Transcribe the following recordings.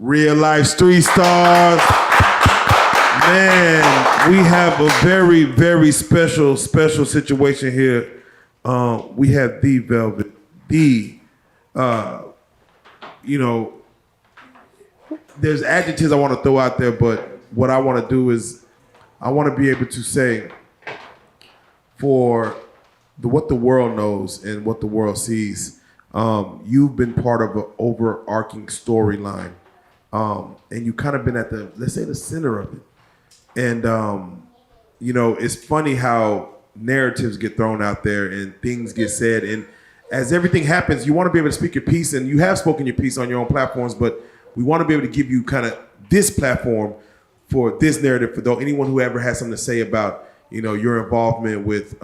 Reallyfe Street Stars. Man, we have a very, very special situation here. We have the Velvet, there's adjectives I want to throw out there, but what I want to do is I want to be able to say for what the world knows and what the world sees, you've been part of an overarching storyline, and you kind of been at let's say the center of it. And, it's funny how narratives get thrown out there and things get said. And as everything happens, you want to be able to speak your piece, and you have spoken your piece on your own platforms, but we want to be able to give you kind of this platform for this narrative for anyone who ever has something to say about, your involvement with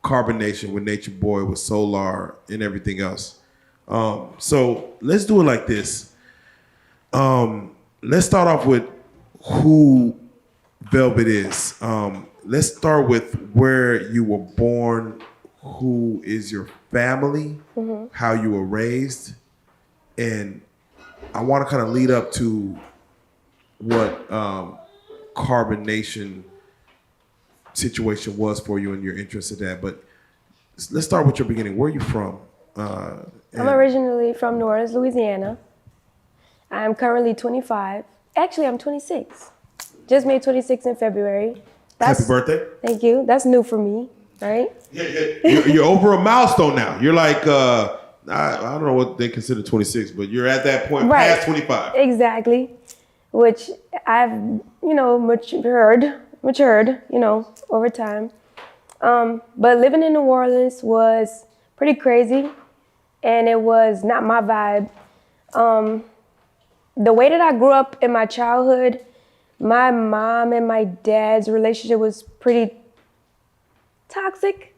carbonation, with Nature Boy, with Solar, and everything else. So let's do it like this. Let's start off with who Velvet is. Let's start with where you were born, who is your family, how you were raised, and I want to kind of lead up to what carbonation situation was for you and your interest in that. But let's start with your beginning. Where are you from? I'm originally from New Orleans, Louisiana. I'm currently 25. Actually, I'm 26. Just made 26 in February. Happy birthday. Thank you. That's new for me, right? Yeah. You're over a milestone now. You're like, I don't know what they consider 26, but you're at that point past 25. Exactly. Which I've, matured, over time. But living in New Orleans was pretty crazy, and it was not my vibe. The way that I grew up in my childhood, my mom and my dad's relationship was pretty toxic.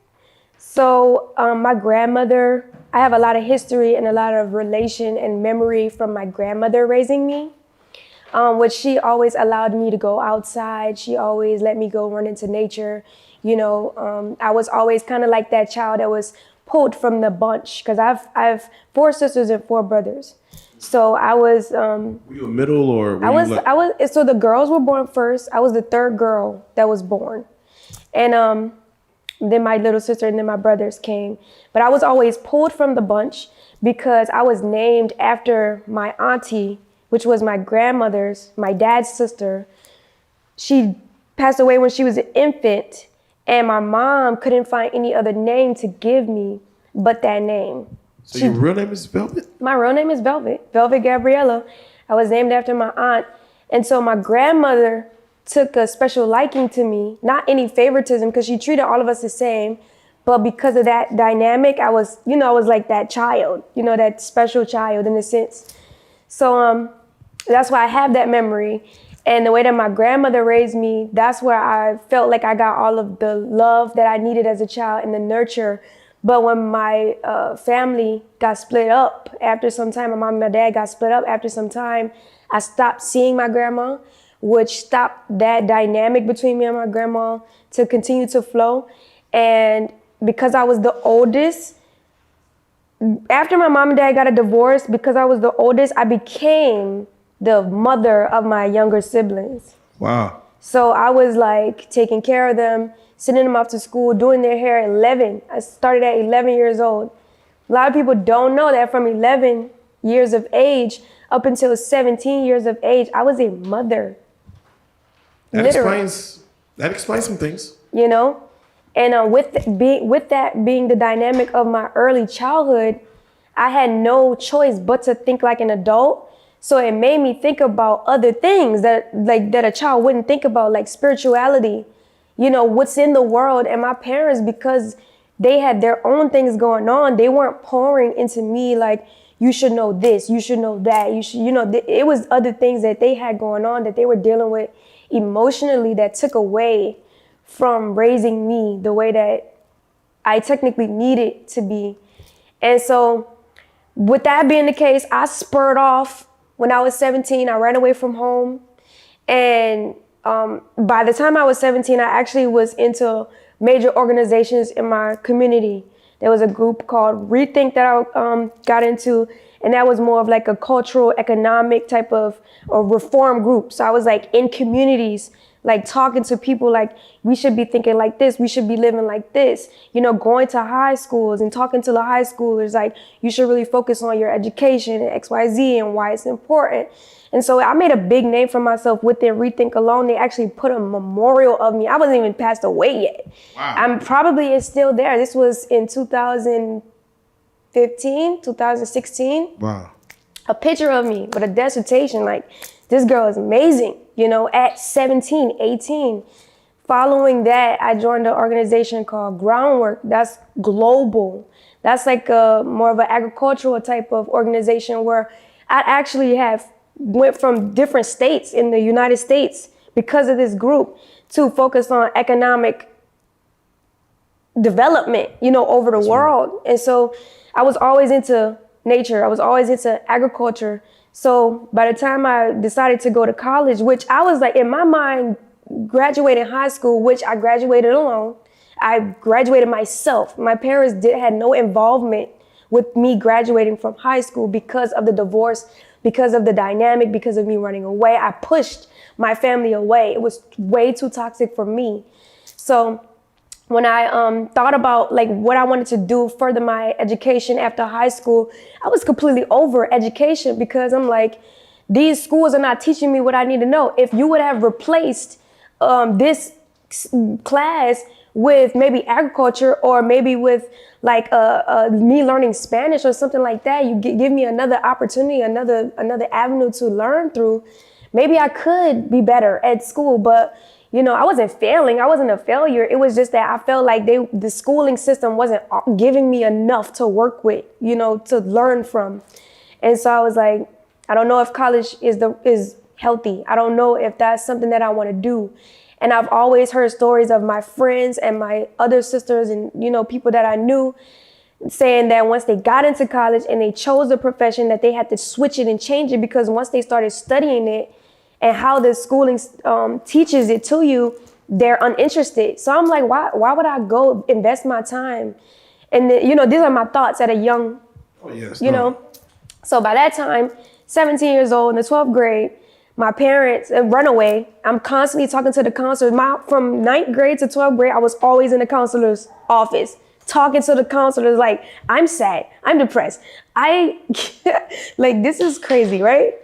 So my grandmother, I have a lot of history and a lot of relation and memory from my grandmother raising me, which she always allowed me to go outside. She always let me go run into nature. I was always kind of like that child that was pulled from the bunch, because I've 4 sisters and 4 brothers. So I was. Were you a middle or? I was. So the girls were born first. I was the 3rd girl that was born, and then my little sister and then my brothers came. But I was always pulled from the bunch because I was named after my auntie, which was my dad's sister. She passed away when she was an infant, and my mom couldn't find any other name to give me but that name. So your real name is Velvet? My real name is Velvet Gabriella. I was named after my aunt. And so my grandmother took a special liking to me, not any favoritism, because she treated all of us the same. But because of that dynamic, I was like that child, that special child in a sense. So that's why I have that memory. And the way that my grandmother raised me, that's where I felt like I got all of the love that I needed as a child and the nurture. But when my family got split up after some time, my mom and my dad got split up after some time, I stopped seeing my grandma, which stopped that dynamic between me and my grandma to continue to flow. And because I was the oldest, after my mom and dad got a divorce, because I was the oldest, I became the mother of my younger siblings. Wow. So I was like taking care of them, sending them off to school, doing their hair at 11. I started at 11 years old. A lot of people don't know that from 11 years of age up until 17 years of age, I was a mother. That explains some things. And with that being the dynamic of my early childhood, I had no choice but to think like an adult. So it made me think about other things that a child wouldn't think about, like spirituality, what's in the world. And my parents, because they had their own things going on, they weren't pouring into me like, you should know this, you should know that, it was other things that they had going on that they were dealing with emotionally that took away from raising me the way that I technically needed to be. And so with that being the case, I spurred off when I was 17. I ran away from home. And by the time I was 17, I actually was into major organizations in my community. There was a group called Rethink that I got into, And that was more of like a cultural, economic type of a reform group. So I was like in communities, like talking to people like, we should be thinking like this, we should be living like this, you know, going to high schools and talking to the high schoolers, like, you should really focus on your education and XYZ and why it's important. And so I made a big name for myself within Rethink Alone. They actually put a memorial of me. I wasn't even passed away yet. Wow. I'm probably it's still there. This was in 2015, 2016. Wow. A picture of me with a dissertation, like, this girl is amazing, you know, at 17, 18. Following that, I joined an organization called Groundwork. That's global. That's like more of an agricultural type of organization where I actually went from different states in the United States because of this group to focus on economic development, you know, over the world. And so I was always into nature. I was always into agriculture. So by the time I decided to go to college, which I was like, in my mind, graduating high school, which I graduated alone, I graduated myself. My parents had no involvement with me graduating from high school because of the divorce, because of the dynamic, because of me running away. I pushed my family away. It was way too toxic for me. So when I thought about like what I wanted to do further my education after high school, I was completely over education because I'm like, these schools are not teaching me what I need to know. If you would have replaced this class with maybe agriculture or maybe with like me learning Spanish or something like that, you give me another opportunity, another avenue to learn through, maybe I could be better at school. But you know, I wasn't failing. I wasn't a failure. It was just that I felt like the schooling system wasn't giving me enough to work with, you know, to learn from. And so I was like, I don't know if college is healthy. I don't know if that's something that I want to do. And I've always heard stories of my friends and my other sisters and, you know, people that I knew saying that once they got into college and they chose a profession that they had to switch it and change it because once they started studying it, and how the schooling teaches it to you, they're uninterested. So I'm like, why would I go invest my time? And you know, these are my thoughts at a young, you know. So by that time, 17 years old in the 12th grade, my parents, runaway, I'm constantly talking to the counselors. From 9th grade to 12th grade, I was always in the counselor's office, talking to the counselors like, I'm sad, I'm depressed. Like, this is crazy, right?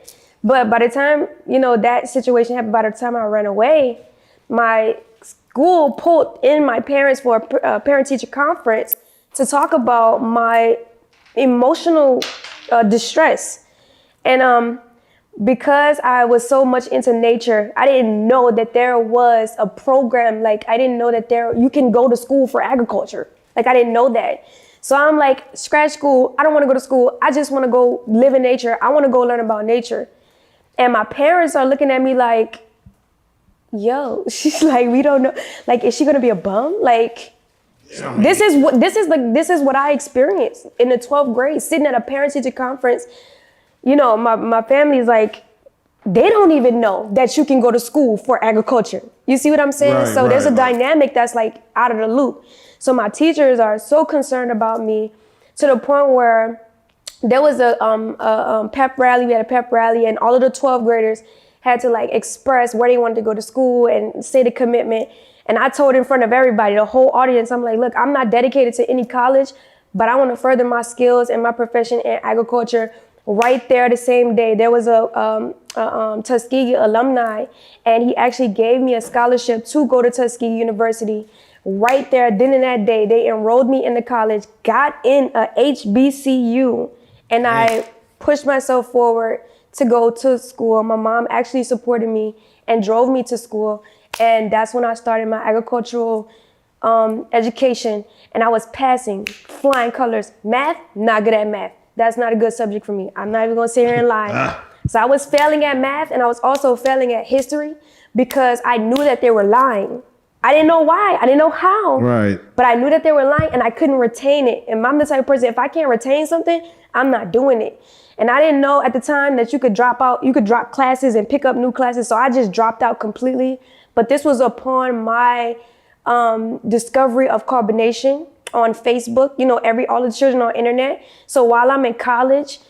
But by the time, you know, that situation happened, by the time I ran away, my school pulled in my parents for a parent-teacher conference to talk about my emotional distress. And because I was so much into nature, I didn't know that there was a program, like I didn't know that you can go to school for agriculture. Like I didn't know that. So I'm like, scratch school, I don't want to go to school. I just want to go live in nature. I want to go learn about nature. And my parents are looking at me like, yo, she's like, we don't know. Like, is she gonna be a bum? Like, this is what I experienced in the 12th grade, sitting at a parent-teacher conference. You know, my family's like, they don't even know that you can go to school for agriculture. You see what I'm saying? Right, so there's a right. dynamic that's like out of the loop. So my teachers are so concerned about me to the point where there was a pep rally. We had a pep rally, and all of the 12th graders had to like express where they wanted to go to school and say the commitment. And I told in front of everybody, the whole audience, I'm like, look, I'm not dedicated to any college, but I want to further my skills and my profession in agriculture. Right there, the same day, there was a Tuskegee alumni, and he actually gave me a scholarship to go to Tuskegee University. Right there, then in that day, they enrolled me in the college, got in a HBCU. And I pushed myself forward to go to school. My mom actually supported me and drove me to school. And that's when I started my agricultural education. And I was passing, flying colors. Math, not good at math. That's not a good subject for me. I'm not even gonna sit here and lie. So I was failing at math, and I was also failing at history because I knew that they were lying. I didn't know why, I didn't know how, Right. But I knew that they were lying and I couldn't retain it. And I'm the type of person, if I can't retain something, I'm not doing it. And I didn't know at the time that you could drop out, you could drop classes and pick up new classes. So I just dropped out completely. But this was upon my discovery of carbonation on Facebook, you know, all the children on internet. So while I'm in college,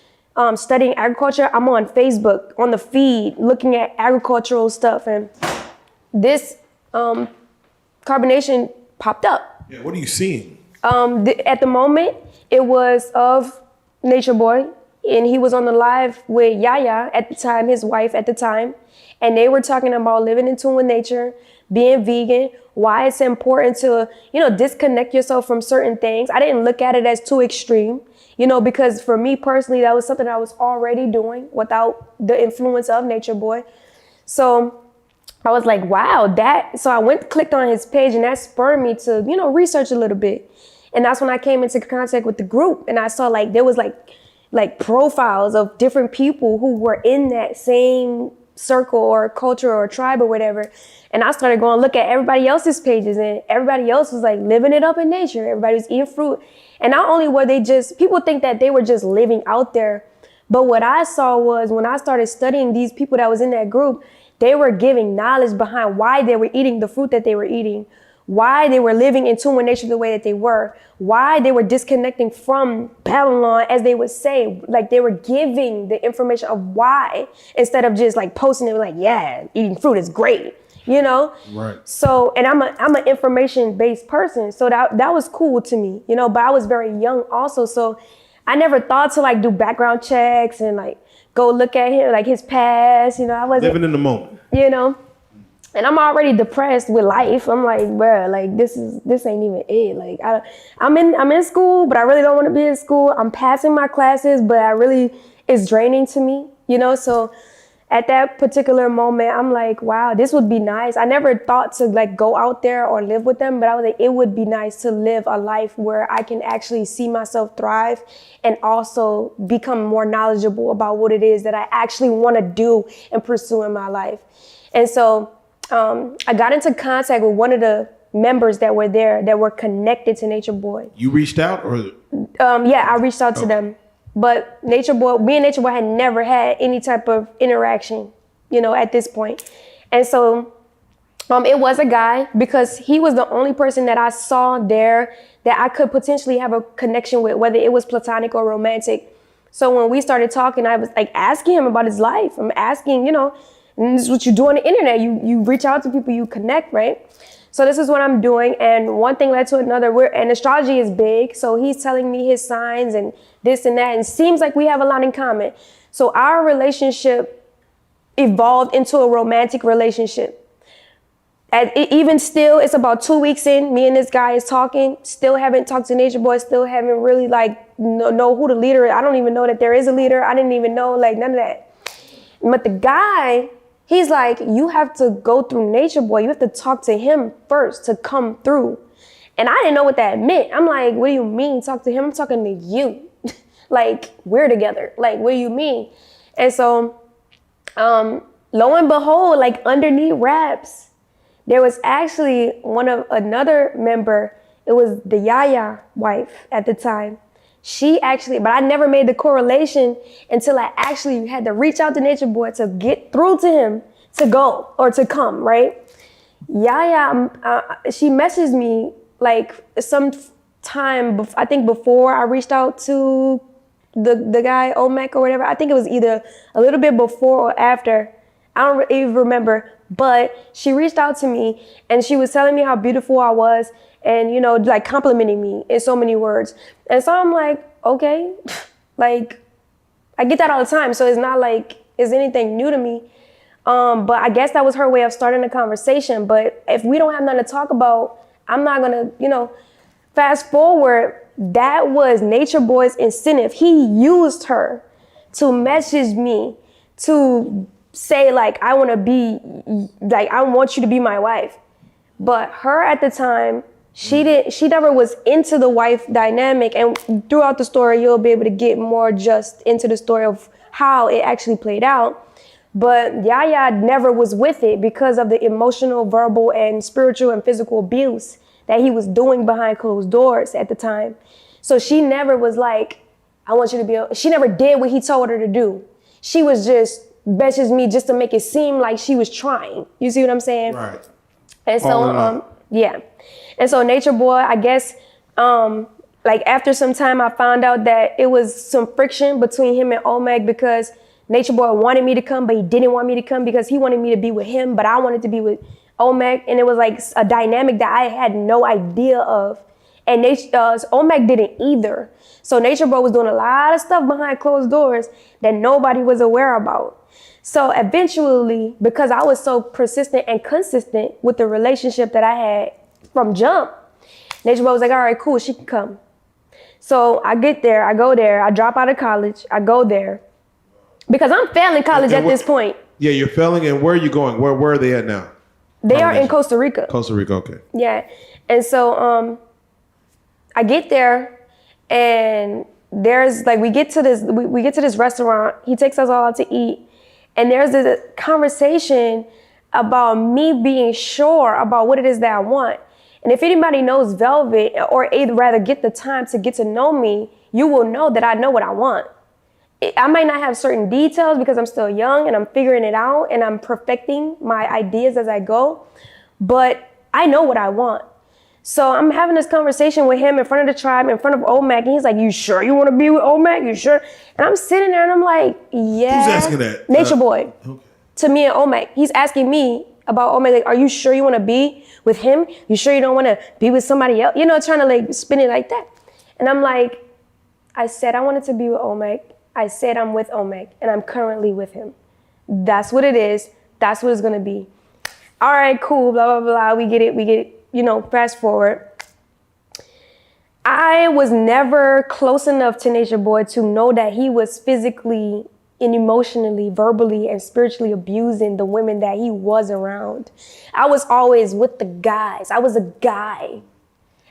studying agriculture, I'm on Facebook, on the feed, looking at agricultural stuff. And this carbonation popped up. Yeah, what are you seeing? At the moment, it was of Nature Boy, and he was on the live with Yaya at the time, his wife at the time, and they were talking about living in tune with nature, being vegan, why it's important to, disconnect yourself from certain things. I didn't look at it as too extreme, because for me personally, that was something I was already doing without the influence of Nature Boy. So I was like, wow, so I clicked on his page, and that spurred me to, research a little bit. And that's when I came into contact with the group, and I saw there was like profiles of different people who were in that same circle or culture or tribe or whatever. And I started going look at everybody else's pages, and everybody else was like living it up in nature. Everybody was eating fruit. And not only were they people think that they were just living out there, but what I saw was when I started studying these people that was in that group, they were giving knowledge behind why they were eating the fruit that they were eating, why they were living in tune with nature the way that they were, why they were disconnecting from Babylon, as they would say. Like, they were giving the information of why, instead of just like posting it like, yeah, eating fruit is great, Right. So, and I'm an information-based person, so that was cool to me, but I was very young also, so I never thought to like do background checks and like go look at him, like his past, I wasn't living in the moment, And I'm already depressed with life. I'm like, bro, like this ain't even it. Like I'm in school, but I really don't want to be in school. I'm passing my classes, but it's draining to me, So at that particular moment, I'm like, wow, this would be nice. I never thought to like go out there or live with them, but I was like, it would be nice to live a life where I can actually see myself thrive and also become more knowledgeable about what it is that I actually want to do and pursue in my life. And so I got into contact with one of the members that were there that were connected to Nature Boy. You reached out, or? Yeah, I reached out to them. But me and Nature Boy had never had any type of interaction, at this point. And so it was a guy, because he was the only person that I saw there that I could potentially have a connection with, whether it was platonic or romantic. So when we started talking, I was like asking him about his life. I'm asking, and this is what you do on the internet. You reach out to people, you connect, right? So this is what I'm doing. And one thing led to another. And astrology is big. So he's telling me his signs and this and that. And it seems like we have a lot in common. So our relationship evolved into a romantic relationship. Even still, it's about 2 weeks in, me and this guy is talking. Still haven't talked to Nature Boy. Still haven't really know who the leader is. I don't even know that there is a leader. I didn't even know none of that. But the guy, he's like, you have to go through Nature Boy. You have to talk to him first to come through. And I didn't know what that meant. I'm like, what do you mean talk to him? I'm talking to you. Like, we're together. Like, what do you mean? And so, lo and behold, like underneath wraps, there was actually another member. It was the Yaya wife at the time. She actually, but I never made the correlation until I actually had to reach out to Nature Boy to get through to him to go or to come, right? Yaya, she messaged me like some time, I think before I reached out to the guy, Omek or whatever. I think it was either a little bit before or after. I don't even remember, but she reached out to me and she was telling me how beautiful I was and, like complimenting me in so many words. And so I'm like, okay, like I get that all the time. So it's not like it's anything new to me. But I guess that was her way of starting a conversation. But if we don't have nothing to talk about, I'm not gonna, fast forward. That was Nature Boy's incentive. He used her to message me to say like, I want you to be my wife. But her at the time, she never was into the wife dynamic. And throughout the story, you'll be able to get more just into the story of how it actually played out. But Yaya never was with it because of the emotional, verbal, and spiritual and physical abuse that he was doing behind closed doors at the time. So she never was like, I want you to be, she never did what he told her to do. She was just messaged me just to make it seem like she was trying. You see what I'm saying? Right. And so, yeah. And so Nature Boy, I guess, like after some time, I found out that it was some friction between him and Omek because Nature Boy wanted me to come, but he didn't want me to come because he wanted me to be with him, but I wanted to be with Omek. And it was like a dynamic that I had no idea of. And Omek didn't either. So Nature Boy was doing a lot of stuff behind closed doors that nobody was aware about. So eventually, because I was so persistent and consistent with the relationship that I had from jump, Nature Boy was like, all right, cool, she can come. So I get there, I go there, I drop out of college, I go there. Because I'm failing college at this point. Yeah, you're failing, and where are you going? Where are they at now? They are in Costa Rica. Costa Rica, okay. Yeah, and so I get there, and there's like we get to this restaurant. He takes us all out to eat, and there's this conversation about me being sure about what it is that I want. And if anybody knows Velvet, or rather get the time to get to know me, you will know that I know what I want. I might not have certain details because I'm still young and I'm figuring it out and I'm perfecting my ideas as I go, but I know what I want. So I'm having this conversation with him in front of the tribe, in front of Omek, and he's like, you sure you want to be with Omek? You sure? And I'm sitting there and I'm like, yeah. Who's asking that? Nature Boy. Okay. To me and Omek. He's asking me about Omek, like, are you sure you want to be with him? You sure you don't want to be with somebody else? You know, trying to like spin it like that. And I'm like, I said I wanted to be with Omek. I said I'm with Omek, and I'm currently with him. That's what it is. That's what it's going to be. All right, cool, blah, blah, blah. We get it. You know, fast forward. I was never close enough to Nature Boy to know that he was physically and emotionally, verbally, and spiritually abusing the women that he was around. I was always with the guys. I was a guy.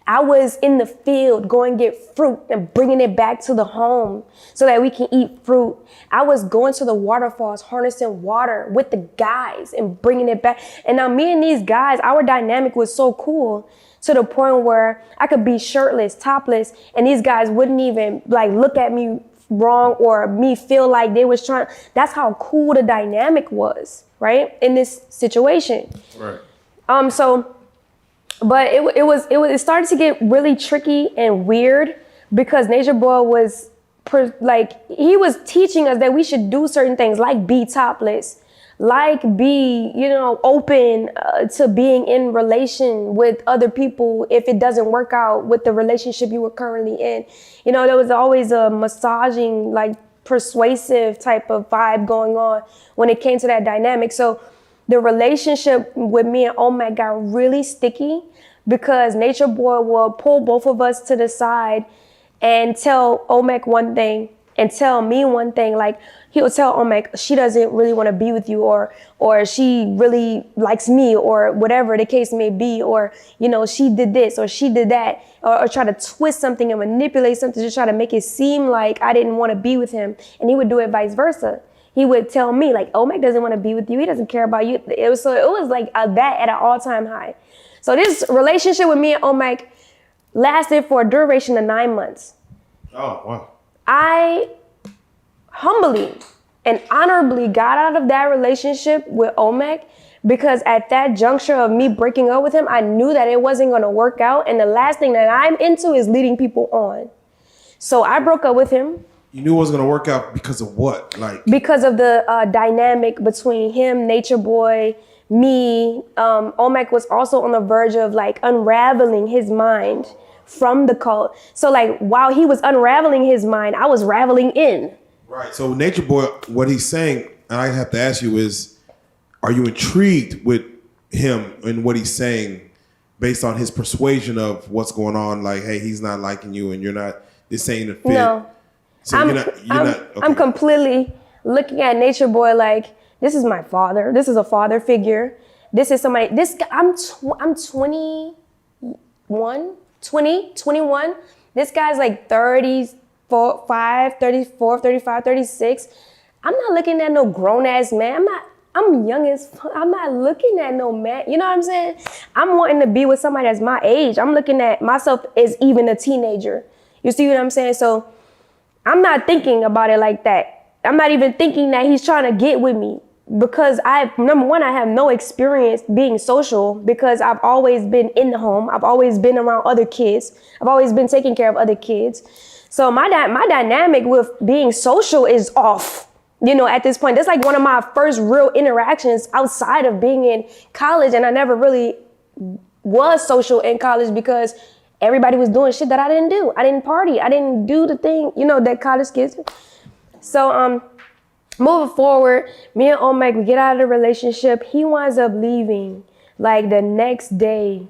I was in the field going get fruit and bringing it back to the home so that we can eat fruit. I was going to the waterfalls, harnessing water with the guys and bringing it back. And now me and these guys, our dynamic was so cool to the point where I could be shirtless, topless, and these guys wouldn't even like look at me wrong or me feel like they was trying. That's how cool the dynamic was, right? In this situation. Right. But it started to get really tricky and weird because Nature Boy was he was teaching us that we should do certain things like be topless, like be, you know, open to being in relation with other people if it doesn't work out with the relationship you were currently in. You know, there was always a massaging, like persuasive type of vibe going on when it came to that dynamic. So the relationship with me and Omek got really sticky because Nature Boy will pull both of us to the side and tell Omek one thing and tell me one thing. Like he'll tell Omek she doesn't really want to be with you, or she really likes me, or whatever the case may be, or you know, she did this or she did that, or try to twist something and manipulate something to try to make it seem like I didn't want to be with him, and he would do it vice versa. He would tell me like, Omek doesn't want to be with you. He doesn't care about you. It was like that at an all-time high. So this relationship with me and Omek lasted for a duration of 9 months. Oh, wow. I humbly and honorably got out of that relationship with Omek because at that juncture of me breaking up with him, I knew that it wasn't going to work out. And the last thing that I'm into is leading people on. So I broke up with him. You knew it was going to work out because of what? Because of the dynamic between him, Nature Boy, me. Omek was also on the verge of like unraveling his mind from the cult. So like while he was unraveling his mind, I was raveling in. Right. So Nature Boy, what he's saying, and I have to ask you is, are you intrigued with him and what he's saying based on his persuasion of what's going on? Like, hey, he's not liking you and you're not, this ain't a fit. No. So I'm completely looking at Nature Boy like, this is my father. This is a father figure. This is somebody, this guy, I'm 21. This guy's like 34, 35, 36. I'm not looking at no grown ass man. I'm young as fuck. I'm not looking at no man. You know what I'm saying? I'm wanting to be with somebody that's my age. I'm looking at myself as even a teenager. You see what I'm saying? So I'm not thinking about it like that. I'm not even thinking that he's trying to get with me. because number one, I have no experience being social because I've always been in the home. I've always been around other kids. I've always been taking care of other kids. So my dynamic with being social is off, at this point. That's like one of my first real interactions outside of being in college. And I never really was social in college because everybody was doing shit that I didn't do. I didn't party. I didn't do the thing, that college kids. So, moving forward, me and Omek, we get out of the relationship. He winds up leaving like the next day.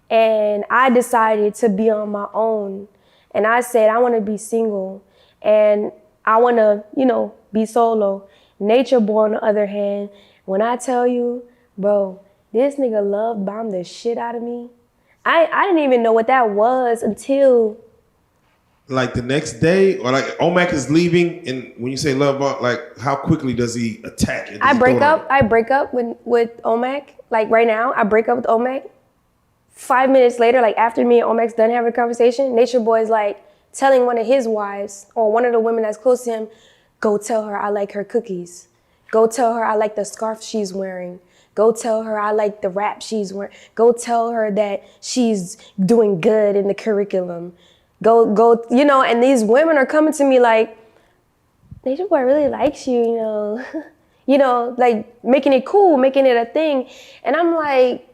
And I decided to be on my own. And I said, I want to be single. And I want to, be solo. Nature Boy, on the other hand, when I tell you, bro, this nigga love bombed the shit out of me. I didn't even know what that was until... Like the next day, or like Omek is leaving, and when you say love bomb, like how quickly does he attack? I break up with Omek. Like right now, I break up with Omek. 5 minutes later, like after me and Omek's done having a conversation, Nature Boy's like telling one of his wives or one of the women that's close to him, go tell her I like her cookies. Go tell her I like the scarf she's wearing. Go tell her I like the wrap she's wearing. Go tell her that she's doing good in the curriculum. Go, and these women are coming to me like, Nature Boy really likes you, like making it cool, making it a thing. And I'm like,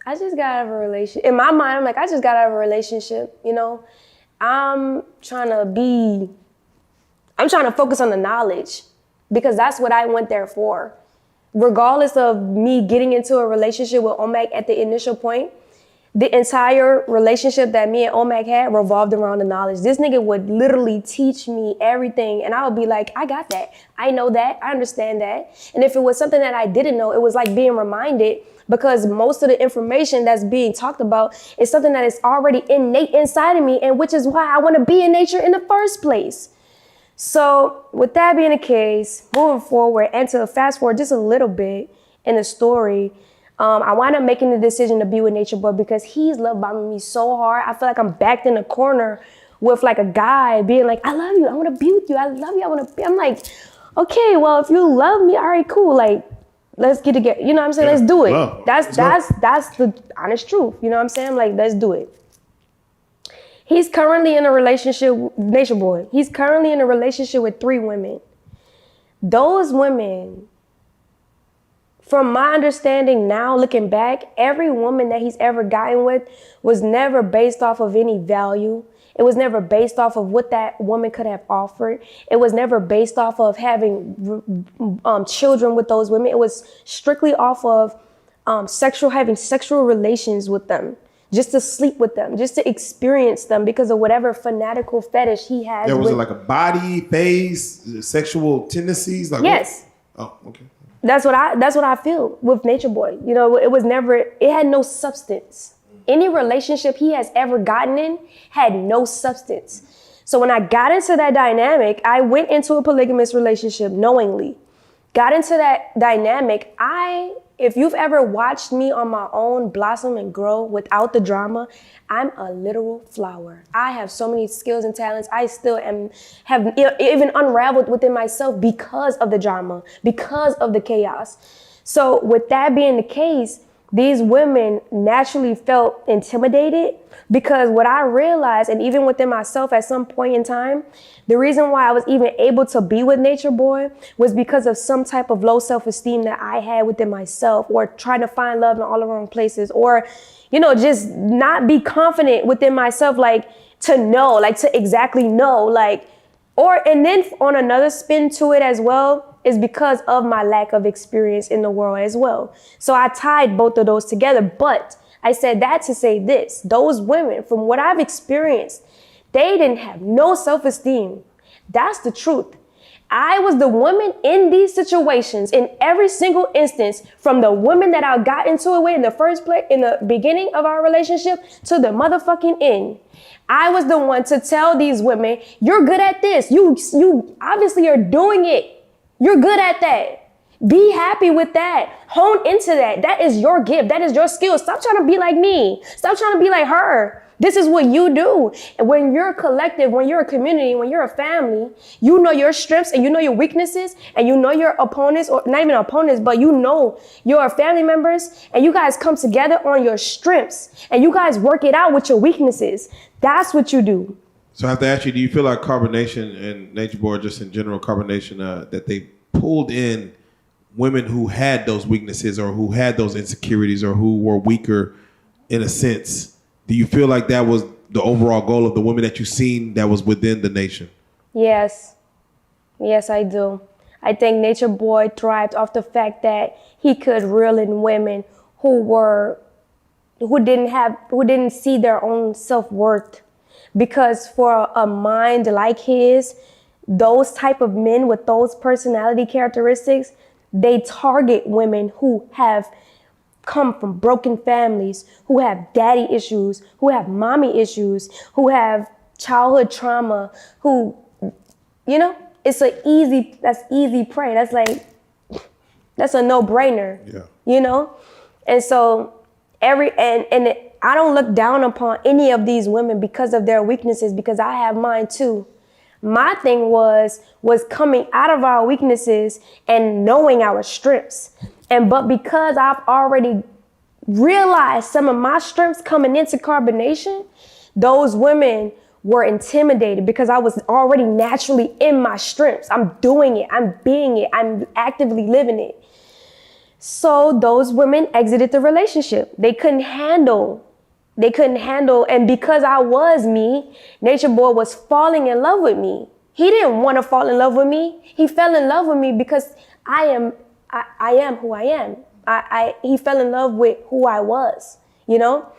I just got out of a relationship. In my mind, I'm like, I just got out of a relationship, I'm trying to focus on the knowledge because that's what I went there for. Regardless of me getting into a relationship with Omek at the initial point, the entire relationship that me and Omek had revolved around the knowledge. This nigga would literally teach me everything. And I would be like, I got that. I know that. I understand that. And if it was something that I didn't know, it was like being reminded because most of the information that's being talked about is something that is already innate inside of me, and which is why I want to be in nature in the first place. So with that being the case, moving forward and to fast forward just a little bit in the story, I wound up making the decision to be with Nature Boy because he's love bombing me so hard. I feel like I'm backed in a corner with like a guy being like, I love you. I want to be with you. I love you. I want to be. I'm like, okay, well, if you love me, all right, cool. Like, let's get together. You know what I'm saying? Yeah, let's do it. Love. That's the honest truth. You know what I'm saying? Like, let's do it. He's currently in a relationship, Nature Boy. He's currently in a relationship with 3 women. Those women, from my understanding now, looking back, every woman that he's ever gotten with was never based off of any value. It was never based off of what that woman could have offered. It was never based off of having children with those women. It was strictly off of having sexual relations with them, just to sleep with them, just to experience them because of whatever fanatical fetish he has. Was it like a body, face, sexual tendencies? Like yes. What? Oh, okay. That's what I feel with Nature Boy. It had no substance. Any relationship he has ever gotten in had no substance. So when I got into that dynamic, I went into a polygamous relationship knowingly. Got into that dynamic, if you've ever watched me on my own blossom and grow without the drama, I'm a literal flower. I have so many skills and talents. I still have even unraveled within myself because of the drama, because of the chaos. So with that being the case, these women naturally felt intimidated because what I realized, and even within myself at some point in time, the reason why I was even able to be with Nature Boy was because of some type of low self-esteem that I had within myself, or trying to find love in all the wrong places, or, just not be confident within myself, to exactly know, and then on another spin to it as well, is because of my lack of experience in the world as well. So I tied both of those together, but I said that to say this: those women, from what I've experienced, they didn't have no self-esteem. That's the truth. I was the woman in these situations in every single instance, from the woman that I got into it with in the first place, in the beginning of our relationship, to the motherfucking end. I was the one to tell these women, you're good at this. You obviously are doing it. You're good at that. Be happy with that. Hone into that. That is your gift. That is your skill. Stop trying to be like me. Stop trying to be like her. This is what you do. And when you're a collective, when you're a community, when you're a family, you know your strengths and you know your weaknesses and you know your opponents, or not even opponents, but you know your family members, and you guys come together on your strengths and you guys work it out with your weaknesses. That's what you do. So I have to ask you, do you feel like Carbonation and Nature Boy, just in general, Carbonation, that they pulled in women who had those weaknesses or who had those insecurities or who were weaker in a sense? Do you feel like that was the overall goal of the women that you've seen that was within the nation? Yes. Yes, I do. I think Nature Boy thrived off the fact that he could reel in women who didn't see their own self-worth. Because for a mind like his, those type of men with those personality characteristics, they target women who have come from broken families, who have daddy issues, who have mommy issues, who have childhood trauma, who, it's that's easy prey. That's a no-brainer, And so I don't look down upon any of these women because of their weaknesses, because I have mine too. My thing was coming out of our weaknesses and knowing our strengths. But because I've already realized some of my strengths coming into Carbonation, those women were intimidated because I was already naturally in my strengths. I'm doing it. I'm being it. I'm actively living it. So those women exited the relationship. They couldn't handle. And because I was me, Nature Boy was falling in love with me. He didn't want to fall in love with me. He fell in love with me because I am who I am. He fell in love with who I was, Right.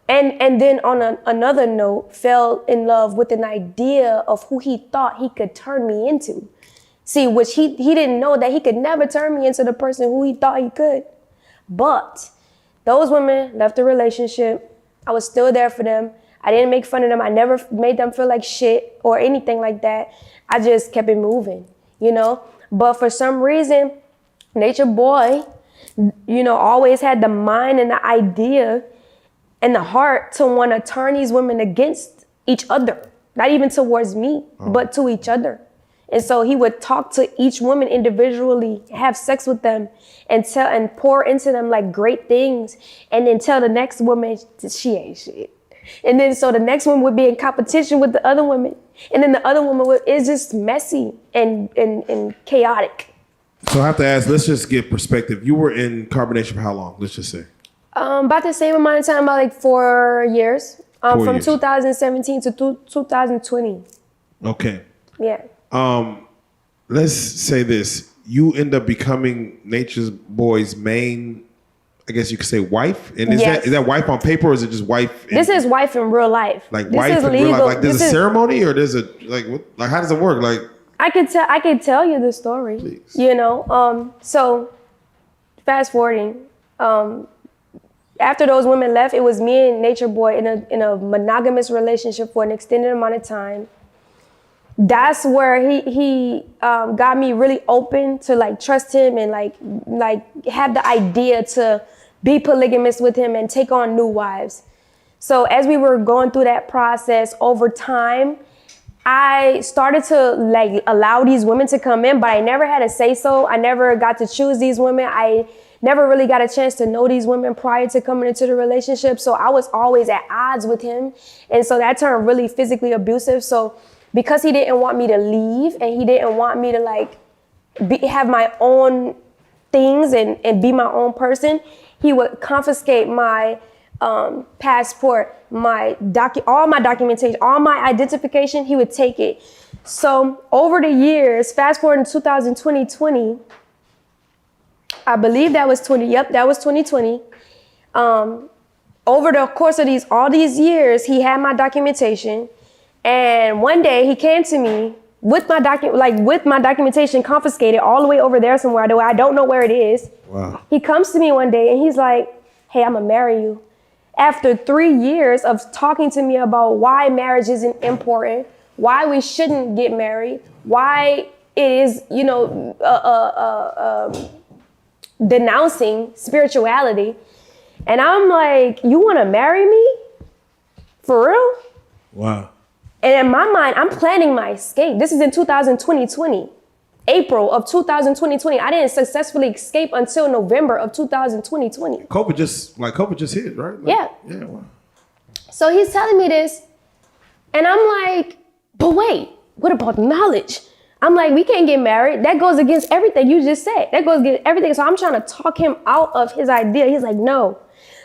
And then on another note, fell in love with an idea of who he thought he could turn me into. See, which he didn't know that he could never turn me into the person who he thought he could. But those women left the relationship. I was still there for them. I didn't make fun of them. I never made them feel like shit or anything like that. I just kept it moving, But for some reason, Nature Boy, always had the mind and the idea and the heart to want to turn these women against each other. Not even towards me, but to each other. And so he would talk to each woman individually, have sex with them, and pour into them like great things, and then tell the next woman she ain't shit. And then so the next one would be in competition with the other women, and then the other woman is just messy and chaotic. So I have to ask, let's just get perspective. You were in Carbonation for how long? Let's just say. About the same amount of time, about like 4 years. From 2017 to 2020. Okay. Yeah. Let's say this. You end up becoming Nature Boy's main, I guess you could say, wife. And is that wife on paper, or is it just wife? This is wife in real life. Like this wife in real life. Like there's a ceremony, or there's a how does it work? Like I could tell you the story. Please. So fast forwarding. After those women left, it was me and Nature Boy in a monogamous relationship for an extended amount of time. That's where he got me really open to like trust him and like have the idea to be polygamous with him and take on new wives. So as we were going through that process over time, I started to like allow these women to come in, but I never had a say so. I never got to choose these women. I never really got a chance to know these women prior to coming into the relationship. So I was always at odds with him. And so that turned really physically abusive. So because he didn't want me to leave and he didn't want me to like have my own things and be my own person, he would confiscate my passport, all my documentation, all my identification. He would take it. So over the years, fast forward in 2020, I believe that was 2020. Over the course of all these years, he had my documentation. And one day he came to me with my documentation confiscated all the way over there somewhere. I don't know where it is. Wow. He comes to me one day and he's like, "Hey, I'm gonna marry you." After 3 years of talking to me about why marriage isn't important, why we shouldn't get married, why it is, denouncing spirituality. And I'm like, you want to marry me? For real? Wow. And in my mind, I'm planning my escape. This is in 2020. April of 2020. I didn't successfully escape until November of 2020. COVID just hit, right? Yeah. Yeah. Wow. So he's telling me this, and I'm like, but wait, what about knowledge? I'm like, we can't get married. That goes against everything you just said. That goes against everything. So I'm trying to talk him out of his idea. He's like, no,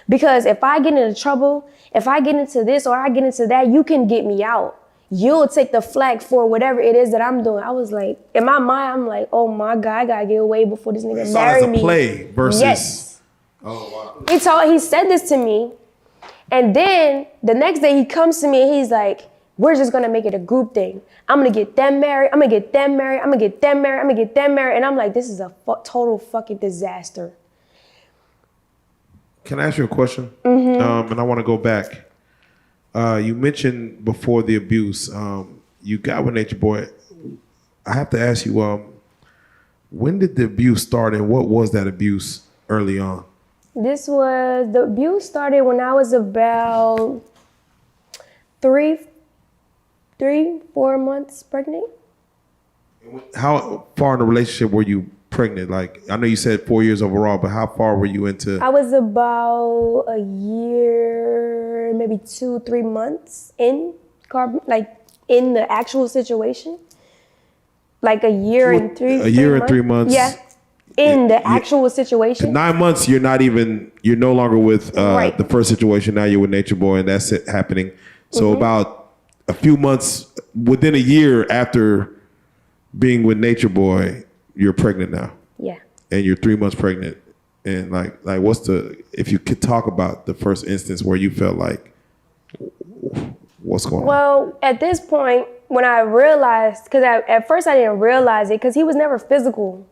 because if I get into trouble, if I get into this or I get into that, you can get me out. You'll take the flag for whatever it is that I'm doing. I was like, in my mind, I'm like, oh my God, I gotta get away before this nigga marry me. It's a play versus. Yes. Oh wow. He said this to me, and then the next day he comes to me and he's like, we're just gonna make it a group thing. I'm gonna get them married. I'm gonna get them married. I'm gonna get them married. I'm gonna get them married. And I'm like, this is a total fucking disaster. Can I ask you a question? Mm-hmm. And I want to go back. You mentioned before the abuse, you got with Nature Boy. I have to ask you, when did the abuse start and what was that abuse early on? The abuse started when I was about 4 months pregnant. How far in the relationship were you pregnant? Like, I know you said 4 years overall, but how far were you into? I was about a year, maybe 2-3 months in in the actual situation. Like a year and 3 months. Yeah. In the actual situation. 9 months, you're no longer with right. The first situation. Now you're with Nature Boy, and that's it happening. So about a few months, within a year after being with Nature Boy, you're pregnant now. Yeah. And you're 3 months pregnant. And like if you could talk about the first instance where you felt like, what's going on? Well, at this point, when I realized, because at first I didn't realize it, because he was never physical.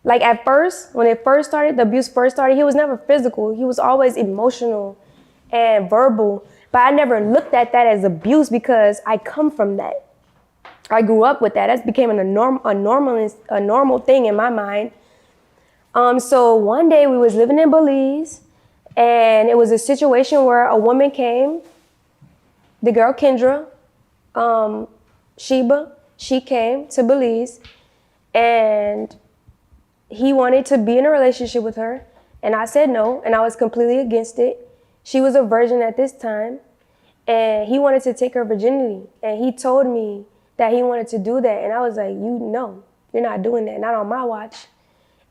Like at first, when it first started, the abuse first started, he was never physical. He was always emotional and verbal. But I never looked at that as abuse because I come from that. I grew up with that. That became a normal thing in my mind. So one day we was living in Belize, and it was a situation where a woman came, the girl Kendra, Sheba, she came to Belize, and he wanted to be in a relationship with her, and I said no, and I was completely against it. She was a virgin at this time, and he wanted to take her virginity, and he told me that he wanted to do that, and I was like, you're not doing that, not on my watch.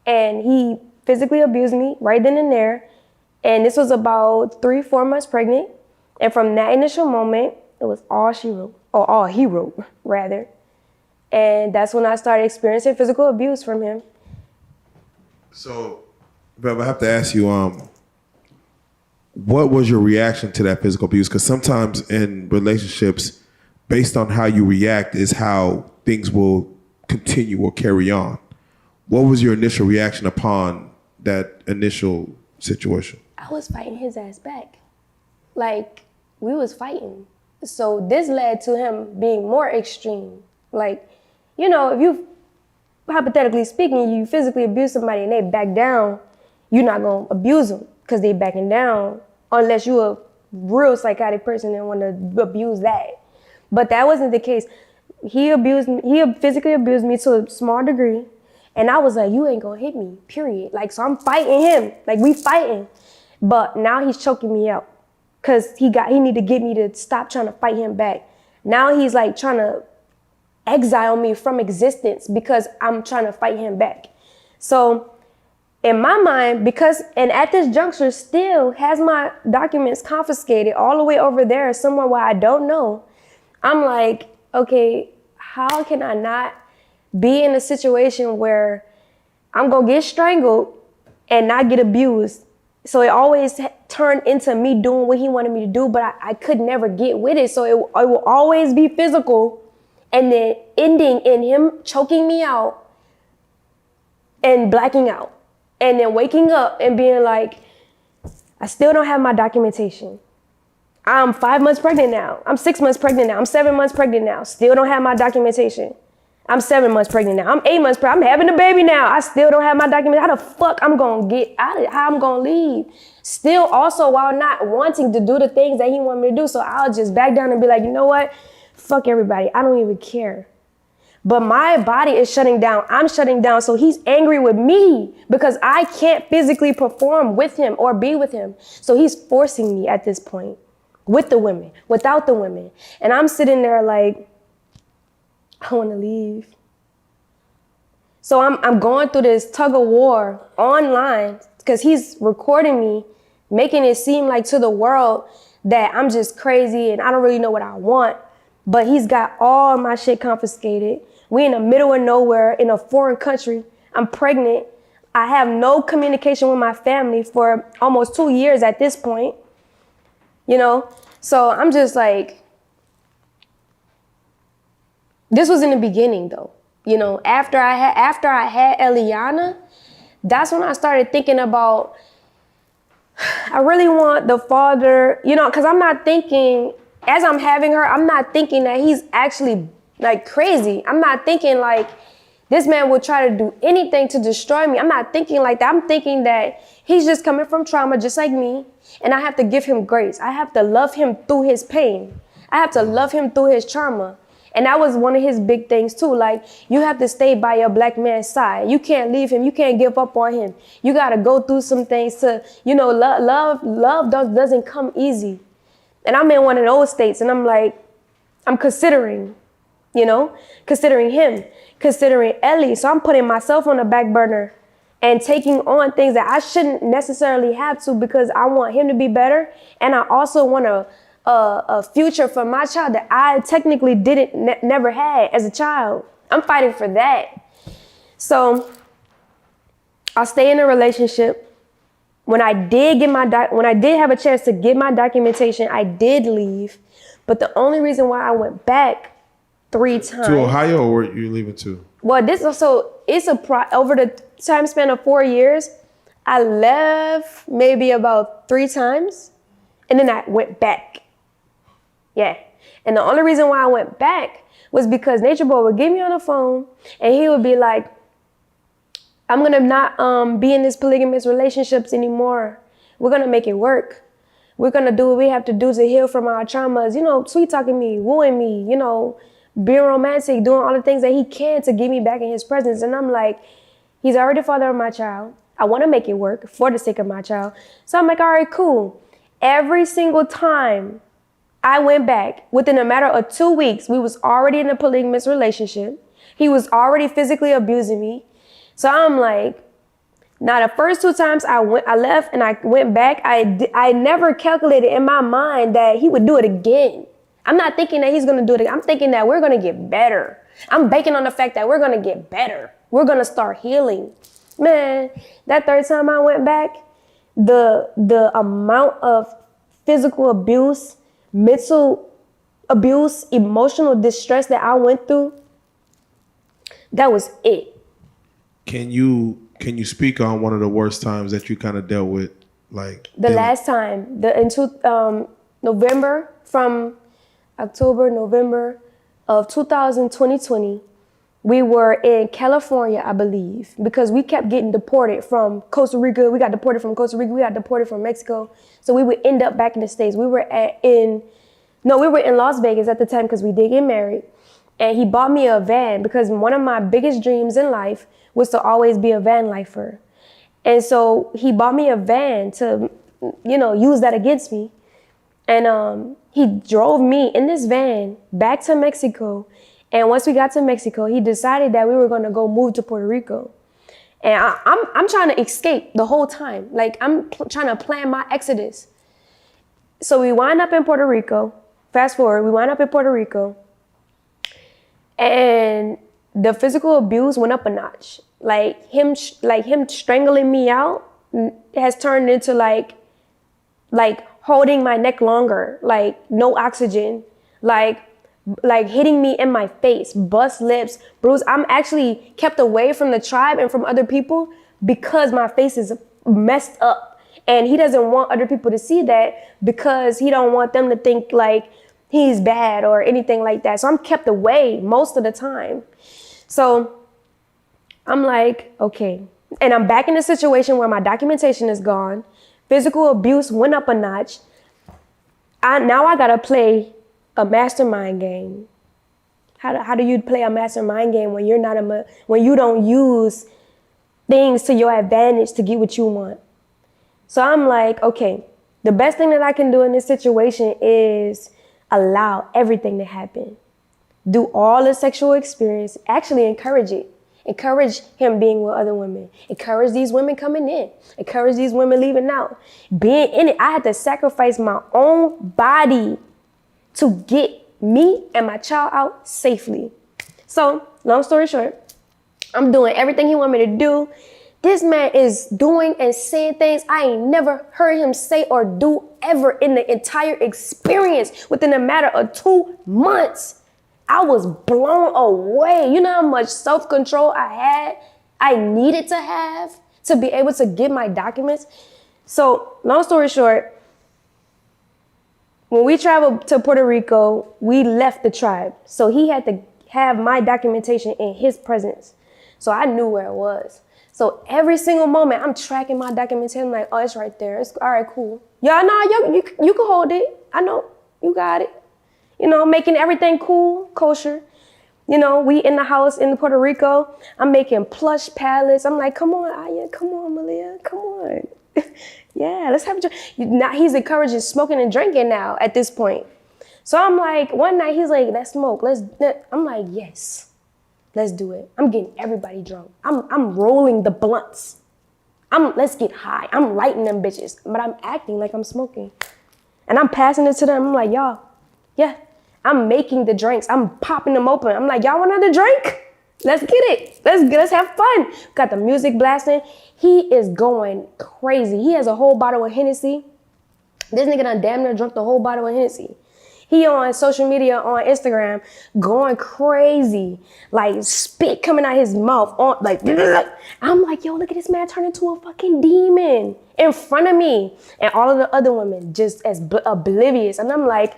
And he physically abused me right then and there, and this was about 3-4 months pregnant, and from that initial moment, it was all he wrote, rather. And that's when I started experiencing physical abuse from him. So, Bev, I have to ask you, what was your reaction to that physical abuse? Because sometimes in relationships, based on how you react is how things will continue or carry on. What was your initial reaction upon that initial situation? I was fighting his ass back. Like, we was fighting. So this led to him being more extreme. Like, if you, hypothetically speaking, you physically abuse somebody and they back down, you're not going to abuse them because they backing down unless you're a real psychotic person and want to abuse that. But that wasn't the case. He physically abused me to a small degree. And I was like, you ain't gonna hit me, period. Like, so I'm fighting him. Like, we fighting. But now he's choking me out. Cause he need to get me to stop trying to fight him back. Now he's like trying to exile me from existence because I'm trying to fight him back. So in my mind, and at this juncture still has my documents confiscated all the way over there somewhere where I don't know. I'm like, okay, how can I not be in a situation where I'm gonna get strangled and not get abused? So it always turned into me doing what he wanted me to do, but I could never get with it. So it will always be physical and then ending in him choking me out and blacking out and then waking up and being like, I still don't have my documentation. I'm 5 months pregnant now. I'm 6 months pregnant now. I'm 7 months pregnant now. Still don't have my documentation. I'm 7 months pregnant now. I'm 8 months pregnant. I'm having a baby now. I still don't have my document. How the fuck I'm gonna get out of how I'm gonna leave? Still also while not wanting to do the things that he wanted me to do. So I'll just back down and be like, you know what? Fuck everybody. I don't even care. But my body is shutting down. I'm shutting down. So he's angry with me because I can't physically perform with him or be with him. So he's forcing me at this point with the women, without the women. And I'm sitting there like, I want to leave. So I'm going through this tug of war online because he's recording me, making it seem like to the world that I'm just crazy and I don't really know what I want. But he's got all my shit confiscated. We in the middle of nowhere in a foreign country. I'm pregnant. I have no communication with my family for almost 2 years at this point. You know? So I'm just like, this was in the beginning though. You know, after I had Eliana, that's when I started thinking about, I really want the father, you know, because I'm not thinking, as I'm having her, I'm not thinking that he's actually like crazy. I'm not thinking like this man would try to do anything to destroy me. I'm not thinking like that. I'm thinking that he's just coming from trauma just like me. And I have to give him grace. I have to love him through his pain. I have to love him through his trauma. And that was one of his big things too. Like, you have to stay by your black man's side. You can't leave him. You can't give up on him. You got to go through some things to, you know, love doesn't come easy. And I'm in one of those states and I'm like, I'm considering, you know, considering him, considering Ellie. So I'm putting myself on the back burner and taking on things that I shouldn't necessarily have to because I want him to be better. And I also want a future for my child that I technically never had as a child. I'm fighting for that. So I'll stay in a relationship. When I did have a chance to get my documentation, I did leave. But the only reason why I went back 3 times. To Ohio, or were you leaving to? Well, this also, over the time span of 4 years, I left maybe about 3 times. And then I went back. Yeah. And the only reason why I went back was because Nature Boy would get me on the phone and he would be like, I'm going to not be in this polygamous relationships anymore. We're going to make it work. We're going to do what we have to do to heal from our traumas. You know, sweet talking me, wooing me, you know, being romantic, doing all the things that he can to get me back in his presence. And I'm like, he's already the father of my child. I want to make it work for the sake of my child. So I'm like, all right, cool. Every single time I went back, within a matter of 2 weeks, we was already in a polygamous relationship. He was already physically abusing me. So I'm like, now the first 2 times I left and I went back, I never calculated in my mind that he would do it again. I'm not thinking that he's going to do it again. I'm thinking that we're going to get better. I'm banking on the fact that we're going to get better. We're going to start healing. Man, that 3rd time I went back, the amount of physical abuse, mental abuse, emotional distress that I went through, that was it. Can you speak on one of the worst times that you kind of dealt with, like last time, November, from November of 2020, we were in California, I believe, because we kept getting deported from Costa Rica. We got deported from Costa Rica. We got deported from Mexico. So we would end up back in the States. We were in Las Vegas at the time because we did get married. And he bought me a van because one of my biggest dreams in life was to always be a van lifer. And so he bought me a van to, you know, use that against me. And he drove me in this van back to Mexico. And once we got to Mexico, he decided that we were going to go move to Puerto Rico. And I'm trying to escape the whole time. Like, I'm trying to plan my exodus. So we wind up in Puerto Rico. Fast forward, we wind up in Puerto Rico. And the physical abuse went up a notch. Like him strangling me out has turned into like holding my neck longer, like no oxygen, like hitting me in my face, bust lips, bruise. I'm actually kept away from the tribe and from other people because my face is messed up. And he doesn't want other people to see that because he don't want them to think like he's bad or anything like that. So I'm kept away most of the time. So I'm like, okay. And I'm back in a situation where my documentation is gone. Physical abuse went up a notch. Now I gotta play a mastermind game. How do you play a mastermind game when you're not when you don't use things to your advantage to get what you want? So I'm like, okay, the best thing that I can do in this situation is allow everything to happen. Do all the sexual experience, actually encourage it. Encourage him being with other women. Encourage these women coming in. Encourage these women leaving out. Being in it, I had to sacrifice my own body to get me and my child out safely. So, long story short, I'm doing everything he wanted me to do. This man is doing and saying things I ain't never heard him say or do ever in the entire experience within a matter of 2 months. I was blown away. You know how much self-control I needed to have to be able to get my documents? So, long story short, when we traveled to Puerto Rico, we left the tribe. So he had to have my documentation in his presence. So I knew where it was. So every single moment, I'm tracking my documentation. I'm like, oh, it's right there. It's all right, cool. Yeah, no, you can hold it. I know, you got it. You know, making everything cool, kosher. You know, we in the house in Puerto Rico. I'm making plush pallets. I'm like, come on, Aya, come on, Malia, come on. Yeah, let's have a drink. Now he's encouraging smoking and drinking now at this point. So I'm like, one night he's like, let's smoke. I'm like, yes, let's do it. I'm getting everybody drunk. I'm rolling the blunts. Let's get high. I'm lighting them bitches, but I'm acting like I'm smoking. And I'm passing it to them. I'm like, y'all, yeah, I'm making the drinks. I'm popping them open. I'm like, y'all want another drink? Let's get it. Let's have fun. Got the music blasting. He is going crazy. He has a whole bottle of Hennessy. This nigga done damn near drunk the whole bottle of Hennessy. He on social media, on Instagram, going crazy. Like spit coming out his mouth. I'm like, yo, look at this man turn into a fucking demon in front of me. And all of the other women just as oblivious. And I'm like,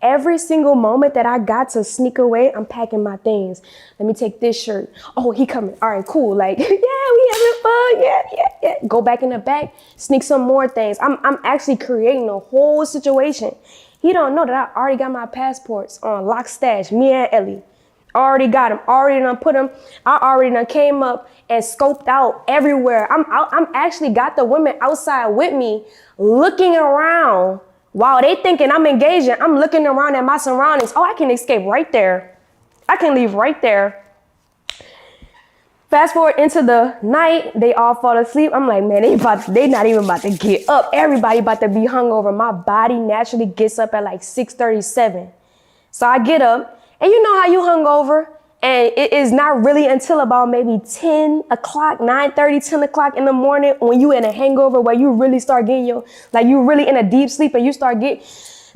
every single moment that I got to sneak away, I'm packing my things. Let me take this shirt. Oh, he coming. All right, cool. Like, yeah, we having fun. Yeah. Go back in the back, sneak some more things. I'm actually creating a whole situation. He don't know that I already got my passports on lock stash, me and Ellie. Already got them, already done put them. I already done came up and scoped out everywhere. I'm actually got the women outside with me looking around. While they thinking I'm engaging, I'm looking around at my surroundings. Oh, I can escape right there. I can leave right there. Fast forward into the night, they all fall asleep. I'm like, man, they not even about to get up. Everybody about to be hungover. My body naturally gets up at like 6:37. So I get up, and you know how you hungover, and it is not really until about maybe 10 o'clock, 9:30, 10 o'clock in the morning when you in a hangover where you really start getting you really in a deep sleep and you start getting.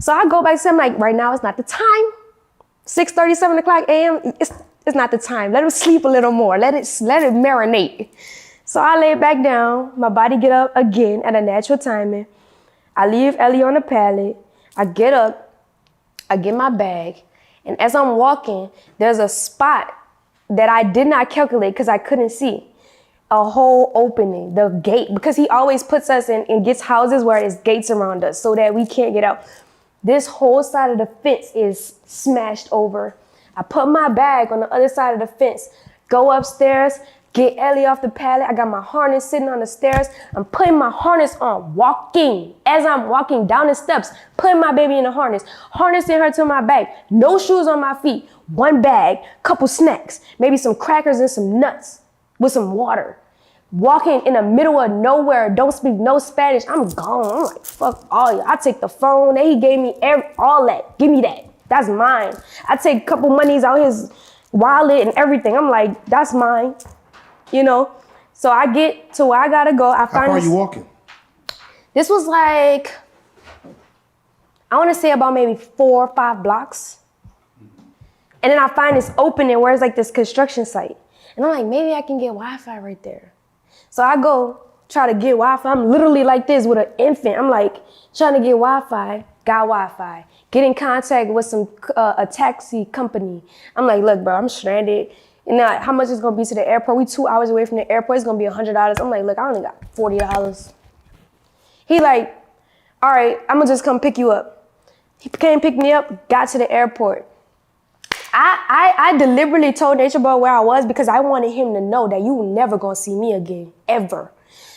So I go back to him like, right now it's not the time. 6:30, 7 o'clock a.m., it's not the time. Let him sleep a little more. Let it marinate. So I lay back down. My body get up again at a natural timing. I leave Ellie on the pallet. I get up. I get my bag. And as I'm walking, there's a spot that I did not calculate because I couldn't see. A whole opening, the gate, because he always puts us in gets houses where there's gates around us so that we can't get out. This whole side of the fence is smashed over. I put my bag on the other side of the fence, go upstairs, get Ellie off the pallet. I got my harness sitting on the stairs. I'm putting my harness on, walking. As I'm walking down the steps, putting my baby in the harness, harnessing her to my back, no shoes on my feet, one bag, couple snacks, maybe some crackers and some nuts with some water. Walking in the middle of nowhere, don't speak no Spanish. I'm gone. I'm like, fuck all y'all. I take the phone that he gave me, all that. Give me that. That's mine. I take a couple monies out his wallet and everything. I'm like, that's mine. You know? So I get to where I gotta go. How far are you walking? This was like, I wanna say about maybe 4 or 5 blocks. And then I find this opening where it's like this construction site. And I'm like, maybe I can get Wi-Fi right there. So I go try to get Wi-Fi. I'm literally like this with an infant. I'm like trying to get Wi-Fi, got Wi-Fi. Get in contact with a taxi company. I'm like, look, bro, I'm stranded. And now, how much is gonna be to the airport? We 2 hours away from the airport. It's gonna be $100. I'm like, look, I only got $40. He like, all right, I'm gonna just come pick you up. He came pick me up, got to the airport. I deliberately told Nature Boy where I was because I wanted him to know that you never gonna see me again, ever.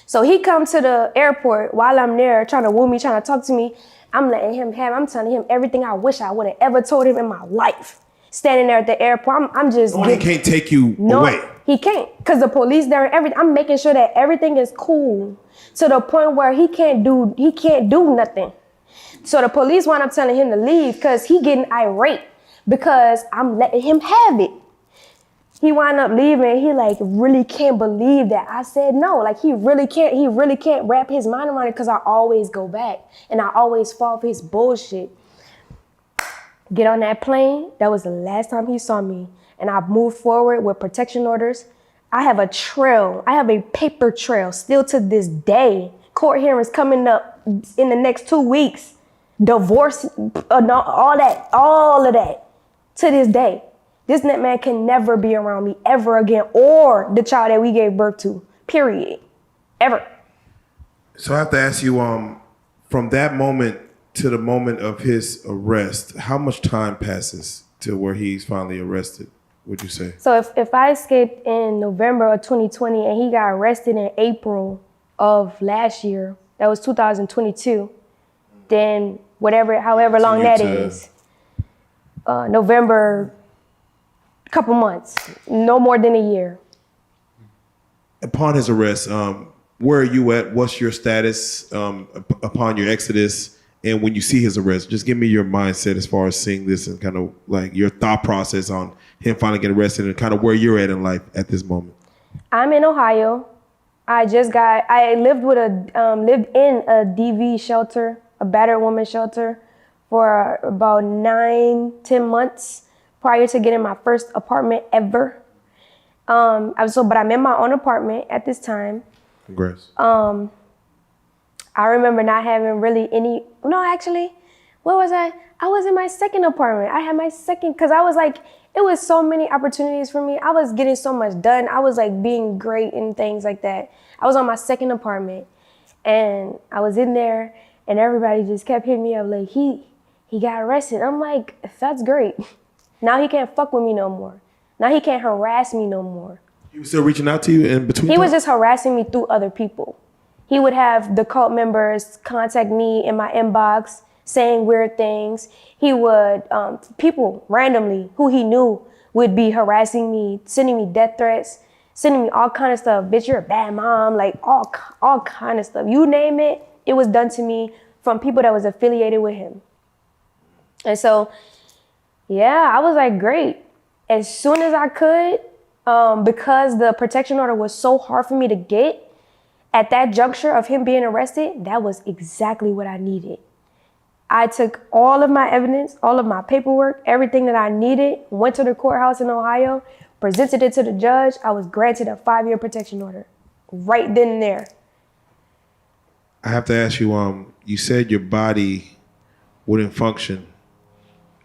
So he come to the airport while I'm there trying to woo me, trying to talk to me. I'm letting him have, I'm telling him everything I wish I would have ever told him in my life. Standing there at the airport, I'm just he can't take you away. He can't, because the police there and everything. I'm making sure that everything is cool to the point where he can't do nothing. So the police wound up telling him to leave because he getting irate because I'm letting him have it. He wound up leaving. He like really can't believe that I said no. Like he really can't wrap his mind around it because I always go back and I always fall for his bullshit. Get on that plane. That was the last time he saw me. And I moved forward with protection orders. I have a trail. I have a paper trail still to this day. Court hearings coming up in the next 2 weeks. Divorce, all of that to this day. This net man can never be around me ever again or the child that we gave birth to, period, ever. So I have to ask you, from that moment to the moment of his arrest, how much time passes to where he's finally arrested, would you say? So if I escaped in November of 2020 and he got arrested in April of last year, that was 2022, then however long that is, November, couple months, no more than a year. Upon his arrest, where are you at? What's your status upon your exodus? And when you see his arrest, just give me your mindset as far as seeing this and kind of like your thought process on him finally getting arrested and kind of where you're at in life at this moment. I'm in Ohio. I lived in a DV shelter, a battered woman shelter, for about 9-10 months prior to getting my first apartment ever. But I'm in my own apartment at this time. Congrats. I remember not having really where was I? I was in my second apartment. I had my second, because I was like, it was so many opportunities for me. I was getting so much done. I was like being great and things like that. I was on my second apartment and I was in there and everybody just kept hitting me up like, he got arrested. I'm like, that's great. Now he can't fuck with me no more. Now he can't harass me no more. He was still reaching out to you in between? He was just harassing me through other people. He would have the cult members contact me in my inbox saying weird things. He would, people randomly who he knew would be harassing me, sending me death threats, sending me all kind of stuff. Bitch, you're a bad mom, like all kind of stuff. You name it, it was done to me from people that was affiliated with him. And so, yeah, I was like, great. As soon as I could, because the protection order was so hard for me to get, at that juncture of him being arrested, that was exactly what I needed. I took all of my evidence, all of my paperwork, everything that I needed, went to the courthouse in Ohio, presented it to the judge. I was granted a 5-year protection order right then and there. I have to ask you, you said your body wouldn't function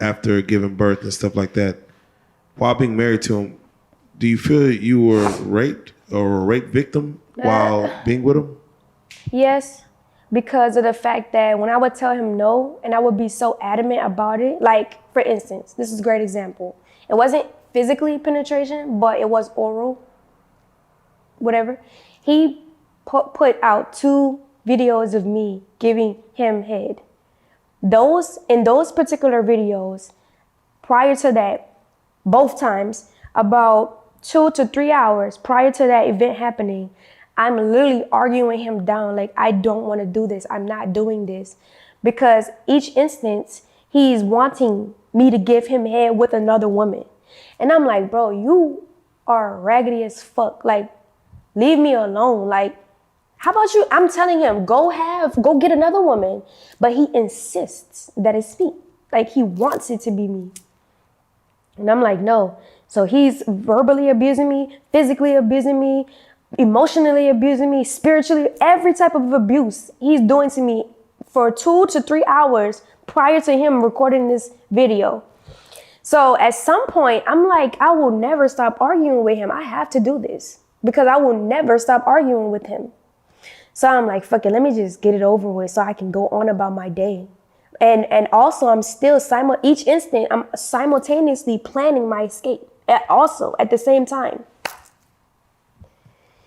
after giving birth and stuff like that. While being married to him, do you feel you were raped or a rape victim while being with him? Yes, because of the fact that when I would tell him no, and I would be so adamant about it, like, for instance, this is a great example. It wasn't physically penetration, but it was oral, whatever. He put out 2 videos of me giving him head. In those particular videos, prior to that, both times, about 2 to 3 hours prior to that event happening, I'm literally arguing him down like, I don't want to do this. I'm not doing this. Because each instance, he's wanting me to give him head with another woman. And I'm like, bro, you are raggedy as fuck. Like, leave me alone. Like, how about you? I'm telling him, go get another woman. But he insists that it's me. Like, he wants it to be me. And I'm like, no. So he's verbally abusing me, physically abusing me, emotionally abusing me, spiritually, every type of abuse he's doing to me for 2 to 3 hours prior to him recording this video. So at some point, I'm like, I will never stop arguing with him. I have to do this because I will never stop arguing with him. So I'm like, fuck it, let me just get it over with so I can go on about my day. And also I'm still each instant, I'm simultaneously planning my escape also at the same time.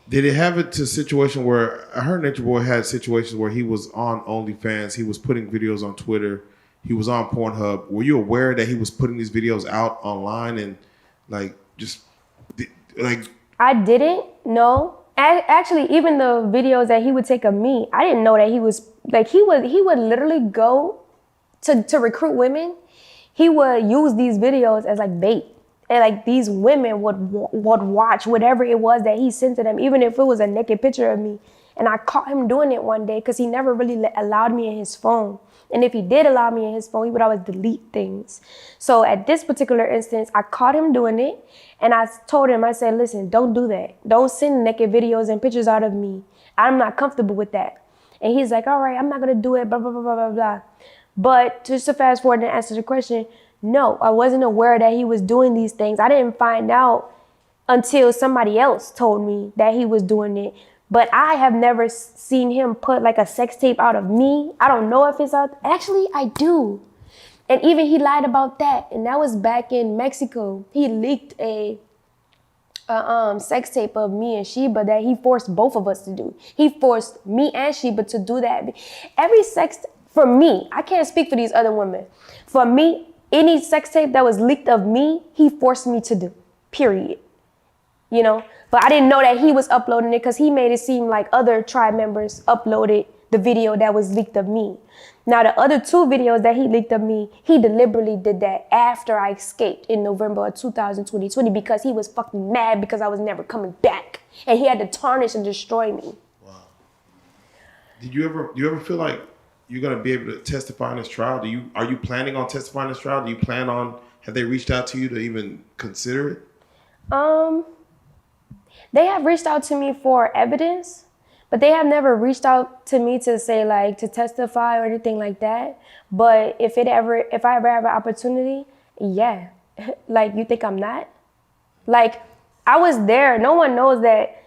Did it have it to a situation where I heard Nature Boy had situations where he was on OnlyFans, he was putting videos on Twitter, he was on Pornhub. Were you aware that he was putting these videos out online and like just like? I didn't know. Actually, even the videos that he would take of me, I didn't know that he was like he would literally go to recruit women. He would use these videos as like bait. And like these women would watch whatever it was that he sent to them, even if it was a naked picture of me. And I caught him doing it one day because he never really allowed me in his phone. And if he did allow me in his phone, he would always delete things. So at this particular instance, I caught him doing it. And I told him, I said, listen, don't do that. Don't send naked videos and pictures out of me. I'm not comfortable with that. And he's like, all right, I'm not going to do it, blah, blah, blah, blah, blah, blah. But just to fast forward and answer the question, no, I wasn't aware that he was doing these things. I didn't find out until somebody else told me that he was doing it. But I have never seen him put like a sex tape out of me. I don't know if it's out. Actually, I do. And even he lied about that. And that was back in Mexico. He leaked a sex tape of me and Sheba that he forced both of us to do. He forced me and Sheba to do that. Every sex, for me, I can't speak for these other women. For me, any sex tape that was leaked of me, he forced me to do, period. You know, but I didn't know that he was uploading it because he made it seem like other tribe members uploaded the video that was leaked of me. Now, the other two videos that he leaked of me, he deliberately did that after I escaped in November of 2020 because he was fucking mad because I was never coming back. And he had to tarnish and destroy me. Wow. Do you ever feel like you're going to be able to testify in this trial? Are you planning on testifying in this trial? Have they reached out to you to even consider it? They have reached out to me for evidence, but they have never reached out to me to say like to testify or anything like that. But if I ever have an opportunity, yeah. Like, you think I'm not? Like, I was there. No one knows that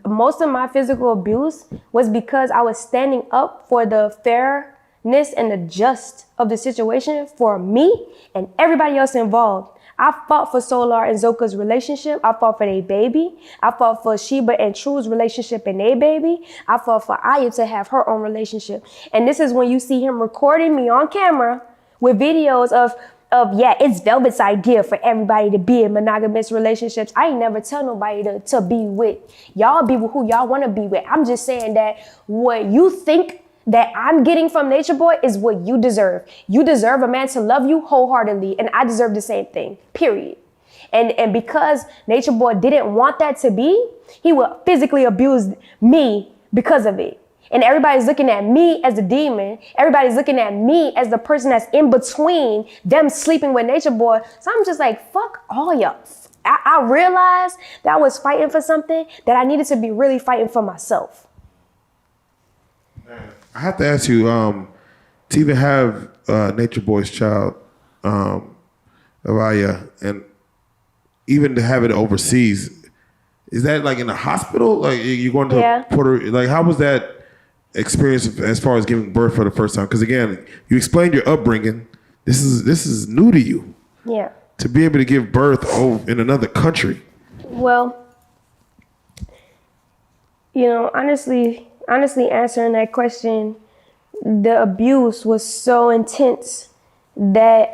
most of my physical abuse was because I was standing up for the fairness and the just of the situation for me and everybody else involved. I fought for Solar and Zoka's relationship. I fought for their baby. I fought for Sheba and True's relationship and their baby. I fought for Aya to have her own relationship. And this is when you see him recording me on camera with videos of yeah, it's Velvet's idea for everybody to be in monogamous relationships. I ain't never tell nobody to be with. Y'all be with who y'all want to be with. I'm just saying that what you think that I'm getting from Nature Boy is what you deserve. You deserve a man to love you wholeheartedly, and I deserve the same thing, period. And because Nature Boy didn't want that to be, he would physically abuse me because of it. And everybody's looking at me as the demon. Everybody's looking at me as the person that's in between them sleeping with Nature Boy. So I'm just like, fuck all y'all. I realized that I was fighting for something that I needed to be really fighting for myself. I have to ask you, to even have Nature Boy's child, Araya, and even to have it overseas, is that like in a hospital? Like you're going to Puerto Rico? Like, how was that experience as far as giving birth for the first time? Because again, you explained your upbringing. This is new to you. Yeah. To be able to give birth in another country. Well, you know, honestly answering that question, the abuse was so intense that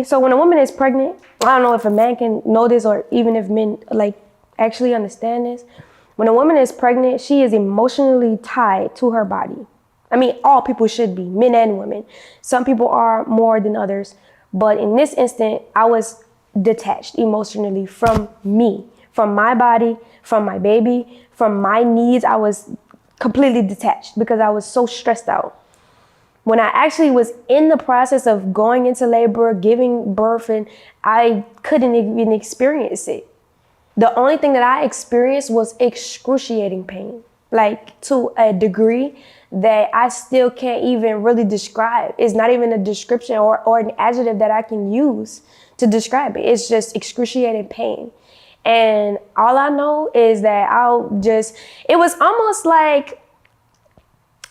so when a woman is pregnant, I don't know if a man can know this or even if men like actually understand this. When a woman is pregnant, she is emotionally tied to her body. I mean, all people should be, men and women. Some people are more than others. But in this instant, I was detached emotionally from me, from my body, from my baby, from my needs. I was completely detached because I was so stressed out. When I actually was in the process of going into labor, giving birth, and I couldn't even experience it. The only thing that I experienced was excruciating pain, like to a degree that I still can't even really describe. It's not even a description or an adjective that I can use to describe it. It's just excruciating pain. And all I know is that it was almost like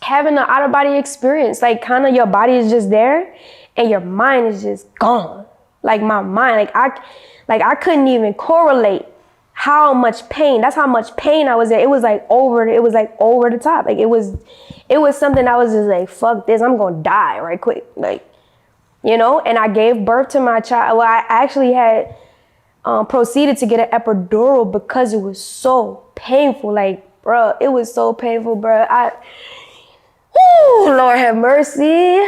having an out-of-body experience. Like kind of your body is just there and your mind is just gone. Like my mind, I couldn't even correlate how much pain. That's how much pain I was in. It was like over the top. Like it was something I was just like, fuck this, I'm gonna die right quick. Like, you know, and I gave birth to my child. Well, I actually had proceeded to get an epidural because it was so painful. Like, bro, it was so painful, bro. Lord have mercy.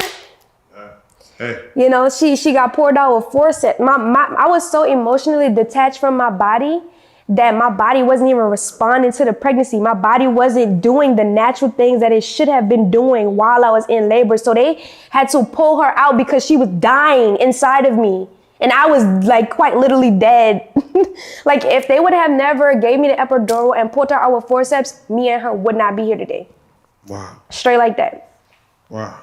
Hey. You know, she got poured out with forceps. I was so emotionally detached from my body that my body wasn't even responding to the pregnancy. My body wasn't doing the natural things that it should have been doing while I was in labor. So they had to pull her out because she was dying inside of me. And I was like quite literally dead. Like if they would have never gave me the epidural and pulled her out with forceps, me and her would not be here today. Wow. Straight like that. Wow.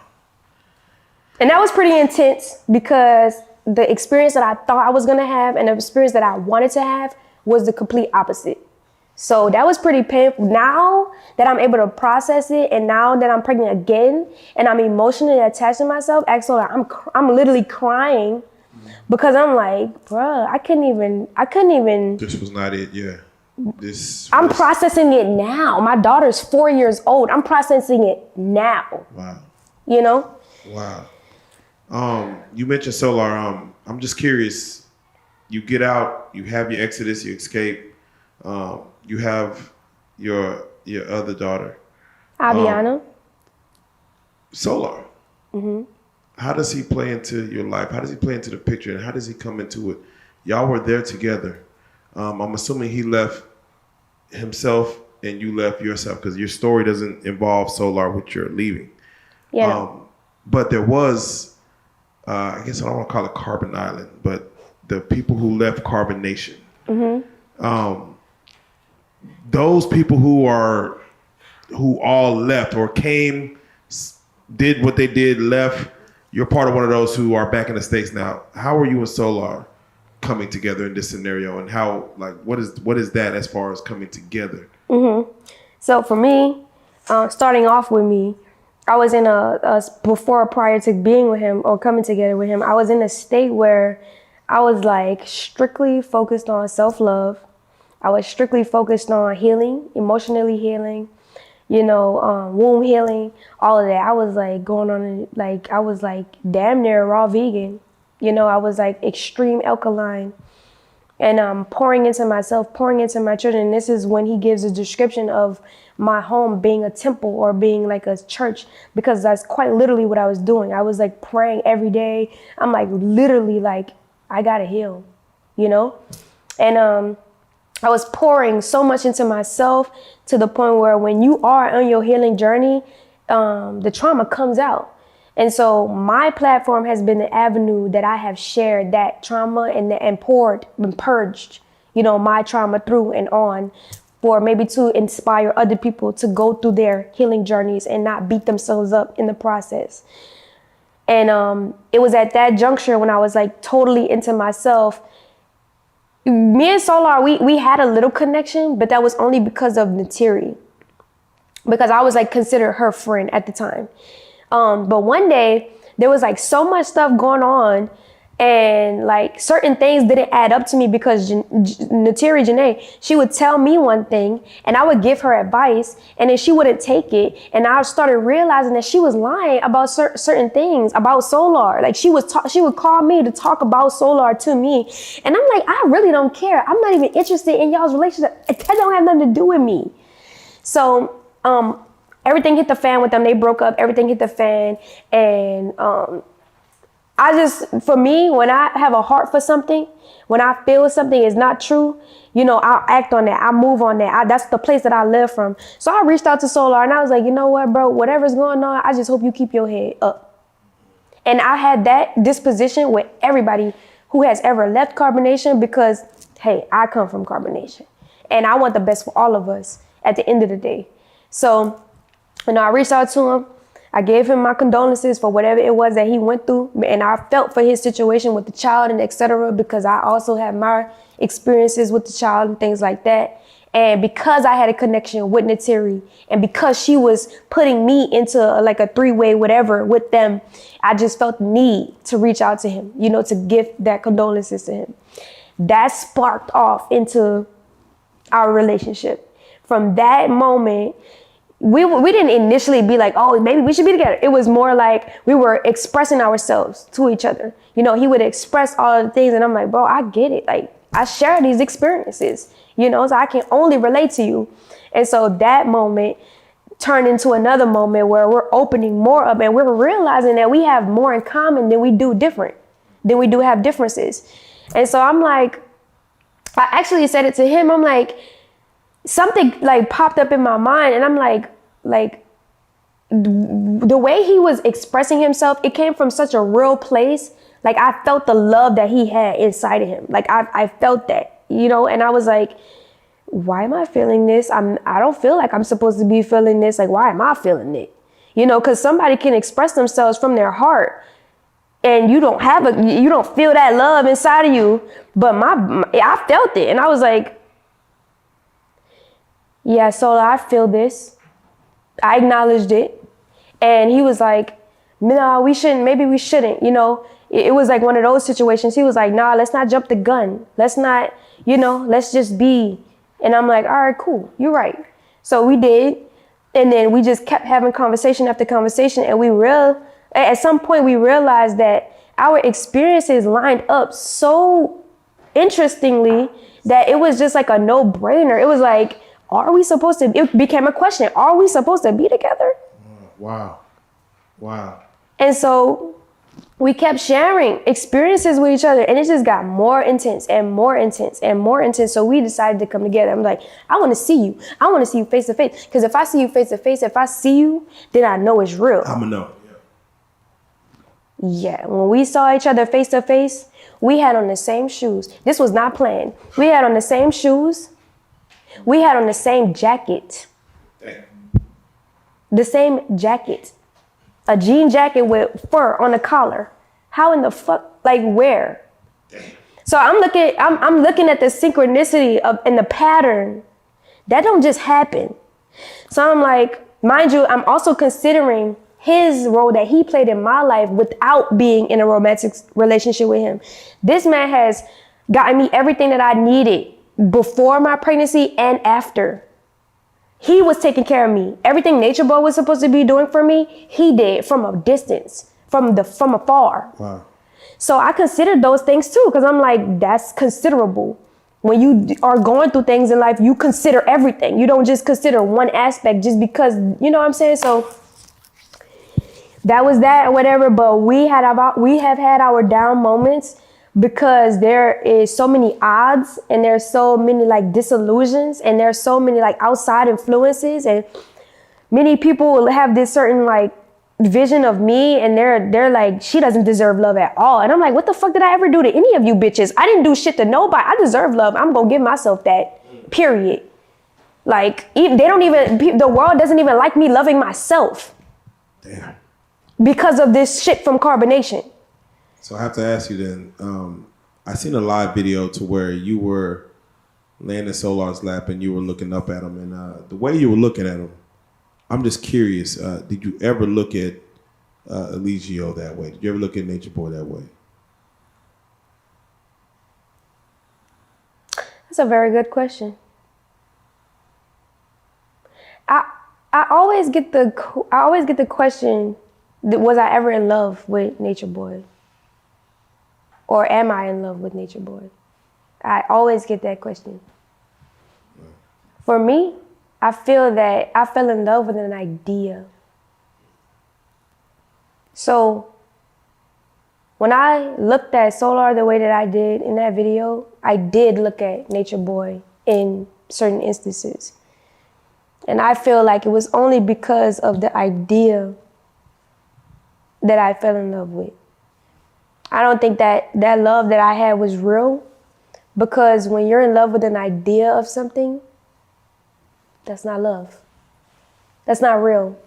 And that was pretty intense because the experience that I thought I was gonna have and the experience that I wanted to have was the complete opposite. So that was pretty painful. Now that I'm able to process it, and now that I'm pregnant again, and I'm emotionally attached to myself, actually, I'm literally crying because I'm like, bruh, I couldn't even. This was not it, yeah. I'm processing it now. My daughter's 4 years old. I'm processing it now. Wow. You know? Wow. You mentioned Solar. I'm just curious. You get out, you have your exodus, you escape. You have your other daughter, Aviana. Solar. Mm-hmm. How does he play into your life? How does he play into the picture, and how does he come into it? Y'all were there together. I'm assuming he left himself and you left yourself because your story doesn't involve Solar, which you're leaving. Yeah. But there was, I guess I don't want to call it Carbon Island, but the people who left Carbonation. Mm-hmm. Those people who all left or came, did what they did, left. You're part of one of those who are back in the States now. How are you and Solar coming together in this scenario, and how, like, what is that as far as coming together? Mm-hmm. So for me, starting off with me, I was in prior to being with him or coming together with him, I was in a state where I was like strictly focused on self-love. I was strictly focused on healing, emotionally healing, womb healing, all of that. I was like going on, like, I was like damn near raw vegan. I was like extreme alkaline and pouring into myself, pouring into my children. And this is when he gives a description of my home being a temple or being like a church, because that's quite literally what I was doing. I was like praying every day. I'm like literally like, I gotta heal, And I was pouring so much into myself to the point where when you are on your healing journey, the trauma comes out. And so my platform has been the avenue that I have shared that trauma and poured and purged, my trauma through and on, for maybe to inspire other people to go through their healing journeys and not beat themselves up in the process. And it was at that juncture when I was like totally into myself. Me and Solar, we had a little connection, but that was only because of Natiri, because I was like considered her friend at the time. But one day there was like so much stuff going on, and like certain things didn't add up to me because Natiri Janae, she would tell me one thing and I would give her advice and then she wouldn't take it. And I started realizing that she was lying about certain things about Solar. Like she would call me to talk about Solar to me. And I'm like, I really don't care. I'm not even interested in y'all's relationship. That don't have nothing to do with me. So, everything hit the fan with them. They broke up, everything hit the fan. And, for me, when I have a heart for something, when I feel something is not true, I'll act on that. I move on that. That's the place that I live from. So I reached out to Solar and I was like, you know what, bro, whatever's going on, I just hope you keep your head up. And I had that disposition with everybody who has ever left Carbonation because, hey, I come from Carbonation and I want the best for all of us at the end of the day. So, I reached out to him. I gave him my condolences for whatever it was that he went through. And I felt for his situation with the child and etc. because I also had my experiences with the child and things like that. And because I had a connection with Nateri and because she was putting me into like a three-way whatever with them, I just felt the need to reach out to him, you know, to give that condolences to him. That sparked off into our relationship. From that moment, we didn't initially be like, oh, maybe we should be together. It was more like we were expressing ourselves to each other. You know, he would express all of the things and I'm like, bro, I get it. Like, I share these experiences, you know, so I can only relate to you. And so that moment turned into another moment where we're opening more up and we're realizing that we have more in common than we do have differences. And so I'm like, I actually said it to him. I'm like, something like popped up in my mind and I'm like the way he was expressing himself, it came from such a real place. Like I felt the love that he had inside of him. Like I felt that, you know, and I was like, why am I feeling this? I don't feel like I'm supposed to be feeling this. Like, why am I feeling it? You know, because somebody can express themselves from their heart and you don't feel that love inside of you. But I felt it. And I was like, yeah, so I feel this. I acknowledged it. And he was like, no, maybe we shouldn't, you know. It was like one of those situations. He was like, nah, let's not jump the gun. Let's not, you know, let's just be. And I'm like, all right, cool, you're right. So we did. And then we just kept having conversation after conversation. And at some point we realized that our experiences lined up so interestingly that it was just like a no-brainer. It was like, it became a question. Are we supposed to be together? Wow. And so we kept sharing experiences with each other and it just got more intense and more intense and more intense. So we decided to come together. I'm like, I want to see you. I want to see you face to face. Because if I see you face to face, if I see you, then I know it's real. I'm going to know. Yeah. When we saw each other face to face, we had on the same shoes. This was not planned. We had on the same shoes. We had on the same jacket. Damn. The same jacket. A jean jacket with fur on the collar. How in the fuck, like where? Damn. So I'm looking at the synchronicity and the pattern. That don't just happen. So I'm like, mind you, I'm also considering his role that he played in my life without being in a romantic relationship with him. This man has gotten me everything that I needed before my pregnancy and after. He was taking care of me. Everything Nature Boy was supposed to be doing for me, he did from a distance, from afar. Wow. So I considered those things too, because I'm like, that's considerable. When you are going through things in life, you consider everything. You don't just consider one aspect just because, you know what I'm saying? So that was that or whatever, but we have had our down moments because there is so many odds and there's so many like disillusions and there's so many like outside influences and many people will have this certain like vision of me and they're like, she doesn't deserve love at all. And I'm like, what the fuck did I ever do to any of you bitches? I didn't do shit to nobody. I deserve love. I'm gonna give myself that, period. Like the world doesn't even like me loving myself. Damn. Because of this shit from carbonation. So I have to ask you then, I seen a live video to where you were laying in Solar's lap and you were looking up at him. And the way you were looking at him, I'm just curious, did you ever look at Eligio that way? Did you ever look at Nature Boy that way? That's a very good question. I always get the question, was I ever in love with Nature Boy? Or am I in love with Nature Boy? I always get that question. For me, I feel that I fell in love with an idea. So when I looked at Solar the way that I did in that video, I did look at Nature Boy in certain instances. And I feel like it was only because of the idea that I fell in love with. I don't think that love that I had was real, because when you're in love with an idea of something, that's not love. That's not real,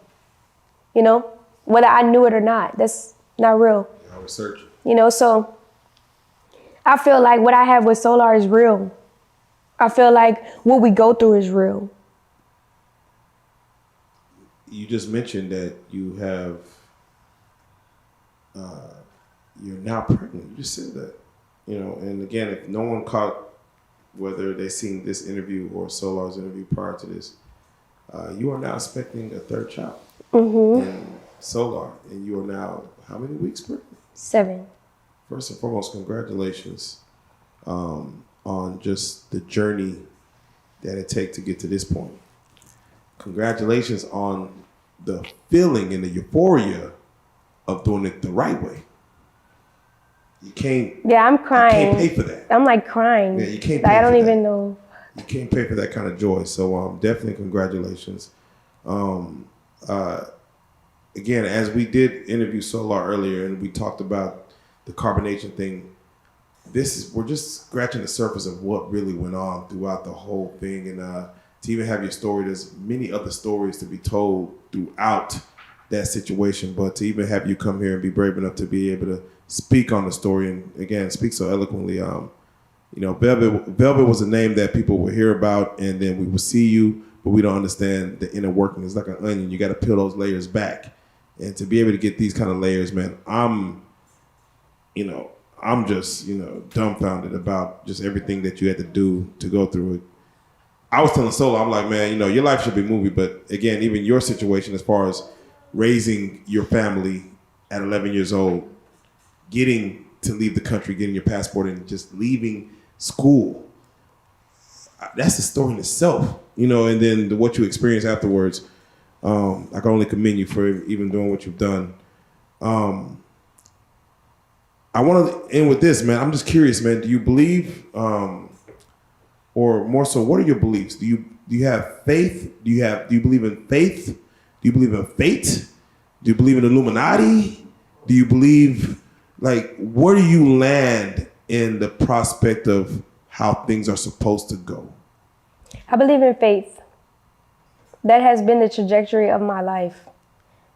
you know? whether I knew it or not. That's not real. I was searching. You know, so I feel like what I have with Solar is real. I feel like what we go through is real. You just mentioned that you have, you're now pregnant. You just said that, you know, and again, if no one caught, whether they seen this interview or Solar's interview prior to this, you are now expecting a third child. And Solar, and you are now how many weeks pregnant? 7. First and foremost, congratulations on just the journey that it takes to get to this point. Congratulations on the feeling and the euphoria of doing it the right way. You can't. Yeah, I'm crying. You can't pay for that. I'm like crying. Yeah, you can't. Like, Pay I don't for even that. know. You can't pay for that kind of joy. So definitely congratulations. Again, as we did interview Solar earlier, and we talked about the carbonation thing. We're just scratching the surface of what really went on throughout the whole thing, and to even have your story, there's many other stories to be told throughout that situation. But to even have you come here and be brave enough to be able to speak on the story, and again, speak so eloquently. You know, Velvet was a name that people would hear about, and then we would see you, but we don't understand the inner working. It's like an onion. You got to peel those layers back, and to be able to get these kind of layers, man, I'm just, dumbfounded about just everything that you had to do to go through it. I was telling Solar, I'm like, man, your life should be a movie, but again, even your situation as far as raising your family at 11 years old, getting to leave the country, getting your passport, and just leaving school, that's a story in itself, and then what you experience afterwards. I can only commend you for even doing what you've done. I want to end with this, man. I'm just curious, man. Do you believe, or more so, what are your beliefs? Do you have faith? Do you believe in faith? Do you believe in fate? Do you believe in Illuminati? Do you believe, where do you land in the prospect of how things are supposed to go? I believe in faith. That has been the trajectory of my life.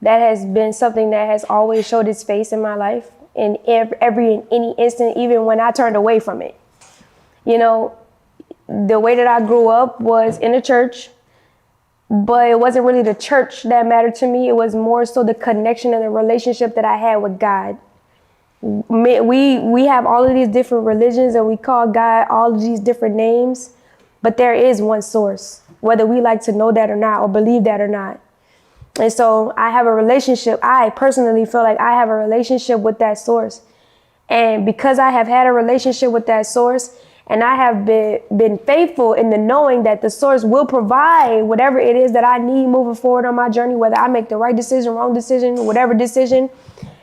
That has been something that has always showed its face in my life. In any instant, even when I turned away from it. The way that I grew up was in a church, but it wasn't really the church that mattered to me. It was more so the connection and the relationship that I had with God. We have all of these different religions and we call God all of these different names, but there is one source, whether we like to know that or not, or believe that or not. And so I have a relationship. I personally feel like I have a relationship with that source. And because I have had a relationship with that source, and I have been faithful in the knowing that the source will provide whatever it is that I need moving forward on my journey, whether I make the right decision, wrong decision, whatever decision,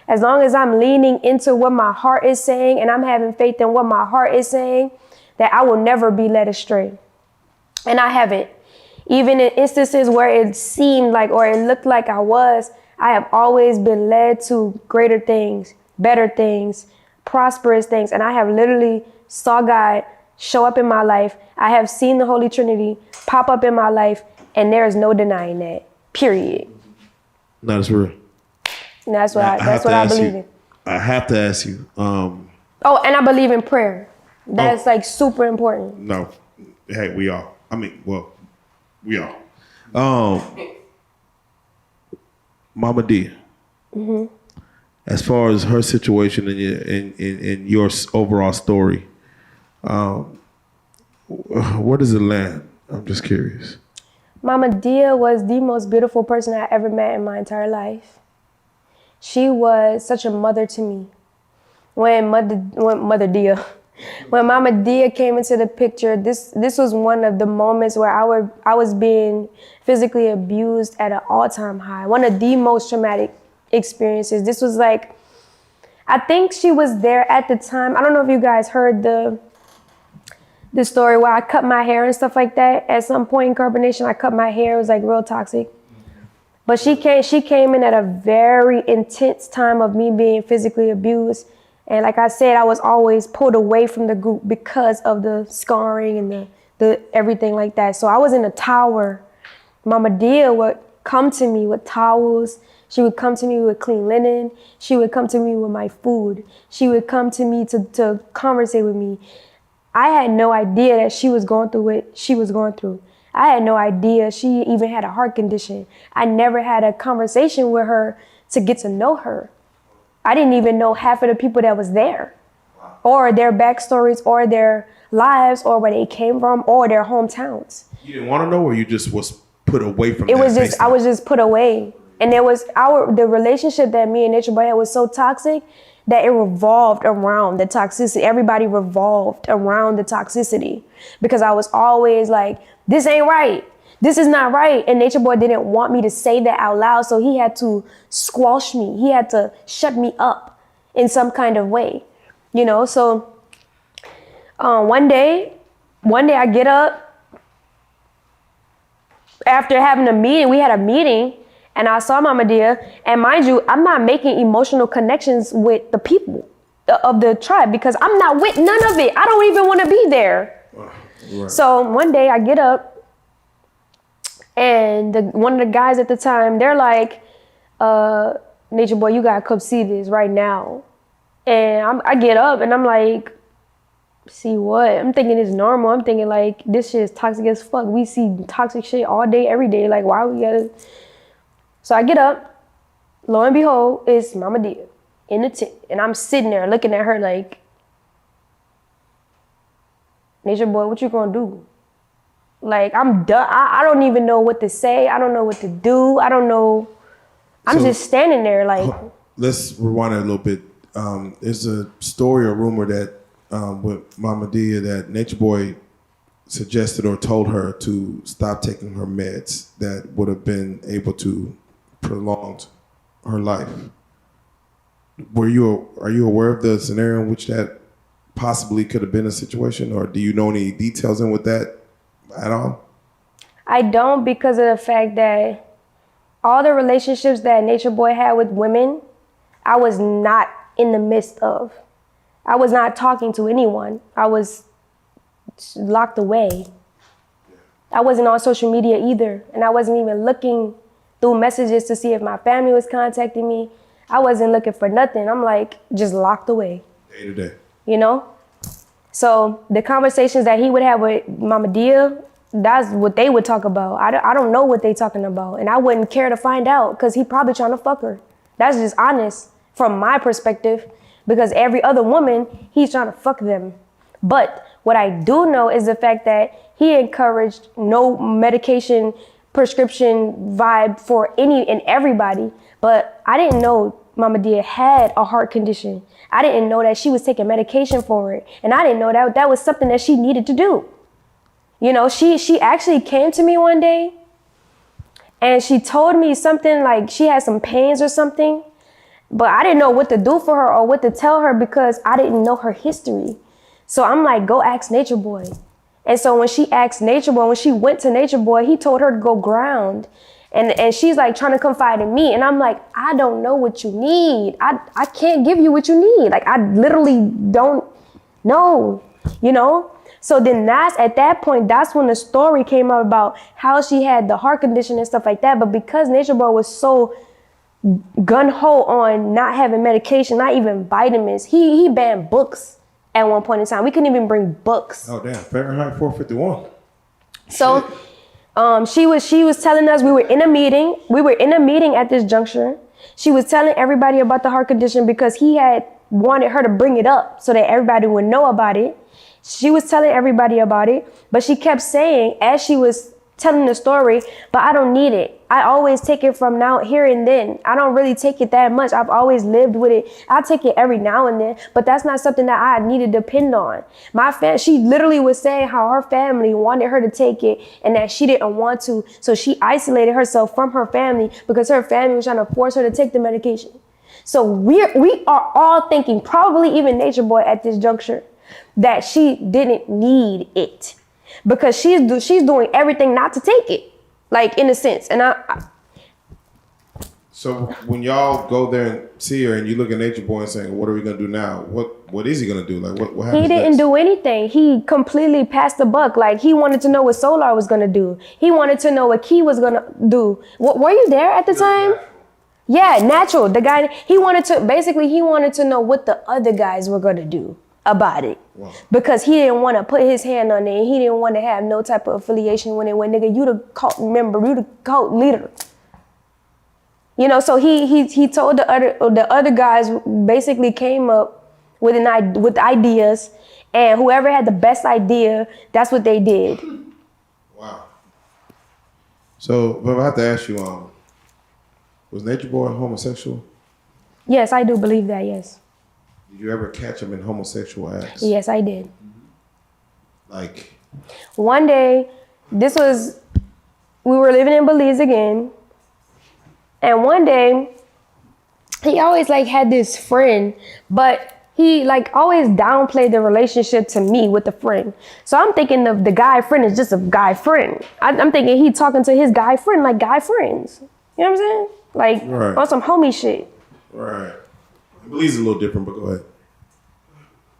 as long as I'm leaning into what my heart is saying and I'm having faith in what my heart is saying, that I will never be led astray. And I haven't. Even in instances where it seemed like, or it looked like I have always been led to greater things, better things, prosperous things. And I have literally saw God show up in my life. I have seen the Holy Trinity pop up in my life, and there is no denying that, period. No, that's real. And that's what I believe in. I have to ask you. And I believe in prayer. That's super important. No, hey, we are. We are. Mama D. Mm-hmm. As far as her situation and your overall story, where does it land? I'm just curious. Mama Dia was the most beautiful person I ever met in my entire life. She was such a mother to me. When Mama Dia came into the picture, this was one of the moments where I was being physically abused at an all-time high. One of the most traumatic experiences. This was I think she was there at the time. I don't know if you guys heard the story where I cut my hair and stuff like that. At some point in carbonation, I cut my hair. It was real toxic. But she came in at a very intense time of me being physically abused. And like I said, I was always pulled away from the group because of the scarring and the everything like that. So I was in a tower. Mama Dia would come to me with towels. She would come to me with clean linen. She would come to me with my food. She would come to me to conversate with me. I had no idea that she was going through what she was going through. I had no idea she even had a heart condition. I never had a conversation with her to get to know her. I didn't even know half of the people that was there, or their backstories, or their lives, or where they came from, or their hometowns. You didn't want to know, or you just was put away from It that was just, I was just put away. And there was the relationship that me and Nature Boy had was so toxic that it revolved around the toxicity. Everybody revolved around the toxicity because I was always like, this ain't right. This is not right. And Nature Boy didn't want me to say that out loud. So he had to squash me. He had to shut me up in some kind of way, you know? So one day I get up after having a meeting. We had a meeting. And I saw Mama Dia, and mind you, I'm not making emotional connections with the people of the tribe because I'm not with none of it. I don't even want to be there. Right. So one day I get up, and one of the guys at the time, they're like, Nature Boy, you gotta come see this right now. And I get up, and I'm like, see what? I'm thinking it's normal. I'm thinking like, this shit is toxic as fuck. We see toxic shit all day, every day. Like, why we gotta... So I get up, lo and behold, it's Mama Dia in the tent. And I'm sitting there looking at her like, Nature Boy, what you gonna do? Like, I'm done. I don't even know what to say. I don't know what to do. I don't know. I'm just standing there like. Let's rewind it a little bit. There's a story or rumor that with Mama Dia that Nature Boy suggested or told her to stop taking her meds that would have been able to prolong her life. Are you aware of the scenario in which that possibly could have been a situation, or do you know any details in with that at all? I don't, because of the fact that all the relationships that Nature Boy had with women, I was not in the midst of. I was not talking to anyone. I was locked away. I wasn't on social media either, and I wasn't even looking through messages to see if my family was contacting me. I wasn't looking for nothing. I'm like just locked away. Day to day. You know? So the conversations that he would have with Mama Dia, that's what they would talk about. I don't know what they talking about, and I wouldn't care to find out because he probably trying to fuck her. That's just honest from my perspective, because every other woman, he's trying to fuck them. But what I do know is the fact that he encouraged no medication prescription vibe for any and everybody. But I didn't know Mama Dia had a heart condition. I didn't know that she was taking medication for it. And I didn't know that that was something that she needed to do. You know, she actually came to me one day and she told me something like she had some pains or something, but I didn't know what to do for her or what to tell her because I didn't know her history. So I'm like, go ask Nature Boy. And so when she asked Nature Boy, when she went to Nature Boy, he told her to go ground. And she's like trying to confide in me. And I'm like, I don't know what you need. I can't give you what you need. Like, I literally don't know, you know? So then at that point, that's when the story came up about how she had the heart condition and stuff like that. But because Nature Boy was so gun-ho on not having medication, not even vitamins, he banned books at one point in time. We couldn't even bring books. Oh, damn. Fahrenheit 451. So she was telling us, we were in a meeting at this juncture. She was telling everybody about the heart condition because he had wanted her to bring it up so that everybody would know about it. She was telling everybody about it, but she kept saying as she was telling the story, but I don't need it. I always take it from now, here and then. I don't really take it that much. I've always lived with it. I take it every now and then, but that's not something that I need to depend on. She literally was saying how her family wanted her to take it and that she didn't want to. So she isolated herself from her family because her family was trying to force her to take the medication. So we are all thinking, probably even Nature Boy at this juncture, that she didn't need it because she's doing everything not to take it, like in a sense. And So when y'all go there and see her, and you look at Nature Boy and saying, "What are we gonna do now? What is he gonna do? Like what happens?" He didn't do anything. He completely passed the buck. Like he wanted to know what Solar was gonna do. He wanted to know what Key was gonna do. Were you there at the time? Yeah, natural. The guy he wanted to know what the other guys were gonna do about it. Wow. Because he didn't want to put his hand on it. He didn't want to have no type of affiliation with it. When nigga, you the cult member, you the cult leader. You know, so he told the other guys basically came up with ideas, and whoever had the best idea, that's what they did. Wow. So, but I have to ask you, was Nature Boy homosexual? Yes, I do believe that. Yes. Did you ever catch him in homosexual acts? Yes, I did. Like. One day, we were living in Belize again. And one day, he always like had this friend, but he like always downplayed the relationship to me with the friend. So I'm thinking of the guy friend is just a guy friend. I'm thinking he talking to his guy friend like guy friends. You know what I'm saying? Like on some homie shit. Right. Belize is a little different, but go ahead.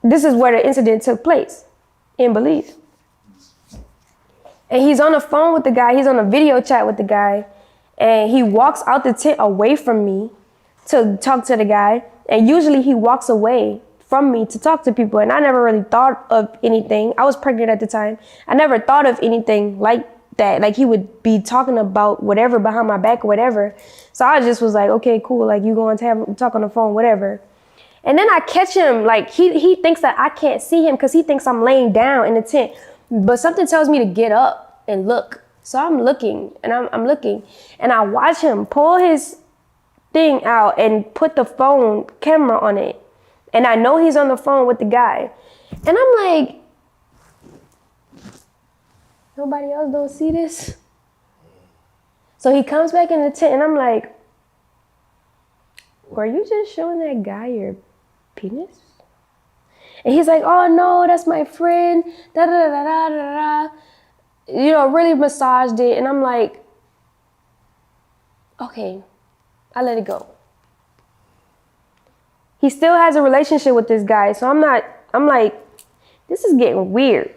This is where the incident took place, in Belize. And he's on the phone with the guy. He's on a video chat with the guy. And he walks out the tent away from me to talk to the guy. And usually he walks away from me to talk to people. And I never really thought of anything. I was pregnant at the time. I never thought of anything like that. Like he would be talking about whatever behind my back or whatever. So I just was like, okay, cool. Like you going to talk on the phone, whatever. And then I catch him, like he thinks that I can't see him because he thinks I'm laying down in the tent. But something tells me to get up and look. So I'm looking and I'm looking and I watch him pull his thing out and put the phone camera on it. And I know he's on the phone with the guy. And I'm like, nobody else don't see this? So he comes back in the tent and I'm like, were you just showing that guy your penis? And he's like, oh no, that's my friend, da da da da da da. You know, really massaged it. And I'm like, okay, I let it go. He still has a relationship with this guy. So I'm like, this is getting weird.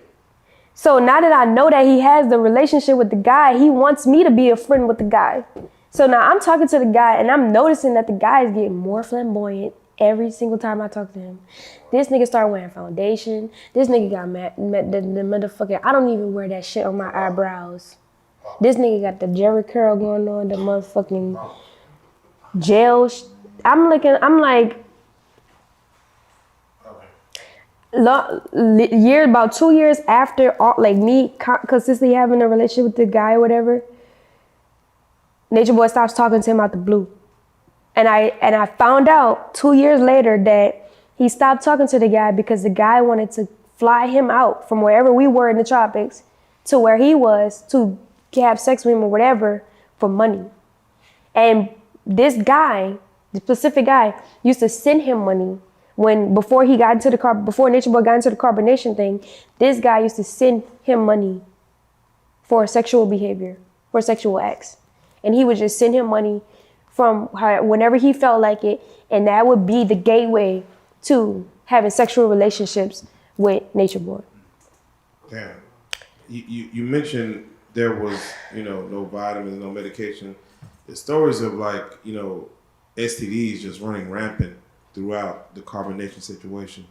So now that I know that he has the relationship with the guy, he wants me to be a friend with the guy. So now I'm talking to the guy and I'm noticing that the guy is getting more flamboyant every single time I talk to him. This nigga started wearing foundation. This nigga got the motherfucking, I don't even wear that shit on my eyebrows. This nigga got the Jerry curl going on, the motherfucking gel. I'm like, about 2 years after, like me consistently having a relationship with the guy or whatever, Nature Boy stops talking to him out the blue. And I found out 2 years later that he stopped talking to the guy because the guy wanted to fly him out from wherever we were in the tropics to where he was to have sex with him or whatever for money. And this guy, the specific guy, used to send him money before Nature Boy got into the carbonation thing. This guy used to send him money for sexual behavior, for sexual acts. And he would just send him money from whenever he felt like it, and that would be the gateway to having sexual relationships with Nature Boy. Damn. You mentioned there was, no vitamins, no medication. The stories of STDs just running rampant throughout the carbonation situation.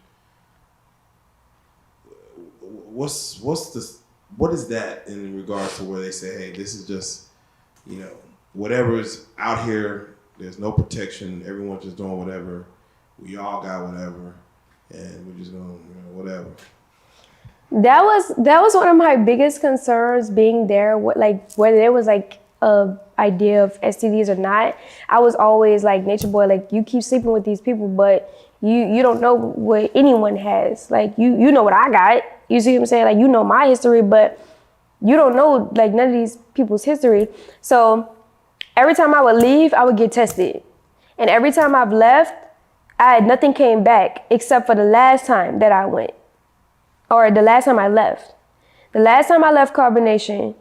What is that in regards to where they say, hey, this is just, whatever's out here, there's no protection, everyone's just doing whatever, we all got whatever, and we're just going, whatever. That was one of my biggest concerns being there, whether there was a idea of STDs or not. I was always like, Nature Boy, you keep sleeping with these people, but you don't know what anyone has. You know what I got. You see what I'm saying? You know my history, but you don't know none of these people's history. So every time I would leave, I would get tested. And every time I've left, nothing came back except for the last time that I went. Or the last time I left. The last time I left carbonation,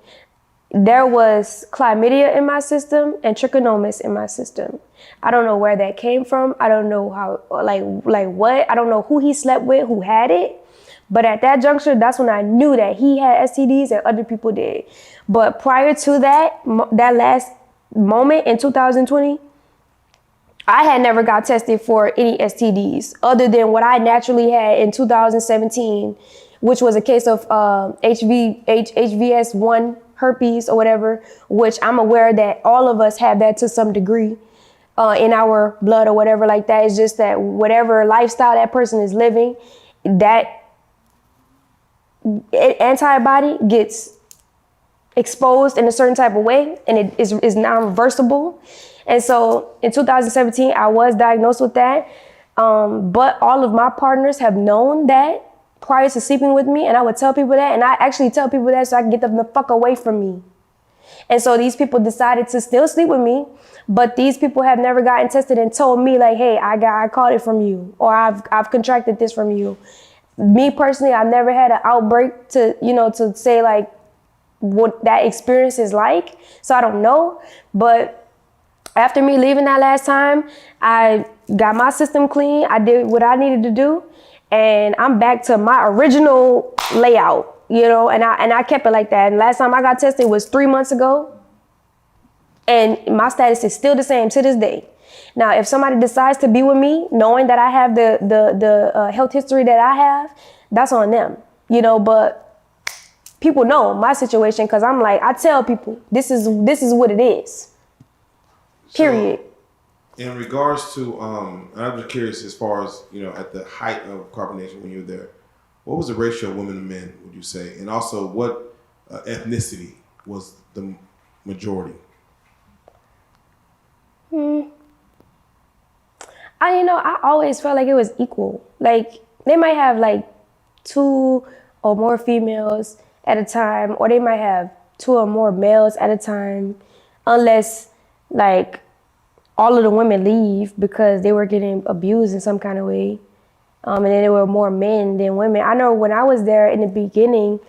there was chlamydia in my system and trichomonas in my system. I don't know where that came from. I don't know how, like what. I don't know who he slept with, who had it. But at that juncture, that's when I knew that he had STDs and other people did. But prior to that, that last moment in 2020, I had never got tested for any STDs other than what I naturally had in 2017, which was a case of HVS1 herpes or whatever, which I'm aware that all of us have that to some degree in our blood or whatever like that. It's just that whatever lifestyle that person is living, that antibody gets exposed in a certain type of way, and it is non-reversible. And so in 2017, I was diagnosed with that. But all of my partners have known that prior to sleeping with me, and I would tell people that, and I actually tell people that so I can get them the fuck away from me. And so these people decided to still sleep with me, but these people have never gotten tested and told me like, hey, I caught it from you, or I've contracted this from you. Me personally, I've never had an outbreak to say like what that experience is like. So I don't know. But after me leaving that last time, I got my system clean. I did what I needed to do, and I'm back to my original layout, and I kept it like that. And last time I got tested was 3 months ago, and my status is still the same to this day. Now, if somebody decides to be with me, knowing that I have the health history that I have, that's on them, but people know my situation because I'm like, I tell people, this is what it is, period. So, in regards to, I'm just curious as far as, at the height of carbonation when you were there, what was the ratio of women to men, would you say? And also, what ethnicity was the majority? I always felt like it was equal. Like they might have like 2 or more females at a time, or they might have 2 or more males at a time, unless like all of the women leave because they were getting abused in some kind of way. And then there were more men than women. I know when I was there in the beginning,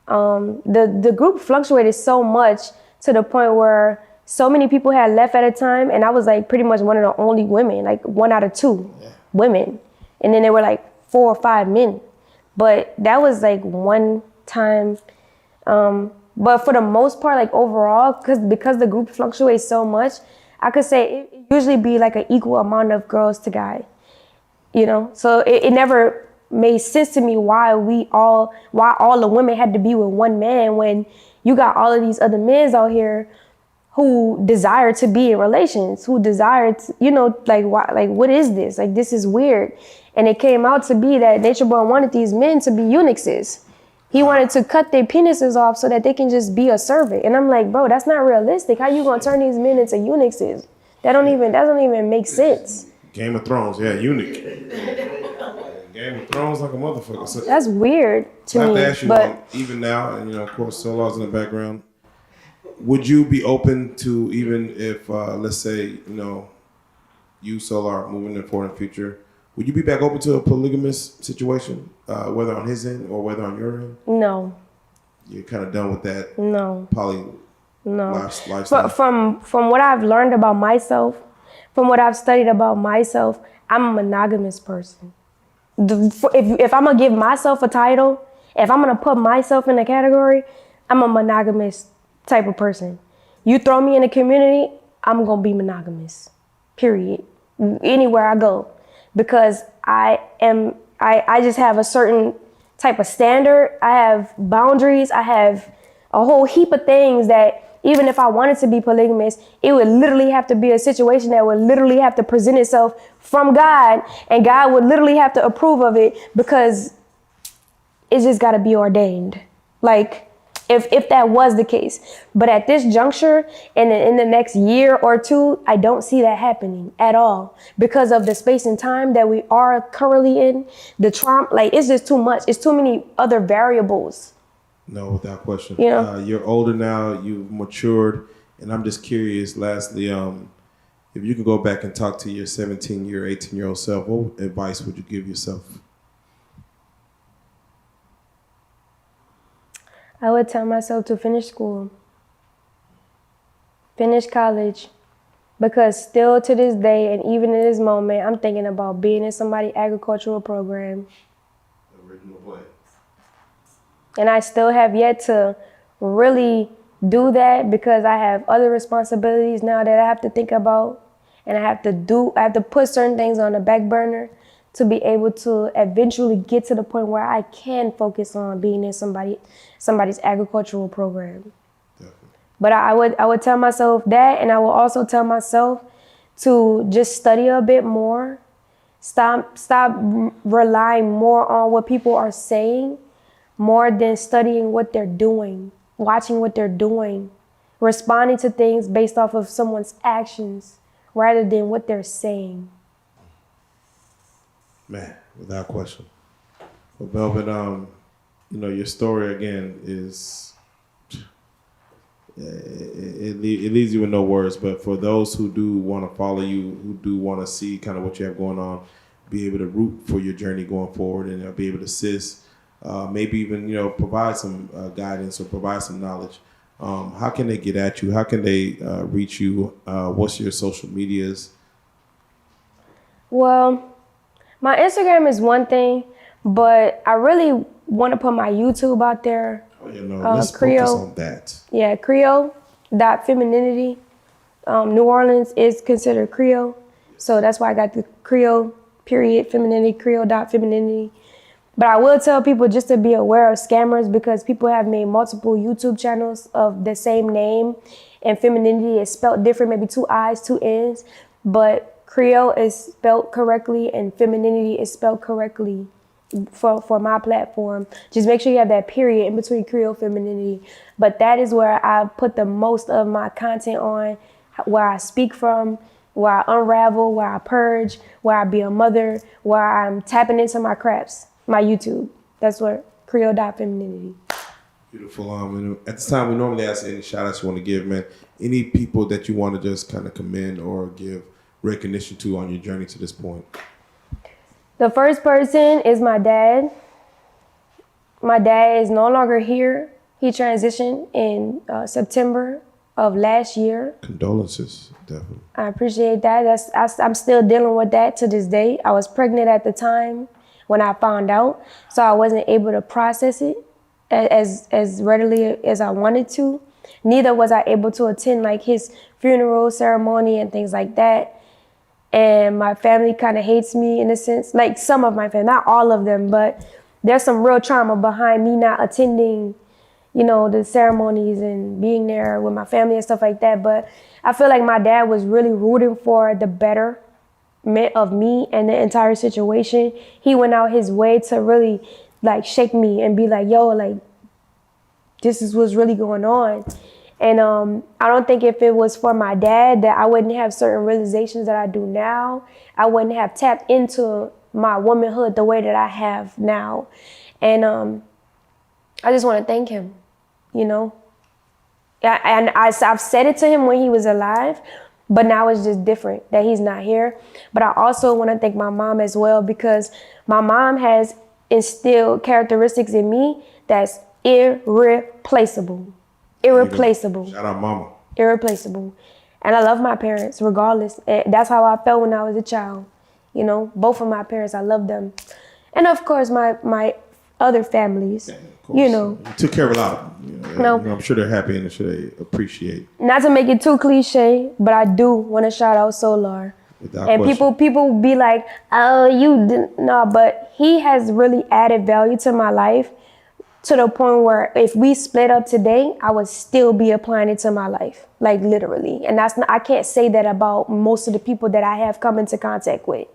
the group fluctuated so much to the point where so many people had left at a time, and I was like pretty much one of the only women, like 1 out of 2 women. And then there were like 4 or 5 men. But that was like one time. But for the most part, like overall, because the group fluctuates so much, I could say it usually be like an equal amount of girls to guys. So it never made sense to me why all the women had to be with one man when you got all of these other men out here who desire to be in relations, who desire to, like what is this? Like, this is weird. And it came out to be that Nature Boy wanted these men to be eunuchs. He wanted to cut their penises off so that they can just be a servant. And I'm like, bro, that's not realistic. How you gonna turn these men into eunuchs? That don't even make sense. Game of Thrones, yeah, eunuch. Game of Thrones like a motherfucker. So that's weird to me. I have to ask you, but even now, and of course, Solar's in the background. Would you be open to, even if, let's say, you, Solar, moving forward in the future, would you be back open to a polygamous situation, whether on his end or whether on your end? No. You're kind of done with that? No. Lifestyle? But from what I've learned about myself, from what I've studied about myself, I'm a monogamous person. If I'm going to give myself a title, if I'm going to put myself in a category, I'm a monogamous type of person. You throw me in a community, I'm gonna be monogamous, period. Anywhere I go, because I just have a certain type of standard. I have boundaries. I have a whole heap of things that even if I wanted to be polygamous, it would literally have to be a situation that would literally have to present itself from God, and God would literally have to approve of it, because it's just got to be ordained. Like, if that was the case. But at this juncture, in the next year or 2, I don't see that happening at all, because of the space and time that we are currently in. The trauma, like, it's just too much. It's too many other variables. No, without question. You're older now, you've matured, and I'm just curious, lastly, if you could go back and talk to your 17-year, 18-year-old self, what advice would you give yourself? I would tell myself to finish school. Finish college. Because still to this day, and even in this moment, I'm thinking about being in somebody's agricultural program. Original plan. And I still have yet to really do that because I have other responsibilities now that I have to think about. And I have to put certain things on the back burner to be able to eventually get to the point where I can focus on being in somebody's agricultural program. Definitely. But I would tell myself that, and I will also tell myself to just study a bit more. Stop relying more on what people are saying, more than studying what they're doing, watching what they're doing, responding to things based off of someone's actions rather than what they're saying. Man, without question. Well, Velvet, your story again is it leaves you with no words. But for those who do want to follow you, who do want to see kind of what you have going on, be able to root for your journey going forward, and be able to assist, maybe even provide some guidance or provide some knowledge. How can they get at you? How can they reach you? What's your social medias? Well, my Instagram is one thing, but I really want to put my YouTube out there. Let's focus on that. Yeah, Creole.femininity. New Orleans is considered Creole, so that's why I got the Creole _femininity, Creole.femininity. But I will tell people just to be aware of scammers because people have made multiple YouTube channels of the same name, and femininity is spelled different, maybe 2 I's, 2 N's, but Creole is spelled correctly and femininity is spelled correctly for my platform. Just make sure you have that period in between Creole femininity. But that is where I put the most of my content on, where I speak from, where I unravel, where I purge, where I be a mother, where I'm tapping into my crafts, my YouTube. That's what Creole.femininity. Beautiful. And at this time, we normally ask any shout outs you want to give, man. Any people that you want to just kind of commend or give recognition to on your journey to this point? The first person is my dad. My dad is no longer here. He transitioned in September of last year. Condolences, definitely. I appreciate that. I'm still dealing with that to this day. I was pregnant at the time when I found out, so I wasn't able to process it as readily as I wanted to. Neither was I able to attend like his funeral ceremony and things like that. And my family kind of hates me in a sense, like some of my family, not all of them, but there's some real trauma behind me not attending, the ceremonies and being there with my family and stuff like that. But I feel like my dad was really rooting for the betterment of me and the entire situation. He went out his way to really like shake me and be like, yo, like, this is what's really going on. And I don't think if it was for my dad that I wouldn't have certain realizations that I do now. I wouldn't have tapped into my womanhood the way that I have now. And I just want to thank him, And I've said it to him when he was alive, but now it's just different that he's not here. But I also want to thank my mom as well, because my mom has instilled characteristics in me that's irreplaceable. Irreplaceable. Shout out mama. Irreplaceable. And I love my parents regardless. And that's how I felt when I was a child. Both of my parents, I love them. And of course, my other families, You took care of a lot of them. No. I'm sure they're happy and I'm sure they appreciate. Not to make it too cliche, but I do want to shout out Solar. And people be like, oh, you didn't. No, but he has really added value to my life, to the point where if we split up today, I would still be applying it to my life, like literally. And I can't say that about most of the people that I have come into contact with,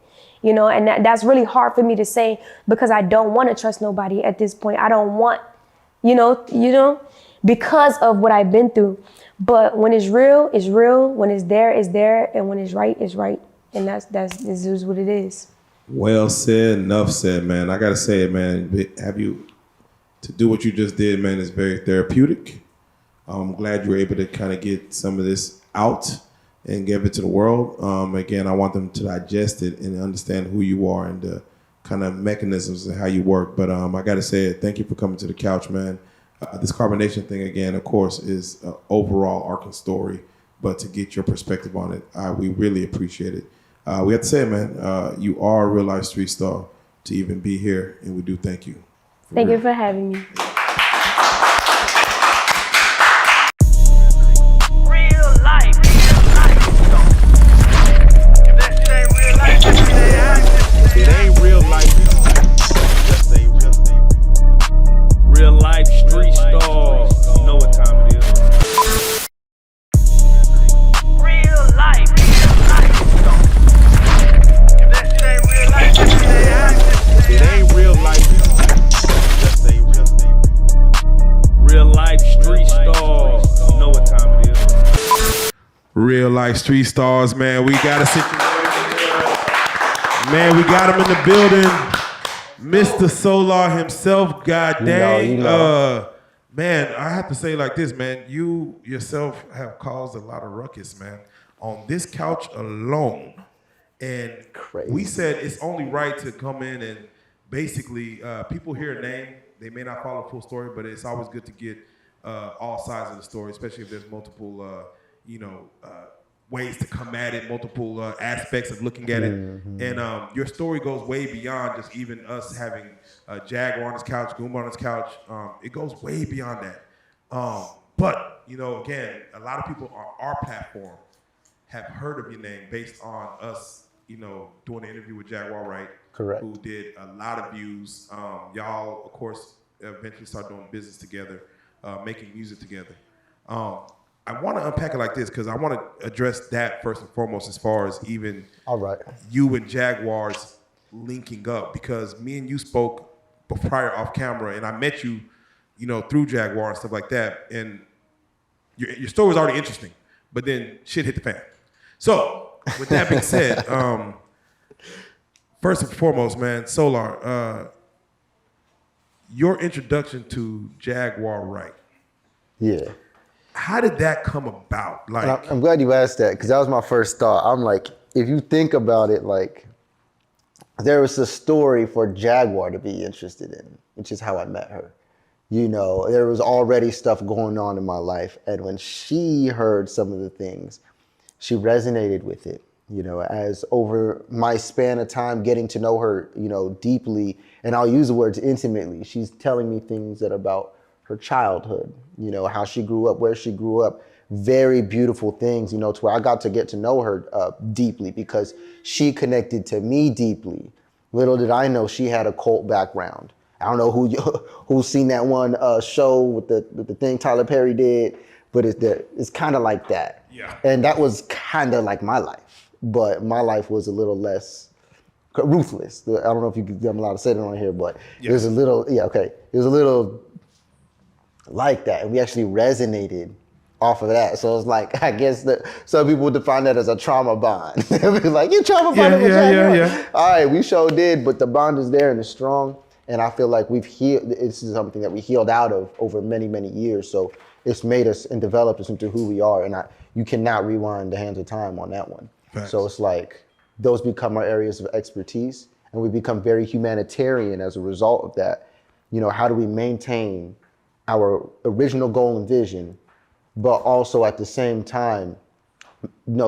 and that's really hard for me to say because I don't want to trust nobody at this point. I don't want, because of what I've been through. But when it's real, it's real. When it's there, it's there. And when it's right, it's right. And this is what it is. Well said, enough said, man. I got to say it, man. To do what you just did, man, is very therapeutic. I'm glad you were able to kind of get some of this out and give it to the world. Again, I want them to digest it and understand who you are and the kind of mechanisms and how you work. But I got to say it. Thank you for coming to the couch, man. This carbonation thing, again, of course, is an overall arcing story. but to get your perspective on it, we really appreciate it. We have to say, man, you are a real life street star to even be here, and we do thank you. Thank you for having me. It ain't real life. Just ain't real. Real life street stars. You know what time it is. Real life. If that shit ain't real life, it ain't real life. Just ain't real. Real life street stars. You know what time it is. Real life street stars, man. We got a situation. Man, we got him in the building. Mr. Solar himself, god dang. Man, I have to say like this, man. You yourself have caused a lot of ruckus, man, on this couch alone. And we said it's only right to come in and basically, people hear a name, they may not follow the full story, but it's always good to get all sides of the story, especially if there's multiple, ways to come at it, multiple aspects of looking at it. And your story goes way beyond just even us having Jaguar on his couch, Goomba on his couch. It goes way beyond that. But, again, a lot of people on our platform have heard of your name based on us, doing the interview with Jaguar Wright. Correct. Who did a lot of views. Y'all, of course, eventually started doing business together, making music together. I want to unpack it like this because I want to address that first and foremost as far as even you and Jaguar's linking up, because me and you spoke prior off camera and I met you, through Jaguar and stuff like that. And your story was already interesting, but then shit hit the fan. So with that being said, first and foremost, man, Solar, your introduction to Jaguar Wright. Yeah. How did that come about? Like, I'm glad you asked that because that was my first thought. I'm like, if you think about it, like, there was a story for Jaguar to be interested in, which is how I met her. There was already stuff going on in my life. And when she heard some of the things, she resonated with it, as over my span of time getting to know her, deeply, and I'll use the words intimately. She's telling me things that about her childhood, how she grew up, where she grew up, very beautiful things, to where I got to get to know her deeply because she connected to me deeply. Little did I know she had a cult background. I don't know who's seen that one show with the thing Tyler Perry did, but it's kind of like that. Yeah. And that was kind of like my life, but my life was a little less ruthless. I don't know if I'm allowed to say that on here, but it was a little, it was a little like that, and we actually resonated off of that. So it's like, I guess that some people would define that as a trauma bond. They'll be like, you trauma bonded with Jaguar? Yeah. All right, we sure did, but the bond is there and it's strong. And I feel like we've healed. This is something that we healed out of over many, many years. So it's made us and developed us into who we are. And you cannot rewind the hands of time on that one. Facts. So it's like those become our areas of expertise, and we become very humanitarian as a result of that. How do we maintain our original goal and vision, but also at the same time,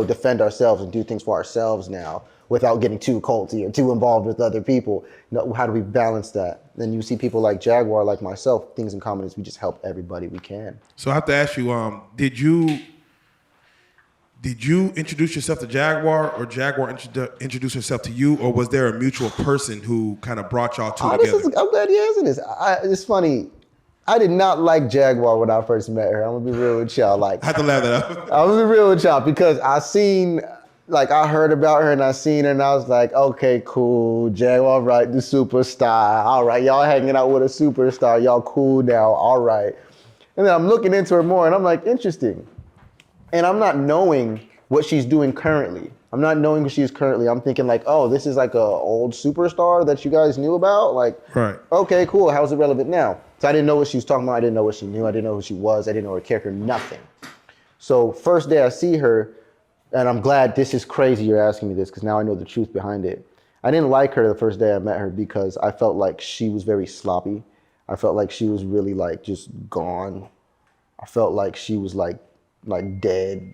defend ourselves and do things for ourselves now without getting too culty or too involved with other people? How do we balance that? Then you see people like Jaguar, like myself, things in common is we just help everybody we can. So I have to ask you, did you introduce yourself to Jaguar, or Jaguar introduce herself to you, or was there a mutual person who kind of brought y'all two together? I'm glad you answered this. It's funny. I did not like Jaguar when I first met her. I'm gonna be real with y'all. Like, I have to laugh that up. I'm gonna be real with y'all because I heard about her and I seen her and I was like, okay, cool. Jaguar Wright, the superstar. All right, y'all hanging out with a superstar. Y'all cool now. All right. And then I'm looking into her more and I'm like, interesting. And I'm not knowing what she's doing currently. I'm not knowing what she is currently. I'm thinking like, oh, this is like a old superstar that you guys knew about. Like, right. Okay, cool. How's it relevant now? So I didn't know what she was talking about. I didn't know what she knew. I didn't know who she was. I didn't know her character, nothing. So first day I see her, and I'm glad this is crazy you're asking me this because now I know the truth behind it. I didn't like her the first day I met her because I felt like she was very sloppy. I felt like she was really like just gone. I felt like she was like dead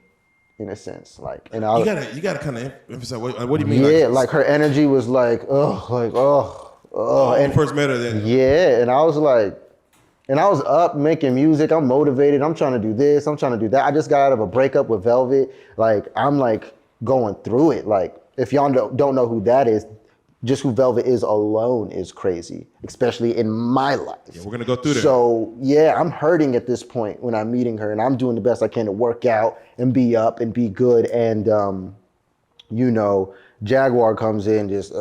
in a sense. Like, and You gotta kind of emphasize. What do you mean? Yeah, like her energy was like, when you first met her, then. Yeah, and I was like, and I was up making music. I'm motivated. I'm trying to do this. I'm trying to do that. I just got out of a breakup with Velvet. Like, I'm like going through it. Like, if y'all don't know who that is, just who Velvet is alone is crazy, especially in my life. Yeah, we're gonna go through that. So yeah, I'm hurting at this point when I'm meeting her, and I'm doing the best I can to work out and be up and be good. And Jaguar comes in just,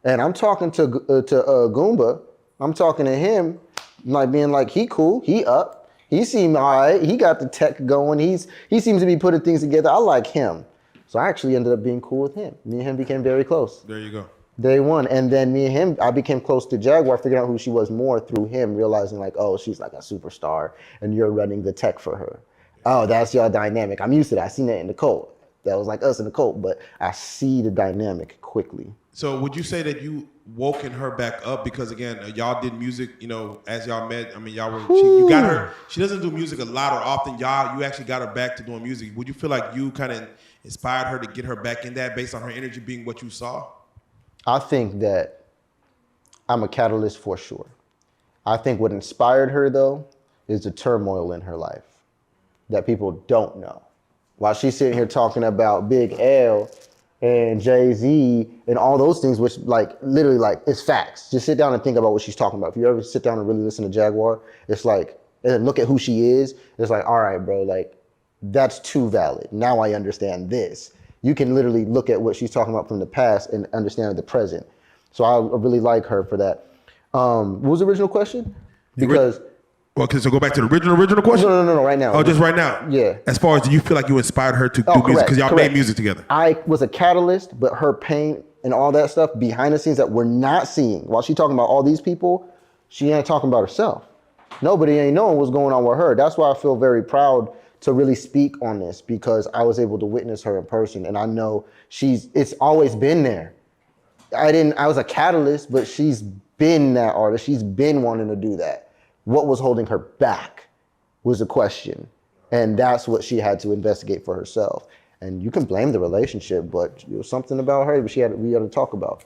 and I'm talking to Goomba. I'm talking to him, like being like, he cool, he up, he seemed all right, he got the tech going, he seems to be putting things together. I like him. So I actually ended up being cool with him. Me and him became very close. There you go. Day one. And then me and him, I became close to Jaguar, figuring out who she was more through him, realizing like, oh, she's like a superstar and you're running the tech for her. Oh, that's your dynamic. I'm used to that. I seen that in the cult. That was like us in the cult, but I see the dynamic quickly. So would you say that you woken her back up because again, y'all did music, as y'all met? I mean, y'all were. You got her. She doesn't do music a lot or often. You actually got her back to doing music. Would you feel like you kind of inspired her to get her back in that based on her energy being what you saw? I think that I'm a catalyst for sure. I think what inspired her though is the turmoil in her life that people don't know. While she's sitting here talking about Big L and Jay-Z and all those things, which like literally like it's facts. Just sit down and think about what she's talking about. If you ever sit down and really listen to Jaguar, it's like, and look at who she is, it's like, all right, bro, like that's too valid. Now I understand this. You can literally look at what she's talking about from the past and understand the present. So I really like her for that. What was the original question? Because okay, so go back to the original question. No, right now. Oh, just right now. Yeah. As far as, do you feel like you inspired her to do music because y'all made music together? I was a catalyst, but her pain and all that stuff behind the scenes that we're not seeing. While she's talking about all these people, she ain't talking about herself. Nobody ain't knowing what's going on with her. That's why I feel very proud to really speak on this, because I was able to witness her in person, and I know it's always been there. I was a catalyst, but she's been that artist. She's been wanting to do that. What was holding her back was the question. And that's what she had to investigate for herself. And you can blame the relationship, but it was something about her that we had to talk about.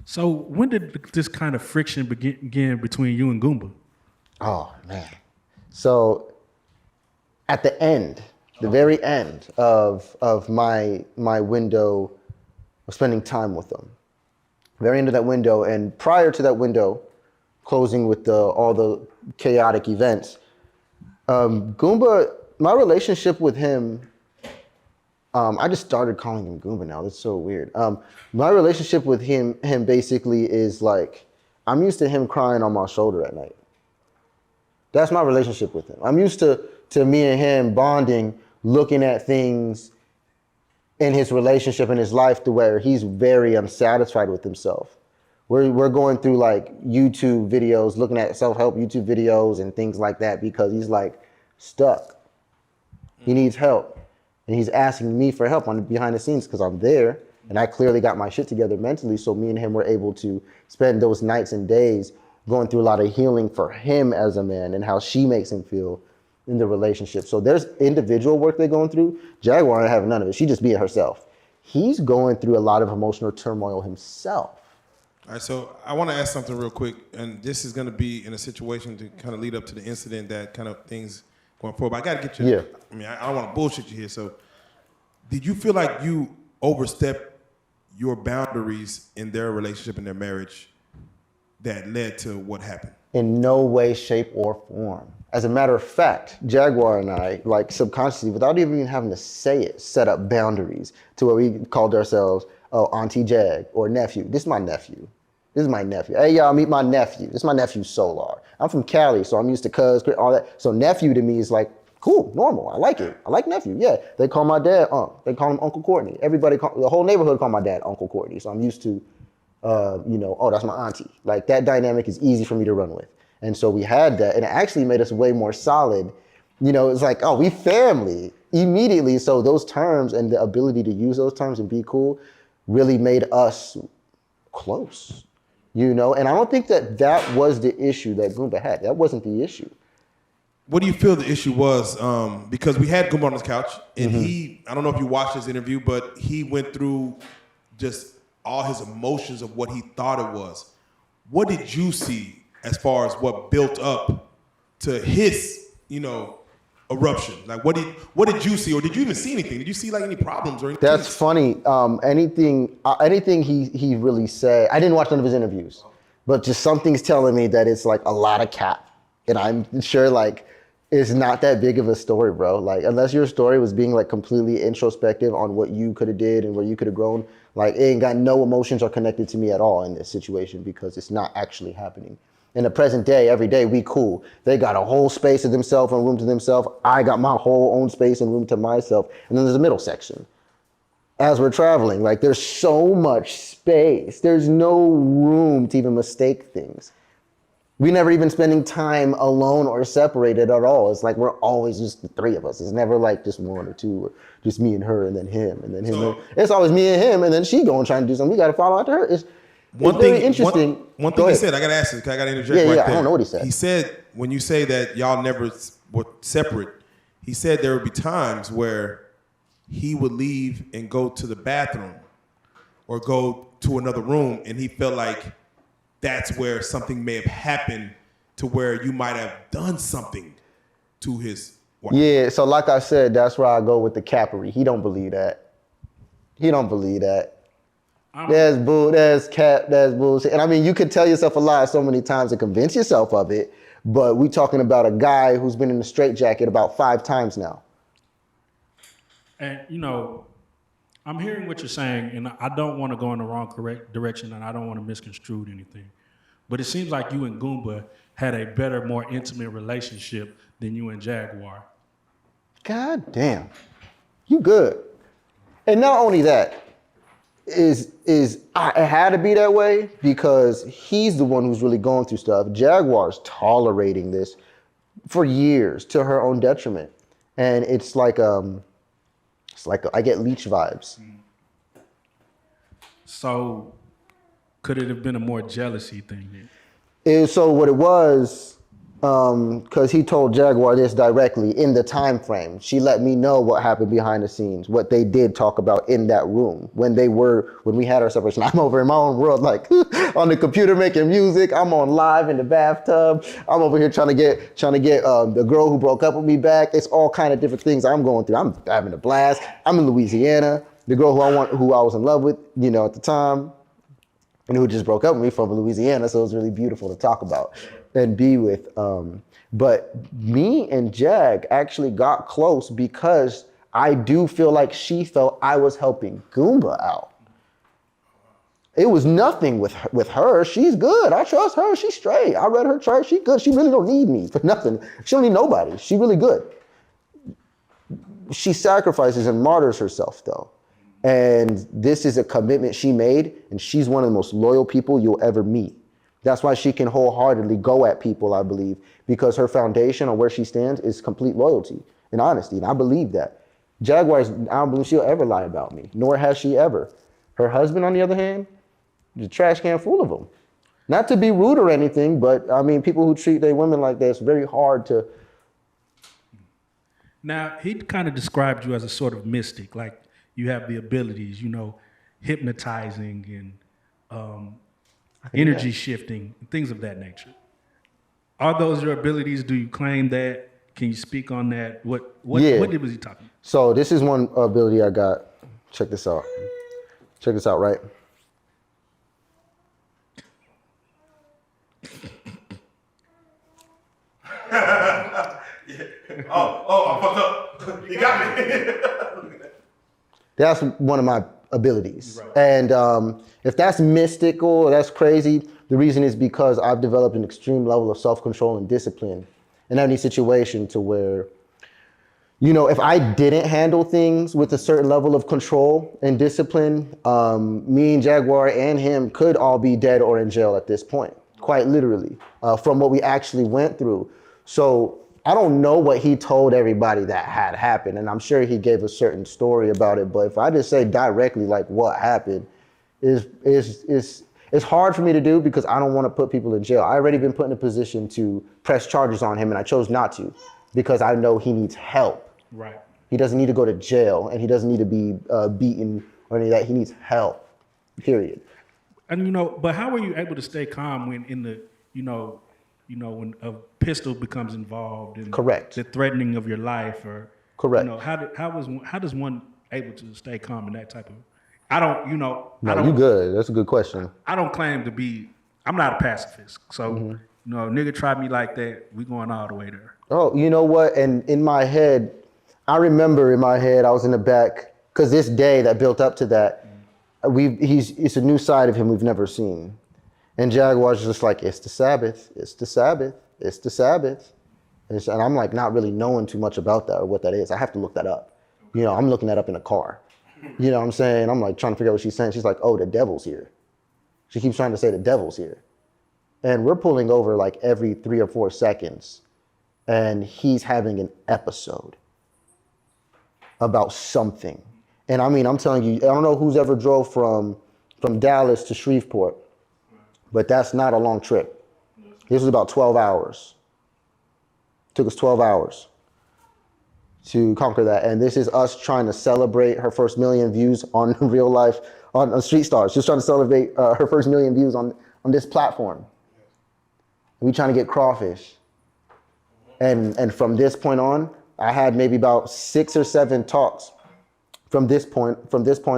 So when did this kind of friction begin between you and Goomba? Oh, man. So at the end, the very end of my window of spending time with them, very end of that window, and prior to that window closing with all the chaotic events, Goomba, my relationship with him, I just started calling him Goomba now. That's so weird. My relationship with him basically is like, I'm used to him crying on my shoulder at night. That's my relationship with him. I'm used to me and him bonding, looking at things in his relationship, in his life, to where he's very unsatisfied with himself. We're going through like YouTube videos, looking at self-help YouTube videos and things like that, because he's like stuck. He needs help. And he's asking me for help on behind the scenes because I'm there and I clearly got my shit together mentally. So me and him were able to spend those nights and days going through a lot of healing for him as a man and how she makes him feel in the relationship. So there's individual work they're going through. Jaguar ain't having none of it. She just being herself. He's going through a lot of emotional turmoil himself. All right, so I want to ask something real quick, and this is going to be in a situation to kind of lead up to the incident that kind of things going forward. But I got to get you. Yeah. I mean, I don't want to bullshit you here. So, did you feel like you overstepped your boundaries in their relationship, in their marriage, that led to what happened? In no way, shape, or form. As a matter of fact, Jaguar and I, like subconsciously, without even having to say it, set up boundaries to where we called ourselves, oh, Auntie Jag or nephew. This is my nephew. This is my nephew. Hey, y'all, meet my nephew. This is my nephew, Solar. I'm from Cali, so I'm used to cuz, all that. So nephew to me is like, cool, normal. I like it. I like nephew. Yeah, they call my dad They call him Uncle Courtney. The whole neighborhood call my dad Uncle Courtney. So I'm used to, oh, that's my auntie. Like that dynamic is easy for me to run with. And so we had that, and it actually made us way more solid. It's like, oh, we family immediately. So those terms and the ability to use those terms and be cool really made us close, And I don't think that was the issue that Goomba had. That wasn't the issue. what do you feel the issue was? Because we had Goomba on his couch, and I don't know if you watched his interview, but he went through just all his emotions of what he thought it was. What did you see as far as what built up to his, eruption? Like, what did you see, or did you even see anything? Did you see like any problems or anything? That's funny. Anything he really said, I didn't watch none of his interviews, but just something's telling me that it's like a lot of cap. And I'm sure like it's not that big of a story, bro. Like unless your story was being like completely introspective on what you could have did and where you could have grown, like it ain't got no emotions are connected to me at all in this situation because it's not actually happening. In the present day, every day, we cool. They got a whole space to themselves and room to themselves. I got my whole own space and room to myself. And then there's a middle section. As we're traveling, like there's so much space. There's no room to even mistake things. We never even spending time alone or separated at all. It's like we're always just the three of us. It's never like just one or two, or just me and her and then him and then him. So, it's always me and him and then she going trying to do something. We got to follow after her. It's very interesting. One thing he said, I got to ask you, I got to interject right there. I don't know what he said. He said, when you say that y'all never were separate, he said there would be times where he would leave and go to the bathroom or go to another room, and he felt like that's where something may have happened to where you might have done something to his wife. Yeah, so like I said, that's where I go with the capery. He don't believe that. He don't believe that. There's cap, there's bullshit. And I mean, you could tell yourself a lie so many times to convince yourself of it, but we talking about a guy who's been in a straitjacket about 5 times now. And, I'm hearing what you're saying, and I don't want to go in the wrong correct direction, and I don't want to misconstrue anything. But it seems like you and Goomba had a better, more intimate relationship than you and Jaguar. God damn. You good. And not only that, it had to be that way because he's the one who's really going through stuff. Jaguar's tolerating this for years to her own detriment. And it's like I get leech vibes. So could it have been a more jealousy thing then? So what it was, because he told Jaguar this directly in the time frame. She let me know what happened behind the scenes, what they did talk about in that room when we had our separation. I'm over in my own world, like on the computer making music. I'm on live in the bathtub. I'm over here trying to get the girl who broke up with me back. It's all kind of different things I'm going through. I'm having a blast. I'm in Louisiana. The girl who I was in love with, at the time, and who just broke up with me from Louisiana, so it was really beautiful to talk about and be with. But me and Jag actually got close because I do feel like she felt I was helping Goomba out. It was nothing with her. She's good. I trust her. She's straight. I read her chart. She's good. She really don't need me for nothing. She don't need nobody. She really good. She sacrifices and martyrs herself though. And this is a commitment she made, and she's one of the most loyal people you'll ever meet. That's why she can wholeheartedly go at people, I believe, because her foundation on where she stands is complete loyalty and honesty, and I believe that. Jaguars, I don't believe she'll ever lie about me, nor has she ever. Her husband, on the other hand, is a trash can full of them. Not to be rude or anything, but I mean, people who treat their women like that, it's very hard to. Now, he kind of described you as a sort of mystic, like you have the abilities, hypnotizing and energy shifting, things of that nature. Are those your abilities? Do you claim that? Can you speak on that? What was he talking about? So this is one ability I got. Check this out. Check this out, right? I fucked up. You got me. That's one of my abilities. Right. And if that's mystical, that's crazy, the reason is because I've developed an extreme level of self-control and discipline in any situation to where, if I didn't handle things with a certain level of control and discipline, me and Jaguar and him could all be dead or in jail at this point, quite literally, from what we actually went through. So I don't know what he told everybody that had happened, and I'm sure he gave a certain story about it, but if I just say directly like what happened, it's hard for me to do because I don't want to put people in jail. I already been put in a position to press charges on him, and I chose not to. because I know he needs help. Right. He doesn't need to go to jail, and he doesn't need to be beaten or any of that. He needs help, period. And but how were you able to stay calm when in the, when a pistol becomes involved and Correct. the threatening of your life, or Correct. How does one able to stay calm in that type of? I don't, No, you good. That's a good question. I don't claim to be. I'm not a pacifist, so nigga try me like that, we going all the way there. Oh, you know what? And in my head, I remember in my head, I was in the back, because this day that built up to that, it's a new side of him we've never seen. And Jaguar's just like, it's the Sabbath, it's the Sabbath, it's the Sabbath. And I'm like not really knowing too much about that or what that is. I have to look that up. I'm looking that up in a car. You know what I'm saying? I'm like trying to figure out what she's saying. She's like, oh, the devil's here. She keeps trying to say the devil's here. And we're pulling over like every 3 or 4 seconds. And he's having an episode about something. And I mean, I'm telling you, I don't know who's ever drove from Dallas to Shreveport, but that's not a long trip. This was about 12 hours. Took us 12 hours to conquer that. And this is us trying to celebrate her first million views on Reallyfe, on Street Starz. Just trying to celebrate her first million views on this platform. We trying to get crawfish. And from this point on, I had maybe about 6 or 7 talks. From this point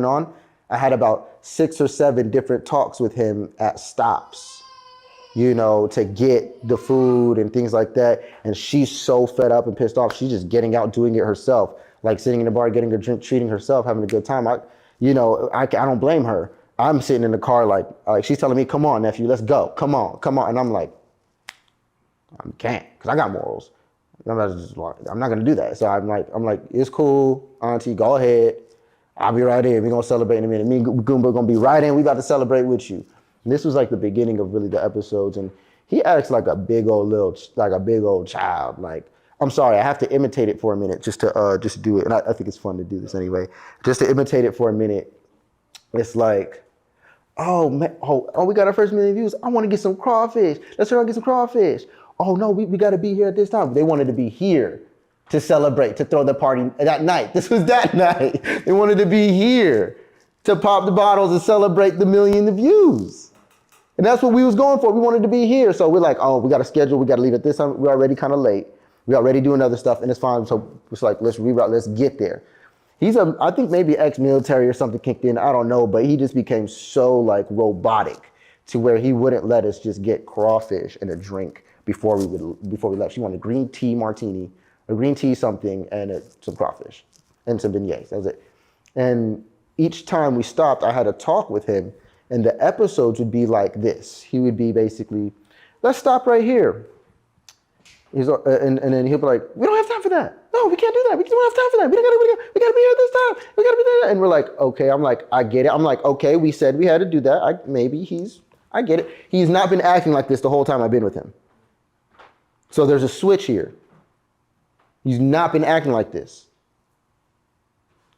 on, I had about 6 or 7 different talks with him at stops, to get the food and things like that. And she's so fed up and pissed off. She's just getting out, doing it herself, like sitting in the bar, getting a drink, treating herself, having a good time. I don't blame her. I'm sitting in the car like she's telling me, come on, nephew, let's go. Come on. And I'm like, I can't, because I got morals. I'm not gonna do that. So I'm like, it's cool, auntie, go ahead. I'll be right in. We're gonna celebrate in a minute. Me and Goomba gonna be right in. We about to celebrate with you. And this was like the beginning of really the episodes. And he acts like a big old child. Like, I'm sorry, I have to imitate it for a minute just to do it. And I think it's fun to do this anyway. Just to imitate it for a minute. It's like, oh man, we got our first million views. I want to get some crawfish. Let's try to get some crawfish. Oh no, we got to be here at this time. They wanted to be here to celebrate, to throw the party that night. This was that night. They wanted to be here to pop the bottles and celebrate the million views. And that's what we was going for. We wanted to be here. So we're like, oh, we got a schedule. We got to leave at this time. We're already kind of late. We already doing other stuff, and it's fine. So it's like, let's reroute. Let's get there. I think maybe ex-military or something kicked in. I don't know, but he just became so like robotic to where he wouldn't let us just get crawfish and a drink before we left. She wanted a green tea martini, a green tea something, and some crawfish and some beignets. That was it. And each time we stopped, I had a talk with him, and the episodes would be like this. He would be basically, let's stop right here. And then he'll be like, we don't have time for that. No, we can't do that. We don't have time for that. We gotta be here at this time. We gotta be there. And we're like, okay. I'm like, I get it. I'm like, okay, we said we had to do that. I get it. He's not been acting like this the whole time I've been with him. So there's a switch here. He's not been acting like this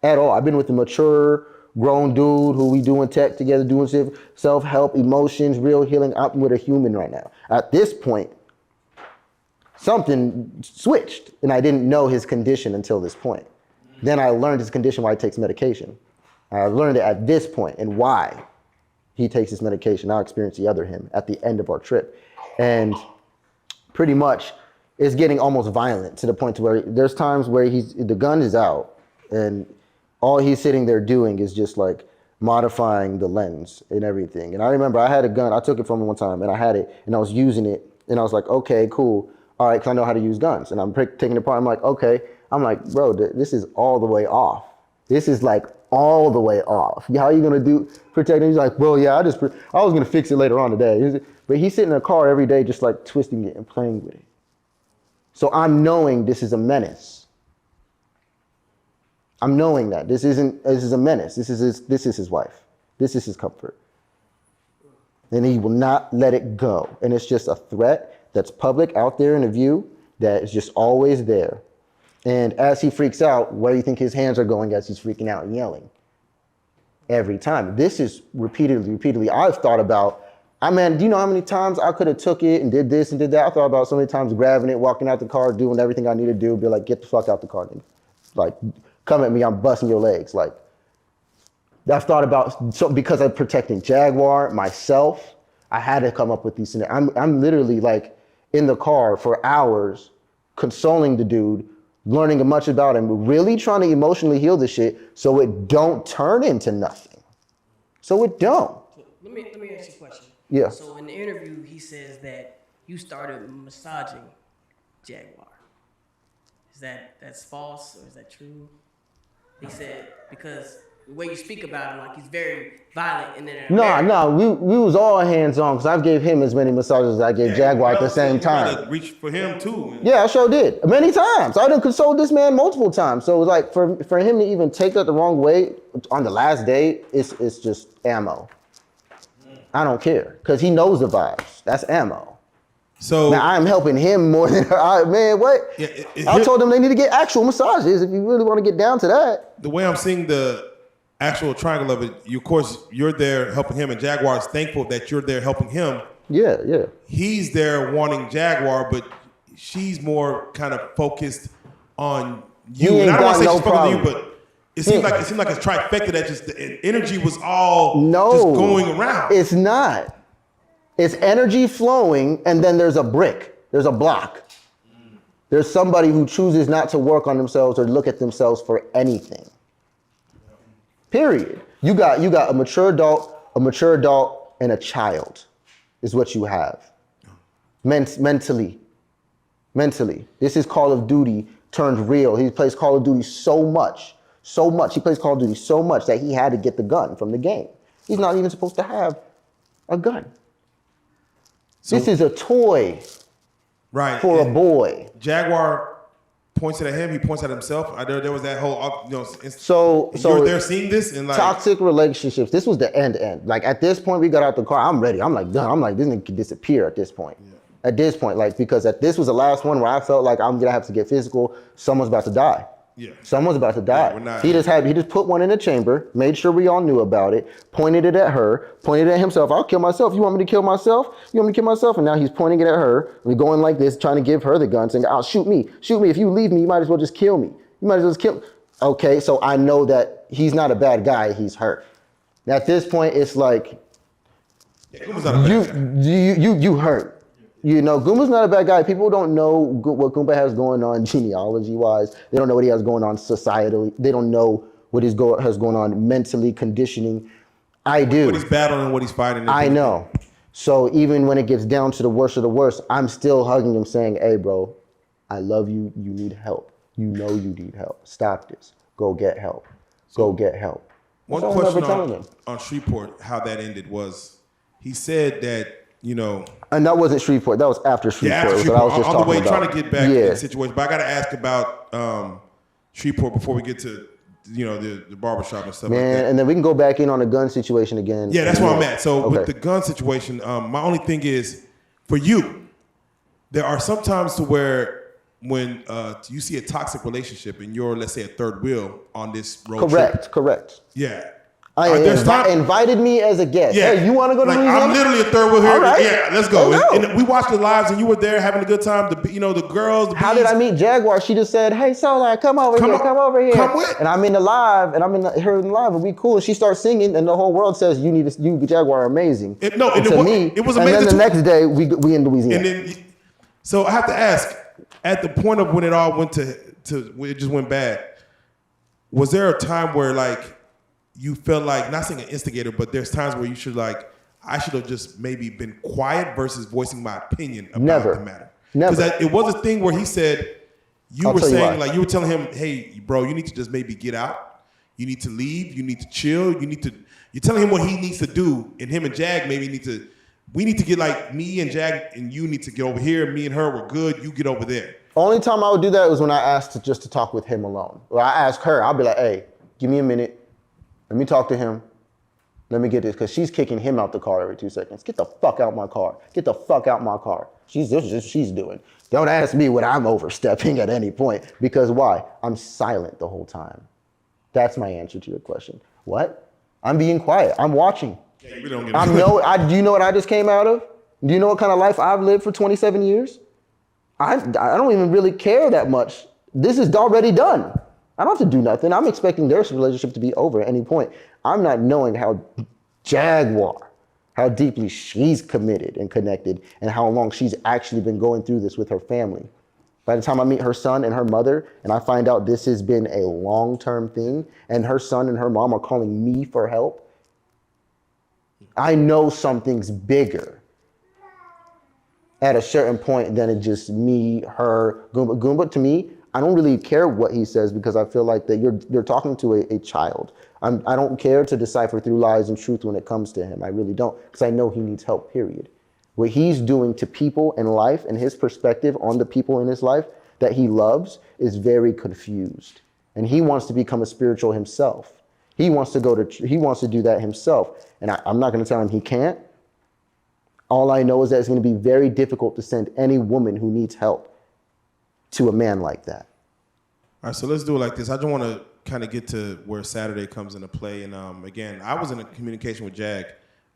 at all. I've been with a mature, grown dude who we doing tech together, doing self-help, emotions, real healing. I'm with a human right now. At this point, something switched, and I didn't know his condition until this point. Then I learned his condition, why he takes medication. I learned it at this point and why he takes his medication. Now I experience the other him at the end of our trip. And pretty much it's getting almost violent to the point to where there's times where the gun is out and all he's sitting there doing is just like modifying the lens and everything. And I remember I had a gun, I took it from him one time and I had it and I was using it and I was like, okay, cool. All right, because I know how to use guns. And I'm taking it apart. I'm like, okay. I'm like, bro, this is all the way off. This is like all the way off. How are you going to protect it? He's like, bro, yeah, I was going to fix it later on today. But he's sitting in a car every day just like twisting it and playing with it. So I'm knowing this is a menace. I'm knowing that this is a menace. This is his wife. This is his comfort. And he will not let it go. And it's just a threat that's public out there in the view that is just always there. And as he freaks out, where do you think his hands are going as he's freaking out and yelling? Every time. This is repeatedly. I've thought about do you know how many times I could have took it and did this and did that? I thought about so many times grabbing it, walking out the car, doing everything I need to do, be like, get the fuck out the car, nigga. Like, come at me, I'm busting your legs. Like, I've thought about, so because I'm protecting Jaguar, myself, I had to come up with these scenarios. I'm literally like in the car for hours, consoling the dude, learning as much about him, really trying to emotionally heal the shit so it don't turn into nothing. So it don't. Let me ask you a question. Yeah. So in the interview, he says that you started massaging Jaguar. That's false or is that true? He said because the way you speak about him, like he's very violent, and then No, we was all hands on because I gave him as many massages as I gave Jaguar at the same time. Reach for him too. Yeah, I sure did many times. I done consoled this man multiple times. So like for him to even take that the wrong way on the last day, it's just ammo. I don't care because he knows the vibes. That's ammo. So now I'm helping him more than man. What? Yeah, I told them they need to get actual massages if you really want to get down to that. The way I'm seeing the actual triangle of it, of course, you're there helping him, and Jaguar is thankful that you're there helping him. Yeah. He's there wanting Jaguar, but she's more kind of focused on you. He ain't And I don't want to say got she's no focused on you, problem. but it seemed like it's trifecta that just the energy was all just going around. It's not. It's energy flowing, and then there's a brick. There's a block. There's somebody who chooses not to work on themselves or look at themselves for anything. Period. You got a mature adult, and a child is what you have. Mentally. This is Call of Duty turned real. He plays Call of Duty so much. He plays Call of Duty so much that he had to get the gun from the game. He's not even supposed to have a gun. So, this is a toy for a boy. Jaguar points it at him. He points at himself. There was that whole, So you're there seeing this and like toxic relationships. This was the end. Like at this point, we got out the car. I'm ready. I'm like done. I'm like this nigga can disappear at this point. Yeah. At this point, like because this was the last one where I felt like I'm gonna have to get physical. Someone's about to die. Yeah. Someone's about to die. Yeah, he just put one in the chamber, made sure we all knew about it, pointed it at her, pointed it at himself. I'll kill myself. You want me to kill myself? You want me to kill myself? And now he's pointing it at her. We're going like this, trying to give her the gun, saying, "Oh, shoot me. If you leave me, you might as well just kill me. You might as well just kill." Okay, so I know that he's not a bad guy. He's hurt. Now, at this point, it's like you hurt. You know, Goomba's not a bad guy. People don't know what Goomba has going on genealogy-wise. They don't know what he has going on societally. They don't know what has going on mentally, conditioning. I do. What he's battling, what he's fighting. I know. So even when it gets down to the worst of the worst, I'm still hugging him saying, "Hey, bro, I love you. You need help. You know you need help. Stop this. Go get help. Go get help." One question on Shreveport, how that ended was, he said that, and that wasn't Shreveport. That was after Shreveport. Yeah, after Shreveport. I was just on the way about. trying to get back in the situation. But I got to ask about Shreveport before we get to, the barbershop and stuff like that. And then we can go back in on the gun situation again. Yeah, that's where I'm at. So with the gun situation, my only thing is, for you, there are some times to where when you see a toxic relationship and you're, let's say, a third wheel on this road trip. Correct. Yeah. Invited me as a guest. Yeah. Hey, you want to go to Louisiana? I'm literally a third wheel here. All right. Yeah, let's go. And we watched the lives, and you were there having a good time. The girls. How did I meet Jaguar? She just said, "Hey, Solar, come over here. Come with." And I'm in the live, and her in the live, and we cool. And she starts singing, and the whole world says, "You Jaguar are amazing." It was amazing. And then the next day, we in Louisiana. And then, so I have to ask, at the point of when it all went to when it just went bad, was there a time where you felt like, not saying an instigator, but there's times where you should I should have just maybe been quiet versus voicing my opinion about the matter? Never. Because it was a thing where he said, you were telling him, "Hey, bro, you need to just maybe get out. You need to leave. You need to chill. You're telling him what he needs to do, and him and Jag maybe we need to get me and Jag and you need to get over here. Me and her, we're good. You get over there." Only time I would do that was when I asked just to talk with him alone. Or I ask her, I'll be like, "Hey, give me a minute. Let me talk to him. Let me get this," because she's kicking him out the car every 2 seconds. "Get the fuck out my car. Get the fuck out my car." This is what she's doing. Don't ask me what I'm overstepping at any point. Because why? I'm silent the whole time. That's my answer to your question. What? I'm being quiet. I'm watching. Yeah, we don't get Do you know what I just came out of? Do you know what kind of life I've lived for 27 years? I don't even really care that much. This is already done. I don't have to do nothing. I'm expecting their relationship to be over at any point. I'm not knowing how deeply she's committed and connected and how long she's actually been going through this with her family. By the time I meet her son and her mother and I find out this has been a long-term thing and her son and her mom are calling me for help, I know something's bigger at a certain point than it just me, her, Goomba. Goomba, to me, I don't really care what he says because I feel like that you're talking to a child. I don't care to decipher through lies and truth when it comes to him. I really don't, because I know he needs help, period. What he's doing to people in life and his perspective on the people in his life that he loves is very confused. And he wants to become a spiritual himself. He wants to do that himself. And I'm not going to tell him he can't. All I know is that it's going to be very difficult to send any woman who needs help to a man like that. All right, so let's do it like this. I just want to kind of get to where Saturday comes into play. And again, I was in a communication with Jag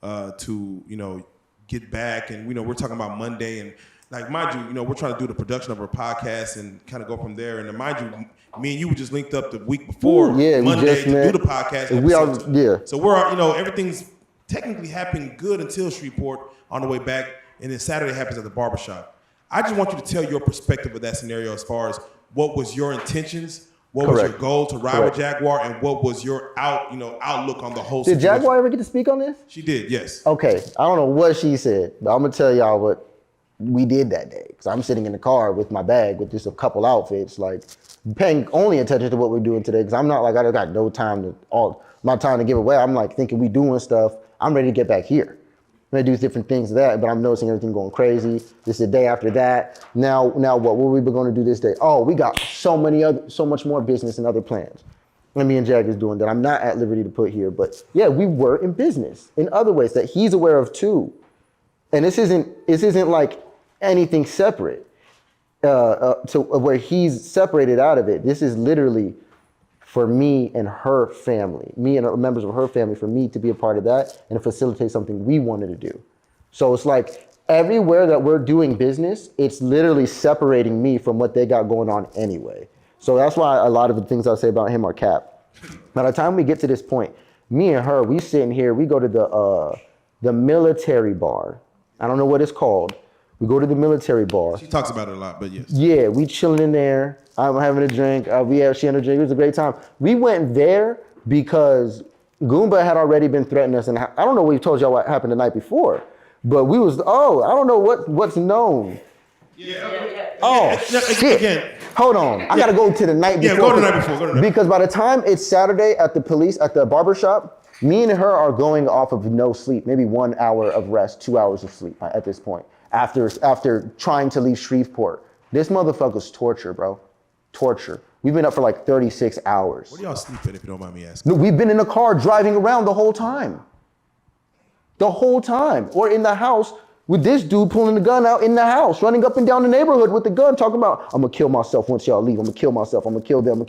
to, get back. And, we're talking about Monday. And, like, mind you, we're trying to do the production of our podcast and kind of go from there. And mind you, me and you were just linked up the week before Monday to do the podcast. So we're, everything's technically happening good until Shreveport on the way back. And then Saturday happens at the barbershop. I just want you to tell your perspective of that scenario as far as what was your intentions, what was your goal to ride with Jaguar, and what was your outlook on the whole situation. Did Jaguar ever get to speak on this? She did, yes. Okay, I don't know what she said, but I'm gonna tell y'all what we did that day. Because I'm sitting in the car with my bag with just a couple outfits, like paying only attention to what we're doing today. Because I'm not like I got no time my time to give away. I'm like thinking we doing stuff. I'm ready to get back here. I'm gonna do different things that, but I'm noticing everything going crazy. This is the day after that. Now what were we gonna do this day? Oh, we got so much more business and other plans. And me and Jag is doing that. I'm not at liberty to put here, but yeah, we were in business in other ways that he's aware of too. And this isn't like anything separate to where he's separated out of it. This is literally for me and her family, me and members of her family, for me to be a part of that and to facilitate something we wanted to do. So it's like everywhere that we're doing business, it's literally separating me from what they got going on anyway. So that's why a lot of the things I say about him are cap. By the time we get to this point, me and her, we sitting here, we go to the military bar. I don't know what it's called. We go to the military bar. She talks about it a lot, but yes. Yeah, we chilling in there. I'm having a drink. She had a drink. It was a great time. We went there because Goomba had already been threatening us. And I don't know what he told y'all what happened the night before, but I don't know what's known. Shit. Again. Hold on. I got to go to the night before. Yeah, go to the night before. Because by the time it's Saturday at the barbershop, me and her are going off of no sleep, maybe 1 hour of rest, 2 hours of sleep at this point. After trying to leave Shreveport. This motherfucker's torture, bro. Torture. We've been up for like 36 hours. Where do y'all sleep at, if you don't mind me asking? No, we've been in the car driving around the whole time. The whole time. Or in the house with this dude pulling the gun out in the house, running up and down the neighborhood with the gun, talking about, I'm gonna kill myself once y'all leave. I'm gonna kill myself. I'm gonna kill them.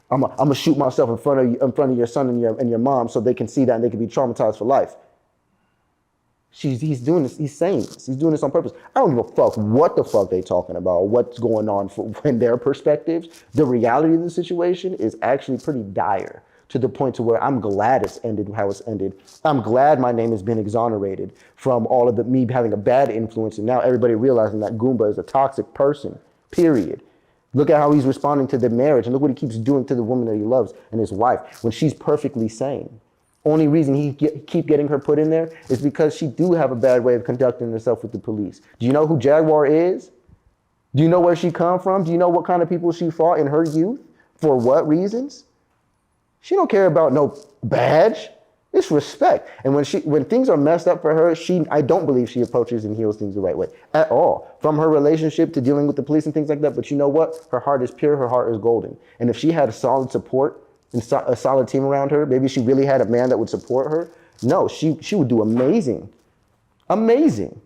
I'm gonna shoot myself in front of your son and your mom so they can see that and they can be traumatized for life. He's doing this. He's saying this. He's doing this on purpose. I don't give a fuck what the fuck they talking about, what's going on from their perspectives. The reality of the situation is actually pretty dire to the point to where I'm glad it's ended how it's ended. I'm glad my name has been exonerated from all of me having a bad influence, and now everybody realizing that Goomba is a toxic person, period. Look at how he's responding to the marriage, and look what he keeps doing to the woman that he loves and his wife when she's perfectly sane. Only reason he keep getting her put in there is because she do have a bad way of conducting herself with the police. Do you know who Jaguar is? Do you know where she come from? Do you know what kind of people she fought in her youth? For what reasons? She don't care about no badge. It's respect. And when things are messed up for her, I don't believe she approaches and heals things the right way at all. From her relationship to dealing with the police and things like that. But you know what? Her heart is pure. Her heart is golden. And if she had a solid support and a solid team around her, maybe she really had a man that would support her. No, she would do amazing. Amazing.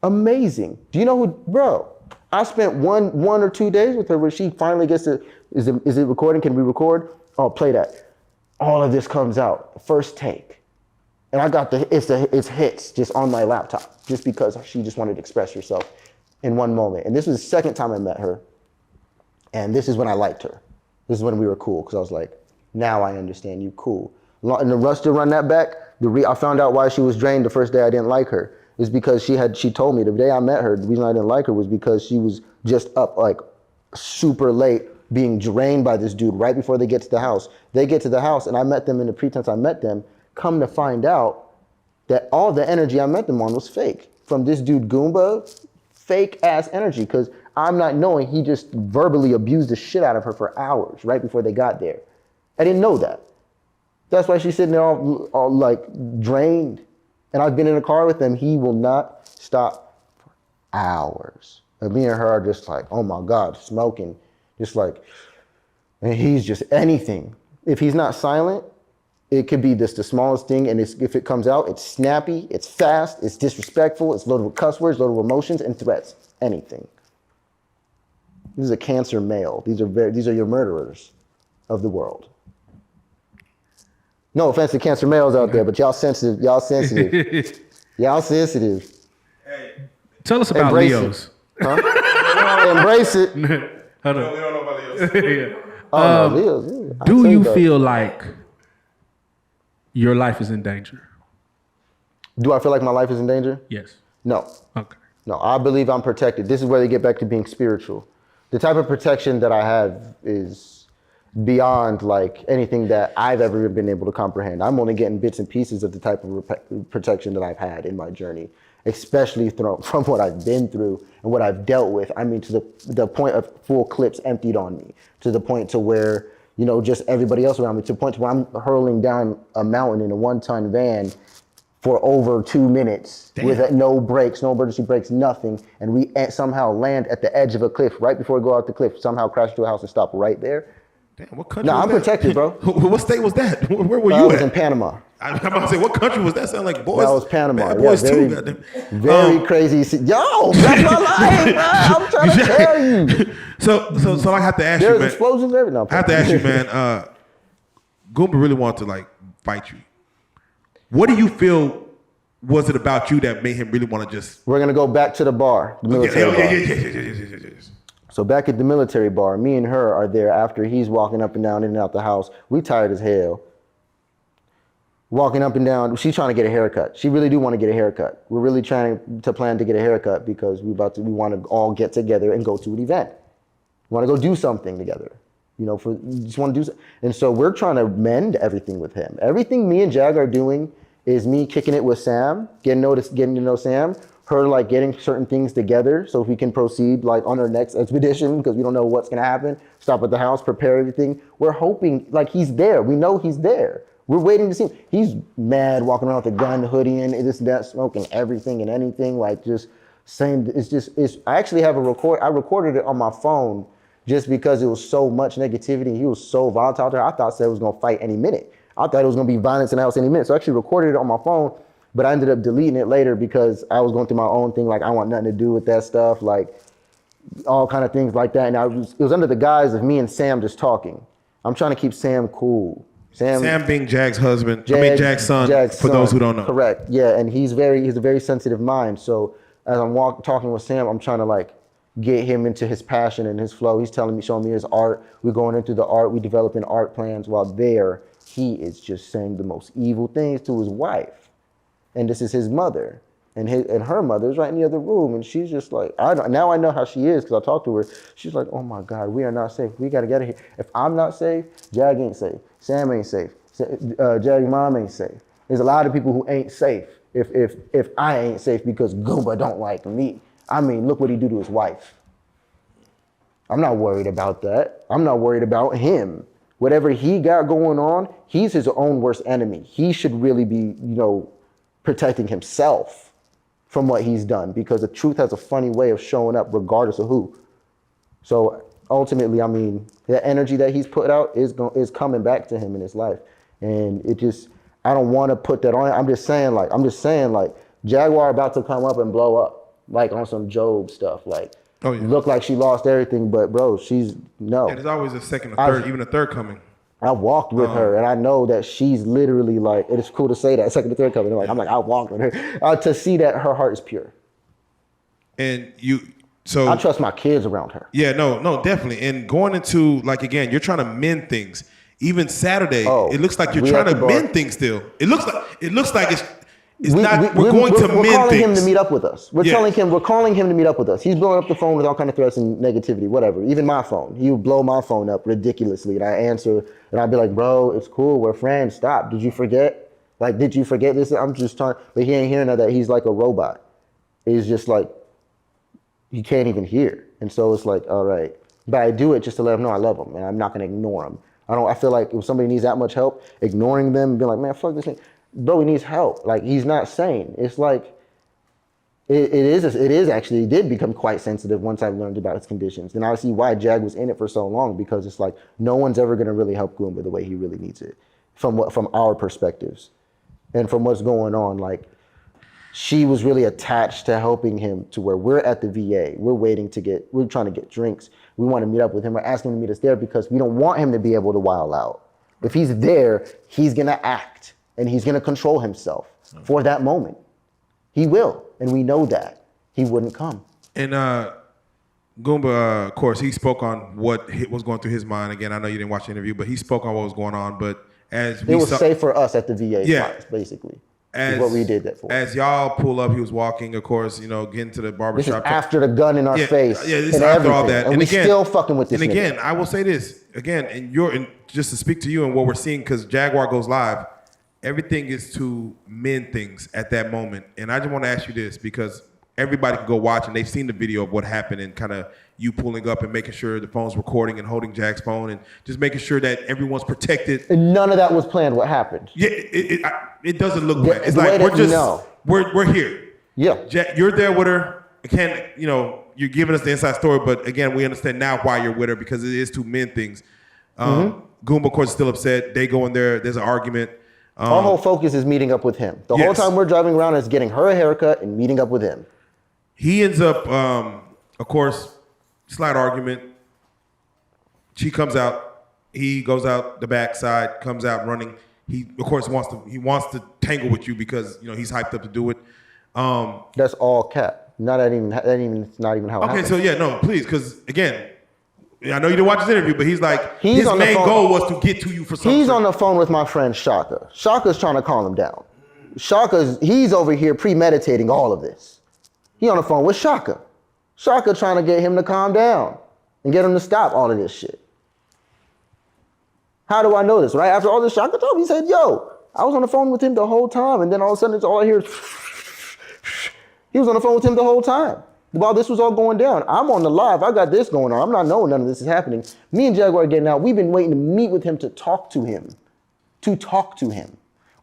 Amazing. Do you know who, bro? I spent one or 2 days with her where she finally gets to, is it recording? Can we record? Oh, play that. All of this comes out. First take. And I got it's hits just on my laptop just because she just wanted to express herself in one moment. And this was the second time I met her. And this is when I liked her. This is when we were cool because I was like, now I understand you, cool. In the rush to run that back, I found out why she was drained the first day I didn't like her. Is because she told me the day I met her, the reason I didn't like her was because she was just up like super late being drained by this dude right before they get to the house. They get to the house and I met them in the pretense I met them. Come to find out that all the energy I met them on was fake. From this dude Goomba, fake ass energy. Because I'm not knowing he just verbally abused the shit out of her for hours right before they got there. I didn't know that. That's why she's sitting there all like drained. And I've been in a car with him. He will not stop for hours. And me and her are just like, oh my God, smoking. Just like, and he's just anything. If he's not silent, it could be just the smallest thing. And if it comes out, it's snappy, it's fast, it's disrespectful, it's loaded with cuss words, loaded with emotions and threats, anything. This is a Cancer male. These are your murderers of the world. No offense to Cancer males out there, but y'all sensitive. Y'all sensitive. Y'all sensitive. Hey, Tell us about Embrace Leos. Huh? Embrace it. Hold we on. don't know about Leos. Yeah. Oh, no, Leos, yeah. I Do say you that. feel like your life is in danger? Do I feel like my life is in danger? Yes. No. Okay. No, I believe I'm protected. This is where they get back to being spiritual. The type of protection that I have is beyond like anything that I've ever been able to comprehend. I'm only getting bits and pieces of the type of protection that I've had in my journey, especially from what I've been through and what I've dealt with. I mean, to the point of full clips emptied on me, to the point to where, you know, just everybody else around me, to the point to where I'm hurling down a mountain in a 1-ton van for over 2 minutes. Damn. With no brakes, no emergency brakes, nothing. And we somehow land at the edge of a cliff right before we go out the cliff, somehow crash into a house and stop right there. Damn, what country? No, was I'm that? protected, bro. What state was that? Where were I you was at? in Panama. I'm about to say, what country was that? Sound like boys. That was Panama. Bad boys Yeah, too. Goddamn. Very crazy. Yo, that's my life, man. I'm trying to tell you. So I have to ask There's you, man. explosions every now. I have to ask you, man. Goomba really wanted to like fight you. What do you feel? Was it about you that made him really want to just? We're gonna go back to the bar, the military bar. Yeah. So back at the military bar, me and her are there after he's walking up and down in and out the house. We tired as hell. Walking up and down, she's trying to get a haircut. She really do want to get a haircut. We're really trying to plan to get a haircut because we want to all get together and go to an event. We want to go do something together. You know, just want to do something. And so we're trying to mend everything with him. Everything me and Jag are doing is me kicking it with Sam, getting to know Sam, her like getting certain things together so we can proceed like on our next expedition because we don't know what's gonna happen. Stop at the house, prepare everything. We're hoping like he's there. We know he's there. We're waiting to see him. He's mad, walking around with a gun, hoodie in, this, that, smoking everything and anything, like just saying, I actually have I recorded it on my phone just because it was so much negativity. He was so volatile there. I thought Seth was gonna fight any minute. I thought it was gonna be violence in the house any minute. So I actually recorded it on my phone, but I ended up deleting it later because I was going through my own thing. Like I want nothing to do with that stuff, like all kind of things like that. And it was under the guise of me and Sam just talking. I'm trying to keep Sam cool. Sam being Jag's husband. Jag's son. For those who don't know. Correct. Yeah, and he's a very sensitive mind. So as I'm talking with Sam, I'm trying to like get him into his passion and his flow. He's showing me his art. We're going into the art. We developing art plans while there. He is just saying the most evil things to his wife. And this is his mother. And her mother is right in the other room. And she's just like, now I know how she is because I talked to her. She's like, oh my God, we are not safe. We got to get out of here. If I'm not safe, Jag ain't safe. Sam ain't safe. Jag's mom ain't safe. There's a lot of people who ain't safe if I ain't safe because Goomba don't like me. I mean, look what he do to his wife. I'm not worried about that. I'm not worried about him. Whatever he got going on, he's his own worst enemy. He should really be, protecting himself from what he's done because the truth has a funny way of showing up regardless of who. So ultimately, I mean, the energy that he's put out is coming back to him in his life. And I don't want to put that on. I'm just saying like Jaguar about to come up and blow up like on some Job stuff. Like, oh, yeah. Look like she lost everything, but bro, no. Yeah, there's always a second or third, even a third coming. I walked with her, and I know that she's literally like, it's cool to say that, second to third coming. Like, I'm like, I walked with her to see that her heart is pure. And so I trust my kids around her. Yeah, no, definitely. And going into, like, again, you're trying to mend things. Even Saturday, it looks like you're trying to mend things still. It looks like it's we're going to mend calling things. him to meet up with us. We're calling him to meet up with us. He's blowing up the phone with all kind of threats and negativity, whatever. Even my phone. He would blow my phone up ridiculously, and I answer, and I'd be like, bro, it's cool. We're friends. Stop. Did you forget? Like, did you forget this? I'm just trying. But he ain't hearing that. He's like a robot. He's just like, he can't even hear. And so it's like, all right. But I do it just to let him know I love him, and I'm not going to ignore him. I feel like if somebody needs that much help, ignoring them and being like, man, fuck this thing. Bro, he needs help. Like, he's not sane. It's like, it did become quite sensitive once I learned about his conditions. And I see why Jag was in it for so long, because it's like, no one's ever going to really help Goomba the way he really needs it from our perspectives and from what's going on. Like, she was really attached to helping him to where we're at the VA. We're trying to get drinks. We want to meet up with him. We're asking him to meet us there because we don't want him to be able to wild out. If he's there, he's going to act. And he's going to control himself for that moment. He will. And we know that. He wouldn't come. And Goomba, of course, he spoke on what was going through his mind. Again, I know you didn't watch the interview, but he spoke on what was going on. But as we it was safe for us at the VA spots, basically. Is what we did that for. As y'all pull up, he was walking, of course, getting to the barbershop. This is after the gun in our face. Yeah, this is after all that. And we still fucking with this. And again, I will say this. Again, and just to speak to you and what we're seeing, because Jaguar goes live, everything is to mend things at that moment. And I just want to ask you this, because everybody can go watch and they've seen the video of what happened and kind of you pulling up and making sure the phone's recording and holding Jack's phone and just making sure that everyone's protected. And none of that was planned. What happened? Yeah, it doesn't look planned. It's like we're here. Yeah. Jack, you're there with her. Again, you're giving us the inside story, but again, we understand now why you're with her, because it is to mend things. Goomba, of course, is still upset. They go in there. There's an argument. Our whole focus is meeting up with him. The whole time we're driving around is getting her a haircut and meeting up with him. He ends up, of course, slight argument. She comes out. He goes out the back side, comes out running. He, of course, wants to tangle with you because he's hyped up to do it. That's all cap. Not even how it happened. Okay, so yeah, no, please, because again, I know you didn't watch his interview, but his main goal was to get to you for something. He's on the phone with my friend Shaka. Shaka's trying to calm him down. He's over here premeditating all of this. He on the phone with Shaka. Shaka trying to get him to calm down and get him to stop all of this shit. How do I know this? Right after all this, Shaka told me, he said, yo, I was on the phone with him the whole time, and then all of a sudden it's all I hear is he was on the phone with him the whole time. While this was all going down, I'm on the live. I got this going on. I'm not knowing none of this is happening. Me and Jaguar are getting out. We've been waiting to meet with him to talk to him.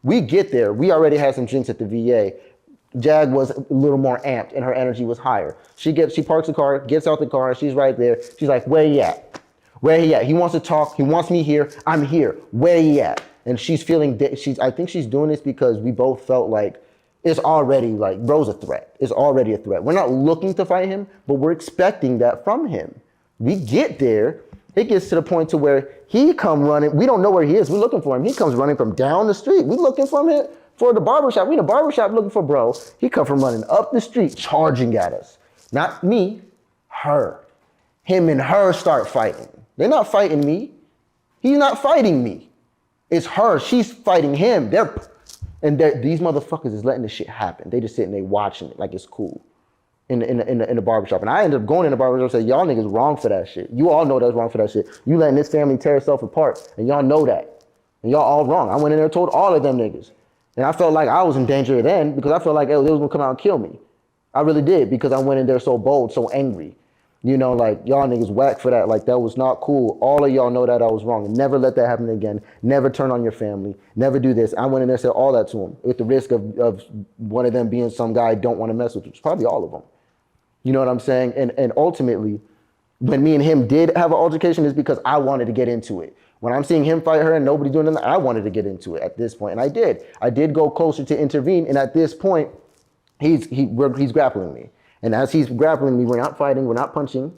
We get there. We already had some drinks at the VA. Jag was a little more amped and her energy was higher. She parks the car, gets out the car, she's right there. She's like, where he at? Where he at? He wants to talk. He wants me here. I'm here. Where he at? And she's feeling, I think she's doing this because we both felt like it's already like, bro's a threat. It's already a threat. We're not looking to fight him, but we're expecting that from him. We get there. It gets to the point to where he come running. We don't know where he is. We're looking for him. He comes running from down the street. We looking for him for the barbershop. We in the barbershop looking for bro. He come from running up the street, charging at us. Not me, her. Him and her start fighting. They're not fighting me. He's not fighting me. It's her. She's fighting him. These motherfuckers is letting this shit happen. They just sitting there watching it like it's cool in the barbershop. And I ended up going in the barbershop and said, y'all niggas wrong for that shit. You all know that's wrong for that shit. You letting this family tear itself apart. And y'all know that. And y'all all wrong. I went in there and told all of them niggas. And I felt like I was in danger then because I felt like they was gonna come out and kill me. I really did because I went in there so bold, so angry. Like y'all niggas whack for that. Like that was not cool. All of y'all know that I was wrong. Never let that happen again. Never turn on your family. Never do this. I went in there and said all that to them with the risk of one of them being some guy I don't want to mess with, which is probably all of them. You know what I'm saying? And ultimately, when me and him did have an altercation, is because I wanted to get into it. When I'm seeing him fight her and nobody doing nothing, I wanted to get into it at this point, and I did. I did go closer to intervene, and at this point, he's grappling me. And as he's grappling me, we're not fighting, we're not punching,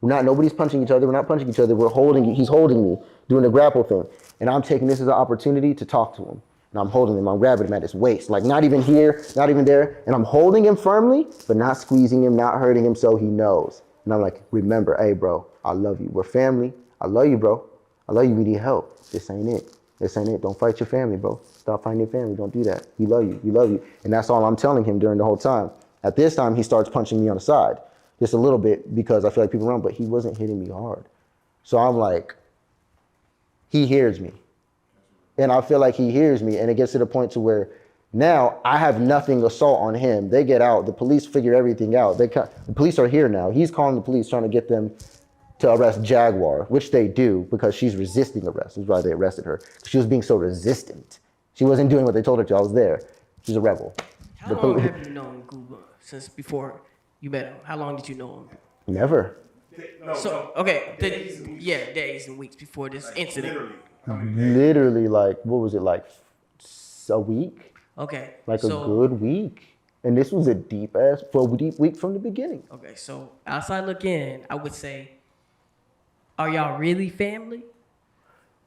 Nobody's punching each other. We're not punching each other. He's holding me, doing the grapple thing. And I'm taking this as an opportunity to talk to him. And I'm holding him, I'm grabbing him at his waist. Like not even here, not even there. And I'm holding him firmly, but not squeezing him, not hurting him so he knows. And I'm like, remember, hey bro, I love you. We're family. I love you, bro. I love you, we need help. This ain't it. This ain't it. Don't fight your family, bro. Stop fighting your family. Don't do that. We love you. We love you. And that's all I'm telling him during the whole time. At this time, he starts punching me on the side. Just a little bit because I feel like people around, but he wasn't hitting me hard. So I'm like, he hears me. And I feel like he hears me, and it gets to the point to where now I have nothing assault on him. They get out. The police figure everything out. The police are here now. He's calling the police, trying to get them to arrest Jaguar, which they do because she's resisting arrest. That's why they arrested her. She was being so resistant. She wasn't doing what they told her to. I was there. She's a rebel. How long have you known Gooba since before you met him? How long did you know him? Never. So, okay, days and weeks before this incident. Literally, like, what was it, like a week? Okay. Like a good week. And this was a deep week from the beginning. Okay, so outside looking in, I would say, are y'all really family?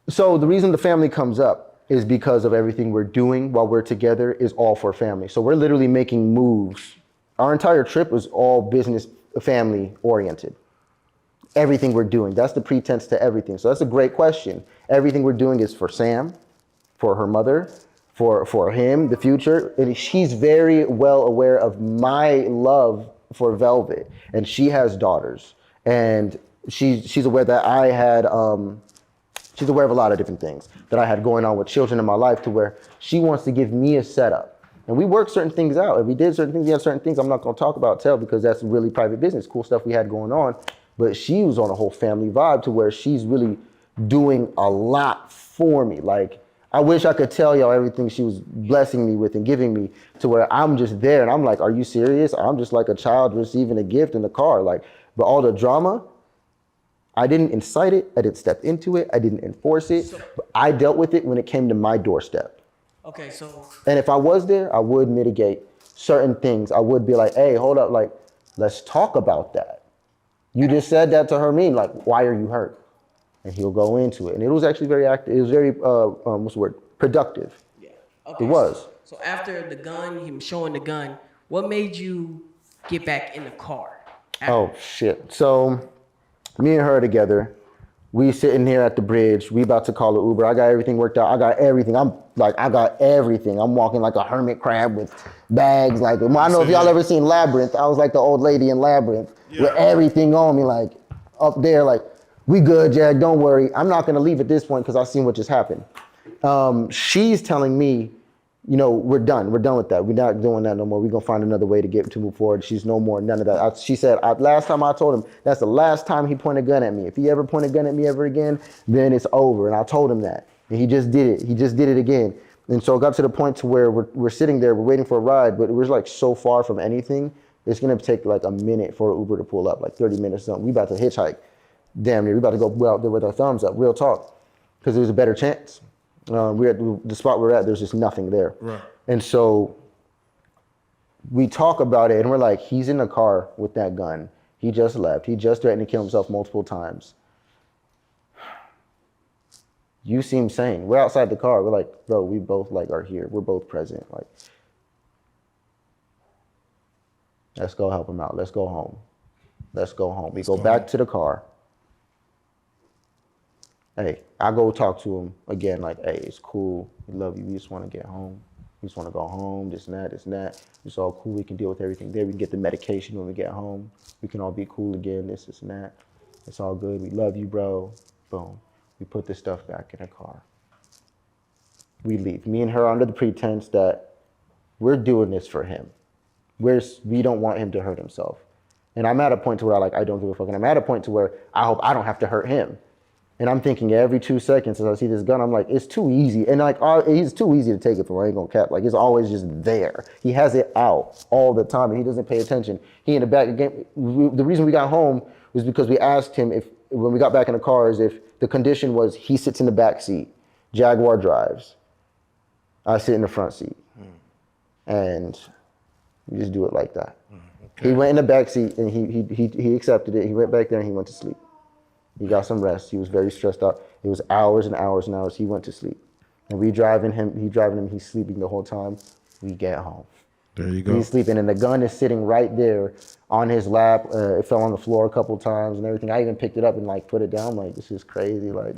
So the reason the family comes up is because of everything we're doing while we're together is all for family. So we're literally making moves. Our entire trip was all business, family oriented. Everything we're doing, that's the pretense to everything. So that's a great question. Everything we're doing is for Sam, for her mother, for him, the future. And she's very well aware of my love for Velvet. And she has daughters. And she's aware that I had, she's aware of a lot of different things that I had going on with children in my life, to where she wants to give me a setup. And we worked certain things out. And we did certain things. We had certain things I'm not going to talk about, because that's really private business, cool stuff we had going on. But she was on a whole family vibe, to where she's really doing a lot for me. Like, I wish I could tell y'all everything she was blessing me with and giving me, to where I'm just there and I'm like, are you serious? I'm just like a child receiving a gift in the car. Like, but all the drama, I didn't incite it. I didn't step into it. I didn't enforce it. But I dealt with it when it came to my doorstep. Okay, so. And if I was there, I would mitigate certain things. I would be like, hey, hold up. Like, let's talk about that. You just said that to her, like, why are you hurt? And he'll go into it. And it was actually very active. It was very, productive. Yeah. Okay, it was. So after the gun, him showing the gun, what made you get back in the car? Oh, shit. So me and her together, we sitting here at the bridge. We about to call an Uber. I got everything worked out. I got everything. I got everything. I'm walking like a hermit crab with bags. Like, I don't know if y'all ever seen Labyrinth. I was like the old lady in Labyrinth with everything on me, like up there, like, we good, Jag, don't worry. I'm not gonna leave at this point because I've seen what just happened. She's telling me, we're done with that. We're not doing that no more. We're gonna find another way to move forward. She's no more, none of that. She said, last time I told him, that's the last time he pointed a gun at me. If he ever pointed a gun at me ever again, then it's over. And I told him that. And he just did it. He just did it again. And so it got to the point to where we're sitting there, we're waiting for a ride, but we're like so far from anything. It's gonna take like a minute for an Uber to pull up, like 30 minutes or something. We about to hitchhike. Damn near, we about to go out there with our thumbs up, real talk. Because there's a better chance. We're at the spot we're at, there's just nothing there. Right. And so we talk about it and we're like, he's in the car with that gun. He just left. He just threatened to kill himself multiple times. You seem sane. We're outside the car. We're like, bro, we both like are here. We're both present. Like, let's go help him out. Let's go home. Let's go home. We go back to the car. Hey, I go talk to him again, like, hey, it's cool. We love you. We just want to get home. We just want to go home, this and that, this and that. It's all cool. We can deal with everything there. We can get the medication when we get home. We can all be cool again, this and that. It's all good. We love you, bro. Boom. We put the stuff back in the car. We leave. Me and her under the pretense that we're doing this for him. We don't want him to hurt himself. And I'm at a point to where I don't give a fuck. And I'm at a point to where I hope I don't have to hurt him. And I'm thinking every 2 seconds as I see this gun, I'm like, it's too easy. And like, he's too easy to take it from. I ain't gonna cap. Like, it's always just there. He has it out all the time and he doesn't pay attention. He in the back again. The reason we got home was because we asked him when we got back in the car, if the condition was he sits in the back seat, Jaguar drives, I sit in the front seat. And we just do it like that. He went in the back seat and he accepted it. He went back there and he went to sleep. He got some rest. He was very stressed out. It was hours and hours and hours. He went to sleep. And he's sleeping the whole time. We get home. There you go. He's sleeping and the gun is sitting right there on his lap. It fell on the floor a couple times and everything. I even picked it up and like put it down. I'm like, this is crazy. Like,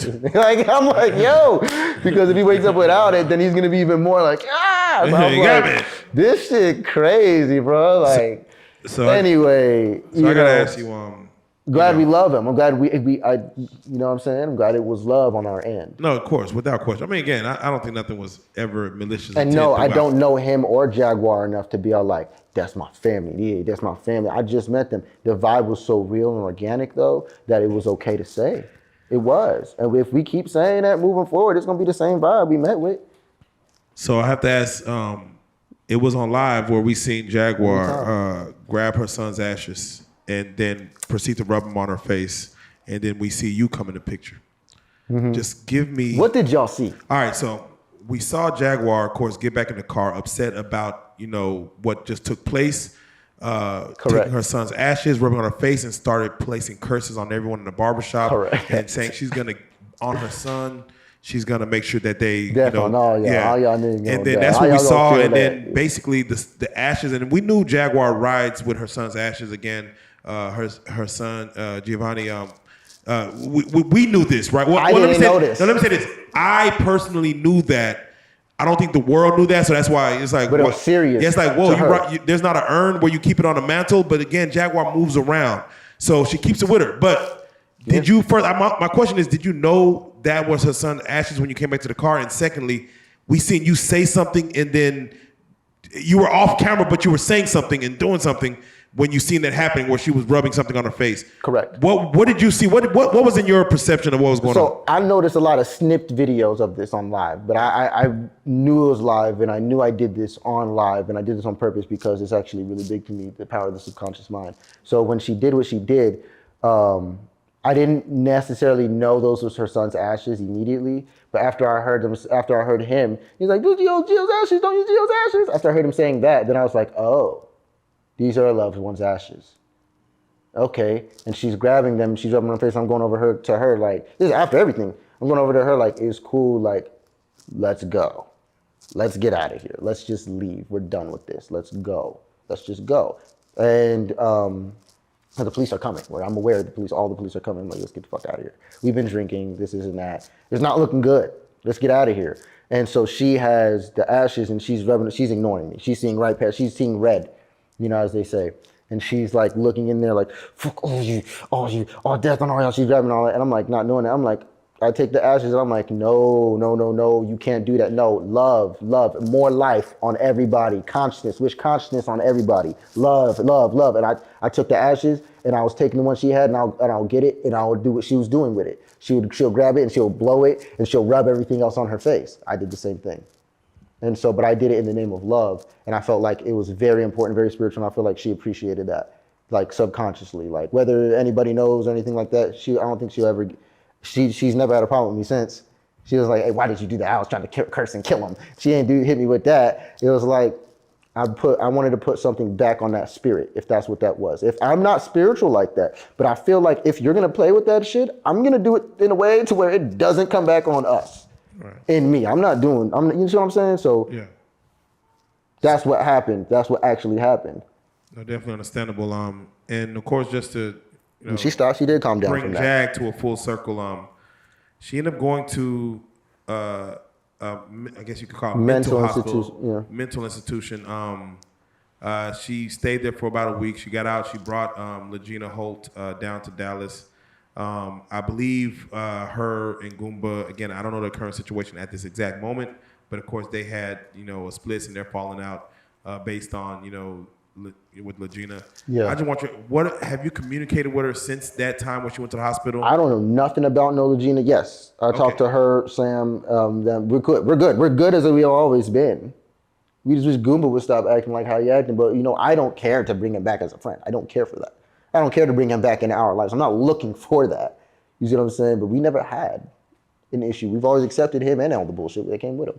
I'm like, yo, because if he wakes up without it, then he's gonna be even more like, ah. So I'm like, this shit crazy, bro. Like, anyway. So I gotta ask you, glad we love him. I'm glad you know what I'm saying? I'm glad it was love on our end. No, of course, without question. I mean, again, I don't think nothing was ever malicious. And no, I don't know him or Jaguar enough to be all like, that's my family. Yeah, that's my family. I just met them. The vibe was so real and organic, though, that it was okay to say. It was. And if we keep saying that moving forward, it's going to be the same vibe we met with. So I have to ask, it was on live where we seen Jaguar grab her son's ashes and then proceed to rub them on her face. And then we see you come in the picture. Mm-hmm. Just give me... What did y'all see? All right, so we saw Jaguar, of course, get back in the car, upset about, what just took place. Taking her son's ashes, rubbing on her face, and started placing curses on everyone in the barbershop. Correct. And saying she's going to, on her son, she's going to make sure that they, Definitely. All y'all niggas know and then that. that's All what we y'all saw. gonna And feel then that. basically the ashes, and we knew Jaguar rides with her son's ashes again. Her son, Giovanni, we knew this, right? Well, I didn't know this. No, let me say this. I personally knew that. I don't think the world knew that, so that's why it's like. But it was serious. Yeah, it's like, whoa, there's not an urn where you keep it on a mantle, but again, Jaguar moves around, so she keeps it with her. But did you first? My question is, did you know that was her son's ashes when you came back to the car? And secondly, we seen you say something, and then you were off camera, but you were saying something and doing something when you seen that happening, where she was rubbing something on her face. Correct. What did you see? What was in your perception of what was going on? So I noticed a lot of snipped videos of this on live, but I knew it was live, and I knew I did this on live, and I did this on purpose because it's actually really big to me, the power of the subconscious mind. So when she did what she did, I didn't necessarily know those was her son's ashes immediately, but after I heard him, he's like, "Do Gio's ashes? Don't use Gio's ashes." After I heard him saying that, then I was like, "Oh, these are her loved one's ashes." Okay, and she's grabbing them, she's rubbing her face. I'm going over to her like, this is after everything. I'm going over to her like, it's cool, like, let's go. Let's get out of here. Let's just leave. We're done with this. Let's go. Let's just go. And the police are coming. Where I'm aware all the police are coming. I'm like, let's get the fuck out of here. We've been drinking, this and that. It's not looking good. Let's get out of here. And so she has the ashes and she's ignoring me. She's seeing right past, she's seeing red, as they say. And she's like looking in there like, fuck all you, all death on all y'all. She's grabbing all that. And I'm like, not knowing that. I'm like, I take the ashes and I'm like, no, you can't do that. No, love, more life on everybody. Consciousness, wish consciousness on everybody. Love. And I took the ashes and I was taking the one she had and I'll get it and I'll do what she was doing with it. She'll grab it and she'll blow it and she'll rub everything else on her face. I did the same thing. And so, but I did it in the name of love. And I felt like it was very important, very spiritual. And I feel like she appreciated that, like subconsciously, like whether anybody knows or anything like that. I don't think she'll ever, she's never had a problem with me since. She was like, hey, why did you do that? I was trying to curse and kill him. She ain't hit me with that. It was like, I wanted to put something back on that spirit, if that's what that was. If I'm not spiritual like that, but I feel like if you're gonna play with that shit, I'm gonna do it in a way to where it doesn't come back on us. Right. In me. You know what I'm saying? So yeah. That's what happened. That's what actually happened. No, definitely understandable. And of course, just to she did calm down. Bring Jag to a full circle. She ended up going to I guess you could call it mental hospital, mental institution. She stayed there for about a week. She got out. She brought Legina Holt down to Dallas. I believe her and Goomba, again, I don't know the current situation at this exact moment, but of course they had, a split and they're falling out based on, with Legina. Yeah. I just want you, what have you communicated with her since that time when she went to the hospital? I don't know nothing about no Legina. Yes. I talked to her, Sam, we're good. We're good as we've always been. We just wish Goomba would stop acting like how he acting, but I don't care to bring him back as a friend. I don't care for that. I don't care to bring him back into our lives. I'm not looking for that. You see what I'm saying? But we never had an issue. We've always accepted him and all the bullshit that came with him.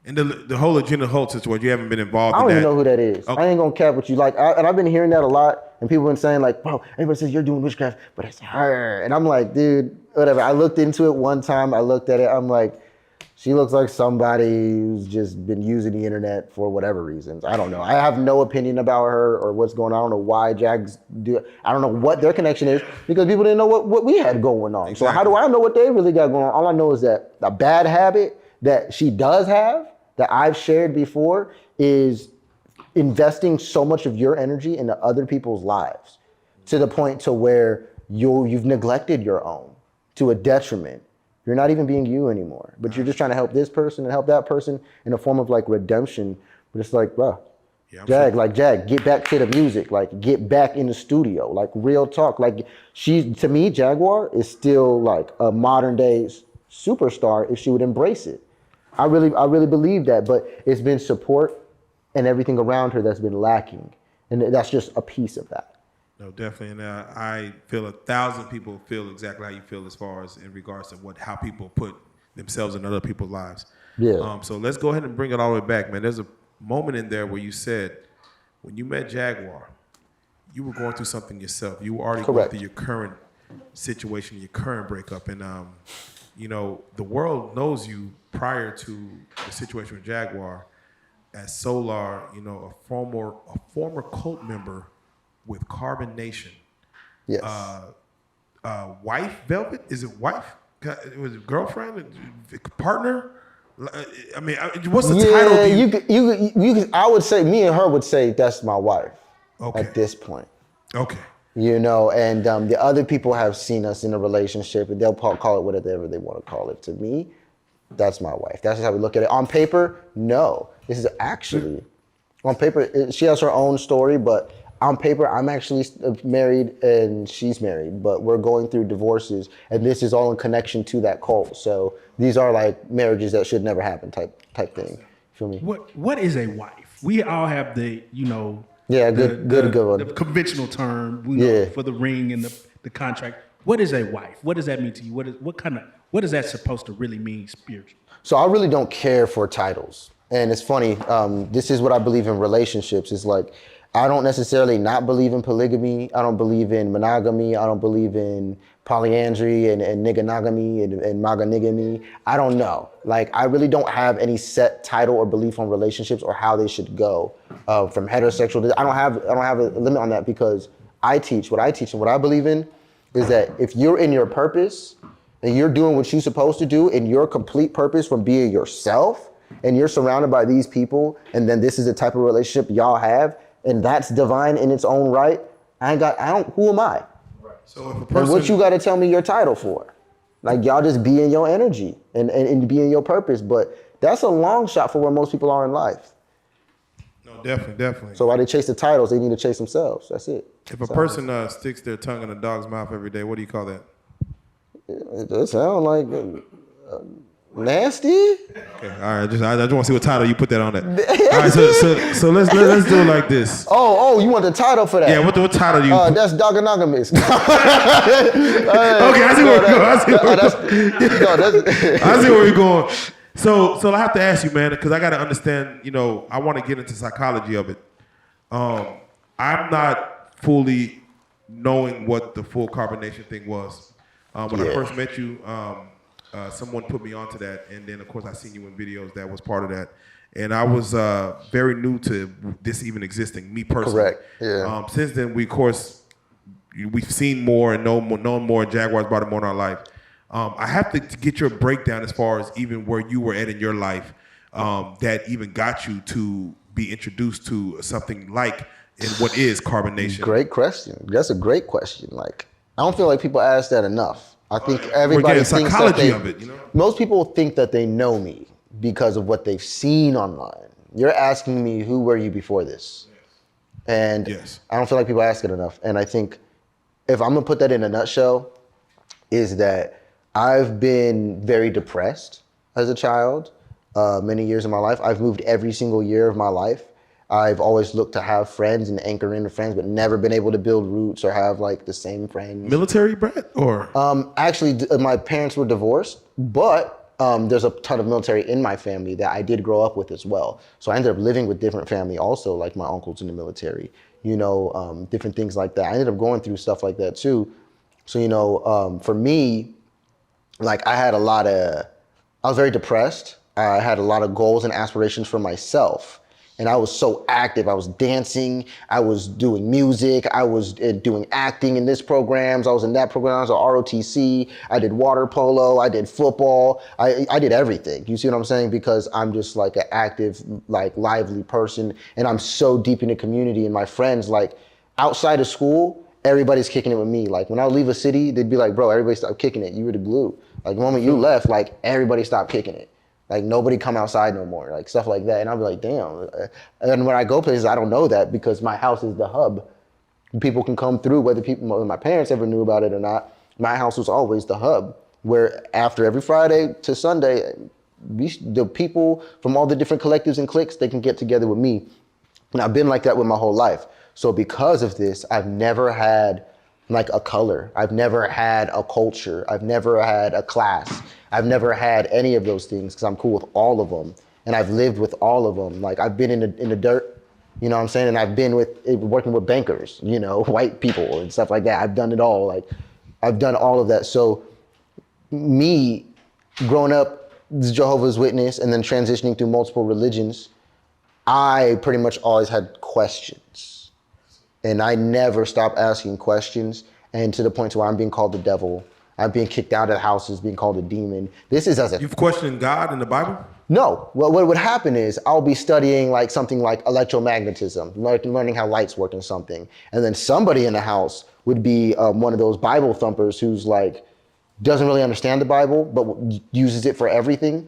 And the whole Agenda Holt situation, you haven't been involved I in don't that. even know who that is. Okay. I ain't gonna cap with you. Like, and I've been hearing that a lot, and people been saying like, bro, everybody says you're doing witchcraft, but it's her. And I'm like, dude, whatever. I looked into it one time. I looked at it. I'm like, she looks like somebody who's just been using the internet for whatever reasons. I don't know. I have no opinion about her or what's going on. I don't know why Jags do it. I don't know what their connection is because people didn't know what we had going on. Exactly. So how do I know what they really got going on? All I know is that a bad habit that she does have that I've shared before is investing so much of your energy into other people's lives to the point to where you've neglected your own to a detriment. You're not even being you anymore, but you're just trying to help this person and help that person in a form of like redemption. But it's like, bro, Jag, get back to the music, like get back in the studio, like real talk. Like to me, Jaguar is still like a modern day superstar if she would embrace it. I really believe that, but it's been support and everything around her that's been lacking. And that's just a piece of that. No, definitely, and I feel 1,000 people feel exactly how you feel as far as in regards to how people put themselves in other people's lives. Yeah. So let's go ahead and bring it all the way back, man. There's a moment in there where you said when you met Jaguar, you were going through something yourself. You were already going through your current situation, your current breakup, and you know the world knows you prior to the situation with Jaguar as Solar, you know, a former cult member with Carbonation. Yes. Wife, Velvet? Is it wife? Was it girlfriend? Partner? I mean, what's the title? I would say, me and her would say that's my wife Okay. at this point. Okay. You know, and the other people have seen us in a relationship and they'll call it whatever they want to call it. To me, that's my wife. That's how we look at it. On paper, no. This is actually, on paper, she has her own story, but on paper, I'm actually married and she's married, but we're going through divorces, and this is all in connection to that cult. So these are like marriages that should never happen type thing. Feel me? What is a wife? We all have the, you know, good one. The conventional term, you know, for the ring and the contract. What is a wife? What does that mean to you? What is that supposed to really mean spiritually? So I really don't care for titles. And it's funny, this is what I believe in relationships. It's like, I don't necessarily not believe in polygamy. I don't believe in monogamy. I don't believe in polyandry and nigganogamy and maganigamy. I don't know. Like, I really don't have any set title or belief on relationships or how they should go from heterosexual to, I don't have a limit on that because I teach what I believe in is that if you're in your purpose and you're doing what you're supposed to do in your complete purpose from being yourself and you're surrounded by these people and then this is the type of relationship y'all have, and that's divine in its own right, who am I? Right. So if a And person, what you got to tell me your title for? Like, y'all just be in your energy and be in your purpose. But that's a long shot for where most people are in life. no, definitely. So while they chase the titles, they need to chase themselves. That's it. If a person sticks their tongue in a dog's mouth every day, what do you call that? It does sound like nasty. Okay, all right. I just want to see what title you put that on that. All right, so let's do it like this. Oh, you want the title for that? Yeah, what title do you? That's Doggonogamous. Okay, I see where we're going. I see where we're going. So I have to ask you, man, because I got to understand. You know, I want to get into psychology of it. I'm not fully knowing what the full carbonation thing was. When I first met you, someone put me onto that, and then of course I seen you in videos that was part of that, and I was very new to this even existing, me personally. Correct. Yeah. Since then, we've seen more and known more. Jaguars brought it more in our life. I have to get your breakdown as far as even where you were at in your life that even got you to be introduced to something like and what is carbonation. Great question. That's a great question. Like, I don't feel like people ask that enough. I think everybody thinks that of it, you know? Most people think that they know me because of what they've seen online. You're asking me, who were you before this? And I don't feel like people ask it enough. And I think if I'm gonna put that in a nutshell, is that I've been very depressed as a child, many years of my life. I've moved every single year of my life. I've always looked to have friends and anchor into friends, but never been able to build roots or have like the same friends. Military brat or? Actually, my parents were divorced, but there's a ton of military in my family that I did grow up with as well. So I ended up living with different family also, like my uncles in the military, different things like that. I ended up going through stuff like that too. So, for me, like I was very depressed. I had a lot of goals and aspirations for myself. And I was so active. I was dancing. I was doing music. I was doing acting in this programs. I was in that program. I was at ROTC. I did water polo. I did football. I did everything. You see what I'm saying? Because I'm just like an active, like lively person. And I'm so deep in the community. And my friends, like outside of school, everybody's kicking it with me. Like when I would leave a city, they'd be like, bro, everybody stopped kicking it. You were the glue. Like the moment you left, like everybody stopped kicking it. Like nobody come outside no more, like stuff like that. And I'll be like, damn. And when I go places, I don't know that because my house is the hub. People can come through, whether my parents ever knew about it or not. My house was always the hub where after every Friday to Sunday, the people from all the different collectives and cliques, they can get together with me. And I've been like that with my whole life. So because of this, I've never had like a color. I've never had a culture. I've never had a class. I've never had any of those things because I'm cool with all of them. And I've lived with all of them. Like I've been in the dirt, you know what I'm saying? And I've been working with bankers, white people and stuff like that. I've done it all. Like I've done all of that. So me growing up as Jehovah's Witness and then transitioning through multiple religions, I pretty much always had questions. And I never stopped asking questions. And to the point to where I'm being called the devil. I'm being kicked out of houses, being called a demon. This is You've questioned God in the Bible? No. Well, what would happen is I'll be studying like something like electromagnetism, learning how lights work and something. And then somebody in the house would be one of those Bible thumpers who's like, doesn't really understand the Bible, but uses it for everything.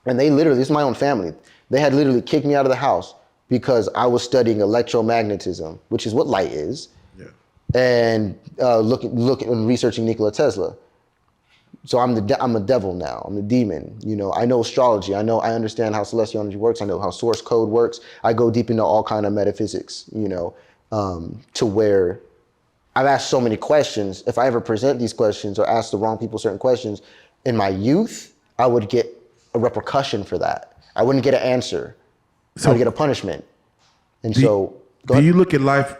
And this is my own family. They had literally kicked me out of the house because I was studying electromagnetism, which is what light is. Yeah. And looking and researching Nikola Tesla. So I'm a devil now. I'm the demon. I know astrology. I understand how celestial energy works. I know how source code works. I go deep into all kind of metaphysics. To where I've asked so many questions. If I ever present these questions or ask the wrong people certain questions, in my youth, I would get a repercussion for that. I wouldn't get an answer. I would get a punishment. And do you look at life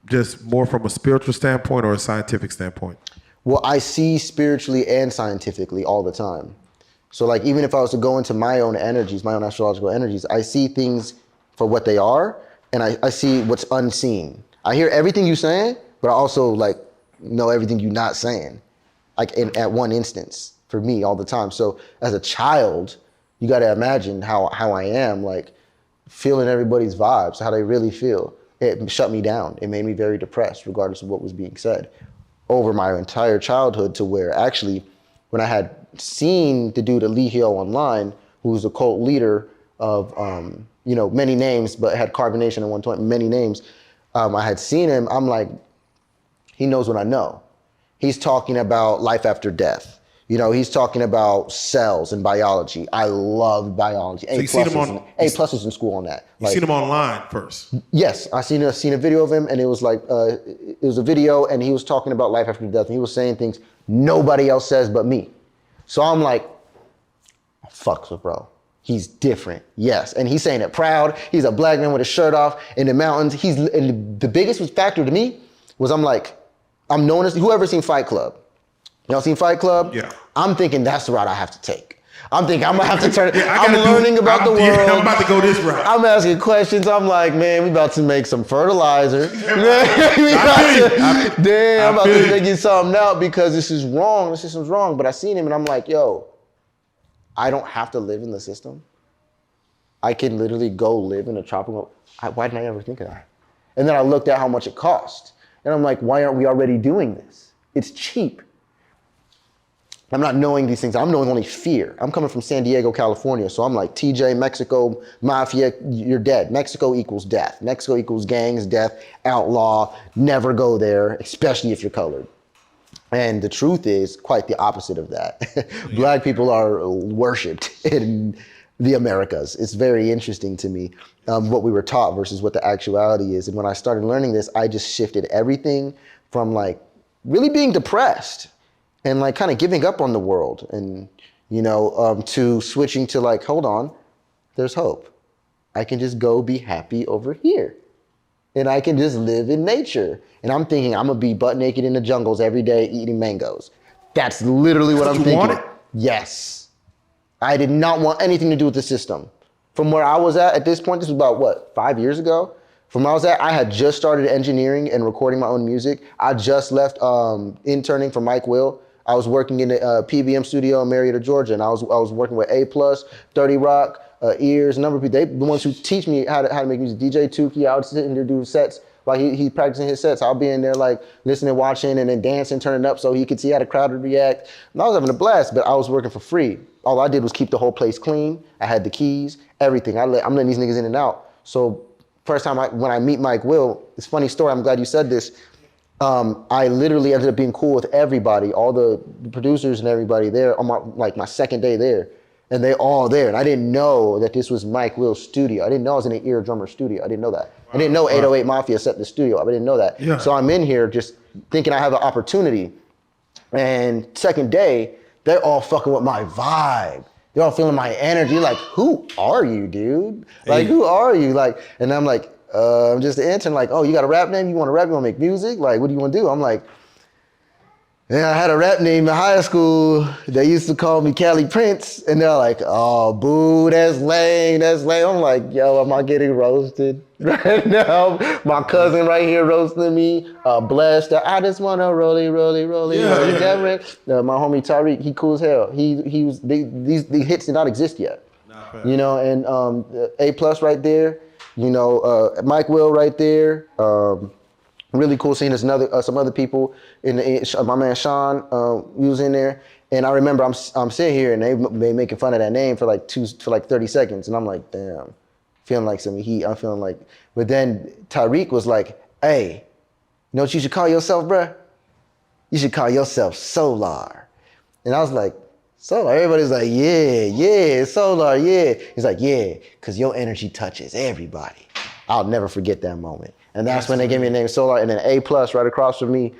just more from a spiritual standpoint or a scientific standpoint? Well, I see spiritually and scientifically all the time. So like, even if I was to go into my own energies, my own astrological energies, I see things for what they are, and I see what's unseen. I hear everything you're saying, but I also like know everything you're not saying, like at one instance for me all the time. So as a child, you got to imagine how I am, like feeling everybody's vibes, how they really feel. It shut me down. It made me very depressed, regardless of what was being said over my entire childhood, to where actually when I had seen the dude Eligio online, who's a cult leader of, many names, but had carbonation at one point, many names. I had seen him. I'm like, he knows what I know. He's talking about life after death. He's talking about cells and biology. I love biology. So A pluses in school on that. You seen him online first? Yes, I seen a video of him, and it was like it was a video, and he was talking about life after death, and he was saying things nobody else says but me. So I'm like, fuck with bro. He's different, yes, and he's saying it proud. He's a black man with a shirt off in the mountains. And the biggest factor to me was I'm known as whoever seen Fight Club. Y'all seen Fight Club? Yeah. I'm thinking that's the route I have to take. I'm thinking I'm gonna have to turn. I'm learning about the world. I'm about to go this route. I'm asking questions. I'm like, man, we about to make some fertilizer. I'm about to figure something out because this is wrong. The system's wrong. But I seen him and I'm like, yo, I don't have to live in the system. I can literally go live in a tropical. Why didn't I ever think of that? And then I looked at how much it cost. And I'm like, why aren't we already doing this? It's cheap. I'm not knowing these things. I'm knowing only fear. I'm coming from San Diego, California. So I'm like, TJ, Mexico, mafia, you're dead. Mexico equals death. Mexico equals gangs, death, outlaw, never go there, especially if you're colored. And the truth is quite the opposite of that. Black people are worshipped in the Americas. It's very interesting to me what we were taught versus what the actuality is. And when I started learning this, I just shifted everything from like really being depressed and like kind of giving up on the world and to switching to like, hold on, there's hope. I can just go be happy over here. And I can just live in nature. And I'm thinking I'm gonna be butt naked in the jungles every day eating mangoes. That's literally what I'm thinking. Wanted? Yes. I did not want anything to do with the system. From where I was at this point, this was about what, 5 years ago? From where I was at, I had just started engineering and recording my own music. I just left interning for Mike Will. I was working in the PBM studio in Marietta, Georgia, and I was working with A+, 30 Rock, Ears, a number of people. They the ones who teach me how to make music. DJ Tukey, I would sit in there do sets while he practicing his sets. I'll be in there like listening, watching, and then dancing, turning up so he could see how the crowd would react. And I was having a blast, but I was working for free. All I did was keep the whole place clean. I had the keys, everything. I'm letting these niggas in and out. So first time when I meet Mike Will, it's a funny story. I'm glad you said this. I literally ended up being cool with everybody, all the producers and everybody there on my second day there. And they all there. And I didn't know that this was Mike Will's studio. I didn't know I was in an ear drummer studio. I didn't know that. I didn't know 808 Mafia set the studio up. I didn't know that. Yeah. So I'm in here just thinking I have an opportunity. And second day, they're all fucking with my vibe. They're all feeling my energy. Like, who are you, dude? Like, who are you? Like, and I'm like, I'm just an intern. Like, oh, you got a rap name? You want to rap? You want to make music? Like, what do you want to do? I'm like, yeah, I had a rap name in high school. They used to call me Cali Prince. And they're like, oh, boo, that's lame, that's lame. I'm like, yo, am I getting roasted right now? My cousin right here roasting me. Blessed. I just want to rolly. My homie Tariq, he cool as hell. These hits did not exist yet. And A+ right there. Mike Will right there. Really cool seeing some other people. My man Sean, he was in there, and I remember I'm sitting here and they making fun of that name for like 30 seconds, and I'm like, damn, feeling like some heat. I'm feeling like, but then Tariq was like, hey, you know what you should call yourself, bruh? You should call yourself Solar. And I was like, Solar. Everybody's like, yeah, Solar, yeah. He's like, yeah, because your energy touches everybody. I'll never forget that moment. And that's when they gave me the name Solar. And then A+ right across from me,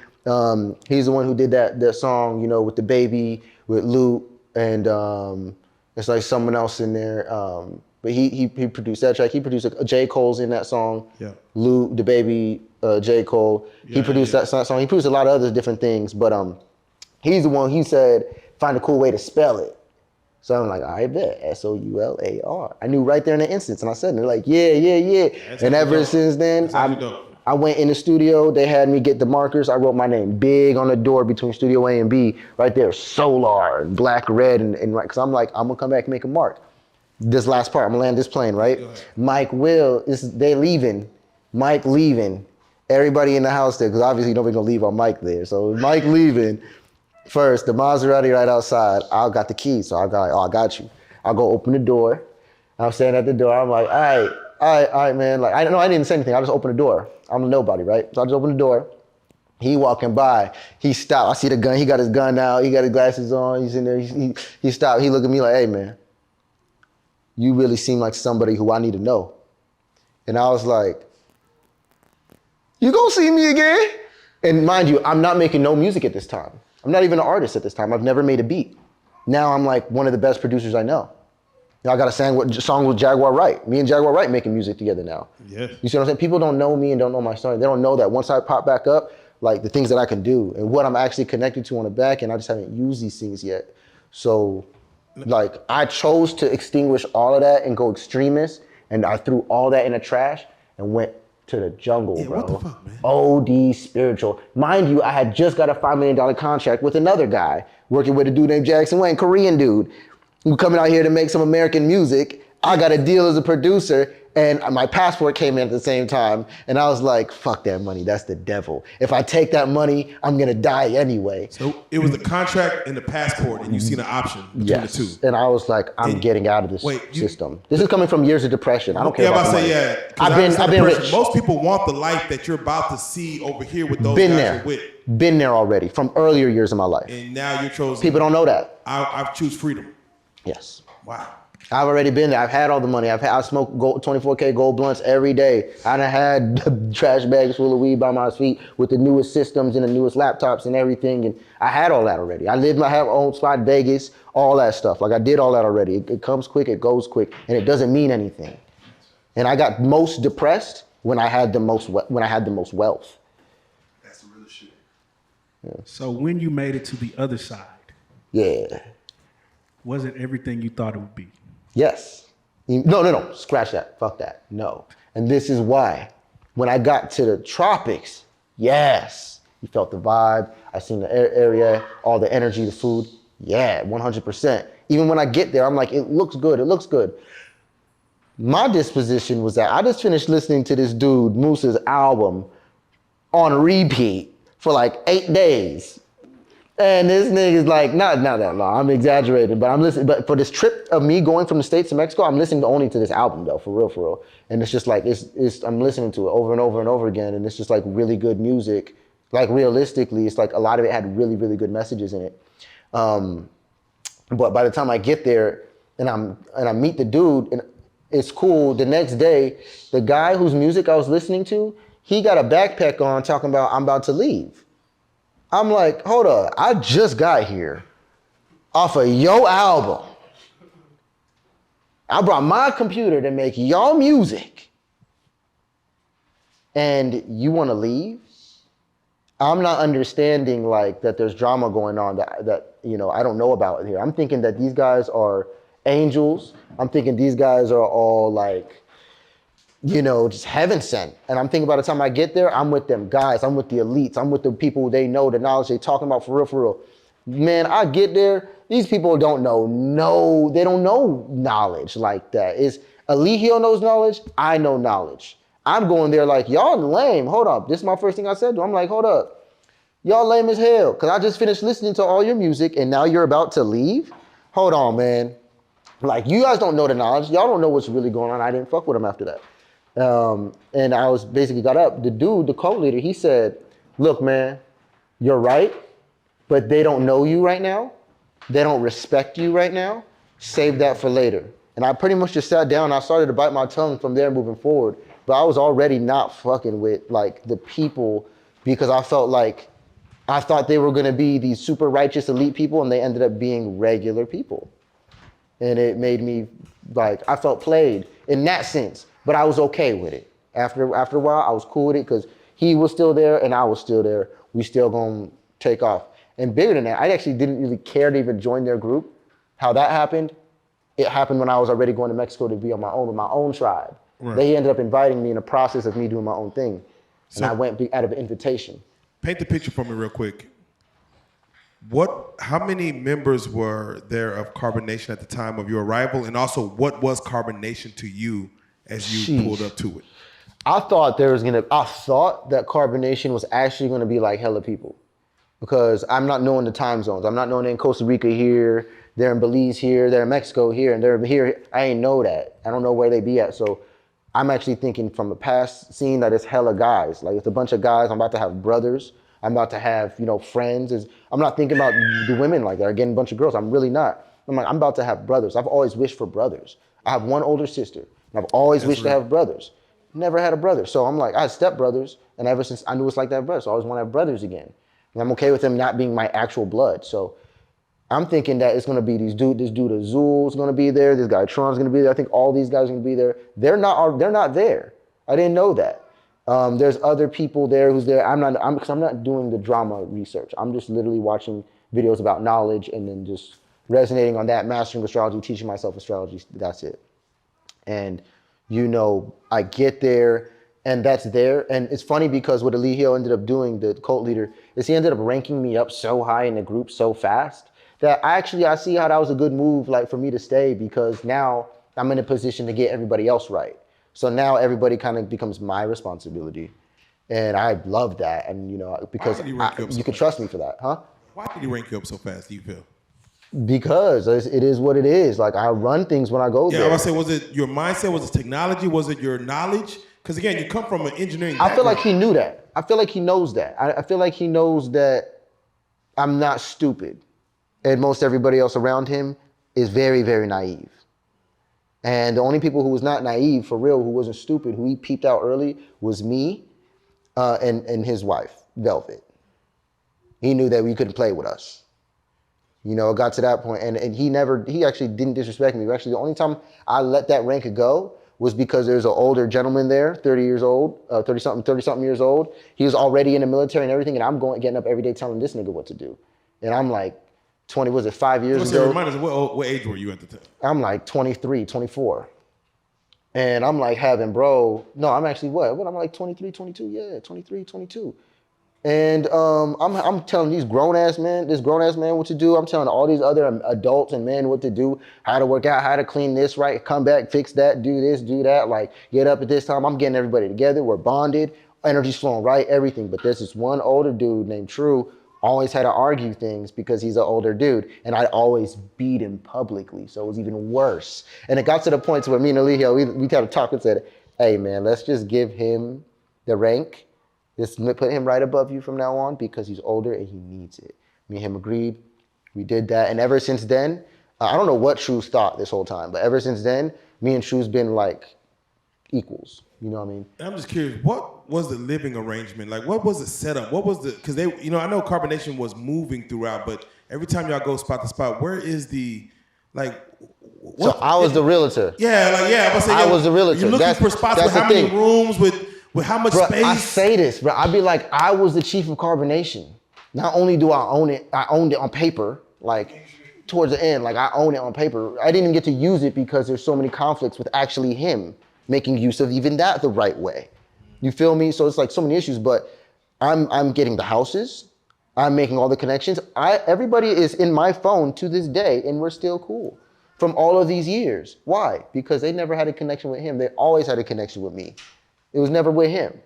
he's the one who did that song, with the baby, with Luke, and it's like someone else in there. But he produced that track. He produced J. Cole's in that song. Yeah. Luke, the baby, J. Cole. He produced that song. He produced a lot of other different things, but he's the one. He said, find a cool way to spell it. So I'm like, I bet, Soular. I knew right there in the instance, and I said, and they're like, yeah. And ever since then, I went in the studio. They had me get the markers. I wrote my name big on the door between Studio A and B, right there, Solar, black, red, and right, because I'm like, I'm gonna come back and make a mark. This last part, I'm gonna land this plane, right? Mike Will, they leaving. Mike leaving. Everybody in the house there, because obviously nobody gonna leave on Mike there. So Mike leaving. First, the Maserati right outside, I got the keys, so I got you. I'll go open the door. I'm standing at the door. I'm like, all right, man. Like, I didn't say anything. I just opened the door. I'm a nobody, right? So I just opened the door. He walking by. He stopped. I see the gun. He got his gun out. He got his glasses on. He's in there. He stopped. He looked at me like, hey, man, you really seem like somebody who I need to know. And I was like, you gonna see me again? And mind you, I'm not making no music at this time. I'm not even an artist at this time. I've never made a beat. Now I'm like one of the best producers I know. I got a song with Jaguar Wright. Me and Jaguar Wright making music together now. Yeah. You see what I'm saying? People don't know me and don't know my story. They don't know that once I pop back up, like the things that I can do and what I'm actually connected to on the back end, I just haven't used these things yet. So like I chose to extinguish all of that and go extremist, and I threw all that in the trash and went to the jungle, bro. What the fuck, man? OD spiritual. Mind you, I had just got a $5 million contract with another guy working with a dude named Jackson Wayne, Korean dude, who coming out here to make some American music. I got a deal as a producer, and my passport came in at the same time, and I was like, fuck that money, that's the devil. If I take that money, I'm gonna die anyway. So it was the contract and the passport, and you seen an option between the two. And I was like, I'm getting out of this system. This is coming from years of depression. I don't care about the money. I've been rich. Most people want the life that you're about to see over here with those guys you're with. Been there already from earlier years of my life. And now you're chosen. People don't know that. I choose freedom. Yes. Wow. I've already been there. I've had all the money. I smoked 24K gold blunts every day. I done had trash bags full of weed by my feet with the newest systems and the newest laptops and everything. And I had all that already. I have my own spot, Vegas, all that stuff. Like I did all that already. It comes quick, it goes quick, and it doesn't mean anything. And I got most depressed when I had the most wealth. That's the real shit. So when you made it to the other side, Yeah. was it everything you thought it would be? Yes. No. Scratch that. Fuck that. No. And this is why. When I got to the tropics, yes. You felt the vibe. I seen the area, all the energy, the food. Yeah, 100%. Even when I get there, I'm like, it looks good. It looks good. My disposition was that I just finished listening to this dude, Moose's album, on repeat for like 8 days. And this nigga's like, not that long, I'm exaggerating, but I'm listening. But for this trip of me going from the States to Mexico, I'm listening only to this album though, for real. And it's just like, I'm listening to it over and over and over again. And it's just like really good music. Like realistically, it's like a lot of it had really, really good messages in it. But by the time I get there and I meet the dude, and it's cool, the next day, the guy whose music I was listening to, he got a backpack on talking about, I'm about to leave. I'm like, hold up, I just got here off of your album. I brought my computer to make your music. And you wanna leave? I'm not understanding like that there's drama going on that I don't know about here. I'm thinking that these guys are angels. I'm thinking these guys are all like, just heaven sent. And I'm thinking by the time I get there, I'm with them guys. I'm with the elites. I'm with the people they know, the knowledge they talking about for real. Man, I get there, these people don't know, they don't know knowledge like that. Eligio knows knowledge, I know knowledge. I'm going there like, y'all lame, hold up. This is my first thing I said to him. I'm like, hold up. Y'all lame as hell, because I just finished listening to all your music and now you're about to leave? Hold on, man. Like, you guys don't know the knowledge. Y'all don't know what's really going on. I didn't fuck with him after that. And I was basically got up. The dude, the cult leader, he said, look, man, you're right, but they don't know you right now. They don't respect you right now. Save that for later. And I pretty much just sat down and I started to bite my tongue from there moving forward. But I was already not fucking with like the people because I felt like I thought they were gonna be these super righteous elite people and they ended up being regular people. And it made me like, I felt played in that sense, but I was okay with it. After a while, I was cool with it because he was still there and I was still there. We still gonna take off. And bigger than that, I actually didn't really care to even join their group. How that happened, it happened when I was already going to Mexico to be on my own with my own tribe. Right. They ended up inviting me in the process of me doing my own thing. And I went out of invitation. Paint the picture for me real quick. How many members were there of Carbonation at the time of your arrival? And also, what was Carbonation to you as you pulled up to it? I thought that Carbonation was actually gonna be like hella people. Because I'm not knowing the time zones. I'm not knowing they're in Costa Rica here, they're in Belize here, they're in Mexico here, and they're here. I ain't know that. I don't know where they be at. So I'm actually thinking from the past scene that it's hella guys. Like it's a bunch of guys. I'm about to have brothers. I'm about to have, friends. I'm not thinking about the women like that, or getting a bunch of girls. I'm really not. I'm like, I'm about to have brothers. I've always wished for brothers. I have one older sister, and I've always wished to have brothers. Never had a brother. So I'm like, I had stepbrothers, and ever since I knew it's like that brother, so I always want to have brothers again. And I'm okay with them not being my actual blood. So I'm thinking that it's gonna be this dude Azul's gonna be there, this guy Tron's gonna be there. I think all these guys are gonna be there. They're not there. I didn't know that. There's other people there who's there. I'm not doing the drama research. I'm just literally watching videos about knowledge and then just resonating on that, mastering astrology, teaching myself astrology. That's it. And I get there and that's there. And it's funny because what Eligio ended up doing, the cult leader, is he ended up ranking me up so high in the group so fast that I see how that was a good move, like for me to stay, because now I'm in a position to get everybody else right. So now everybody kind of becomes my responsibility. And I love that. And, because you can trust me for that, huh? Why did he rank you up so fast, do you feel? Because it is what it is. Like I run things when I go there. Yeah, I was say, was it your mindset? Was it technology? Was it your knowledge? Because again, you come from an engineering background. I feel like he knew that. I feel like he knows that. I feel like he knows that I'm not stupid. And most everybody else around him is very, very naive. And the only people who was not naive, for real, who wasn't stupid, who he peeped out early, was me and his wife, Velvet. He knew that we couldn't play with us. You know, it got to that point, and he actually didn't disrespect me. Actually, the only time I let that rank go was because there's an older gentleman there, 30 years old, 30-something years old. He was already in the military and everything, and I'm getting up every day telling this nigga what to do. And I'm like, 5 years ago? Remind us, what age were you at the time? I'm like 23, 24. And I'm like having, bro, no, I'm actually what? I'm like 23, 22, yeah, 23, 22. And I'm telling this grown ass man what to do. I'm telling all these other adults and men what to do, how to work out, how to clean this right, come back, fix that, do this, do that, like get up at this time. I'm getting everybody together. We're bonded, energy's flowing right, everything. But there's this one older dude named True, always had to argue things because he's an older dude. And I always beat him publicly. So it was even worse. And it got to the point to where me and Eligio, we kind of talked and said, hey man, let's just give him the rank. Just put him right above you from now on because he's older and he needs it. Me and him agreed. We did that. And ever since then, I don't know what True's thought this whole time, but ever since then, me and True's been like equals. You know what I mean? I'm just curious, what was the living arrangement? Like, what was the setup? What was the, because they, you know, I know carbonation was moving throughout, but every time y'all go spot to spot, where is the, like, what? So I was the realtor. Yeah, like, yeah. I was the realtor. You're looking for spots with how many rooms, with how much space? I say this, bro. I'd be like, I was the chief of carbonation. Not only do I own it, I owned it on paper, like towards the end, like I own it on paper. I didn't even get to use it because there's so many conflicts with actually him making use of even that the right way. You feel me? So it's like so many issues, but I'm getting the houses. I'm making all the connections. Everybody is in my phone to this day and we're still cool from all of these years. Why? Because they never had a connection with him. They always had a connection with me. It was never with him.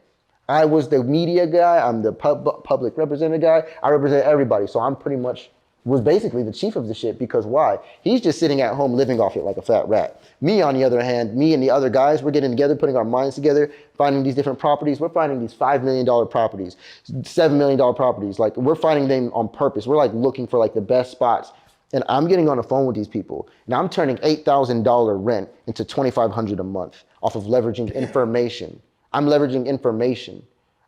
I was the media guy. I'm the public representative guy. I represent everybody. So I'm pretty much was basically the chief of the shit because why? He's just sitting at home living off it like a fat rat. Me, on the other hand, me and the other guys, we're getting together, putting our minds together, finding these different properties. We're finding these $5 million properties, $7 million properties. Like we're finding them on purpose. We're like looking for like the best spots. And I'm getting on the phone with these people. And I'm turning $8,000 rent into $2,500 a month off of leveraging information. I'm leveraging information.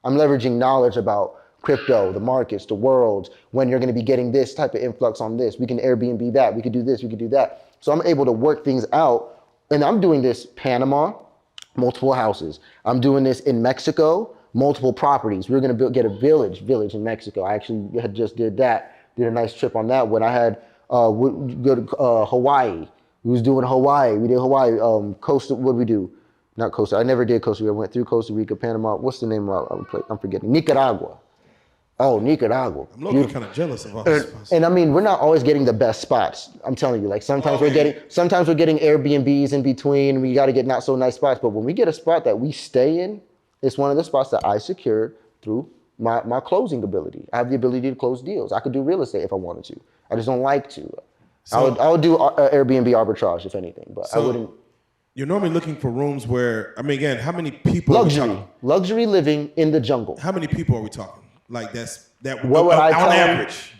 I'm leveraging knowledge about crypto, the markets, the world, when you're gonna be getting this type of influx on this. We can Airbnb that, we could do this, we could do that. So I'm able to work things out. And I'm doing this Panama, multiple houses. I'm doing this in Mexico, multiple properties. We're gonna get a village in Mexico. I actually had just did that, did a nice trip on that. When I had go to Hawaii, we was doing Hawaii. We did Hawaii, Costa, what did we do? Not Costa, I never did Costa Rica. I went through Costa Rica, Panama. What's the name of it? I'm forgetting. Nicaragua. Oh, Nicaragua. I'm looking kind of jealous of all this. And I mean, we're not always getting the best spots. I'm telling you, like sometimes we're getting Airbnbs in between. We got to get not so nice spots. But when we get a spot that we stay in, it's one of the spots that I secured through my closing ability. I have the ability to close deals. I could do real estate if I wanted to. I just don't like to. So, I would do Airbnb arbitrage if anything, but I wouldn't. You're normally looking for rooms where, I mean, again, how many people are we talking? Luxury living in the jungle. How many people are we talking? Like that what would I tell on them? average?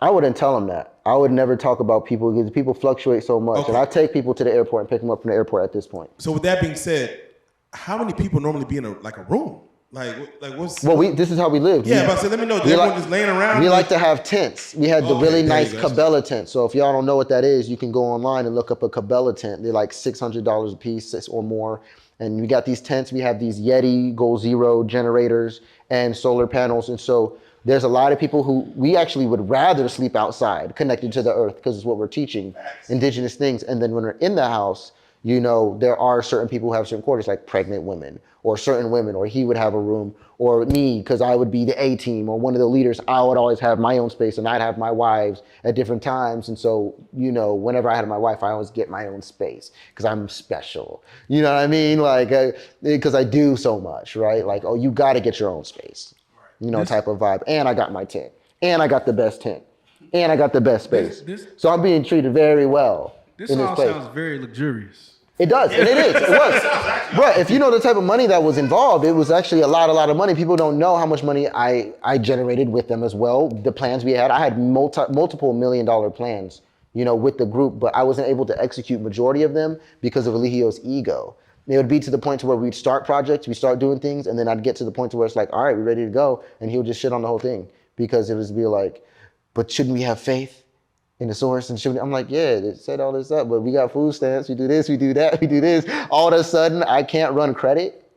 I wouldn't tell them that. I would never talk about people because people fluctuate so much. Okay. And I take people to the airport and pick them up from the airport at this point. So with that being said, how many people normally be in a room? Like what's? Well, this is how we live. Yeah, but so let me know. Everyone just laying around. We like to have tents. We had the really nice there you go. Cabela tent. So if y'all don't know what that is, you can go online and look up a Cabela tent. They're like $600 a piece or more. And we got these tents. We have these Yeti Goal Zero generators and solar panels. And so there's a lot of people who we actually would rather sleep outside, connected to the earth, because it's what we're teaching, indigenous things. And then when we're in the house, you know, there are certain people who have certain quarters, like pregnant women, or certain women, or he would have a room, or me, because I would be the A team, or one of the leaders, I would always have my own space, and I'd have my wives at different times. And so, you know, whenever I had my wife, I always get my own space, because I'm special. You know what I mean? Like, because I do so much, right? Like, oh, you got to get your own space, you know, type of vibe. And I got my tent, and I got the best tent, and I got the best space. So I'm being treated very well This in this all place. sounds very luxurious. It does, and it is. It was. Bro, if you know the type of money that was involved, it was actually a lot of money. People don't know how much money I generated with them as well. The plans we had, I had multiple $1 million plans with the group, but I wasn't able to execute majority of them because of Eligio's ego. It would be to the point to where we'd start projects, we start doing things, and then I'd get to the point to where it's like, all right, we're ready to go, and he would just shit on the whole thing because it was be like, but shouldn't we have faith in the source? And I'm like, yeah, they set all this up, but we got food stamps, we do this, we do that, we do this. All of a sudden, I can't run credit.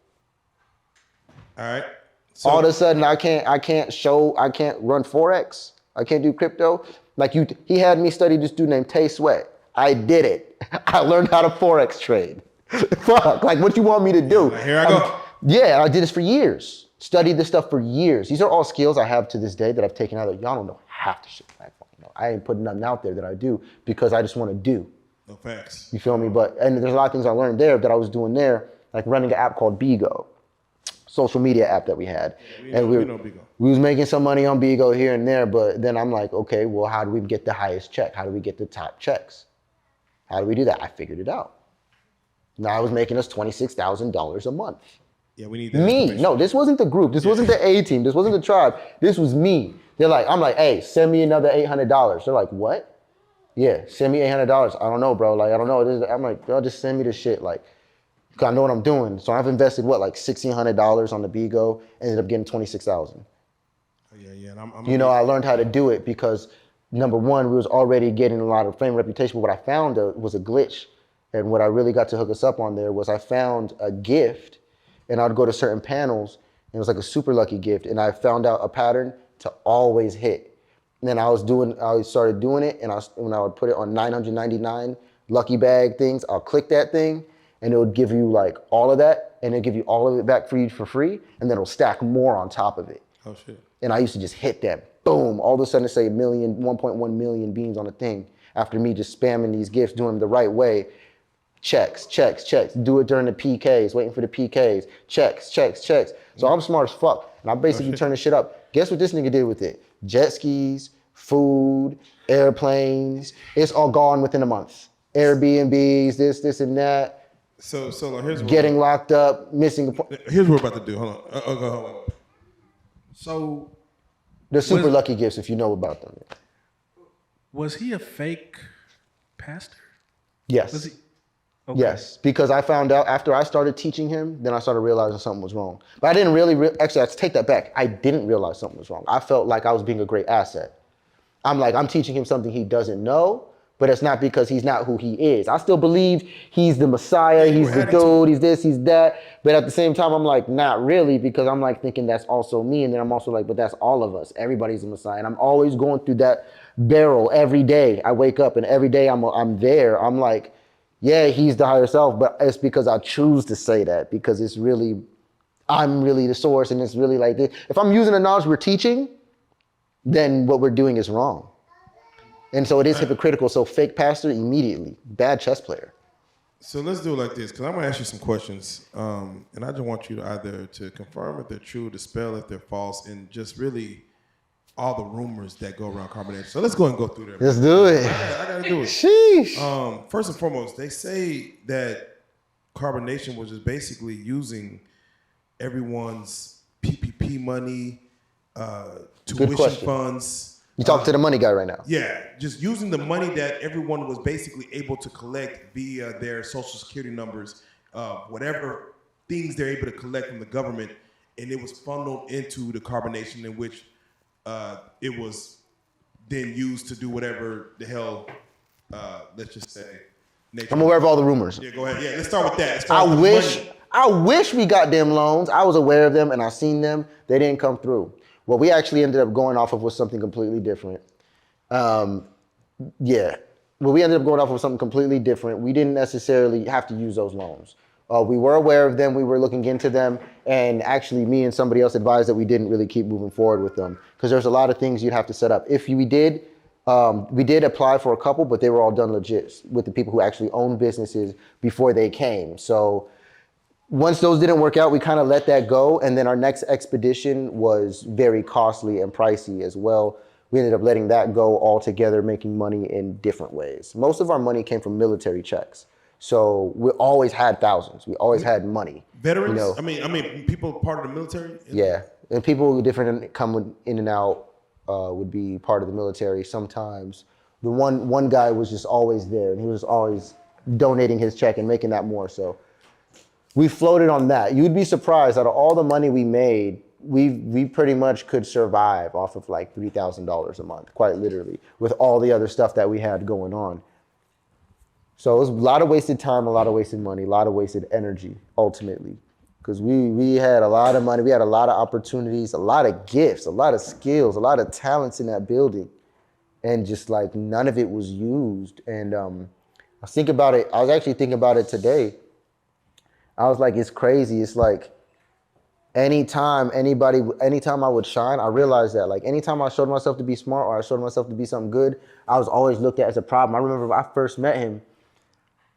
All right. So, All of a sudden, I can't run Forex. I can't do crypto. Like he had me study this dude named Tay Sweat. I did it. I learned how to Forex trade. Fuck, like what you want me to do? Here I go. Yeah, I did this for years. Studied this stuff for years. These are all skills I have to this day that I've taken out of y'all don't know half the shit I fucking know. I ain't putting nothing out there that I do because I just want to do. No facts. You feel me? And there's a lot of things I learned there that I was doing there, like running an app called Bigo, social media app that we had. Yeah, we know Bigo. We was making some money on Bigo here and there, but then I'm like, okay, well, how do we get the highest check? How do we get the top checks? How do we do that? I figured it out. Now I was making us $26,000 a month. Yeah, we need that. Me, no, this wasn't the group. This wasn't the A team. This wasn't the tribe. This was me. I'm like, hey, send me another $800. They're like, what? Yeah, send me $800. I don't know, bro. Like, I don't know. I'm like, bro, just send me the shit. Like, 'cause I know what I'm doing. So I've invested like $1,600 on the Bigo. Ended up getting $26,000. Yeah. And I learned how to do it because number one, we was already getting a lot of fame and reputation. But what I found was a glitch. And what I really got to hook us up on there was I found a gift, and I'd go to certain panels, and it was like a super lucky gift. And I found out a pattern to always hit. And then I started doing it, and when I would put it on 999 lucky bag things, I'll click that thing, and it would give you like all of that, and it'll give you all of it back for you for free, and then it'll stack more on top of it. Oh shit. And I used to just hit that, boom, all of a sudden it say 1.1 million beans on a thing after me just spamming these gifts, doing them the right way. Checks. Do it during the PKs, waiting for the PKs. Checks. So I'm smart as fuck. And I basically turned this shit up. Guess what this nigga did with it? Jet skis, food, airplanes. It's all gone within a month. Airbnbs, this and that. So here's what Getting locked up, missing. Here's what we're about to do. Hold on. Hold on. So They're super lucky gifts if you know about them. was he a fake pastor? Yes. Was he? Okay. Yes, because I found out after I started teaching him, then I started realizing something was wrong. But I didn't really, actually, I take that back. I didn't realize something was wrong. I felt like I was being a great asset. I'm teaching him something he doesn't know, but it's not because he's not who he is. I still believe he's the Messiah, he's the dude, he's this, he's that. But at the same time, I'm like, not really, because I'm like thinking that's also me. And then I'm also like, but that's all of us. Everybody's a Messiah. And I'm always going through that barrel every day. I wake up and every day I'm there. I'm like, yeah, he's the higher self, but it's because I choose to say that because I'm really the source and it's really like this. If I'm using the knowledge we're teaching, then what we're doing is wrong. And so it is hypocritical. So fake pastor immediately, bad chess player. So let's do it like this, because I'm gonna ask you some questions, and I just want you to either to confirm if they're true, dispel if they're false, and just really all the rumors that go around carbonation. So let's go and go through them. Let's do it. I gotta do it. Sheesh. First and foremost, they say that carbonation was just basically using everyone's PPP money, tuition funds. You talk to the money guy right now. Yeah, just using the money that everyone was basically able to collect via their social security numbers, whatever things they're able to collect from the government, and it was funneled into the carbonation in which it was then used to do whatever the hell, let's just say, nature. I'm aware of all the rumors. Yeah, go ahead. Yeah, let's start with that. I wish we got them loans. I was aware of them and I seen them. They didn't come through. What we actually ended up going off of was something completely different. What we ended up going off of was something completely different. We didn't necessarily have to use those loans. We were aware of them. We were looking into them. And actually, me and somebody else advised that we didn't really keep moving forward with them because there's a lot of things you'd have to set up. If we did apply for a couple, but they were all done legit with the people who actually owned businesses before they came. So once those didn't work out, we kind of let that go. And then our next expedition was very costly and pricey as well. We ended up letting that go altogether, making money in different ways. Most of our money came from military checks. So we always had thousands. We always had money. Veterans? You know? I mean, people part of the military? Yeah. And people different come in and out would be part of the military. Sometimes The one guy was just always there, and he was always donating his check and making that more. So we floated on that. You'd be surprised, out of all the money we made, we pretty much could survive off of like $3,000 a month, quite literally, with all the other stuff that we had going on. So it was a lot of wasted time, a lot of wasted money, a lot of wasted energy, ultimately. Because we had a lot of money, we had a lot of opportunities, a lot of gifts, a lot of skills, a lot of talents in that building. And just like none of it was used. And I was actually thinking about it today. I was like, it's crazy. It's like anytime I would shine, I realized that like anytime I showed myself to be smart or I showed myself to be something good, I was always looked at as a problem. I remember when I first met him,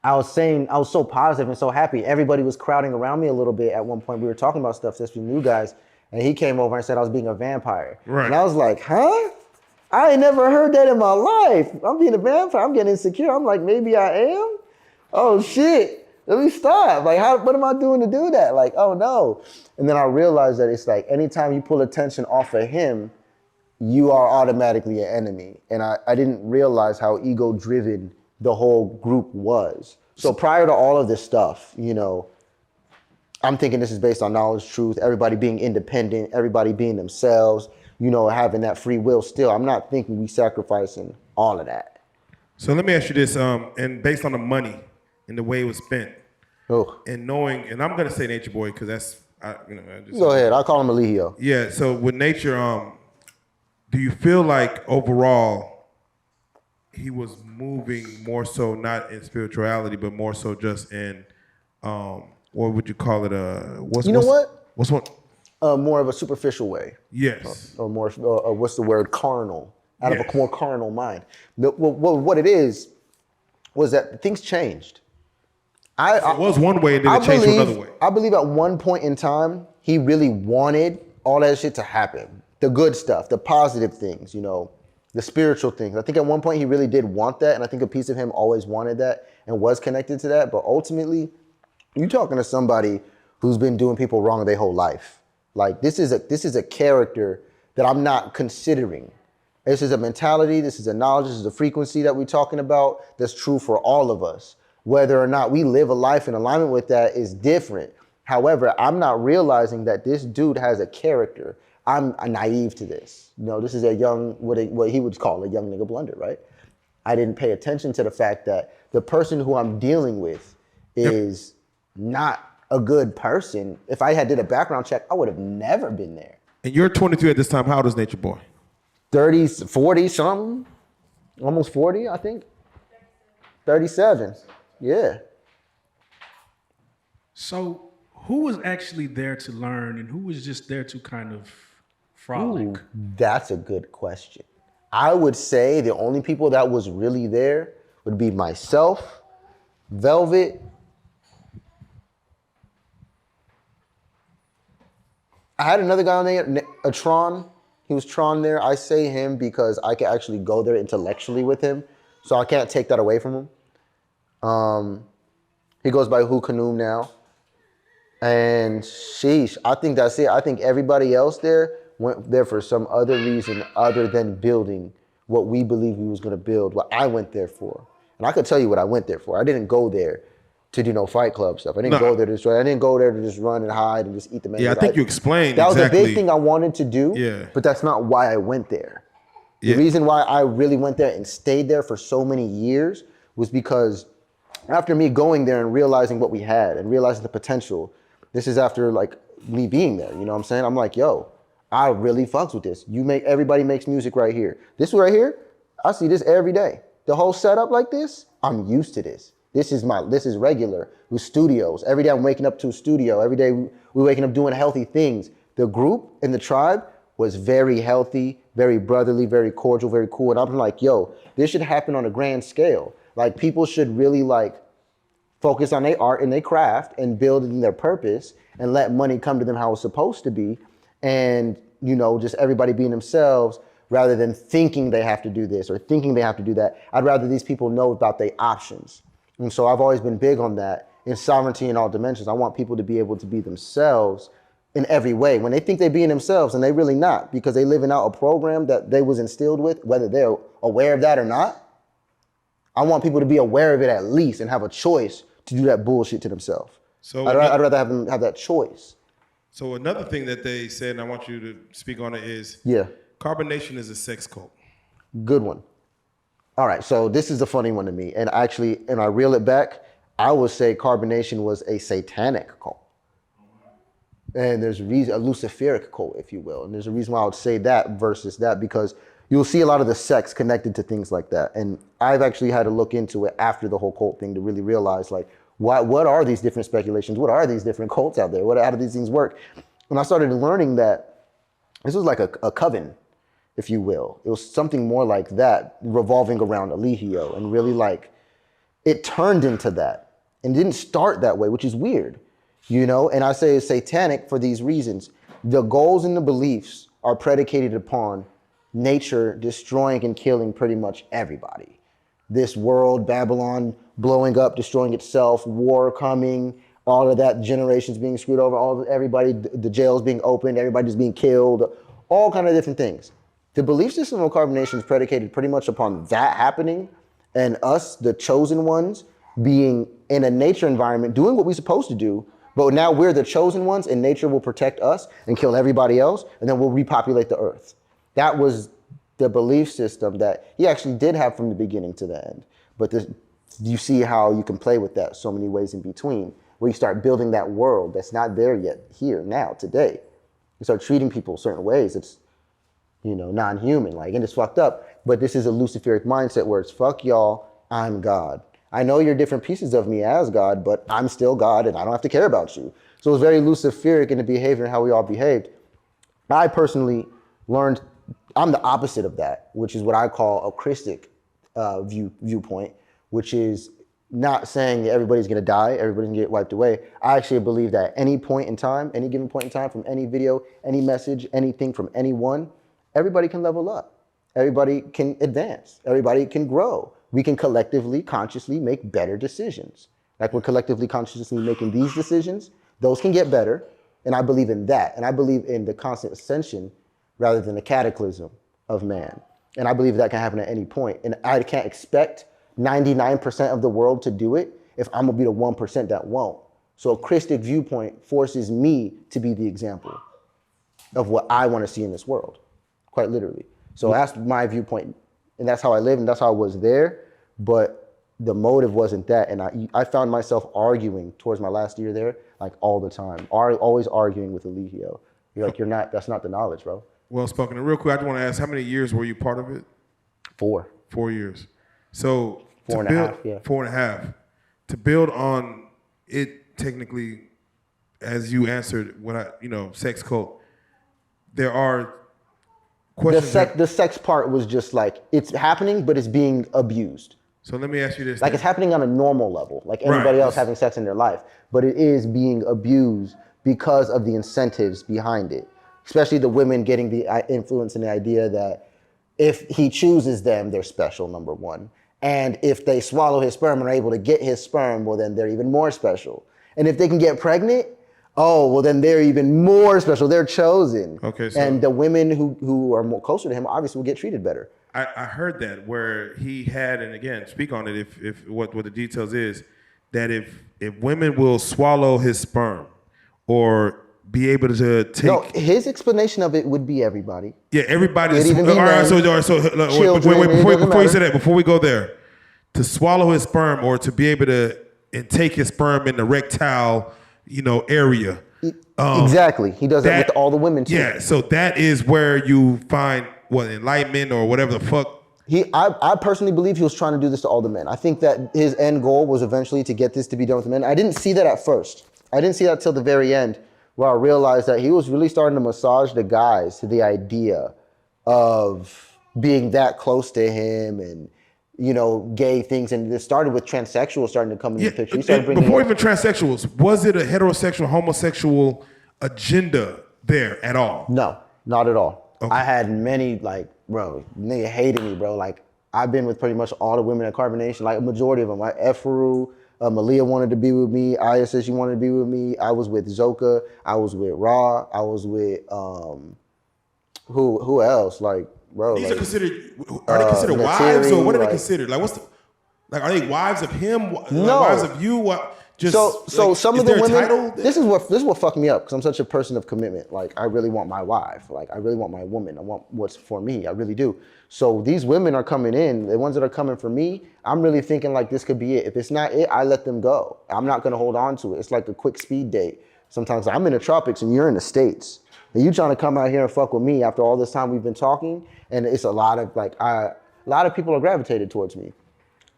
I was so positive and so happy. Everybody was crowding around me a little bit at one point. We were talking about stuff since we knew guys, and he came over and said I was being a vampire. Right. And I was like, huh? I ain't never heard that in my life. I'm being a vampire. I'm getting insecure. I'm like, maybe I am? Oh shit. Let me stop. Like, what am I doing to do that? Like, oh no. And then I realized that it's like anytime you pull attention off of him, you are automatically an enemy. And I didn't realize how ego-driven the whole group was. So prior to all of this stuff, you know, I'm thinking this is based on knowledge, truth, everybody being independent, everybody being themselves, you know, having that free will still. I'm not thinking we sacrificing all of that. So let me ask you this, and based on the money and the way it was spent, and knowing, and I'm gonna say Nature Boy because that's, Go ahead, I'll call him Eligio. Yeah, so with Nature, do you feel like overall he was moving more so not in spirituality, but more so just in, what would you call it? What's one? More of a superficial way. Yes. Or more, what's the word? Carnal. Out of a more carnal mind. What it is was that things changed. It was one way and then it changed to another way. I believe at one point in time, he really wanted all that shit to happen. The good stuff, the positive things, you know, the spiritual things. I think at one point he really did want that, and I think a piece of him always wanted that and was connected to that. But ultimately, you're talking to somebody who's been doing people wrong their whole life. Like this is a character that I'm not considering. This is a mentality, this is a knowledge, this is a frequency that we're talking about that's true for all of us. Whether or not we live a life in alignment with that is different. However, I'm not realizing that this dude has a character. I'm naive to this. You know, this is a young, what he would call a young nigga blunder, right? I didn't pay attention to the fact that the person who I'm dealing with is not a good person. If I had did a background check, I would have never been there. And you're 23 at this time. How old is Nature Boy? 30, 40 something, almost 40, I think. 37, yeah. So who was actually there to learn and who was just there to kind of frolic? Ooh, that's a good question. I would say the only people that was really there would be myself, Velvet. I had another guy on there, a Tron. He was Tron there. I say him because I can actually go there intellectually with him, so I can't take that away from him. He goes by Who Canoom now. And sheesh, I think that's it. I think everybody else there went there for some other reason other than building what we believe we was gonna build, what I went there for. And I could tell you what I went there for. I didn't go there to do no Fight Club stuff. I didn't go there to destroy. I didn't go there to just run and hide and just eat the man. Yeah, I think you explained that exactly. was a big thing I wanted to do. Yeah. But that's not why I went there. The reason why I really went there and stayed there for so many years was because after me going there and realizing what we had and realizing the potential, this is after like me being there, you know what I'm saying? I'm like, yo, I really fucks with this. Everybody makes music right here. This right here, I see this every day. The whole setup like this, I'm used to this. This is regular with studios. Every day I'm waking up to a studio. Every day we're waking up doing healthy things. The group and the tribe was very healthy, very brotherly, very cordial, very cool. And I'm like, yo, this should happen on a grand scale. Like people should really like focus on their art and their craft and building their purpose and let money come to them how it's supposed to be. And, you know, just everybody being themselves rather than thinking they have to do this or thinking they have to do that. I'd rather these people know about their options. And so I've always been big on that in sovereignty in all dimensions. I want people to be able to be themselves in every way. When they think they're being themselves and they really not, because they living out a program that they was instilled with, whether they're aware of that or not, I want people to be aware of it at least and have a choice to do that bullshit to themselves. So I'd rather have them have that choice. So another thing that they said, and I want you to speak on it, is Yeah. carbonation is a sex cult. Good one. All right, so this is a funny one to me. And actually, and I reel it back, I would say carbonation was a satanic cult. And there's a reason, a Luciferic cult, if you will. And there's a reason why I would say that versus that, because you'll see a lot of the sects connected to things like that. And I've actually had to look into it after the whole cult thing to really realize, like, what are these different speculations? What are these different cults out there? How do these things work? And I started learning that this was like a coven, if you will. It was something more like that, revolving around Eligio, and really like, it turned into that. And didn't start that way, which is weird, you know? And I say it's satanic for these reasons. The goals and the beliefs are predicated upon nature destroying and killing pretty much everybody. This world, Babylon blowing up, destroying itself, war coming, all of that, generations being screwed over, everybody, the jails being opened, everybody's being killed, all kind of different things. The belief system of carbonation is predicated pretty much upon that happening, and us, the chosen ones, being in a nature environment, doing what we're supposed to do, but now we're the chosen ones, and nature will protect us and kill everybody else, and then we'll repopulate the earth. That was the belief system that he actually did have from the beginning to the end. But you see how you can play with that so many ways in between, where you start building that world that's not there yet, here, now, today. You start treating people certain ways. It's, you know, non-human, like, and it's fucked up. But this is a Luciferic mindset where it's, fuck y'all, I'm God. I know you're different pieces of me as God, but I'm still God and I don't have to care about you. So it's very Luciferic in the behavior and how we all behaved. I personally learned, I'm the opposite of that, which is what I call a Christic viewpoint, which is not saying that everybody's gonna die, everybody's gonna get wiped away. I actually believe that any point in time, any given point in time, from any video, any message, anything from anyone, everybody can level up. Everybody can advance. Everybody can grow. We can collectively, consciously make better decisions. Like we're collectively, consciously making these decisions, those can get better. And I believe in that. And I believe in the constant ascension rather than the cataclysm of man. And I believe that can happen at any point. And I can't expect 99% of the world to do it if I'm gonna be the 1% that won't. So a Christic viewpoint forces me to be the example of what I wanna see in this world, quite literally. So that's my viewpoint, and that's how I live, and that's how I was there, but the motive wasn't that. And I found myself arguing towards my last year there, like all the time, always arguing with Eligio. You're like, that's not the knowledge, bro. Well spoken. And real quick, I just want to ask, how many years were you part of it? 4. 4 years. So 4.5, yeah. 4.5. To build on it technically, as you answered, sex cult, there are questions. The sex part was just like, it's happening, but it's being abused. So let me ask you this. Like it's happening on a normal level, like anybody else having sex in their life, but it is being abused because of the incentives behind it. Especially the women getting the influence and the idea that if he chooses them, they're special, number one. And if they swallow his sperm and are able to get his sperm, well, then they're even more special. And if they can get pregnant, oh, well, then they're even more special. They're chosen. Okay. So and the women who are more closer to him obviously will get treated better. I heard that where he had, and again, speak on it if what the details is, that if women will swallow his sperm or be able to take. No, his explanation of it would be everybody. Yeah, everybody. It'd even be all right, so children, before you say that, before we go there, to swallow his sperm or to be able to take his sperm in the rectile, area. Exactly. He does that with all the women too. Yeah, so that is where you find enlightenment or whatever the fuck. I personally believe he was trying to do this to all the men. I think that his end goal was eventually to get this to be done with the men. I didn't see that at first. I didn't see that till the very end, where I realized that he was really starting to massage the guys to the idea of being that close to him and, gay things. And it started with transsexuals starting to come into the picture. He started bringing before even transsexuals, was it a heterosexual, homosexual agenda there at all? No, not at all. Okay. I had many, bro, nigga hated me, bro. Like, I've been with pretty much all the women at Carbonation, like a majority of them. Like Efru, Malia wanted to be with me. Aya said she wanted to be with me. I was with Zoka. I was with Ra. I was with, who else? Like, bro. These like, are they considered wives or what are they considered? Like, Like, are they wives of him? No. Wives of you? What? Just So like, some is of the there a women. title? This is what fucked me up because I'm such a person of commitment. Like I really want my wife. Like I really want my woman. I want what's for me. I really do. So these women are coming in. The ones that are coming for me, I'm really thinking like this could be it. If it's not it, I let them go. I'm not gonna hold on to it. It's like a quick speed date. Sometimes I'm in the tropics and you're in the States. And you trying to come out here and fuck with me after all this time we've been talking, and it's a lot of people are gravitated towards me.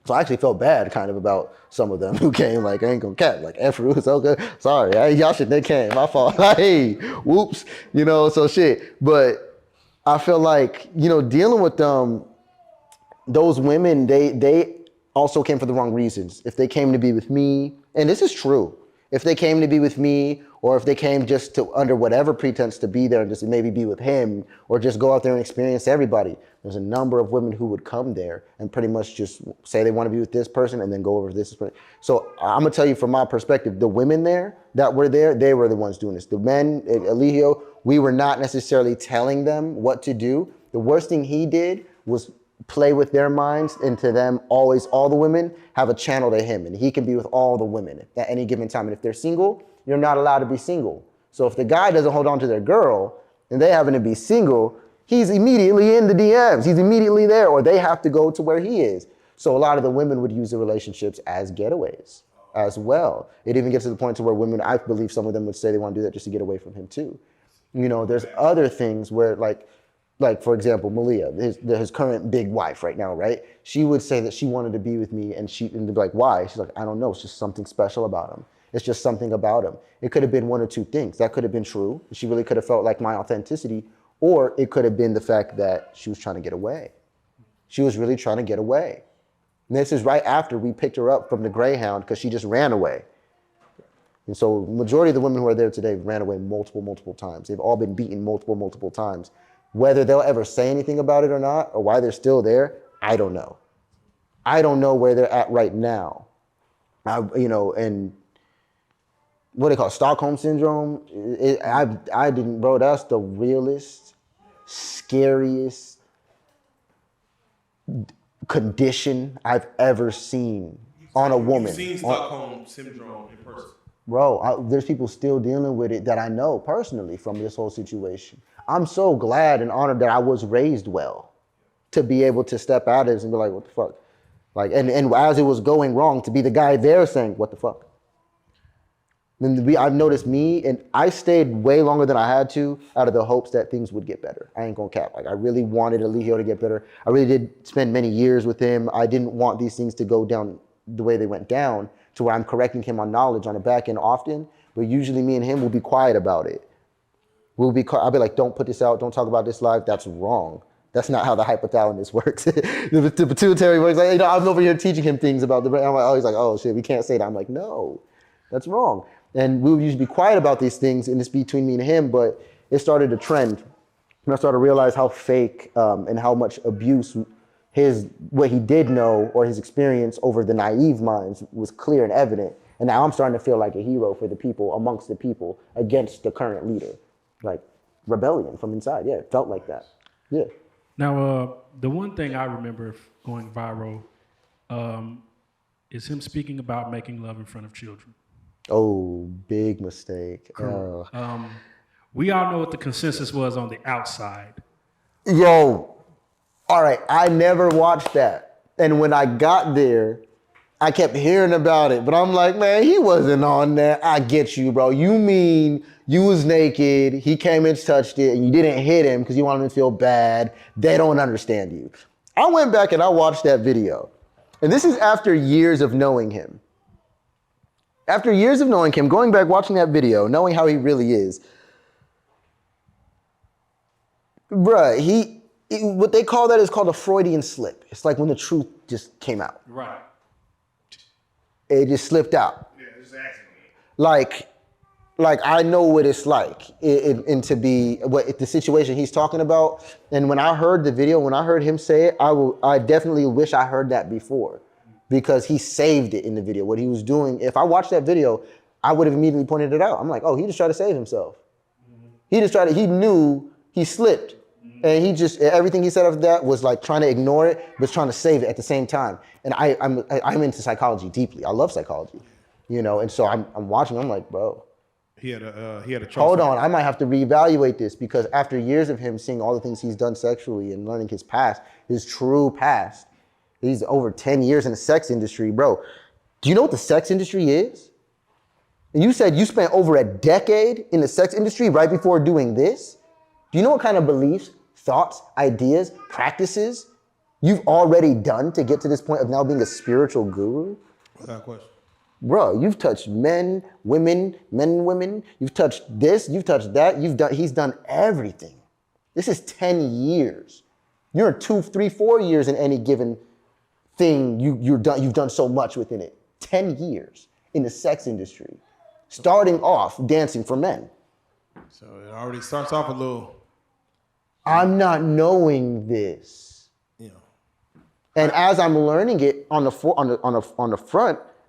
So I actually felt bad kind of about some of them who came like, I ain't gonna cap, like F was okay. Sorry, y'all shouldn't have came, my fault. Hey, whoops, so shit. But I feel like, dealing with those women, they also came for the wrong reasons. If they came to be with me, and this is true, if they came to be with me, or if they came just to under whatever pretense to be there and just maybe be with him, or just go out there and experience everybody. There's a number of women who would come there and pretty much just say they want to be with this person and then go over to this person. So I'm gonna tell you from my perspective, the women there that were there, they were the ones doing this. The men, Eligio, we were not necessarily telling them what to do. The worst thing he did was play with their minds, and to them, always all the women have a channel to him, and he can be with all the women at any given time. And if they're single, you're not allowed to be single. So if the guy doesn't hold on to their girl and they happen to be single, he's immediately in the DMs. He's immediately there, or they have to go to where he is. So a lot of the women would use the relationships as getaways as well. It even gets to the point to where women, I believe some of them would say they want to do that just to get away from him too. There's other things where like for example, Malia, his current big wife right now, right? She would say that she wanted to be with me and they'd be like, why? She's like, I don't know. It's just something special about him. It's just something about him. It could have been one or two things. That could have been true. She really could have felt like my authenticity, or it could have been the fact that she was trying to get away. She was really trying to get away. And this is right after we picked her up from the Greyhound because she just ran away. And so majority of the women who are there today ran away multiple times. They've all been beaten multiple times. Whether they'll ever say anything about it or not, or why they're still there, I don't know. I don't know where they're at right now. And what they call Stockholm syndrome. That's the realest, scariest condition I've ever seen on a woman. You've seen Stockholm syndrome in person. Bro, there's people still dealing with it that I know personally from this whole situation. I'm so glad and honored that I was raised well to be able to step out of this and be like, what the fuck? And as it was going wrong, to be the guy there saying, what the fuck? And I've noticed and I stayed way longer than I had to out of the hopes that things would get better. I ain't gonna cap. I really wanted Eligio to get better. I really did spend many years with him. I didn't want these things to go down the way they went down, to where I'm correcting him on knowledge on the back end often, but usually me and him will be quiet about it. I'll be like, don't put this out, don't talk about this live, that's wrong. That's not how the hypothalamus works. The pituitary works. I'm over here teaching him things about the brain. I'm like, he's like, oh shit, we can't say that. I'm like, no, that's wrong. And we would usually be quiet about these things, and it's between me and him, but it started to trend. And I started to realize how fake and how much abuse what he did know, or his experience over the naive minds, was clear and evident. And now I'm starting to feel like a hero for the people, amongst the people, against the current leader. Like rebellion from inside. Yeah, it felt like that. Yeah. Now, the one thing I remember going viral is him speaking about making love in front of children. Oh, big mistake. We all know what the consensus was on the outside. Yo, all right, I never watched that. And when I got there, I kept hearing about it, but I'm like, man, he wasn't on there. I get you, bro. You mean you was naked, he came and touched it, and you didn't hit him because you wanted him to feel bad. They don't understand you. I went back and I watched that video. And this is after years of knowing him. After years of knowing him, going back, watching that video, knowing how he really is. Bruh, what they call that is called a Freudian slip. It's like when the truth just came out. Right. It just slipped out. Yeah, just accidentally. Like I know what it's like and to be what the situation he's talking about. And when I heard the video, when I heard him say it, I definitely wish I heard that before, because he saved it in the video. What he was doing, if I watched that video, I would have immediately pointed it out. I'm like, oh, he just tried to save himself. Mm-hmm. He knew he slipped. And he just, everything he said after that was like trying to ignore it, but trying to save it at the same time. And I'm into psychology deeply. I love psychology, you know? And so I'm watching, I'm like, bro, He had a hold on, I might have to reevaluate this, because after years of him seeing all the things he's done sexually and learning his past, his true past, he's over 10 years in the sex industry, bro. Do you know what the sex industry is? And you said you spent over a decade in the sex industry right before doing this. Do you know what kind of beliefs, thoughts, ideas, practices you've already done to get to this point of now being a spiritual guru? Without question. Bro, you've touched men, women, you've touched this, you've touched that, he's done everything. This is 10 years. You're 2, 3, 4 years in any given thing you've done so much within it. 10 years in the sex industry, starting off dancing for men. So it already starts off a little. I'm not knowing this. You know. And as I'm learning it on the front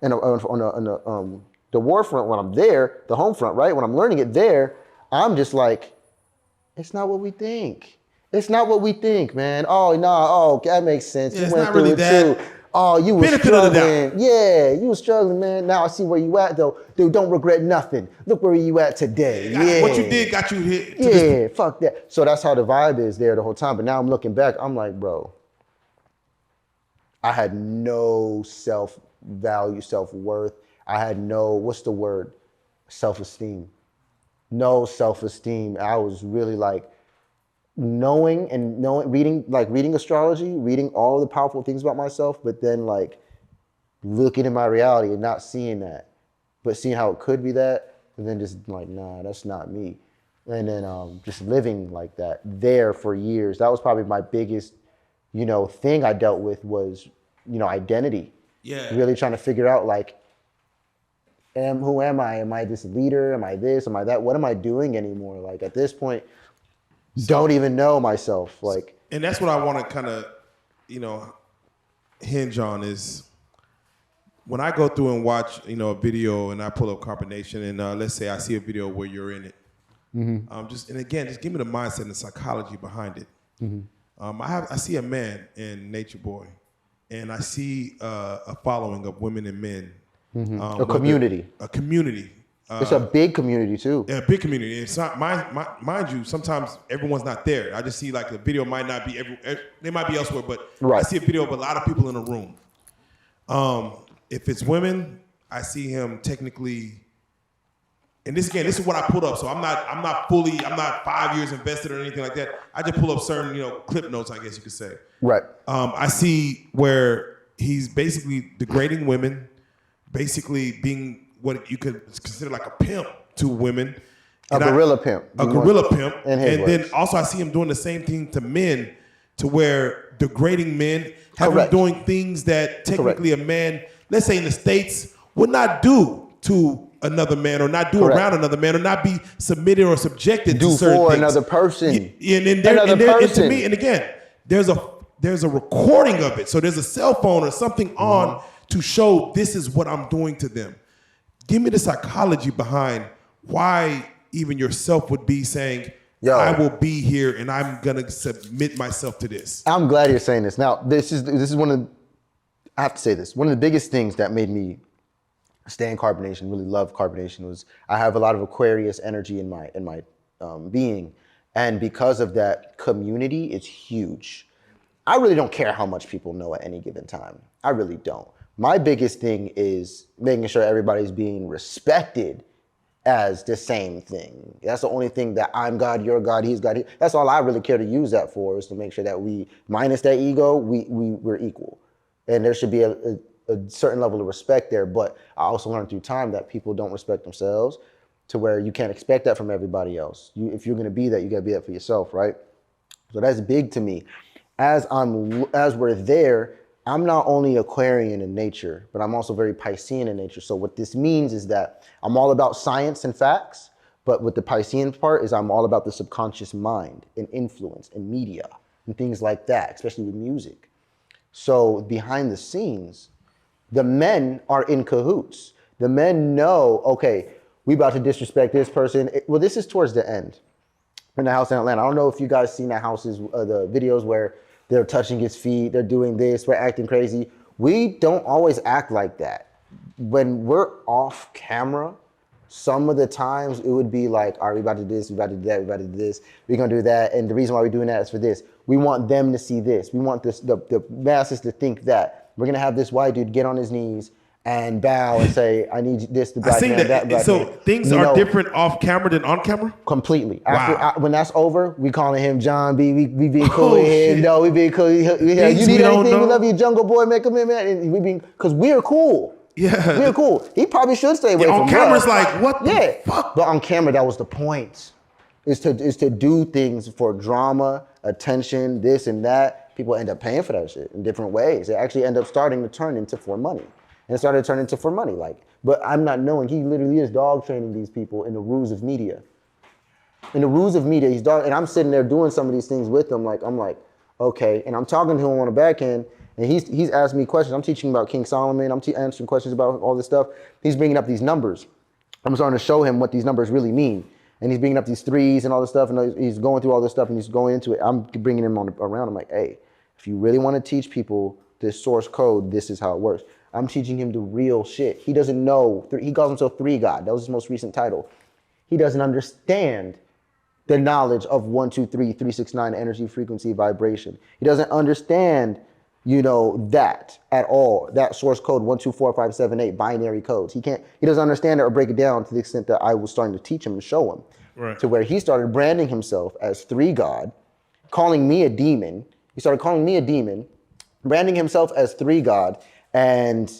and on the war front when I'm there, the home front, right? When I'm learning it there, I'm just like, it's not what we think. It's not what we think, man. Oh, no, that makes sense. Yeah, You it's went not through really it that. too. Oh, you were Benefit of the doubt. struggling. Yeah, you were struggling, man. Now I see where you at, though. Dude, don't regret nothing. Look where you at today. Yeah. What you did got you hit. Yeah, fuck that. So that's how the vibe is there the whole time. But now I'm looking back, I'm like, bro, I had no self-value, self-worth. I had no, what's the word? Self-esteem. No self-esteem. I was really like, reading astrology, reading all the powerful things about myself, but then like looking at my reality and not seeing that, but seeing how it could be that, and then just like, nah, that's not me. And then just living like that there for years. That was probably my biggest, thing I dealt with was, identity. Yeah. Really trying to figure out like, who am I? Am I this leader? Am I this? Am I that? What am I doing anymore? Like at this point, don't even know myself. Like, And that's what I want to kind of, hinge on is when I go through and watch, a video and I pull up carbonation and let's say I see a video where you're in it. Mm-hmm. Just give me the mindset and the psychology behind it. Mm-hmm. I see a man in Nature Boy, and I see a following of women and men. Mm-hmm. A community. A community. It's a big community too. Yeah, a big community. It's not mind you. Sometimes everyone's not there. I just see like the video might not be they might be elsewhere, but right. I see a video of a lot of people in a room. If it's women, I see him technically. And this is what I pulled up. So I'm not 5 years invested or anything like that. I just pull up certain clip notes, I guess you could say. Right. I see where he's basically degrading women, basically being what you could consider like a pimp to women. A gorilla pimp. A gorilla pimp. And then also I see him doing the same thing to men, to where degrading men, have him Correct. doing things that technically a man, let's say in the States, would not do to another man, or not do Correct. around another man, or not be submitted or subjected Do to certain for things. another person. And to me, and again, there's a recording of it. So there's a cell phone or something on to show this is what I'm doing to them. Give me the psychology behind why even yourself would be saying, I will be here and I'm gonna submit myself to this. I'm glad you're saying this. Now, this is one of the, I have to say this, one of the biggest things that made me stay in carbonation, really love carbonation, was I have a lot of Aquarius energy in my being. And because of that, community is huge. I really don't care how much people know at any given time. I really don't. My biggest thing is making sure everybody's being respected as the same thing. That's the only thing that I'm God, you're God, he's God. That's all I really care to use that for, is to make sure that we, minus that ego, we're equal. And there should be a certain level of respect there. But I also learned through time that people don't respect themselves, to where you can't expect that from everybody else. If you're gonna be that, you gotta be that for yourself, right? So that's big to me. As we're there, I'm not only Aquarian in nature, but I'm also very Piscean in nature. So what this means is that I'm all about science and facts, but with the Piscean part is I'm all about the subconscious mind and influence and media and things like that, especially with music. So behind the scenes, the men are in cahoots. The men know, okay, we about to disrespect this person. Well, this is towards the end. in the house in Atlanta. I don't know if you guys seen the houses, the videos where they're touching his feet, they're doing this, we're acting crazy. We don't always act like that. When we're off camera, some of the times it would be like, all right, we about to do this, we about to do that, we about to do this, we're gonna do that, and the reason why we're doing that is for this. We want them to see this. We want this the masses to think that. We're gonna have this white dude get on his knees and bow and say, I need this, the black man, that black so man. things are different off camera than on camera? Completely. Wow. After, when that's over, we calling him John B. We being cool Oh, with him. shit. No, we being cool. You Things need we don't anything? We know. love you, Jungle Boy. Make him in, man. And we being, because we're cool. Yeah. We're cool. He probably should stay away Yeah, from on camera's us. like, what the fuck? But on camera, that was the point. Is to do things for drama, attention, this and that. People end up paying for that shit in different ways. It actually end up starting to turn into for money. And it started to turn into for money. But I'm not knowing, he literally is dog training these people in the rules of media. In the rules of media, he's dog, and I'm sitting there doing some of these things with him. I'm like, okay. And I'm talking to him on the back end, and he's asking me questions. I'm teaching about King Solomon. I'm answering questions about all this stuff. He's bringing up these numbers. I'm starting to show him what these numbers really mean. And he's bringing up these threes and all this stuff, and he's going through all this stuff, and he's going into it. I'm bringing him around. I'm like, hey, if you really want to teach people this source code, this is how it works. I'm teaching him the real shit. He doesn't know. He calls himself 3 God. That was his most recent title. He doesn't understand the knowledge of 1, 2, 3, 3, 6, 9, energy, frequency, vibration. He doesn't understand, that at all. That source code 1, 2, 4, 5, 7, 8 binary codes. He doesn't understand it or break it down to the extent that I was starting to teach him and show him. Right. To where he started branding himself as 3 God, calling me a demon. He started calling me a demon, branding himself as 3 God, and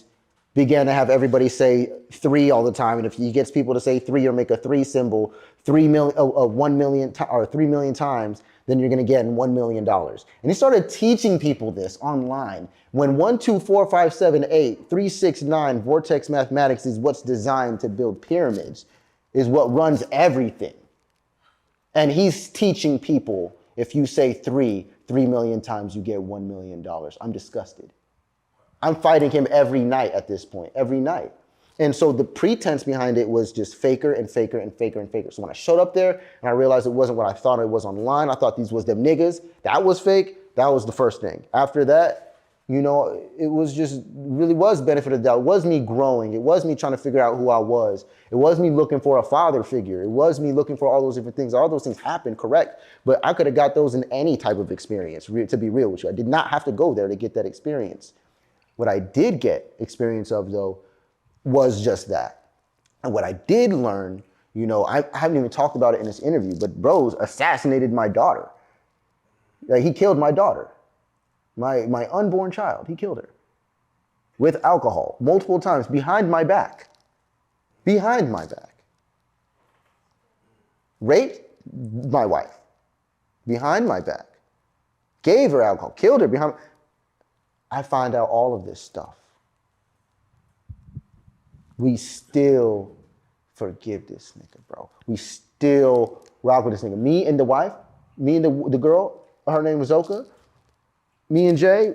began to have everybody say 3 all the time. And if he gets people to say 3 or make a 3 symbol 1 million or 3 million times, then you're going to get $1 million. And he started teaching people this online. When 1, 2, 4, 5, 7, 8, 3, 6, 9 vortex mathematics is what's designed to build pyramids, is what runs everything. And he's teaching people, if you say 3 million times, you get $1 million. I'm disgusted. I'm fighting him every night at this point, every night. And so the pretense behind it was just faker and faker and faker and faker. So when I showed up there and I realized it wasn't what I thought it was online, I thought these was them niggas, that was fake. That was the first thing. After that, it was just, really was benefit of the doubt. It was me growing. It was me trying to figure out who I was. It was me looking for a father figure. It was me looking for all those different things. All those things happened, correct. But I could have got those in any type of experience, to be real with you. I did not have to go there to get that experience. What I did get experience of, though, was just that. And what I did learn, I haven't even talked about it in this interview, but bros assassinated my daughter. He killed my daughter, my unborn child. He killed her with alcohol multiple times behind my back. Behind my back. Raped my wife behind my back. Gave her alcohol, killed her behind. I find out all of this stuff. We still forgive this nigga, bro. We still rock with this nigga. Me and the wife, me and the girl, her name was Zoka, me and Jay,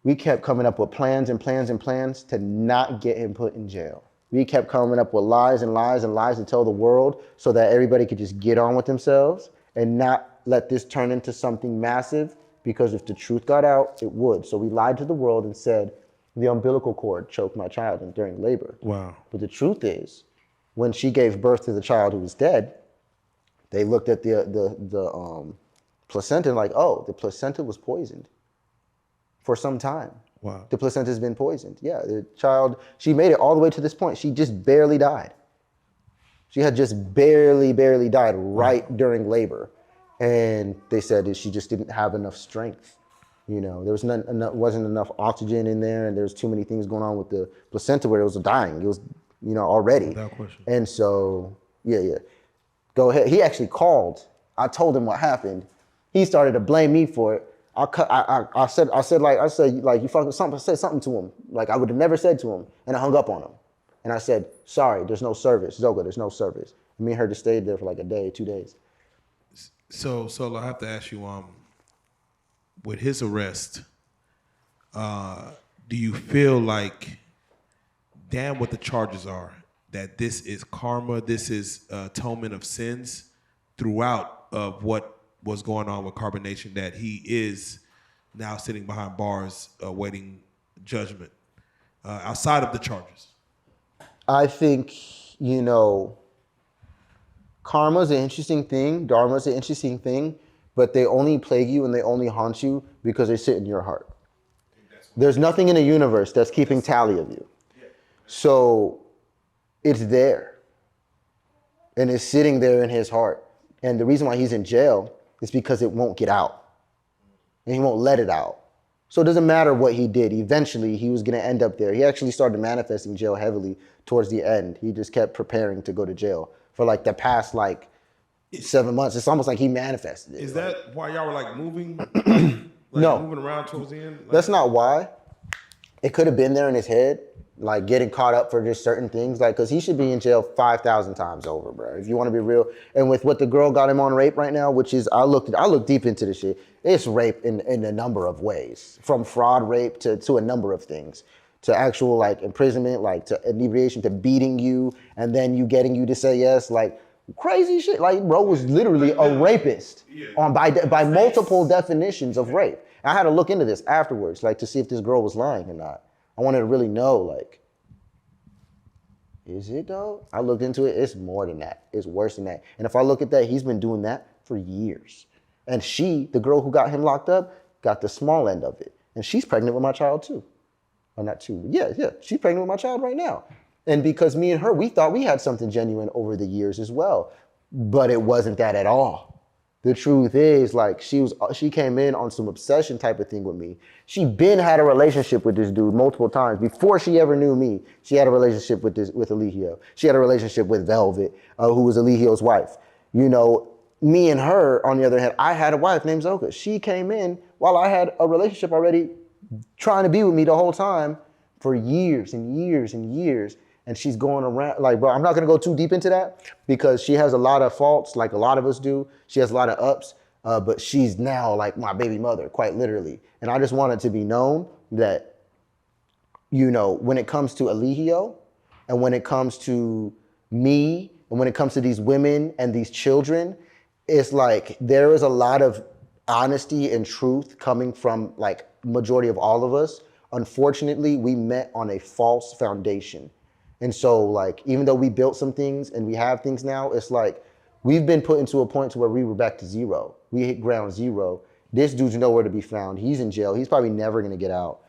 we kept coming up with plans and plans and plans to not get him put in jail. We kept coming up with lies and lies and lies to tell the world so that everybody could just get on with themselves and not let this turn into something massive, because if the truth got out, it would. So we lied to the world and said, the umbilical cord choked my child during labor. Wow. But the truth is, when she gave birth to the child who was dead, they looked at the placenta and the placenta was poisoned for some time. Wow. The placenta's been poisoned. Yeah, the child, she made it all the way to this point. She just barely died. She had just barely died right during labor. And they said that she just didn't have enough strength. There wasn't enough oxygen in there, and there was too many things going on with the placenta where it was dying. It was, already. Without question. And so, yeah. Go ahead. He actually called. I told him what happened. He started to blame me for it. I said you fucking something. I said something to him like I would have never said to him, and I hung up on him. And I said, sorry, there's no service, Zoga. There's no service. Me and her just stayed there for like a day, 2 days. So I have to ask you, with his arrest, do you feel like, damn what the charges are, that this is karma, this is atonement of sins throughout of what was going on with carbonation that he is now sitting behind bars awaiting judgment outside of the charges? I think, karma's an interesting thing, dharma's an interesting thing, but they only plague you and they only haunt you because they sit in your heart. There's nothing in the universe that's keeping tally of you. So it's there. And it's sitting there in his heart. And the reason why he's in jail is because it won't get out. And he won't let it out. So it doesn't matter what he did. Eventually, he was going to end up there. He actually started manifesting jail heavily towards the end. He just kept preparing to go to jail for like the past 7 months. It's almost like he manifested it. Is that why y'all were like moving? No. Moving around towards the end? That's not why. It could have been there in his head, like getting caught up for just certain things. Like, because he should be in jail 5,000 times over, bro. If you want to be real. And with what the girl got him on rape right now, which is, I looked deep into this shit. It's rape in a number of ways, from fraud rape to a number of things, to actual like imprisonment, like to inebriation, to beating you, and then getting you to say yes, like crazy shit. Like, bro was literally a rapist by multiple definitions of rape. I had to look into this afterwards, like to see if this girl was lying or not. I wanted to really know, like, is it though? I looked into it. It's more than that. It's worse than that. And if I look at that, he's been doing that for years. And she, the girl who got him locked up, got the small end of it. And she's pregnant with my child too. Or not too, yeah. She's pregnant with my child right now. And because me and her, we thought we had something genuine over the years as well. But it wasn't that at all. The truth is, like, she came in on some obsession type of thing with me. She been had a relationship with this dude multiple times. Before she ever knew me, she had a relationship with Eligio. She had a relationship with Velvet, who was Eligio's wife. Me and her, on the other hand, I had a wife named Zoka. She came in while I had a relationship already trying to be with me the whole time for years and years and years. And she's going around, like, bro, I'm not gonna go too deep into that because she has a lot of faults, like a lot of us do. She has a lot of ups, but she's now like my baby mother, quite literally. And I just want it to be known that, when it comes to Eligio and when it comes to me and when it comes to these women and these children, it's like there is a lot of honesty and truth coming from like majority of all of us. Unfortunately, we met on a false foundation. And so like, even though we built some things and we have things now, it's like, we've been put into a point to where we were back to zero. We hit ground zero. This dude's nowhere to be found. He's in jail. He's probably never gonna get out.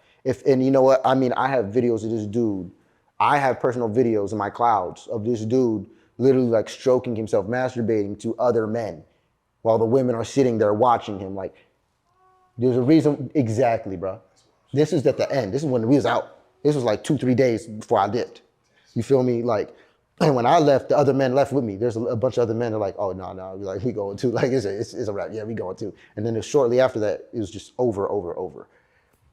And you know what? I mean, I have videos of this dude. I have personal videos in my clouds of this dude literally like stroking himself, masturbating to other men while the women are sitting there watching him. Like, there's a reason, exactly, bro. This is at the end. This is when we was out. This was like 2-3 days before I dipped. You feel me? Like, and when I left, the other men left with me. There's a bunch of other men that are like, oh, no. Like, we going too. Like, it's a wrap. Yeah, we going too. And then shortly after that, it was just over.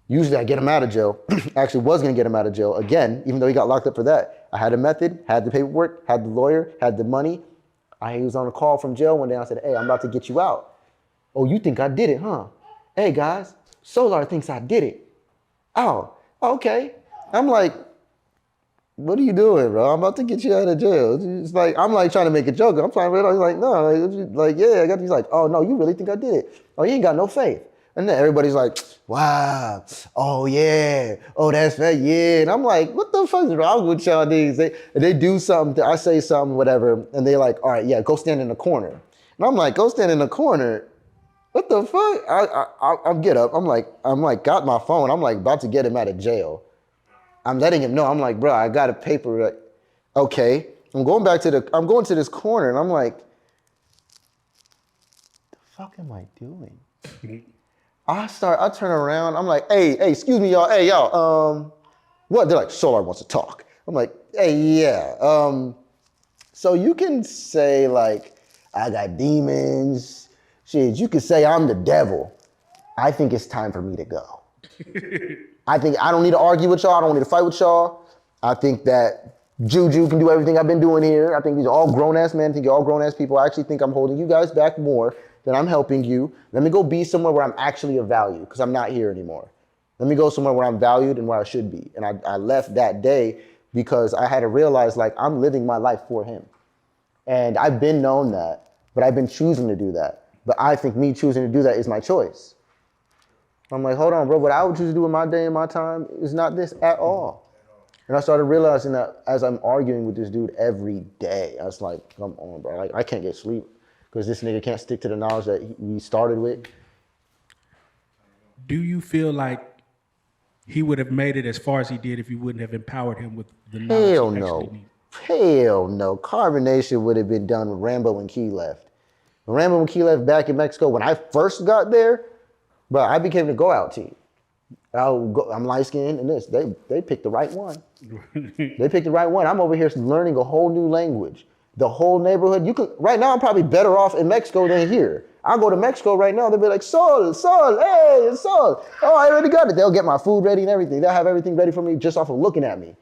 Usually I get him out of jail. Actually was gonna get him out of jail again, even though he got locked up for that. I had a method, had the paperwork, had the lawyer, had the money. He was on a call from jail one day. I said, hey, I'm about to get you out. Oh, you think I did it, huh? Hey guys, Solar thinks I did it. Oh, okay. I'm like, what are you doing, bro? I'm about to get you out of jail. It's like, I'm like trying to make a joke. I'm trying to, he's like, no, like, yeah, I got, he's like, oh no, you really think I did it? Oh, you ain't got no faith. And then everybody's like, wow, oh yeah, oh that's right, yeah. And I'm like, what the fuck is wrong with y'all niggas? They do something, I say something, whatever, and they're like, all right, yeah, go stand in the corner. And I'm like, go stand in the corner? What the fuck? I get up, I'm like, got my phone, I'm like about to get him out of jail. I'm letting him know, I'm like, bro, I got a paper, like, okay. I'm going to this corner and I'm like, the fuck am I doing? I turn around, I'm like, hey, excuse me, y'all, hey, y'all, what? They're like, Solar wants to talk. I'm like, hey, yeah, so you can say like, I got demons, shit, you can say I'm the devil. I think it's time for me to go. I think I don't need to argue with y'all, I don't need to fight with y'all. I think that Juju can do everything I've been doing here. I think these are all grown-ass men, I think you're all grown-ass people. I actually think I'm holding you guys back more than I'm helping you. Let me go be somewhere where I'm actually of value, because I'm not here anymore. Let me go somewhere where I'm valued and where I should be. And I left that day because I had to realize, like, I'm living my life for him. And I've been known that. But I've been choosing to do that. But I think me choosing to do that is my choice. I'm like, hold on, bro. What I would choose to do with my day and my time is not this at all. And I started realizing that as I'm arguing with this dude every day, I was like, come on, bro. Like, I can't get sleep because this nigga can't stick to the knowledge that we started with. Do you feel like he would have made it as far as he did if you wouldn't have empowered him with the knowledge Hell he actually no. needed? Hell no. Carbonation would have been done when Rambo and Key left. When Rambo and Key left back in Mexico, when I first got there, bro, I became the go-out team. I'm light-skinned and this. They picked the right one. They picked the right one. I'm over here learning a whole new language. The whole neighborhood. Right now, I'm probably better off in Mexico than here. I'll go to Mexico right now. They'll be like, Sol, hey, Sol. Oh, I already got it. They'll get my food ready and everything. They'll have everything ready for me just off of looking at me.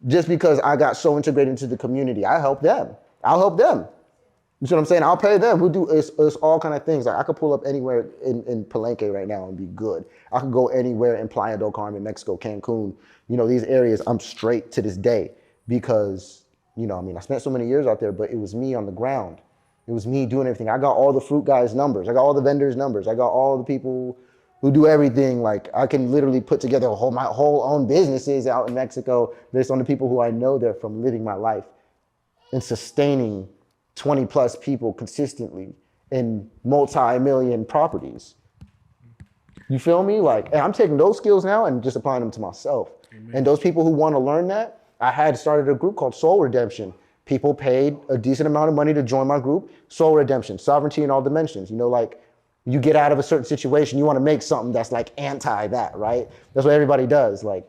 Just because I got so integrated into the community. I help them. I'll help them. You see what I'm saying? I'll pay them. It's all kind of things. Like I could pull up anywhere in Palenque right now and be good. I could go anywhere in Playa del Carmen, Mexico, Cancun. You know, these areas, I'm straight to this day because, you know, I mean, I spent so many years out there, but it was me on the ground. It was me doing everything. I got all the fruit guys' numbers. I got all the vendors' numbers. I got all the people who do everything. Like I can literally put together my whole own businesses out in Mexico based on the people who I know there from living my life and sustaining 20 plus people consistently in multi-million properties. You feel me? Like, and I'm taking those skills now and just applying them to myself. Amen. And those people who want to learn that, I had started a group called Soul Redemption. People paid a decent amount of money to join my group. Soul Redemption, sovereignty in all dimensions. You know, like you get out of a certain situation, you want to make something that's like anti that, right? That's what everybody does. Like,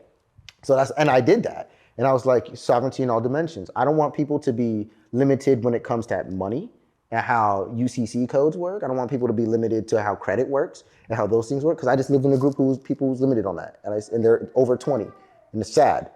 and I did that. And I was like, sovereignty in all dimensions. I don't want people to be limited when it comes to money and how UCC codes work. I don't want people to be limited to how credit works and how those things work. Because I just lived in a group people who's limited on that. And they're over 20. And it's sad.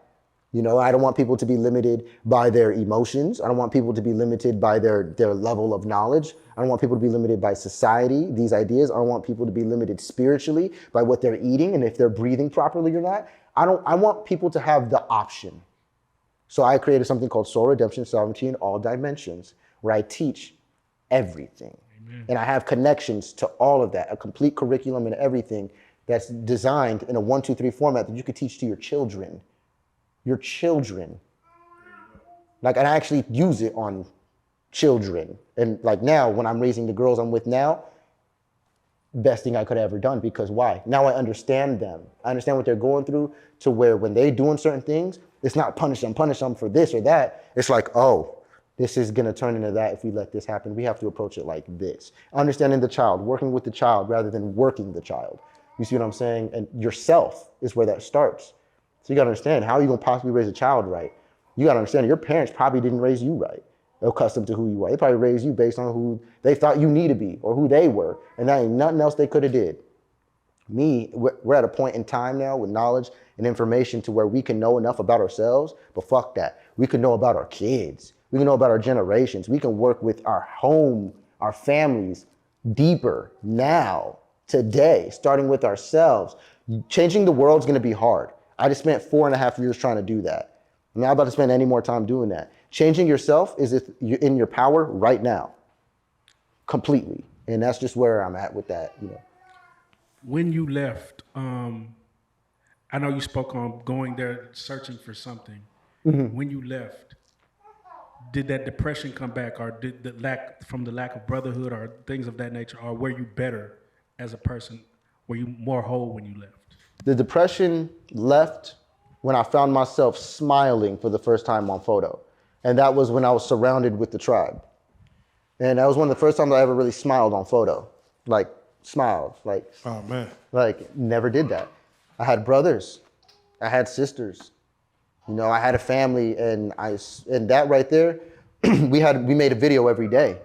You know, I don't want people to be limited by their emotions. I don't want people to be limited by their level of knowledge. I don't want people to be limited by society, these ideas. I don't want people to be limited spiritually by what they're eating and if they're breathing properly or not. I want people to have the option. So I created something called Soul Redemption, Sovereignty in All Dimensions, where I teach everything. Amen. And I have connections to all of that, a complete curriculum and everything that's designed in a 1, 2, 3 format that you could teach to your children. Your children. Like, and I actually use it on children. And like now, when I'm raising the girls I'm with now, best thing I could have ever done, because why? Now I understand them. I understand what they're going through, to where when they're doing certain things, it's not punish them for this or that. It's like, oh, this is gonna turn into that if we let this happen. We have to approach it like this. Understanding the child, working with the child rather than working the child. You see what I'm saying? And yourself is where that starts. So you gotta understand, how are you gonna possibly raise a child right? You gotta understand your parents probably didn't raise you right, accustomed to who you are. They probably raised you based on who they thought you need to be or who they were. And that ain't nothing else they could have did. We're at a point in time now with knowledge and information to where we can know enough about ourselves, but fuck that. We can know about our kids. We can know about our generations. We can work with our home, our families deeper now, today, starting with ourselves. Changing the world's gonna be hard. I just spent 4.5 years trying to do that. I'm not about to spend any more time doing that. Changing yourself is in your power right now, completely. And that's just where I'm at with that, you know. When you left, I know you spoke on going there searching for something. Mm-hmm. When you left, did that depression come back, or did the lack of brotherhood or things of that nature, or were you better as a person? Were you more whole when you left? The depression left when I found myself smiling for the first time on photo. And that was when I was surrounded with the tribe. And that was one of the first times I ever really smiled on photo. Like, smiled. Like, Oh, man. Like, never did that. I had brothers. I had sisters. You know, I had a family, and that right there, we made a video every day.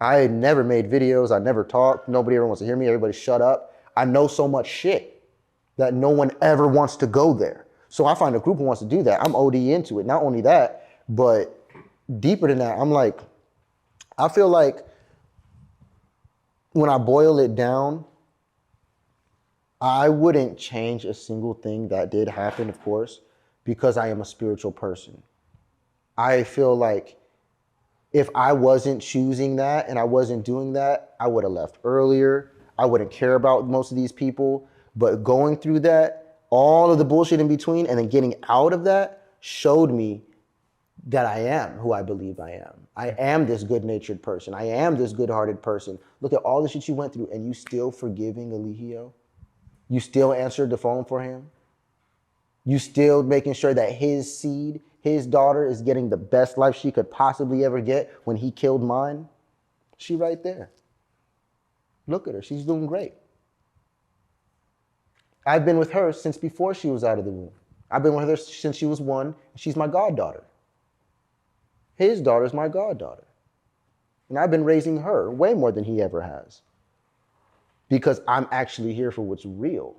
I had never made videos. I never talked. Nobody ever wants to hear me. Everybody shut up. I know so much shit that no one ever wants to go there. So I find a group who wants to do that. I'm OD into it. Not only that, but deeper than that, I'm like, I feel like when I boil it down, I wouldn't change a single thing that did happen, of course, because I am a spiritual person. I feel like If I wasn't choosing that and I wasn't doing that, I would have left earlier. I wouldn't care about most of these people. But going through that, all of the bullshit in between, and then getting out of that showed me that I am who I believe I am. I am this good-natured person. I am this good-hearted person. Look at all the shit you went through, and you still forgiving Eligio? You still answered the phone for him? You still making sure that his seed, his daughter, is getting the best life she could possibly ever get when he killed mine? She right there. Look at her, she's doing great. I've been with her since before she was out of the womb. I've been with her since she was 1. She's my goddaughter. His daughter's my goddaughter. And I've been raising her way more than he ever has. Because I'm actually here for what's real.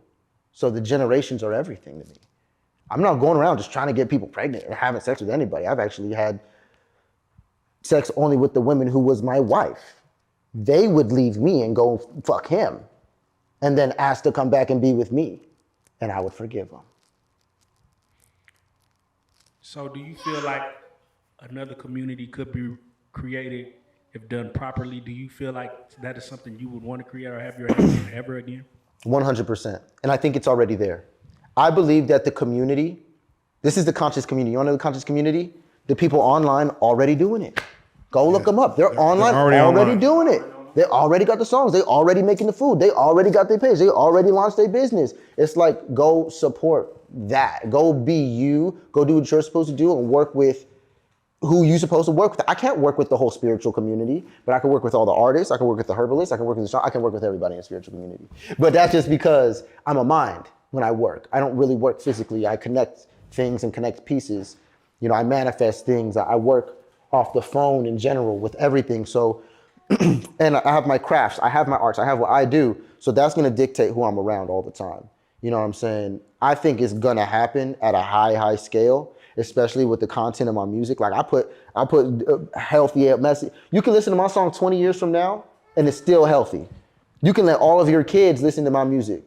So the generations are everything to me. I'm not going around just trying to get people pregnant or having sex with anybody. I've actually had sex only with the women who was my wife. They would leave me and go fuck him and then ask to come back and be with me. And I would forgive them. So do you feel like another community could be created if done properly? Do you feel like that is something you would want to create or have your hand in ever again? 100%. And I think it's already there. I believe that the community, this is the conscious community. You want to know the conscious community? The people online already doing it. Go look them up. They're online already doing it. They already got the songs. They already making the food. They already got their page. They already launched their business. It's like, go support that. Go be you. Go do what you're supposed to do and work with who you're supposed to work with. I can't work with the whole spiritual community, but I can work with all the artists. I can work with the herbalists. I can work with I can work with everybody in the spiritual community. But that's just because I'm a mind when I work. I don't really work physically. I connect things and connect pieces. You know, I manifest things. I work off the phone in general with everything. So, and I have my crafts. I have my arts. I have what I do. So that's going to dictate who I'm around all the time. You know what I'm saying? I think it's going to happen at a high scale, especially with the content of my music. Like I put healthy message. You can listen to my song 20 years from now and it's still healthy. You can let all of your kids listen to my music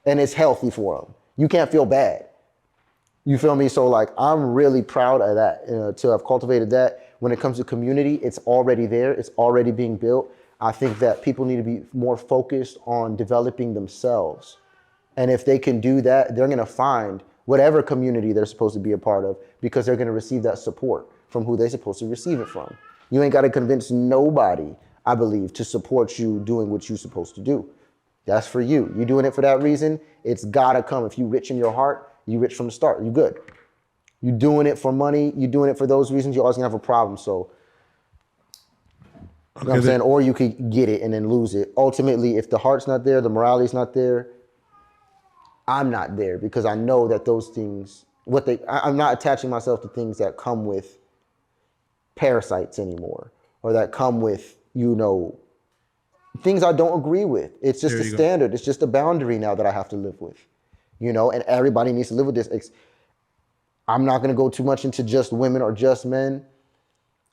and it's healthy for them. You can't feel bad. You feel me? So like, I'm really proud of that, to have cultivated that. When it comes to community, it's already there. It's already being built. I think that people need to be more focused on developing themselves. And if they can do that, they're gonna find whatever community they're supposed to be a part of because they're gonna receive that support from who they're supposed to receive it from. You ain't gotta convince nobody, I believe, to support you doing what you're supposed to do. That's for you. You doing it for that reason, it's gotta come. If you rich in your heart, you rich from the start, you good. You doing it for money, you doing it for those reasons, you're always gonna have a problem. So, you know what I'm saying? Or you could get it and then lose it. Ultimately, if the heart's not there, the morality's not there, I'm not there because I know that those things, I'm not attaching myself to things that come with parasites anymore or that come with, things I don't agree with. It's just a standard. It's just a boundary now that I have to live with, and everybody needs to live with this. I'm not going to go too much into just women or just men,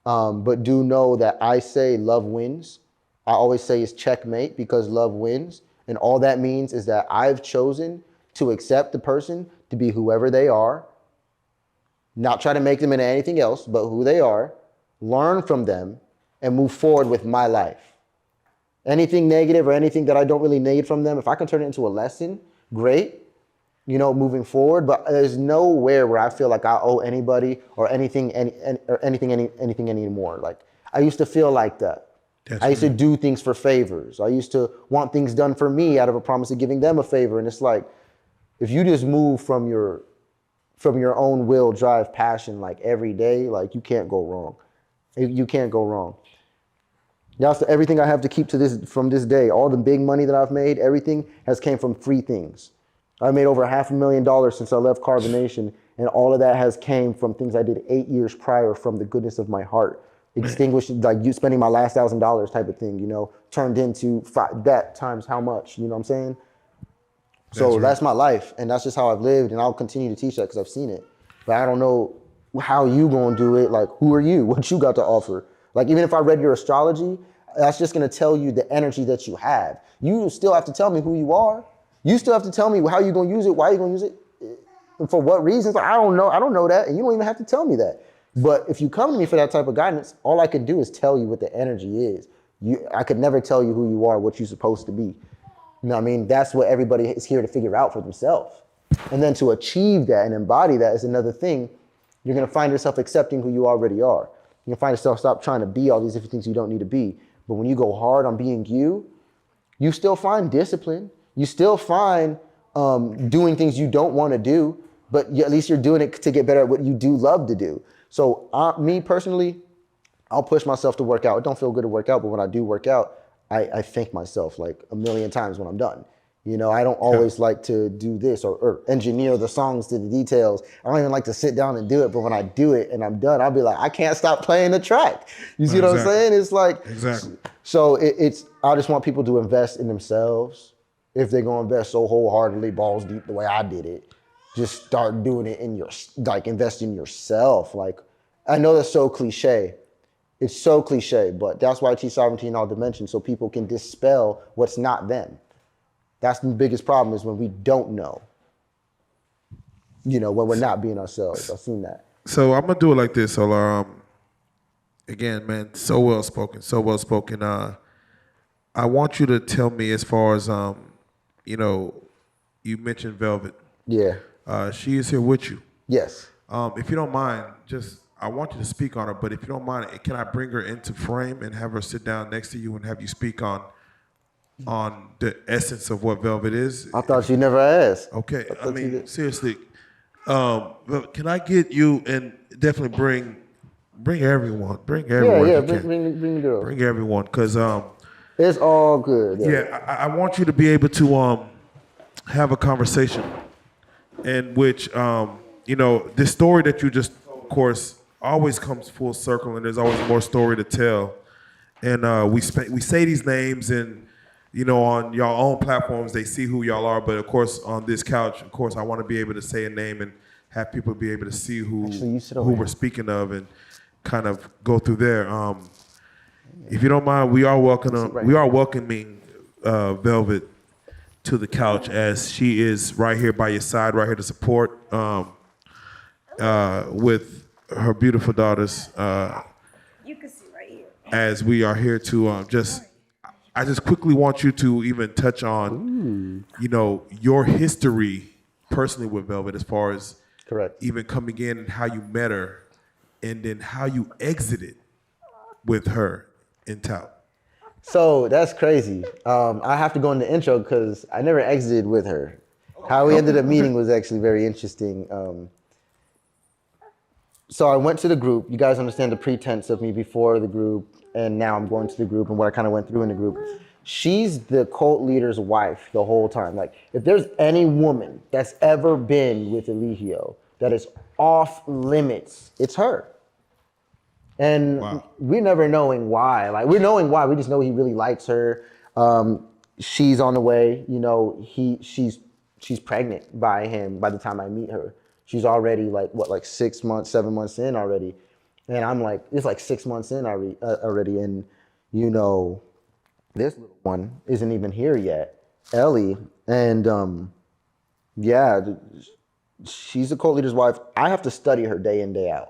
but do know that I say love wins. I always say it's checkmate because love wins. And all that means is that I've chosen to accept the person to be whoever they are, not try to make them into anything else, but who they are, learn from them, and move forward with my life. Anything negative or anything that I don't really need from them, if I can turn it into a lesson, great, moving forward. But there's nowhere where I feel like I owe anybody or anything anymore. Like I used to feel like that. I used to do things for favors. I used to want things done for me out of a promise of giving them a favor. And it's like, if you just move from your own will, drive, passion, like every day, like you can't go wrong. You can't go wrong. That's everything I have to keep from this day. All the big money that I've made, everything has came from free things. I made over $500,000 since I left Carbonation, and all of that has came from things I did 8 years prior from the goodness of my heart. Extinguished, like you spending my last $1,000 type of thing, turned into that times how much, you know what I'm saying? So that's my life, and that's just how I've lived, and I'll continue to teach that because I've seen it. But I don't know how you gonna do it. Like, who are you? What you got to offer? Like, even if I read your astrology, that's just gonna tell you the energy that you have. You still have to tell me who you are. You still have to tell me how you're gonna use it, why you're gonna use it, and for what reasons. I don't know that, and you don't even have to tell me that. But if you come to me for that type of guidance, all I could do is tell you what the energy is. I could never tell you who you are, what you're supposed to be. You know what I mean? That's what everybody is here to figure out for themselves. And then to achieve that and embody that is another thing. You're going to find yourself accepting who you already are. You're going to find yourself stop trying to be all these different things you don't need to be. But when you go hard on being you, you still find discipline. You still find doing things you don't want to do, but at least you're doing it to get better at what you do love to do. So me personally, I'll push myself to work out. It don't feel good to work out, but when I do work out, I thank myself like a million times when I'm done. You know, I don't always like to do this or engineer the songs to the details. I don't even like to sit down and do it, but when I do it and I'm done, I'll be like, I can't stop playing the track. You see what I'm saying? It's like, so I just want people to invest in themselves. If they're gonna invest so wholeheartedly, balls deep the way I did it, just start doing it in invest in yourself. Like, I know that's so cliche. It's so cliche, but that's why I teach sovereignty in all dimensions, so people can dispel what's not them. That's the biggest problem is when we don't know, you know, when we're not being ourselves. I've seen that. So I'm going to do it like this, Solar. Again, man, so well spoken. I want you to tell me as far as, you know, you mentioned Velvet. Yeah. She is here with you. Yes. If you don't mind, I want you to speak on her, but if you don't mind, can I bring her into frame and have her sit down next to you and have you speak on the essence of what Velvet is? I thought you never asked. Okay, I mean, seriously. Can I get you and definitely bring everyone. Bring everyone. Yeah, bring the girl. Bring everyone, because it's all good. Yeah, I want you to be able to have a conversation in which you know, this story that you just told, of course, always comes full circle, and there's always more story to tell. And we say these names, and you know, on your own platforms, they see who y'all are. But of course, on this couch, of course, I want to be able to say a name and have people be able to see who we're speaking of and kind of go through there. If you don't mind, we are welcoming Velvet to the couch, as she is right here by your side, right here to support with her beautiful daughters. You can see right here. As we are here to I just quickly want you to even touch on, you know, your history personally with Velvet, as far as even coming in and how you met her, and then how you exited with her in Tout. So that's crazy. I have to go in the intro because I never exited with her. How we ended up meeting was actually very interesting. So I went to the group. You guys understand the pretense of me before the group, and now I'm going to the group and what I kind of went through in the group. She's the cult leader's wife the whole time. Like, if there's any woman that's ever been with Eligio that is off limits, it's her. And we're never knowing why. Like, we're knowing why. We just know he really likes her. She's on the way. You know, she's pregnant by him by the time I meet her. She's already like 6 months, 7 months in already. And I'm like, it's like 6 months in already. And, you know, this little one isn't even here yet, Ellie. And she's a cult leader's wife. I have to study her day in, day out.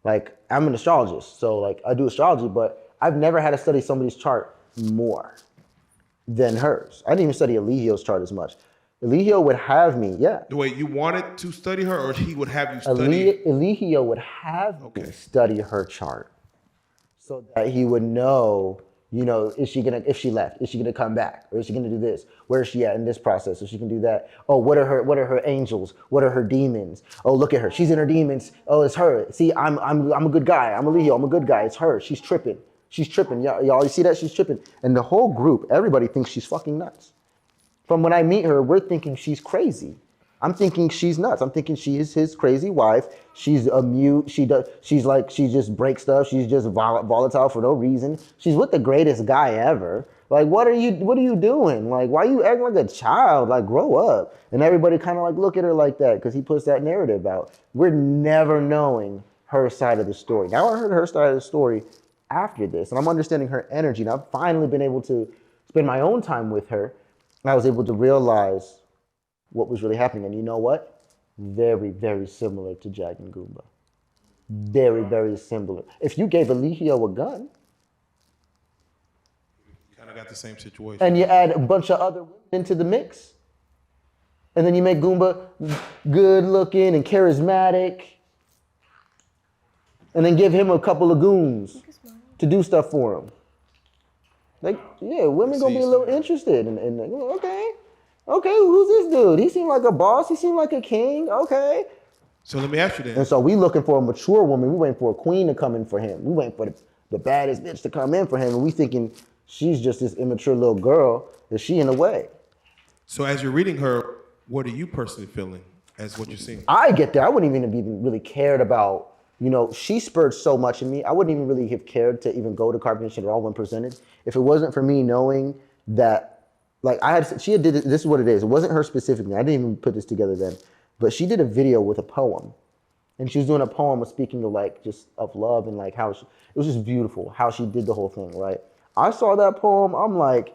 Like, I'm an astrologist, so like I do astrology, but I've never had to study somebody's chart more than hers. I didn't even study Eligio's chart as much. Eligio would have me, Wait, you wanted to study her, or he would have you study? Eligio would have me study her chart so that he would know, you know, if she left, is she gonna come back? Or is she gonna do this? Where is she at in this process? So she can do that. Oh, what are her angels? What are her demons? Oh, look at her. She's in her demons. Oh, it's her. See, I'm a good guy. I'm Eligio. I'm a good guy. It's her. She's tripping. Y'all, you see that? She's tripping. And the whole group, everybody thinks she's fucking nuts. From when I meet her, we're thinking she's crazy. I'm thinking she's nuts. I'm thinking she is his crazy wife. She's a mute. She just breaks stuff. She's just volatile for no reason. She's with the greatest guy ever. Like, what are you doing? Like, why are you acting like a child? Like, grow up. And everybody kind of like look at her like that because he puts that narrative out. We're never knowing her side of the story. Now I heard her side of the story after this, and I'm understanding her energy. And I've finally been able to spend my own time with her. And I was able to realize what was really happening. And you know what? Very, very similar to Jag and Goomba. very, very similar. If you gave Eligio a gun Kind of got the same situation. and you add a bunch of other women into the mix, and then you make Goomba good looking and charismatic, and then give him a couple of goons to do stuff for him. Like, yeah, women gonna be a little interested in okay, who's this dude? He seemed like a boss, he seemed like a king, okay. So let me ask you then. And so we looking for a mature woman, we waiting for a queen to come in for him. We waiting for the baddest bitch to come in for him, and we thinking she's just this immature little girl, is she in the way? So as you're reading her, what are you personally feeling as what you're seeing? I get there, I wouldn't even really cared about, she spurred so much in me. I wouldn't even really have cared to even go to carbonation at all when presented. If it wasn't for me knowing that, like she had did it, this is what it is. It wasn't her specifically. I didn't even put this together then, but she did a video with a poem, and she was doing a poem of speaking of like just of love and like how it was just beautiful how she did the whole thing. Right? I saw that poem. I'm like,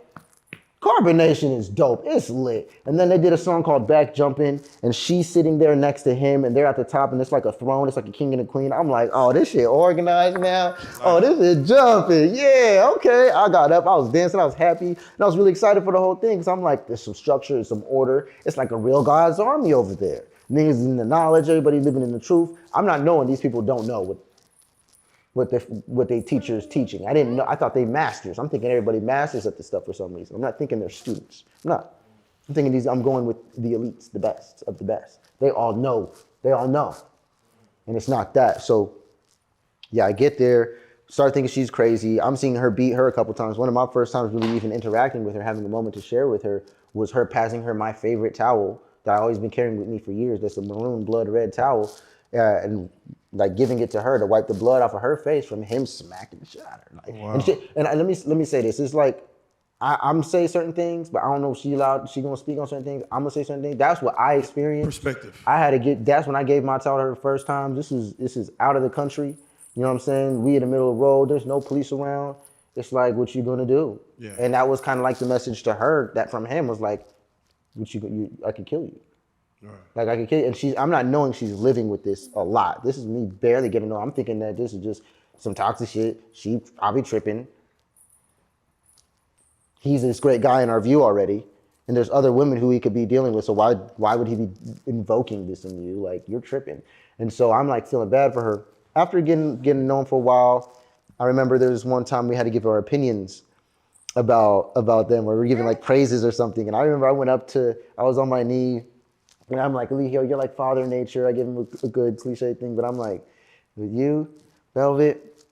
carbonation is dope. It's lit. And then they did a song called Back Jumpin', and she's sitting there next to him, and they're at the top, and it's like a throne. It's like a king and a queen. I'm like, oh, this shit organized now. Oh, this is jumping. Yeah, okay. I got up. I was dancing. I was happy. And I was really excited for the whole thing because I'm like, there's some structure, there's some order. It's like a real God's army over there. Niggas in the knowledge, everybody living in the truth. I'm not knowing these people don't know what they teachers teaching. I didn't know. I thought they masters. I'm thinking everybody masters at this stuff for some reason. I'm not thinking they're students. I'm not. I'm thinking I'm going with the elites, the best of the best. They all know. And it's not that. So yeah, I get there, start thinking she's crazy. I'm seeing her beat her a couple times. One of my first times really even interacting with her, having a moment to share with her, was her passing her my favorite towel that I've always been carrying with me for years. That's a maroon blood red towel. And like giving it to her to wipe the blood off of her face from him smacking the shit out of her. Like, wow. Let me say this. It's like I'm say certain things, but I don't know if she gonna speak on certain things. I'm gonna say certain things. That's what I experienced. Perspective. That's when I gave my towel to her the first time. This is out of the country. You know what I'm saying? We in the middle of the road. There's no police around. It's like, what you gonna do? Yeah. And that was kind of like the message to her that from him was like, I could kill you. Right. Like I could kill you. And I'm not knowing she's living with this a lot. This is me barely getting to know. I'm thinking that this is just some toxic shit. She probably tripping. He's this great guy in our view already. And there's other women who he could be dealing with. So why would he be invoking this in you? Like, you're tripping. And so I'm like feeling bad for her. After getting known for a while, I remember there was one time we had to give our opinions about them, where we were giving like praises or something. And I remember I was on my knee, and I'm like, Eligio, you're like Father Nature. I give him a good cliche thing, but I'm like, with you, Velvet,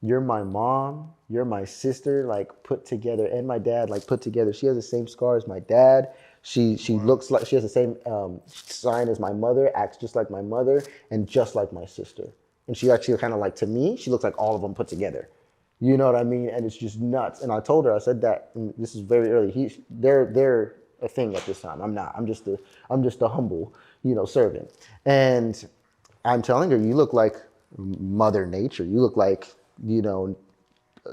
you're my mom, you're my sister, like put together, and my dad, like put together. She has the same scar as my dad. She looks like, she has the same sign as my mother, acts just like my mother, and just like my sister. And she actually kind of like, to me, she looks like all of them put together. You know what I mean? And it's just nuts. And I told her, I said that, and this is very early. They're a thing at this time. I'm not. I'm just a humble, servant. And I'm telling her, you look like Mother Nature. You look like,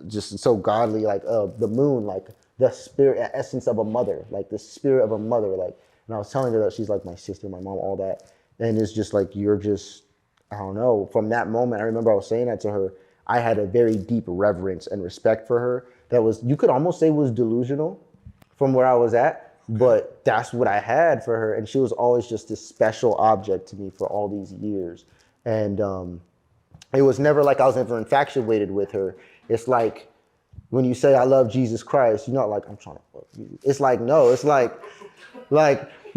just so godly, like the moon, like the spirit, essence of a mother, like the spirit of a mother. Like, and I was telling her that she's like my sister, my mom, all that. And it's just like, you're just, I don't know. From that moment, I remember I was saying that to her. I had a very deep reverence and respect for her that was, you could almost say, was delusional from where I was at, but that's what I had for her. And she was always just this special object to me for all these years. And it was never like I was ever infatuated with her. It's like when you say, I love Jesus Christ, you're not like, I'm trying to fuck you. It's like, no, it's like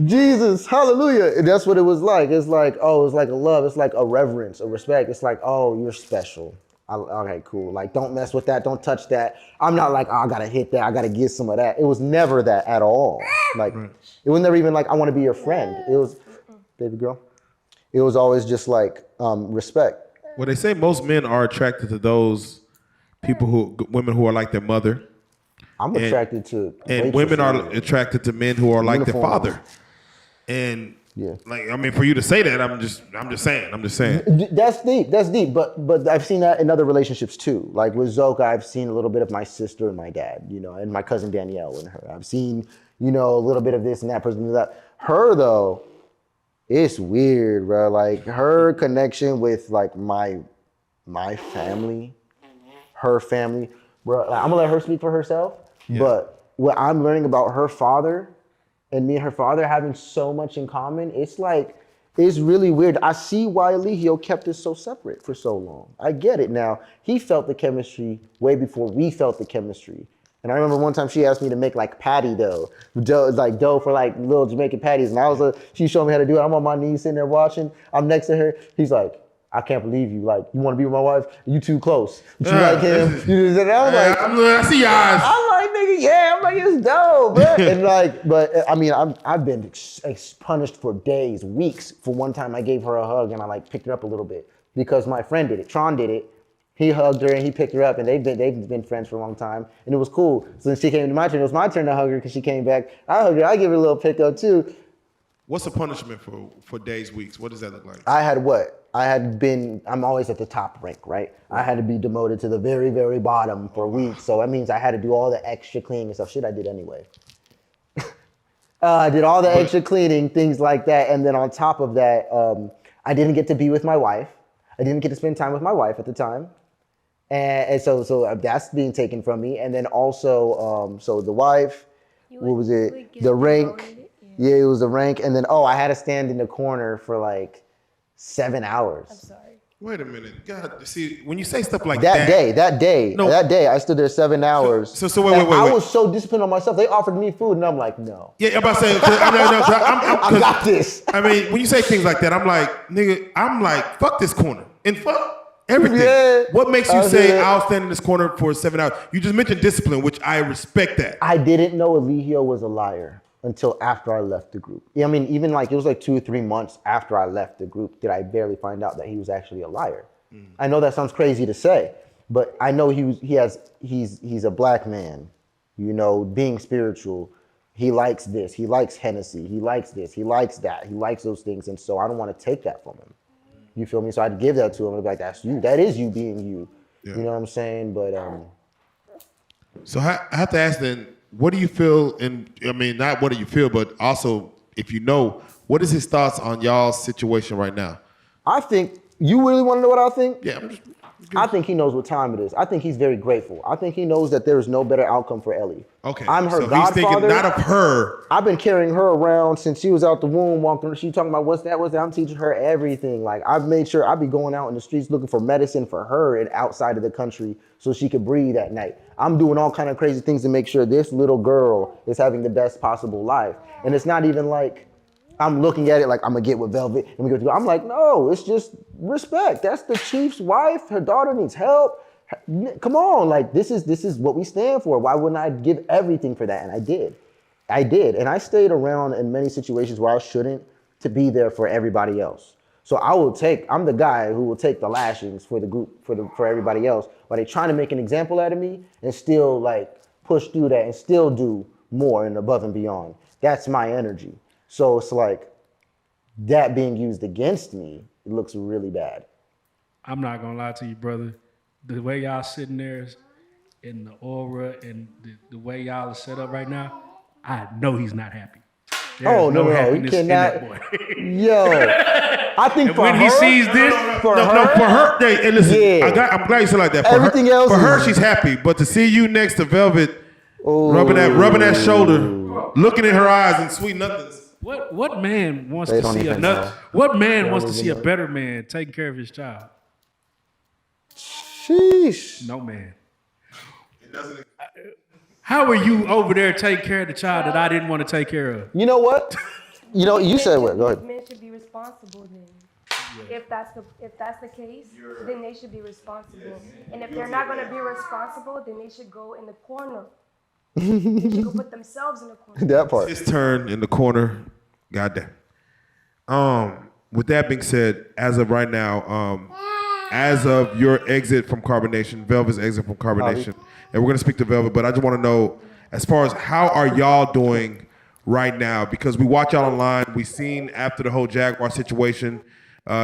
Jesus, hallelujah. And that's what it was like. It's like, oh, it's like a love. It's like a reverence, a respect. It's like, oh, you're special. Okay, cool. Like, don't mess with that. Don't touch that. I'm not like, oh, I gotta hit that. I gotta get some of that. It was never that at all. Like, it was never even like, I want to be your friend. It was, baby girl. It was always just like respect. Well, they say most men are attracted to those women who are like their mother. I'm attracted to. And women are attracted to men who are like their father. And yeah, like, I mean, for you to say that, I'm just saying. That's deep. But I've seen that in other relationships too. Like with Zoka, I've seen a little bit of my sister and my dad, and my cousin Danielle and her. I've seen, a little bit of this and that person, that. Her though, it's weird, bro. Like her connection with like my my family, her family, bro, like, I'm gonna let her speak for herself. Yeah. But what I'm learning about her father and me and her father having so much in common, it's like, it's really weird. I see why Eligio kept us so separate for so long. I get it now. He felt the chemistry way before we felt the chemistry. And I remember one time she asked me to make like patty dough for like little Jamaican patties. And I was she showed me how to do it. I'm on my knees sitting there watching. I'm next to her. He's like, I can't believe you. Like, you want to be with my wife? You too close. You like him? And I was like, I see your eyes. I'm like, nigga, yeah. I'm like, it's dope, bro. And like, but I mean, I've been punished for days, weeks. For one time, I gave her a hug and I like picked her up a little bit because my friend did it. Tron did it. He hugged her and he picked her up, and they've been friends for a long time, and it was cool. So then she came to my turn. It was my turn to hug her because she came back. I hugged her. I give her a little pickup too. What's the punishment for days, weeks? What does that look like? I'm always at the top rank, right? I had to be demoted to the very, very bottom for weeks. So that means I had to do all the extra cleaning and stuff. Shit, I did anyway. I did all the extra cleaning, things like that. And then on top of that, I didn't get to be with my wife. I didn't get to spend time with my wife at the time. And so that's being taken from me. And then also, so the wife, what was it? The rank. Yeah, it was the rank. And then, I had to stand in the corner for like 7 hours. I'm sorry. Wait a minute. God, see, when you say stuff like that day, I stood there 7 hours. So wait. I was so disciplined on myself. They offered me food, and I'm like, no. Yeah, I'm about to say, I got this. I mean, when you say things like that, I'm like, nigga, fuck this corner and fuck everything. Yeah. What makes you say I'll stand in this corner for 7 hours? You just mentioned discipline, which I respect that. I didn't know Eligio was a liar until after I left the group. Yeah, I mean, even like it was like 2 or 3 months after I left the group did I barely find out that he was actually a liar. I know that sounds crazy to say, but I know he's a black man, being spiritual. He likes this, he likes Hennessy, he likes this, he likes that, he likes those things, and so I don't want to take that from him. You feel me? So I'd give that to him and be like, that's you, that is you being you. Yeah. You know what I'm saying? But so I have to ask then, what do you feel, not what do you feel, but also, if you know, what is his thoughts on y'all's situation right now? I think, you really want to know what I think? Yeah. I think he knows what time it is. I think he's very grateful. I think he knows that there is no better outcome for Ellie. Okay. I'm her so godfather. He's thinking not of her. I've been carrying her around since she was out the womb, walking. She talking about what's that? I'm teaching her everything. Like, I've made sure I be going out in the streets looking for medicine for her and outside of the country so she could breathe at night. I'm doing all kind of crazy things to make sure this little girl is having the best possible life. And it's not even like I'm looking at it like I'm gonna get with Velvet and we go to go. I'm like, no, it's just respect. That's the chief's wife. Her daughter needs help. Come on, like this is what we stand for. Why wouldn't I give everything for that? And I did. And I stayed around in many situations where I shouldn't to be there for everybody else. So I'm the guy who will take the lashings for the group, for everybody else, while they trying to make an example out of me and still like push through that and still do more and above and beyond. That's my energy. So it's like that being used against me, it looks really bad. I'm not gonna lie to you, brother. The way y'all sitting there in the aura and the way y'all are set up right now, I know he's not happy. There's no happiness in that boy. Yo, I think for when her, he sees this, for her. Hey, listen, yeah. I'm glad you said like that. For her, she's happy, but to see you next to Velvet, rubbing that shoulder, looking in her eyes and sweet nothings. What man wants to see another? What man wants to see a better man taking care of his child? Sheesh. No man. How are you over there taking care of the child that I didn't want to take care of? You know what? You said what? Go ahead. Men should be responsible then. Yeah. If that's the case, then they should be responsible. And if they're not going to be responsible, then they should go in the corner. They should go put themselves in the corner. That part. His turn in the corner. Goddamn. With that being said, as of right now, as of your exit from carbonation, Velvet's exit from carbonation, and we're gonna speak to Velvet, but I just want to know, as far as how are y'all doing right now? Because we watch y'all online. We seen after the whole Jaguar situation,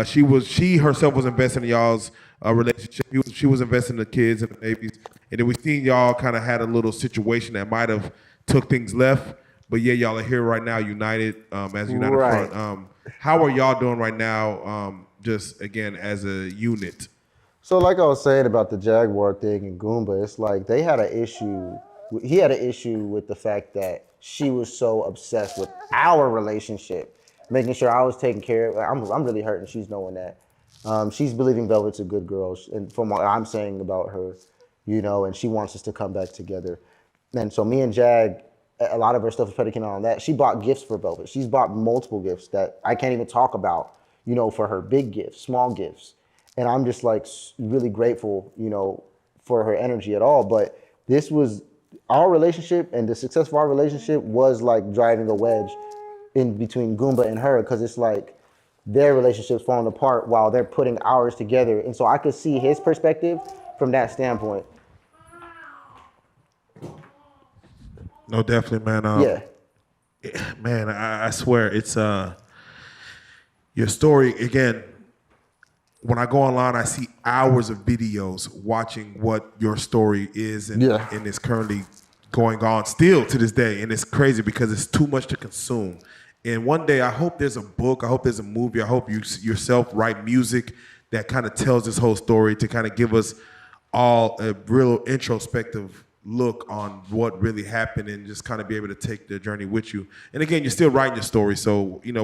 she herself was investing in y'all's relationship. She was investing in the kids and the babies, and then we seen y'all kind of had a little situation that might have took things left. But yeah, y'all are here right now, united as United Front. How are y'all doing right now, just again as a unit? So like I was saying about the Jaguar thing and Goomba, it's like they had an issue. He had an issue with the fact that she was so obsessed with our relationship, making sure I was taken care of. I'm really hurting. She's knowing that. She's believing Velvet's a good girl, and from what I'm saying about her, you know, and she wants us to come back together. And so me and Jag, a lot of her stuff is predicated on that. She bought gifts for Velvet. She's bought multiple gifts that I can't even talk about, you know, for her big gifts, small gifts. And I'm just like really grateful, you know, for her energy at all. But this was our relationship, and the success of our relationship was like driving a wedge in between Goomba and her, because it's like their relationship's falling apart while they're putting ours together. And so I could see his perspective from that standpoint. No, definitely, man. Yeah. Man, I swear it's your story again. When I go online, I see hours of videos watching what your story is and is currently going on still to this day. And it's crazy because it's too much to consume. And one day I hope there's a book, I hope there's a movie, I hope you yourself write music that kind of tells this whole story to kind of give us all a real introspective look on what really happened and just kind of be able to take the journey with you. And again, you're still writing your story. So, you know,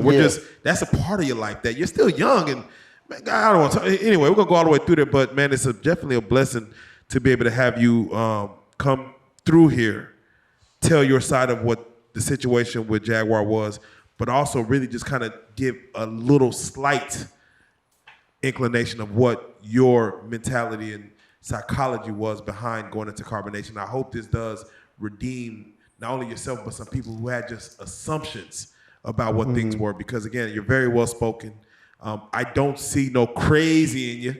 that's a part of your life that you're still young and man, I don't want to. Anyway, we're gonna go all the way through there, but man, it's definitely a blessing to be able to have you come through here, tell your side of what the situation with Jaguar was, but also really just kind of give a little slight inclination of what your mentality and psychology was behind going into carbonation. I hope this does redeem not only yourself, but some people who had just assumptions about what things were, because again, you're very well spoken. I don't see no crazy in you.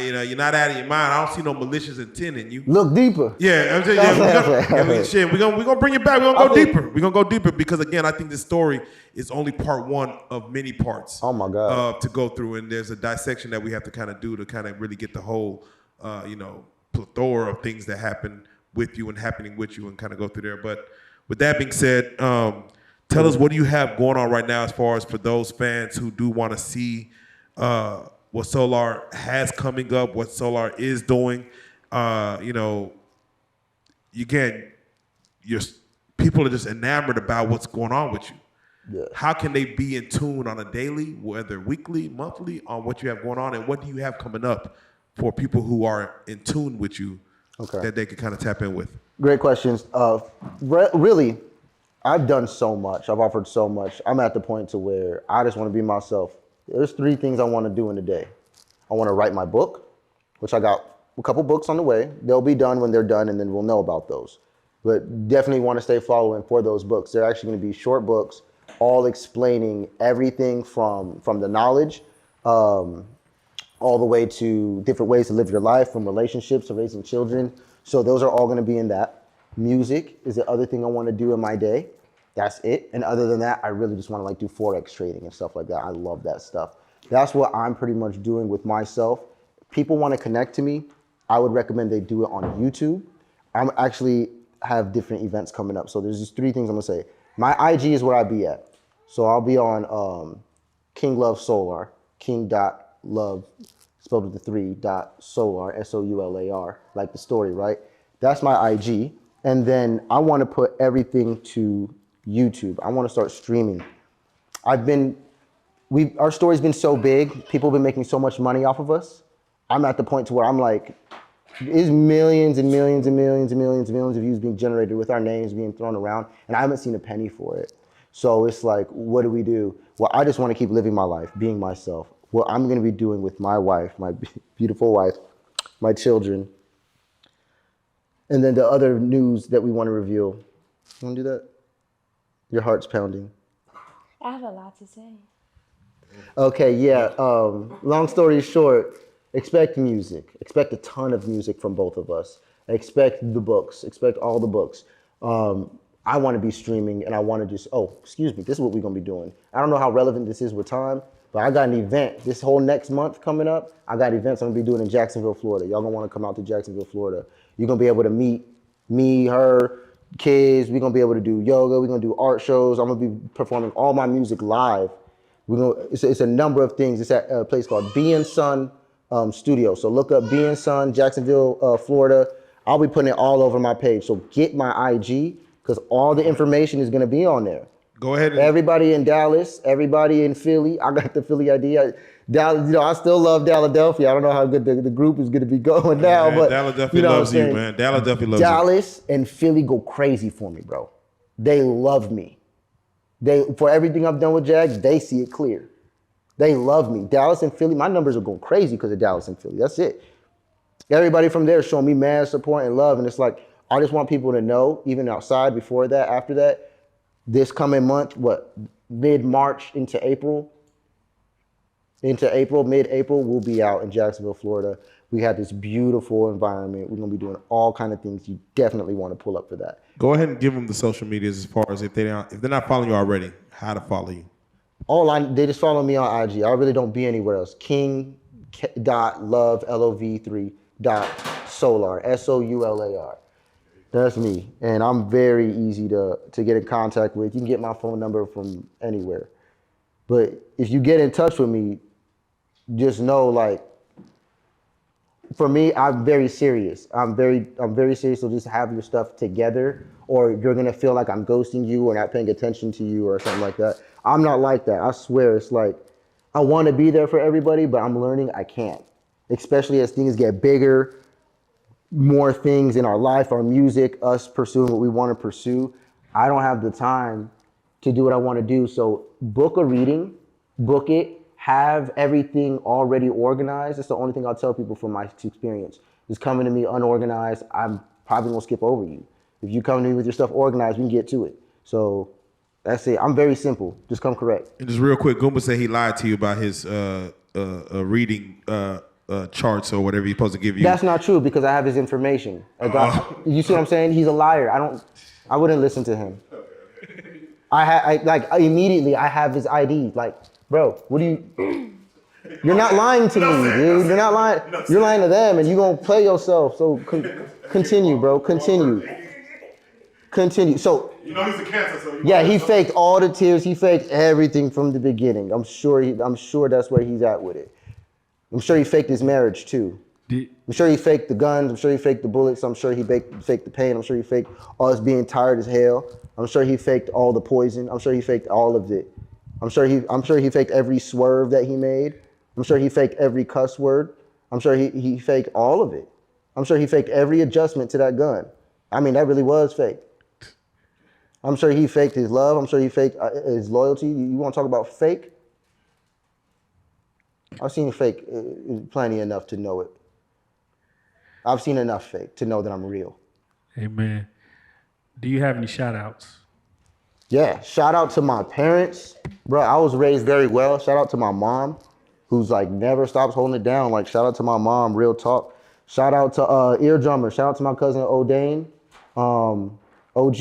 You know, you're not out of your mind. I don't see no malicious intent in you. Look deeper. Yeah, we're gonna bring it back. We're gonna go deeper. We're gonna go deeper because again, I think this story is only part one of many parts. Oh my God. To go through, and there's a dissection that we have to kind of do to kind of really get the whole, you know, plethora of things that happen with you and happening with you, and kind of go through there. But with that being said, tell us, what do you have going on right now as far as for those fans who do want to see what Solar has coming up, what Solar is doing? You know, again, people are just enamored about what's going on with you. Yeah. How can they be in tune on a daily, whether weekly, monthly, on what you have going on, and what do you have coming up for people who are in tune with you that they can kind of tap in with? Great questions. Really, I've done so much. I've offered so much. I'm at the point to where I just want to be myself. There's 3 things I want to do in a day. I want to write my book, which I got a couple books on the way. They'll be done when they're done, and then we'll know about those. But definitely want to stay following for those books. They're actually going to be short books, all explaining everything from the knowledge, all the way to different ways to live your life, from relationships to raising children. So those are all going to be in that. Music is the other thing I want to do in my day. That's it. And other than that, I really just want to like do Forex trading and stuff like that. I love that stuff. That's what I'm pretty much doing with myself. People want to connect to me. I would recommend they do it on YouTube. I'm actually have different events coming up. So there's just 3 things I'm gonna say. My IG is where I be at. So I'll be on King Love Solar, king.love, spelled with the 3, .solar, S-O-U-L-A-R, like the story, right? That's my IG. And then I want to put everything to YouTube. I want to start streaming. Our story's been so big. People have been making so much money off of us. I'm at the point to where I'm like, there's millions and millions and millions and millions and millions of views being generated with our names being thrown around, and I haven't seen a penny for it. So it's like, what do we do? Well, I just want to keep living my life, being myself. What I'm going to be doing with my wife, my beautiful wife, my children, and then the other news that we want to reveal. You want to do that? Your heart's pounding. I have a lot to say. Okay, yeah. Long story short, expect music. Expect a ton of music from both of us. Expect the books. Expect all the books. I want to be streaming, and I want to just, this is what we're going to be doing. I don't know how relevant this is with time, but I got an event this whole next month coming up. I got events I'm going to be doing in Jacksonville, Florida. Y'all going to want to come out to Jacksonville, Florida. You're going to be able to meet me, her, kids. We're going to be able to do yoga. We're going to do art shows. I'm going to be performing all my music live. It's a number of things. It's at a place called B and Sun studio. So look up B and Son, Jacksonville, Florida. I'll be putting it all over my page. So get my IG because all the information is gonna be on there. Go ahead and Everybody in Dallas, everybody in Philly. I got the Philly ID. Dallas, I still love Philadelphia. I don't know how good the group is gonna be going now, man, but Dallas definitely loves you, man. Dallas definitely loves you. Dallas and Philly go crazy for me, bro. They love me. For everything I've done with Jag, they see it clear. They love me. Dallas and Philly, my numbers are going crazy because of Dallas and Philly. That's it. Everybody from there is showing me mad support and love. And it's like, I just want people to know, even outside, before that, after that, this coming month, mid-March into April, mid-April, we'll be out in Jacksonville, Florida. We have this beautiful environment. We're going to be doing all kind of things. You definitely want to pull up for that. Go ahead and give them the social medias as far as if they're not following you already, how to follow you. They just follow me on IG. I really don't be anywhere else. King.love, LOV3, .solar, SOULAR. That's me. And I'm very easy to get in contact with. You can get my phone number from anywhere. But if you get in touch with me, just know, like, for me, I'm very serious. I'm very serious. So just have your stuff together, or you're gonna feel like I'm ghosting you or not paying attention to you or something like that. I'm not like that. I swear. It's like I want to be there for everybody, but I'm learning I can't. Especially as things get bigger, more things in our life, our music, us pursuing what we want to pursue. I don't have the time to do what I want to do. So book a reading, book it. Have everything already organized. That's the only thing I'll tell people from my experience. Just coming to me unorganized, I'm probably gonna skip over you. If you come to me with your stuff organized, we can get to it. So that's it. I'm very simple. Just come correct. And just real quick, Goomba said he lied to you about his reading charts or whatever he's supposed to give you. That's not true because I have his information. You see what I'm saying? He's a liar. I wouldn't listen to him. Immediately I have his ID. Like, bro, what do you? You're not lying to me, dude. You're not lying. You're lying to them, and you're gonna play yourself. So continue, bro. Continue. So You know he's a cancer, so yeah, he faked all the tears. He faked everything from the beginning. I'm sure that's where he's at with it. I'm sure he faked his marriage too. I'm sure he faked the guns. I'm sure he faked the bullets. I'm sure he faked the pain. I'm sure he faked us being tired as hell. I'm sure he faked all the poison. I'm sure he faked all of it. I'm sure he faked every swerve that he made. I'm sure he faked every cuss word. I'm sure he faked all of it. I'm sure he faked every adjustment to that gun. I mean, that really was fake. I'm sure he faked his love. I'm sure he faked his loyalty. You want to talk about fake? I've seen fake plenty enough to know it. I've seen enough fake to know that I'm real. Amen. Do you have any shout outs? Yeah, shout out to my parents. Bro, I was raised very well. Shout out to my mom, who's like never stops holding it down. Like, shout out to my mom, real talk. Shout out to Ear Drummer. Shout out to my cousin O'Dane. OG,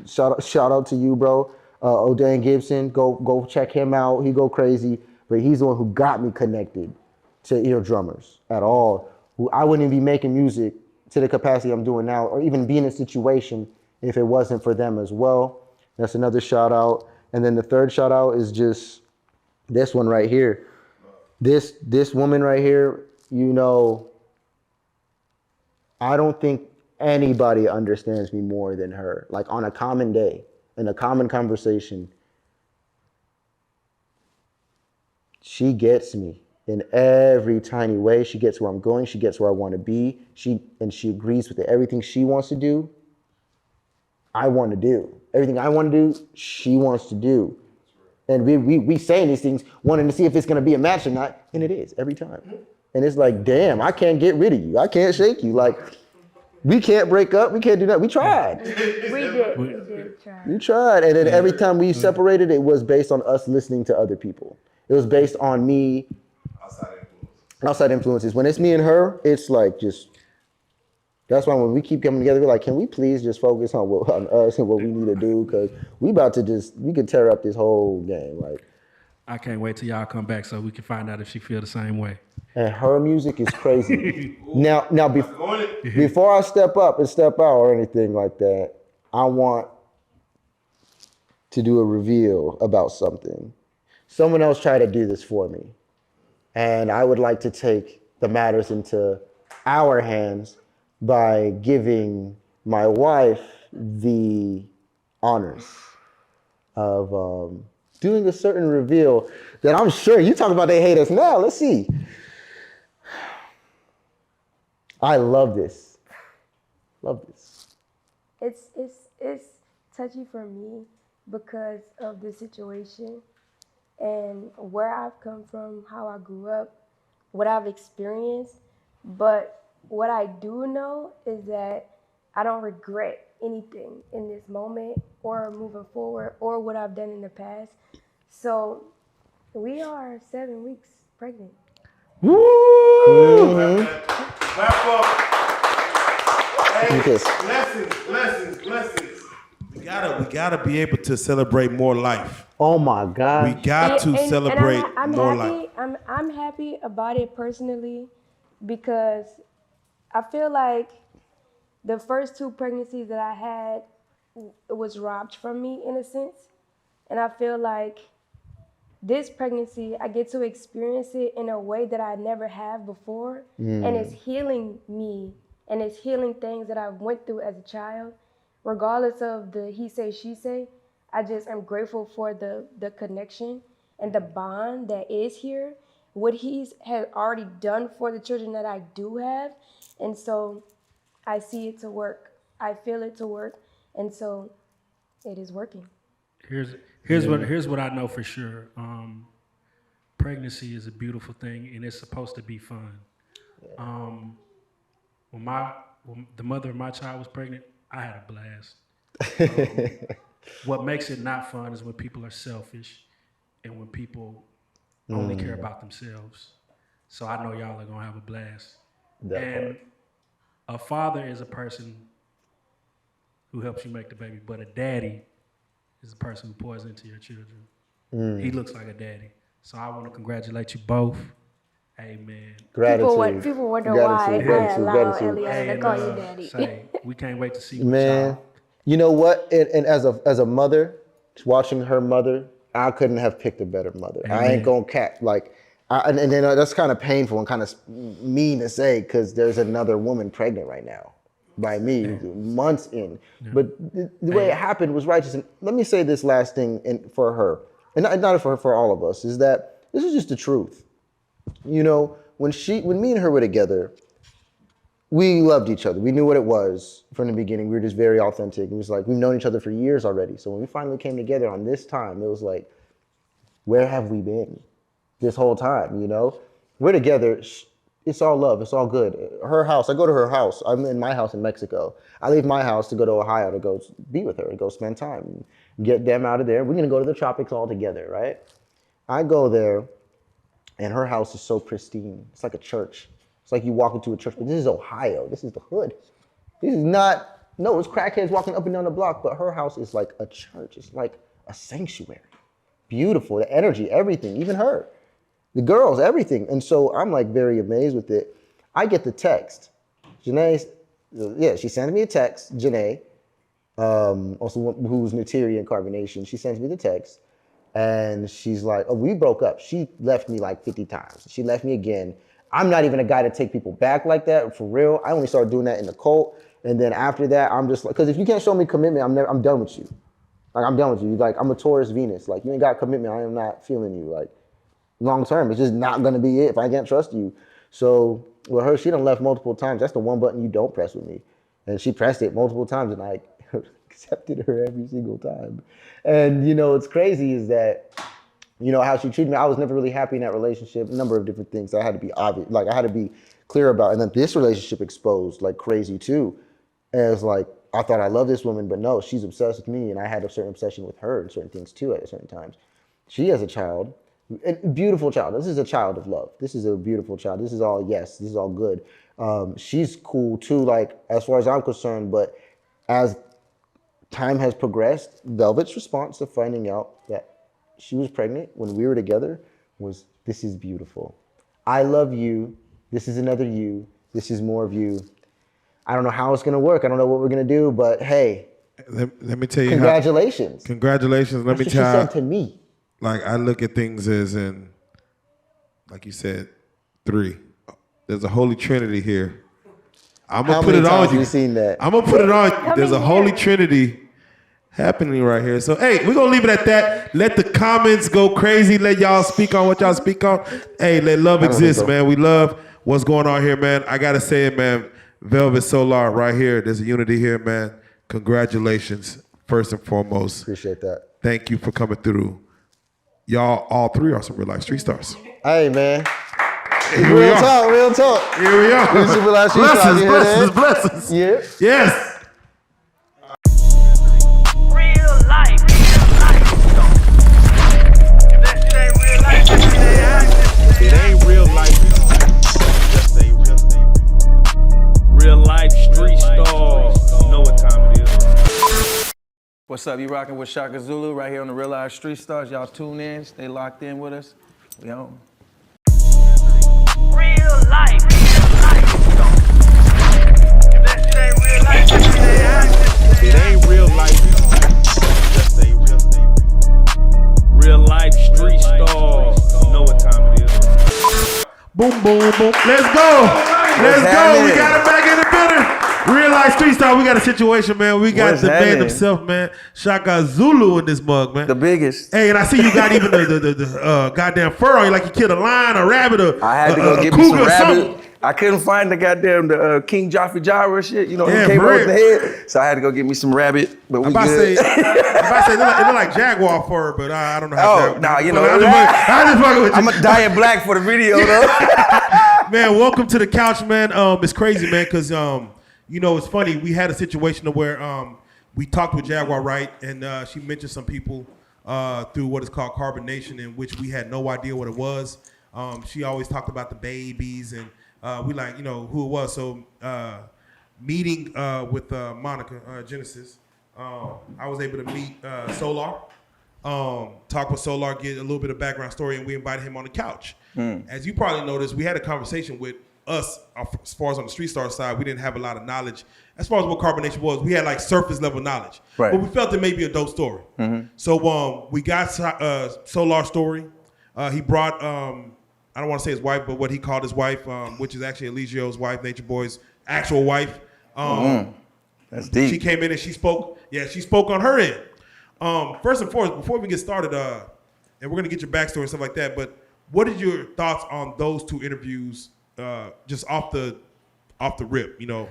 shout out to you, bro. O'Dane Gibson, go check him out. He go crazy, but he's the one who got me connected to Ear Drummers at all. I wouldn't even be making music to the capacity I'm doing now, or even be in a situation if it wasn't for them as well. That's another shout out. And then the third shout out is just this one right here. This woman right here, you know, I don't think anybody understands me more than her. Like on a common day, in a common conversation, she gets me in every tiny way. She gets where I'm going. She gets where I want to be. She agrees with it. Everything she wants to do, I want to do. Everything I want to do, she wants to do. And we saying these things, wanting to see if it's going to be a match or not, and it is every time. And it's like, damn, I can't get rid of you. I can't shake you. Like, we can't break up. We can't do that. We tried. We did try. We tried. And then every time we separated, it was based on us listening to other people. It was based on me. Outside influences. When it's me and her, it's like just, that's why when we keep coming together, we're like, can we please just focus on us and what we need to do? Because we could tear up this whole game. Like, I can't wait till y'all come back so we can find out if she feel the same way. and her music is crazy. Now, before I step up and step out or anything like that, I want to do a reveal about something. Someone else tried to do this for me. And I would like to take the matters into our hands by giving my wife the honors of doing a certain reveal that I'm sure you talk about they hate us now. Let's see. I love this. Love this. It's touchy for me because of the situation and where I've come from, how I grew up, what I've experienced. But what I do know is that I don't regret anything in this moment or moving forward or what I've done in the past. So we are 7 weeks pregnant. Clap up. Hey, Yes. blessings. We gotta be able to celebrate more life. Oh my God. We got to celebrate I'm more happy. life. I'm happy about it personally because I feel like the first 2 pregnancies that I had was robbed from me in a sense, and I feel like this pregnancy I get to experience it in a way that I never have before, and it's healing me and it's healing things that I went through as a child, regardless of the he say she say. I just am grateful for the connection and the bond that is here, what he's has already done for the children that I do have, and so I see it to work. I feel it to work, and so it is working. Here's what I know for sure. Pregnancy is a beautiful thing, and it's supposed to be fun. When the mother of my child was pregnant, I had a blast. What makes it not fun is when people are selfish and when people only care about themselves. So I know y'all are gonna have a blast. A father is a person who helps you make the baby, but a daddy is a person who pours into your children. He looks like a daddy. So I want to congratulate you both. Amen. Gratitude. People wonder why I allow Eliana to call you daddy. Say, we can't wait to see you. Man, you know what? And as a mother, watching her mother, I couldn't have picked a better mother. Amen. I ain't gonna cap and then that's kind of painful and kind of mean to say because there's another woman pregnant right now by me months in. Yeah. But the way it happened was righteous. And let me say this last thing for her, and not for her, for all of us, is that this is just the truth. You know, when me and her were together, we loved each other. We knew what it was from the beginning. We were just very authentic. It was like we've known each other for years already. So when we finally came together on this time, it was like, where have we been this whole time? You know, we're together. It's all love. It's all good. Her house. I go to her house. I'm in my house in Mexico. I leave my house to go to Ohio to go be with her and go spend time, get them out of there. We're gonna go to the tropics all together, right? I go there, and her house is so pristine. It's like a church. It's like you walk into a church, but this is Ohio. This is the hood. This is not, no, it's crackheads walking up and down the block, but her house is like a church. It's like a sanctuary. Beautiful, the energy, everything, even her. The girls, everything. And so I'm like very amazed with it. I get the text. She sends me a text, Janae, also who's Nateri and Carbonation. She sends me the text. And she's like, oh, we broke up. She left me like 50 times. She left me again. I'm not even a guy to take people back like that, for real. I only started doing that in the cult. And then after that, I'm just like, because if you can't show me commitment, I'm done with you. Like, I'm done with you. Like, I'm a Taurus Venus. Like, you ain't got commitment. I am not feeling you. Like, long term, it's just not going to be it if I can't trust you. So with her, she done left multiple times. That's the one button you don't press with me. And she pressed it multiple times, and I accepted her every single time. And, you know, what's crazy is that, you know, how she treated me, I was never really happy in that relationship. A number of different things I had to be obvious, like I had to be clear about. And then this relationship exposed like crazy too. And it's like, I thought I loved this woman, but no, she's obsessed with me. And I had a certain obsession with her and certain things too at certain times. She has a child, a beautiful child. This is a child of love. This is a beautiful child. This is all, yes, this is all good. She's cool too, like as far as I'm concerned, but as time has progressed, Velvet's response to finding out that she was pregnant when we were together was, this is beautiful. I love you. This is another you. This is more of you. I don't know how it's going to work. I don't know what we're going to do, but hey. Let me tell you. Congratulations. Congratulations. Let me That's tell what she you. said to me. Like, I look at things as in, like you said, 3. There's a holy trinity here. I'm How gonna put many it times on you. have you seen that? I'm gonna put it on you. There's a many holy years? trinity happening right here. So hey, we're gonna leave it at that. Let the comments go crazy. Let y'all speak on what y'all speak on. Hey, let love don't think exist, so. man. We love what's going on here, man. I gotta say it, man. Velvet Solar right here. There's a unity here, man. Congratulations, first and foremost. Appreciate that. Thank you for coming through. Y'all, all 3 are some real life street stars. Hey, man. Here we Real are. talk, real talk. Here we are. This is real life street stars. Blessings, You hear that? blessings, blessings. Yeah. Yes. Real life. If that shit ain't real life, it ain't real life. Just ain't real life street stars. Know what time it is. What's up? You rocking with Shaka Zulu right here on the Reallyfe Street Stars. Y'all tune in, stay locked in with us. We on. Real life. If that shit ain't real life, it ain't real life. Just ain't real life street stars. Know what time it is. Boom, boom, boom. Let's go. Let's go. We happening? got it back in the building. Real life street star. We got a situation, man. We got What's the man happening? himself, man. Shaka Zulu in this mug, man. The biggest. Hey, and I see you got even the goddamn fur on you, like you killed a lion, a rabbit, or I had to go a get me cougar some or something. rabbit. I couldn't find the goddamn King Joffrey Jara shit. You know, Yeah, he came for out with the real. head. So I had to go get me some rabbit. But we I'm about to good. say, it look like jaguar fur, but I don't know how. Oh, nah, you know. I just fucking with you. I'm going to dye it black for the video, though. Man, welcome to the couch, man. It's crazy, man, because you know, it's funny. We had a situation where we talked with Jaguar, right, and she mentioned some people through what is called carbonation, in which we had no idea what it was. She always talked about the babies, and we like, you know, who it was. So meeting with Monica Genesis, I was able to meet Solar, talk with Solar, get a little bit of background story, and we invited him on the couch. As you probably noticed, we had a conversation with us, as far as on the Street Star side, we didn't have a lot of knowledge. As far as what carbonation was, we had like surface level knowledge. Right. But we felt it may be a dope story. So we got Solar's story. He brought, I don't want to say his wife, but what he called his wife, which is actually Eligio's wife, Nature Boy's actual wife. That's deep. She came in and she spoke. Yeah, she spoke on her end. First and foremost, before we get started, and we're gonna get your backstory and stuff like that. But what are your thoughts on those 2 interviews, just off the rip? You know,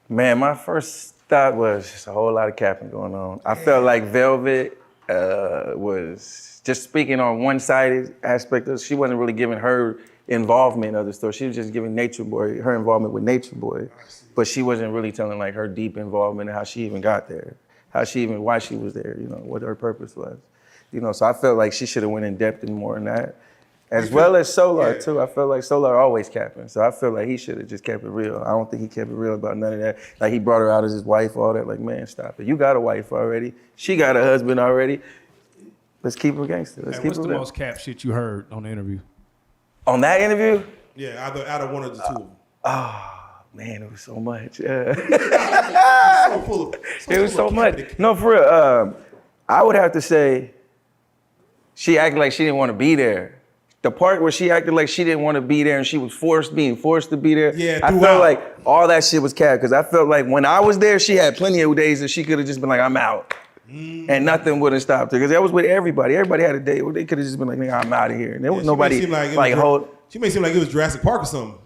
Man, my first thought was just a whole lot of capping going on. I felt like Velvet was just speaking on one-sided aspect of. She wasn't really giving her involvement of the story. She was just giving Nature Boy her involvement with Nature Boy, but she wasn't really telling like her deep involvement and how she even got there, why she was there. You know, what her purpose was. You know, so I felt like she should have went in depth and more in that. As well as Solar, too. I felt like Solar always capping. So I feel like he should have just kept it real. I don't think he kept it real about none of that. Like, he brought her out as his wife, all that. Like, man, stop it. You got a wife already. She got a husband already. Let's keep her gangster. Let's keep What's her the real. most cap shit you heard on the interview? On that interview? yeah, either out of one of the 2. Man, it was so much. So full of, It was so full of much. capital. No, for real. I would have to say she acted like she didn't want to be there. The part where she acted like she didn't want to be there and she was being forced to be there. Yeah, I throughout. felt like all that shit was cap because I felt like when I was there, she had plenty of days that she could have just been like, I'm out. And nothing would have stopped her because that was with everybody. Everybody had a day where they could have just been like, nigga, I'm out of here. And there was She may nobody seem like it like was hold. She may seem like it was Jurassic Park or something.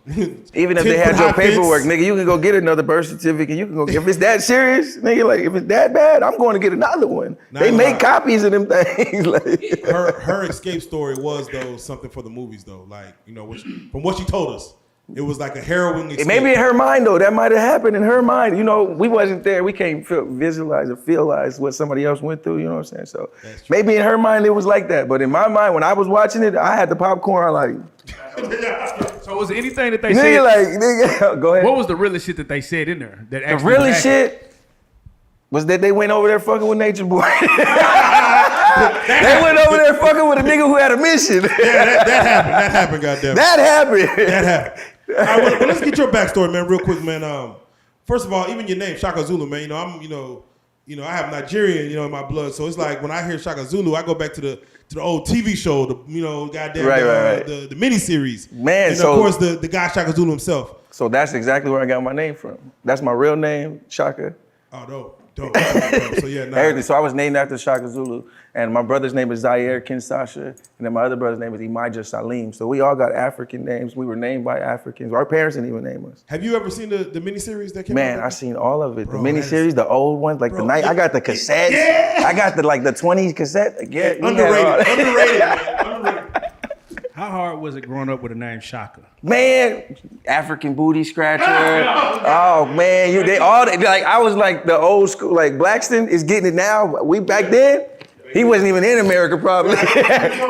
Even if 10 they had foot your high fence. paperwork, nigga, you can go get another birth certificate. You can go. If it's that serious, nigga, like if it's that bad, I'm going to get another one. Not They gonna make lie. copies of them things. Like, her escape story was though something for the movies though. Like, you know, from what she told us, it was like a harrowing escape. maybe in her mind though, that might have happened in her mind. You know, we wasn't there. We can't visualize or feelize what somebody else went through. You know what I'm saying? So That's true. maybe in her mind it was like that. But in my mind, when I was watching it, I had the popcorn. Like, So was there anything that they nigga, said? like, nigga, go ahead. What was the realest shit that they said in there? That The actually really was shit was that they went over there fucking with Nature Boy. They went over there fucking with a nigga who had a mission. Yeah, that happened. That happened. Goddamn. That happened. That happened. All right, well, let's get your backstory, man, real quick, man. First of all, even your name, Shaka Zulu, man. You know, I have Nigerian, in my blood. So it's like when I hear Shaka Zulu, I go back to the old TV show, goddamn Right. the miniseries. Man, and so of course the guy Shaka Zulu himself. So that's exactly where I got my name from. That's my real name, Shaka. Oh, dope. So yeah, Everything. So I was named after Shaka Zulu, and my brother's name is Zaire Kinsasha, and then my other brother's name is Elijah Salim. So we all got African names. We were named by Africans. Our parents didn't even name us. Have you ever seen the miniseries that came out? Man, I seen all of it. Bro, the miniseries, the old ones, like I got the cassettes. Yeah. I got the 20s cassette. Yeah, Underrated, man. Underrated. How hard was it growing up with the name Shaka? Man, African booty scratcher. Oh man, I was like the old school, like Blackston is getting it now. We back then, he wasn't even in America probably.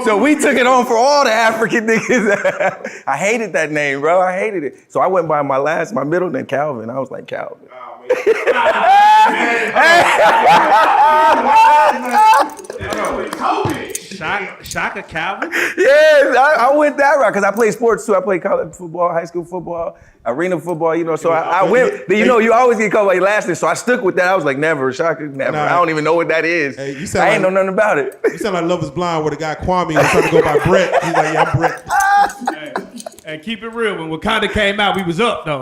So we took it on for all the African niggas. I hated that name, bro. I hated it. So I went by my middle name, Calvin. I was like Calvin. Shaka Calvin? Yeah, I went that route because I played sports too. I played college football, high school football, arena football, so I went, you always get called by your last name, so I stuck with that. I was like, never, Shaka, never. I don't even know what that is. Hey, I ain't know nothing about it. You sound like Love is Blind where the guy Kwame was trying to go by Brett. He's like, yeah, I'm Brett. Hey, keep it real. When Wakanda came out, we was up, though.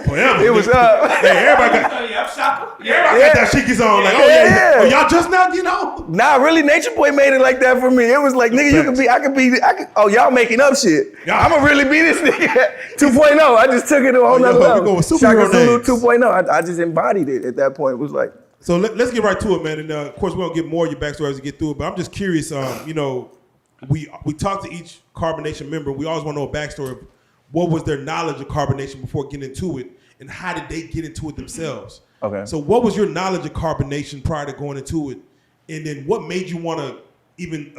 It was up. Hey, everybody got, everybody got that shikis on. Like, oh, y'all just now, Nah, really, Nature Boy made it like that for me. It was like, nigga, I could, oh, y'all making up shit. I'ma really be this nigga. 2.0. I just took it to a whole nother level. Shaka Zulu 2.0. I just embodied it at that point. It was like. So let's get right to it, man. And of course, we're gonna get more of your backstory as we get through it. But I'm just curious. We talk to each carbonation member. We always want to know a backstory of what was their knowledge of carbonation before getting into it, and how did they get into it themselves. Okay. So what was your knowledge of carbonation prior to going into it, and then what made you want to even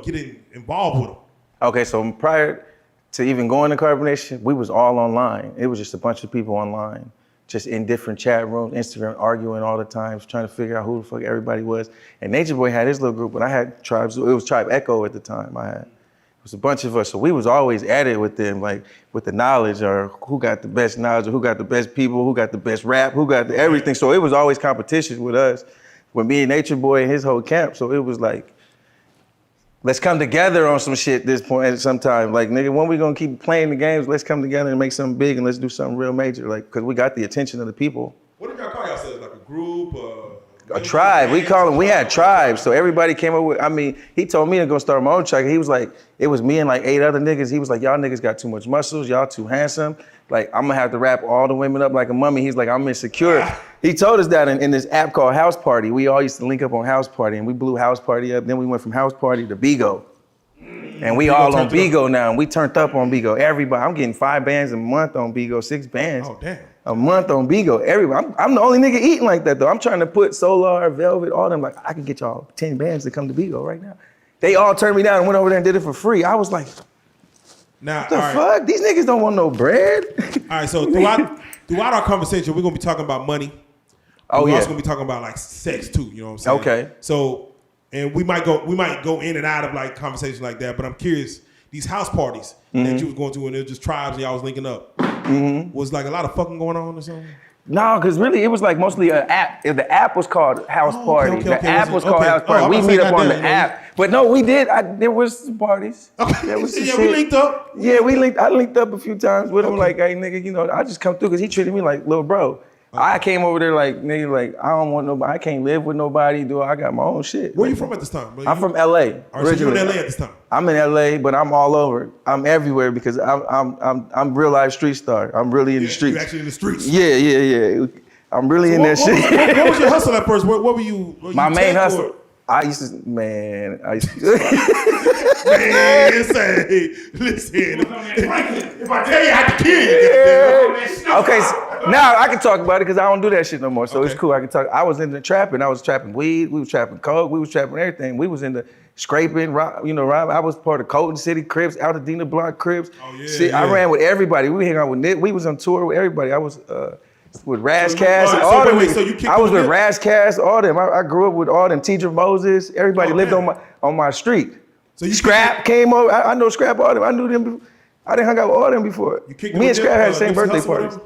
get involved with them? Okay, so prior to even going to carbonation, we was all online. It was just a bunch of people online, just in different chat rooms, Instagram, arguing all the time, trying to figure out who the fuck everybody was. And Nature Boy had his little group, but I had Tribes. It was Tribe Echo at the time. It was a bunch of us, so we was always at it with them, like with the knowledge, or who got the best knowledge, or who got the best people, who got the best rap, who got everything. So it was always competition with us, with me and Nature Boy and his whole camp. So it was like, let's come together on some shit at this point at some time. Like, nigga, when we gonna keep playing the games, let's come together and make something big, and let's do something real major, like, cause we got the attention of the people. What did y'all call yourselves? Like a group? A tribe. We had tribes. So everybody came up with, he told me to go start my own tribe. He was like, it was me and like 8 other niggas. He was like, y'all niggas got too much muscles. Y'all too handsome. Like, I'm gonna have to wrap all the women up like a mummy. He's like, I'm insecure. He told us that in this app called House Party. We all used to link up on House Party, and we blew House Party up. Then we went from House Party to Bigo. And we all on Bigo now, and we turned up on Bigo. Everybody, I'm getting 5 bands a month on Bigo, 6 bands. Oh, damn. A month on Bigo. Everybody, I'm the only nigga eating like that though. I'm trying to put Solar, Velvet, all them, like, I can get y'all 10 bands to come to Bigo right now. They all turned me down and went over there and did it for free. I was like, what the fuck? These niggas don't want no bread. All right, so throughout our conversation, we're gonna be talking about money. Oh, we're yeah. also gonna be talking about like sex too, you know what I'm saying? Okay. So, and we might go in and out of like conversations like that, but I'm curious, these house parties that you was going to, and it was just tribes and y'all was linking up, was like a lot of fucking going on or something? No, because really it was like mostly an app. The app was called House Party. Okay, the app was called House Party. We meet up on the app. But no, we did. There was some parties. Okay. There was some Yeah, shit. we linked up. Yeah, I linked up a few times with him. Like, hey, nigga, I just come through because he treated me like little bro. I came over there like, nigga, like, I don't want nobody. I can't live with nobody. I got my own shit. Where you from at this time? I'm from LA. All right, so you in LA at this time? I'm in LA, but I'm all over. I'm everywhere because I'm real life street star. I'm really in the streets. You actually in the streets? Yeah. I'm really in that shit. What was your hustle at first? What were you? My main hustle. I used to, man, Man, say, listen, if I tell you I have to kill you. Okay, so now I can talk about it because I don't do that shit no more. So it's cool. I can talk. I was in the trapping. I was trapping weed. We was trapping coke. We was trapping everything. We was in the scraping. Rob. I was part of Colton City Crips, Altadena Block Crips. Oh yeah. Shit, yeah. I ran with everybody. We hang out with Nick. We was on tour with everybody. I was with Razcast, all them. So you kicked I was with Nick? Razcast, all them. I grew up with all them. Tidra Moses. Everybody lived on my street. So you Scrap came over. I know Scrap all them. I knew them. I didn't hang out with all them before. Me and Scrap had the same birthday parties.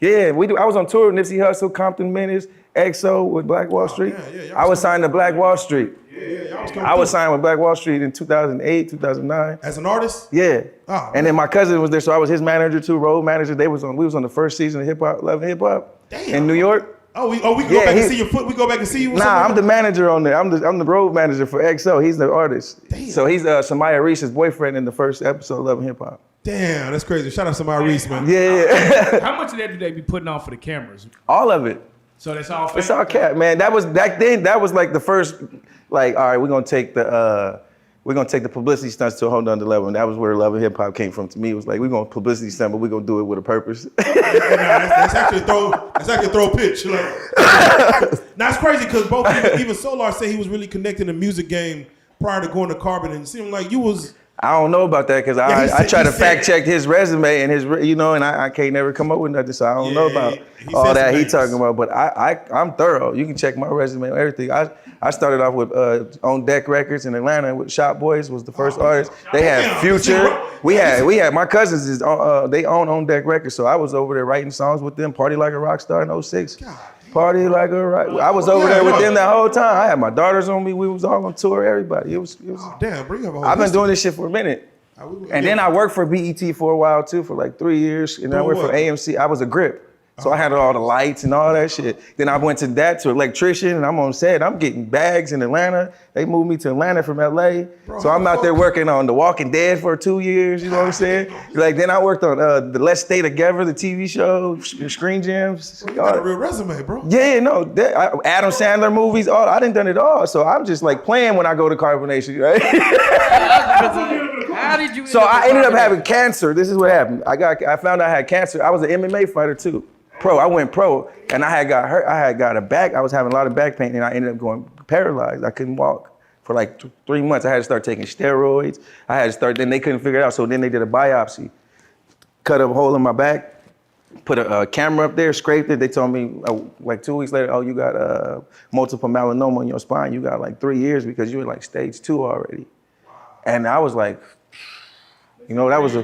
Yeah, we do. I was on tour with Nipsey Hussle, Compton Menace, EXO with Black Wall Street. yeah, I was signed to Black Wall Street. Yeah, I was signed with Black Wall Street in 2008, 2009. as an artist. Yeah. Oh, and then my cousin was there, so I was his manager too, road manager. We was on the first season of Love and Hip Hop in New York. Oh, we go back and see your foot. We go back and see you. Nah, I'm the manager on there. I'm the road manager for EXO. He's the artist. Damn. So he's Samaya Reese's boyfriend in the first episode of Love and Hip Hop. Damn, that's crazy. Shout out to my Reese, man. Yeah. How much of that do they be putting on for the cameras? All of it. So that's all. It's all cat, man. That was back then. That was like the first, like, all right, we're gonna take the publicity stunts to a whole nother level, and that was where Love and Hip Hop came from. To me, it was like we're gonna publicity stunt, but we're gonna do it with a purpose. That's actually a throw pitch. Like, now it's crazy because both even Solar said he was really connecting the music game prior to going to Carbon, and it seemed like you was. I don't know about that because I try to fact check his resume and his, and I can't never come up with nothing, so I don't know about all that he talking about. But I'm thorough. You can check my resume and everything. I started off with On Deck Records in Atlanta with Shop Boys was the first artist. They had Future. We had my cousins they own On Deck Records, so I was over there writing songs with them. Party Like a Rock Star in 06. Party like a rock. I was over there with them that whole time. I had my daughters on me. We was all on tour. Everybody. It was. Damn, bring up a whole I've been doing this shit for a minute. And then I worked for BET for a while too, for like 3 years. And then I worked for AMC. I was a grip. So I had all the lights and all that shit. Then I went to electrician, and I'm on set. I'm getting bags in Atlanta. They moved me to Atlanta from LA. So I'm out there working on The Walking Dead for 2 years, you know what I'm saying? Like then I worked on the Let's Stay Together, the TV show, Screen Gems. You got a real resume, bro. Yeah, no, Adam Sandler movies, I done done it all. So I'm just like playing when I go to Carbonation, right? How did you? So I ended up having cancer. This is what happened. I found out I had cancer. I was an MMA fighter too. Pro. I went pro, and I had got hurt. I had got a back. I was having a lot of back pain, and I ended up going paralyzed. I couldn't walk for like 3 months. I had to start taking steroids. Then they couldn't figure it out, so then they did a biopsy. Cut a hole in my back, put a camera up there, scraped it. They told me like 2 weeks later, oh, you got multiple melanoma in your spine. You got like 3 years because you were like stage 2 already. And I was like, that was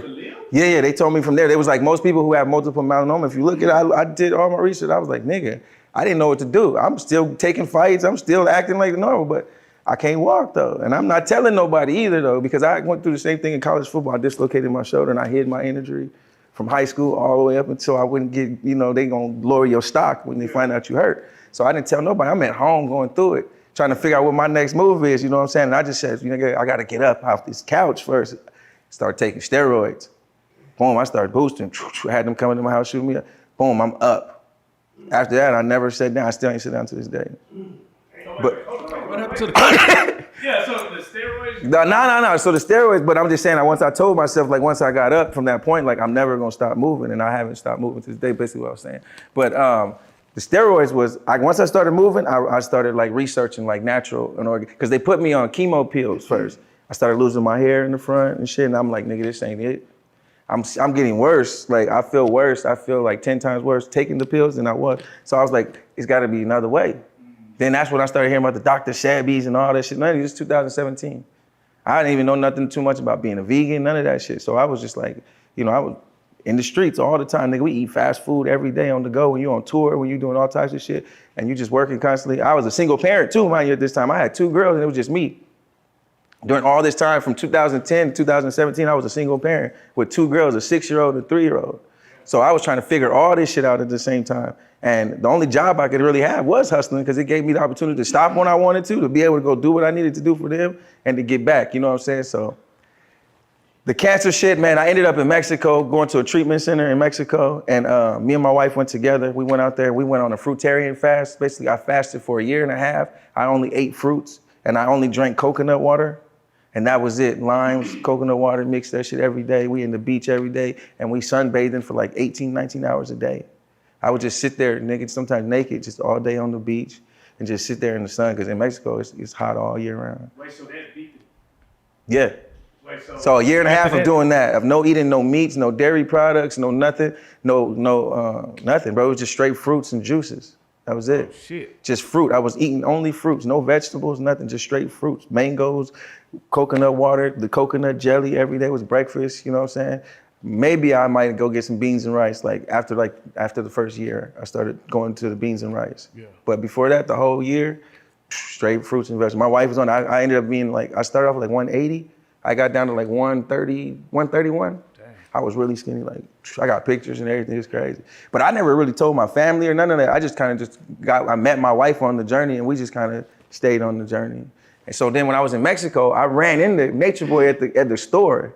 yeah, they told me from there. They was like, most people who have multiple melanoma, if you look at it, I did all my research. I was like, nigga, I didn't know what to do. I'm still taking fights. I'm still acting like normal, but I can't walk though. And I'm not telling nobody either though, because I went through the same thing in college football. I dislocated my shoulder and I hid my injury from high school all the way up until I wouldn't get, they gonna lower your stock when they find out you hurt. So I didn't tell nobody. I'm at home going through it, trying to figure out what my next move is, you know what I'm saying? And I just said, I gotta get up off this couch first. Start taking steroids. Boom, I started boosting. I had them coming to my house shooting me up. Boom, I'm up. After that, I never sat down. I still ain't sit down to this day. But what happened to the Yeah, so the steroids? No. So the steroids, but I'm just saying, once I told myself, like once I got up from that point, like I'm never gonna stop moving, and I haven't stopped moving to this day, basically what I was saying. But the steroids was, once I started moving, I started like researching like natural and organic, because they put me on chemo pills first. I started losing my hair in the front and shit, and I'm like, nigga, this ain't it. I'm getting worse. Like, I feel worse. I feel like 10 times worse taking the pills than I was. So I was like, it's gotta be another way. Then that's when I started hearing about the Dr. Shabbies and all that shit. None of this 2017. I didn't even know nothing too much about being a vegan, none of that shit. So I was just like, I was in the streets all the time. Nigga, we eat fast food every day on the go when you're on tour, when you're doing all types of shit, and you just working constantly. I was a single parent too, mind you, at this time. I had 2 girls and it was just me. During all this time, from 2010 to 2017, I was a single parent with 2 girls, a 6-year-old and a 3-year-old. So I was trying to figure all this shit out at the same time. And the only job I could really have was hustling, because it gave me the opportunity to stop when I wanted to be able to go do what I needed to do for them and to get back, you know what I'm saying? So the cancer shit, man, I ended up in Mexico, going to a treatment center in Mexico, and me and my wife went together. We went out there, we went on a fruitarian fast. Basically, I fasted for 1.5 years. I only ate fruits, and I only drank coconut water. And that was it, limes, coconut water, mix that shit every day. We in the beach every day, and we sunbathing for like 18, 19 hours a day. I would just sit there, nigga, sometimes naked, just all day on the beach, and just sit there in the sun, because in Mexico, it's hot all year round. Wait, so that's beef? Yeah. Wait, So 1.5 years of doing that, of no eating no meats, no dairy products, no nothing, nothing, bro. It was just straight fruits and juices. That was it. Oh, shit. Just fruit. I was eating only fruits, no vegetables, nothing, just straight fruits, mangoes, coconut water, the coconut jelly every day was breakfast, you know what I'm saying? maybe I might go get some beans and rice. After the first year, I started going to the beans and rice. Yeah. But before that, the whole year, straight fruits and vegetables. My wife was on. I ended up being I started off like 180. I got down to like 130, 131. Dang. I was really skinny. I got pictures and everything. It was crazy. But I never really told my family or none of that. I just kind of I met my wife on the journey, and we just kind of stayed on the journey. And so then when I was in Mexico, I ran into Nature Boy at the store.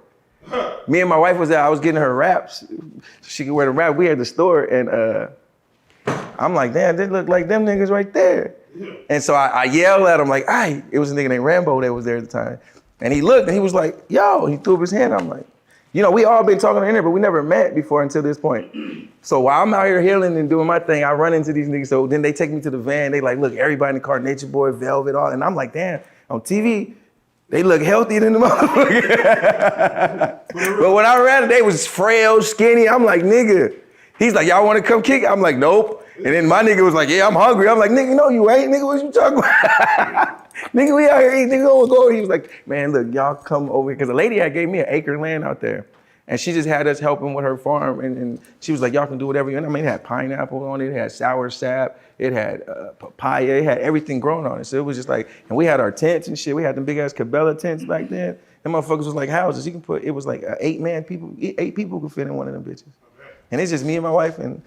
Me and my wife was there. I was getting her wraps. She could wear the wrap. We had the store, and I'm like, damn, they look like them niggas right there. And so I yelled at him like, "Aye!" It was a nigga named Rambo that was there at the time. And he looked and he was like, "Yo!" He threw up his hand. I'm like, we all been talking on the internet, but we never met before until this point. So while I'm out here healing and doing my thing, I run into these niggas. So then they take me to the van. They like, look, everybody in the car, Nature Boy, Velvet, all. And I'm like, damn, on TV, they look healthier than the motherfucker. But when I ran, they was frail, skinny. I'm like, nigga. He's like, y'all want to come kick? I'm like, nope. And then my nigga was like, yeah, I'm hungry. I'm like, nigga, no, you ain't. Nigga, what you talking about? Nigga, we out here eating. Nigga, go. He was like, man, look, y'all come over here. Because the lady had gave me an acre of land out there. And she just had us helping with her farm. And she was like, y'all can do whatever you want. I mean, it had pineapple on it. It had sour sap. It had papaya. It had everything growing on it. So it was just like, and we had our tents and shit. We had them big ass Cabela tents back then. Them motherfuckers was like houses. You can put, it was like 8 people could fit in one of them bitches. And it's just me and my wife. And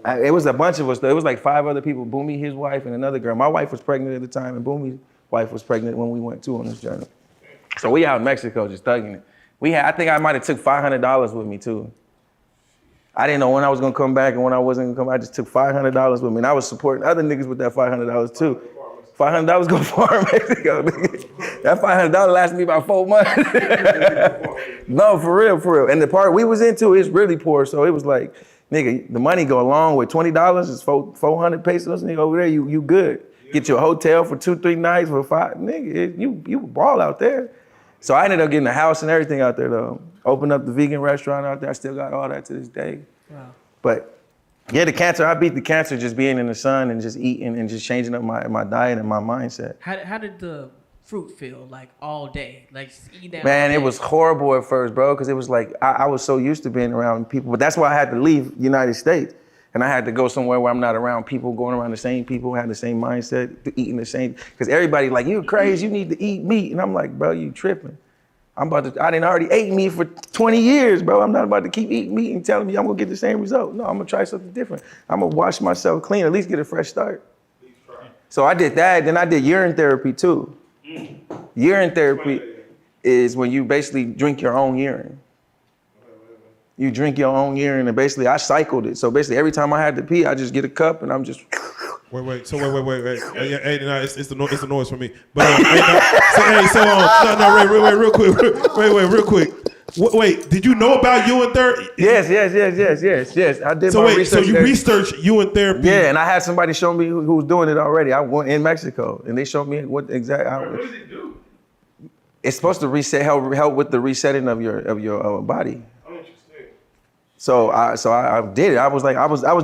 it was a bunch of us though. It was like 5 other people. Boomy, his wife, and another girl. My wife was pregnant at the time, and Boomy's wife was pregnant when we went too on this journey. So we out in Mexico just thugging it. I think I might have took $500 with me too. I didn't know when I was gonna come back and when I wasn't gonna come. I just took $500 with me, and I was supporting other niggas with that $500 too. $500 go far in Mexico, nigga. That $500 lasted me about 4 months. No, for real. And the part we was into is really poor, so it was like, nigga, the money go along with $20 is 400 pesos, nigga. Over there, you good. Get you a hotel for 2-3 nights for 5, nigga. You ball out there. So I ended up getting a house and everything out there though. Opened up the vegan restaurant out there. I still got all that to this day. Wow. But yeah, the cancer, I beat the cancer just being in the sun and just eating and just changing up my diet and my mindset. How did the fruit feel like all day? Like eating that Man, it was horrible at first, bro, because it was like, I was so used to being around people, but that's why I had to leave the United States. And I had to go somewhere where I'm not around people, going around the same people, had the same mindset, eating the same, because everybody like, you crazy, you need to eat meat. And I'm like, bro, you tripping. I didn't already ate meat for 20 years, bro. I'm not about to keep eating meat and telling me I'm gonna get the same result. No, I'm gonna try something different. I'm gonna wash myself clean, at least get a fresh start. So I did that, then I did urine therapy too. Urine therapy is when you basically drink your own urine. You drink your own urine, and basically I cycled it. So basically every time I had to pee, I just get a cup and I'm just. Wait. Hey, no, it's the noise for me. But real quick. Wait, did you know about urine therapy? Yes. I did my research. So you researched urine therapy? Yeah, and I had somebody show me who was doing it already. I went in Mexico, and they showed me what exactly. What does it do? It's supposed to help with the resetting of your body. So I did it. I was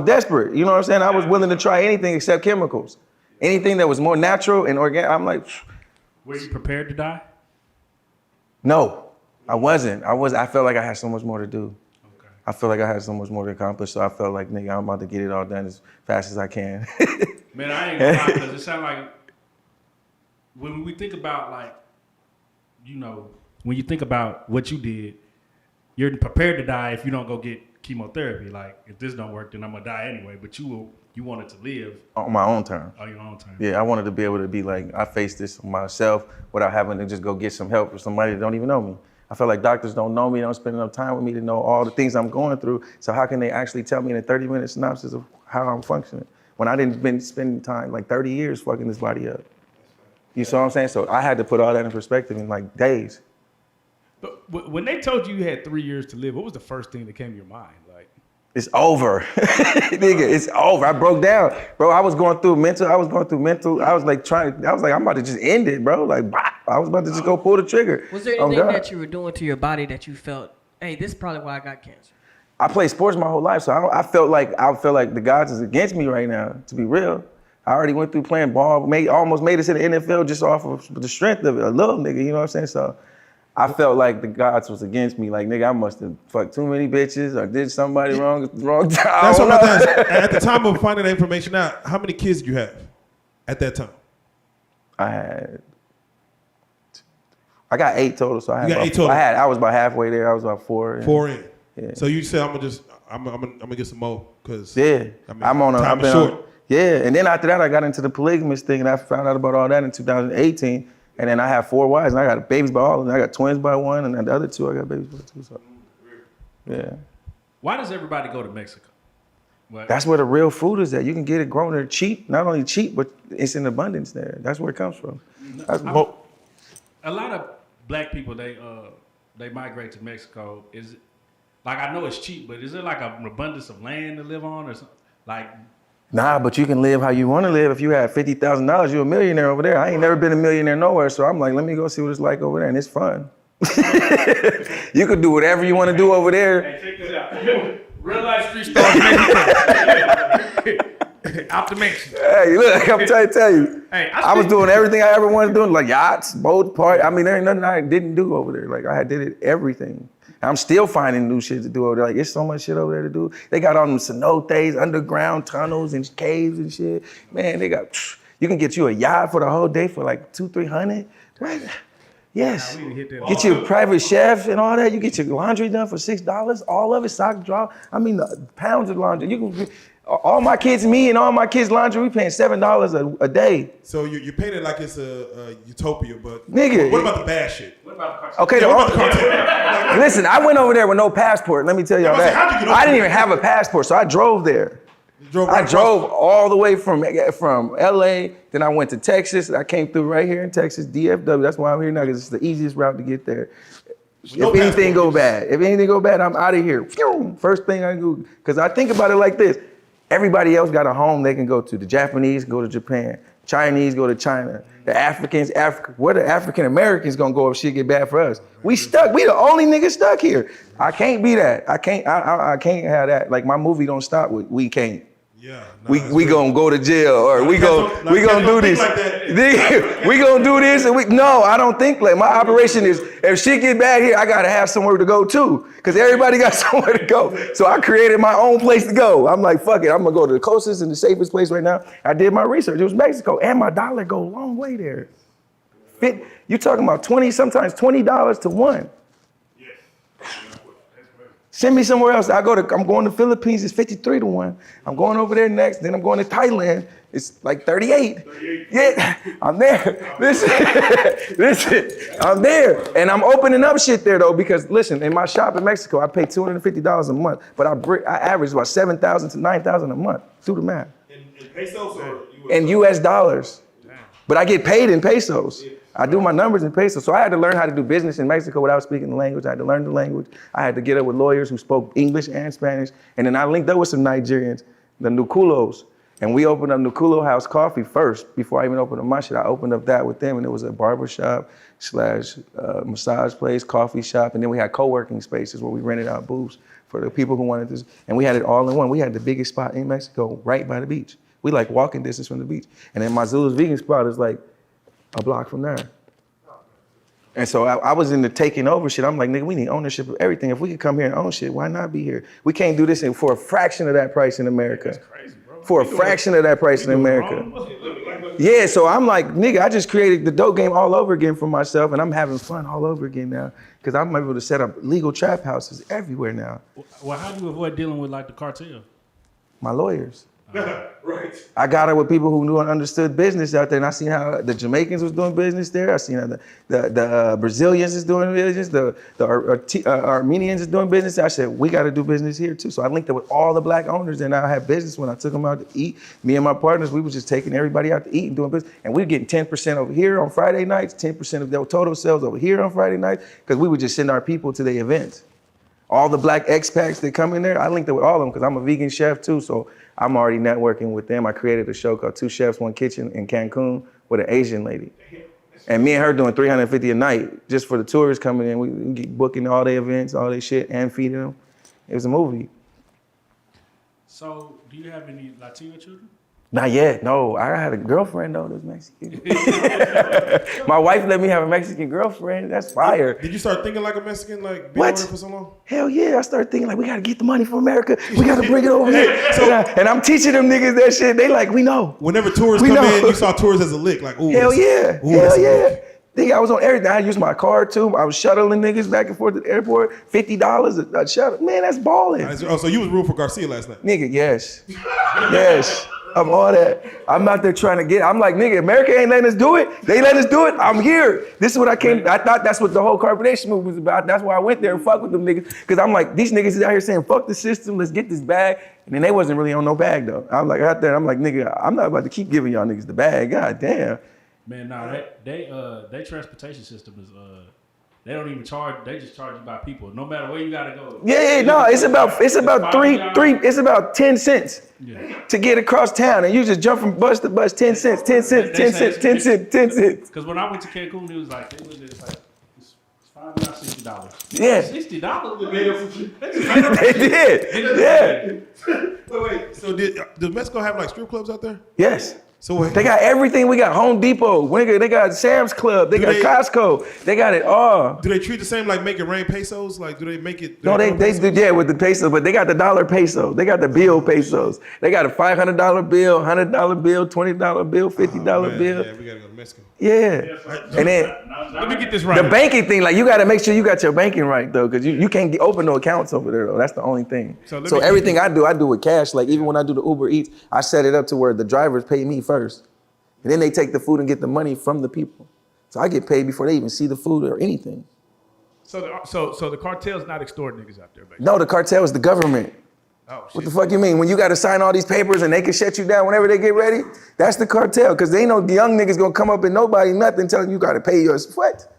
desperate. You know what I'm saying? I was willing to try anything except chemicals. Anything that was more natural and organic. I'm like. Were you prepared to die? No, I wasn't. I felt like I had so much more to do. Okay. I felt like I had so much more to accomplish. So I felt like, nigga, I'm about to get it all done as fast as I can. Man, I ain't gonna lie, because it sounds like when we think about when you think about what you did, you're prepared to die if you don't go get chemotherapy. Like, if this don't work, then I'm gonna die anyway. But you wanted to live on my own terms. On your own terms. Yeah, I wanted to be able to be like, I faced this myself without having to just go get some help from somebody that don't even know me. I feel like doctors don't know me, don't spend enough time with me to know all the things I'm going through. So how can they actually tell me in a 30-minute synopsis of how I'm functioning when I didn't been spending time like 30 years fucking this body up? You see what I'm saying? So I had to put all that in perspective in like days. But when they told you had 3 years to live, what was the first thing that came to your mind? Like, it's over. Nigga, it's over. I broke down. Bro, I was going through mental. I was like, I'm about to just end it, bro. Like, I was about to just go pull the trigger. Was there anything that you were doing to your body that you felt, hey, this is probably why I got cancer? I played sports my whole life, so I felt like the gods is against me right now, to be real. I already went through playing ball, almost made it to the NFL just off of the strength of it, a little nigga, you know what I'm saying? So I felt like the gods was against me. Like, nigga, I must have fucked too many bitches or did somebody wrong at the wrong time. That's what I'm about to ask. At the time of finding the information out, how many kids did you have at that time? I got 8 total, so I had You got 8 total. I was about halfway there. I was about 4 in. 4 in. Yeah. So you said I'm gonna get some more because Yeah, time is short. Yeah, and then after that, I got into the polygamous thing, and I found out about all that in 2018. And then I have 4 wives, and I got babies by all of them. I got twins by one, and the other 2 I got babies by 2. So, yeah. Why does everybody go to Mexico? What? That's where the real food is at. You can get it grown there cheap. Not only cheap, but it's in abundance there. That's where it comes from. A lot of black people they migrate to Mexico. Is it, like, I know it's cheap, but is it like an abundance of land to live on or something? Like, Nah, but you can live how you want to live. If you have $50,000, you're a millionaire over there. I ain't never been a millionaire nowhere, so I'm like, let me go see what it's like over there, and it's fun. You can do whatever you want to do over there. hey, check this out. Real life street Starz Mexico. Out the Mexico. Hey, look, I'm trying to tell you. Hey, I was doing everything I ever wanted to do, like yachts, boat party. I mean, there ain't nothing I didn't do over there. Like, I did it everything. I'm still finding new shit to do over there. Like, there's so much shit over there to do. They got all them cenotes, underground tunnels and caves and shit. Man, they got, you can get you a yacht for the whole day for like $200-300. What? Yes. Get you a private chef and all that. You get your laundry done for $6. All of it, sock drop. I mean, pounds of laundry. You can. All my kids, me and all my kids' laundry, we paying $7 a day. So you paint it like it's a utopia, but Nigga, what about the bad shit? What about the cartel? Okay, listen, I went over there with no passport. Let me tell y'all that. how'd you get over I didn't there? even have a passport, so I drove there. I drove all the way from LA, then I went to Texas. I came through right here in Texas, DFW. That's why I'm here now, because it's the easiest route to get there. If anything go bad, I'm out of here. First thing I do, because I think about it like this. Everybody else got a home they can go to. The Japanese go to Japan. Chinese go to China. The Africans, where the African Americans gonna go if shit get bad for us? We stuck. We the only niggas stuck here. I can't be that. I can't have that. Like, my movie don't stop with we can't. Yeah. We gonna go to jail, or we gonna do this. We gonna do this, and no, I don't think like my operation is. If shit get bad here, I gotta have somewhere to go too, because everybody got somewhere to go. So I created my own place to go. I'm like, fuck it, I'm gonna go to the closest and the safest place right now. I did my research. It was Mexico, and my dollar go a long way there. You talking about sometimes $20 to 1. Send me somewhere else. I'm going to Philippines, it's 53 to 1. I'm going over there next, then I'm going to Thailand, it's like 38. Yeah, I'm there. Listen, I'm there. And I'm opening up shit there though, because listen, in my shop in Mexico, I pay $250 a month, but I average about $7,000 to $9,000 a month. Do the math. In pesos or US? In US dollars. But I get paid in pesos. I do my numbers in pesos. So I had to learn how to do business in Mexico without speaking the language. I had to learn the language. I had to get up with lawyers who spoke English and Spanish. And then I linked up with some Nigerians, the Nukulos. And we opened up Nukulo House Coffee first before I even opened up my shit. I opened up that with them, and it was a barbershop / massage place, coffee shop. And then we had co-working spaces where we rented out booths for the people who wanted this. And we had it all in one. We had the biggest spot in Mexico right by the beach. We like walking distance from the beach. And then my Zulu's vegan spot is like a block from there. And so I was into taking over shit. I'm like, nigga, we need ownership of everything. If we could come here and own shit, why not be here? We can't do this for a fraction of that price in America. That's crazy, bro. For a fraction of that price in America. Yeah, so I'm like, nigga, I just created the dope game all over again for myself, and I'm having fun all over again now, because I'm able to set up legal trap houses everywhere now. Well, how do you avoid dealing with like the cartel? My lawyers. Right. I got it with people who knew and understood business out there, and I seen how the Jamaicans was doing business there. I seen how the Brazilians is doing business, the Armenians is doing business. I said, we got to do business here too. So I linked up with all the black owners, and I had business when I took them out to eat. Me and my partners, we were just taking everybody out to eat and doing business, and we were getting 10% over here on Friday nights, 10% of their total sales over here on Friday nights, because we would just send our people to the events. All the black expats that come in there, I linked up with all of them because I'm a vegan chef too, so I'm already networking with them. I created a show called 2 Chefs, 1 Kitchen in Cancun with an Asian lady. And me and her doing $350 a night just for the tourists coming in. We get booking all their events, all their shit, and feeding them. It was a movie. So, do you have any Latino children? Not yet, no. I had a girlfriend though that's Mexican. My wife let me have a Mexican girlfriend. That's fire. Did you start thinking like a Mexican, like being What? over there for so long? Hell yeah, I started thinking like, we gotta get the money from America. We gotta bring it over here. And I'm teaching them niggas that shit. They like, we know. Whenever tourists come in, you saw tourists as a lick. Like, ooh. Hell yeah, Ooh, hell that's a yeah. lick. Nigga, I was on everything. I used my car too. I was shuttling niggas back and forth to the airport. $50 a shuttle. Man, that's balling. Oh, so you was rooting for Garcia last night? Nigga, yes. Yes. I'm all that. I'm out there trying to get, I'm like, nigga, America ain't letting us do it. They letting us do it. I'm here. This is what I came, I thought that's what the whole carbonation movement was about. That's why I went there and fuck with them niggas. Cause I'm like, these niggas is out here saying, fuck the system, let's get this bag. And then they wasn't really on no bag though. I'm like out there, I'm like, nigga, I'm not about to keep giving y'all niggas the bag. God damn. Man, nah, they transportation system is they don't even charge. They just charge you by people. No matter where you gotta go. Yeah, no, it's about it's about 10 cents to get across town, and you just jump from bus to bus. 10 cents, 10 cents, 10 cents, 10 cents, 10 cents. Because when I went to Cancun, it was like it's $5, $60. Yeah, $60. they did. Yeah. Wait. So does Mexico have like strip clubs out there? Yes. So wait. They got everything. We got Home Depot. They got Sam's Club. They got Costco. They got it all. Do they treat the same like make it rain pesos? Like, do they make it? No, they do, yeah, with the pesos, but they got the dollar peso. They got the bill pesos. They got a $500 bill, $100 bill, $20 bill, $50 bill. Yeah, we gotta go to Mexico. Yeah. And then Let me get this right. the banking thing, like you gotta make sure you got your banking right though, because you can't open no accounts over there though. That's the only thing. So everything I do with cash. Like even when I do the Uber Eats, I set it up to where the drivers pay me first. And then they take the food and get the money from the people. So I get paid before they even see the food or anything. So the cartel's not extorting niggas out there, basically. No, the cartel is the government. Oh, shit. What the fuck you mean? When you gotta sign all these papers and they can shut you down whenever they get ready, that's the cartel. Cause they know the young niggas gonna come up and nobody nothing telling you gotta pay yours. What?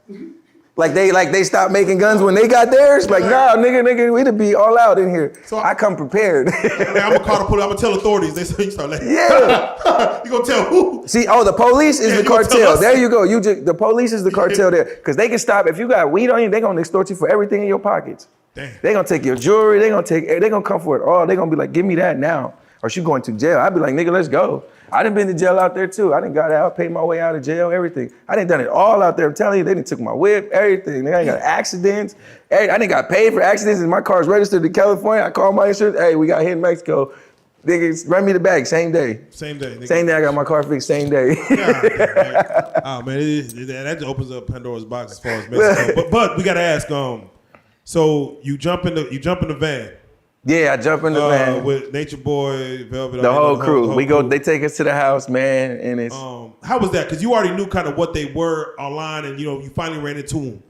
Like they stopped making guns when they got theirs? Like, nah, nigga, we'd be all out in here. So I come prepared. I'm gonna call the police, I'm gonna tell authorities. They say you start like, Yeah. You gonna tell who? See, the police is the you gonna tell cartel. us? There you go. The police is the cartel there. Cause they can stop, if you got weed on you, they gonna extort you for everything in your pockets. Damn. They gonna take your jewelry, they gonna come for it all. They gonna be like, give me that now. Or she going to jail. I'd be like, nigga, let's go. I done been to jail out there too. I done got out, paid my way out of jail, everything. I done done it all out there. I'm telling you, they done took my whip, everything. They ain't got accidents. I done got paid for accidents and my car's registered in California. I called my insurance. Hey, we got hit in Mexico. Niggas, run me the bag, same day. Same day. Nigga. Same day I got my car fixed, same day. Oh man, that just opens up Pandora's box as far as Mexico. But we gotta ask, so you jump in the van. Yeah, I jump in the van. With Nature Boy, Velvet. The whole crew. The we go, crew. they take us to the house, man, and it's... How was that? Because you already knew kind of what they were online and, you finally ran into them.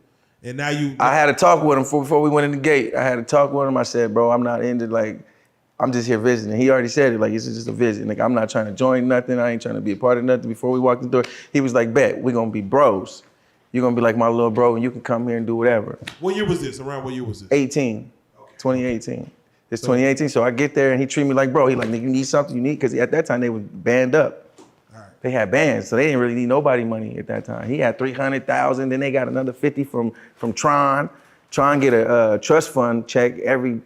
And now you... I had a talk with him before we went in the gate. I had a talk with him. I said, bro, I'm not into, I'm just here visiting. He already said it, this is just a visit. Like, I'm not trying to join nothing. I ain't trying to be a part of nothing. Before we walked the door, he was like, bet, we're going to be bros. You're going to be like my little bro, and you can come here and do whatever. What year was this? Around what year was this? 18, 2018. It's 2018, so I get there and he treat me like bro. He like, nigga, you need something, you need, because at that time they was banned up. Right. They had bands, so they didn't really need nobody money at that time. He had 300,000, then they got another 50 from Tron. Tron get a trust fund check every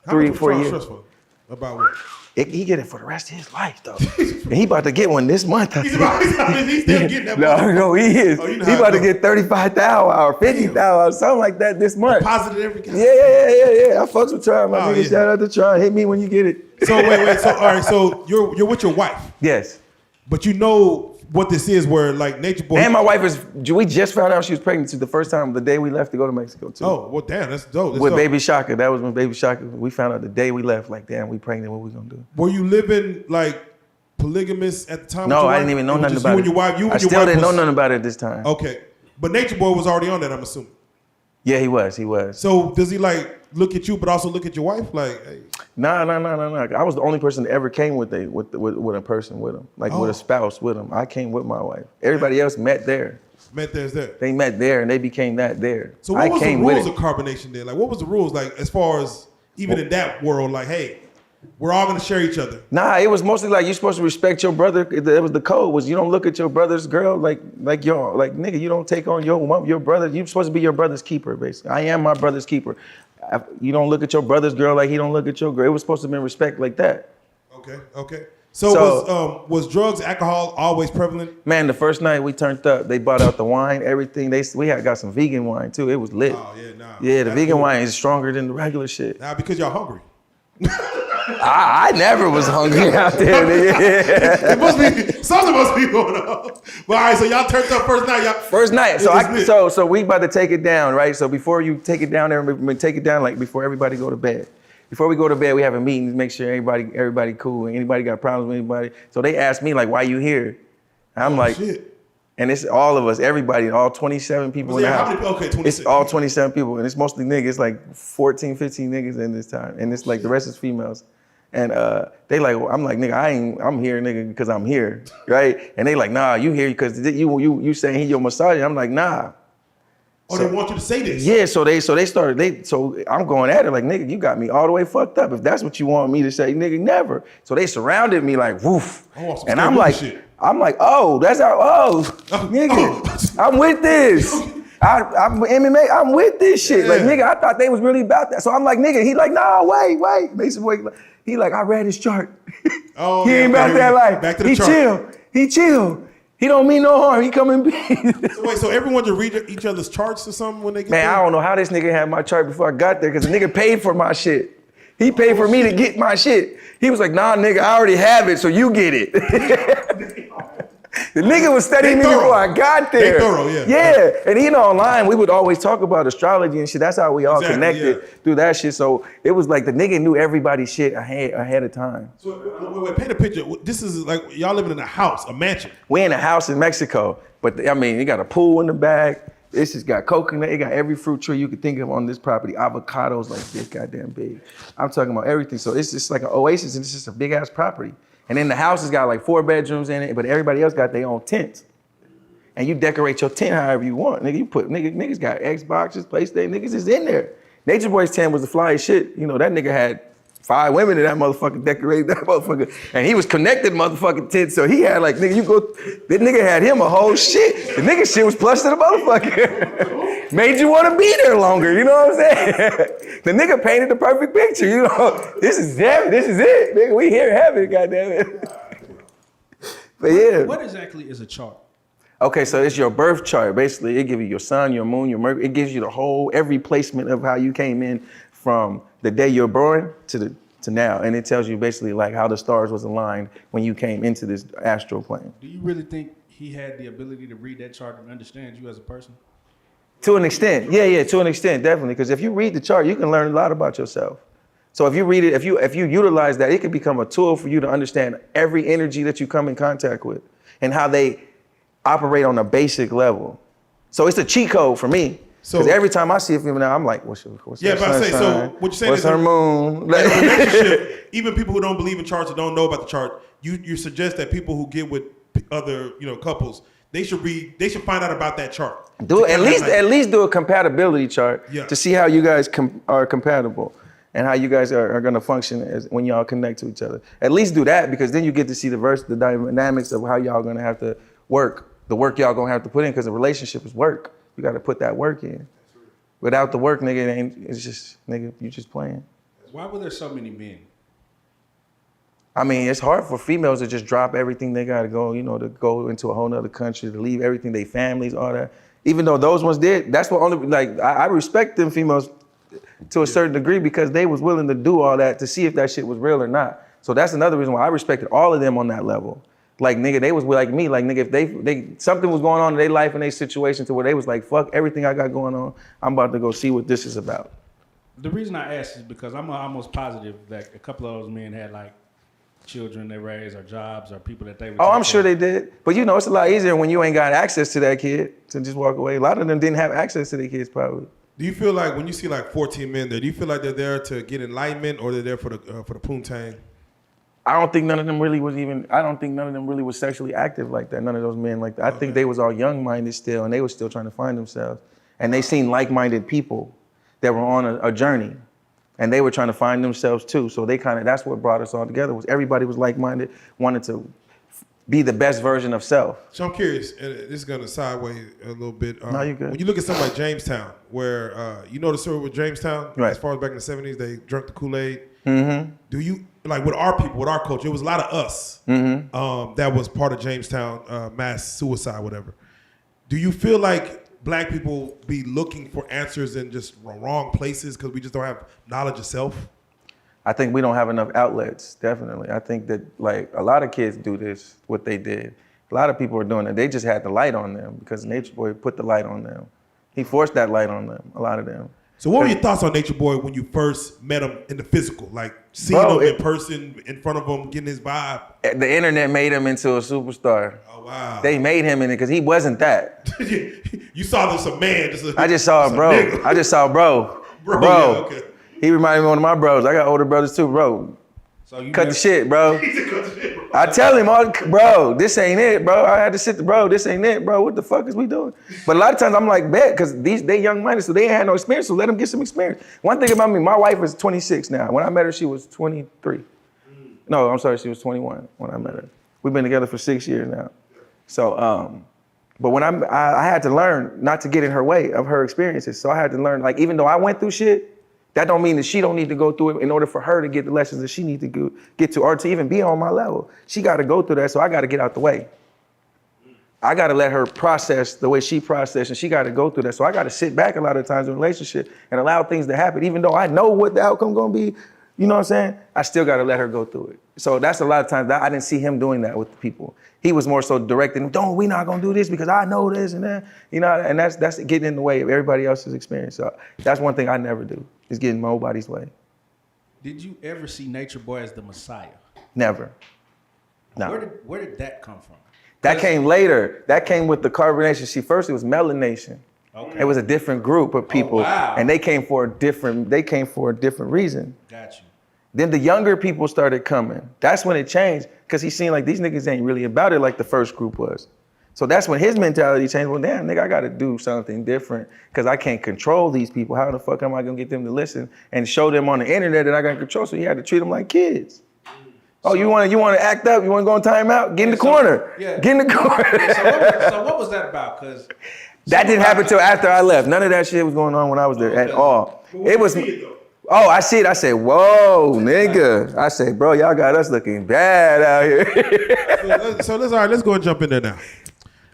3 or 4 years. Trust fund? About what? He get it for the rest of his life though. And he about to get one this month. He's still getting that money. No, he is. Oh, he about to get 35,000 or 50,000 or something like that this month. Deposited every guy. Yeah. I fucks with Tron, my nigga. Shout out to Tron. Hit me when you get it. So wait. So all right. So you're with your wife. Yes. But you know what this is, where Nature Boy. And my wife we just found out she was pregnant the first time, the day we left to go to Mexico too. Oh, well, damn, that's dope. With Baby Shaka. That was when Baby Shaka, we found out the day we left, damn, we pregnant, what we gonna do? Were you living polygamous at the time? No, I didn't even know nothing about it. I still didn't know nothing about it at this time. Okay. But Nature Boy was already on that, I'm assuming. Yeah, he was. So does he look at you, but also look at your wife? Hey. Nah. I was the only person that ever came with a person with him, with a spouse with him. I came with my wife. Everybody else met there. Met there. They met there and they became that there. So what was the rules of carbonation then? What was the rules as far as even in that world? Hey, we're all gonna share each other. Nah, it was mostly you're supposed to respect your brother. It was the code was you don't look at your brother's girl nigga, you don't take on your brother. You're supposed to be your brother's keeper, basically. I am my brother's keeper. You don't look at your brother's girl like he don't look at your girl. It was supposed to be respect like that. Okay. So was drugs, alcohol always prevalent? Man, the first night we turned up, they brought out the wine, everything. We had got some vegan wine too. It was lit. Oh yeah, nah. Yeah, the That's vegan cool. wine is stronger than the regular shit. Nah, because y'all hungry. I never was hungry out there. Nigga. It must be something must be going on. But all right, so y'all turned up first night. First night. It's lit. So we about to take it down, right? So before you take it down there, we take it down like before everybody go to bed. Before we go to bed, we have a meeting to make sure everybody cool. Anybody got problems with anybody? So they asked me like, "Why you here?" And I'm like, shit. and it's all of us, everybody, all 27 people in the house. Okay, 26. It's all 27 people, and it's mostly niggas. It's like 14, 15 niggas in this time, and it's like the rest is females. And they like, well, I'm like, nigga, I'm here, nigga, because I'm here, right? And they like, nah, you here because you saying he your massage. I'm like, nah. Oh, they want you to say this. Yeah, so I'm going at it like, nigga, you got me all the way fucked up. If that's what you want me to say, nigga, never. So they surrounded me like, woof. And I'm like, oh, that's how, nigga, I'm with this. I'm MMA, I'm with this shit. Like, nigga, I thought they was really about that. So I'm like, nigga, he like, nah, wait. Mason Boy, he like, I read his chart. Oh, he ain't about that life. Back to the chart. He chill. He don't mean no harm. He come in peace. So wait, so everyone just read each other's charts or something when they get Man, there? I don't know how this nigga had my chart before I got there because the nigga paid for my shit. He paid for me to get my shit. He was like, nah, nigga, I already have it, so you get it. The nigga was studying me before I got there. They thorough, yeah. Yeah, and online, we would always talk about astrology and shit. That's how we all connected through that shit. So it was like the nigga knew everybody's shit ahead of time. So wait, paint a picture. This is like y'all living in a house, a mansion. We in a house in Mexico, but I mean, it got a pool in the back. This has got coconut. It got every fruit tree you could think of on this property. Avocados like this goddamn big. I'm talking about everything. So it's just like an oasis, and it's just a big ass property. And then the house has got like 4 bedrooms in it, but everybody else got their own tents. And you decorate your tent however you want. Nigga, you put niggas got Xboxes, PlayStation, niggas is in there. Nature Boy's tent was the flyest shit. You know, that nigga had 5 women in that motherfucker, decorated that motherfucker. And he was connected motherfucking tent, so he had like, nigga, that nigga had him a whole shit. The nigga shit was plush to the motherfucker. Made you want to be there longer, you know what I'm saying? The nigga painted the perfect picture, you know? This is it, nigga, we here having it, goddamn it. But yeah. What exactly is a chart? Okay, so it's your birth chart. Basically, it gives you your sun, your moon, your Mercury. It gives you every placement of how you came in from the day you're born to now. And it tells you basically like how the stars was aligned when you came into this astral plane. Do you really think he had the ability to read that chart and understand you as a person? To an extent, yeah, to an extent, definitely. Because if you read the chart, you can learn a lot about yourself. So if you read it, if you utilize that, it can become a tool for you to understand every energy that you come in contact with and how they operate on a basic level. So it's a cheat code for me. Because every time I see a female now, I'm like, what's her sun so sign? what you're saying what's is her moon? In a relationship, even people who don't believe in charts or don't know about the chart, you suggest that people who get with other couples, they should find out about that chart. Do at least do a compatibility chart to see how you guys are compatible and how you guys are going to function when y'all connect to each other. At least do that, because then you get to see the dynamics of how y'all going to have to work, the work y'all going to have to put in, because a relationship is work. You got to put that work in. Without the work, nigga, it's just, nigga, you just playing. Why were there so many men? I mean, it's hard for females to just drop everything they got to go, to go into a whole nother country, to leave everything, their families, all that. Even though those ones did, that's what only, like, I respect them females to a certain degree because they was willing to do all that to see if that shit was real or not. So that's another reason why I respected all of them on that level. Like, nigga, they was like me. Like, nigga, if they something was going on in their life and their situation to where they was like, fuck everything I got going on, I'm about to go see what this is about. The reason I asked is because I'm almost positive that a couple of those men had like children they raised or jobs or people that they would I'm sure they did. But it's a lot easier when you ain't got access to that kid to just walk away. A lot of them didn't have access to their kids probably. Do you feel like when you see like 14 men there, do you feel like they're there to get enlightenment or they're there for the poontang? I don't think none of them really was sexually active like that. None of those men like that. I think they was all young-minded still, and they were still trying to find themselves. And they seen like-minded people that were on a journey, and they were trying to find themselves too. So that's what brought us all together, was everybody was like-minded, wanted to be the best version of self. So I'm curious, and this is gonna sideways a little bit. No, you good. When you look at something like Jamestown, where you know the story with Jamestown, right, as far as back in the 70s, they drank the Kool-Aid. Mm-hmm. Do you like with our people, with our culture, it was a lot of us that was part of Jamestown mass suicide, whatever. Do you feel like black people be looking for answers in just wrong places because we just don't have knowledge of self? I think we don't have enough outlets, definitely. I think that like a lot of kids do this, what they did. A lot of people are doing it. They just had the light on them because Nature Boy put the light on them. He forced that light on them, a lot of them. So what were your thoughts on Nature Boy when you first met him in the physical? Like seeing him in person, in front of him, getting his vibe? The internet made him into a superstar. Oh, wow. They made him in it because he wasn't that. You saw this a man. I just saw a bro. Nigga. I just saw bro. Bro. Yeah, okay. He reminded me of one of my bros. I got older brothers too, bro. So you Cut the shit, bro. He said, "Cut the shit, bro." I tell him, bro, this ain't it, bro. I had to sit bro, this ain't it, bro. What the fuck is we doing? But a lot of times I'm like, bet, because they young minded, so they ain't had no experience, so let them get some experience. One thing about me, my wife is 26 now. When I met her, she was 23. No, I'm sorry, she was 21 when I met her. We've been together for 6 years now. So, but when I had to learn not to get in her way of her experiences. So I had to learn, like, even though I went through shit, that don't mean that she don't need to go through it in order for her to get the lessons that she needs to get to, or to even be on my level. She got to go through that, so I got to get out the way. I got to let her process the way she processed, and she got to go through that. So I got to sit back a lot of times in a relationship and allow things to happen, even though I know what the outcome gonna be. You know what I'm saying? I still got to let her go through it. So that's a lot of times that I didn't see him doing that with the people. He was more so directing, we not gonna do this because I know this and that, you know, and that's getting in the way of everybody else's experience. So that's one thing I never do, is get in nobody's way. Did you ever see Nature Boy as the Messiah? Never. No. Where did that come from? That came later. That came with the carbonation. See, first it was melanation. Okay. It was a different group of people, wow. and they came for a different reason. Got you. Then the younger people started coming. That's when it changed, because he seen like these niggas ain't really about it like the first group was. So that's when his mentality changed. Well, damn, nigga, I gotta do something different because I can't control these people. How the fuck am I gonna get them to listen and show them on the internet that I got control? So he had to treat them like kids. Oh, you wanna act up? You wanna go on timeout? Get in the corner. Yeah. Get in the corner. So what was that about? Because that didn't happen till after I left. None of that shit was going on when I was there at all. It was. Oh, I see it. I said, whoa, nigga. I said, bro, y'all got us looking bad out here. So let's go and jump in there now.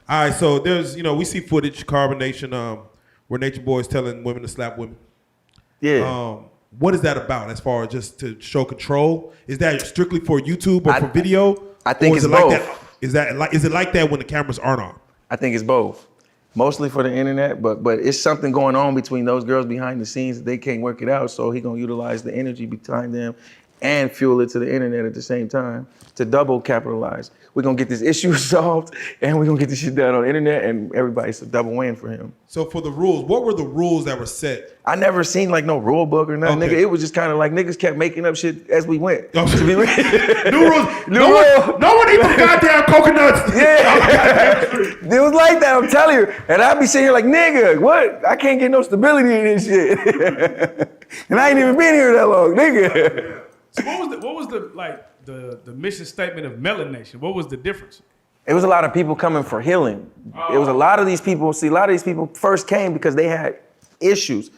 All right, so there's, we see footage, carbonation, where Nature Boy is telling women to slap women. Yeah. What is that about as far as just to show control? Is that strictly for YouTube or for video? I think or it's like both. That? Is it like that when the cameras aren't on? I think it's both. Mostly for the internet, but it's something going on between those girls behind the scenes that they can't work it out, so he gonna utilize the energy behind them and fuel it to the internet at the same time to double capitalize. We're gonna get this issue solved and we're gonna get this shit done on the internet, and everybody's a double win for him. So for the rules, what were the rules that were set? I never seen like no rule book or nothing, Okay. nigga. It was just kind of like niggas kept making up shit as we went. Okay. To be real. New rules. No one eats goddamn coconuts. Yeah. It was like that, I'm telling you. And I'd be sitting here like, nigga, what? I can't get no stability in this shit. And I ain't even been here that long, nigga. So what was the mission statement of Melanation? What was the difference? It was a lot of people coming for healing. It was a lot of these people first came because they had issues.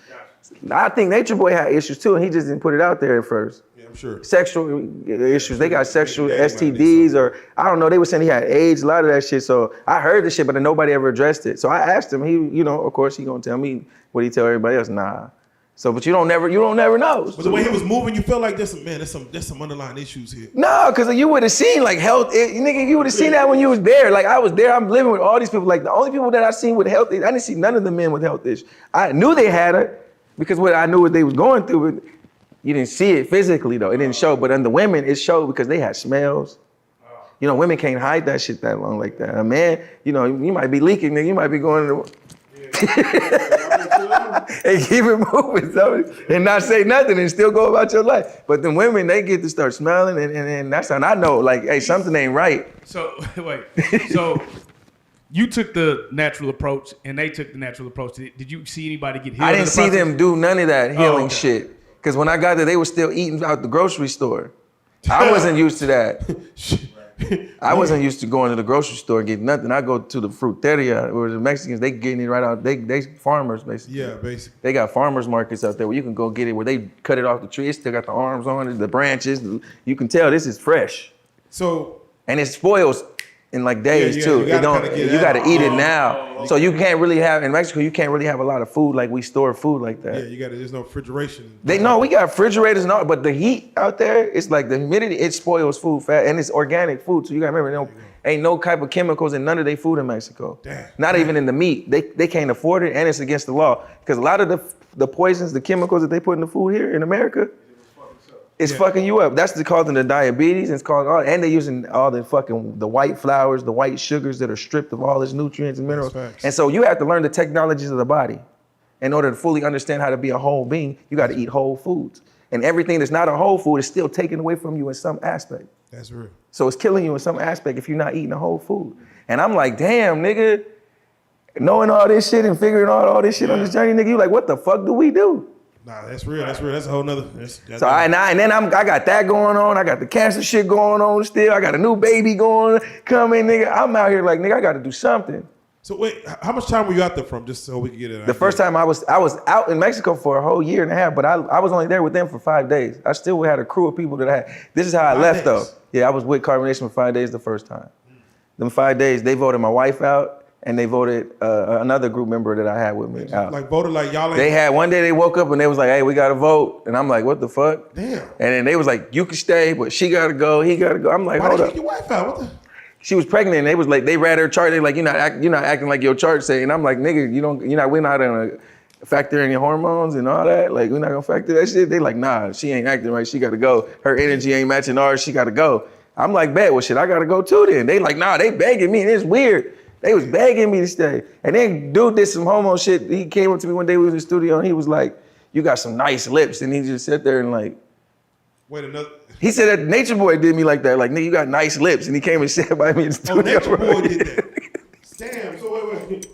I think Nature Boy had issues too, and he just didn't put it out there at first. Yeah, I'm sure. Sexual issues. They got sexual STDs, or I don't know. They were saying he had AIDS, a lot of that shit. So I heard the shit, but nobody ever addressed it. So I asked him. He, of course, he gonna tell me what he tell everybody else. Nah. So, but you don't never know. But the way he was moving, you felt like there's some underlying issues here. No, because you would have seen like health, nigga, you would have seen that when you was there. Like I was there, I'm living with all these people. Like the only people that I seen with health, I didn't see none of the men with health issues. I knew they had it because I knew what they was going through, but you didn't see it physically though. It didn't show, but on the women, it showed because they had smells. Women can't hide that shit that long like that. A man, you might be leaking, nigga, you might be going to and keep it moving, and not say nothing and still go about your life. But the women, they get to start smelling, and that's how I know, like, hey, something ain't right. So wait, so you took the natural approach, and they took the natural approach. Did you see anybody get healed? I didn't see them do none of that healing shit. Because when I got there, they were still eating out the grocery store. I wasn't used to that. I wasn't used to going to the grocery store and getting nothing. I go to the fruteria, where the Mexicans, they getting it right out. They farmers, basically. Yeah, basically. They got farmers markets out there where you can go get it, where they cut it off the tree. It still got the arms on it, the branches. You can tell this is fresh. So, And it spoils in like days yeah, too. you gotta Eat it now. So you can't really have, in Mexico, you can't really have a lot of food like we store food like that. there's no refrigeration. We got refrigerators and all, but the heat out there, it's like the humidity, it spoils food fast, and it's organic food. So you gotta remember, ain't no type of chemicals in none of their food in Mexico. Not even in the meat. They can't afford it, and it's against the law. Because a lot of the poisons, the chemicals that they put in the food here in America, it's fucking you up. That's causing the diabetes. It's causing all, and they're using all the white flours, the white sugars that are stripped of all its nutrients and minerals. And so you have to learn the technologies of the body. In order to fully understand how to be a whole being, you got to eat whole foods. And everything that's not a whole food is still taken away from you in some aspect. That's real. So it's killing you in some aspect if you're not eating a whole food. And I'm like, damn, nigga, knowing all this shit and figuring out all this shit on this journey, nigga, you like, what the fuck do we do? Nah, that's real. That's a whole nother. I got that going on. I got the cancer shit going on still. I got a new baby coming, nigga. I'm out here like, nigga, I got to do something. So wait, how much time were you out there from, just so we can get it? The first time I was out in Mexico for a whole year and a half, but I was only there with them for 5 days. I still had a crew of people that I had. This is how I left though. Yeah, I was with Carbonation for 5 days the first time. Them 5 days, they voted my wife out. And they voted another group member that I had with me out. Like voted like y'all ain't. They had one day they woke up and they was like, hey, we gotta vote. And I'm like, what the fuck? Damn. And then they was like, you can stay, but she gotta go, he gotta go. I'm like, hold up. Why did you kick your wife out? What the? She was pregnant and they was like, they read her chart. They like, you're not acting like your chart say. And I'm like, nigga, we're not gonna factor in your hormones and all that. Like, we're not gonna factor that shit. They like, nah, she ain't acting right. She gotta go. Her energy ain't matching ours. She gotta go. I'm like, bet, well shit, I gotta go too then. They like, nah, they begging me and it's weird. They was begging me to stay. And then dude did some homo shit. He came up to me one day, we was in the studio, and he was like, you got some nice lips. And he just sat there and like, wait, another. He said that Nature Boy did me like that. Like, nigga, you got nice lips. And he came and sat by me in the studio. Oh, Nature Boy did that. Damn, so wait.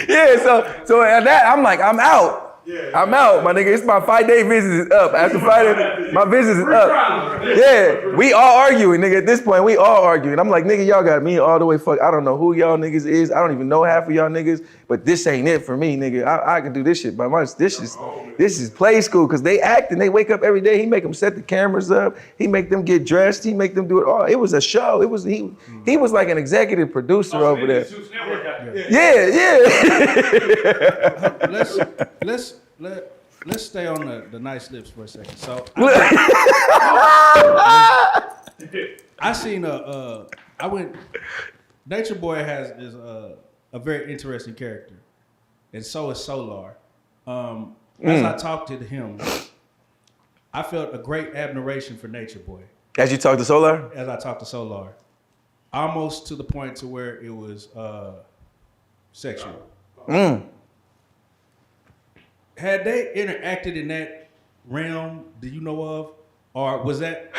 Yeah, so at that, I'm like, I'm out. I'm out, my nigga. It's my 5-day visit is up. After 5 days, my visit is up. Yeah, we all arguing, nigga. At this point, we all arguing. I'm like, nigga, y'all got me all the way fucked. I don't know who y'all niggas is. I don't even know half of y'all niggas. But this ain't it for me, nigga. I can do this shit by myself. This is play school, because they act and they wake up every day. He make them set the cameras up. He make them get dressed. He make them do it all. It was a show. He was like an executive producer over there. Let's stay on the nice lips for a second. So I seen Nature Boy is a very interesting character, and so is Solar. As I talked to him, I felt a great admiration for Nature Boy. As you talk to Solar? As I talked to Solar, almost to the point to where it was sexual. Had they interacted in that realm, do you know of? Or was that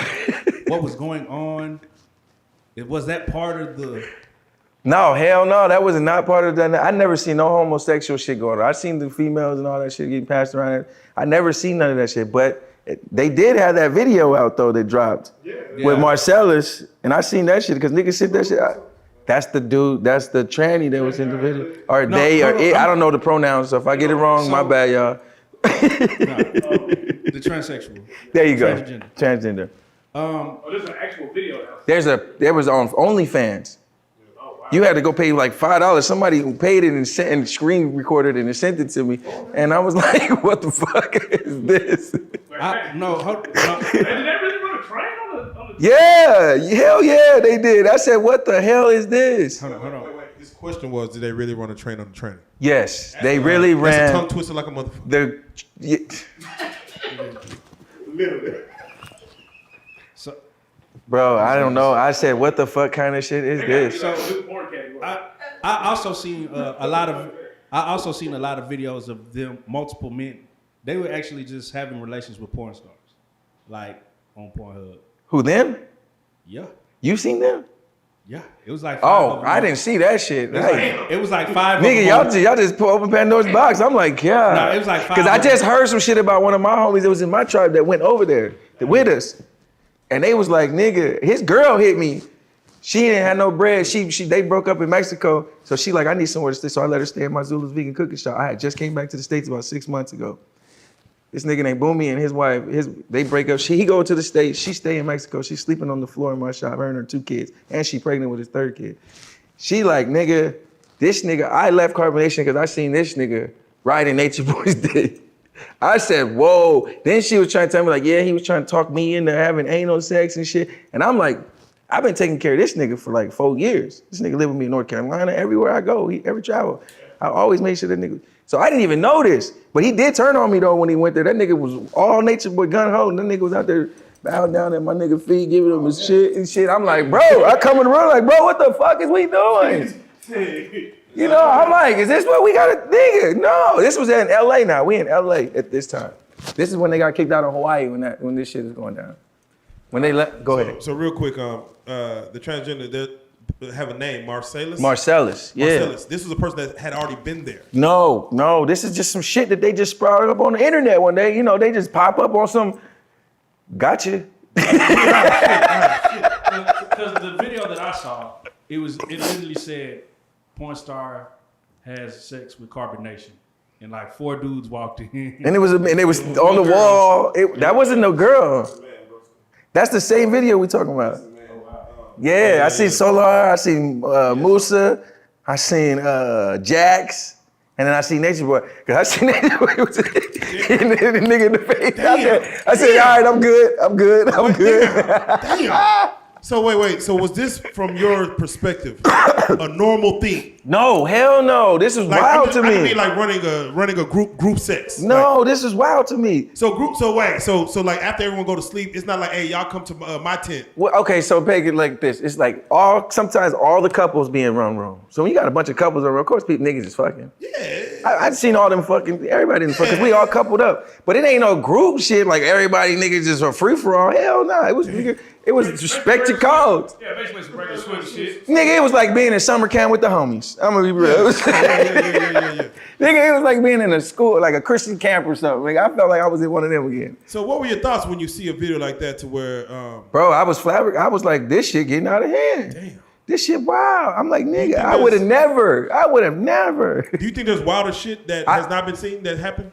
what was going on? Was that part of the... No, hell no, that was not part of that. I never seen no homosexual shit going on. I seen the females and all that shit getting passed around. I never seen none of that shit, but they did have that video out though that dropped with Marcellus, and I seen that shit, because niggas said that shit. That's the dude, that's the tranny that was in the video. Or no, they, or it, I don't know the pronouns, so if I get it wrong, my bad, y'all. The transsexual. There you go. Transgender. There's an actual video now. There was on OnlyFans. You had to go pay like $5. Somebody paid it and screen recorded it and sent it to me. And I was like, what the fuck is this? Did they really run a train on the Yeah, hell yeah, they did. I said, what the hell is this? Hold on. Wait. This question was, did they really run a train on the train? Yes, they really ran. That's a tongue twister like a motherfucker. Literally. So, bro, I don't know. I said, what the fuck kind of shit is this? So, I also seen a lot of videos of them, multiple men. They were actually just having relations with porn stars, like on Pornhub. Who, them? Yeah. You seen them? Yeah, it was like. I didn't see that shit. It was like 5. Nigga, y'all just open Pandora's box. I'm like, yeah. No, it was like 5. Because I just heard some shit about one of my homies that was in my tribe that went over there with us. And they was like, nigga, his girl hit me. She didn't have no bread. They broke up in Mexico, so she like, I need somewhere to stay. So I let her stay in my Zulu's vegan cooking shop. I had just came back to the States about 6 months ago. This nigga named Boomy and his wife, they break up. He go to the States, she stay in Mexico. She's sleeping on the floor in my shop, her and her 2 kids, and she pregnant with his 3rd kid. She like, nigga, this nigga, I left Carbonation because I seen this nigga riding Nature Boy's dick. I said, whoa. Then she was trying to tell me like, yeah, he was trying to talk me into having anal sex and shit. And I'm like, I've been taking care of this nigga for like 4 years. This nigga live with me in North Carolina everywhere I go, every travel. I always make sure that nigga, so I didn't even know this, but he did turn on me though when he went there. That nigga was all Nature Boy gun ho, and that nigga was out there bowing down at my nigga feet, giving him his shit and shit. I'm like, bro, I come in the room like, bro, what the fuck is we doing? You know, I'm like, is this what we got to, nigga? No, this was in LA now. We in LA at this time. This is when they got kicked out of Hawaii when this shit is going down. When they go ahead. So real quick, the transgender, they have a name, Marcellus? Marcellus, yeah. Marcellus. This was a person that had already been there. No, this is just some shit that they just sprouted up on the internet one day. You know, they just pop up on some, gotcha. Because the video that I saw, it literally said, porn star has sex with carbonation. And like 4 dudes walked in. And it was on the wall. That wasn't no girl. That's the same video we talking about. Yeah, I seen Solar, I seen Musa, I seen Jax, and then I seen Nature Boy. Cause I seen Nature Boy was hitting the nigga in the face. I said, all right, I'm good. Damn. So wait. So was this from your perspective a normal thing? No, hell no. This is wild to me. I mean, like running a group sex. No, this is wild to me. So like after everyone go to sleep, it's not like, hey, y'all come to my tent. Well, okay, so peg it like this. It's like sometimes all the couples be in one room. So when you got a bunch of couples around, of course niggas is fucking. Yeah. I've seen all them fucking, everybody in the fucking, we all coupled up. But it ain't no group shit like everybody niggas just a free for all. Hell no, it was respect your codes. Yeah, basically some regular swing shit. Nigga, it was like being in summer camp with the homies. I'm gonna be real. Yeah. Nigga, it was like being in a school, like a Christian camp or something. Like I felt like I was in one of them again. So what were your thoughts when you see a video like that to where Bro, I was flabbergasted. I was like, this shit getting out of hand. Damn. This shit wild. I'm like, nigga, I would have never. Do you think there's wilder shit that has not been seen that happened?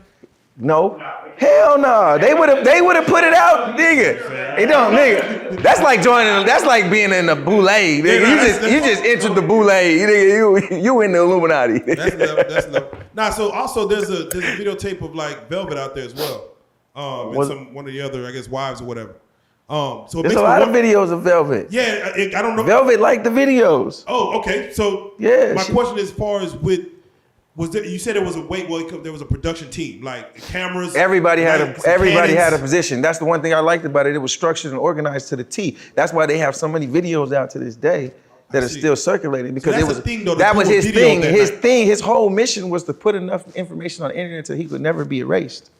No. Hell no. They would have put it out, nigga. It don't, nigga. That's like being in the boule, nigga. You just entered the boule, nigga. You in the Illuminati. That's enough. Nah, so also there's a videotape of like Velvet out there as well. And one of the other, I guess, wives or whatever. So there's a lot of videos of Velvet. Yeah, I don't know. Velvet liked the videos. Oh, okay. So yeah, my question is, as far as you said it was there was a production team, like cameras. Everybody had a position. That's the one thing I liked about it. It was structured and organized to the T. That's why they have so many videos out to this day that are still circulating, because so that was his thing. His whole mission was to put enough information on the internet so he could never be erased.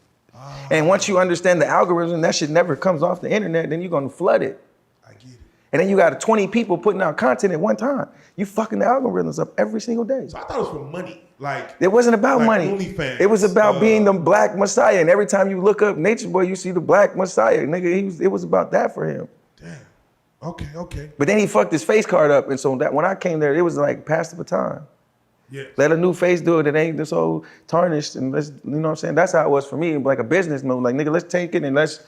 And once you understand the algorithm, that shit never comes off the internet, then you're gonna flood it. I get it. And then you got 20 people putting out content at one time. You fucking the algorithms up every single day. So I thought it was for money. Like it wasn't about like money. OnlyFans, it was about being the black messiah. And every time you look up Nature Boy, you see the black messiah. Nigga, it was about that for him. Damn. Okay. But then he fucked his face card up. And so that when I came there, it was like pass the baton. Yeah. Let a new face do it. It ain't this old tarnished. And let's, you know what I'm saying? That's how it was for me. Like a business move. Like, nigga, let's take it and let's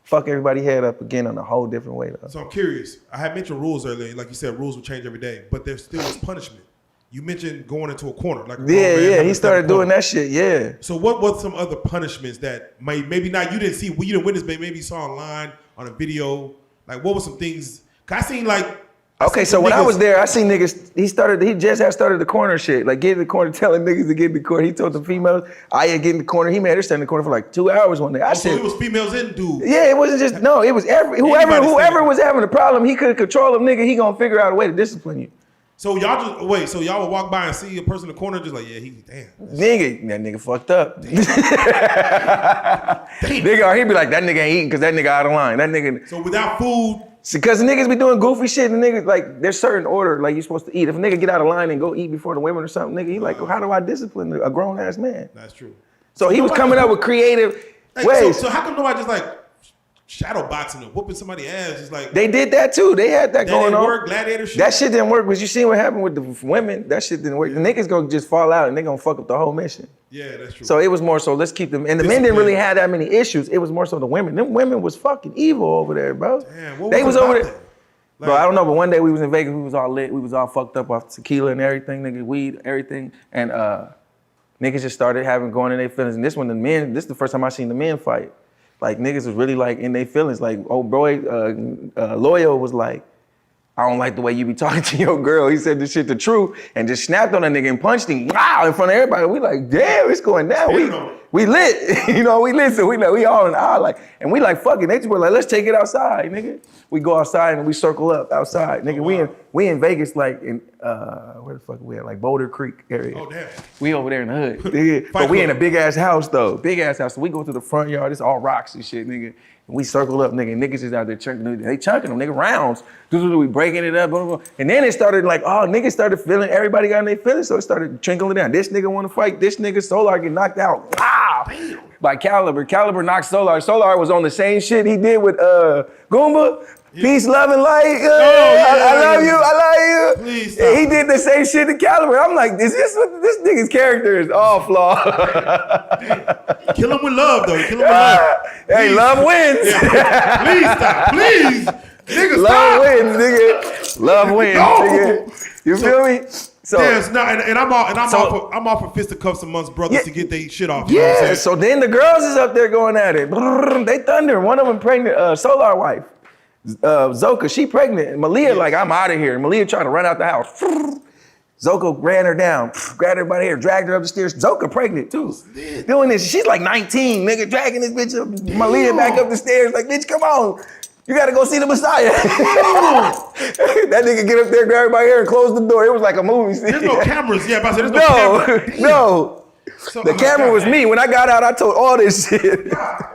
fuck everybody head up again on a whole different way. Though. So I'm curious. I had mentioned rules earlier. Like you said, rules will change every day. But there still is punishment. You mentioned going into a corner. Like he started doing that shit, yeah. So what was some other punishments that maybe not you didn't see, you didn't witness, but maybe you saw online on a video? Like what were some things? Cause I seen like. Okay, so when I was there, I seen niggas, he just had started the corner shit. Like get in the corner, telling niggas to get in the corner. He told the females, I ain't get in the corner. He made her stand in the corner for like 2 hours one day. I said, so it was females and dudes. Yeah, it wasn't just, no, it was whoever was having a problem, he could control them, nigga, he gonna figure out a way to discipline you. So y'all would walk by and see a person in the corner just like, yeah, damn. Nigga, that nigga fucked up. Nigga, or he'd be like, that nigga ain't eating because that nigga out of line. That nigga. So without food. Because niggas be doing goofy shit and niggas, like, there's certain order, like, you're supposed to eat. If a nigga get out of line and go eat before the women or something, nigga, he like, how do I discipline a grown-ass man? That's true. So he was coming up with creative ways. So how come nobody just like shadow boxing and whooping somebody's ass. It's like They did that too. They had that going didn't on. work, gladiator shit. That shit didn't work. But you seen what happened with the women? That shit didn't work. The niggas gonna just fall out and they gonna fuck up the whole mission. Yeah, that's true. So it was more so let's keep them. And the men didn't really have that many issues. It was more so the women. Them women was fucking evil over there, bro. Damn, what They was about over that? there. Bro, I don't know, but one day we was in Vegas, we was all lit, we was all fucked up off tequila and everything, nigga, weed, everything. And niggas just started going in their feelings. And this is the first time I seen the men fight. Like niggas was really like in their feelings. Like old boy, Loyal was like, I don't like the way you be talking to your girl. He said this shit the truth and just snapped on that nigga and punched him, wow, in front of everybody. We like, damn, it's going down. We lit, you know, we lit, so we all in the aisle, like, and we like, fuck it. They just were like, let's take it outside, nigga. We go outside and we circle up outside, nigga. We in Vegas, like in, where the fuck we at? Like Boulder Creek area. Oh, damn. We over there in the hood, nigga. But we in a big ass house though, big ass house. So we go to the front yard, it's all rocks and shit, nigga. And we circle up, nigga. Niggas is out there chunking, they chunking them, nigga, rounds. We breaking it up, blah, blah, blah. And then it started like, oh, niggas started feeling, everybody got in their feelings, so it started trickling down. This nigga wanna fight, this nigga, Solar get knocked out. Wow! By Caliber. Caliber knocked Solar. Solar was on the same shit he did with Goomba. Yeah. Peace, love, and light. I love you. I love you. Please stop. He did the same shit to Caliber. I'm like, is this what this nigga's character is all flawed? Kill him with love, though. Kill him with love. Hey, Please. love wins. Yeah. Please stop. Please. Nigga, love stop. wins, nigga. Love wins, No. nigga. You feel me? So yes, no, and I'm off for fisticuffs amongst brothers to get their shit off. You know what I'm Yeah, saying? so then the girls is up there going at it. They thunder. One of them pregnant, Solar wife. Zoka, she pregnant. And Malia like, I'm out of here. Malia trying to run out the house. Zoka ran her down, grabbed her by the hair, dragged her up the stairs. Zoka pregnant too. Doing this, she's like 19, nigga, dragging this bitch up. Malia back up the stairs like, bitch, come on. You gotta go see the Messiah. That nigga get up there, grab her by the hair and close the door. It was like a movie scene. There's no cameras. Yeah, but I said there's no cameras. No. So, The camera was me. When I got out, I told all this shit.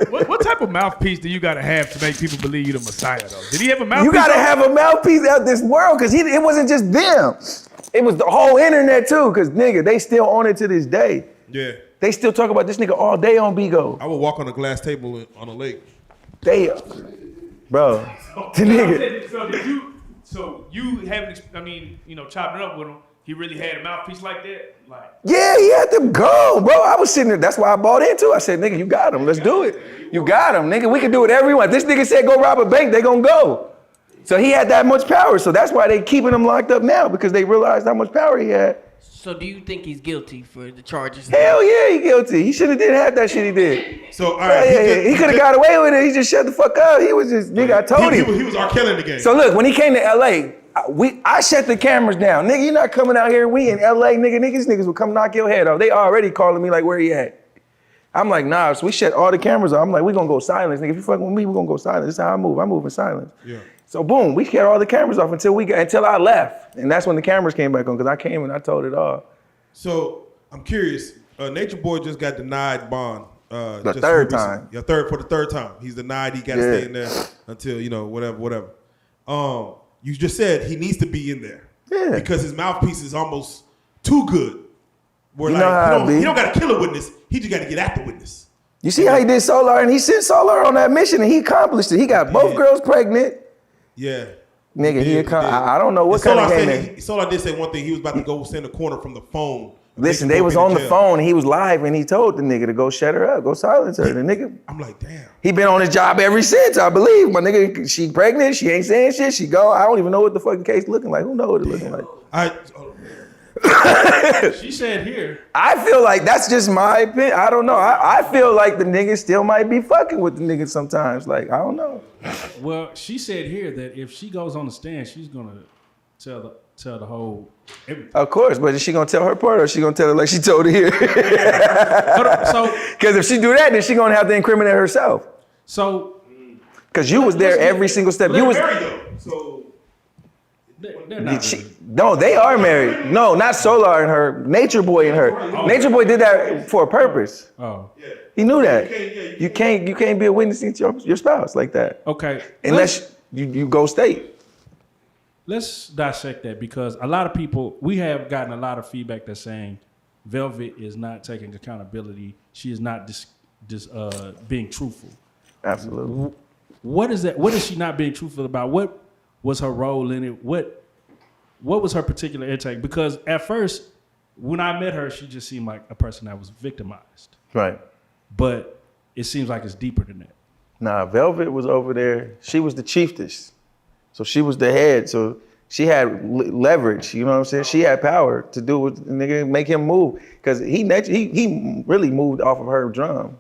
What type of mouthpiece do you gotta have to make people believe you the Messiah though? Did he have a mouthpiece? You gotta have a mouthpiece out this world, cause it wasn't just them. It was the whole internet too, cause nigga, they still on it to this day. Yeah. They still talk about this nigga all day on Bigo. I would walk on a glass table on a lake. Bro, the nigga. So you haven't, chopping it up with him. He really had a mouthpiece like that? Yeah, he had them go, bro. I was sitting there. That's why I bought into. I said, nigga, you got him. Let's do it. You got him, nigga. We can do it everyone. This nigga said go rob a bank, they gonna go. So he had that much power. So that's why they keeping him locked up now, because they realized how much power he had. So do you think he's guilty for the charges? Hell yeah, he guilty. He should have did have that shit he did. So all right, he could have got away with it. He just shut the fuck up. He was just, nigga, I told him. He was R. Kelly in the game. So look, when he came to LA, I shut the cameras down. Nigga, you not coming out here. We in LA, nigga. Niggas will come knock your head off. They already calling me like, where he at? I'm like, nah, so we shut all the cameras off. I'm like, we gonna go silence, nigga. If you fucking with me, we gonna go silence. This is how I move. I move in silence. Yeah. So boom, we shut all the cameras off until I left. And that's when the cameras came back on, because I came and I told it all. So I'm curious. Nature Boy just got denied bond. The third time. Yeah, for the third time. He's denied. He got to stay in there until whatever. You just said he needs to be in there. Yeah. Because his mouthpiece is almost too good. Where You know how it be. he don't got to kill a witness. He just got to get at the witness. You see how he did Solar, and he sent Solar on that mission, and he accomplished it. He got both girls pregnant. Yeah. Nigga, I don't know what kind of game. Solar did say one thing. He was about to go stand a corner from the phone. Listen, they was on the phone, and he was live, and he told the nigga to go shut her up, go silence her. The nigga, I'm like, damn. he been on his job ever since, I believe. My nigga, she pregnant, she ain't saying shit, she go. I don't even know what the fucking case looking like. Who know what it looking like? She said here. I feel like that's just my opinion. I don't know. I feel like the nigga still might be fucking with the nigga sometimes. Like, I don't know. Well, she said here that if she goes on the stand, she's gonna tell the whole everything. Of course, but is she gonna tell her part, or is she gonna tell her like she told her here? So, because if she do that, then she gonna have to incriminate herself. So, because you was there every single step. You was. So they're not really. No, they are married. No, not Solar and her. Nature Boy and her. Nature Boy did that for a purpose. Oh. He knew that. You can't be a witness to your spouse like that. Okay. Unless you go state. Let's dissect that, because a lot of people, we have gotten a lot of feedback that's saying Velvet is not taking accountability. She is not being truthful. Absolutely. What is that? What is she not being truthful about? What was her role in it? What was her particular intake? Because at first, when I met her, she just seemed like a person that was victimized. Right. But it seems like it's deeper than that. Nah, Velvet was over there. She was the chiefess. So she was the head. So she had leverage, you know what I'm saying? She had power to do what the nigga make him move. Cause he really moved off of her drum.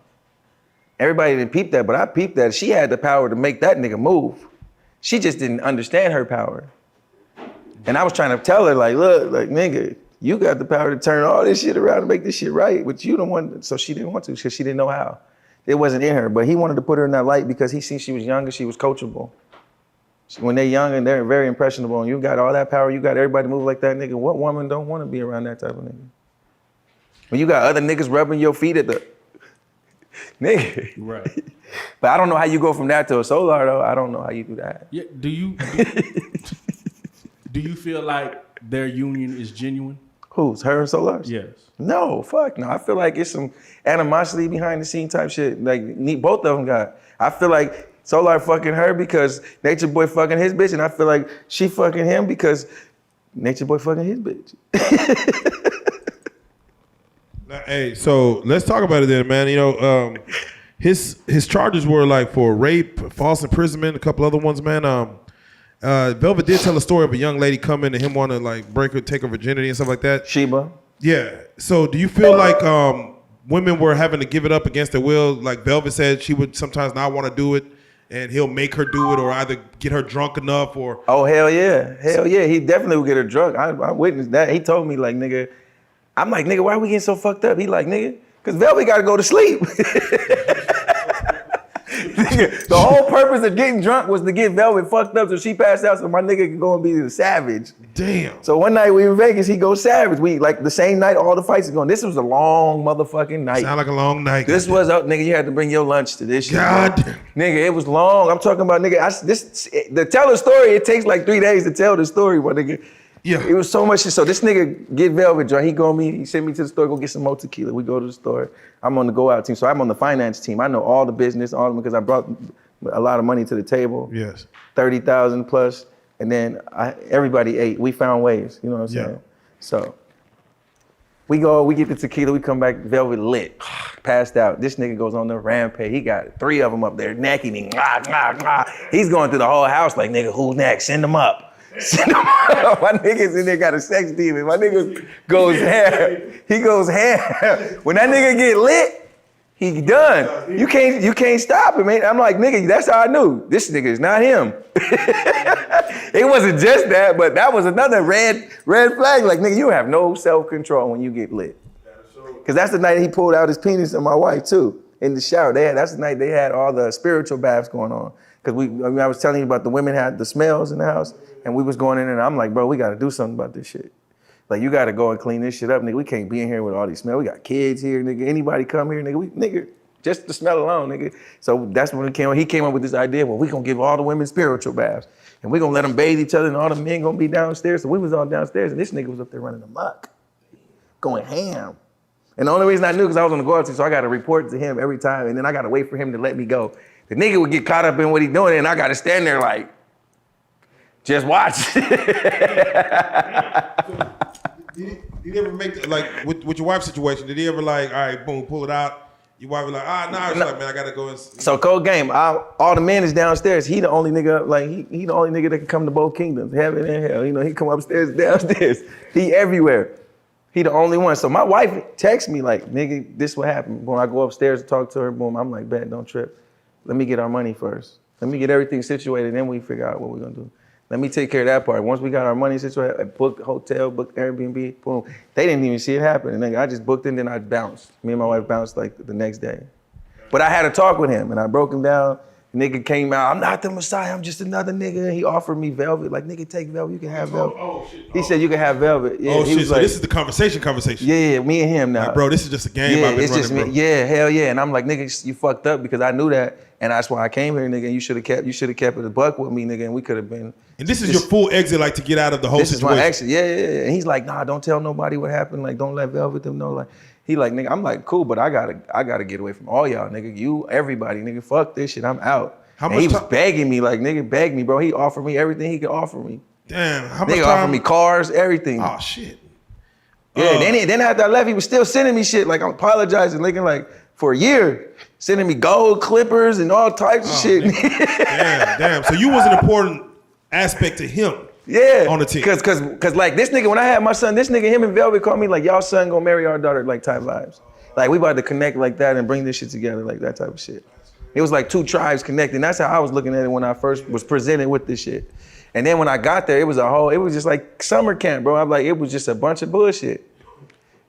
Everybody didn't peep that, but I peeped that. She had the power to make that nigga move. She just didn't understand her power. And I was trying to tell her, like, look, like, nigga, you got the power to turn all this shit around and make this shit right, but you don't want to. So she didn't want to because she didn't know how. It wasn't in her, but he wanted to put her in that light because he seen she was younger, she was coachable. When they're young and they're very impressionable and you got all that power, you got everybody to move like that, nigga, what woman don't want to be around that type of nigga? When you got other niggas rubbing your feet at the, nigga. Right. But I don't know how you go from that to a solar though. I don't know how you do that. Yeah. Do you feel like their union is genuine? Who's, her and Solar's? Yes. No, fuck no. I feel like it's some animosity behind the scene type shit. Like both of them got. I feel like Solar fucking her because Nature Boy fucking his bitch, and I feel like she fucking him because Nature Boy fucking his bitch. Hey, so let's talk about it then, man. You know, his charges were like for rape, false imprisonment, a couple other ones, man. Velvet did tell a story of a young lady coming and him want to like break her, take her virginity and stuff like that. Sheba. Yeah. So do you feel like women were having to give it up against their will? Like Velvet said, she would sometimes not want to do it, and he'll make her do it, or either get her drunk enough, or. Oh hell yeah, he definitely would get her drunk. I witnessed that. He told me like, nigga. I'm like, nigga, why are we getting so fucked up? He like, nigga, cause Velvet got to go to sleep. The whole purpose of getting drunk was to get Velvet fucked up so she passed out so my nigga could go and be the savage. Damn. So one night we in Vegas, he goes savage. We like the same night all the fights are going. This was a long motherfucking night. Sound like a long night. This was up, nigga. You had to bring your lunch to this shit. God. Nigga, it was long. I'm talking about, nigga, to tell a story, it takes like 3 days to tell the story, my nigga. Yeah. It was so much shit. So this nigga get Velvet drunk. He sent me to the store, go get some more tequila. We go to the store. I'm on the go out team. So I'm on the finance team. I know all the business, all of them, because I brought a lot of money to the table. Yes. 30,000 plus. And then everybody ate. We found ways, you know what I'm saying? Yeah. So we go, we get the tequila, we come back, Velvet lit, passed out. This nigga goes on the rampage. He got 3 of them up there necking him. He's going through the whole house like, nigga, who's next? Send them up. Send them up. My niggas in there got a sex demon. My nigga goes ham. He goes ham. When that nigga get lit, he done. You can't stop him, man. I'm like, nigga, that's how I knew. This nigga is not him. It wasn't just that, but that was another red flag. Like, nigga, you have no self-control when you get lit. Because that's the night he pulled out his penis on my wife, too, in the shower. That's the night they had all the spiritual baths going on. Because I was telling you about the women had the smells in the house, and we was going in and I'm like, bro, we got to do something about this shit. Like, you got to go and clean this shit up, nigga. We can't be in here with all these smells. We got kids here, nigga. Anybody come here, nigga, just the smell alone, nigga. So that's when he came up with this idea, well, we going to give all the women spiritual baths. And we going to let them bathe each other, and all the men going to be downstairs. So we was all downstairs, and this nigga was up there running amok, going ham. And the only reason I knew, because I was on the go-out team, so I got to report to him every time, and then I got to wait for him to let me go. The nigga would get caught up in what he doing, and I got to stand there like, just watch. Did he ever make, like, with your wife's situation, did he ever like, all right, boom, pull it out? Your wife was like, nah, it's like, man, I got to go and... So cold game, all the men is downstairs. He the only nigga, like, he the only nigga that can come to both kingdoms, heaven and hell. You know, he come upstairs, downstairs. He everywhere. He the only one. So my wife texts me like, nigga, this what happened. When I go upstairs to talk to her, boom, I'm like, bet, don't trip. Let me get our money first. Let me get everything situated, then we figure out what we're gonna do. Let me take care of that part. Once we got our money situated, I booked hotel, booked Airbnb, boom. They didn't even see it happen. And then I just booked it and then I bounced. Me and my wife bounced like the next day. But I had a talk with him and I broke him down. The nigga came out, I'm not the Messiah, I'm just another nigga. He offered me Velvet, like, nigga, take Velvet, you can have Velvet. Oh shit. He said you can have Velvet. Yeah, Shit, so like, this is the conversation. Yeah, me and him now. Like, bro, this is just a game I've been it's running, just bro. me. Yeah, hell yeah. And I'm like, nigga, you fucked up because I knew that. And that's why I came here, nigga, and you should have kept it a buck with me, nigga, and we could have been. And this is your full exit, like, to get out of the whole This situation. is my exit, yeah. And he's like, nah, don't tell nobody what happened. Like, don't let Velvet them know. Like, he like, nigga, I'm like, cool, but I gotta get away from all y'all, nigga. You, everybody, nigga, fuck this shit, I'm out. How And much he was time? begging me, like, nigga, beg me, bro. He offered me everything he could offer me. Damn, how much Nigga time? offered me cars, everything. Oh shit. Yeah, then after I left, he was still sending me shit. Like, I'm apologizing, looking like for a year, sending me gold clippers and all types of shit. Damn. So you was an important aspect to him. Yeah, On the team. Cause like this nigga, when I had my son, this nigga, him and Velvet called me like, y'all son gonna marry our daughter, like type vibes. Like we about to connect like that and bring this shit together, like that type of shit. It was like two tribes connecting. That's how I was looking at it when I first was presented with this shit. And then when I got there, it was just like summer camp, bro. I'm like, it was just a bunch of bullshit.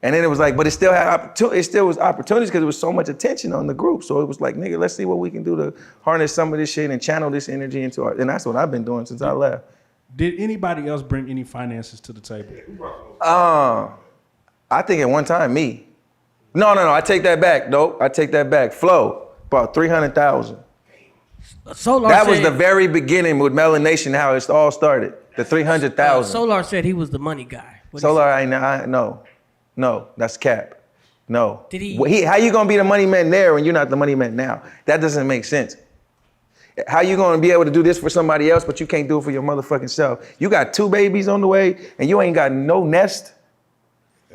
And then it was like, but it still was opportunities because there was so much attention on the group. So it was like, nigga, let's see what we can do to harness some of this shit and channel this energy into art. And that's what I've been doing since I left. Did anybody else bring any finances to the table? I think at one time, me. No, I take that back. Nope, I take that back. Flo, about 300,000. Solar That was said- the very beginning with Melanation, how it all started. The 300,000. Solar said he was the money guy. What Solar, no, that's cap. No. Did he- How you gonna be the money man there when you're not the money man now? That doesn't make sense. How you gonna be able to do this for somebody else, but you can't do it for your motherfucking self? You got 2 babies on the way, and you ain't got no nest.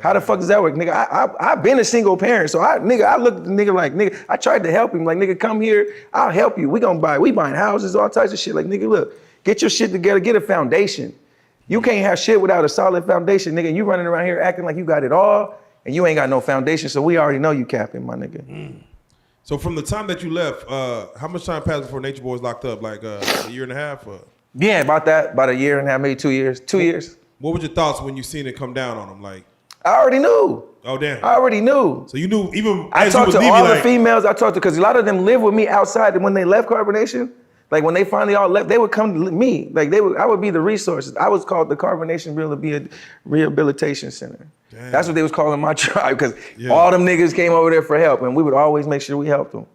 How the fuck does that work, nigga? I've been a single parent, so I looked at the nigga like, nigga, I tried to help him, like, nigga, come here, I'll help you. We buying houses, all types of shit. Like, nigga, look, get your shit together, get a foundation. You can't have shit without a solid foundation, nigga. You running around here acting like you got it all, and you ain't got no foundation, so we already know you capping, my nigga. So from the time that you left, how much time passed before Nature Boy was locked up? Like a year and a half? Or? Yeah, about that, about a year and a half, maybe 2 years. 2 years. What were your thoughts when you seen it come down on him? Like, I already knew. oh damn. I already knew. So you knew even I as you talked was to leaving, all the like, females I talked to, because a lot of them live with me outside. And when they left Carbonation, like when they finally all left, they would come to me. Like I would be the resources. I was called the Carbonation Rehabilitation Center. Damn. That's what they was calling my tribe, because Yeah. all them niggas came over there for help, and we would always make sure we helped them.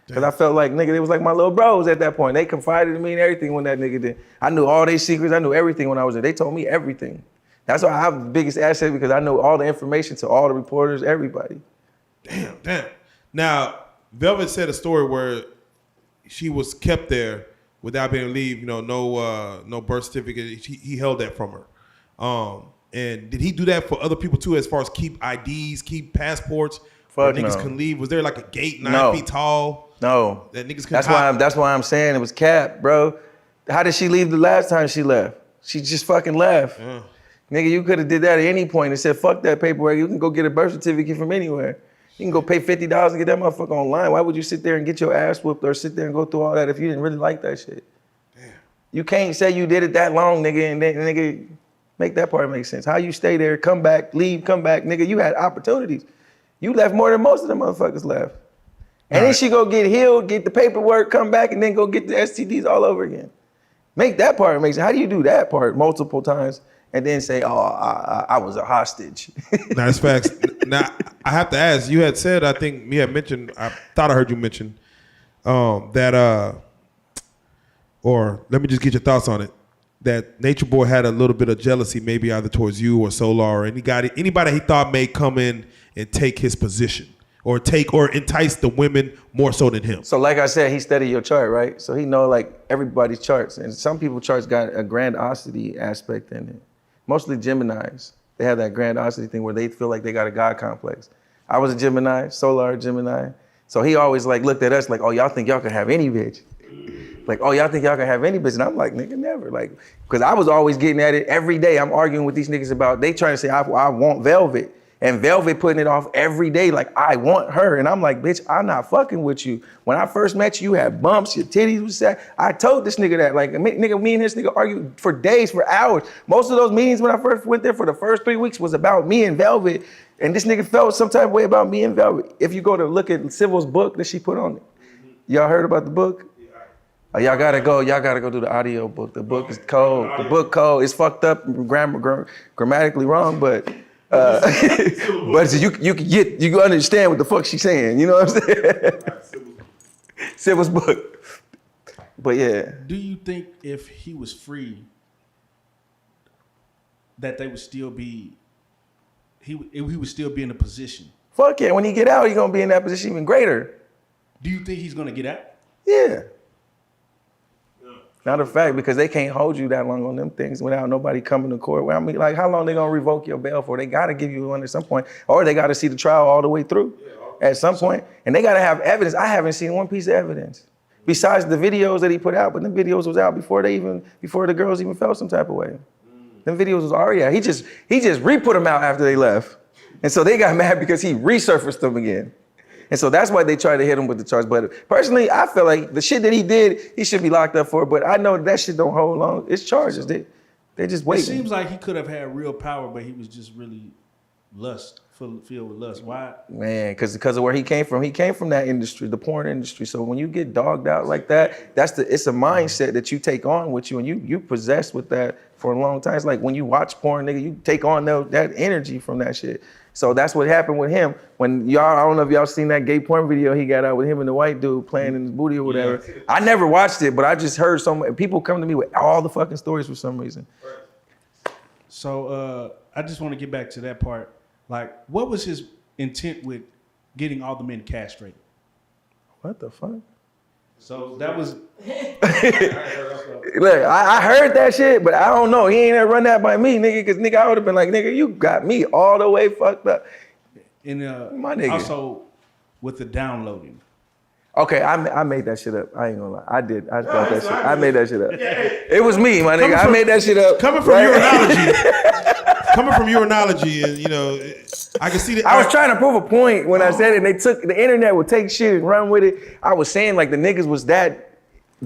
Because I felt like, nigga, they was like my little bros at that point. They confided in me and everything when that nigga did. I knew all their secrets. I knew everything when I was there. They told me everything. That's why I have the biggest asset, because I know all the information to all the reporters, everybody. Damn. Now, Velvet said a story where she was kept there without being able to leave. You know, no birth certificate. He held that from her. And did he do that for other people too, as far as keep IDs, keep passports? Where Fuck niggas no. can leave. Was there like a gate 9 No. feet tall? No. That niggas can That's why I'm saying it was cap, bro. How did she leave the last time she left? She just fucking left. Yeah. Nigga, you could have did that at any point and said, fuck that paperwork. You can go get a birth certificate from anywhere. You can go pay $50 and get that motherfucker online. Why would you sit there and get your ass whooped or sit there and go through all that if you didn't really like that shit? Damn. You can't say you did it that long, nigga, and then nigga make that part make sense. How you stay there, come back, leave, come back, nigga, you had opportunities. You left more than most of the motherfuckers left. And then she go get healed, get the paperwork, come back, and then go get the STDs all over again. Make that part make sense. How do you do that part multiple times and then say, oh, I was a hostage? Nah, that's facts. Now, I have to ask, you had said, I think you had mentioned, I thought I heard you mention that, or let me just get your thoughts on it, that Nature Boy had a little bit of jealousy, maybe either towards you or Solar or anybody he thought may come in and take his position or entice the women more so than him. So like I said, he studied your chart, right? So he know like everybody's charts. And some people's charts got a grandiosity aspect in it. Mostly Geminis. They have that grandiosity thing where they feel like they got a God complex. I was a Gemini, Solar Gemini. So he always like looked at us like, oh, y'all think y'all can have any bitch. Like, oh, y'all think y'all can have any bitch? And I'm like, nigga, never. Like, because I was always getting at it every day. I'm arguing with these niggas about, they trying to say, I want Velvet. And Velvet putting it off every day like, I want her. And I'm like, bitch, I'm not fucking with you. When I first met you, you had bumps, your titties was sad. I told this nigga that. Like, nigga, me and this nigga argued for days, for hours. Most of those meetings when I first went there for the first 3 weeks was about me and Velvet. And this nigga felt some type of way about me and Velvet. If you go to look at Sybil's book that she put on it. Y'all heard about the book? Oh, y'all gotta go do the audio book. The book is cold. The book cold. It's fucked up, grammatically wrong, but but you can understand what the fuck she's saying. You know what I'm saying? Sybil's book. But yeah. Do you think if he was free, that they would still be, he would still be in a position? Fuck yeah. When he get out, he gonna be in that position even greater. Do you think he's gonna get out? Yeah. Not a fact, because they can't hold you that long on them things without nobody coming to court. Well, I mean, like, how long they gonna revoke your bail for? They gotta give you one at some point, or they gotta see the trial all the way through at some point, and they gotta have evidence. I haven't seen one piece of evidence besides the videos that he put out, but the videos was out before the girls even felt some type of way. Them videos was already out. He just re-put them out after they left, and so they got mad because he resurfaced them again. And so that's why they tried to hit him with the charge. But personally, I feel like the shit that he did, he should be locked up for. But I know that shit don't hold long. It's charges. They just wait. It seems like he could have had real power, but he was just really filled with lust. Why? Man, because of where he came from. He came from that industry, the porn industry. So when you get dogged out like that, it's a mindset that you take on with you, and you possessed with that for a long time. It's like when you watch porn, nigga, you take on that energy from that shit. So that's what happened with him. When I don't know if y'all seen that gay porn video he got out with him and the white dude playing in his booty or whatever. Yeah. I never watched it, but I just heard people come to me with all the fucking stories for some reason. So I just want to get back to that part. Like, what was his intent with getting all the men castrated? What the fuck? So that was. Look, I heard that shit, but I don't know. He ain't ever run that by me, nigga. Cause nigga, I would have been like, nigga, you got me all the way fucked up. And my nigga. Also with the downloading. Okay, I made that shit up. I ain't gonna lie. I did. I thought that shit. I made that shit up. It was me, my nigga. I made that shit up. Coming from your analogy. Coming from your analogy, and I can see that. I was trying to prove a point when I said it. And they took the internet would take shit and run with it. I was saying like the niggas was that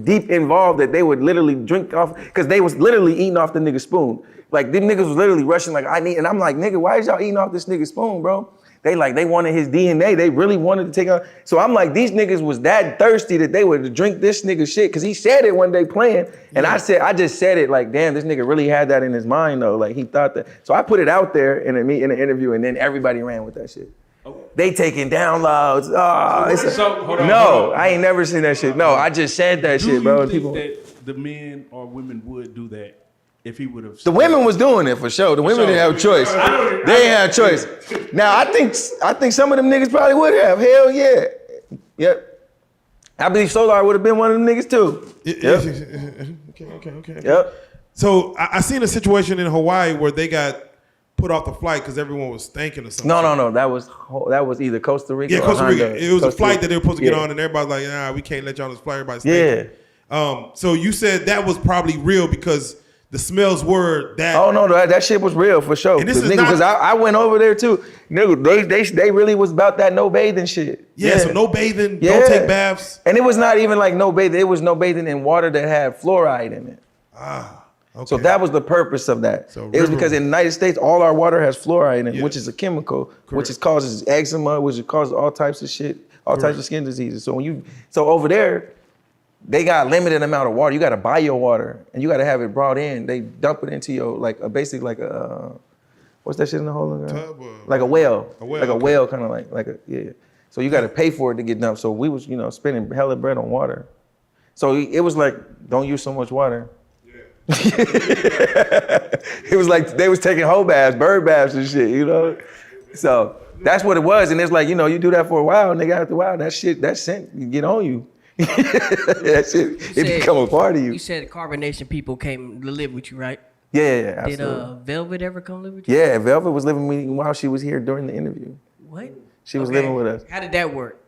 deep involved that they would literally drink off, because they was literally eating off the nigga spoon. Like them niggas was literally rushing like and I'm like, nigga, why is y'all eating off this nigga spoon, bro? They wanted his DNA. They really wanted to take on. So I'm like, these niggas was that thirsty that they would drink this nigga shit. Cause he said it one day playing. And I just said it like, damn, this nigga really had that in his mind though. Like he thought that. So I put it out there in an interview, and then everybody ran with that shit. Okay. They taking downloads. I ain't never seen that shit. No, I just said that shit, bro. Do you think that the men or women would do that? If he would have, the women was doing it for sure. The women didn't have a choice. They ain't had a choice. Now I think some of them niggas probably would have. Hell yeah. Yep. I believe Solar would have been one of them niggas too. Yep. Okay. Yep. So I seen a situation in Hawaii where they got put off the flight because everyone was stinking or something. No. That was either Costa Rica. Yeah, Costa Rica. Honda. It was Costa a flight that they were supposed to get on, and everybody's like, nah, we can't let you on this flight. Everybody's stinking. Yeah. So you said that was probably real because the smells were that. Oh no, that shit was real for sure. Because I went over there too. Nigga, they really was about that no bathing shit. Yeah, so no bathing, don't take baths. And it was not even like no bathing. It was no bathing in water that had fluoride in it. Okay. So that was the purpose of that. So it was because in the United States, all our water has fluoride in it, which is a chemical, which causes eczema, which causes all types of shit, all types of skin diseases. So so over there, they got limited amount of water. You got to buy your water, and you got to have it brought in. They dump it into your basically like a what's that shit in the hole in the ground? Like a well. Like a well, kind of like a yeah. So you got to pay for it to get dumped. So we was spending hella bread on water. So it was like, don't use so much water. Yeah. It was like they was taking whole baths, bird baths and shit, So that's what it was. And it's like, you do that for a while, nigga. After a while, that scent get on you. That shit, it become a part of you. You said carbonation people came to live with you, right? Yeah, absolutely. Did Velvet ever come live with you? Yeah, Velvet was living with me while she was here during the interview. What? She was living with us. How did that work?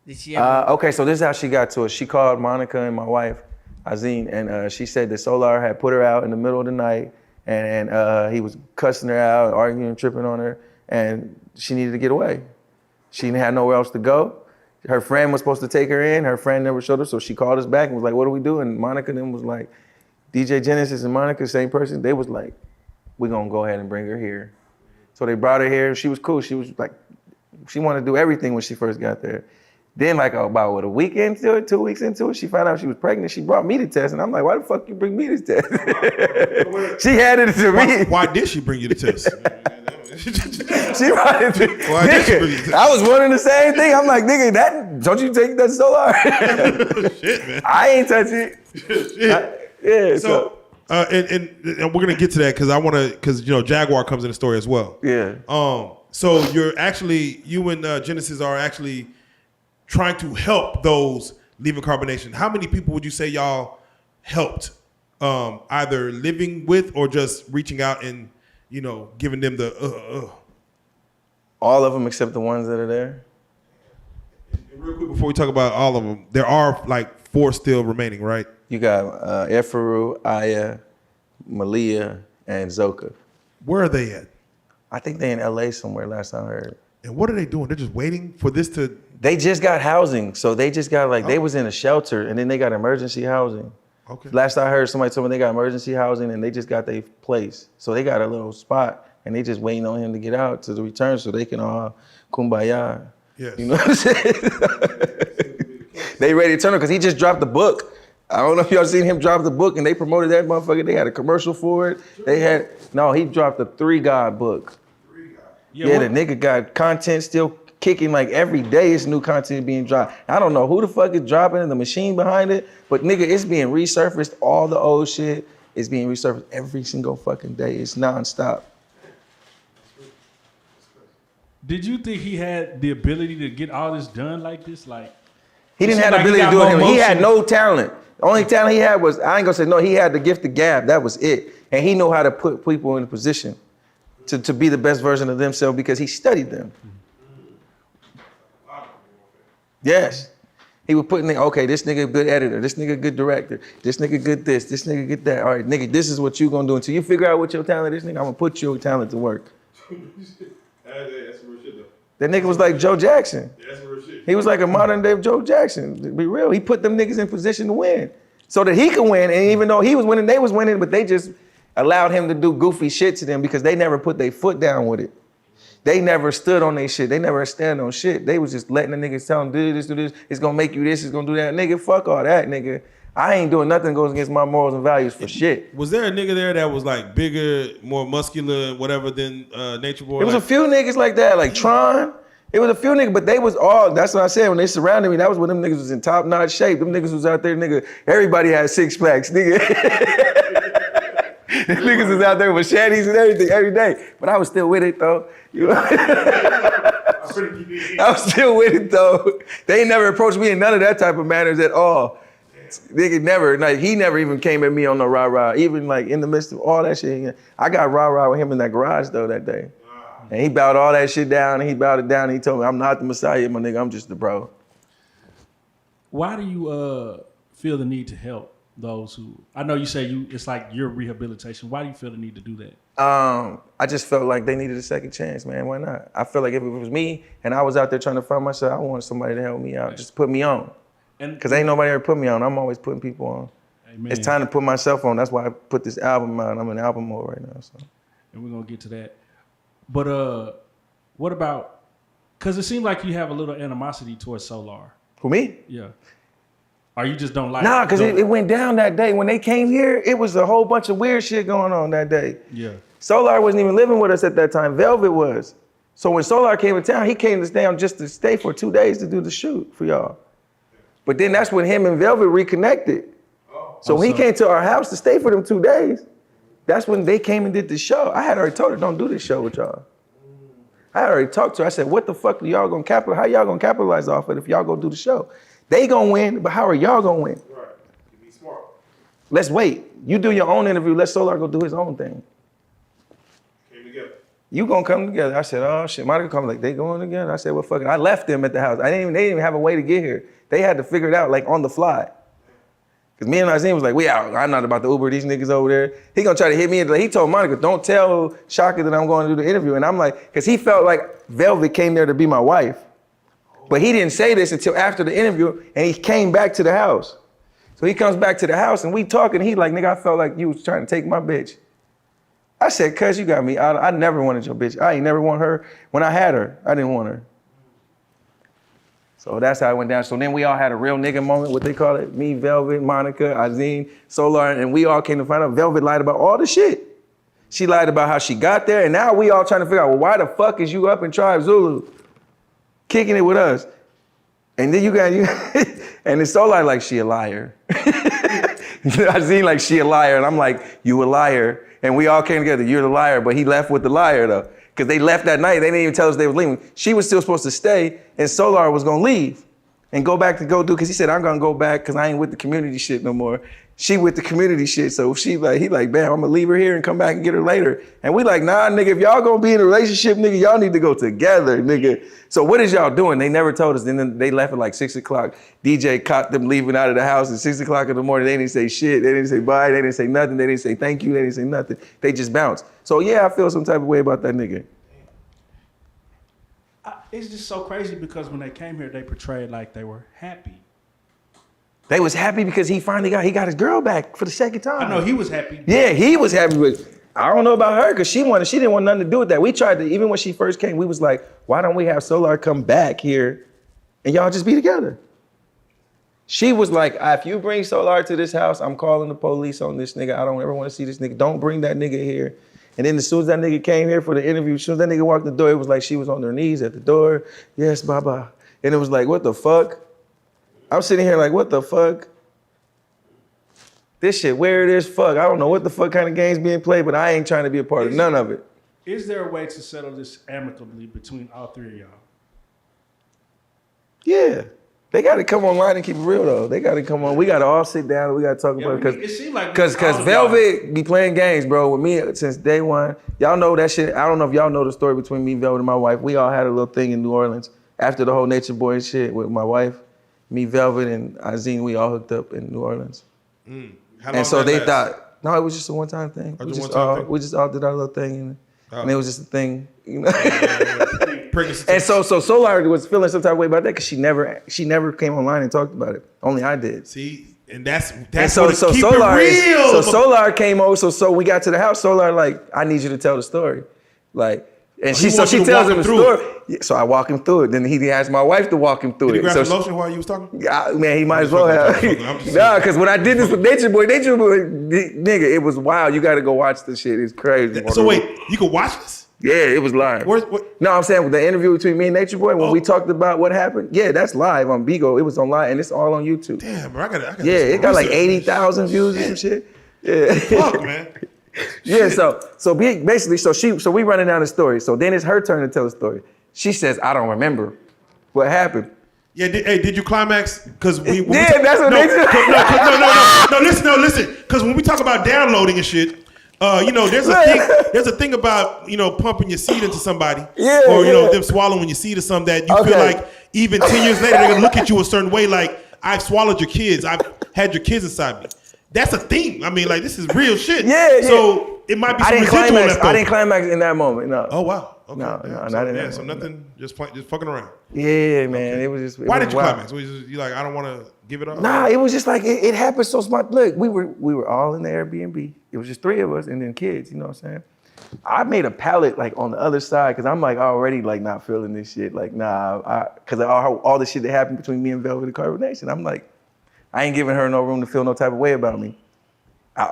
Did she ever? Okay, so this is how she got to us. She called Monica and my wife, Azine, and she said that Solar had put her out in the middle of the night, and he was cussing her out, arguing, tripping on her, and she needed to get away. She didn't have nowhere else to go. Her friend was supposed to take her in. Her friend never showed up, so she called us back and was like, what do we do? And Monica then was like, DJ Genesis and Monica, same person, they was like, we're going to go ahead and bring her here. So they brought her here. She was cool. She was like, she wanted to do everything when she first got there. Then about a week into it, 2 weeks into it, she found out she was pregnant. She brought me the test, and I'm like, why the fuck you bring me this test? She handed it to me. Why did she bring you the test? She brought it to me. I was wondering the same thing. I'm like, nigga, don't you take that Solar? Shit, man. I ain't touch it. Shit. So and we're gonna get to that because Jaguar comes in the story as well. Yeah. So you and Genesis are actually trying to help those leaving carbonation. How many people would you say y'all helped, either living with or just reaching out and, giving them the All of them except the ones that are there. And real quick, before we talk about all of them, there are like 4 still remaining, right? You got Efaru, Aya, Malia, and Zoka. Where are they at? I think they in LA somewhere last time I heard. And what are they doing? They're just waiting for this to... They just got housing. So they just got they was in a shelter and then they got emergency housing. Okay. Last I heard, somebody told me they got emergency housing and they just got their place. So they got a little spot and they just waiting on him to get out to the return so they can all kumbaya. Yes. You know what I'm saying? They ready to turn him because he just dropped the book. I don't know if y'all seen him drop the book and they promoted that motherfucker. They had a commercial for it. He dropped the 3 God book. Yeah, the nigga got content still kicking like every day. It's new content being dropped. I don't know who the fuck is dropping the machine behind it, but nigga, it's being resurfaced. All the old shit is being resurfaced every single fucking day. It's nonstop. Did you think he had the ability to get all this done like this? Like he didn't have the ability to do it. He had no talent. The only talent he had was, I ain't gonna say no, he had the gift of gab. That was it. And he knew how to put people in a position to be the best version of themselves because he studied them. Yes. He was putting, okay, this nigga a good editor, this nigga a good director, this nigga good this nigga good that. All right, nigga, this is what you gonna do. Until you figure out what your talent is, nigga, I'm gonna put your talent to work. That's real shit, though. That nigga was like Joe Jackson. That's real shit. He was like a modern day Joe Jackson, to be real. He put them niggas in position to win so that he could win. And even though he was winning, they was winning, but they just allowed him to do goofy shit to them because they never put their foot down with it. They never stood on their shit. They never stand on shit. They was just letting the niggas tell them, do this. It's gonna make you this, it's gonna do that. Nigga, fuck all that, nigga. I ain't doing nothing that goes against my morals and values for shit. Was there a nigga there that was like bigger, more muscular, whatever than Nature Boy? It was a few niggas like that, like Tron. It was a few niggas, but they was all, that's what I said, when they surrounded me, that was when them niggas was in top-notch shape. Them niggas was out there, nigga, everybody had 6 packs, nigga. Them niggas was out there with machetes and everything every day. But I was still with it, though. You know? I was still with it, though. They never approached me in none of that type of manners at all. Nigga never, like, he never even came at me on no rah-rah, even like in the midst of all that shit. I got rah-rah with him in that garage, though, that day. And he bowed all that shit down, and he bowed it down, and he told me, I'm not the Messiah, my nigga, I'm just the bro. Why do you feel the need to help those who, I know you say it's like your rehabilitation. Why do you feel the need to do that? I just felt like they needed a second chance, man, why not? I feel like if it was me, and I was out there trying to find myself, I wanted somebody to help me out, just put me on. Because ain't nobody ever put me on, I'm always putting people on. Amen. It's time to put myself on, that's why I put this album out, I'm in album mode right now, so. And we're gonna get to that. But what about, because it seems like you have a little animosity towards Solar. For me? Yeah. Or you just don't like Nah, because it went down that day. When they came here, it was a whole bunch of weird shit going on that day. Yeah. Solar wasn't even living with us at that time. Velvet was. So when Solar came to town, he came to town just to stay for 2 days to do the shoot for y'all. But then that's when him and Velvet reconnected. So when he came to our house to stay for them 2 days, that's when they came and did the show. I had already told her, don't do this show with y'all. I had already talked to her. I said, what the fuck are y'all gonna capitalize? How y'all gonna capitalize off it if y'all go do the show? They gonna win, but how are y'all gonna win? Right. You be smart. Let's wait. You do your own interview. Let Solar go do his own thing. Came together. You gonna come together. I said, oh shit. Monica come like, they going together? I said, well, fuck it. I left them at the house. They didn't even have a way to get here. They had to figure it out like on the fly. Cause me and Nazim was like, we out. I'm not about to Uber these niggas over there. He gonna try to hit me. He told Monica, don't tell Shaka that I'm going to do the interview. And I'm like, cause he felt like Velvet came there to be my wife. But he didn't say this until after the interview and he came back to the house. So he comes back to the house and we talking. He like, nigga, I felt like you was trying to take my bitch. I said, cuz you got me. I never wanted your bitch. I ain't never want her. When I had her, I didn't want her. So that's how it went down. So then we all had a real nigga moment, what they call it. Me, Velvet, Monica, Azine, Solar, and we all came to find out Velvet lied about all the shit. She lied about how she got there, and now we all trying to figure out, well, why the fuck is you up in Tribe Zulu kicking it with us? And then you got, and then Solar like, she a liar. Azine like, she a liar, and I'm like, you a liar. And we all came together, you're the liar, but he left with the liar though. Because they left that night, they didn't even tell us they were leaving. She was still supposed to stay, and Solar was gonna leave and go back to go do, because he said, I'm gonna go back because I ain't with the community shit no more. She with the community shit, so he like, man, I'm gonna leave her here and come back and get her later. And we like, nah, nigga, if y'all gonna be in a relationship, nigga, y'all need to go together, nigga. So what is y'all doing? They never told us. Then they left at like 6 o'clock. DJ caught them leaving out of the house at 6 o'clock in the morning. They didn't say shit. They didn't say bye. They didn't say nothing. They didn't say thank you. They didn't say nothing. They just bounced. So yeah, I feel some type of way about that nigga. It's just so crazy because when they came here, they portrayed like they were happy. They was happy because he got his girl back for the second time. I know he was happy. Yeah, he was happy with. I don't know about her because she didn't want nothing to do with that. We tried to, even when she first came, we was like, why don't we have Solar come back here and y'all just be together? She was like, if you bring Solar to this house, I'm calling the police on this nigga. I don't ever want to see this nigga. Don't bring that nigga here. And then as soon as that nigga came here for the interview, as soon as that nigga walked the door, it was like she was on her knees at the door. Yes, baba. And it was like, what the fuck? I'm sitting here like, what the fuck? This shit weird as fuck. I don't know what the fuck kind of games being played, but I ain't trying to be a part of none of it. Is there a way to settle this amicably between all three of y'all? Yeah. They got to come online and keep it real though. They got to come on. We got to all sit down and we got to talk about it. It seems like Because Velvet be playing games, bro, with me since day one. Y'all know that shit. I don't know if y'all know the story between me, Velvet, and my wife. We all had a little thing in New Orleans after the whole Nature Boy shit with my wife. Me, Velvet, and Azine, we all hooked up in New Orleans. And so they thought, no, it was just a one-time thing. We just all did our little thing, and it was just a thing, you know. And so Solar was feeling some type of way about that because she never came online and talked about it. Only I did. See, and that's so what keep Solar it real. So Solar came over. So we got to the house. Solar like, I need you to tell the story, like. And she tells him the story. Yeah, so I walk him through it. Then he asked my wife to walk him through it. Did he grab the lotion while you was talking? Yeah, man, he might as well have. Nah, because when I did this with Nature Boy, nigga, it was wild. You got to go watch this shit. It's crazy. So wait, you could watch this? Yeah, it was live. No, I'm saying the interview between me and Nature Boy when we talked about what happened. Yeah, that's live on Bigo. It was online and it's all on YouTube. Damn, bro, I got. Yeah, it got like 80,000 views or some shit. Yeah. Fuck, man. Yeah, so basically, so we running down the story. So then it's her turn to tell the story. She says, I don't remember what happened. Yeah, did you climax? Because we that's what they said. No, listen. Because when we talk about downloading and shit, there's a thing about pumping your seed into somebody, them swallowing your seed or something that you feel like even 10 years later they're gonna look at you a certain way, like I've swallowed your kids, I've had your kids inside me. That's a thing. I mean, like, this is real shit. Yeah. So it might be some residual left over. I didn't climax in that moment, no. Oh, wow. Okay. No, not in that moment. So nothing, just fucking around. Yeah, man. Okay. It was just. Why did you climax? You like, I don't want to give it up? Nah, it was just like, it happened so smart. Look, we were all in the Airbnb. It was just 3 of us and then kids, you know what I'm saying? I made a palette like on the other side because I'm like already like not feeling this shit. Like, nah, because all the shit that happened between me and Velvet and Carbonation, I'm like, I ain't giving her no room to feel no type of way about me. I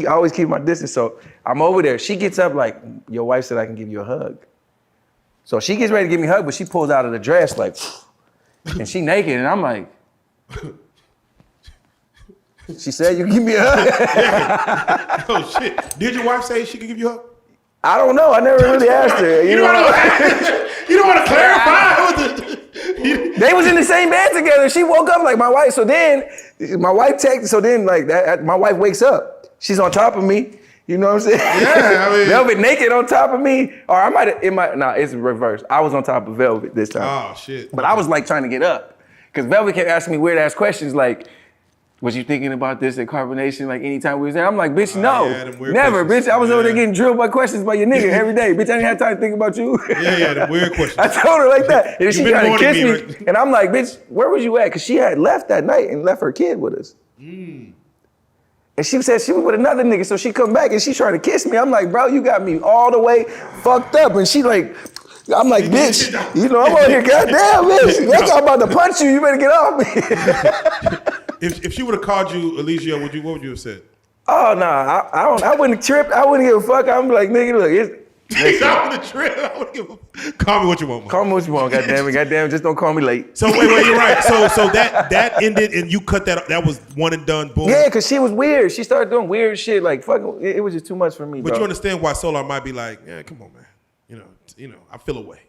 always keep my distance. So I'm over there. She gets up like, your wife said I can give you a hug. So she gets ready to give me a hug, but she pulls out of the dress like, and she naked, and I'm like, she said you can give me a hug. Oh shit! Did your wife say she could give you a hug? I don't know. I never really asked her. You don't want to clarify. They was in the same bed together. She woke up like my wife. So then my wife texted. So then like that, my wife wakes up. She's on top of me. You know what I'm saying? Yeah, I mean, Velvet naked on top of me. Or it's reverse. I was on top of Velvet this time. Oh shit. But I was like trying to get up. Because Velvet kept asking me weird ass questions like, was you thinking about this at Carbonation like anytime we was there? I'm like, bitch, no. Never, questions. Bitch. I was over there getting drilled by questions by your nigga every day. Bitch, I didn't have time to think about you. Yeah, the weird questions. I told her like that. And then she tried to kiss me. Right? And I'm like, bitch, where was you at? Because she had left that night and left her kid with us. And she said she was with another nigga, so she come back and she tried to kiss me. I'm like, bro, you got me all the way fucked up. And she like, I'm like, bitch, I'm over here, goddamn, bitch. I'm about to punch you. You better get off me. If she would have called you Eligio, what would you have said? Oh no, I wouldn't trip. I wouldn't give a fuck. I'm like, nigga, look, I wouldn't trip. I wouldn't give a. Call me what you want, man. Call me what you want, goddamn, just don't call me late. So wait, you're right. So that ended and you cut that. That was one and done. Boom. Yeah, cause she was weird. She started doing weird shit. Like fucking, it was just too much for me. But bro. You understand why Solar might be like, yeah, come on, man. I feel away.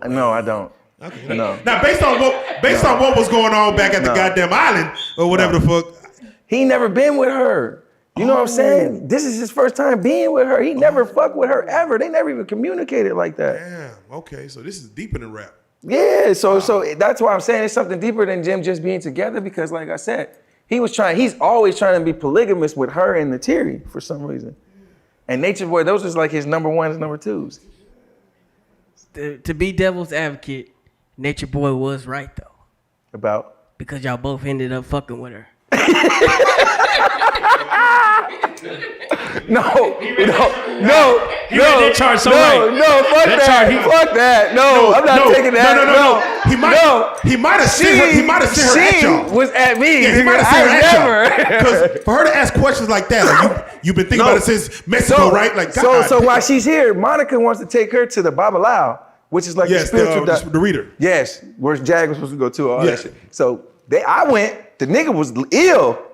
No, I don't. Okay. No. Now, based on what was going on back at the goddamn island or whatever the fuck, He never been with her. You know what I'm saying? This is his first time being with her. He never fucked with her ever. They never even communicated like that. Damn. Okay, so this is deeper than rap. Yeah, so that's why I'm saying it's something deeper than Jim just being together, because like I said, he's always trying to be polygamous with her and the Terry for some reason. And Nature Boy, those is like his number ones, number twos. To be devil's advocate, Nature Boy was right though. About? Because y'all both ended up fucking with her. No, He made that chart so right. Fuck that. No, I'm not taking that. No. He might have sent her at y'all. She was at me. Yeah, he might have sent her at y'all. Because for her to ask questions like that, like you've been thinking about it since Mexico, right? Like, so while she's here, Monica wants to take her to the Babalao, which is like the spiritual the reader. Yes, where Jag was supposed to go to, all that shit. So I went. The nigga was ill.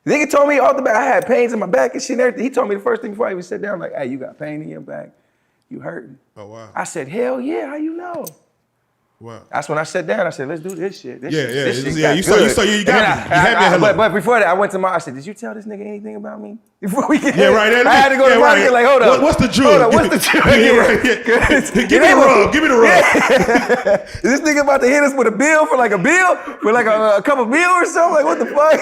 The nigga told me off the back, I had pains in my back and shit and everything. He told me the first thing before I even sat down, like, hey, you got pain in your back? You hurting? Oh, wow. I said, hell yeah, how you know? Wow. That's when I sat down. I said, let's do this shit. This shit You got saw good. you got me. You had me at hello. But before that, I went to I said, did you tell this nigga anything about me? Before we get I had to go to Monica, like, hold up. What's the jewel? Hold up, what's the jewel? Give me the rub. Give me the rub. Is this nigga about to hit us with a bill? For like a cup of meal or something? Like, what the fuck?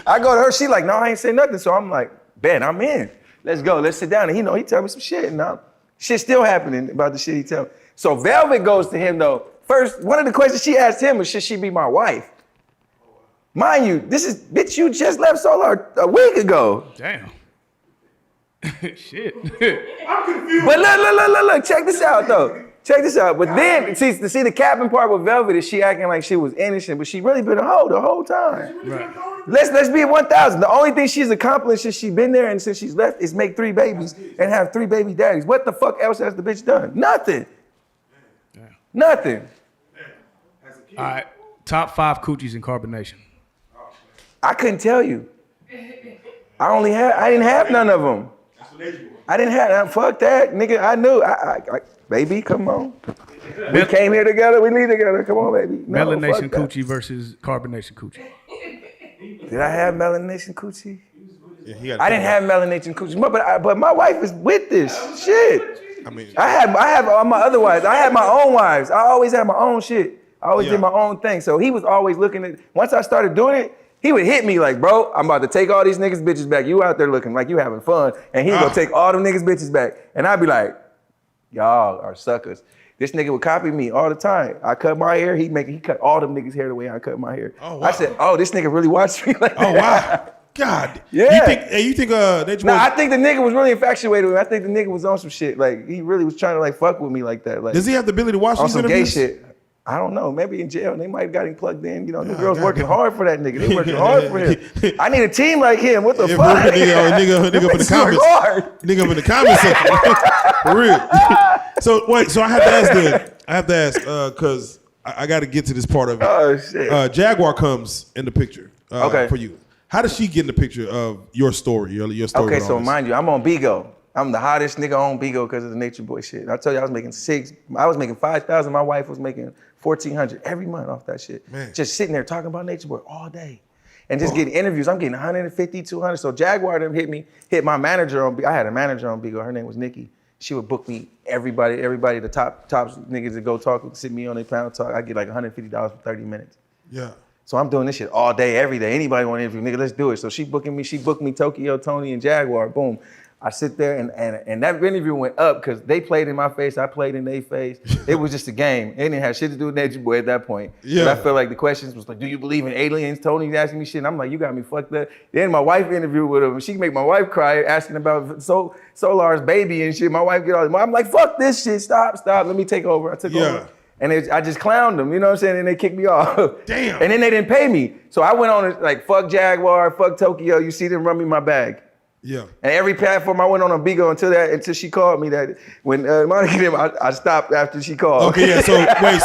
I go to her, she like, no, I ain't say nothing. So I'm like, Ben, I'm in. Let's go, let's sit down. And he tell me some shit. And shit's still happening about the shit he tell me. So Velvet goes to him though. First, one of the questions she asked him was, should she be my wife? Mind you, bitch, you just left Solar a week ago. Damn. Shit. I'm confused. But look, check this out though. Check this out. But then, see the capping part with Velvet is she acting like she was innocent, but she really been a hoe the whole time. Right. Let's be at 1,000. The only thing she's accomplished since she's been there and since she's left is make 3 babies and have 3 baby daddies. What the fuck else has the bitch done? Nothing. Nothing. All right. Top 5 coochies in carbonation. I couldn't tell you. I didn't have none of them. I didn't have, fuck that, nigga. I knew. Baby, come on. We came here together, we leave together. Come on, baby. No, Melanation coochie versus carbonation coochie. Did I have melanation coochie? Yeah, I didn't have melanation coochie, but my wife is with this shit. I mean, I have all my other wives. I had my own wives. I always had my own shit. I always did my own thing. So he was always looking at, once I started doing it, he would hit me like, bro, I'm about to take all these niggas bitches back. You out there looking like you having fun. And he would take all them niggas bitches back. And I'd be like, y'all are suckers. This nigga would copy me all the time. I cut my hair, he cut all them niggas hair the way I cut my hair. Oh, wow. I said, oh, this nigga really watched me like that. oh, wow. God. Yeah. You think Nature No, Boy, I think the nigga was really infatuated with me. I think the nigga was on some shit. Like, he really was trying to like fuck with me like that. Like, does he have the ability to watch on these some gay interviews? shit? I don't know. Maybe in jail. They might have got him plugged in. You know, the girls working hard for that nigga. They working hard for him. I need a team like him. What the fuck? Nigga up in the comments. Nigga up in the comments section. For real. So wait, so I have to ask because I got to get to this part of it. Oh shit. Jaguar comes in the picture Okay. for you. How does she get in the picture of your story? Your story. Okay, with so all this? mind you, I'm on Bigo. I'm the hottest nigga on Bigo because of the Nature Boy shit. I told you I was making $5,000. My wife was making $1,400 every month off that shit. Man. Just sitting there talking about Nature Boy all day. And just getting interviews. I'm getting 150, 200. So Jaguar them hit my manager on Bigo. I had a manager on Bigo. Her name was Nikki. She would book me everybody, the top niggas that go talk, sit me on their panel talk. I get like $150 for 30 minutes. Yeah. So I'm doing this shit all day, every day. Anybody want to interview, nigga, let's do it. So she booked me Tokyo, Tony, and Jaguar, boom. I sit there and that interview went up because they played in my face, I played in their face. It was just a game. It didn't have shit to do with Nature Boy at that point. Yeah. But I felt like the questions was like, do you believe in aliens? Tony's asking me shit, and I'm like, you got me fucked up. Then my wife interviewed with him, and she make my wife cry, asking about Solar's baby and shit. My wife get all, I'm like, fuck this shit, stop, let me take over. I took over. And I just clowned them, you know what I'm saying? And they kicked me off. Damn. And then they didn't pay me. So I went on like, fuck Jaguar, fuck Tokyo, you see them run me my bag. Yeah. And every platform I went on Bigo until she called me that when Monica came, I stopped after she called. Okay, yeah. So wait,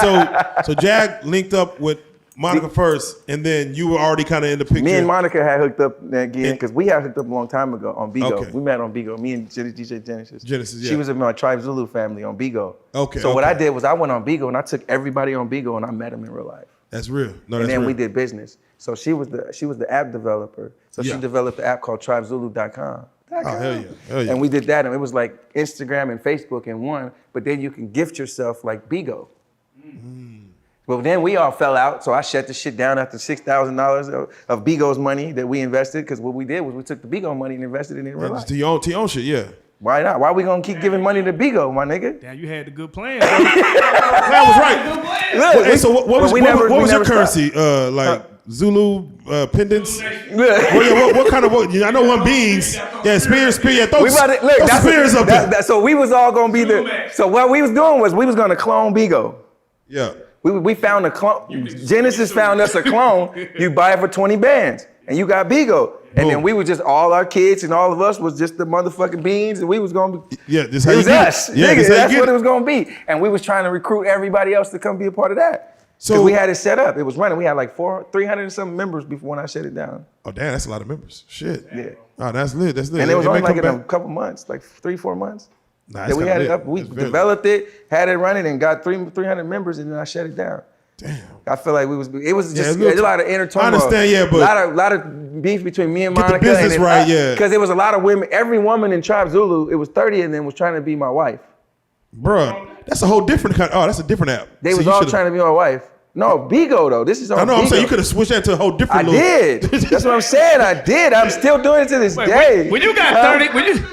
so Jag linked up with Monica first, and then you were already kind of in the picture. Me and Monica had hooked up again because we had hooked up a long time ago on Bigo. Okay. We met on Bigo. Me and DJ Genesis. Yeah. She was in my Tribe Zulu family on Bigo. Okay. So what I did was I went on Bigo and I took everybody on Bigo and I met them in real life. That's real. No, And that's then real. we did business. So she was the app developer. So Yeah. she developed the app called TribeZulu.com. Oh, hell yeah. Hell yeah. And we did that, and it was like Instagram and Facebook in one, but then you can gift yourself like Bigo. But then we all fell out, so I shut the shit down after $6,000 of Bigo's money that we invested, because what we did was we took the Bigo money and invested it in real life. To your own shit, yeah. Why not? Why we gonna keep giving money to Bigo, my nigga? Damn, you had the good plan. That was right. Look, Hey, so what was we your never currency? Like Zulu pendants? Look. Well, yeah, what kind of I know one beans. Yeah, spears. Yeah, throw, We about to, look, throw some that's spears up there. so we was all gonna be the. So what we was doing was we was gonna clone Bigo. Yeah. We found a clone. Genesis found us a clone. You buy it for 20 bands, and you got Bigo. And then Boom. we were just all our kids and all of us was just the motherfucking beans, and we was gonna be. Yeah, this how It you was get us. it. Yeah, Nigga, this how you that's get what it. it was gonna be. And we was trying to recruit everybody else to come be a part of that. So- So we had it set up. It was running. We had like 300 and some members before when I shut it down. Oh, damn, that's a lot of members. Shit. Yeah. Oh, that's lit. That's lit. And it was may only like come in a back. couple months, like 3-4 months. Nah, that that's we kinda had it lit. up. We That's very developed it, had it running, and got 300 members, and then I shut it down. Damn. I feel like it was Yeah, just look, a lot of inner turmoil. I understand, yeah, but a lot of beef between me and Get the Monica. business right, yeah. Because there was a lot of women. Every woman in Tribe Zulu, it was 30 of them was trying to be my wife. Bruh, that's a whole different kind. Oh, that's a different app. They So was you all should've- trying to be my wife. No, Bigo though. This is on I know. I'm Bigo. saying you could have switched that to a whole I different. did. That's what I'm saying. I did. I'm still doing it to this day. When you got 30, when you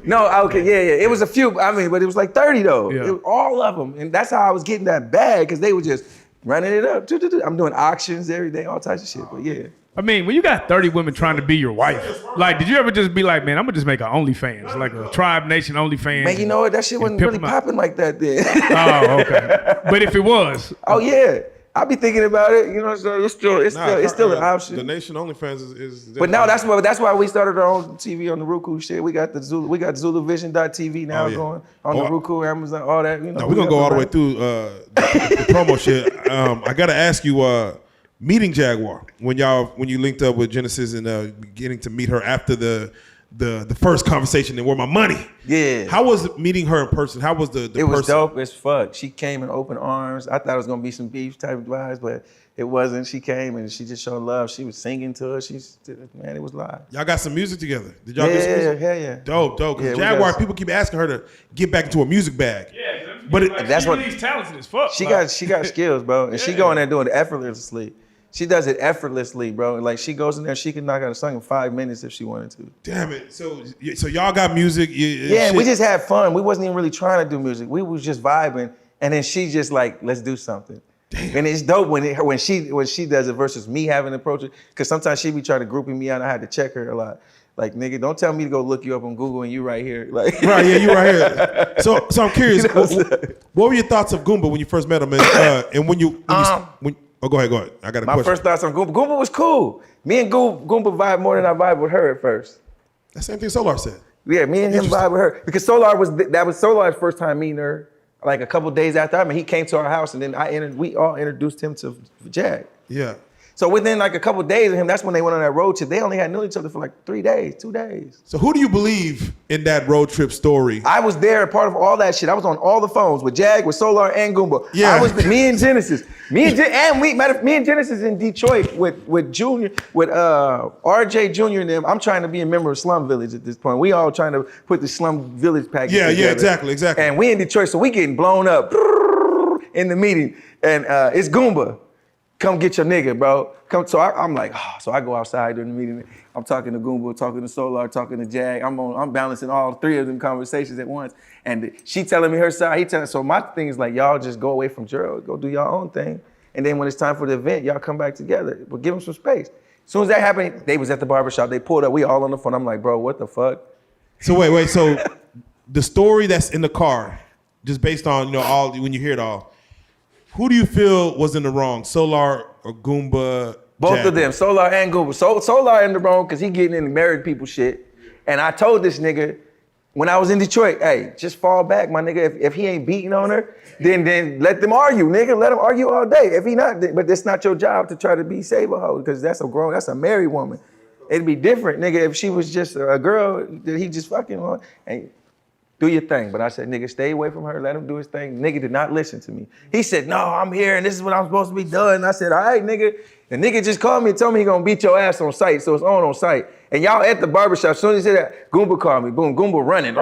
No, okay, yeah. It was a few. I mean, but it was like 30 though. Yeah. It was all of them, and that's how I was getting that bag because they were just running it up. I'm doing auctions every day, all types of shit. But yeah. I mean, when you got 30 women trying to be your wife, like, did you ever just be like, man, I'm gonna just make an OnlyFans, like a Tribe Nation OnlyFans? Man, you know what? That shit wasn't pimp really 'em out. popping like that then. Oh, okay. But if it was, Oh yeah, I be thinking about it. You know, so it's still an option. The Nation OnlyFans is But now that's why we started our own TV on the Roku shit. We got ZuluVision.tv now going on the Roku, Amazon, all that. You know, No, we're gonna go all the way through the promo shit. I gotta ask you, meeting Jaguar when you linked up with Genesis and getting to meet her after the first conversation and where my money. Yeah. How was meeting her in person? How was the It was person? dope as fuck. She came in open arms. I thought it was gonna be some beef type of vibes, but it wasn't. She came and she just showed love. She was singing to us. Man, it was live. Y'all got some music together. Did y'all get some music? Yeah. Dope. Yeah, Because we Jaguar, got- people keep asking her to get back into a music bag. But that's what he's talented as fuck. she got skills, bro, and she go in there doing it effortlessly. She does it effortlessly, bro. Like she goes in there, she can knock out a song in 5 minutes if she wanted to. Damn it. So y'all got music. Yeah, shit. we just had fun. We wasn't even really trying to do music. We was just vibing, and then she just like, let's do something. Damn. And it's dope when she does it versus me having to approach it. Because sometimes she be trying to grouping me out. And I had to check her a lot. Like, nigga, don't tell me to go look you up on Google and you right here. Like, Right, yeah, you right here. So I'm curious. You know what I'm saying? What were your thoughts of Goomba when you first met him? And when go ahead. I got a my question. first thoughts on Goomba. Goomba was cool. Me and Goomba vibe more than I vibe with her at first. That same thing Solar said. Yeah, me and him vibe with her because that was Solar's first time meeting her. Like a couple days after I mean, he came to our house and then we all introduced him to Jag. Yeah. So within like a couple days of him, that's when they went on that road trip. They only had known each other for like 3 days, 2 days. So who do you believe in that road trip story? I was there, part of all that shit. I was on all the phones with Jag, with Solar, and Goomba. Yeah. I was me and Genesis. Me and Genesis in Detroit with Junior, with RJ Jr. and them. I'm trying to be a member of Slum Village at this point. We all trying to put the Slum Village package together. Yeah, exactly. And we in Detroit, so we getting blown up in the meeting. And it's Goomba. Come get your nigga, bro. Come. So I'm like, so I go outside during the meeting. I'm talking to Goomba, talking to Solar, talking to Jag. I'm balancing all 3 of them conversations at once. And she telling me her side, he telling. So my thing is like, y'all just go away from Gerald, go do y'all own thing. And then when it's time for the event, y'all come back together. But give them some space. As soon as that happened, they was at the barbershop. They pulled up. We all on the phone. I'm like, bro, what the fuck? So wait. So the story that's in the car, just based on all when you hear it all, who do you feel was in the wrong, Solar or Goomba? Both Jag? of them, Solar and Goomba. Solar in the wrong because he getting into married people shit. And I told this nigga when I was in Detroit, hey, just fall back, my nigga. If he ain't beating on her, then let them argue, nigga. Let them argue all day. If he not, but it's not your job to try to save a hoe because that's a married woman. It'd be different, nigga, if she was just a girl that he just fucking on. And do your thing. But I said, nigga, stay away from her. Let him do his thing. Nigga did not listen to me. He said, no, I'm here and this is what I'm supposed to be doing. And I said, all right, nigga. The nigga just called me and told me he gonna beat your ass on site, so it's on site. And y'all at the barbershop, as soon as he said that, Goomba called me. Boom, Goomba running.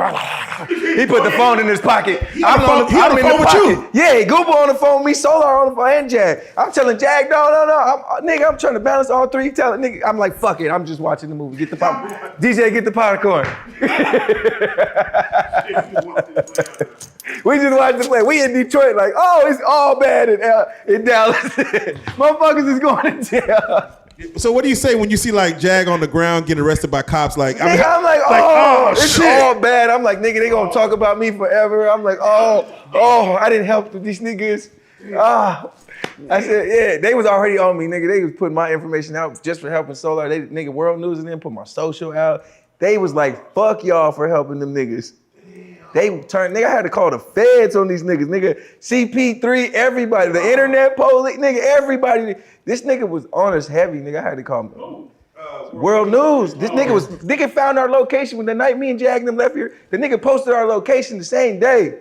He put the phone in his pocket. I'm in the pocket. Yeah, Goomba on the phone with me, Solar on the phone, and Jag. I'm telling Jag, no. I'm trying to balance all three. Nigga, I'm like, fuck it. I'm just watching the movie. Get the popcorn. DJ, get the popcorn. We just watched the play. We in Detroit like, oh, it's all bad in Dallas. Motherfuckers is going to jail. So what do you say when you see like Jag on the ground getting arrested by cops? Like, I'm like, it's shit. All bad. I'm like, nigga, they gonna talk about me forever. I'm like, I didn't help these niggas. I said, yeah, they was already on me, nigga. They was putting my information out just for helping Solar. They, nigga, World News and them put my social out. They was like, fuck y'all for helping them niggas. They turned, nigga, I had to call the feds on these niggas, nigga. CP3, everybody, the internet police, nigga, everybody. This nigga was on us heavy, nigga. I had to call him. World News. This nigga found our location when the night me and Jag and them left here. The nigga posted our location the same day.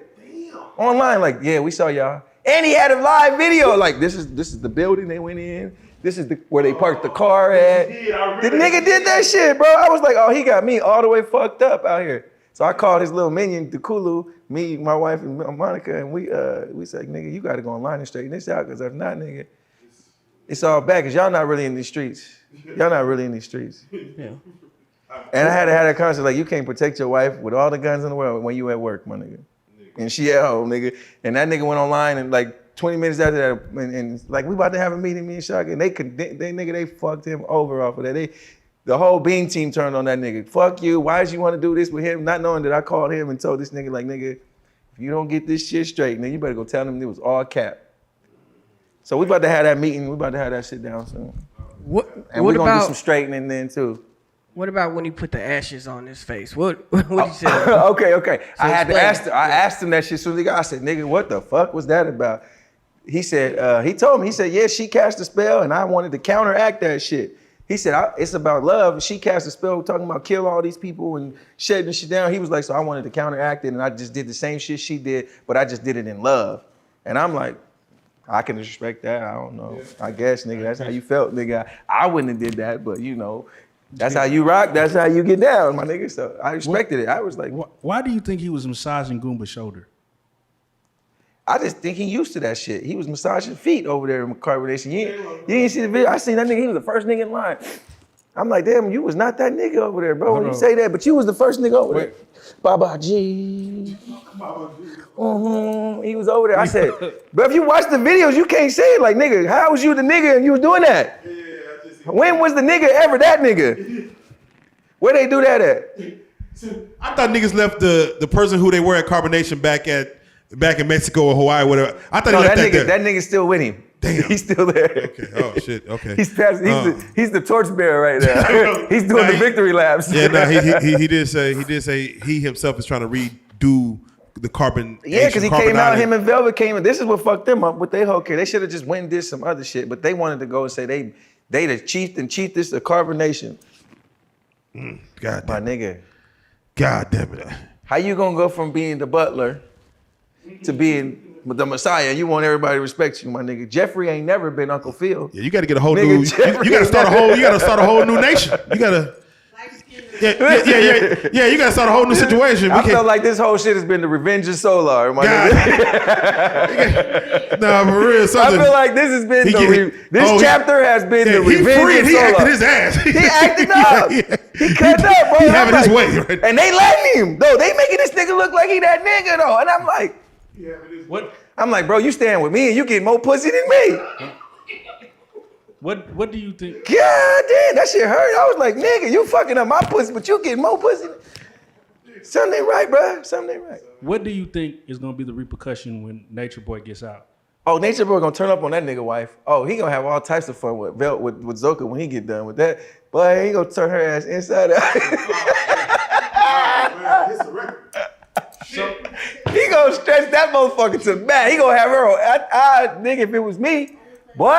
Online, like, yeah, we saw y'all. And he had a live video, like, this is the building they went in. This is where they parked the car at. The nigga did that shit, bro. I was like, oh, he got me all the way fucked up out here. So I called his little minion, Dukulu, me, my wife, and Monica, and we said, nigga, you gotta go online and straighten this out, because if not, nigga, it's all bad, because y'all not really in these streets. Y'all not really in these streets. Yeah. And I had to have that concept, like, you can't protect your wife with all the guns in the world when you at work, my nigga. And she at home, nigga. And that nigga went online and like 20 minutes after that, and like, we about to have a meeting, me and Shaka, and they fucked him over off of that. The whole Bean team turned on that nigga. Fuck you, why did you want to do this with him? Not knowing that I called him and told this nigga, like, nigga, if you don't get this shit straight, then you better go tell them it was all cap. So we about to have that meeting, we about to have that shit down soon. And we're gonna do some straightening then too. What about when he put the ashes on his face? What he said? Okay. So I asked him that shit soon as he got. I said, nigga, what the fuck was that about? He said, he told me, he said, yeah, she cast a spell and I wanted to counteract that shit. He said, it's about love. She cast a spell talking about kill all these people and shutting shit down. He was like, so I wanted to counteract it and I just did the same shit she did, but I just did it in love. And I'm like, I can respect that. I don't know. I guess, nigga, that's how you felt, nigga. I wouldn't have did that, but you know, that's how you rock. That's how you get down, my nigga. So I respected it. I was like, why do you think he was massaging Goomba's shoulder? I just think he used to that shit. He was massaging feet over there in carbonation. You didn't see the video? I seen that nigga. He was the first nigga in line. I'm like, damn, you was not that nigga over there, bro. When you say that, but you was the first nigga over there. Baba G. He was over there. I said, but if you watch the videos, you can't say it like, nigga, how was you the nigga and you was doing that? When was the nigga ever that nigga? Where they do that at? I thought niggas left the person who they were at carbonation back in Mexico or Hawaii, whatever. I thought he left that there. That nigga's still with him. Damn. He's still there. Okay. Oh shit. Okay. He's the torchbearer right now. He's doing the victory laps. Yeah. No. He did say he himself is trying to redo the carbon. Yeah, because he came out. Him and Velvet came in. This is what fucked them up with their whole case. They should have just went and did some other shit, but they wanted to go and say they the chiefest of carbonation. God damn. My nigga. God damn it. How you gonna go from being the butler to being the Messiah? You want everybody to respect you, my nigga. Jeffrey ain't never been Uncle Phil. Yeah, you got to get a whole new. You got to start a whole. You got to start a whole new nation. You got to. Yeah. You got to start a whole new situation. I felt like this whole shit has been the revenge of Solar, my nigga. Nah, for real. I feel like this has been this chapter has been the revenge of Solar. He acted his ass. He acted up. He cut up, bro. He having his way. Right? And they letting him, though. They making this nigga look like he that nigga, though. And I'm like, What? I'm like, bro, you stand with me and you get more pussy than me. What do you think? God damn, that shit hurt. I was like, nigga, you fucking up my pussy, but you getting more pussy. Something ain't right, bro. Something ain't right. What do you think is gonna be the repercussion when Nature Boy gets out? Oh, Nature Boy gonna turn up on that nigga wife. Oh, he gonna have all types of fun with Zoka when he get done with that. Boy, he gonna turn her ass inside out. He gonna stretch that motherfucker to the back. He gonna have her on. Nigga, if it was me, boy,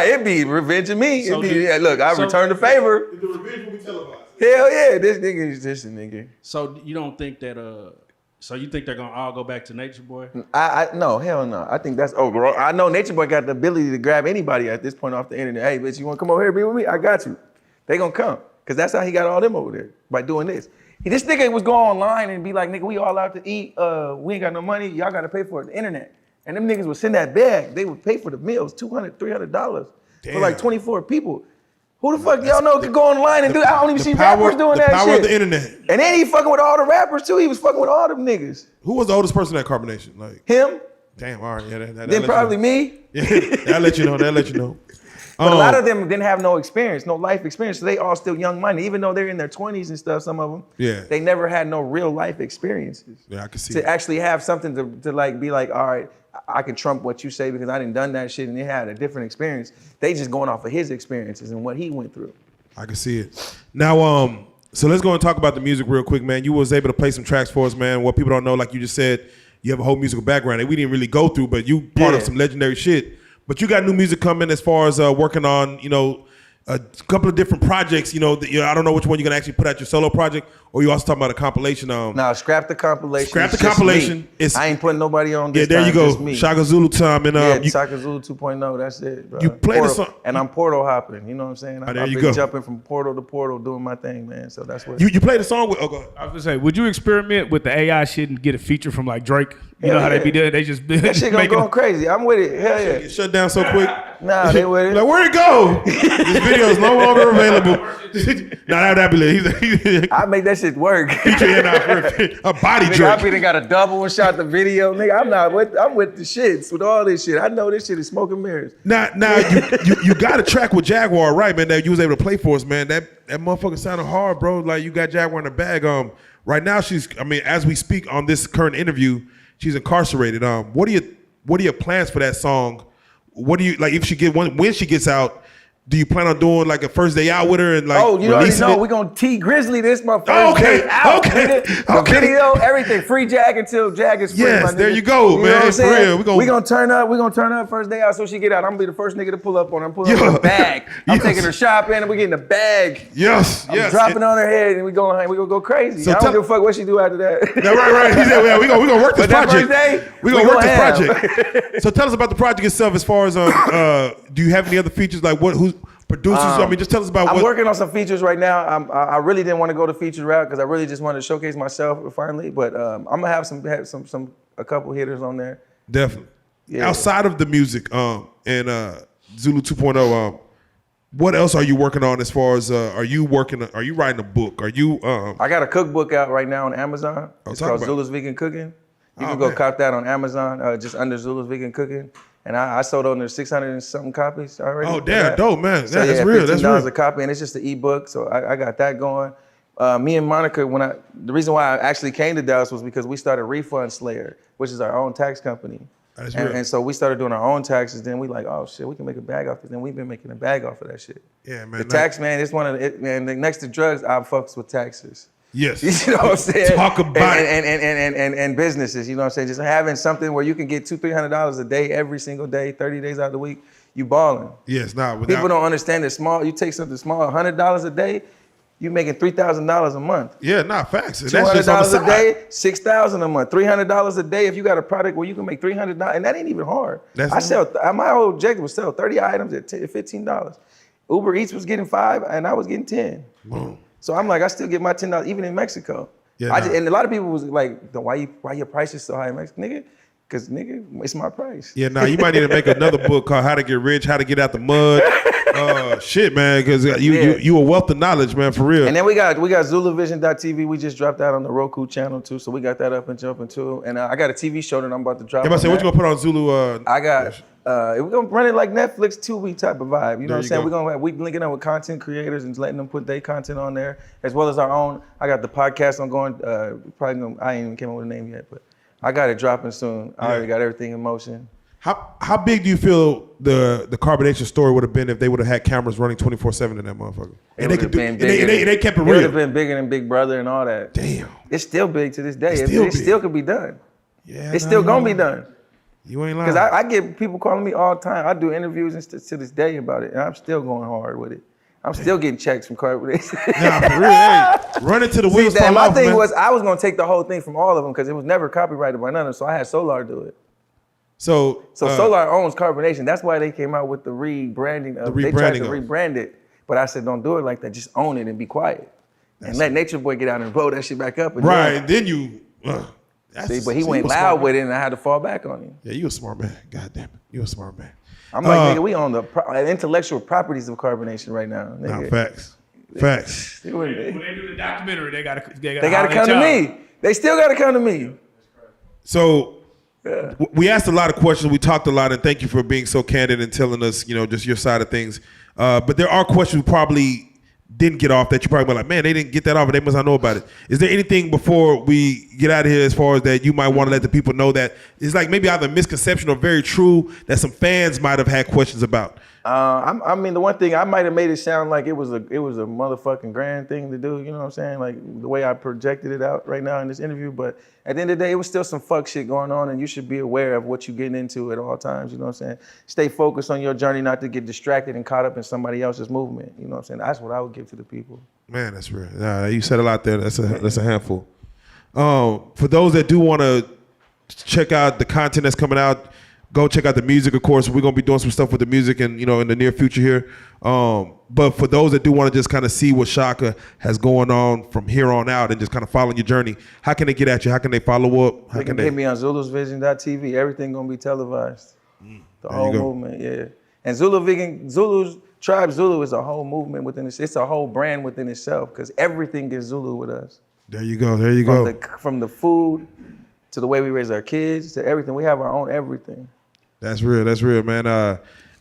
it'd be revenge of me. Look, I returned the favor. The revenge will be televised. Hell yeah, this nigga is just a nigga. So you don't think that so you think they're gonna all go back to Nature Boy? I no, hell no. I think that's over. I know Nature Boy got the ability to grab anybody at this point off the internet. Hey, bitch, you wanna come over here and be with me? I got you. They gonna come. Cause that's how he got all them over there, by doing this. This nigga was going online and be like, nigga, we all out to eat. We ain't got no money. Y'all gotta pay for it, the internet. And them niggas would send that bag. They would pay for the meals, $200, $300 for like 24 people. Who the fuck y'all know could go online and do? I don't even see rappers doing that shit. The power of the internet. And then he fucking with all the rappers too. He was fucking with all them niggas. Who was the oldest person at Carbonation? Like him. Damn. All right. Yeah. Then probably me. Yeah. That'll let you know. That'll let you know. But a lot of them didn't have no experience, no life experience. So they all still young minded, even though they're in their 20s and stuff. Some of them. Yeah. They never had no real life experiences. Yeah, I can see. To actually have something to like be like, all right, I can trump what you say because I didn't done that shit and they had a different experience. They just going off of his experiences and what he went through. I can see it. Now, so let's go and talk about the music real quick, man. You was able to play some tracks for us, man. What people don't know, like you just said, you have a whole musical background that we didn't really go through, but you part of some legendary shit. But you got new music coming as far as working on, a couple of different projects. I don't know which one you're gonna actually put out your solo project, or you also talking about a compilation. Nah, scrap the compilation. Scrap the compilation. I ain't putting nobody on this. Yeah, there you go. Just me. Shaka Zulu time and Shaka Zulu 2.0. That's it, bro. You play the song, and I'm portal hopping. You know what I'm saying? there I've you been go. jumping from portal to portal, doing my thing, man. So that's what you played the song with. Oh, go ahead. I was gonna say, would you experiment with the AI shit and get a feature from like Drake? You know how they be doing? They just that shit gonna go crazy. I'm with it. Hell yeah. Get shut down so quick. Nah, they with it. Like, where'd it go? This video is no longer available. That'd be I make that shit work. a body nigga, jerk. I been got a double and shot the video. Nigga, I'm with the shits, with all this shit. I know this shit is smoke and mirrors. Now you got a track with Jaguar, right, man, that you was able to play for us, man. That motherfucker sounded hard, bro. Like, you got Jaguar in the bag. Right now as we speak on this current interview, she's incarcerated. What are your plans for that song? What do you like when she gets out? Do you plan on doing like a first day out with her and like? Oh, you already know we're gonna T Grizzly this my first day out. Okay. The video, everything, free Jag until Jag is free. Yes, there you go, man. For real, we gonna turn up first day out so she get out. I'm gonna be the first nigga to pull up on her. I'm pulling up with a bag. I'm taking her shopping and we getting a bag. Yes, I'm dropping on her head and we gonna go crazy. So I don't give a fuck what she do after that. No, right. He said, "Yeah, we gonna work this project. We gonna work this project." So tell us about the project itself. As far as do you have any other features like who's producers? Just tell us about. I'm working on some features right now. I really didn't want to go the feature route because I really just wanted to showcase myself finally. But I'm gonna have a couple hitters on there. Definitely. Yeah. Outside of the music and Zulu 2.0, what else are you working on? As far as are you writing a book? Are you? I got a cookbook out right now on Amazon. It's called Zulu's Vegan Cooking. You can go cop that on Amazon, just under Zulu's Vegan Cooking. And I sold under 600 and something copies already. Oh, damn, dope, man. So, that's real. That's real. $15 a copy, and it's just an ebook. So I got that going. Me and Monica, the reason why I actually came to Dallas was because we started Refund Slayer, which is our own tax company. That's real. And so we started doing our own taxes. Then we like, oh shit, we can make a bag off it. Then we've been making a bag off of that shit. Yeah, man. The tax, man, it's one of the, man, next to drugs, I fucks with taxes. Yes. You know what I'm saying? Talk about it. And businesses, you know what I'm saying? Just having something where you can get $200-$300 a day every single day, 30 days out of the week, you balling. Yes, People don't understand that small, you take something small, $100 a day, you making $3,000 a month. Yeah, facts. $200 a day, $6,000 a month. $300 a day if you got a product where you can make $300, and that ain't even hard. My whole objective was sell 30 items at $15. Uber Eats was getting 5, and I was getting 10. Boom. So I'm like, I still get my $10 even in Mexico. Yeah, and a lot of people was like, why your price is so high in Mexico? Nigga, because nigga, it's my price. Yeah, you might need to make another book called How to Get Rich, How to Get Out the Mud. Shit, man, because you a wealth of knowledge, man, for real. And then we got ZuluVision.tv. We just dropped that on the Roku channel too, so we got that up and jumping too. And I got a TV show that I'm about to drop. What you gonna put on Zulu? I got. We're gonna run it like Netflix 2-week type of vibe. You know what I'm saying? We linking up with content creators and letting them put their content on there, as well as our own. I got the podcast on going. I ain't even came up with a name yet, but I got it dropping soon. I already got everything in motion. How big do you feel the carbonation story would have been if they would have had cameras running 24/7 in that motherfucker? And they kept it real. It would have been bigger than Big Brother and all that. Damn. It's still big to this day. It still could be done. Yeah. It's still gonna be done. You ain't lying. Because I get people calling me all the time. I do interviews to this day about it, and I'm still going hard with it. I'm still getting checks from carbonation. Nah, for real, hey, run into the wheels. See, my thing man. was I was gonna take the whole thing from all of them because it was never copyrighted by none of them. So I had Solar do it. So Solar owns carbonation. That's why they came out with the rebranding of. They tried to rebrand it, but I said don't do it like that. Just own it and be quiet, and let Nature Boy get out and blow that shit back up. And right, then you. See, but he went loud with it, and I had to fall back on him. Yeah, you a smart man. God damn it, you a smart man. I'm like, nigga, we own the intellectual properties of carbonation right now. Nigga. Nah, facts. When they do the documentary, they gotta come to me. They still gotta come to me. So we asked a lot of questions. We talked a lot, and thank you for being so candid and telling us, just your side of things. But there are questions we probably didn't get off that you probably were like, man, they didn't get that off, and they must not know about it. Is there anything before we get out of here as far as that you might want to let the people know that it's like maybe either misconception or very true that some fans might have had questions about? I mean, the one thing I might have made it sound like it was a motherfucking grand thing to do. You know what I'm saying? Like the way I projected it out right now in this interview. But at the end of the day, it was still some fuck shit going on, and you should be aware of what you're getting into at all times. You know what I'm saying? Stay focused on your journey, not to get distracted and caught up in somebody else's movement. You know what I'm saying? That's what I would give to the people. Man, that's real. You said a lot there. That's a handful. For those that do want to check out the content that's coming out, go check out the music, of course. We're going to be doing some stuff with the music and, in the near future here. But for those that do want to just kind of see what Shaka has going on from here on out and just kind of following your journey, how can they get at you? How can they follow up? They can hit me on ZulusVision.tv. Everything going to be televised. The whole movement, yeah. And Tribe Zulu is a whole movement within itself. It's a whole brand within itself because everything is Zulu with us. There you go. From the food to the way we raise our kids to everything. We have our own everything. That's real, man.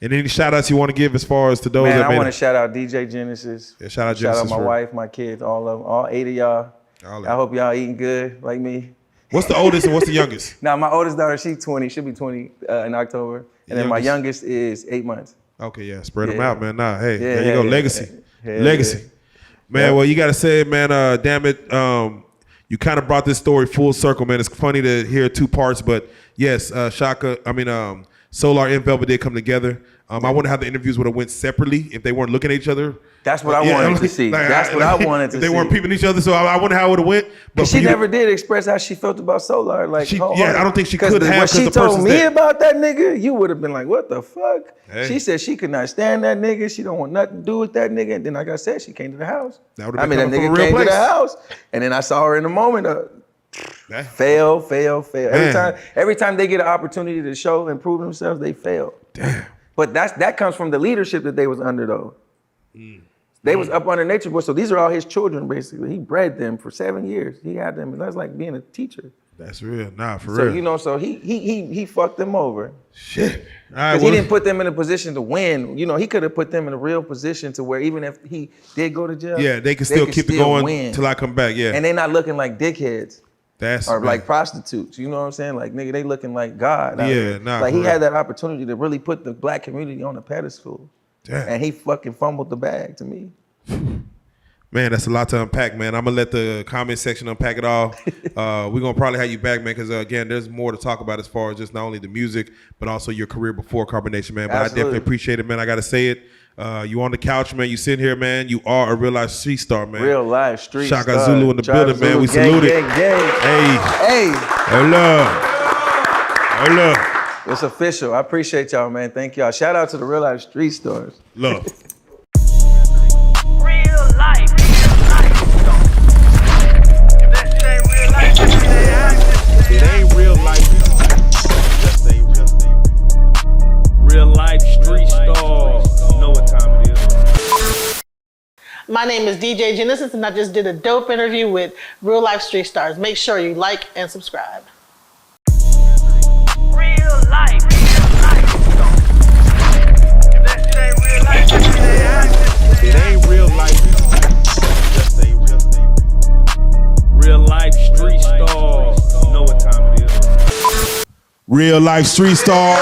And any shout outs you want to give as far as to those I want to shout out DJ Genesis. Yeah, shout out Genesis. Shout out my wife, my kids, all 8 of y'all. I hope y'all eating good like me. What's the oldest and what's the youngest? Now, my oldest daughter, she's 20. She'll be 20 in October. And then my youngest is 8 months. Okay, yeah. Spread them out, man. There you go. Legacy. Legacy. Man, well, you got to say it, man. Damn it. You kind of brought this story full circle, man. It's funny to hear 2 parts, but yes, Solar and Velvet did come together. I wonder how the interviews would have went separately if they weren't looking at each other. That's what I wanted to see. That's what I wanted to see. They weren't peeping each other, so I wonder how it would have went. But she never did express how she felt about Solar. Like, I don't think she could have. When she told me about that nigga, you would have been like, what the fuck? Hey. She said she could not stand that nigga. She don't want nothing to do with that nigga. And then, like I said, she came to the house. That nigga came to the house. And then I saw her in the moment of fail. Every time they get an opportunity to show and prove themselves, they fail. Damn. But that comes from the leadership that they was under, though. They was up under Nature Boy, so these are all his children, basically. He bred them for 7 years. He had them, and that's like being a teacher. That's real. Nah, for real. So he fucked them over. Shit. Because he didn't put them in a position to win. He could have put them in a real position to where even if he did go to jail, they could still keep it going till I come back. Yeah. And they not looking like dickheads. Or like prostitutes. You know what I'm saying? Like, nigga, they looking like God. Yeah, nah. Like, he had that opportunity to really put the black community on a pedestal. Damn. And he fucking fumbled the bag to me. Man, that's a lot to unpack, man. I'm going to let the comment section unpack it all. We're going to probably have you back, man, because, again, there's more to talk about as far as just not only the music, but also your career before Carbonation, man. But Absolutely. I definitely appreciate it, man. I got to say it. You on the couch, man. You sitting here, man. You are a real life street star, man. Real life street star. Shaka Zulu in the building, man. We salute it. Hey. Hello. It's official. I appreciate y'all, man. Thank y'all. Shout out to the real life street stars. Love. Real life. If that shit ain't real life, it ain't real life. Just ain't real life street stars. You know what time it is. My name is DJ Genesis, and I just did a dope interview with Real Life Street Stars. Make sure you like and subscribe. Real life. If that shit ain't real life, it ain't real life. Just ain't real life street stars. You know what time it is. Real life street star.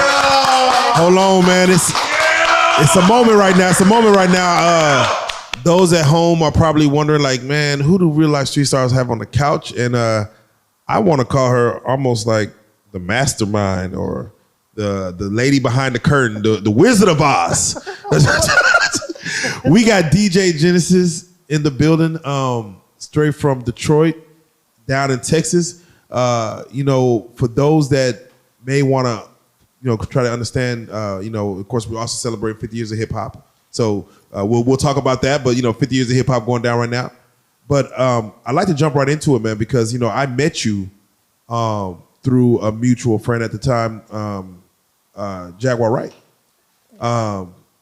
Hold on, man. It's a moment right now. Those at home are probably wondering, like, man, who do real life street stars have on the couch? And I want to call her almost like the mastermind or the lady behind the curtain, the Wizard of Oz. We got DJ Genesis in the building, straight from Detroit, down in Texas. For those that may want to, try to understand, of course, we also celebrate 50 years of hip hop. So we'll talk about that. But 50 years of hip hop going down right now. But I'd like to jump right into it, man, because I met you through a mutual friend at the time, Jaguar Wright.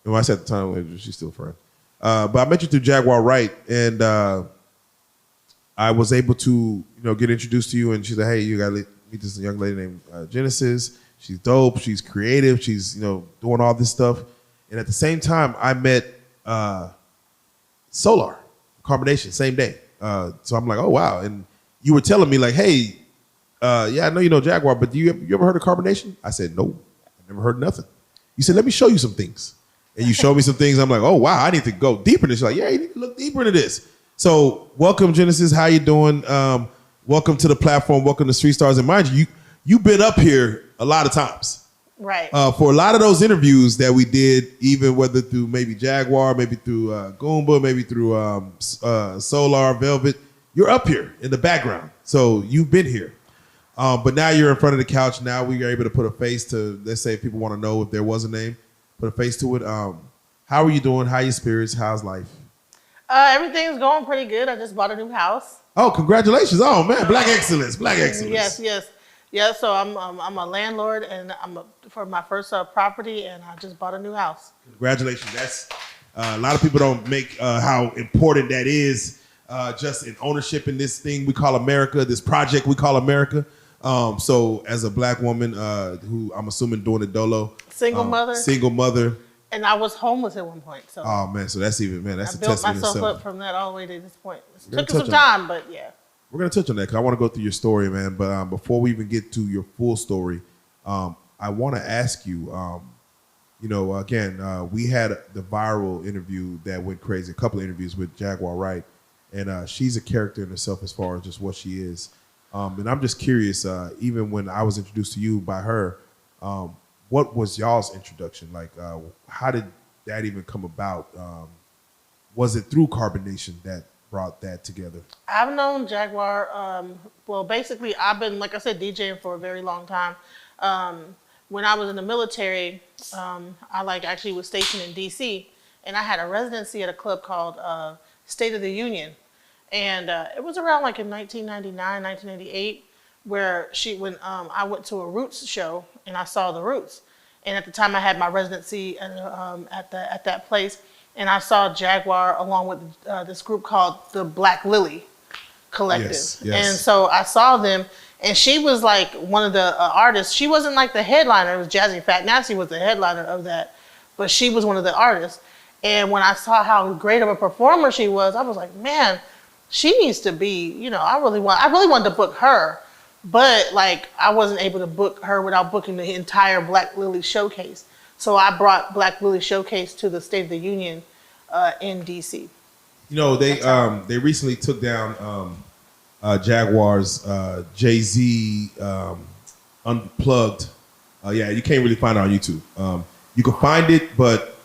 When I said at the time, she's still a friend. But I met you through Jaguar Wright, and I was able to, get introduced to you. And she said, "Hey, you gotta meet this young lady named Genesis. She's dope. She's creative. She's doing all this stuff." And at the same time, I met Solar Carbonation same day. So I'm like, "Oh wow!" And you were telling me like, "Hey, yeah, I know you know Jaguar, but you ever heard of Carbonation?" I said, "No, I never heard nothing." You said, "Let me show you some things." And you showed me some things. I'm like, "Oh wow, I need to go deeper in this." You're like, "Yeah, you need to look deeper into this." So welcome, Genesis. How you doing? Welcome to the platform. Welcome to Street Stars. And mind you, you've been up here a lot of times. Right. For a lot of those interviews that we did, even whether through maybe Jaguar, maybe through Goomba, maybe through Solar, Velvet, you're up here in the background. So you've been here. But now you're in front of the couch. Now we are able to put a face to, let's say if people want to know if there was a name, put a face to it. How are you doing? How are your spirits? How's life? Everything's going pretty good. I just bought a new house. Oh, congratulations. Oh man, Black Excellence. Black Excellence. Yes. Yeah, so I'm a landlord, and for my first property, and I just bought a new house. Congratulations. That's a lot of people don't make how important that is just in ownership in this thing we call America, this project we call America. So as a Black woman who I'm assuming doing it dolo. Single mother. And I was homeless at one point. So. Oh man, so that's even, man, that's a testament I built myself itself. up from that all the way to this point. It took some time, but yeah. We're going to touch on that because I want to go through your story, man. But before we even get to your full story, I want to ask you, again, we had the viral interview that went crazy, a couple of interviews with Jaguar Wright. And she's a character in herself as far as just what she is. And I'm just curious, even when I was introduced to you by her, what was y'all's introduction? Like, how did that even come about? Was it through Carbonation that brought that together? I've known Jaguar, well, basically, I've been, like I said, DJing for a very long time. When I was in the military, I actually was stationed in DC, and I had a residency at a club called State of the Union. And it was around in 1999, 1998, where I went to a Roots show and I saw the Roots. And at the time I had my residency at that place, and I saw Jaguar along with this group called the Black Lily Collective. Yes. And so I saw them, and she was one of the artists. She wasn't the headliner. It was Jazzy Fat Nasty was the headliner of that, but she was one of the artists. And when I saw how great of a performer she was, I was like, man, she needs to be, I really wanted to book her, but I wasn't able to book her without booking the entire Black Lily Showcase. So I brought Black Lily Showcase to the State of the Union in DC. They recently took down Jaguar's Jay-Z Unplugged. You can't really find it on YouTube. You can find it, but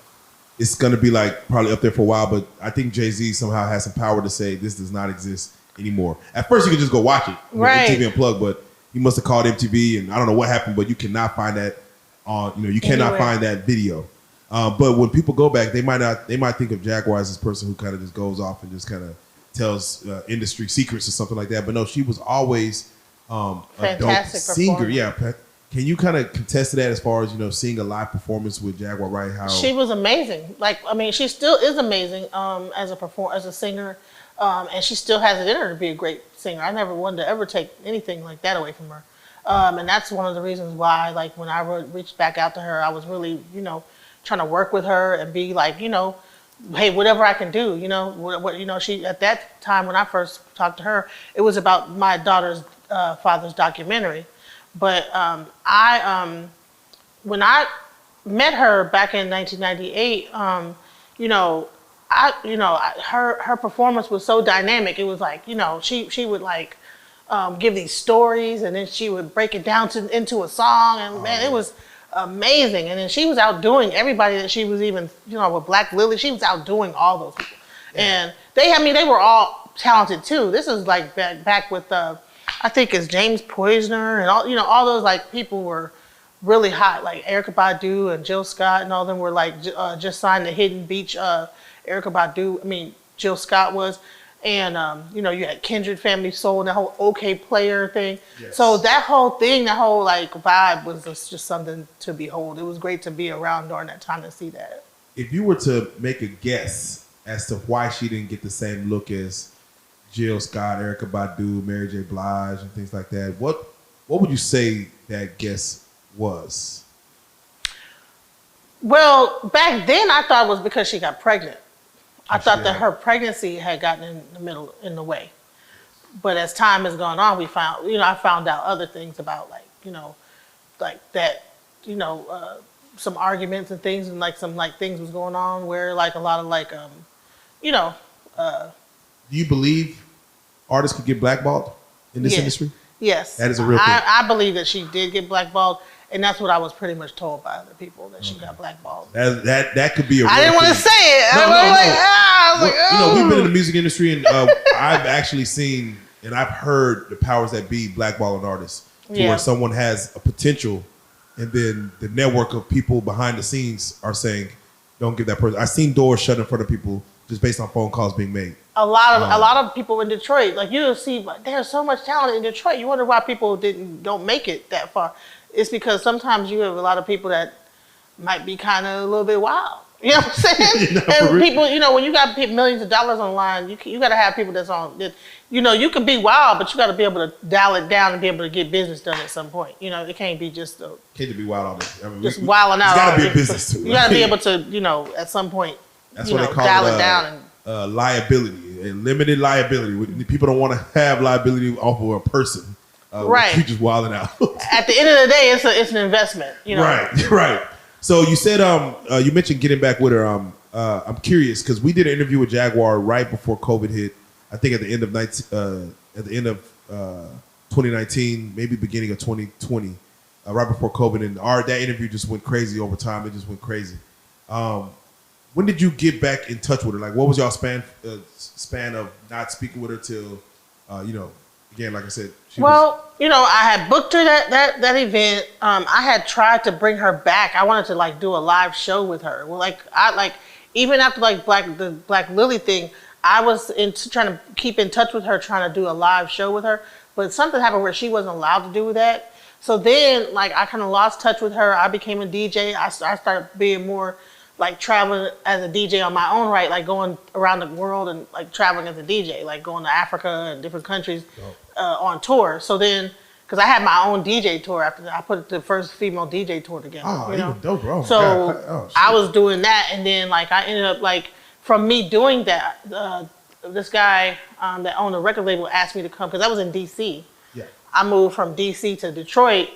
it's going to be probably up there for a while. But I think Jay-Z somehow has some power to say this does not exist anymore. At first, you could just go watch it, right? MTV Unplugged, but he must have called MTV, and I don't know what happened, but you cannot find that on. You cannot find that video. But when people go back, they might think of Jaguar as this person who kind of just goes off and just kind of tells industry secrets or something like that. But no, she was always a dope singer. Yeah. Can you kind of contest to that as far as, seeing a live performance with Jaguar Wright? How she was amazing. She still is amazing as a singer, and she still has it in her to be a great singer. I never wanted to ever take anything like that away from her, and that's one of the reasons why, when I reached back out to her, I was really, trying to work with her and be hey, whatever I can do, she at that time when I first talked to her, it was about my daughter's father's documentary. But when I met her back in 1998, her performance was so dynamic. It was she would give these stories, and then she would break it down into a song, and man, it was amazing. And then she was outdoing everybody that she was even, with Black Lily, she was outdoing all those people. Yeah. And they were all talented too. This is like back with, I think it's James Poisner and all, all those like people were really hot, like Erykah Badu and Jill Scott and all of them were like just signed to Hidden Beach. Jill Scott was. And, you had Kindred Family Soul and that whole OK Player thing. Yes. So that whole thing, that whole like vibe was just something to behold. It was great to be around during that time to see that. If you were to make a guess as to why she didn't get the same look as Jill Scott, Erykah Badu, Mary J. Blige, and things like that, what would you say that guess was? Well, back then I thought it was because she got pregnant. I thought that her pregnancy had gotten in the way. But as time has gone on, I found out other things about some arguments and things and like some like things was going on where like a lot of like, Do you believe artists could get blackballed in this industry? Yes. That is a real thing. I believe that she did get blackballed. And that's what I was pretty much told by other people, that she got blackballed. That could be a real thing. I didn't want to say it. No. We've been in the music industry, and I've actually seen and I've heard the powers that be blackballing artists where someone has a potential, and then the network of people behind the scenes are saying, don't give that person. I've seen doors shut in front of people just based on phone calls being made. A lot of people in Detroit, like you'll see, there's so much talent in Detroit. You wonder why people don't make it that far. It's because sometimes you have a lot of people that might be kind of a little bit wild. You know what I'm saying? And people, when you got millions of dollars on the line, you got to have people that's on. You can be wild, but you got to be able to dial it down and be able to get business done at some point. It can't be just can't be wild all day. Just wilding out. It's got to be a business too. You got to be able to, at some point, that's what they call dial it down and liability, limited liability. People don't want to have liability off of a person. Right. You just wilding out. At the end of the day, it's an investment. Right. So you said you mentioned getting back with her. I'm curious because we did an interview with Jaguar right before COVID hit. I think at the end of 2019, maybe beginning of 2020, right before COVID, and that interview just went crazy over time. It just went crazy. When did you get back in touch with her? Like, what was y'all span of not speaking with her till, again, like I said. I had booked her that event. I had tried to bring her back. I wanted to do a live show with her. Well, even after the Black Lily thing, I was trying to keep in touch with her, trying to do a live show with her. But something happened where she wasn't allowed to do that. So then, I kind of lost touch with her. I became a DJ. I started being more traveling as a DJ on my own right, going around the world and traveling as a DJ, going to Africa and different countries on tour. So then, because I had my own DJ tour after that, I put the first female DJ tour together. Oh, even dope, bro. So I was doing that, and then I ended up from me doing that, this guy that owned a record label asked me to come because I was in DC. Yeah. I moved from DC to Detroit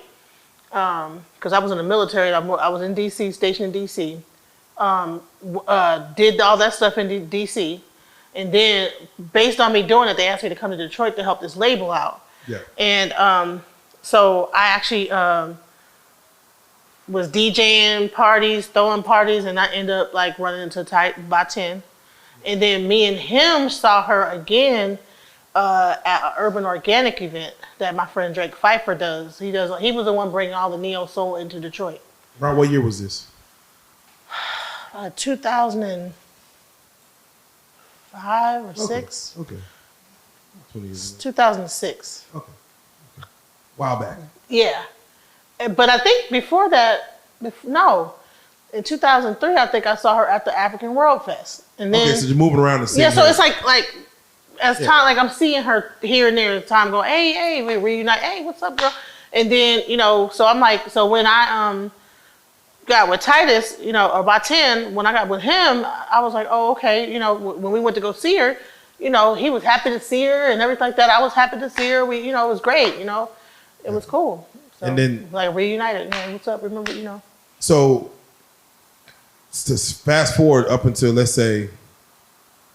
because I was in the military. I was in DC, stationed in DC. Did all that stuff in DC, and then based on me doing it, they asked me to come to Detroit to help this label out. Yeah. And so I actually was DJing parties, throwing parties, and I ended up running into Tight by 10. And then me and him saw her again at an urban organic event that my friend Drake Pfeiffer does. He was the one bringing all the neo soul into Detroit. Around what year was this? 2005 or 6. Okay. 20 years. 2006. Okay. While back. Yeah. But I think before that, in 2003, I think I saw her at the African World Fest. And then, so you're moving around the scene. Yeah, so it's as time, I'm seeing her here and there at the time going, hey, we reunite, hey, what's up, girl? And then, so I'm so when I got with Titus, or by 10, when I got with him, I was like, oh, okay, when we went to go see her, he was happy to see her and everything like that. I was happy to see her. We, it was great, it was cool. So, and then reunited, what's up, remember, So to fast forward up until, let's say,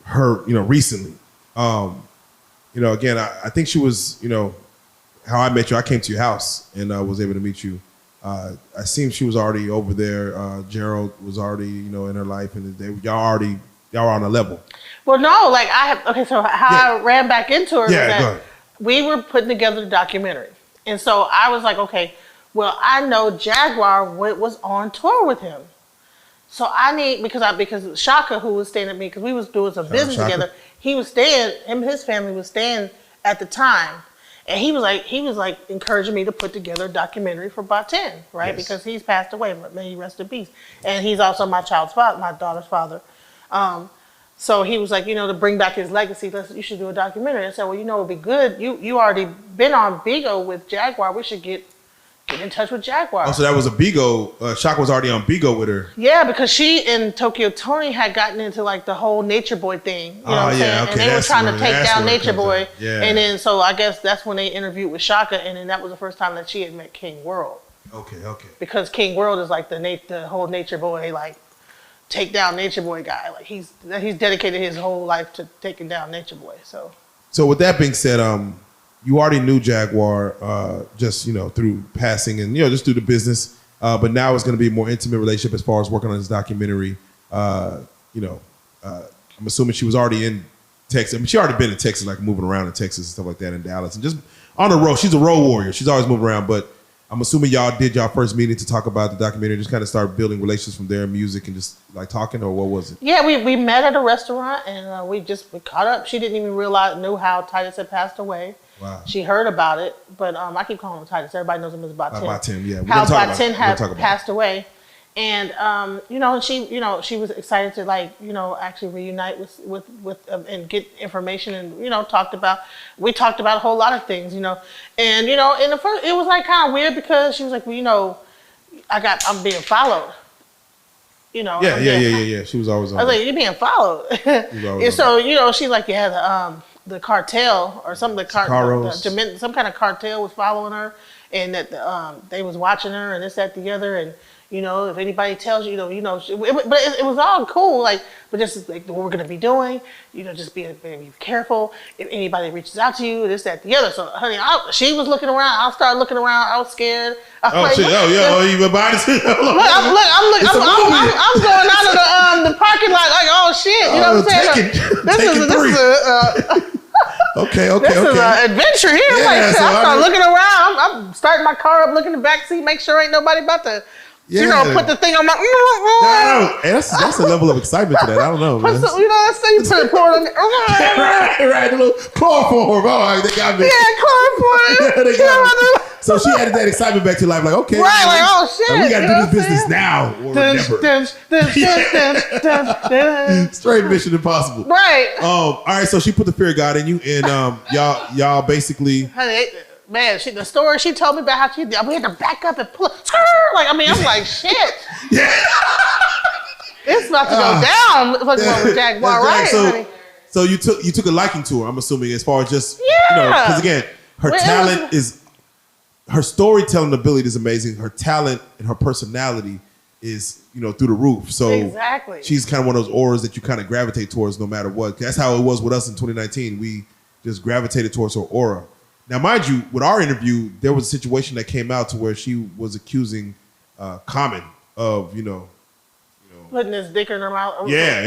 her, recently, again, I think she was, how I met you, I came to your house and I was able to meet you. I seemed she was already over there. Gerald was already, in her life, and y'all were on a level. Well, no, like so how I ran back into her Yeah, was go that ahead. we were putting together the documentary. And so I was like, okay, well, I know Jaguar was on tour with him. So I need, because Shaka, who was staying at me, because we was doing some business Shaka. together, he was staying, him and his family was staying at the time. And he was like encouraging me to put together a documentary for Batin, right? Yes. Because he's passed away, but may he rest in peace. And he's also my child's father, my daughter's father. So he was like, to bring back his legacy, you should do a documentary. I said, well, it would be good. You already been on Bigo with Jaguar. We should get in touch with Jaguar. Oh, so that was a Bigo. Shaka was already on Bigo with her. Yeah, because she and Tokyo Tony had gotten into like the whole Nature Boy thing. You know what I'm saying? Okay. And they were trying to take down Nature Boy. Out. Yeah. And then so I guess that's when they interviewed with Shaka, and then that was the first time that she had met King World. Okay. Because King World is like the whole Nature Boy, like take down Nature Boy guy. Like he's dedicated his whole life to taking down Nature Boy. So with that being said, you already knew Jaguar just through passing and just through the business, but now it's going to be a more intimate relationship as far as working on this documentary. I'm assuming she was already in Texas. I mean, she already been in Texas, like moving around in Texas and stuff like that, in Dallas, and just on the road. She's a road warrior. She's always moving around. But I'm assuming y'all did y'all first meeting to talk about the documentary, just kind of start building relations from there, music, and just like talking, or what was it? yeah, we met at a restaurant, and we caught up. She didn't even knew how Titus had passed away. Wow. She heard about it, but I keep calling him Titus. Everybody knows him as Batin. Batin, yeah. How Batin had passed away, and she was excited to actually reunite with and get information, and we talked about a whole lot of things, and in the first it was like kind of weird because she was like, well, I'm being followed. Yeah. She was always on. I was like, you're being followed, and so she's like, the cartel or some of some kind of cartel was following her, and that they was watching her and this, that, the other, and if anybody tells you, but it was all cool, but just like what we're gonna be doing, just be careful if anybody reaches out to you, this, that, the other. So, honey, she was looking around. I started looking around. I was scared. You been buying this? I'm going out of the parking lot like, oh shit, you know what I'm saying? This is Okay. This is an adventure here. Yeah, I start looking around. I'm starting my car up, looking in the back seat, make sure ain't nobody about to, put the thing on my. No. That's a level of excitement to that. I don't know, man. That's you pour it on. Right. A little chloroform. Oh, they got me. Yeah, chloroform. They got me. So she added that excitement back to life. Like, okay, right? Like, oh shit, we got to do this business now or never. Straight Mission Impossible. Right. All right. So she put the fear of God in you, and y'all basically. Honey, man, the story she told me about how we had to back up and pull. I'm like, shit. Yeah. It's about to go down. With Jaguar, right? So you took a liking to her. I'm assuming, as far as just yeah. because again, her storytelling ability is amazing. Her talent and her personality is through the roof. So exactly, she's kind of one of those auras that you kind of gravitate towards no matter what. That's how it was with us in 2019. We just gravitated towards her aura. Now, mind you, with our interview, there was a situation that came out to where she was accusing Common of putting his dick in her mouth. Yeah.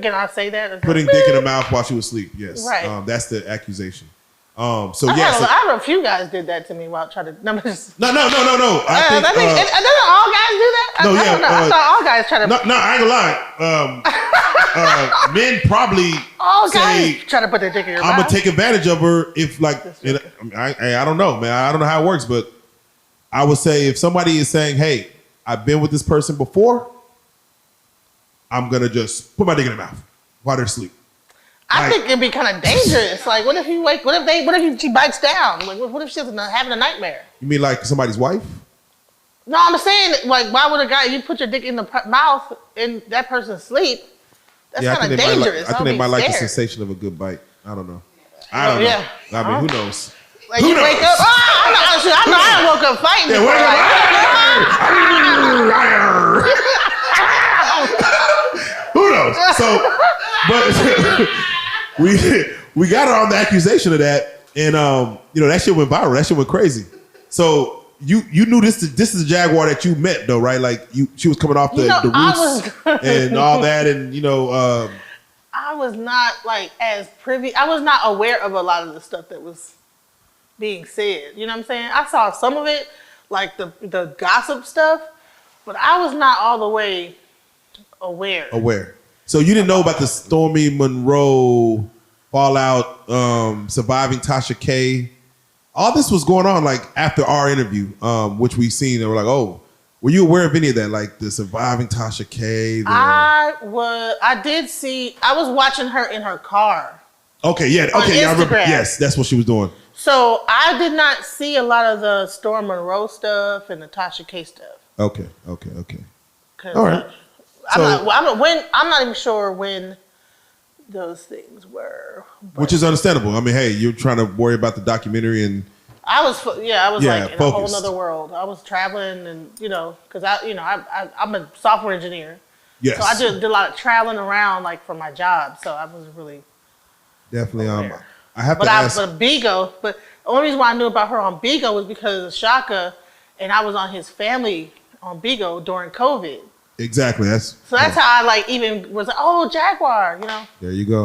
Can I say that? Putting dick in her mouth while she was asleep. Yes. Right. That's the accusation. I don't know if you guys did that to me while trying to. No. I think doesn't all guys do that? I thought all guys try to. No, I ain't gonna lie. Men probably all guys try to put their dick in your mouth. I'm gonna take advantage of her if I don't know, man. I don't know how it works, but I would say if somebody is saying, "Hey, I've been with this person before," I'm gonna just put my dick in their mouth while they're asleep. I think it'd be kind of dangerous. Like, what if you wake? What if she bites down? Like, what if she's having a nightmare? You mean like somebody's wife? No, I'm saying like, why would a guy you put your dick in the mouth and that person's asleep? That's kind of dangerous. I think they might like the sensation of a good bite. I don't know. I don't know. Yeah. I mean, who knows? Like who knows? Wake up. I know. I woke up fighting. Who knows? So, but we got her on the accusation of that, and that shit went viral. That shit went crazy. So you knew this is a Jaguar that you met though, right? Like she was coming off the roots and all that, and I was not like as privy. I was not aware of a lot of the stuff that was being said. You know what I'm saying? I saw some of it, like the gossip stuff, but I was not all the way aware. So you didn't know about the Stormy Monroe fallout, surviving Tasha K. All this was going on like after our interview, which we seen, and we're like, oh, were you aware of any of that? Like the surviving Tasha K? I did see, I was watching her in her car. Okay, yeah, I remember. Yes, that's what she was doing. So I did not see a lot of the Storm Monroe stuff and the Tasha K stuff. Okay. All right. I'm not even sure when those things were. Which is understandable. I mean, hey, you're trying to worry about the documentary, and I was like in a whole focused. other world. I was traveling, and because I'm a software engineer. Yes. So I did a lot of traveling around, like for my job. So I was really definitely aware. I have but to ask. But Bigo, but the only reason why I knew about her on Bigo was because of Shaka, and I was on his family on Bigo during COVID. Exactly. That's how I even was like, oh, Jaguar, There you go.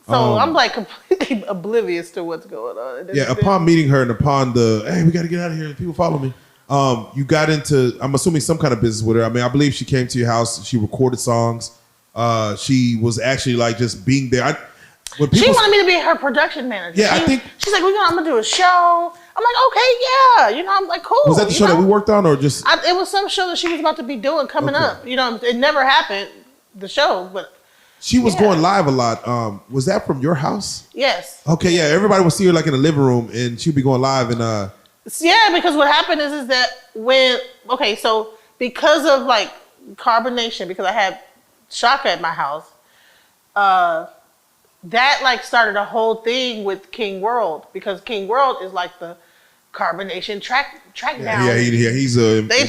So I'm like completely oblivious to what's going on. Upon meeting her and upon hey, we got to get out of here. People follow me. You got into, I'm assuming, some kind of business with her. I mean, I believe she came to your house. She recorded songs. She was actually like just being there. She wanted me to be her production manager. Yeah, she's like, I'm gonna do a show. I'm like, okay, yeah. I'm like, cool. Was that the show that we worked on, or just? It was some show that she was about to be doing coming up. It never happened, the show, but. She was going live a lot. Was that from your house? Yes. Okay, yeah. Everybody would see her like in the living room, and she'd be going live. And yeah, because what happened is that so because of like carbonation, because I had Shaka at my house, that like started a whole thing with King World, because King World is like the carbonation track down. Yeah, he's a. He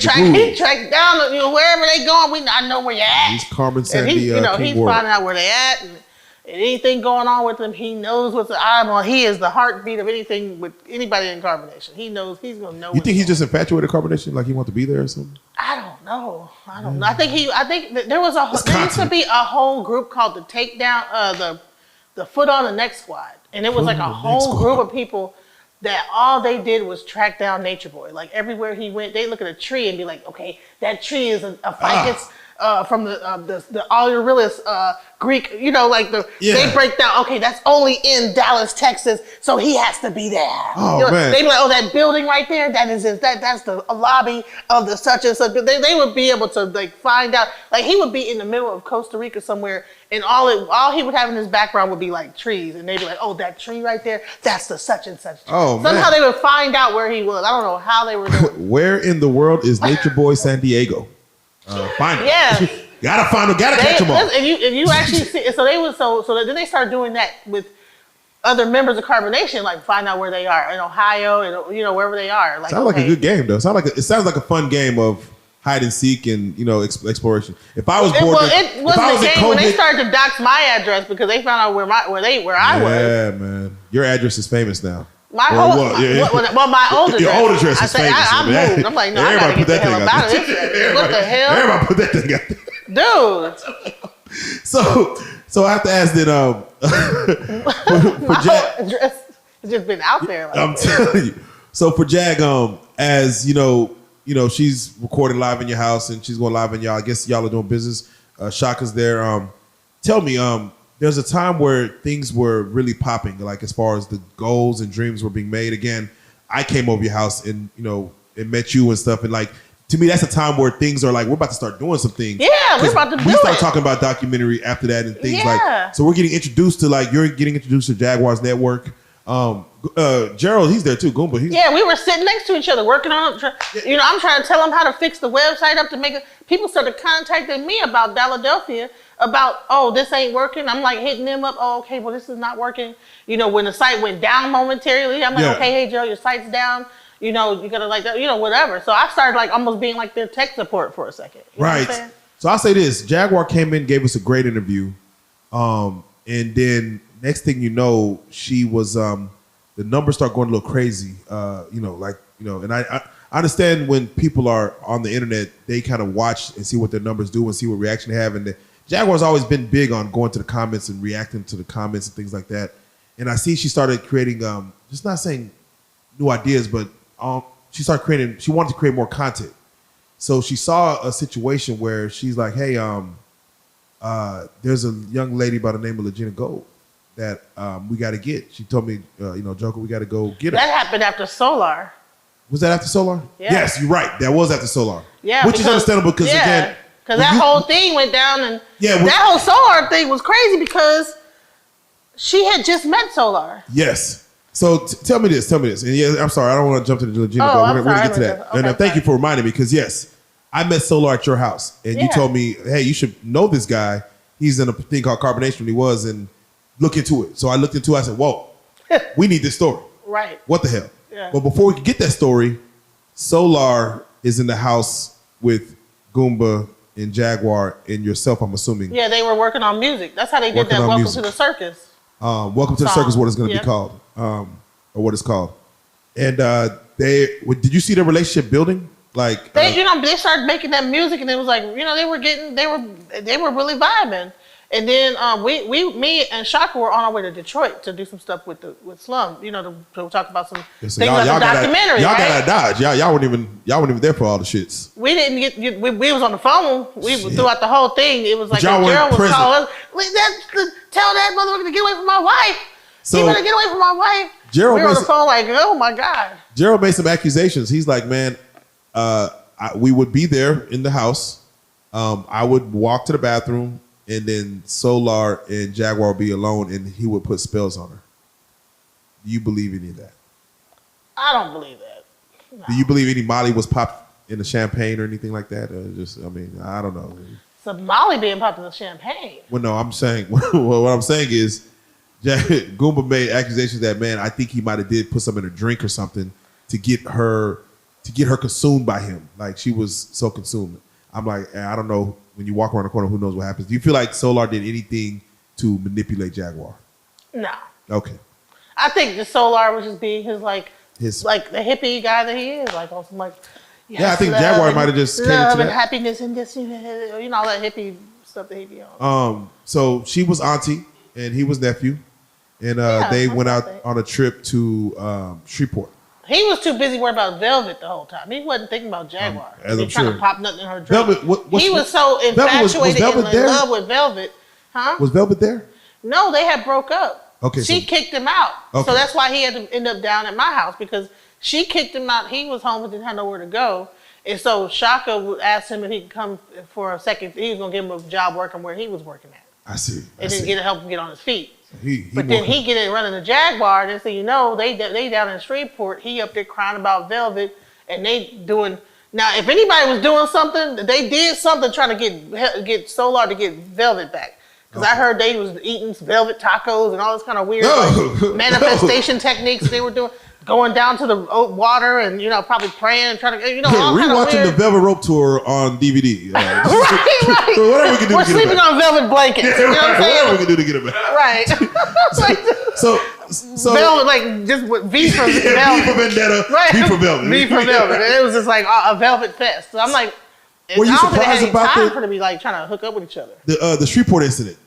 tracked down wherever they going. I know where you're at. He's Carmen Sandy. And he's finding out where they at, and anything going on with them, he knows what's the eyeball. He is the heartbeat of anything with anybody in carbonation. He knows. He's gonna know. You think he's just infatuated with carbonation, like he wants to be there or something? I don't know. I think that there used to be a whole group called the Takedown, the Foot on the Neck Squad, and it was like a whole group of people that all they did was track down Nature Boy. Like everywhere he went, they look at a tree and be like, okay, that tree is a ficus from the Aurelius Greek, they break down, okay, that's only in Dallas, Texas, so he has to be there. Man. They be like, oh, that building right there, that's the lobby of the such and such. They would be able to like find out, like he would be in the middle of Costa Rica somewhere, and all he would have in his background would be like trees, and they'd be like, oh, that tree right there, that's the such and such tree. Somehow they would find out where he was. I don't know how they were doing it. Where in the world is Nature Boy San Diego? Find him. Yeah. Gotta find him. Gotta catch him all. If you actually see, so then they started doing that with other members of Carbonation, like find out where they are in Ohio and wherever they are. Like, sounds like a good game though. It sounds like a fun game of hide and seek and exploration. If I was bored, it was the game when they started to dox my address because they found out where I was. Yeah, man, your address is famous now. My old address. Your old address is famous. I moved. I'm like, no, I gotta get the hell out of this. What the hell? Everybody put that thing out there. Dude. So I have to ask that for Jag, address has just been out there. Like I'm telling you. So for Jag, as you know, she's recording live in your house and she's going live in y'all. I guess y'all are doing business. Shaka's there. Tell me, there's a time where things were really popping, like as far as the goals and dreams were being made. Again, I came over your house and and met you and stuff, and like to me, that's a time where things are like we're about to start doing some things. Yeah, we're about to do it. We start talking about documentary after that and things like. So we're getting introduced to you're getting introduced to Jaguar's network. Gerald, he's there too. Goomba. We were sitting next to each other working on it. I'm trying to tell him how to fix the website up to make it. People started contacting me about Philadelphia, about, this ain't working. I'm like hitting them up. Oh, okay, well, this is not working. When the site went down momentarily, I'm like, okay, hey, Joe, your site's down. You gotta like that, whatever. So I started like almost being like their tech support for a second. You know what I'm saying? So I'll say this. Jaguar came in, gave us a great interview. And then next thing you know, she was, the numbers start going a little crazy. And I I understand when people are on the internet, they kind of watch and see what their numbers do and see what reaction they have. And the Jaguar's always been big on going to the comments and reacting to the comments and things like that. And I see she started creating, just not saying new ideas, but she wanted to create more content. So she saw a situation where she's like, hey, there's a young lady by the name of Legina Gold that we got to get. She told me, Joker, we got to go get her. That happened after Solar. Was that after Solar? Yeah. Yes, you're right. That was after Solar. Yeah, which is understandable because again, because that whole thing went down, and that whole Solar thing was crazy because she had just met Solar. Yes. So tell me this. And yeah, I'm sorry, I don't want to jump to the Legina, Oh, but we're going to get to that. Okay, and thank you for reminding me because yes, I met Solar at your house, and you told me, hey, you should know this guy. He's in a thing called Carbonation. And look into it. So I looked into it. I said, whoa, we need this story. Right. What the hell? Yeah. But before we could get that story, Solar is in the house with Goomba and Jaguar and yourself, I'm assuming. Yeah, they were working on music. That's how they did Working that on Welcome music. to the Circus. Welcome to the Circus, what it's going to be called, or what it's called. And did you see their relationship building? Like they started making that music, and it was like, they were really vibing. And then me and Shaka were on our way to Detroit to do some stuff with Slum, to talk about some things like the documentary. Y'all got to dodge. Y'all weren't even there for all the shits. We didn't get. We was on the phone. Throughout the whole thing. It was like y'all Gerald was present. calling us. Tell that motherfucker to get away from my wife. So, he better get away from my wife. Gerald we were on the phone like, oh my god. Gerald made some accusations. He's like, man, we would be there in the house. I would walk to the bathroom. And then Solar and Jaguar would be alone, and he would put spells on her. Do you believe any of that? I don't believe that. No. Do you believe any Molly was popped in the champagne or anything like that? Or I don't know. So Molly being popped in the champagne. Well, no, I'm saying, what I'm saying is, Goomba made accusations that, man, I think he might have did put something in her drink or something to get her consumed by him. Like she was so consumed. I'm like, I don't know. When you walk around the corner, who knows what happens? Do you feel like Solar did anything to manipulate Jaguar? No. Okay. I think the Solar was just being his the hippie guy that he is, like on some like. I think Jaguar might have just came love into and that. happiness and just all that hippie stuff that he be on. So she was auntie and he was nephew, and they went out on a trip to Shreveport. He was too busy worried about Velvet the whole time. He wasn't thinking about Jaguar. As He I'm trying sure. to pop nothing in her drink. Velvet, he was so infatuated Velvet and there? in love with Velvet. Huh? Was Velvet there? No, they had broke up. Okay, She kicked him out. Okay. So that's why he had to end up down at my house because she kicked him out. He was home and didn't have nowhere to go. And so Shaka asked him if he could come for a second. He was going to give him a job working where he was working at. I see. And then help him get on his feet. But then he get in running the Jaguar, and so they down in Shreveport. He up there crying about Velvet, and they doing now. If anybody was doing something, they did something trying to get Solar to get Velvet back. Because I heard they was eating Velvet tacos and all this kind of weird manifestation techniques they were doing. Going down to the water and probably praying, trying to all kind of rewatching weird. the Velvet Rope Tour on DVD. right. Whatever we can do. We're sleeping on velvet blankets. You know what I'm saying? Whatever we can do to get it back. Right. So Velvet, like just with V for Velvet. V for Vendetta. Right. V for Velvet. V for Velvet. And it was just like a Velvet fest. So I'm like, Were you I don't think they had surprised any about time that? for them to be like trying to hook up with each other. The Shreveport incident,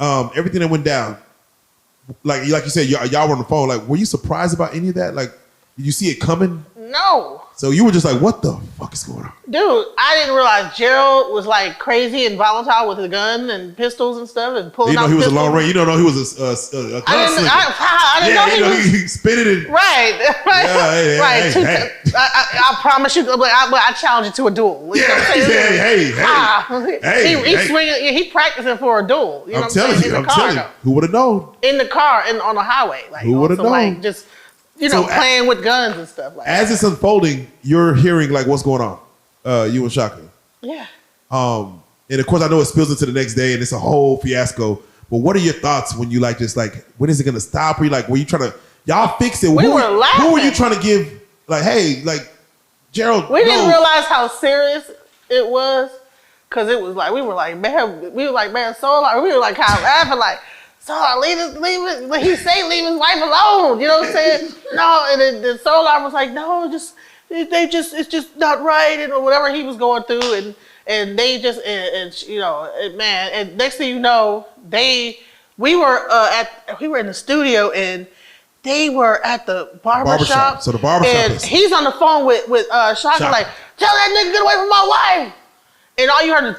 everything that went down, like you said, y'all were on the phone. Like, were you surprised about any of that? Like, did you see it coming? No. So you were just like, what the fuck is going on? Dude, I didn't realize Gerald was like crazy and volatile with a gun and pistols and stuff and pulling out He was pistols. a long range. You don't know he was a I didn't know he was. He spit it in. Right. Yeah, hey. I promise you, I challenge you to a duel. You know what I'm saying? He's swinging. He practicing for a duel. You know I'm telling you. Who would have known? In the car and on the highway. Like, who would have known? Like, just playing with guns and stuff like that. As it's unfolding, you're hearing like what's going on. You and Shaka. Yeah. And of course, I know it spills into the next day, and it's a whole fiasco. But what are your thoughts when you when is it gonna stop? Or were you trying to y'all fix it? We were laughing. Who were you trying to give? Like, hey, like Gerald. We didn't realize how serious it was, cause it was like we were like, man, Solar. We were like kind of laughing, like, Solar, leave it. He say leave his wife alone. You know what I'm saying? No, and then Solar was like, no, just it's just not right, and whatever he was going through, and they just man, and next thing you know, we were in the studio, and they were at the barbershop. So the barbershop and is... he's on the phone with Shaka, like, tell that nigga get away from my wife. And all you heard is...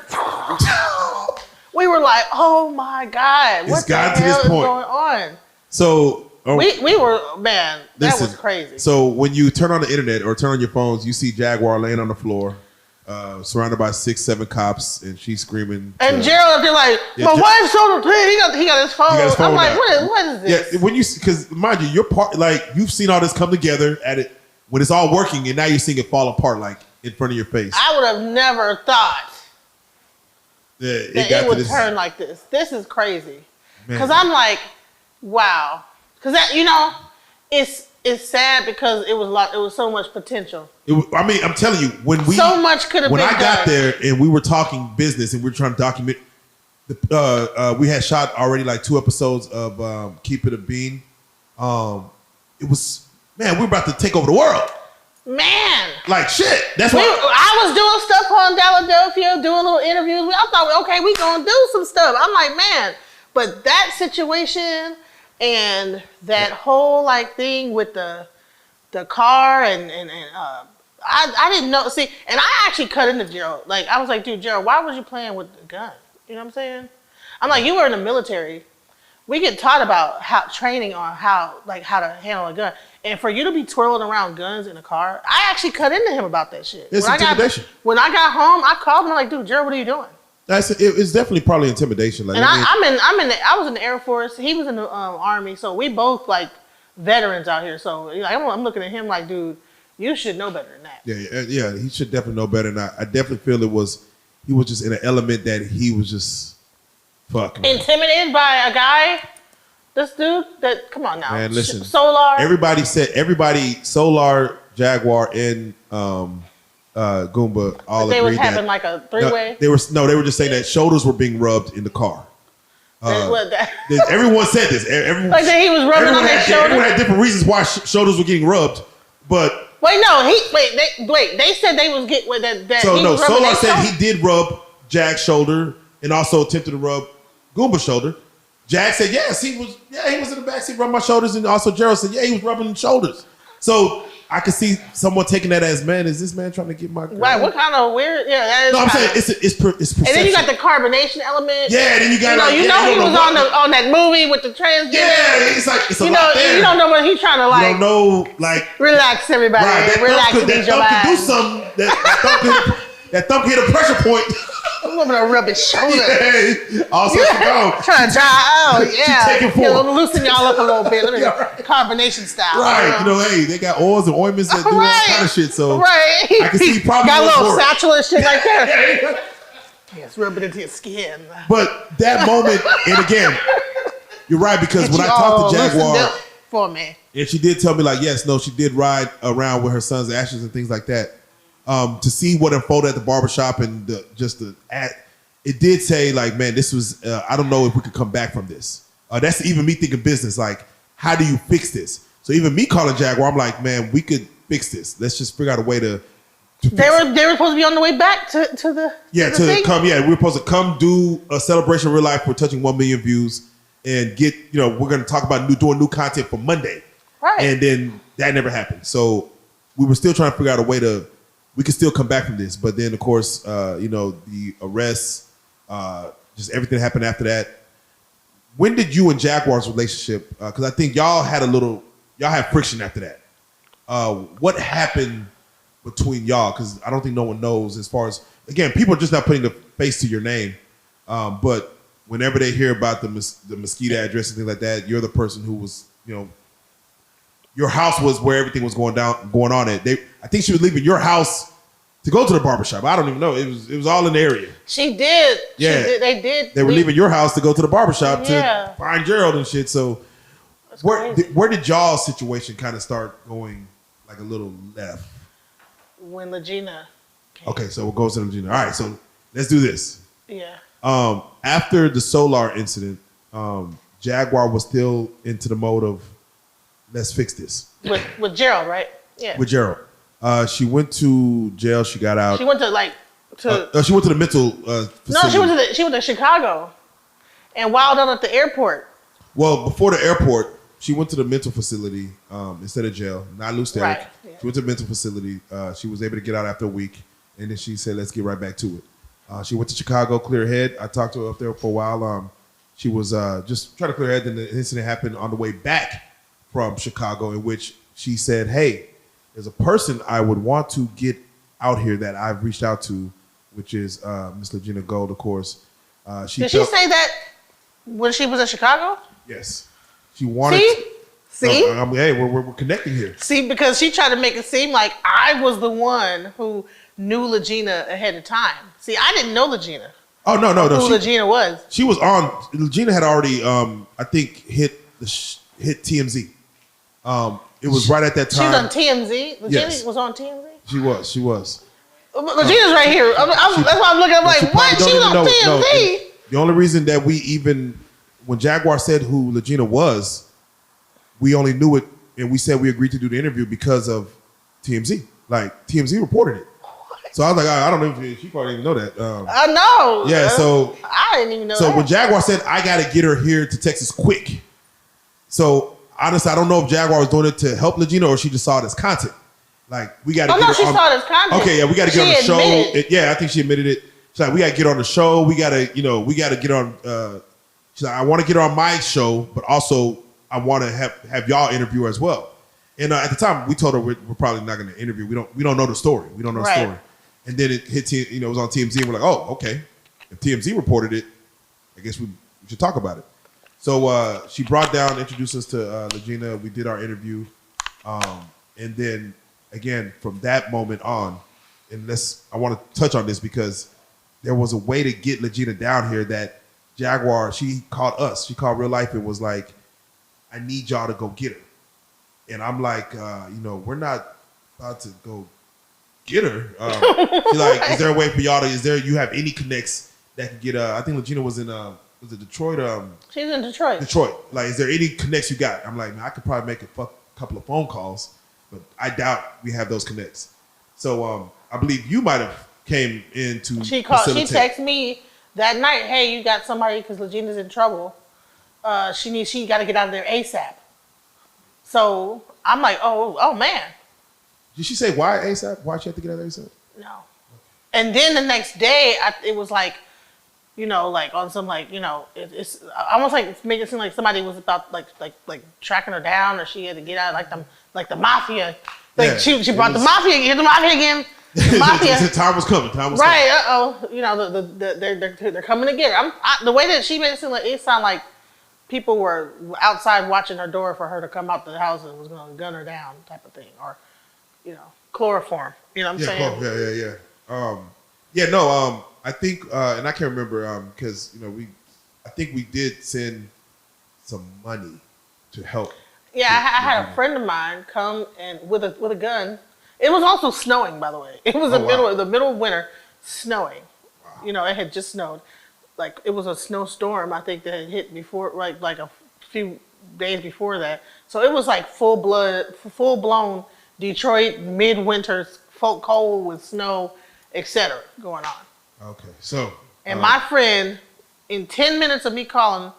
We were like, oh my God, what the hell is going on? So... we were, man, that was crazy. So when you turn on the internet or turn on your phones, you see Jaguar laying on the floor, surrounded by 6-7 cops, and she's screaming. And Gerald up there like, my wife's on the plane. He got his phone. I'm like, what is this? Yeah, because mind you, you're part, like, you've seen all this come together at it when it's all working, and now you're seeing it fall apart, like in front of your face. I would have never thought that it would turn like this. This is crazy. Because I'm like, wow. Because that, it's sad because it was so much potential. I'm telling you, so much could have been done. When I got there and we were talking business and we were trying to document, we had shot already like 2 episodes of Keep It a Bean. It was, man, we were about to take over the world. Man, like shit. That's why I was doing stuff on Philadelphia, doing little interviews. I thought, okay, we gonna do some stuff. I'm like, man, but that situation and that whole like thing with the car and I didn't know. See, and I actually cut into Gerald. Like I was like, dude, Gerald, why was you playing with the gun? You know what I'm saying? I'm like, you were in the military. We get taught about training on how to handle a gun. And for you to be twirling around guns in a car, I actually cut into him about that shit. It's intimidation. When I got home, I called him. I'm like, dude, Gerald, what are you doing? It's definitely probably intimidation. Like, and I was in the Air Force. He was in the Army. So we both like veterans out here. So like, I'm looking at him like, dude, you should know better than that. Yeah. He should definitely know better than that. I definitely feel he was just in an element that he was just intimidated by a guy. This dude, come on now. Man, listen. Solar. Everybody, Solar, Jaguar, and Goomba all agreed they was that having like a three-way. They were just saying that shoulders were being rubbed in the car. Everyone said this. Like that he was rubbing on their shoulders. Everyone had different reasons why shoulders were getting rubbed, but they said they was getting that. So no, Solar said he did rub Jack's shoulder and also attempted to rub Goomba's shoulder. Jack said, yes, he was in the backseat rubbing my shoulders. And also Gerald said, yeah, he was rubbing the shoulders. So I could see someone taking that as, man, is this man trying to get my girl? Right, what kind of weird, that is. No, I'm saying it's perception. And then you got the carbonation element. Yeah, then you got he was on that movie with the transgender. Yeah, it's a lot there. You don't know what he's trying to like. You don't know, like. Relax, everybody. Right, relax and ease your mind. Do mind. something. That thump hit a pressure point. I'm gonna rub his shoulder. Yeah, also, trying to dry out. Yeah, loosen y'all up a little bit. Let me carbonation style. Right, hey, they got oils and ointments that do all kind of shit. So I can see probably got a little satchel and shit like that. Yes, rub it into your skin. But that moment, and again, you're right because when I talked to Jaguar, for me, and she did tell me like, she did ride around with her son's ashes and things like that. To see what unfolded at the barbershop and it did say like, man, this was, I don't know if we could come back from this. That's even me thinking business, like, how do you fix this? So even me calling Jaguar, I'm like, man, we could fix this. Let's just figure out a way to they were supposed to be on the way back to the we were supposed to come do a celebration of real life. We're touching 1 million views and get, we're going to talk about doing new content for Monday. Right. And then that never happened. So we were still trying to figure out a way we could still come back from this. But then, of course, the arrests, just everything happened after that. When did you and Jaguar's relationship, because I think y'all had friction after that. What happened between y'all? Because I don't think no one knows as far as, again, people are just not putting the face to your name. But whenever they hear about the Mesquite address and things like that, you're the person who was, your house was where everything was going on at. I think she was leaving your house to go to the barbershop. I don't even know. It was all in the area. She did. Yeah. They did. They were leaving your house to go to the barbershop to find Gerald and shit. So where did y'all's situation kind of start going like a little left? When Legina came. Okay, so we'll go to Legina. All right, so let's do this. Yeah. After the Solar incident, Jaguar was still into the mode of, let's fix this. With Gerald, right? Yeah. With Gerald. She went to jail. She got out. She went to she went to the mental facility. No, she went to Chicago and wilded out at the airport. Well, before the airport, she went to the mental facility instead of jail. Not Lou Sterrick. Right, yeah. She went to the mental facility. She was able to get out after a week, and then she said, "Let's get right back to it." She went to Chicago, clear her head. I talked to her up there for a while. She was just trying to clear her head. Then the incident happened on the way back from Chicago, in which she said, "Hey, there's a person I would want to get out here that I've reached out to, which is Miss Legina Gold, of course." Did she say that when she was in Chicago? Yes. She wanted. See? Hey, we're connecting here. See, because she tried to make it seem like I was the one who knew Legina ahead of time. See, I didn't know Legina. Oh no. Who Legina was? She was on. Legina had already, I think, hit TMZ. It was right at that time. She was on TMZ. Legina Yes. was on TMZ. She was. Legina's right here. That's why I'm looking. I'm like, what? She was on TMZ. The only reason that we even, when Jaguar said who Legina was, we only knew it, and we said we agreed to do the interview because of TMZ. Like TMZ reported it. So I was like, I don't know if she probably didn't even know that. I know. Yeah, so I didn't even know. So that. when Jaguar said, I got to get her here to Texas quick. So honestly, I don't know if Jaguar was doing it to help Legina or she just saw it as content. Like, we got to get her she saw it as content. Okay, yeah, we got to get on the show. Admitted. I think she admitted it. She's like, we got to get on the show. We got to get on. She's like, I want to get her on my show, but also I want to have y'all interview her as well. And at the time, we told her we're probably not going to interview. We don't know the story. We don't know the story. And then it hit, it was on TMZ, and we're like, oh, okay. If TMZ reported it, I guess we should talk about it. So she brought down, introduced us to Legina. We did our interview. And then, again, from that moment on, I want to touch on this because there was a way to get Legina down here that Jaguar, she called us. She called Reallyfe and was like, I need y'all to go get her. And I'm like, we're not about to go get her. She's like, is there a way for y'all to, you have any connects that can get, I think Legina was in, was it Detroit? She's in Detroit. Detroit. Like, is there any connects you got? I'm like, man, I could probably make a couple of phone calls, but I doubt we have those connects. So I believe you might have came into She texted me that night, hey, you got somebody, because Legina's in trouble. She got to get out of there ASAP. So I'm like, oh man. Did she say why ASAP? Why she have to get out of there ASAP? No. And then the next day, it was like, like on some it's almost like it's making it seem like somebody was about like tracking her down, or she had to get out like the mafia. Like yeah, she brought the mafia again. The mafia. Time was coming. Right. They're coming to get her. The way that she made it seem like it sounded like people were outside watching her door for her to come out the house and was going to gun her down, type of thing, or chloroform. You know what I'm saying? Yeah. I think, and I can't remember because I think we did send some money to help. Yeah, I had a friend of mine come and with a gun. It was also snowing, by the way. It was the middle of winter, snowing. Wow. It had just snowed. Like, it was a snowstorm, I think, that had hit before, like a few days before that. So it was like full blown Detroit midwinter, cold with snow, etc. going on. Okay, so. And my friend, in 10 minutes of me calling,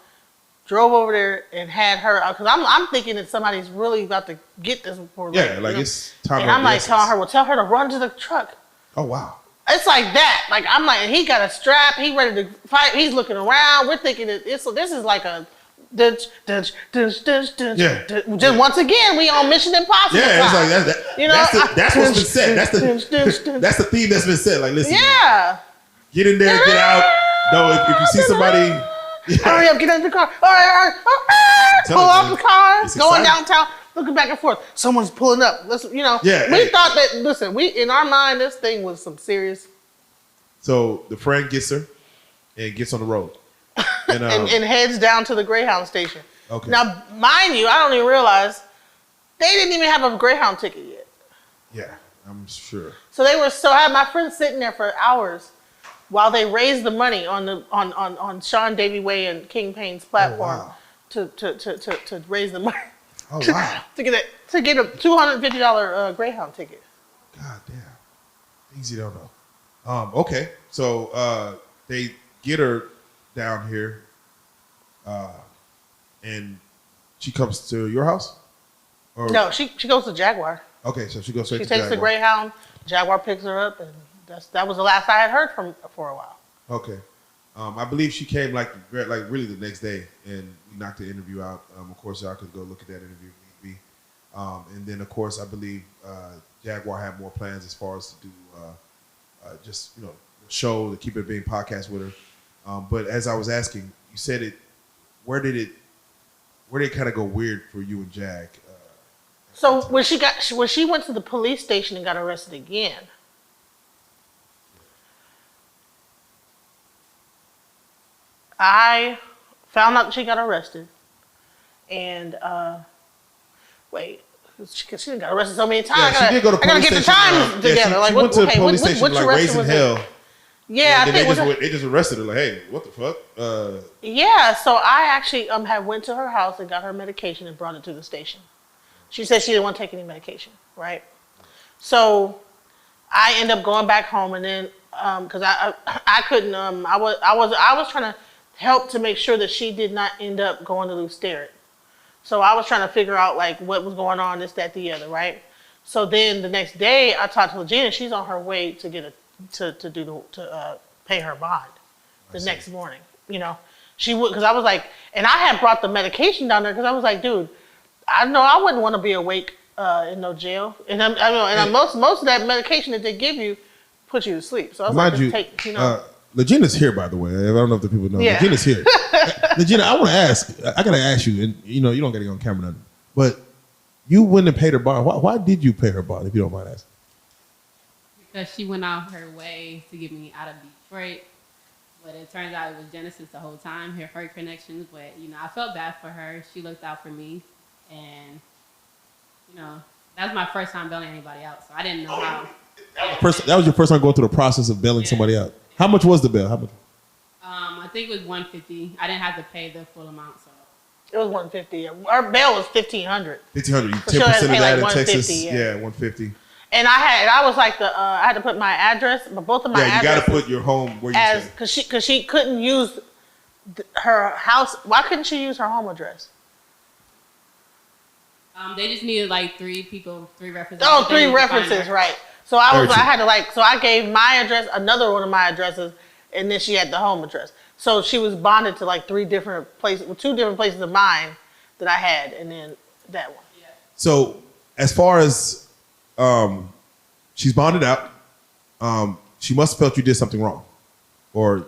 drove over there and had her, because I'm thinking that somebody's really about to get this before. Yeah, it's time. And I'm like telling her, well, tell her to run to the truck. Oh, wow. It's like that. Like, I'm like, he got a strap. He ready to fight. He's looking around. We're thinking that this is like a just once again, we on Mission Impossible. Yeah, it's like that's what's been said. That's the theme that's been said. Like, listen, get in there, get out. No, if you see somebody, hurry up, get in the car. All right. Pull off the car, going downtown, looking back and forth. Someone's pulling up. Listen, we thought that. Listen, we in our mind, this thing was some serious. So the friend gets her and gets on the road. And heads down to the Greyhound station. Okay. Now, mind you, I don't even realize they didn't even have a Greyhound ticket yet. Yeah, I'm sure. So I had my friend sitting there for hours while they raised the money on Sean Davy Way and King Payne's platform to raise the money. Oh wow! to get a $250 Greyhound ticket. God damn. Things you don't know. Okay. So they get her down here, and she comes to your house? Or? No, she goes to Jaguar. Okay, so she goes straight She to takes Jaguar. the Greyhound. Jaguar picks her up, and that was the last I had heard from for a while. Okay. I believe she came like really the next day, and we knocked the interview out. Of course, y'all could go look at that interview if need be. And then, of course, I believe Jaguar had more plans as far as to do just, the show, to keep it being podcast with her. But as I was asking, you said it, where did it kind of go weird for you and Jag? So when she went to the police station and got arrested again, I found out that she got arrested, and wait, she got arrested so many times. Yeah, she did go to I gotta police get the station. time together. She like, went to the okay, police station which like arrest raising was hell. it? Yeah, I think they just arrested her. Like, hey, what the fuck? Yeah, so I actually had went to her house and got her medication and brought it to the station. She said she didn't want to take any medication, right? So I end up going back home, and then because I couldn't I was trying to help to make sure that she did not end up going to Lou Sterrett. So I was trying to figure out like what was going on, this, that, the other, right? So then the next day I talked to Regina. She's on her way to get to pay her bond the next morning. She would, because I was like, and I had brought the medication down there because I was like, dude, I know I wouldn't want to be awake in no jail, and most of that medication that they give you puts you to sleep. So I was mind like, you, Legina's here, by the way. I don't know if the people know. Yeah. Legina's here. Legina, I want to ask. I gotta ask you, and you don't gotta go on camera, nothing. But you went and paid her bond. Why did you pay her bond, if you don't mind asking? Because she went out her way to get me out of Detroit, but it turns out it was Genesis the whole time. Her connections, but I felt bad for her. She looked out for me, and that was my first time bailing anybody out, so I didn't know how. That was your first time going through the process of bailing somebody out. How much was the bail? How much? I think it was $150. I didn't have to pay the full amount, so. It was $150. Our bail was $1,500. $1,500. 10% Sure, of that like in Texas. $150, yeah. $150. And I was like I had to put my address, but both of my you addresses. got to put your home where you stay. Because she couldn't use her house. Why couldn't she use her home address? They just needed like three references. Oh, 3 references, right. So I gave my address, another one of my addresses, and then she had the home address. So she was bonded to like 3 different places, 2 different places of mine that I had, and then that one. Yeah. So as far as she's bonded out, she must have felt you did something wrong, or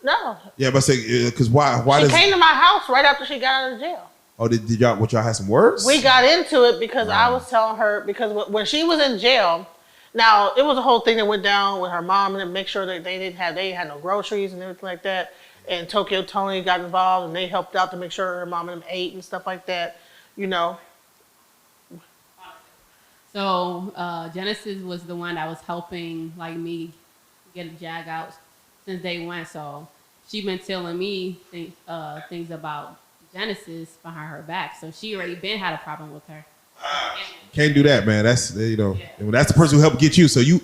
no. Yeah, but say because why? She came to my house right after she got out of jail. Oh, did y'all had some words? We got into it because I was telling her, because when she was in jail, now it was a whole thing that went down with her mom and make sure that they had no groceries and everything like that. And Tokyo Tony got involved and they helped out to make sure her mom and them ate and stuff like that, So Genesis was the one that was helping like me get a Jag out since day one. So she been telling me things about Genesis behind her back. So she already been had a problem with her. Can't do that, man. That's that's the person who helped get you. So you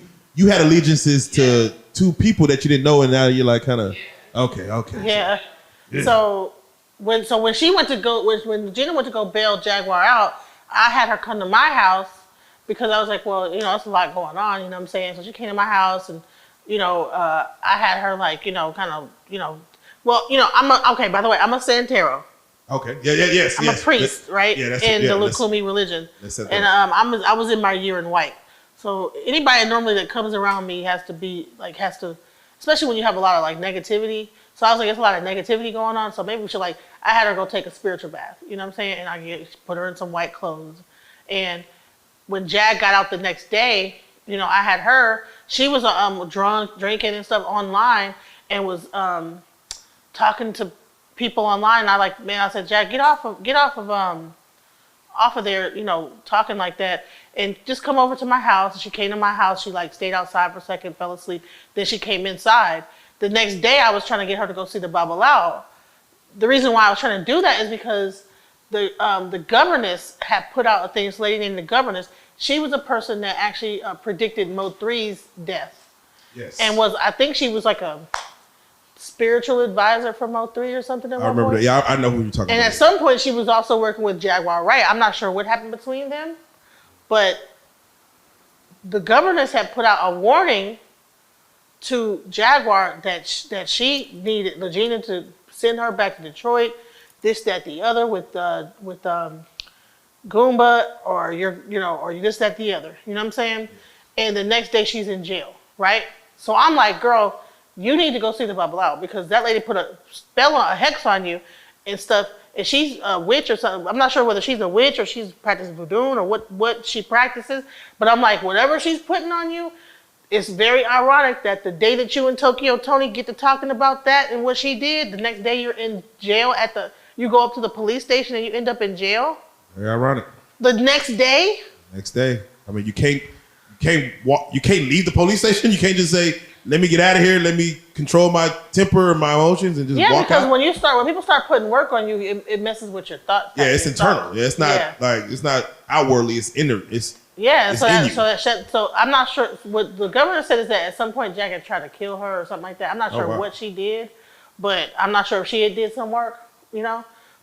had allegiances to 2 people that you didn't know, and now you're like kind of okay. Yeah. So when Gina went to go bail Jaguar out, I had her come to my house because I was like, well, it's a lot going on, you know what I'm saying? So she came to my house and, I had her like, okay, by the way, I'm a Santero. Okay. Yes. I'm a priest, right? Yeah, in the Lukumi religion. And I was in my year in white. So anybody normally that comes around me has to, especially when you have a lot of like negativity. So I was like, there's a lot of negativity going on. So maybe we should I had her go take a spiritual bath. You know what I'm saying? And I put her in some white clothes. And when Jag got out the next day, I had her. She was drunk, drinking and stuff online, and was talking to people online. I said, Jag, get off of there, talking like that, and just come over to my house. She came to my house. She stayed outside for a second, fell asleep. Then she came inside. The next day, I was trying to get her to go see the Babalao. The reason why I was trying to do that is because the governess had put out a thing. This lady named the governess. She was a person that actually predicted Mo3's death. Yes. And I think she was like a spiritual advisor for Mo3 or something. I remember that. Yeah, I know who you're talking about. And at some point, she was also working with Jaguar Wright. I'm not sure what happened between them, but the governess had put out a warning to Jaguar that she needed Legina to send her back to Detroit, this, that, the other, with Goomba, or or this, that, the other. You know what I'm saying? And the next day she's in jail, right? So I'm like, girl, you need to go see the Babalawo, because that lady put a spell on, a hex on you and stuff. And she's a witch or something. I'm not sure whether she's a witch or she's practicing voodoo or what she practices. But I'm like, whatever she's putting on you, it's very ironic that the day that you and Tokyo Tony get to talking about that and what she did, the next day you're in jail you go up to the police station and you end up in jail. Very ironic. The next day. Next day. I mean, you can't leave the police station. You can't just say, let me get out of here. Let me control my temper and my emotions and just walk out. Yeah, because when people start putting work on you, it messes with your thoughts. Yeah, it's internal. Yeah, it's not it's not outwardly. It's inner. So I'm not sure. What the governor said is that at some point Jack had tried to kill her or something like that. I'm not sure what she did, but I'm not sure if she did some work.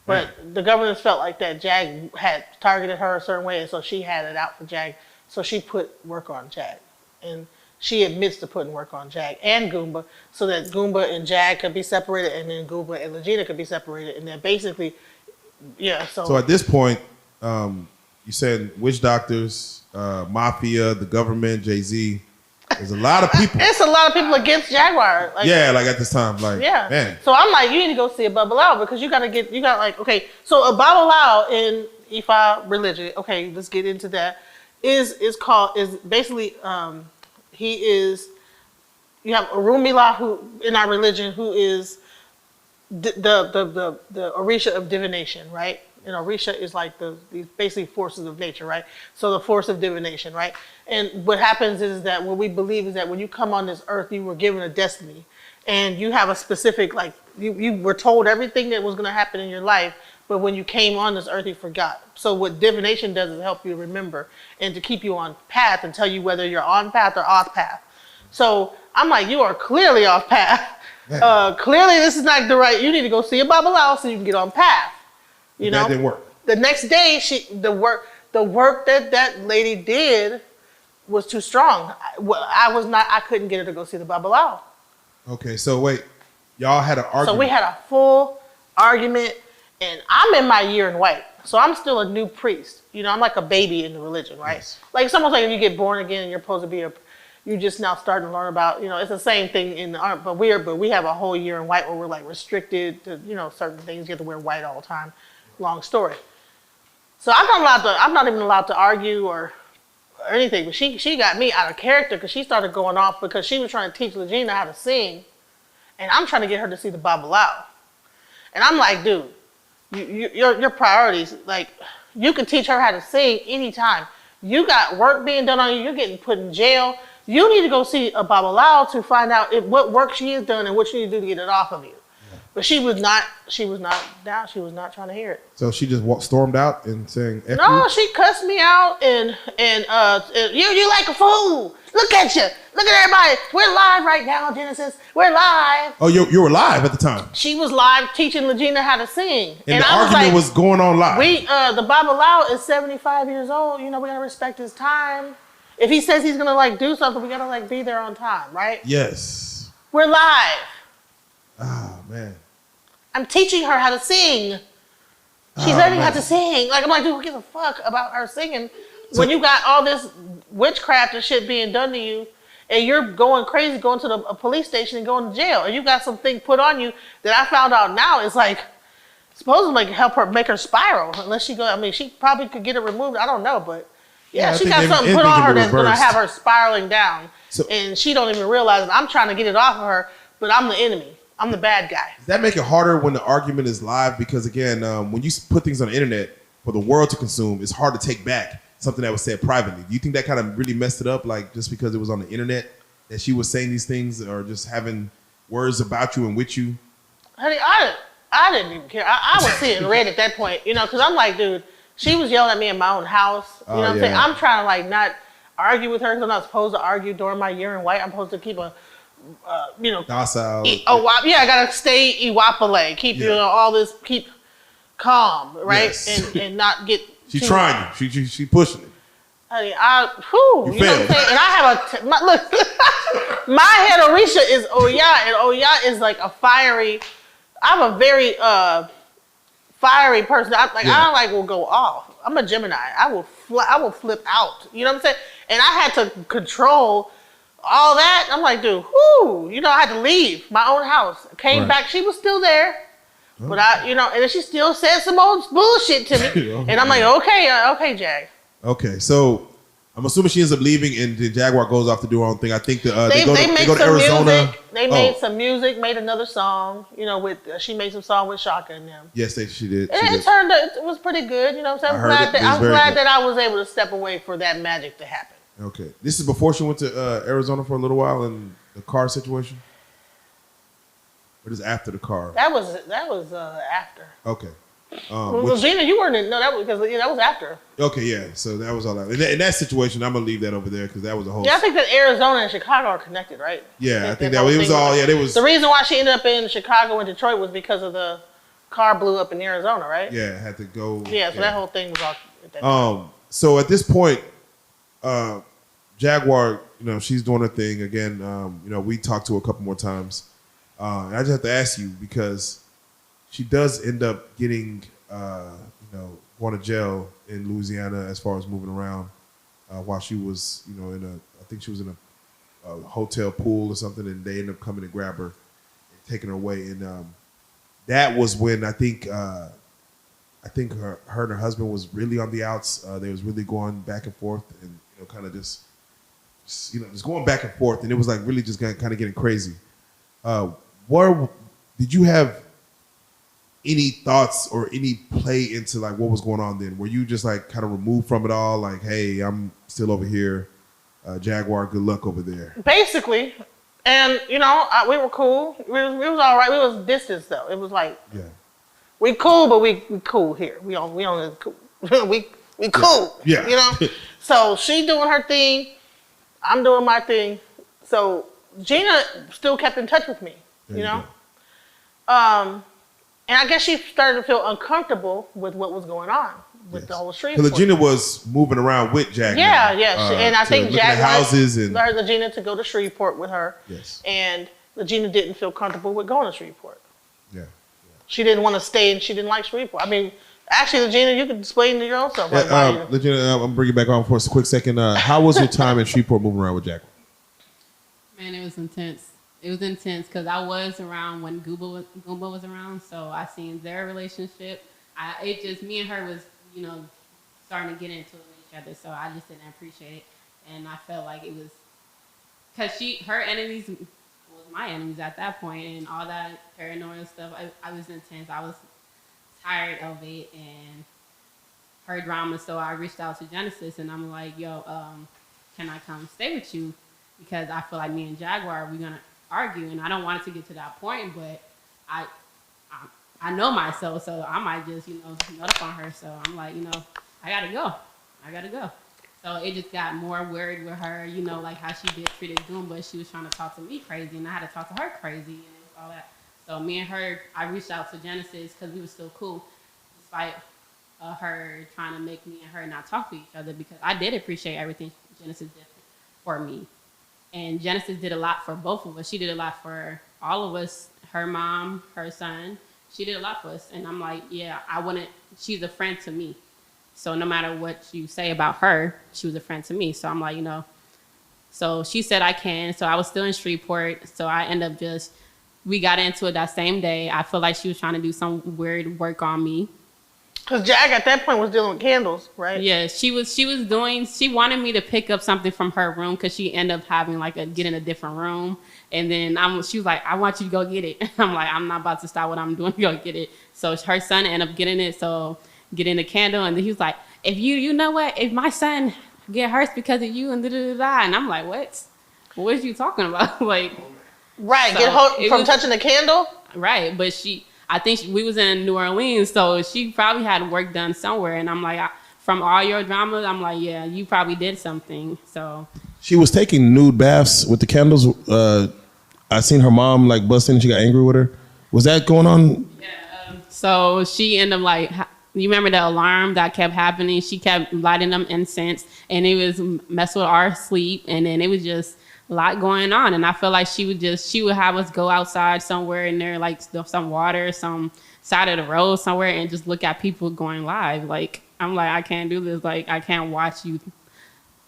But the governors felt like that Jag had targeted her a certain way, and so she had it out for Jag. So she put work on Jag, and she admits to putting work on Jag and Goomba, so that Goomba and Jag could be separated, and then Goomba and Legina could be separated, and then basically, So at this point, you said witch doctors, mafia, the government, Jay-Z. There's a lot of people. It's a lot of people against Jaguar. Like at this time, man. So I'm like, you need to go see a Babalawo, because so a Babalawo in Ifa religion, okay, let's get into that, is basically, you have Orunmila, who in our religion, who is the Orisha of divination, right? And Orisha is like these basically forces of nature, right? So the force of divination, right? And what happens is that what we believe is that when you come on this earth, you were given a destiny, and you have a specific, like, you were told everything that was going to happen in your life, but when you came on this earth, you forgot. So what divination does is help you remember and to keep you on path and tell you whether you're on path or off path. So I'm like, you are clearly off path. Clearly this is not the right, you need to go see a Babalawo so you can get on path. That didn't work. The next day, the work that lady did was too strong. I couldn't get her to go see the Babalawo. Okay, so wait, y'all had an argument. So we had a full argument, and I'm in my year in white, so I'm still a new priest. I'm like a baby in the religion, right? Yes. Like it's almost like if you get born again and you're supposed to be you just now starting to learn about, it's the same thing in the art, but we have a whole year in white where we're like restricted to, certain things. You have to wear white all the time. Long story. So I'm not even allowed to argue or anything, but she got me out of character because she started going off because she was trying to teach Legina how to sing, and I'm trying to get her to see the Babalawo. And I'm like, dude, your priorities, like, you can teach her how to sing anytime. You got work being done on you, you're getting put in jail. You need to go see a Babalawo to find out what work she has done and what you need to do to get it off of you. But she was not down. She was not trying to hear it. So she just stormed out and saying, F no, you? She cussed me out and you like a fool. Look at you. Look at everybody. We're live right now, Genesis. We're live. Oh, you were live at the time. She was live teaching Legina how to sing. And the argument was going on live. The Babalawo is 75 years old. We gotta respect his time. If he says he's gonna do something, we gotta be there on time, right? Yes. We're live. Oh man. I'm teaching her how to sing. She's learning how to sing. I'm like, dude, who gives a fuck about her singing when you got all this witchcraft and shit being done to you, and you're going crazy, going to a police station and going to jail, and you got something put on you that I found out now is supposed to help her, make her spiral. Unless she probably could get it removed. I don't know, but yeah, she got something put on her that's gonna have her spiraling down, and she don't even realize it. I'm trying to get it off of her, but I'm the enemy. I'm the bad guy. Does that make it harder when the argument is live? Because again, when you put things on the internet for the world to consume, it's hard to take back something that was said privately. Do you think that kind of really messed it up? Just because it was on the internet that she was saying these things or just having words about you and with you? Honey, I didn't even care. I was seeing red at that point, you know, because I'm like, dude, she was yelling at me in my own house. You know what I'm saying? I'm trying to like not argue with her because I'm not supposed to argue during my year in white. I'm supposed to keep a, you know, docile. I gotta stay iwapale. Keep you know all this. Keep calm, right? Yes. And not get. She's trying you. She pushing it. Honey, you know what I'm saying? And I have look, my head Orisha is Oya, and Oya is like a fiery. I'm a very fiery person. I don't like will go off. I'm a Gemini. I will flip out. You know what I'm saying? And I had to control all that. I'm like, dude, you know, I had to leave my own house. Came back. She was still there. But and then she still said some old bullshit to me. And I'm like, okay, Jag. Okay, so I'm assuming she ends up leaving, and the Jaguar goes off to do her own thing. I think they go to Arizona. Music. They made some music, made another song. You know, with she made some song with Shaka and them. Yes, she did. And it was pretty good. You know what I'm saying? I'm glad that I was able to step away for that magic to happen. Okay, this is before she went to Arizona for a little while in the car situation. Or just after the car? That was after. Okay. Gina, you weren't in. No, that was after. Okay, yeah. So that was all that. In that situation, I'm gonna leave that over there because that was a whole. Yeah, I think that Arizona and Chicago are connected, right? Yeah, I think that it was all. Yeah, it was. The reason why she ended up in Chicago and Detroit was because of the car blew up in Arizona, right? Yeah, had to go. Yeah, so that whole thing was all. At that time. So at this point, Jaguar, you know, she's doing her thing again. You know, we talked to her a couple more times. And I just have to ask you because she does end up getting, going to jail in Louisiana as far as moving around while she was, I think she was in a hotel pool or something, and they ended up coming to grab her and taking her away. And that was when I think her and her husband was really on the outs. They was really going back and forth and kind of just going back and forth, and it was like really just kind of getting crazy. Did you have any thoughts or any play into like what was going on then? Were you just like kind of removed from it all? Like, hey, I'm still over here. Jaguar, good luck over there. Basically, and we were cool. We was all right. We was distance though. It was like we cool, but we cool here. We on cool. we cool. Yeah. So she doing her thing. I'm doing my thing. So Gina still kept in touch with me. And I guess she started to feel uncomfortable with what was going on with the whole street. Because Gina was moving around with Jack. Yeah. And I think Jack wanted Gina to go to Shreveport with her. Yes. And Gina didn't feel comfortable with going to Shreveport. Yeah. She didn't want to stay, and she didn't like Shreveport. I mean, actually, Gina, you can explain to your own self. Gina, I'm bringing you back on for a quick second. How was your time in Shreveport moving around with Jack? Man, it was intense. It was intense because I was around when Goomba was around, so I seen their relationship. Me and her was, starting to get into each other, so I just didn't appreciate it, and I felt like it was because her enemies was my enemies at that point, and all that paranoia stuff. I was intense. I was tired of it and her drama, so I reached out to Genesis, and I'm like, yo, can I come stay with you? Because I feel like me and Jaguar, we're gonna argue, and I don't want it to get to that point, but I know myself, so I might just nut up on her. So I'm like, I gotta go. So it just got more weird with her, like how she treated Goomba. She was trying to talk to me crazy, and I had to talk to her crazy, and all that. So me and her, I reached out to Genesis because we were still cool, despite her trying to make me and her not talk to each other, because I did appreciate everything Genesis did for me. And Genesis did a lot for both of us. She did a lot for all of us, her mom, her son. She did a lot for us. And I'm like, she's a friend to me. So no matter what you say about her, she was a friend to me. So I'm like, so she said I can. So I was still in Shreveport. So I end up we got into it that same day. I feel like she was trying to do some weird work on me. Because Jack at that point was dealing with candles, right? Yeah, she wanted me to pick up something from her room because she ended up having get in a different room. And then she was like, I want you to go get it. I'm like, I'm not about to stop what I'm doing to go get it. So her son ended up getting it, getting the candle. And then he was like, if you know what, if my son get hurt because of you and da-da-da-da. And I'm like, what? What are you talking about? Right, so get hurt from touching the candle? Right, but I think we was in New Orleans, so she probably had work done somewhere. And I'm like, from all your dramas, I'm like, yeah, you probably did something. So She was taking nude baths with the candles. I seen her mom like busting and she got angry with her. Was that going on? So she ended up like, you remember the alarm that kept happening? She kept lighting them incense, and it was messing with our sleep, and then it was just a lot going on. And I feel like she would have us go outside somewhere in there, like some water, some side of the road somewhere, and just look at people going live. Like, I'm like, I can't do this. Like, I can't watch you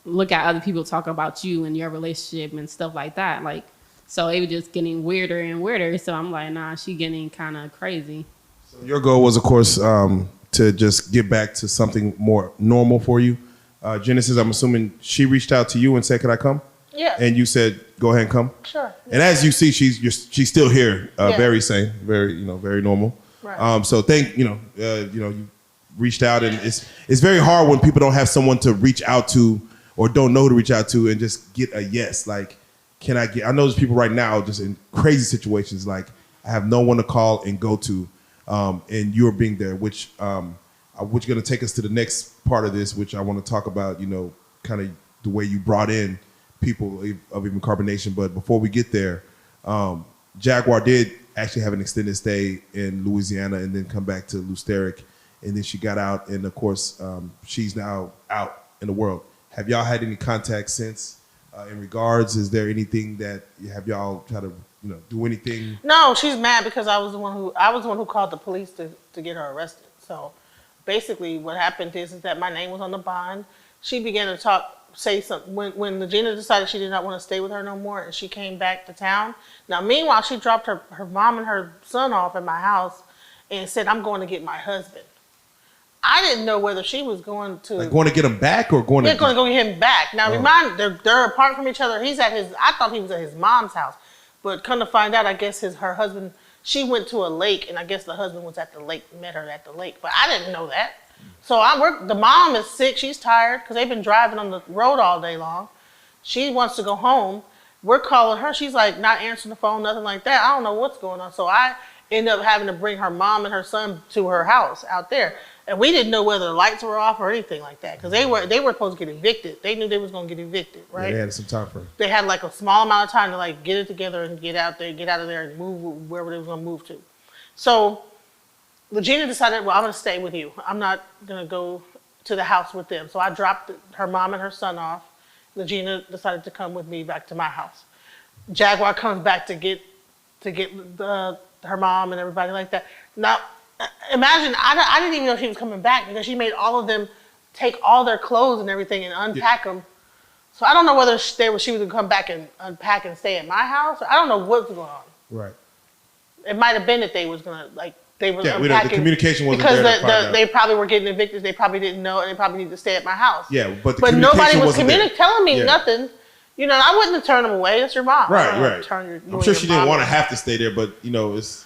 look at other people talk about you and your relationship and stuff like that. Like, so it was just getting weirder and weirder. So I'm like, nah, she getting kind of crazy. So your goal was, of course, to just get back to something more normal for you. Genesis, I'm assuming she reached out to you and said, "Could I come?" Yeah. And you said, "Go ahead and come." Sure. And as you see, she's still here, very sane, very very normal. Right. So you reached out, and it's very hard when people don't have someone to reach out to or don't know who to reach out to and just get a yes. Like, can I get? I know there's people right now just in crazy situations. Like, I have no one to call and go to, and you're being there, which going to take us to the next part of this, which I want to talk about. Kind of the way you brought in people of even carbonation. But before we get there, Jaguar did actually have an extended stay in Louisiana and then come back to Lusteric, and then she got out, and of course she's now out in the world. Have y'all had any contact since? In regards, is there anything that have y'all try to do anything? No, she's mad because I was the one who called the police to get her arrested. So basically, what happened is that my name was on the bond. She began to say something when Legina decided she did not want to stay with her no more, and she came back to town. Now, meanwhile, she dropped her mom and her son off at my house and said, "I'm going to get my husband." I didn't know whether she was going to get him back or going to go get him back. Now, they're apart from each other. I thought he was at his mom's house, but come to find out, I guess her husband. She went to a lake, and I guess the husband was at the lake, met her at the lake, but I didn't know that. So the mom is sick. She's tired because they've been driving on the road all day long. She wants to go home. We're calling her. She's like not answering the phone, nothing like that. I don't know what's going on. So I end up having to bring her mom and her son to her house out there. And we didn't know whether the lights were off or anything like that because they were supposed to get evicted. They knew they was going to get evicted, right? Yeah, they had some time for it. They had like a small amount of time to like get it together and get out of there and move wherever they was going to move to. So Legina decided, well, I'm going to stay with you. I'm not going to go to the house with them. So I dropped her mom and her son off. Legina decided to come with me back to my house. Jaguar comes back to get her mom and everybody like that. Now, imagine, I didn't even know she was coming back because she made all of them take all their clothes and everything and unpack them. So I don't know whether she was going to come back and unpack and stay at my house. I don't know what's going on. Right. It might have been that they was going to, they were unpacking. The communication wasn't because there. They probably were getting evicted. They probably didn't know, and they probably need to stay at my house. Yeah, but nobody was telling me Yeah. nothing. I wouldn't have turned them away. That's your mom. Right. I'm sure she didn't want to have to stay there, but it's.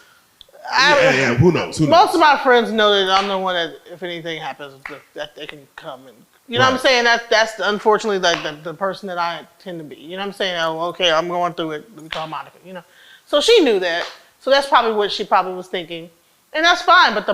Who knows? Most of my friends know that I'm the one that, if anything happens, that they can come and. You know what I'm saying? That's unfortunately the person that I tend to be. You know what I'm saying? Oh, okay, I'm going through it. Let me call Monica. So she knew that. So that's probably what she probably was thinking. And that's fine, but her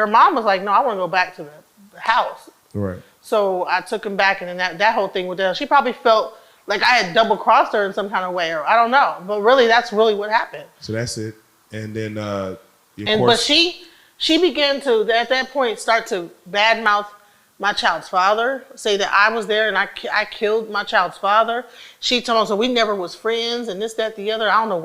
mom was like, no, I want to go back to the house. Right. So I took him back, and then that whole thing with her, she probably felt like I had double-crossed her in some kind of way, or I don't know. But really, that's really what happened. So that's it. And then, but she began to, at that point, start to badmouth my child's father, say that I was there and I killed my child's father. She told him, so we never was friends, and this, that, the other. I don't know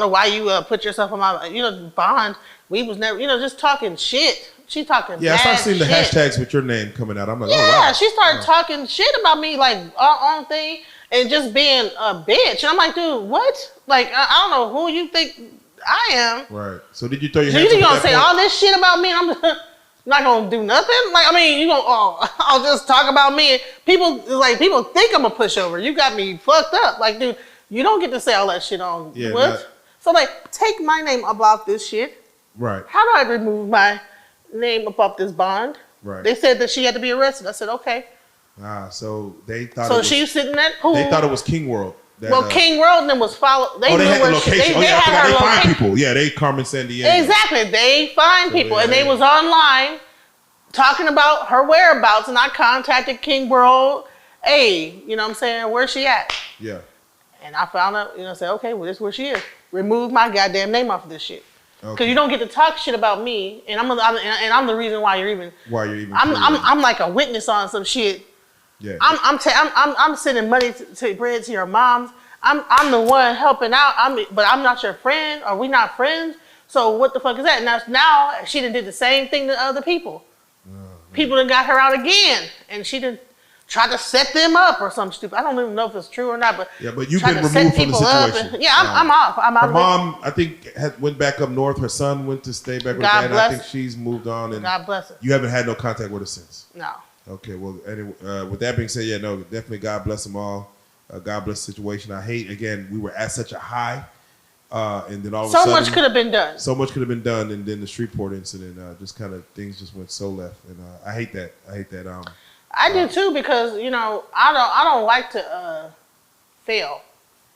why you put yourself on my, bond. We was never, just talking shit. She talking I started seeing the shit. hashtags with your name coming out. I'm like, yeah, oh wow. She started talking shit about me, like on thing, and just being a bitch. And I'm like, dude, what? Like, I don't know who you think I am. Right. So did you throw your So hands you think up you're at gonna say that point? all this shit about me and I'm not gonna do nothing? Like, I mean, you gonna, I'll just talk about me. People think I'm a pushover. You got me fucked up. Like, dude, you don't get to say all that shit on what? So like, take my name up off this shit. Right. How do I remove my name up off this bond? Right. They said that she had to be arrested. I said, okay. So they thought. So she's sitting at pool. They thought it was King World. That, King World and them was followed. They had knew the where location. they had her they find location. people. Yeah, they Carmen Sandiego. Exactly. They find people, and they was online talking about her whereabouts, and I contacted King World. Hey, you know what I'm saying? Where's she at? Yeah. And I found out, said, okay, well, this is where she is. Remove my goddamn name off of this shit. Because Okay. you don't get to talk shit about me, and I'm the reason why you're even. I'm like a witness on some shit. Yeah. I'm sending money to bread to your moms. I'm the one helping out. But I'm not your friend, or we not friends. So what the fuck is that? Now she done did the same thing to other people. People done got her out again, and she done tried to set them up or something stupid. I don't even know if it's true or not, but but you've been removed from the situation. I'm off. I'm out. Her mom, I think, went back up north. Her son went to stay back with God her dad. bless. I think she's moved on, and God bless her. You haven't had no contact with her since. No. Okay, well, anyway, with that being said, definitely God bless them all. God bless the situation. I hate, again, we were at such a high, and then all of a sudden, So much could have been done. So much could have been done, and then the Shreveport incident, just kind of things just went so left, and I hate that. I do too, because I don't like to fail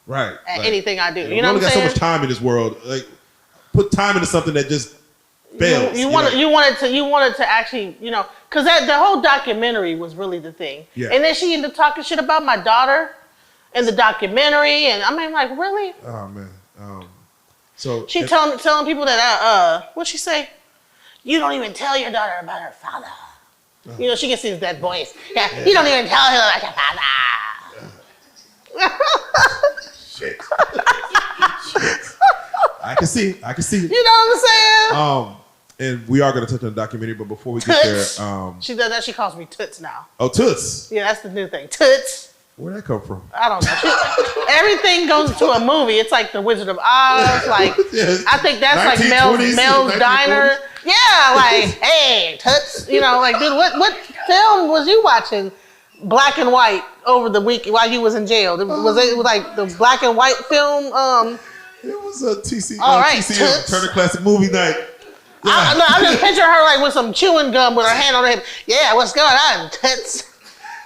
Right. at anything I do. We You know only what I'm got so saying? much time in this world. Like, put time into something that just fails. You wanted to actually, because the whole documentary was really the thing. Yeah. And then she ended up talking shit about my daughter in the documentary, and I mean, like, really? Oh man. So She telling people that what'd she say? You don't even tell your daughter about her father. She gets that voice. Yeah. You don't even tell her about your father. Shit. I can see. You know what I'm saying? And we are going to touch on the documentary, but before we get there, She does that. She calls me Toots now. Oh, Toots. Yeah, that's the new thing. Toots. Where'd that come from? I don't know. Everything goes to a movie. It's like The Wizard of Oz. Like, Yes. I think that's like 1920s, Mel's Diner. Yeah, like, hey, Toots. Dude, what film was you watching? Black and white over the week while you was in jail. Was it like the black and white film? It was a TCM, All right, TCM Turner Classic Movie Night. Yeah. I just picture her like with some chewing gum with her hand on her hip. Yeah, what's going on, Toots?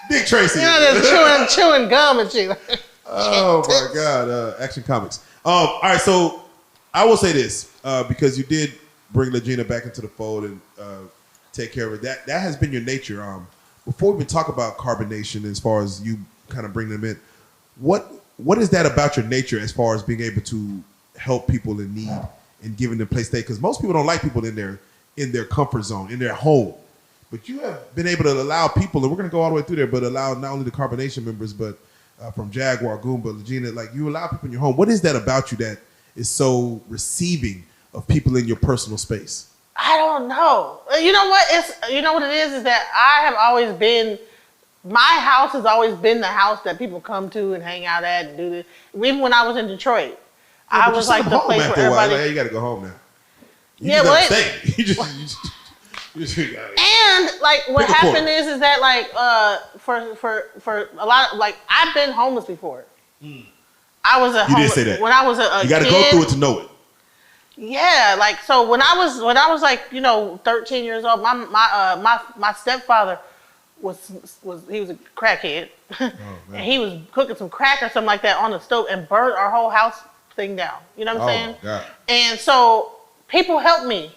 Dick Tracy. Just chewing gum and shit. Oh my God! Action Comics. All right, so I will say this because you did bring Legina back into the fold and take care of it. That has been your nature. Before we even talk about carbonation, as far as you kind of bring them in, what is that about your nature as far as being able to help people in need and giving them place to stay? Because most people don't like people in their comfort zone, in their home. But you have been able to allow people, and we're going to go all the way through there, but allow not only the carbonation members, but from Jaguar, Goomba, Legina, like you allow people in your home. What is that about you that is so receiving of people in your personal space? I don't know. You know what it is that I have always been, my house has always been the house that people come to and hang out at and do this. Even when I was in Detroit, I was like the place where everybody. Like, you got to go home now. And like what happened is that like for a lot of, like I've been homeless before. I was a homeless. You did say that. When I was a you got to go through it to know it. Yeah, like so when I was like 13 years old, my stepfather was a crackhead, and he was cooking some crack or something like that on the stove and burned our whole house thing down. You know what I'm saying? God. And so people helped me.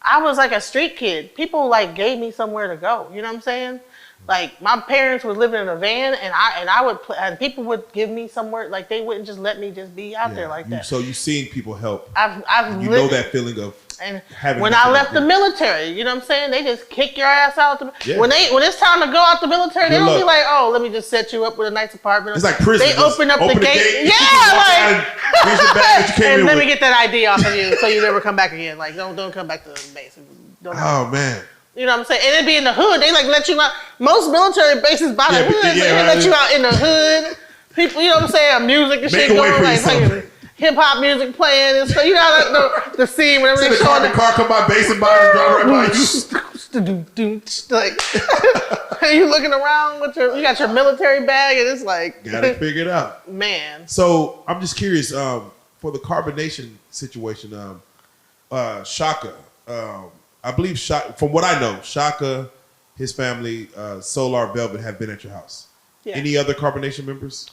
I was like a street kid. People like gave me somewhere to go. You know what I'm saying? Like my parents were living in a van, and I would and people would give me somewhere. Like they wouldn't just let me just be out there like that. So you've seen people help. I've you know that feeling of and having. When I left the military, you know what I'm saying? They just kick your ass out. When it's time to go out the military, they don't be like, oh, let me just set you up with a nice apartment. It's like prison. They open up the gate. Yeah, like. And let me get that ID off of you, so you never come back again. Like don't come back to the base. Oh man. You know what I'm saying? And it'd be in the hood. They like let you out. Most military bases by the hood, they let you out in the hood. People, you know what I'm saying? Music and shit going, like hip hop music playing and stuff. You know the scene whenever they showing the car come by, bass and body, drive right by you. Like, and you looking around with you got your military bag, and it's like gotta figure it out, man. So I'm just curious for the carbonation situation. Shaka. I believe from what I know, Shaka, his family, Solar Velvet have been at your house. Yeah. Any other carbonation members?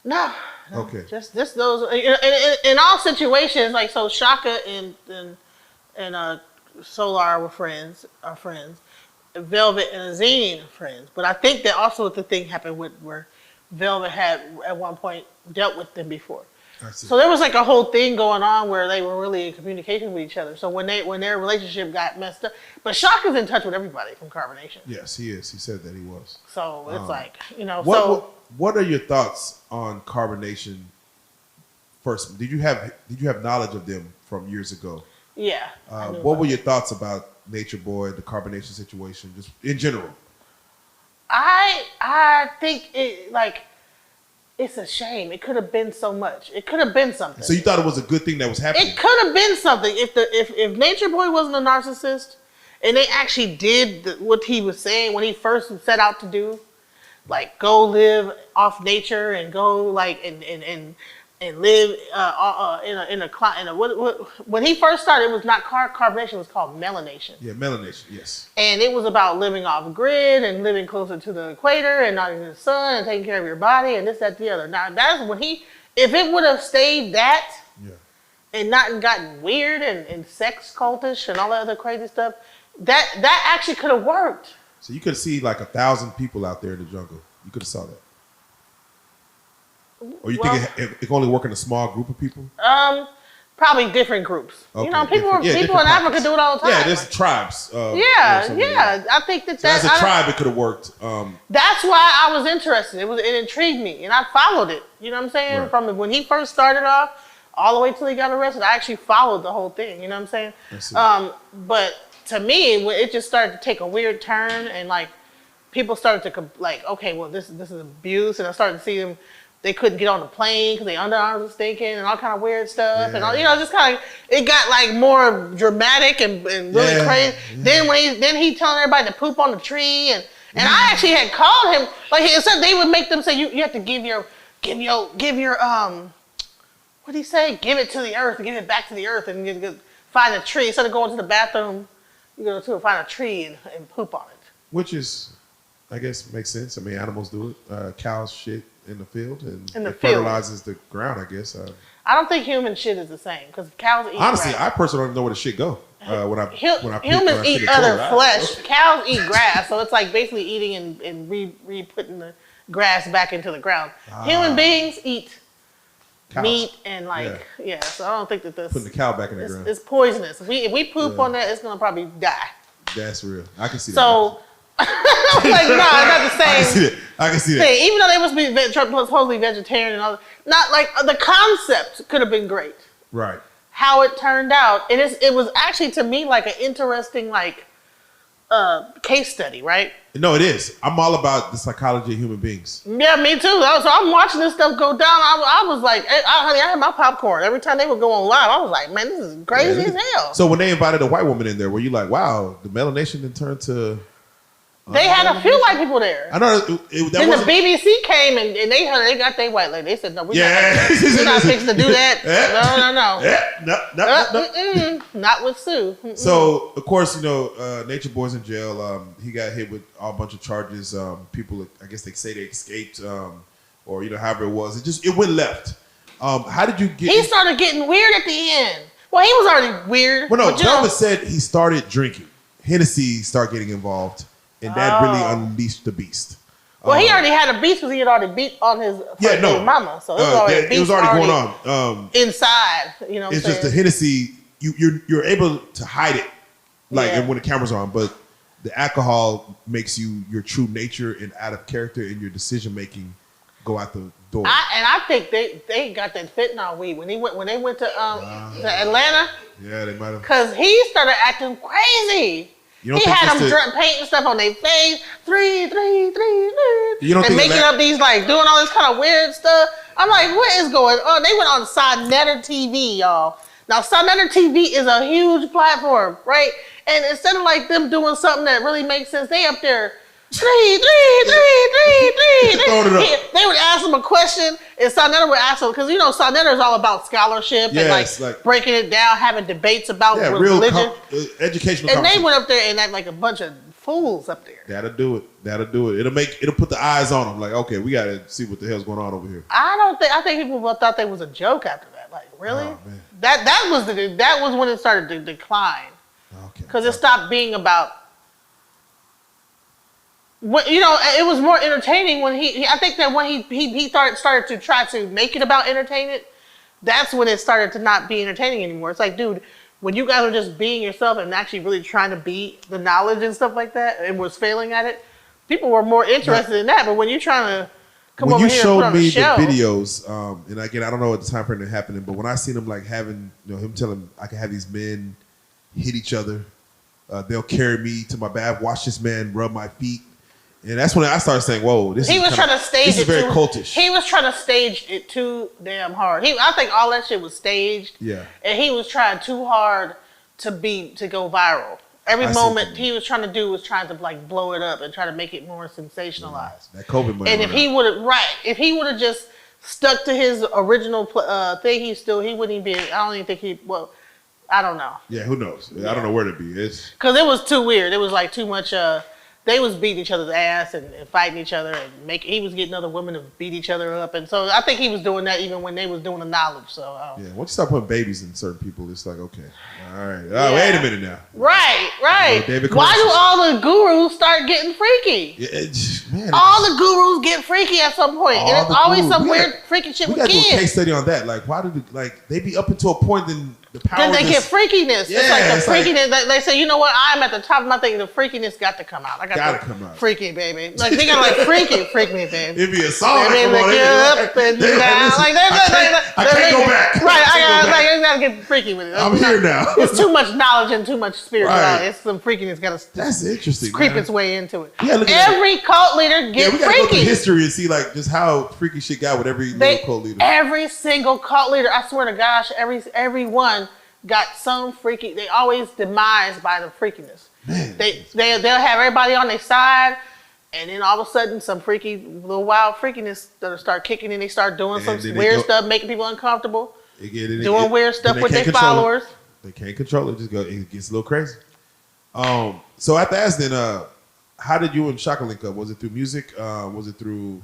No. Okay. Just those in all situations, like so Shaka and Solar were friends, are friends. Velvet and Azine are friends. But I think that also the thing happened with where Velvet had at one point dealt with them before. I see. So there was like a whole thing going on where they were really in communication with each other. So when their relationship got messed up, but Shaka's in touch with everybody from Carbonation. Yes, he is. He said that he was. So it's like, What are your thoughts on Carbonation? First, did you have knowledge of them from years ago? Yeah. What were your thoughts about Nature Boy, the Carbonation situation, just in general? I think it's a shame. It could have been so much. It could have been something. So you thought it was a good thing that was happening? It could have been something if Nature Boy wasn't a narcissist, and they actually did what he was saying when he first set out to do, like go live off nature and go like and live when he first started, it was not carbonation, it was called melanation. Yeah, melanation, yes. And it was about living off grid and living closer to the equator and not in the sun and taking care of your body and this, that, the other. Now that's when if it would have stayed that and not gotten weird and sex cultish and all that other crazy stuff, that actually could have worked. So you could see like 1,000 people out there in the jungle. You could have saw that. Or you think it only work in a small group of people? Probably different groups. Okay, you know, people in pockets. Africa do it all the time. Yeah, there's tribes. I think that so as a tribe, it could have worked. That's why I was interested. It intrigued me, and I followed it. You know what I'm saying? Right. From when he first started off, all the way till he got arrested, I actually followed the whole thing. You know what I'm saying? But to me, it just started to take a weird turn, and like people started to okay, well, this is abuse, and I started to see them. They couldn't get on the plane because their underarms was stinking and all kind of weird stuff. And all, just kind of, it got like more dramatic and really crazy. Then he telling everybody to poop on the tree. And I actually had called him, like he said they would make them say, you have to give your what did he say? Give it to the earth, give it back to the earth and you find a tree. Instead of going to the bathroom, you go to find a tree and poop on it. Which is, I guess, makes sense. I mean, animals do it. Cows shit in the field and it fertilizes the ground, I guess. I don't think human shit is the same because cows eat honestly, grass. I personally don't even know where the shit go. Humans eat other flesh. Cows eat grass, so it's like basically eating and re-putting the grass back into the ground. Human beings eat cows. Meat and so I don't think that this putting the cow back in the ground. It's poisonous. If we poop on that, it's gonna probably die. That's real. I can see that. So I'm like, no, it's not the same. I can see that. Even though they must be supposedly vegetarian and all, not like the concept could have been great. Right. How it turned out, and it was actually to me like an interesting case study, right? No, it is. I'm all about the psychology of human beings. Yeah, me too. So I'm watching this stuff go down. I was like, honey, I had my popcorn. Every time they would go on live, I was like, man, this is crazy as hell. So when they invited a white woman in there, were you like, wow, the melanation didn't turn to... They had a few white people there. I know. Then the BBC came and they got their white lady. They said, no, we're not fixing to do that. No. Not with Sue. So, of course, Nature Boy's in jail. He got hit with a bunch of charges. People, I guess they say they escaped or, however it was. It went left. How did you get... He started getting weird at the end. Well, he was already weird. Well, no, Velvet said he started drinking. Hennessy started getting involved. And that really unleashed the beast. Well, he already had a beast because he had already beat on his mama. So it was already going on. Inside, it's just the Hennessy, you're able to hide it, and when the camera's on, but the alcohol makes your true nature and out of character and your decision making go out the door. I think they got that fentanyl weed when they went to Atlanta. Yeah, they might have. Because he started acting crazy. He had them painting stuff on their face, three, and making up these doing all this kind of weird stuff. I'm like, what is going on? They went on Sonetter TV, y'all. Now Sonetter TV is a huge platform, right? And instead of them doing something that really makes sense, they up there. Three. They would ask him a question, and Sonetter would ask him because Sonetter is all about scholarship and breaking it down, having debates about religion, educational. And they went up there and act like a bunch of fools up there. That'll do it. It'll put the eyes on them. Like, okay, we gotta see what the hell's going on over here. I think people thought they was a joke after that. Like, really? Oh, man. That was when it started to decline. Okay. Because it stopped being about. It was more entertaining when I think that when he started to try to make it about entertainment, that's when it started to not be entertaining anymore. It's like, dude, when you guys are just being yourself and actually really trying to be the knowledge and stuff like that, and was failing at it, people were more interested in that. But when you're trying to come over here and put on a show, when you showed me the videos, and again, I don't know what the time frame they're happening, but when I seen him like having, him telling I can have these men hit each other, they'll carry me to my bath, watch this man rub my feet. And that's when I started saying, "Whoa, this is very cultish." He was trying to stage it too damn hard. I think all that shit was staged. Yeah. And he was trying too hard to go viral. Every moment he was trying to do was trying to like blow it up and try to make it more sensationalized. That COVID money. And if he would have just stuck to his original thing, he wouldn't even be. I don't even think he. Well, I don't know. Yeah, who knows? Yeah. I don't know where to be. It's because it was too weird. It was like too much. They was beating each other's ass and fighting each other and he was getting other women to beat each other up, and so I think he was doing that even when they was doing the knowledge. So yeah, once you start putting babies in certain people, it's like, okay, all right, wait a minute now. Right. David Why do all the gurus start getting freaky? Man, all the gurus get freaky at some point, and it's always some weird freaky shit with kids. We got to do a case study on that. Like, why do they be up until a point then the power? Then they get freakiness. Yeah, it's like the freakiness. They say, you know what? I'm at the top of my thing. The freakiness got to come out. I got to come out. Freaky, baby. Like they got like freak me, baby. It'd be a song. They get up and down. Like I can't go back. Right. I gotta get freaky with it. I'm here now. It's too much knowledge and too much spirituality. Right. It's some freakiness got to. That's interesting. Creep its way into it. Yeah, look every cult leader gets freaky. We gotta go through history and see like just how freaky shit got with every little cult leader. Every single cult leader, I swear to gosh, every one got some freaky. They always demised by the freakiness. Man, they'll have everybody on their side, and then all of a sudden some freaky little wild freakiness that'll start kicking in. They start doing some weird stuff, making people uncomfortable. Doing weird stuff with their followers. They can't control it. It gets a little crazy. So after that, then how did you and Shaka link up? Was it through music? Was it through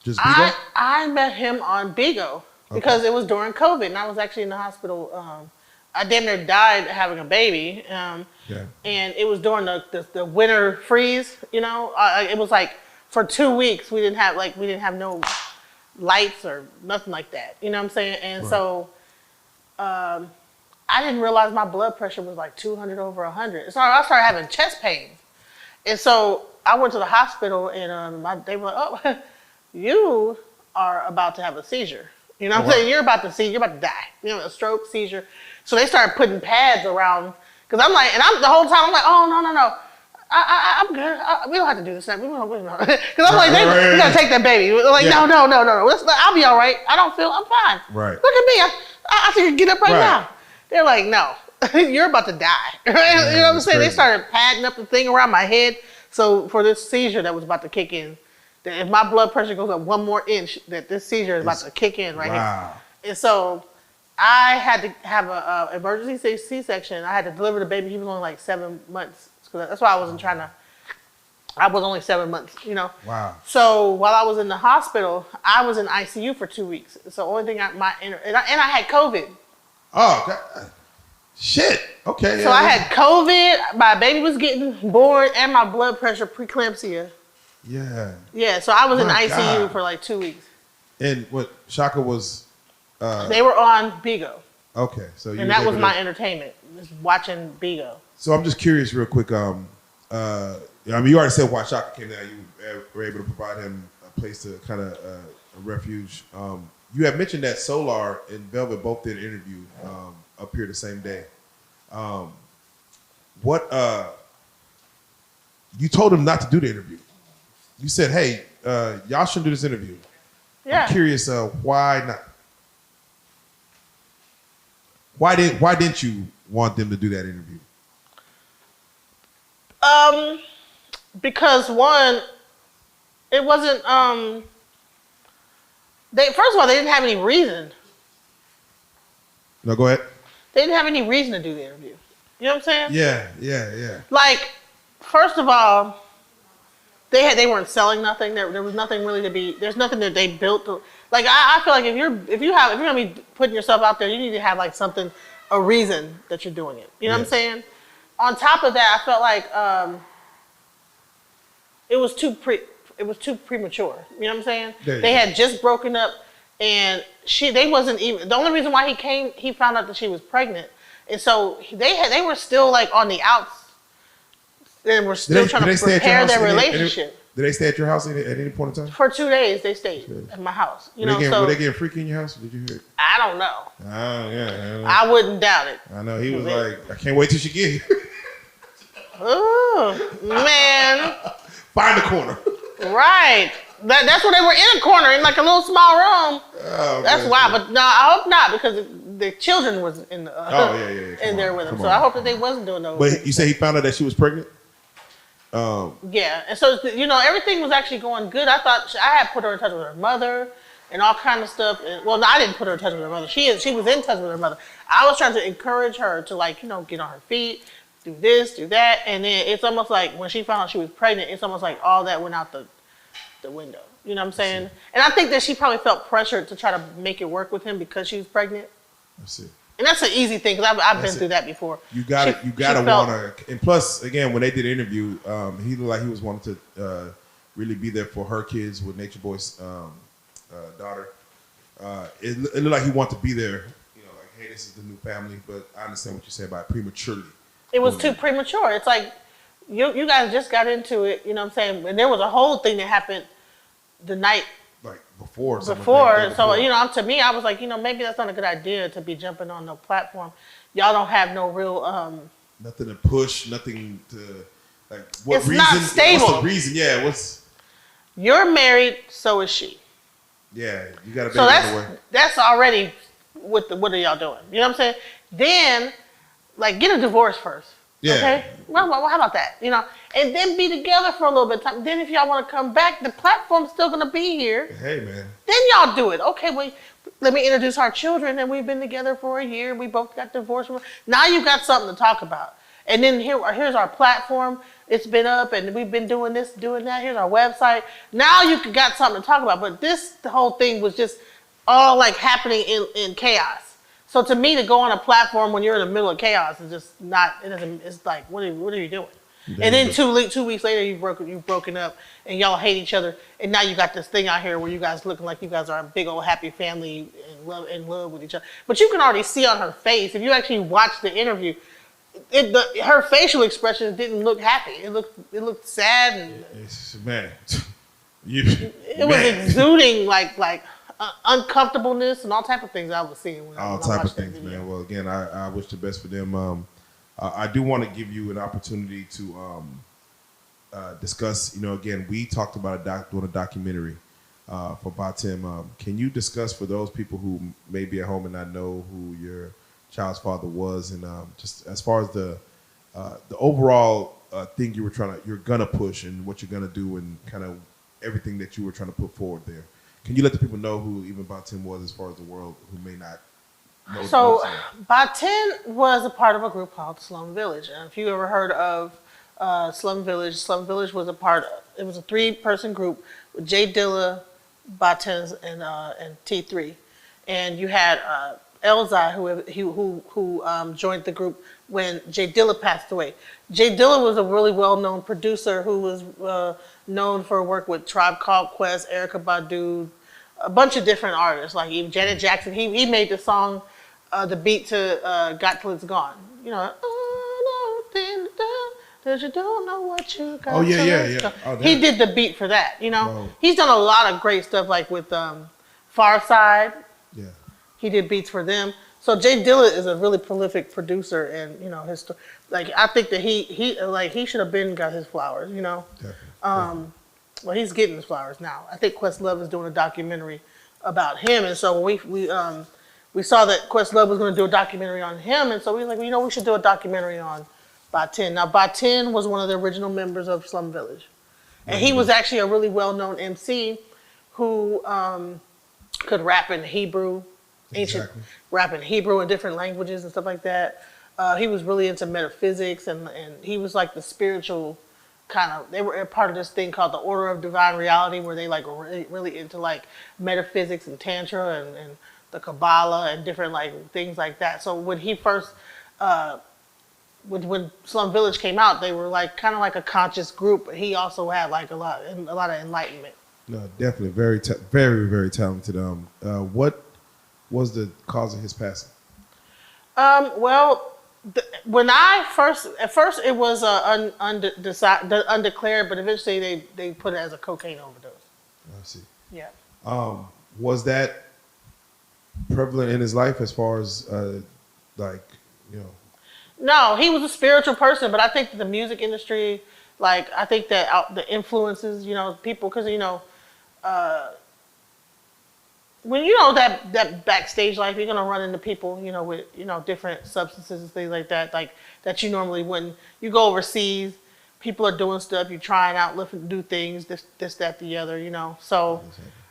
just Bigo? I met him on Bigo because it was during COVID, and I was actually in the hospital. I damn near died having a baby, and it was during the winter freeze. It was like for 2 weeks we didn't have no lights or nothing like that. You know what I'm saying? And so I didn't realize my blood pressure was like 200 over 100. So I started having chest pains, and so I went to the hospital, and they were like, "Oh, you are about to have a seizure." You know what I'm saying? You're about to die. A stroke, seizure. So they started putting pads around, because I'm like, the whole time I'm like, oh, no. I'm good. We don't have to do this now. Because I'm like, we got to take that baby. Like, no. I'll be all right. I'm fine. Right. Look at me. I can get up right now. They're like, no, you're about to die. You know what I'm saying? They started padding up the thing around my head. So for this seizure that was about to kick in, that if my blood pressure goes up 1 more inch, that this seizure is about to kick in right here. And so I had to have an emergency C-section. I had to deliver the baby. He was only like 7 months. So that's why I wasn't trying to. I was only 7 months, Wow. So while I was in the hospital, I was in ICU for 2 weeks. It's the only thing and I had COVID. Oh, God. Shit. Okay. So I had COVID. My baby was getting born, and my blood pressure preeclampsia. Yeah. Yeah. So I was in ICU for like 2 weeks. And what Shaka was? They were on Bigo. Okay, so and that was my entertainment, just watching Bigo. So I'm just curious, real quick. You already said why Shaka came down. You were able to provide him a place to kind of a refuge. You have mentioned that Solar and Velvet both did an interview up here the same day. You told him not to do the interview. You said, "Hey, y'all shouldn't do this interview." Yeah. I'm curious, why not? Why didn't you want them to do that interview? Because one, it wasn't. First of all, they didn't have any reason. No, go ahead. They didn't have any reason to do the interview. You know what I'm saying? Yeah. Like, first of all, they weren't selling nothing. There was nothing really to be. There's nothing that they built. Like I feel like if you're gonna be putting yourself out there, you need to have like something, a reason that you're doing it. You know what I'm saying? On top of that, I felt like it was too premature. You know what I'm saying? They had just broken up, and they wasn't even. The only reason why he found out that she was pregnant, and so they were still like on the outs. And we're still trying to prepare their relationship. Did they stay at your house at any point in time? For 2 days, they stayed at my house. Were they getting freaky in your house? Or did you hear it? I don't know. Oh, yeah. I wouldn't doubt it. I know. He was like, I can't wait till she get here. Oh, man. Find a corner. Right. That's where they were, in a corner, in like a little small room. Oh, that's why. But no, I hope not, because the children was in there with him. So I hope that they wasn't doing those. But you say he found out that she was pregnant? Yeah, and so everything was actually going good. I thought I had put her in touch with her mother and all kind of stuff. Well, no, I didn't put her in touch with her mother. She was in touch with her mother. I was trying to encourage her to get on her feet, do this, do that, and then it's almost like when she found out she was pregnant, it's almost like all that went out the window. You know what I'm saying? And I think that she probably felt pressured to try to make it work with him because she was pregnant. I see. And that's an easy thing because I've been through that before. You got to want to. And plus, again, when they did the interview, he looked like he was wanting to really be there for her kids with Nature Boy's daughter. It looked like he wanted to be there. Like, hey, this is the new family. But I understand what you say about prematurely. It was too premature. It's like you guys just got into it. You know what I'm saying? And there was a whole thing that happened the night. Like before. So, to me, I was like, maybe that's not a good idea to be jumping on no platform. Y'all don't have no real... nothing to push, nothing to... what it's reason? Not stable. What's the reason? Yeah, You're married, so is she. Yeah, you got to be in the way. That's already what are y'all doing? You know what I'm saying? Then, get a divorce first. Yeah. Okay? Well, how about that? And then be together for a little bit of time. Then if y'all want to come back, the platform's still going to be here. Hey, man. Then y'all do it. Okay, well, let me introduce our children, and we've been together for a year. We both got divorced. Now you got something to talk about. And then here's our platform. It's been up, and we've been doing this, doing that. Here's our website. Now you got something to talk about. But the whole thing was just all happening in chaos. So to me, to go on a platform when you're in the middle of chaos is just not. It doesn't. It's like, what are you doing? And then 2 weeks later, you've broken up, and y'all hate each other, and now you got this thing out here where you guys looking like you guys are a big old happy family in love with each other. But you can already see on her face, if you actually watch the interview, her facial expressions didn't look happy. It looked sad and it was exuding like uncomfortableness and all type of things I was seeing when I watched that video. Man. Well, again, I wish the best for them. I do want to give you an opportunity to discuss. Again, we talked about doing a documentary for Batim. Can you discuss for those people who may be at home and not know who your child's father was, and just as far as the overall thing you're gonna push and what you're gonna do, and kind of everything that you were trying to put forward there? Can you let the people know who even Batim was as far as the world who may not know? So Batim was a part of a group called Slum Village. And if you ever heard of Slum Village was it was a 3-person group with Jay Dilla, Batim, and T3. And you had Elzai who joined the group when Jay Dilla passed away. Jay Dilla was a really well-known producer who was known for work with Tribe Called Quest, Erykah Badu, a bunch of different artists, like even Janet Jackson. He made the song, the beat to Got Till It's Gone. Cause you don't know what you got. Oh yeah. Oh, he did the beat for that. Whoa. He's done a lot of great stuff, like with Far Side. Yeah. He did beats for them. So Jay Dilla is a really prolific producer, and his I think that he should have been got his flowers. Definitely. Well, he's getting his flowers now. I think Questlove is doing a documentary about him, and so we saw that Questlove was going to do a documentary on him, and so we were like, we should do a documentary on Batim. Now, Batim was one of the original members of Slum Village, and he was actually a really well-known MC who could rap in Hebrew, rap in Hebrew and different languages and stuff like that. He was really into metaphysics, and he was like the spiritual they were a part of this thing called the Order of Divine Reality, where they like were really into like metaphysics and tantra and the Kabbalah and different like things like that. So when he first when Slum Village came out, they were like kind of like a conscious group, but he also had like a lot of enlightenment. No, definitely very, very, very talented. What was the cause of his passing? Well, when at first it was undeclared, but eventually they put it as a cocaine overdose. I see. Yeah. Was that prevalent in his life as far as No, he was a spiritual person, but I think that the music industry, like I think that the influences, people, because when that backstage life, you're gonna run into people, with different substances and things like that you normally wouldn't. You go overseas, people are doing stuff, you're trying out, do things, this, that, the other, So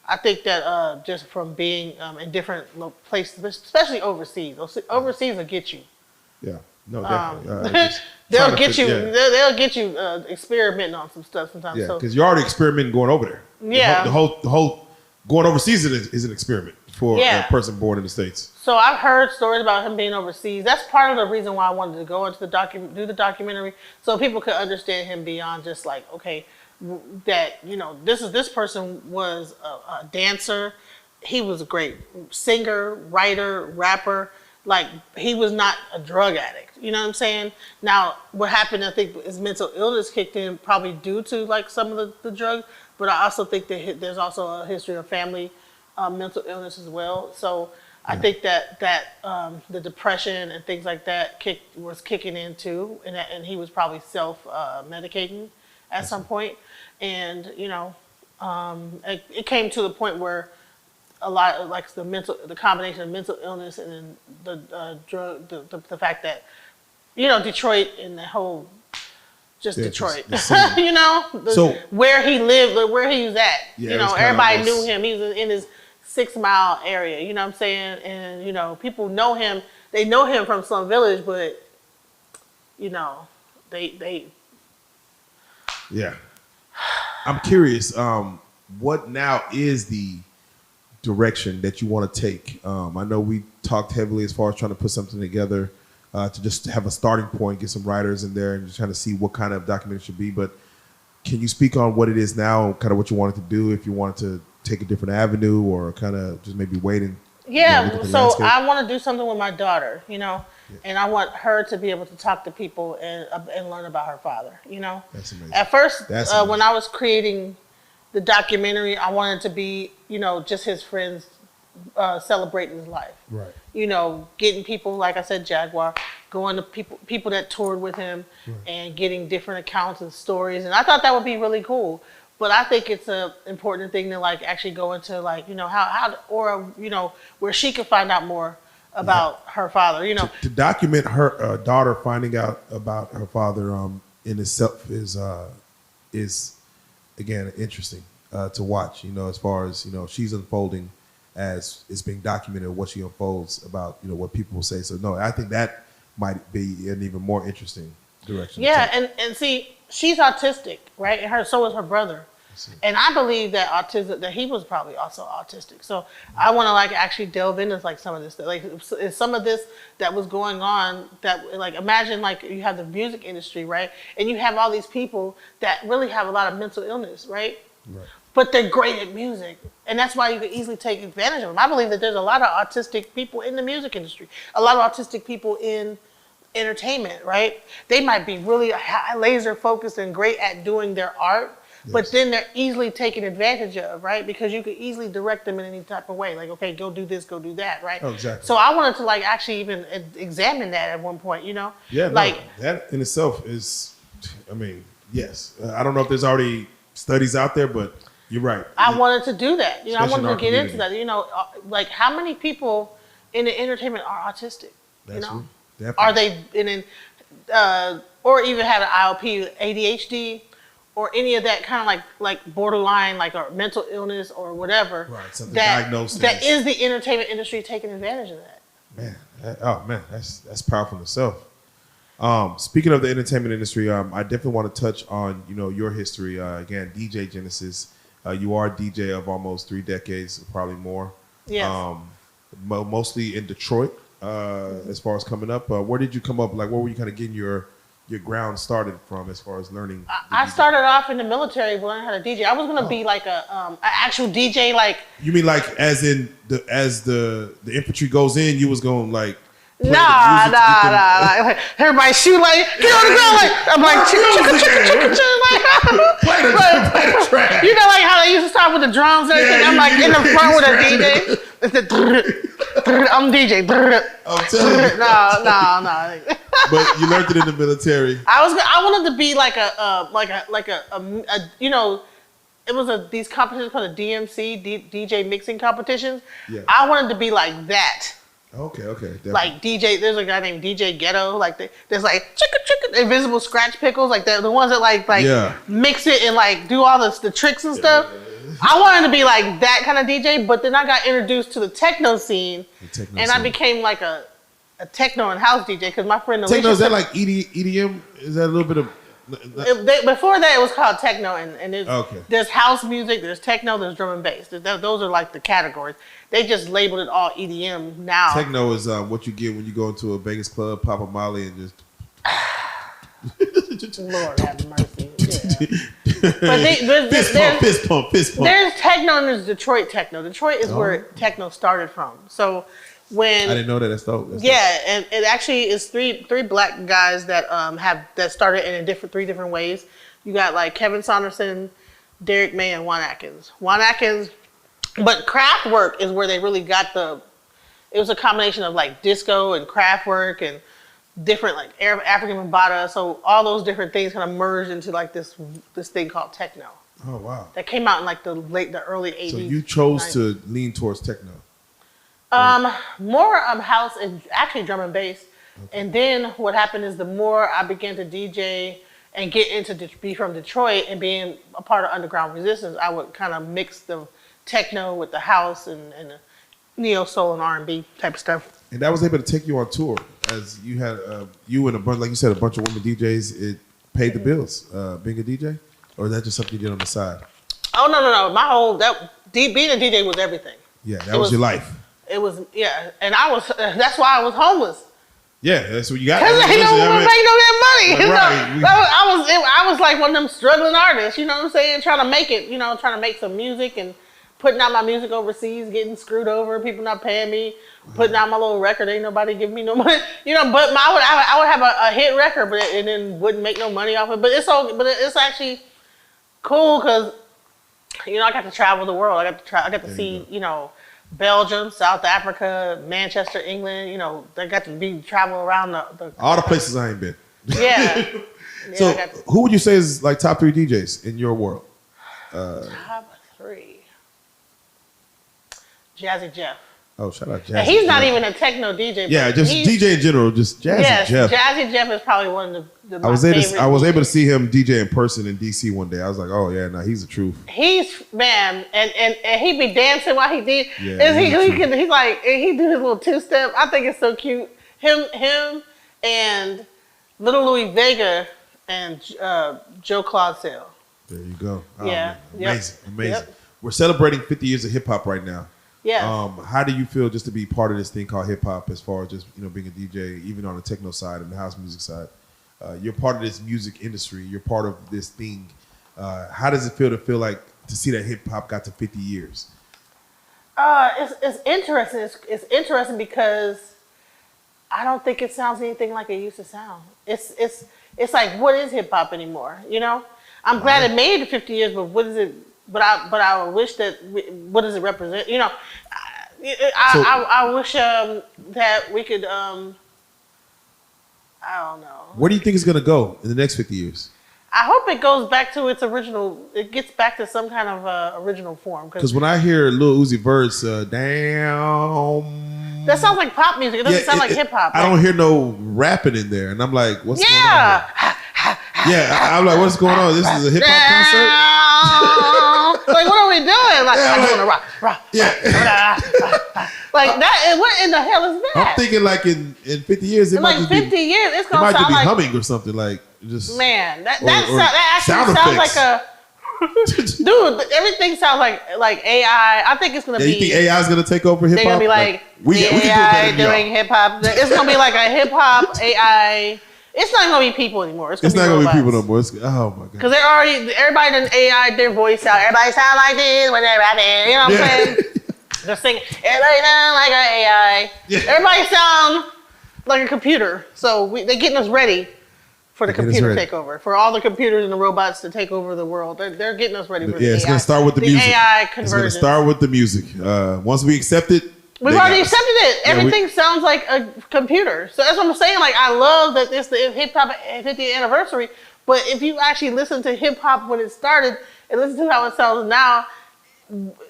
I think that just from being in different places, especially overseas will get you. Yeah. No, definitely. They'll get you. Yeah. They'll get you experimenting on some stuff sometimes. Yeah, because you're already experimenting going over there. Yeah. The whole going overseas is an experiment for a person born in the States. So I've heard stories about him being overseas. That's part of the reason why I wanted to go into do the documentary, so people could understand him beyond just like, okay, that this person was a dancer. He was a great singer, writer, rapper. Like, he was not a drug addict. You know what I'm saying? Now, what happened, I think, is mental illness kicked in probably due to, like, some of the drugs. But I also think that there's also a history of family mental illness as well. So I think that the depression and things like that was kicking in, too. And he was probably self-medicating at some point. And, it came to the point where a lot of like the combination of mental illness and then the drug, the fact that, Detroit and the whole, Detroit, so where he lived, where he was at, everybody knew him. He was in his 6 Mile area, you know what I'm saying? And, people know him, they know him from Slum Village, but, they. Yeah. I'm curious, what now is the direction that you want to take? I know we talked heavily as far as trying to put something together to just have a starting point, get some writers in there and just trying to see what kind of documentary it should be. But can you speak on what it is now, kind of what you wanted to do, if you wanted to take a different avenue or kind of just maybe wait and look at the landscape? I want to do something with my daughter, and I want her to be able to talk to people and learn about her father, That's amazing. At first, when I was creating the documentary, I wanted to be, just his friends celebrating his life. Right. Getting people, like I said, Jaguar, going to people that toured with him, right, and getting different accounts and stories. And I thought that would be really cool. But I think it's a important thing to like actually go into like, where she could find out more about her father, To document her daughter finding out about her father in itself is again interesting to watch, as far as she's unfolding as it's being documented, what she unfolds about, what people will say. So no, I think that might be an even more interesting direction. Yeah, and see, she's autistic, right? And so is her brother. And I believe that he was probably also autistic. So I want to like actually delve into like some of this, like some of this that was going on, that like, imagine like you have the music industry, right? And you have all these people that really have a lot of mental illness, right? Right. But they're great at music. And that's why you can easily take advantage of them. I believe that there's a lot of autistic people in the music industry, a lot of autistic people in entertainment, right? They might be really laser focused and great at doing their art, but then they're easily taken advantage of, right? Because you could easily direct them in any type of way. Like, okay, go do this, go do that, right? Oh, exactly. So I wanted to like actually even examine that at one point, Yeah, like that in itself is, yes. I don't know if there's already studies out there, but you're right. I wanted to do that. I wanted to get into community. that. Like how many people in the entertainment are autistic? That's true. Definitely. Are they or even have an IOP, ADHD, or any of that kind of like borderline, like or mental illness or whatever? Right. Something diagnosed. That is the entertainment industry taking advantage of that. Man, that's powerful in itself. Speaking of the entertainment industry, I definitely want to touch on your history. Again, DJ Genesis. You are a DJ of almost 3 decades, probably more. Yes. Mostly in Detroit. As far as coming up, where did you come up? Like, where were you kind of getting your ground started from as far as learning? I started off in the military learning how to DJ. I was gonna be like a actual DJ. Like, you mean like as in the infantry goes in, you was going like nah. Like, everybody shoot like get on the ground like I'm like play the track. You know, like how they used to start with the drums and everything. I'm like in the front with a DJ. It's the I'm DJ. I'm telling you. No. But you learned it in the military. I wanted to be like a it was these competitions called the DMC DJ mixing competitions. Yeah. I wanted to be like that. Okay. Definitely. Like DJ, there's a guy named DJ Ghetto. Like there's like chicka invisible scratch pickles, like the ones that like mix it and like do all the tricks and stuff. I wanted to be like that kind of DJ, but then I got introduced to the techno scene, I became like a techno and house DJ because my friend Eligio. Techno, is that like EDM? Is that a little bit of? Before that, it was called techno, and okay. There's house music, there's techno, there's drum and bass. Those are like the categories. They just labeled it all EDM now. Techno is what you get when you go into a Vegas club, pop a Molly, and just. Lord have mercy. Yeah. But fist pump. There's techno and there's Detroit techno. Detroit is where techno started from. So when I didn't know that. That's dope. And it actually is three black guys that that started in 3 different ways. You got like Kevin Saunderson, Derek May, and Juan Atkins. But Kraftwerk is where they really got it was a combination of like disco and Kraftwerk and different like African Bambaataa. So all those different things kind of merged into like this thing called techno. Oh wow! That came out in like the early 80s. So you chose to lean towards techno. More house and actually drum and bass. Okay. And then what happened is the more I began to DJ and get into be from Detroit and being a part of Underground Resistance, I would kind of mix the techno with the house and the neo soul and R&B type of stuff. And that was able to take you on tour, as you had you and a bunch, like you said, a bunch of women DJs. It paid the bills being a DJ, or is that just something you did on the side? Oh no! My whole being a DJ was everything. Yeah, that was your life. It was and I was. That's why I was homeless. Yeah, that's what you got. Because they don't make no damn money. Right. I was like one of them struggling artists. You know what I'm saying? Trying to make it. Trying to make some music and putting out my music overseas, getting screwed over, people not paying me, putting out my little record, ain't nobody giving me no money. But I would have a hit record, but it then wouldn't make no money off it. But it's actually cool because I got to travel the world. I got to see Belgium, South Africa, Manchester, England. I got to travel around all the places I ain't been. Yeah. So who would you say is like top 3 DJs in your world? Top 3. Jazzy Jeff. Oh, shout out Jazzy. And he's not even a techno DJ. Yeah, just DJ in general, just Jazzy Jeff. Jazzy Jeff is probably one of my favorite. I was able to see him DJ in person in DC one day. I was like, oh yeah, no, he's the truth. He's and he be dancing while he did. Yeah, he's like he do his little 2-step. I think it's so cute. Him and Little Louis Vega and Joe Claude Sale. There you go. Oh, yeah, man. Amazing. Yep. We're celebrating 50 years of hip hop right now. Yeah. How do you feel just to be part of this thing called hip hop, as far as just being a DJ, even on the techno side and the house music side? You're part of this music industry. You're part of this thing. How does it feel to see that hip hop got to 50 years? It's interesting. It's interesting because I don't think it sounds anything like it used to sound. It's like, what is hip hop anymore? I'm glad it made it 50 years, but what is it? But I wish that what does it represent? I wish that we could. I don't know. Where do you think it's gonna go in the next 50 years? I hope it goes back to its original. It gets back to some kind of original form. Because when I hear Lil Uzi Vert's "Damn," that sounds like pop music. It doesn't sound like hip hop. I don't hear no rapping in there, and I'm like, what's going on? Yeah, I'm like, what's going on? This is a hip hop concert. Like, what are we doing? Like, Yeah, I'm like- doing a rock. Yeah. Like that. What in the hell is that? I'm thinking like in 50 years, it in might like just 50 be, years, it's it gonna might just sound be like humming or something like just. man. That or actually sound sounds effects. like a. Dude, everything sounds like AI. I think it's gonna Yeah, be. you think AI is gonna take over hip hop? They're gonna be like, we the can do it AI better than y'all. doing hip hop. It's gonna be like a hip hop AI. It's not gonna be people anymore. It's not gonna be people no more. Oh my god. Because they're already everybody done AI their voice out. Everybody sound like this when they're rapping. You know what I'm saying? Just sing. Everybody sound like an AI. Yeah. Everybody sound like a computer. So they're getting us ready for the computer takeover. For all the computers and the robots to take over the world. They're getting us ready for the AI. It's gonna start with the music. AI It's convergence. gonna start with the music. Once we accept it, We've already accepted it. Yeah, Everything sounds like a computer. So that's what I'm saying. Like, I love that it's the hip hop 50th anniversary. But if you actually listen to hip hop when it started and listen to how it sounds now,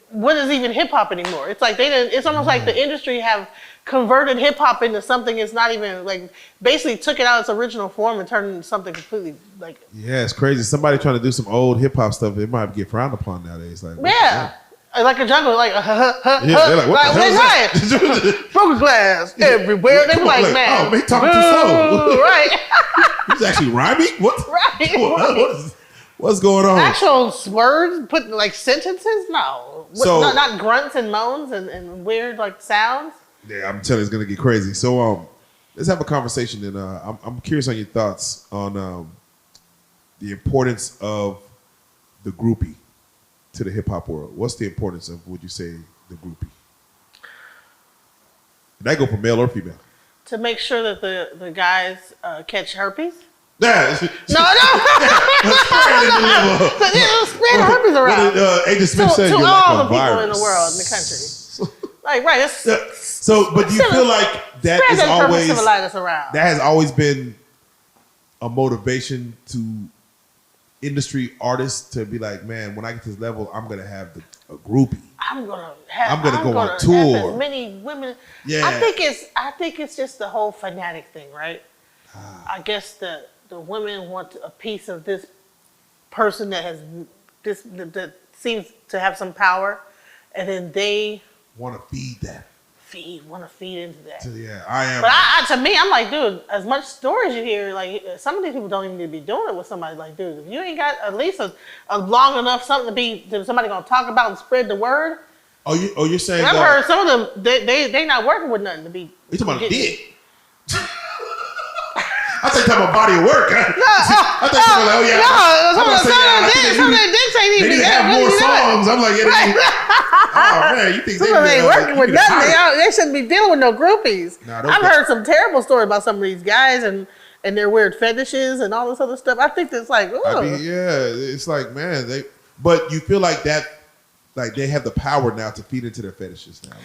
what is even hip hop anymore? It's like it's almost like the industry have converted hip hop into something it's not even like, basically took it out of its original form and turned it into something completely like. Yeah, it's crazy. Somebody trying to do some old hip hop stuff, it might get frowned upon nowadays. Like, Yeah. Like a jungle, like, yeah, they're like, what the hell is that? Broken glass everywhere. They be like, man, oh, they talking too slow. Right. He's actually rhyming? What? Right. What's going on? Actual words, put like sentences? No. So- not grunts and moans and weird like sounds. Yeah, I'm telling you, it's gonna get crazy. So, let's have a conversation, and I'm curious on your thoughts on the importance of the groupie to the hip hop world. What's the importance of, would you say, the groupie? And that go for male or female? To make sure that the guys catch herpes. Yeah. No. Spread herpes around. What did Agent Smith say? To You're all like the a people virus. in the world, in the country. Like, right. So, but do you feel like that is always, around. that has always been a motivation to industry artists to be like, man, when I get to this level, I'm gonna have a groupie. I'm gonna go on have tour. as many women. Yeah. I think it's just the whole fanatic thing, right? I guess the women want a piece of this person that has that seems to have some power, and then they Want to feed that. want to feed into that. Yeah, I am. But to me, I'm like, dude, as much stories you hear, like some of these people don't even need to be doing it with somebody. Like, dude, if you ain't got at least a long enough something to somebody gonna talk about and spread the word. You're saying I've heard some of them they not working with nothing to be. You talking about dick? I think talking about body of work. I think someone like, oh yeah. Some of their dicks ain't even. They need to have more songs. I'm like, oh man, you think some of them ain't working with nothing? They shouldn't be dealing with no groupies. I've heard some terrible stories about some of these guys and their weird fetishes and all this other stuff. I think that's like, I mean, yeah, it's like, man, but you feel like that, like they have the power now to feed into their fetishes now,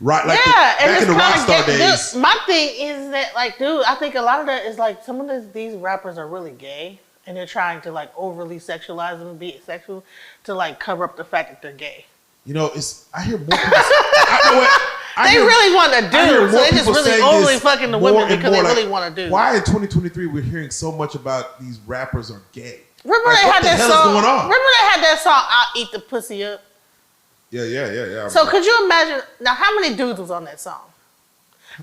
right? Like back in the Rockstar days. My thing is that, like, dude, I think a lot of that is like some of these rappers are really gay and they're trying to like overly sexualize them and be sexual to like cover up the fact that they're gay. You know, I hear more people. They really want to do, so they just really overly fucking the women because they really want to do. Why in 2023 we're hearing so much about these rappers are gay? Remember they had that song. Remember they had that song, "I'll Eat the Pussy Up." Yeah. So could you imagine now how many dudes was on that song?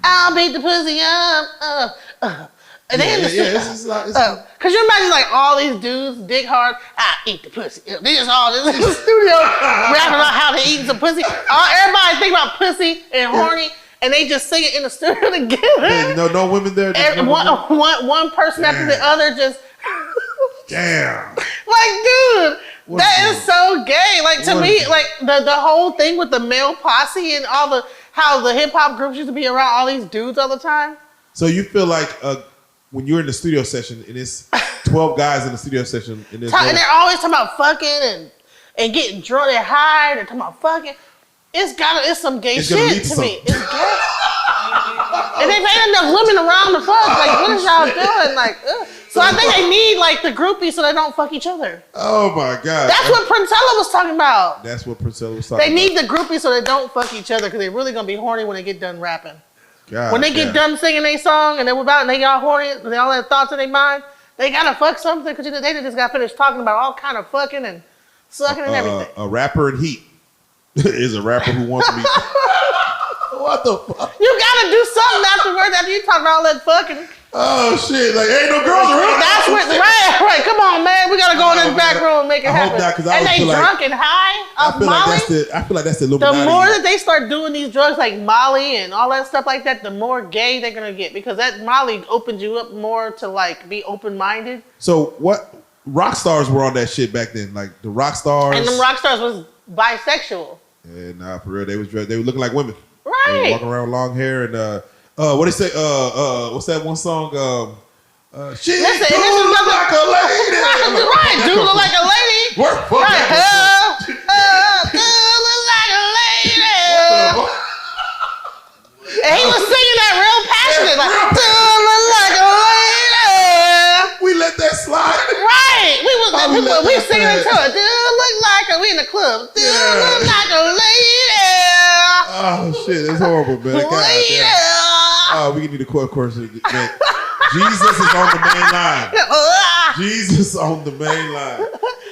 I'll beat the pussy up. And they in the studio. Could you imagine like all these dudes, dick hard, I eat the pussy. They just all in the studio rapping about how they eating some pussy. Everybody think about pussy and horny, and they just sing it in the studio together. Yeah, no women there. One person after the other just. Damn. Like, dude, that is so gay. Like, to me, like the whole thing with the male posse and how the hip hop groups used to be around all these dudes all the time. So you feel like when you're in the studio session and it's 12 guys in the studio session and they're always talking about fucking and getting drunk, they're high, they're talking about fucking. It's some gay shit to me. It's gay. And if ain't enough women around the fuck, like, what is y'all doing? Like, ugh. So I think they need like the groupies so they don't fuck each other. Oh my God. That's what Princella was talking about. That's what Princella was talking about. They need the groupies so they don't fuck each other because they're really gonna be horny when they get done rapping. God, when they get done singing their song and they all horny and they all have thoughts in their mind, they gotta fuck something because they just got finished talking about all kind of fucking and Sucking and everything. A rapper in heat is a rapper who wants to be. What the fuck? You gotta do something afterwards after you talk about all that fucking. Oh shit! Like ain't no girls around. That's what. Right. Come on, man. We gotta go in this back room and make it I hope happen. not, 'cause I and always they feel drunk and high off Molly. I feel like that's the Illuminati. The more that they start doing these drugs like Molly and all that stuff like that, the more gay they're gonna get because that Molly opens you up more to like be open minded. So what? Rock stars were on that shit back then, like the rock stars. And them rock stars was bisexual. Yeah, nah, for real, they were looking like women. Right. They were walking around with long hair and what they say? What's that one song? She do look like a lady. Right, do look like a lady. Work for right. that. Do look like a lady. And he was singing that real passionate, like do look like a lady. We let that slide. Right. We singing it to it. Do look like a we in the club. Do look like a lady. Oh shit, it's horrible, man. God, we need to of course. Man. Jesus is on the main line. Jesus on the main line.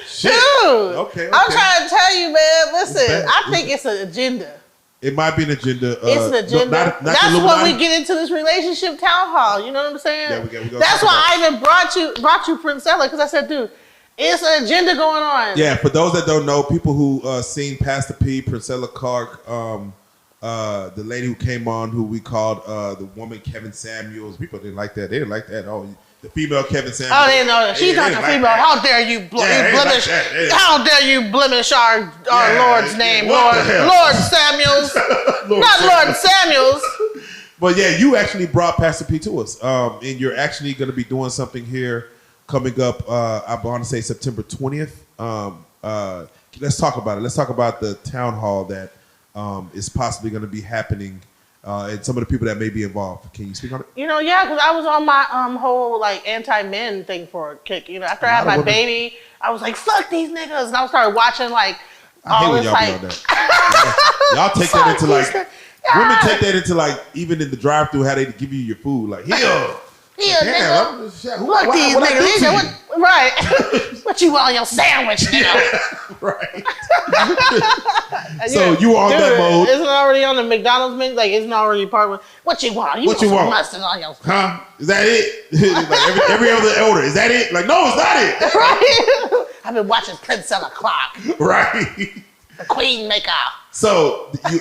Shit. Dude, okay. I'm trying to tell you, man. Listen, I think it's an agenda. It might be an agenda. It's an agenda. Not That's when we get into this relationship town hall. You know what I'm saying? Yeah, we go That's why I even brought you Princella, because I said, dude, it's an agenda going on. Yeah, for those that don't know, people who seen Pastor P, Princella Clark, the lady who came on, who we called the woman Kevin Samuels. People didn't like that. They didn't like that. Oh, the female Kevin Samuels. Oh, they didn't know that. She's not the female. Like how dare you blemish? Like how dare you blemish our Lord's name, Lord Samuels, Lord Samuels. But yeah, you actually brought Pastor P to us, and you're actually going to be doing something here coming up. I want to say September 20th. Let's talk about it. Let's talk about the town hall that is possibly going to be happening, and some of the people that may be involved. Can you speak on it? You know, yeah, because I was on my whole like anti-men thing for a kick. You know, after I had my baby, I was like, "Fuck these niggas," and I started watching like all this like. Y'all take that into like women take that into like even in the drive-through how they give you your food like here. Yeah, nigga. Look, these niggas. Right. What you want on your sandwich, nigga? Right. So you were on that mode. Isn't it already on the McDonald's menu? Like, isn't already part of what you want? What you want? Mustard on your Huh? Is that it? Like every other order. Is that it? Like, no, it's not it. Right. I've been watching Princella Clark. Right. The Queen Maker. So you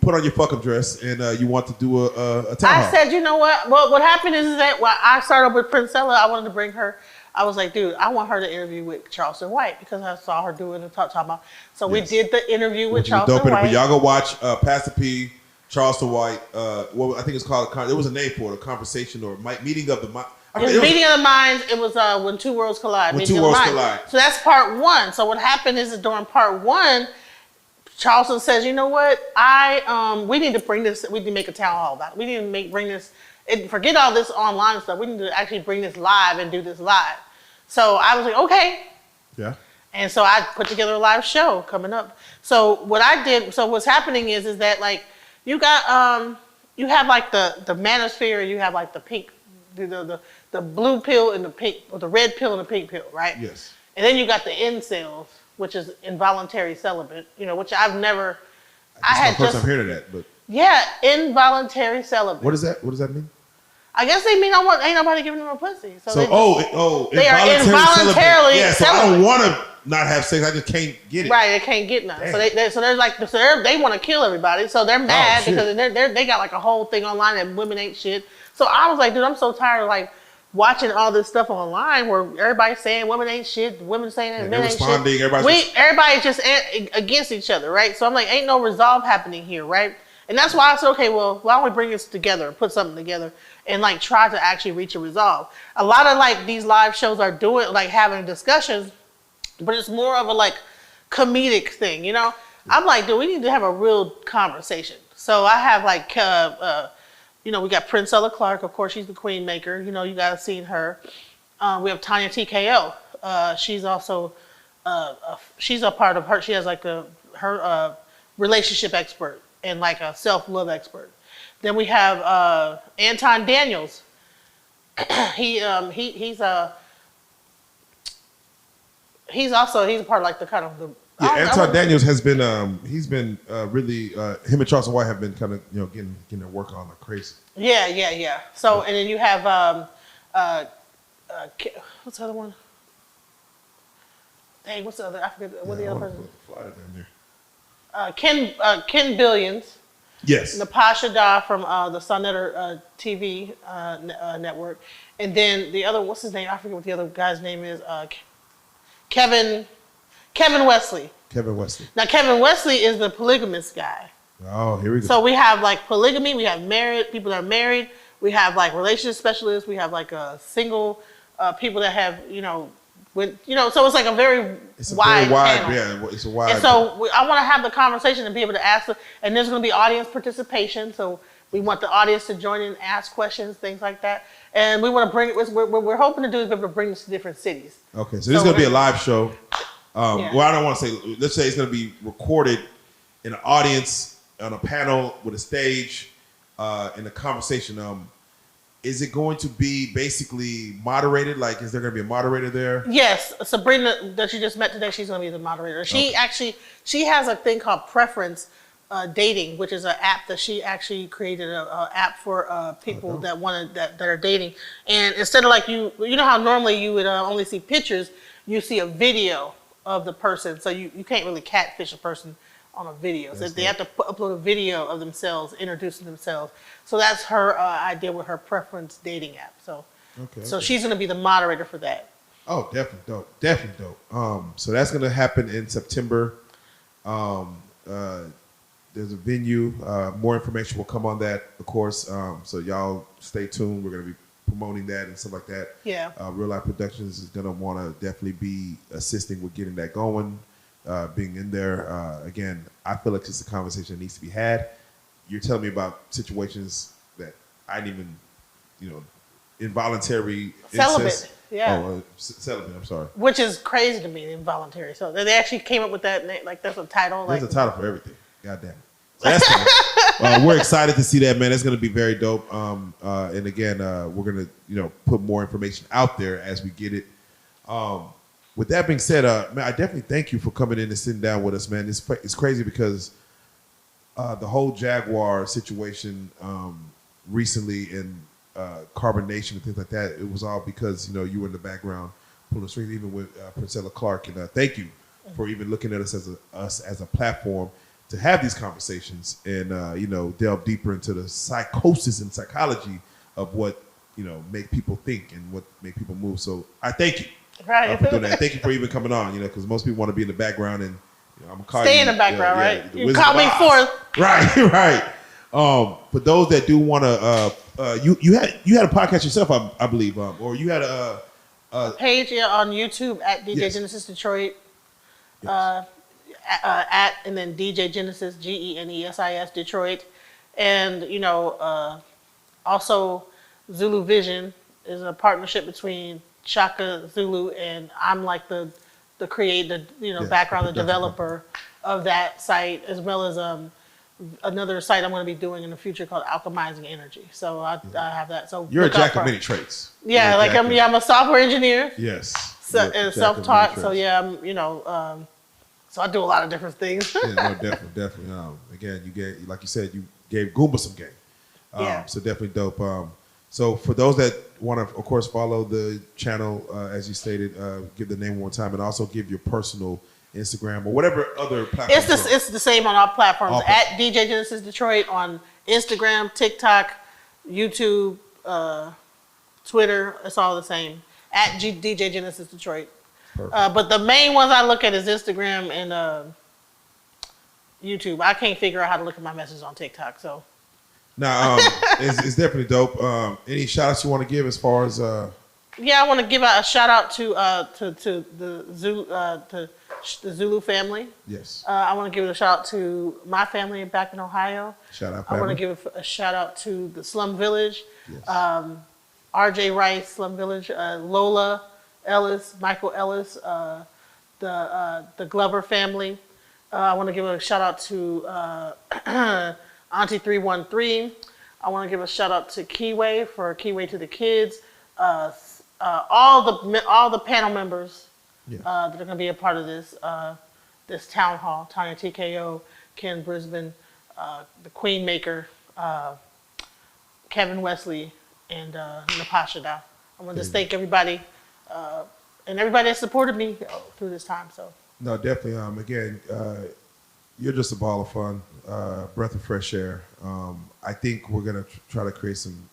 put on your fucking dress and you want to do a town hall. I said, you know what? Well, what happened is that when I started with Princella, I wanted to bring her. I was like, dude, I want her to interview with Charleston White because I saw her doing and talking about. So we did the interview with Charleston White. Y'all go watch Pastor P, Charleston White. What I think it's called. There was a name for it, a conversation or meeting of the mind. Meeting of the Minds. It was When Two Worlds Collide. When Two Worlds Collide. So that's part one. So what happened is that during part one, Charleston says, you know what? We need to bring this. We need to make a town hall about it. We need to bring this. Forget all this online stuff. We need to actually bring this live and do this live. So I was like, okay. Yeah. And so I put together a live show coming up. So what I did. So what's happening is that like you got you have like the manosphere. You have like the pink, the blue pill and the pink, or the red pill and the pink pill, right? Yes. And then you got the incels, which is involuntary celibate, which I've never. I had first time hearing of that, but yeah, involuntary celibate. What is that? What does that mean? I guess they mean ain't nobody giving them a pussy. So they are involuntarily. Yeah, so I don't want to not have sex. I just can't get it. Right, they can't get none. Damn. So they want to kill everybody. So they're mad because they got like a whole thing online that women ain't shit. So I was like, dude, I'm so tired of like watching all this stuff online where everybody's saying women ain't shit, women saying that men ain't shit. Everybody's just against each other, right? So I'm like, ain't no resolve happening here, right? And that's why I said, okay, well, why don't we bring this together, put something together, and like try to actually reach a resolve. A lot of like these live shows are doing like having discussions, but it's more of a like comedic thing, I'm like, dude, we need to have a real conversation. So I have like we got Princella Clark. Of course, she's the queen maker. You guys seen her. We have Tanya TKO. She's also, she's a part of her. She has like her relationship expert and like a self-love expert. Then we have Anton Daniels. he's a part of like the kind of the. Yeah, Anton Daniels has been he's been really him and Charleston White have been kind of getting their work on like crazy. Yeah. So and then you have what's the other one? Dang, what's the other? I forget what the other person. Fly it down there. Ken Billions. Yes. Natasha Da from the Sunnetter TV network, and then the other, what's his name? I forget what the other guy's name is. Kevin Wesley. Kevin Wesley. Now Kevin Wesley is the polygamous guy. Oh, here we go. So we have like polygamy, we have married people that are married, we have like relationship specialists, we have like single people that have so it's like a very wide panel. Yeah, it's a wide. And so I want to have the conversation and be able to ask, and there's going to be audience participation. So we want the audience to join in and ask questions, things like that. And we want to bring it. What we're hoping to do is be able to bring this to different cities. Okay, so this is going to be a live show. Yeah. Well, I don't want to say. Let's say it's going to be recorded in an audience on a panel with a stage, in a conversation. Is it going to be basically moderated? Like, is there going to be a moderator there? Yes, Sabrina that you just met today, she's going to be the moderator. She has a thing called Preference Dating, which is an app that she actually created, a app for people that are dating. And instead of like you know how normally you would only see pictures, you see a video of the person. So you can't really catfish a person on a video. So they have to upload a video of themselves, introducing themselves. So that's her idea with her Preference Dating app. So she's going to be the moderator for that. Oh, definitely dope. So that's going to happen in September. There's a venue. More information will come on that, of course. So y'all stay tuned. We're going to be promoting that and stuff like that. Yeah. Reallyfe Productions is going to want to definitely be assisting with getting that going. Being in there, again, I feel like it's a conversation that needs to be had. You're telling me about situations that I didn't even, involuntary celibate, incest. yeah. Oh, celibate. I'm sorry. Which is crazy to me, involuntary. So they actually came up with that, like that's a title. There's a title for everything. God damn it. So that's cool. We're excited to see that, man. That's going to be very dope. And again, we're going to, put more information out there as we get it. With that being said, man, I definitely thank you for coming in and sitting down with us, man. It's crazy because the whole Jaguar situation recently and carbonation and things like that, it was all because, you were in the background pulling strings, even with Priscilla Clark. And thank you for even looking at us as a platform to have these conversations and, delve deeper into the psychosis and psychology of what, make people think and what make people move. So I thank you. Right. For doing that. Thank you for even coming on, because most people want to be in the background and I'm gonna call stay you, in the background, right? You call me forth. forth. Right. For those that do want to, you had a podcast yourself, I believe, or you had a page on YouTube at DJ Genesis Detroit, yes. at and then DJ Genesis GENESIS Detroit, and also Zulu Vision is a partnership between Shaka Zulu, and I'm like the creator, background, the developer of that site, as well as another site I'm going to be doing in the future called Alchemizing Energy. So I have that. So you're a jack of many trades. Yeah, like I'm a software engineer. Yes. And self-taught. So yeah, I'm so I do a lot of different things. Yeah, no, definitely. Again, like you said, you gave Goomba some game. So definitely dope. So for those that want to, of course, follow the channel, as you stated, give the name one more time, and also give your personal Instagram or whatever other platform. It's the same on all platforms. At DJ Genesis Detroit on Instagram, TikTok, YouTube, Twitter. It's all the same. At DJ Genesis Detroit. But the main ones I look at is Instagram and YouTube. I can't figure out how to look at my messages on TikTok. So. Now, it's definitely dope. Any shout outs you want to give as far as Yeah, I want to give a shout out to the Zulu family. Yes. I want to give a shout out to my family back in Ohio. Shout out family. I want to give a shout out to the Slum Village, Yes. RJ Rice Slum Village, Lola Ellis, Michael Ellis, the Glover family. I want to give a shout out to Auntie 313. I want to give a shout out to Keyway for Keyway to the Kids. All the panel members that are going to be a part of this this town hall. Tanya TKO, Ken Brisbane, the Queen Maker, Kevin Wesley, and Napasha Dow. I want to just thank everybody and everybody that supported me through this time. So No, definitely. Again, you're just a ball of fun, breath of fresh air. I think we're gonna try to create some,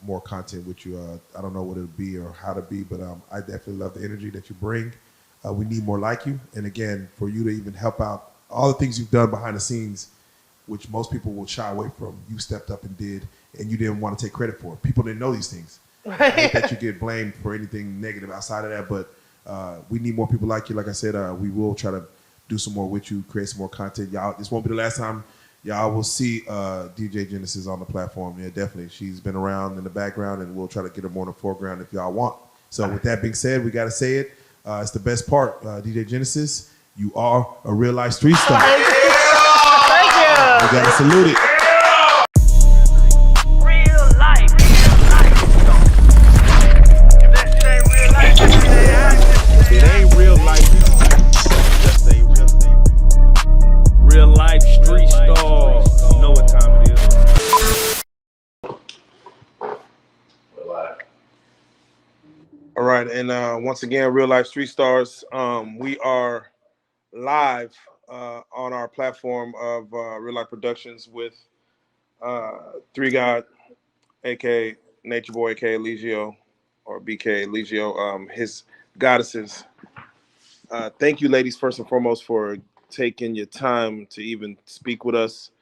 more content with you. I don't know what it'll be or how to be, but I definitely love the energy that you bring. We need more like you, and again, for you to even help out all the things you've done behind the scenes, which most people will shy away from. You stepped up and did, and you didn't want to take credit for it. People didn't know these things. I hate that you get blamed for anything negative outside of that, but we need more people like you. Like I said, we will try to do some more with you, create some more content. Y'all, this won't be the last time y'all will see DJ Genesis on the platform. Yeah, definitely. She's been around in the background, and we'll try to get her more in the foreground if y'all want. So with that being said, we got to say it. It's the best part. DJ Genesis, you are a real life street star. Thank you. We got to salute it. Real life. If that shit ain't real life, it ain't real life. Just ain't real. Real life street stars. You know what time it is. All right, and once again, Real Life Street Stars, we are live on our platform of Real Life Productions with Three God, aka Nature Boy, aka Eligio, or BK Eligio, his goddesses. Thank you, ladies, first and foremost, for taking your time to even speak with us.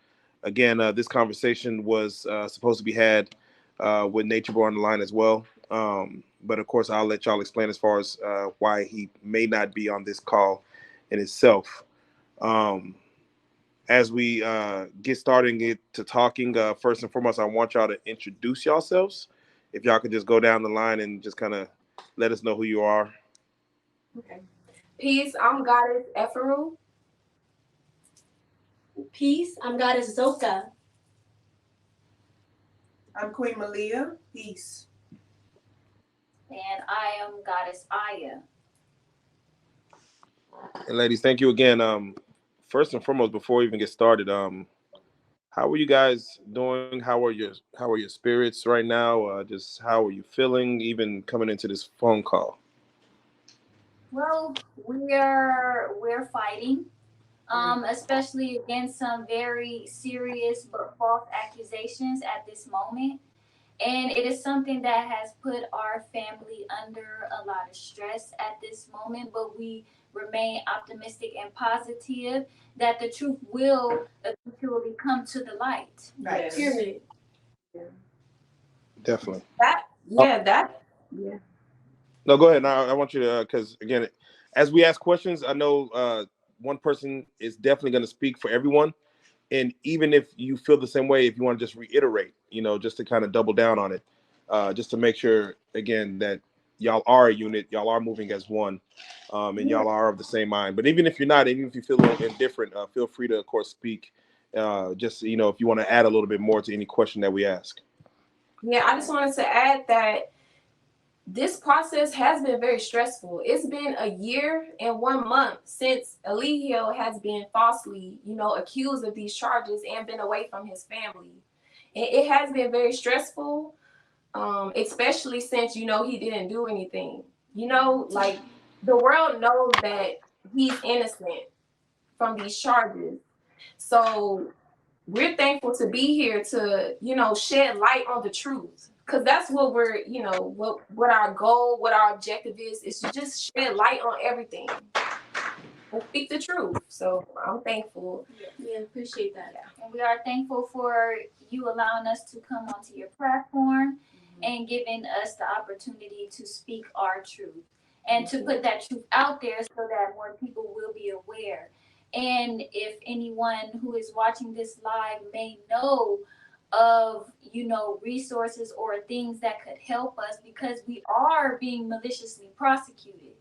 Again, this conversation was supposed to be had with Nature Boy on the line as well. But of course, I'll let y'all explain as far as why he may not be on this call in itself. As we get started to talking, first and foremost, I want y'all to introduce yourselves. If y'all could just go down the line and just kind of let us know who you are. Okay. Peace, I'm Goddess Eferu. Peace, I'm Goddess Zoka. I'm Queen Malia. Peace. And I am Goddess Aya. And ladies, thank you again. First and foremost, before we even get started, how are you guys doing? How are your spirits right now? Just how are you feeling, even coming into this phone call? Well, we're fighting, especially against some very serious but false accusations at this moment. And it is something that has put our family under a lot of stress at this moment, but we remain optimistic and positive that the truth will eventually come to the light. Right. Period. Yeah. Definitely. Yeah. No, go ahead. Now I want you to, because again, as we ask questions, I know one person is definitely going to speak for everyone. And even if you feel the same way, if you want to just reiterate, just to kind of double down on it, just to make sure, again, that y'all are a unit, y'all are moving as one, and y'all are of the same mind. But even if you're not, even if you feel a little indifferent, feel free to, of course, speak. Just, if you want to add a little bit more to any question that we ask. Yeah, I just wanted to add that this process has been very stressful. It's been a year and 1 month since Eligio has been falsely, accused of these charges and been away from his family. And it has been very stressful, especially since, he didn't do anything. Like the world knows that he's innocent from these charges. So we're thankful to be here to, shed light on the truth. Because that's what we're, what our goal, what our objective is to just shed light on everything and speak the truth. So I'm thankful. Yeah, appreciate that. And we are thankful for you allowing us to come onto your platform and giving us the opportunity to speak our truth and to put that truth out there so that more people will be aware. And if anyone who is watching this live may know of, resources or things that could help us, because we are being maliciously prosecuted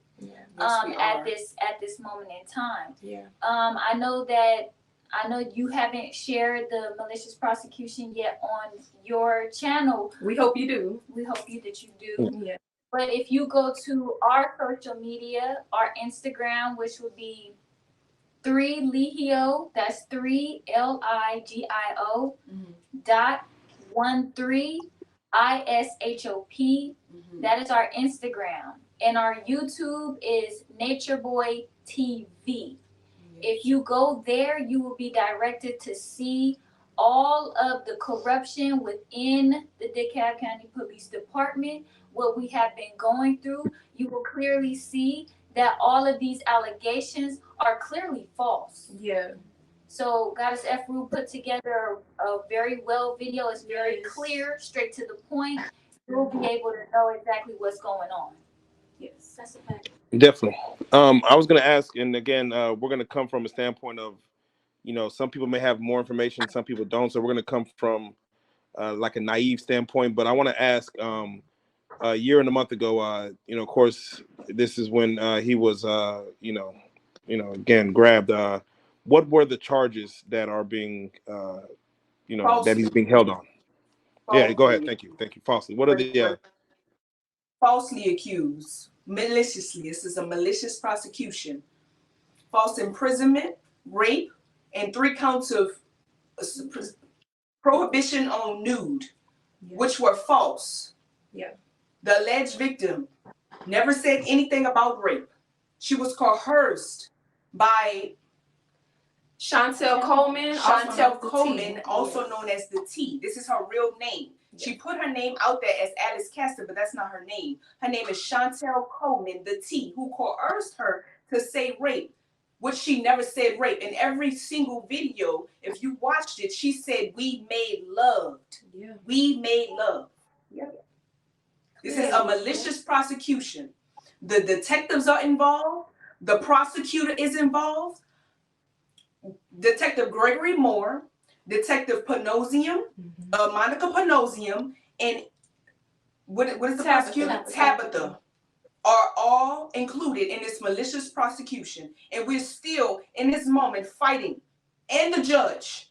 at this moment in time. Yeah. I know you haven't shared the malicious prosecution yet on your channel. We hope you do. We hope that you do. Yeah. But if you go to our social media, our Instagram, which would be 3Ligio, that's 3LIGIO dot 13ISHOP. That is our Instagram. And our YouTube is Nature Boy TV. If you go there, you will be directed to see all of the corruption within the DeKalb County Police Department, what we have been going through. You will clearly see that all of these allegations are clearly false. Yeah. So Goddess F. Rue put together a very well video. It's very clear, straight to the point. You'll be able to know exactly what's going on. Yes. That's a fact. Definitely. I was gonna ask, and again, we're gonna come from a standpoint of, some people may have more information, some people don't. So we're gonna come from like a naive standpoint. But I want to ask, a year and a month ago, of course, this is when he was, again grabbed. What were the charges that are being, that he's being held on? Yeah, go ahead. Thank you. Falsely. What are the? Falsely accused, maliciously. This is a malicious prosecution. False imprisonment, rape, and 3 counts of prohibition on nude, which were false. Yeah. The alleged victim never said anything about rape. She was coerced by Chantel Coleman, also known as the T. This is her real name. She put her name out there as Alice Castor, but that's not her name. Her name is Chantel Coleman, the T, who coerced her to say rape, which she never said rape. In every single video, if you watched it, she said, "We made love." Yeah. We made love. Yeah. This is a malicious prosecution. The detectives are involved. The prosecutor is involved. Detective Gregory Moore, Detective Panosium, Monica Panosium, and what is the prosecutor? Tabitha are all included in this malicious prosecution. And we're still, in this moment, fighting. And the judge,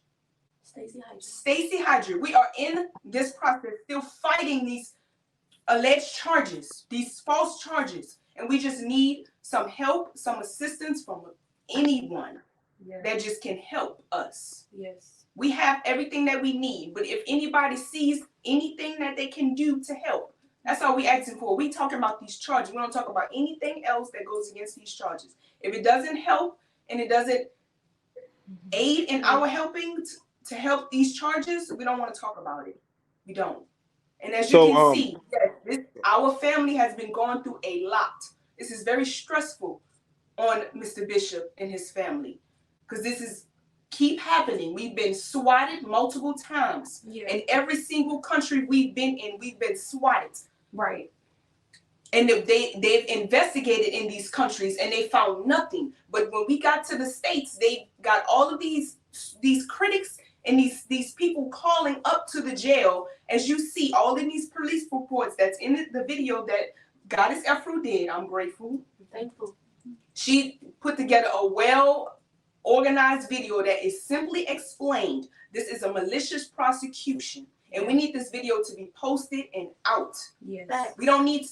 Stacey Hydra. We are in this process still fighting these alleged charges, these false charges. And we just need some help, some assistance from anyone that just can help us. Yes. We have everything that we need, but if anybody sees anything that they can do to help, that's all we asking for. We talking about these charges. We don't talk about anything else that goes against these charges. If it doesn't help and it doesn't aid in our helping to help these charges, we don't want to talk about it. We don't. And as you can see, our family has been going through a lot. This is very stressful on Mr. Bishop and his family, because this is keep happening. We've been swatted multiple times. In every single country we've been in, we've been swatted. Right. And they've investigated in these countries and they found nothing. But when we got to the States, they got all of these critics and these people calling up to the jail. As you see, all in these police reports that's in the video that Goddess Ephru did. I'm grateful. Thankful. She put together a well-organized video that is simply explained. This is a malicious prosecution. And we need this video to be posted and out. Yes. We don't need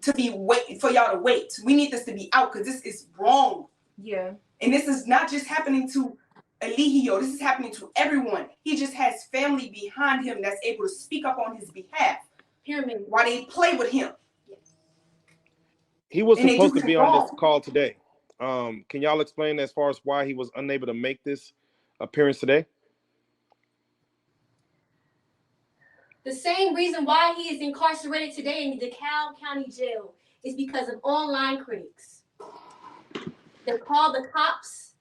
to be for y'all to wait. We need this to be out because this is wrong. Yeah. And this is not just happening to Eligio. This is happening to everyone. He just has family behind him that's able to speak up on his behalf. Pyramid. While they play with him. He was supposed to be on this call today. Can y'all explain as far as why he was unable to make this appearance today? The same reason why he is incarcerated today in the DeKalb County Jail is because of online critics. They call the cops,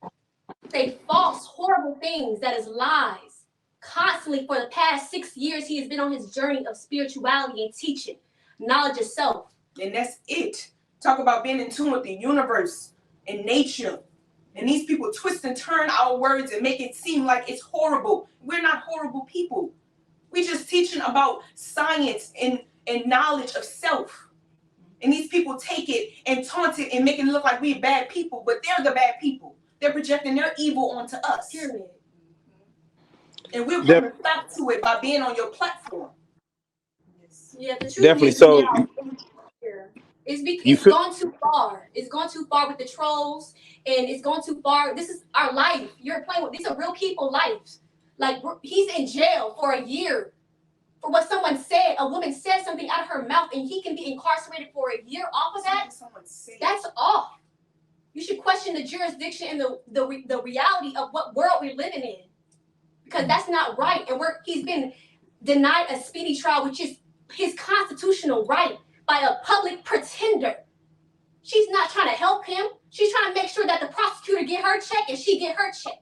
say false, horrible things that is lies. Constantly for the past 6 years, he has been on his journey of spirituality and teaching, knowledge of self. And that's it. Talk about being in tune with the universe and nature. And these people twist and turn our words and make it seem like it's horrible. We're not horrible people. We just teaching about science and knowledge of self. And these people take it and taunt it and make it look like we're bad people, but they're the bad people. They're projecting their evil onto us. Pyramid. And we're going to stop to it by being on your platform. Yeah, the truth Definitely. needs to get out. It's gone too far. It's gone too far with the trolls, and it's gone too far. This is our life. You're playing with these are real people lives. Like he's in jail for a year for what someone said. A woman said something out of her mouth, and he can be incarcerated for a year off of that. That's off. You should question the jurisdiction and the reality of what world we're living in, because that's not right. And he's been denied a speedy trial, which is his constitutional right, by a public pretender. She's not trying to help him. She's trying to make sure that the prosecutor get her check and she get her check.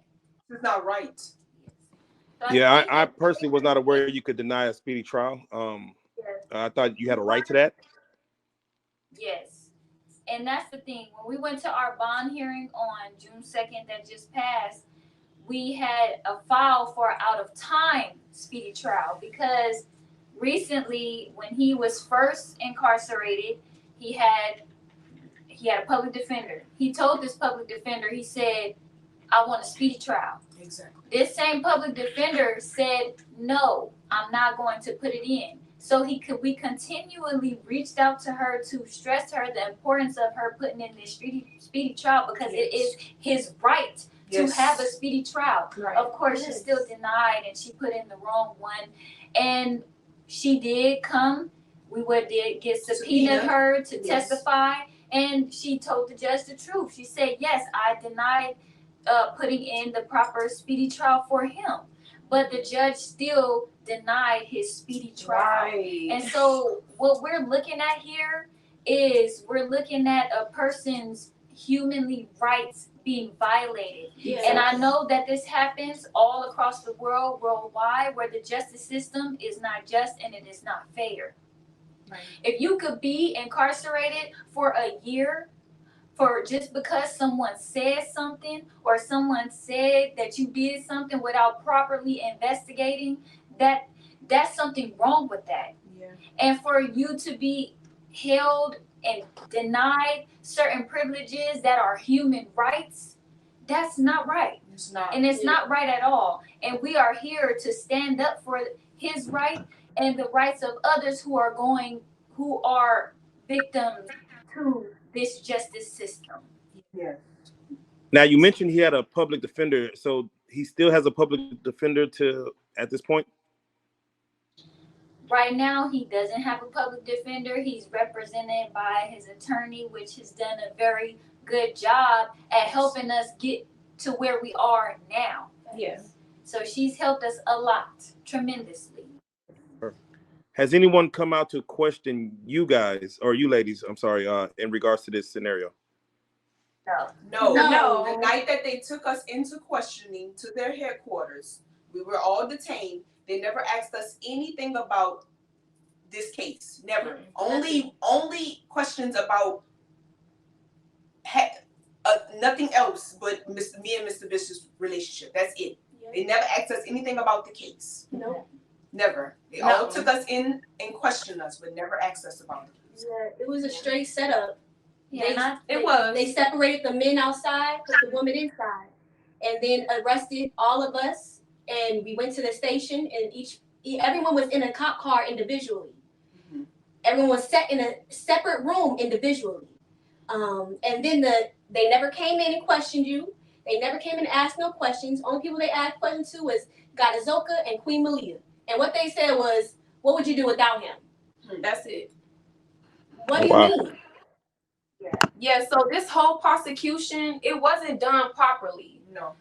It's not right. Yeah, I personally was not aware you could deny a speedy trial. I thought you had a right to that. Yes. And that's the thing. When we went to our bond hearing on June 2nd that just passed, we had a file for out of time speedy trial because recently when he was first incarcerated, he had a public defender. He told this public defender, he said, I want a speedy trial. Exactly. This same public defender said, no, I'm not going to put it in. So we continually reached out to her to stress her the importance of her putting in this speedy trial because it is his right to have a speedy trial. Right. Of course, she still denied and she put in the wrong one. And she did come. We did get subpoenaed her to testify. And she told the judge the truth. She said, yes, I denied putting in the proper speedy trial for him. But the judge still denied his speedy trial. Right. And so what we're looking at here is we're looking at a person's humanly rights being violated. Yes. And I know that this happens all across the world, worldwide, where the justice system is not just and it is not fair. Right. If you could be incarcerated for a year for just because someone said something or someone said that you did something without properly investigating, that's something wrong with that. Yeah. And for you to be held and denied certain privileges that are human rights, that's not right. It's not. And it's not right at all. And we are here to stand up for his right and the rights of others who are victims to this justice system. Yeah. Now you mentioned he had a public defender, so he still has a public defender at this point? Right now, he doesn't have a public defender. He's represented by his attorney, which has done a very good job at helping us get to where we are now. Yes. So she's helped us a lot, tremendously. Has anyone come out to question you guys, or you ladies, I'm sorry, in regards to this scenario? No. No. The night that they took us into questioning to their headquarters, we were all detained. They never asked us anything about this case. Never. Only questions about nothing else but me and Mr. Bishop's relationship. That's it. Yeah. They never asked us anything about the case. No. Never. They all took us in and questioned us, but never asked us about the case. Yeah, it was a straight setup. Yeah, They separated the men outside, put the women inside, and then arrested all of us. And we went to the station, and everyone was in a cop car individually. Mm-hmm. Everyone was set in a separate room individually. And then they never came in and questioned you. They never came in and asked no questions. Only people they asked questions to was Gadazoka and Queen Malia. And what they said was, what would you do without him? That's it. What do you mean? Yeah, so this whole prosecution, it wasn't done properly. No.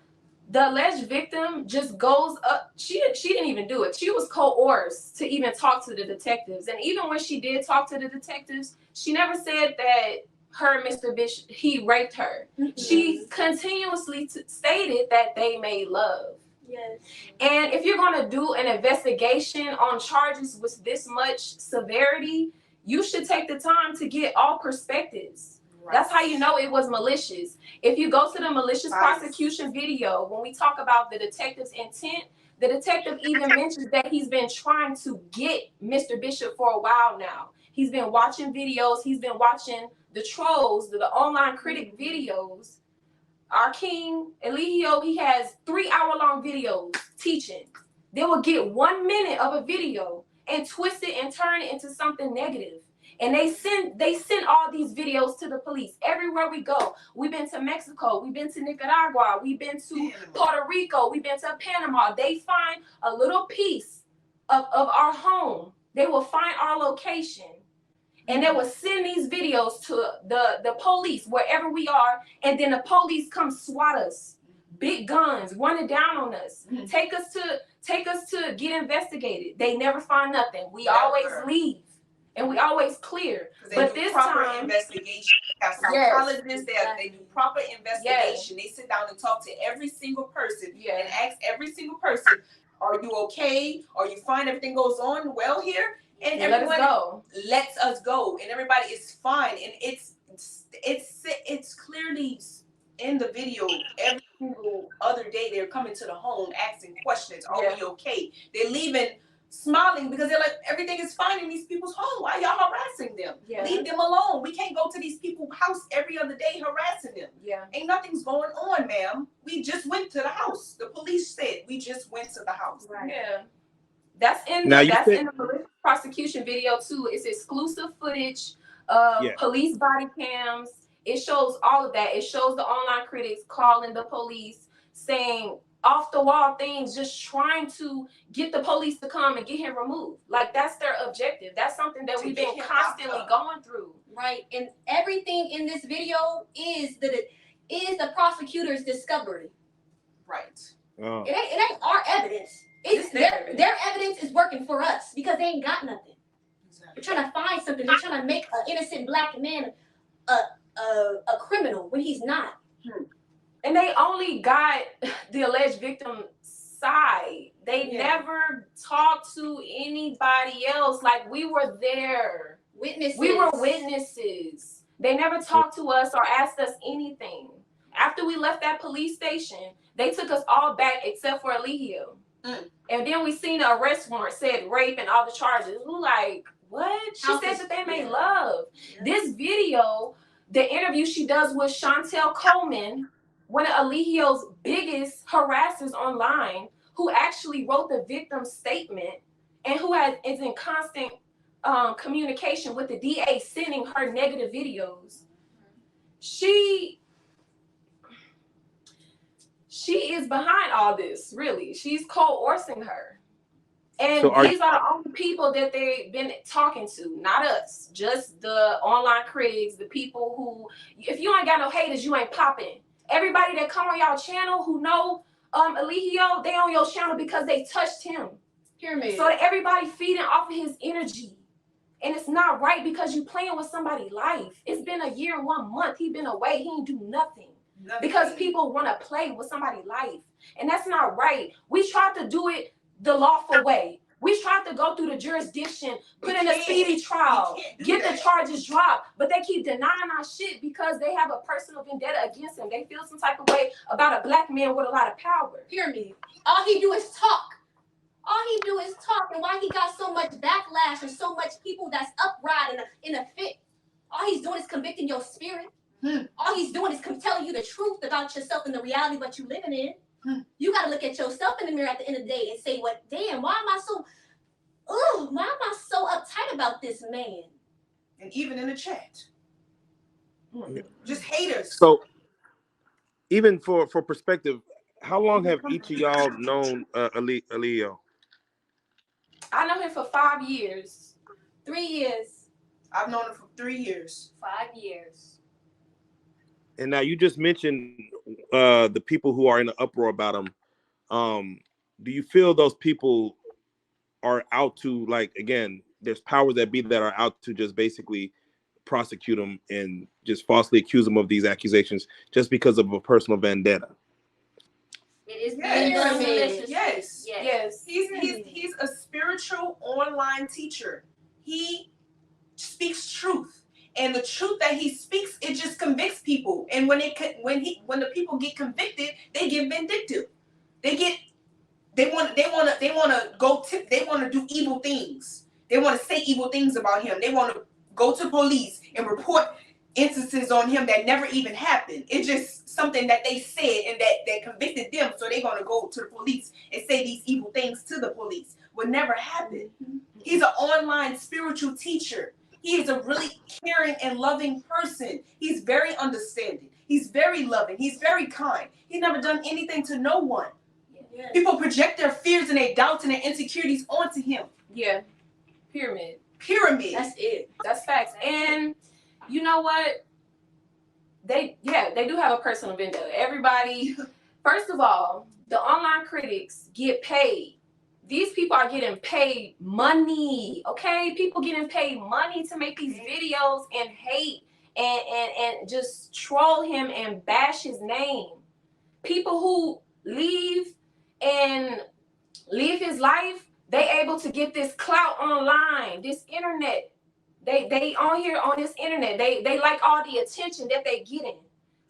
The alleged victim just goes up. She didn't even do it. She was coerced to even talk to the detectives. And even when she did talk to the detectives, she never said that her and Mr. Bishop, he raped her. Mm-hmm. She continuously stated that they made love. Yes. And if you're going to do an investigation on charges with this much severity, you should take the time to get all perspectives. Right. That's how you know it was malicious. If you go to the malicious prosecution video, when we talk about the detective's intent, the detective even mentions that he's been trying to get Mr. Bishop for a while now. He's been watching videos. He's been watching the trolls, the online critic videos. Our king, Eligio, he has 3-hour-long videos teaching. They will get 1 minute of a video and twist it and turn it into something negative. And they send all these videos to the police everywhere we go. We've been to Mexico, we've been to Nicaragua, we've been to Puerto Rico, we've been to Panama. They find a little piece of our home. They will find our location. And they will send these videos to the police wherever we are, and then the police come SWAT us, big guns, running down on us, take us to get investigated. They never find nothing. We always leave, and we always clear. But this proper time, investigation. They have psychologists there. They do proper investigation. They sit down and talk to every single person and ask every single person, "Are you okay? Are you fine? Everything goes on well here?" And everyone lets us go, and everybody is fine. And it's clearly in the video. Every single other day, they're coming to the home asking questions. Are we okay? They're leaving smiling because they're like, everything is fine in these people's home. Why y'all harassing them? Leave them alone. We can't go to these people's house every other day harassing them. Ain't nothing's going on, ma'am. We just went to the house. The police said we just went to the house. That's in the malicious prosecution video too. It's exclusive footage of police body cams. It shows all of that. It shows the online critics calling the police, saying off the wall things, just trying to get the police to come and get him removed. Like, that's their objective. That's something that we've been constantly going through. Right, and everything in this video is the prosecutor's discovery. Right. Oh. It ain't our evidence. It's their evidence is working for us because they ain't got nothing. They're trying to find something. They're trying to make an innocent black man a criminal when he's not. And they only got the alleged victim side. They never talked to anybody else. Like, we were there. Witnesses. We were witnesses. They never talked to us or asked us anything. After we left that police station, they took us all back except for Eligio. And then we seen the arrest warrant said rape and all the charges. We like, what? She said that they made love. This video, the interview she does with Chantel Coleman, one of Eligio's biggest harassers online, who actually wrote the victim's statement and who is in constant communication with the DA, sending her negative videos. She is behind all this, really. She's coercing her. And these are the only people that they've been talking to, not us. Just the online critics, the people who, if you ain't got no haters, you ain't popping. Everybody that come on y'all channel who know Eligio, they on your channel because they touched him. Hear me. So that everybody feeding off of his energy. And it's not right because you playing with somebody's life. It's been a year and 1 month. He been away. He ain't do nothing. Because people want to play with somebody's life. And that's not right. We tried to do it the lawful way. We tried to go through the jurisdiction, put in a speedy trial, get the charges dropped, but they keep denying our shit because they have a personal vendetta against him. They feel some type of way about a black man with a lot of power. Hear me. All he do is talk. All he do is talk. And why he got so much backlash and so much people that's upright in a fit, all he's doing is convicting your spirit. All he's doing is telling you the truth about yourself and the reality that you're living in. You got to look at yourself in the mirror at the end of the day and say, "What? Damn, why am I so uptight about this man?" And even in the chat, just haters. So, even for perspective, how long have each of y'all known Eligio? I know him for 5 years. 3 years. I've known him for 3 years. 5 years. And now you just mentioned the people who are in an uproar about him. Do you feel those people are out to, like, again, there's powers that be that are out to just basically prosecute him and just falsely accuse him of these accusations just because of a personal vendetta? It is yes. He's a spiritual online teacher. He speaks truth. And the truth that he speaks, it just convicts people. And when the people get convicted, they get vindictive. They want to do evil things. They want to say evil things about him. They want to go to police and report instances on him that never even happened. It's just something that they said and that convicted them. So they're going to go to the police and say these evil things to the police. What never happened. He's an online spiritual teacher. He is a really caring and loving person. He's very understanding. He's very loving. He's very kind. He's never done anything to no one. Yeah. People project their fears and their doubts and their insecurities onto him. Yeah. Pyramid. That's it. That's facts. And you know what? They do have a personal vendetta. Everybody, first of all, the online critics get paid. These people are getting paid money, okay? People getting paid money to make these videos and hate and just troll him and bash his name. People who leave his life, they able to get this clout online, this internet. They on here on this internet. They like all the attention that they getting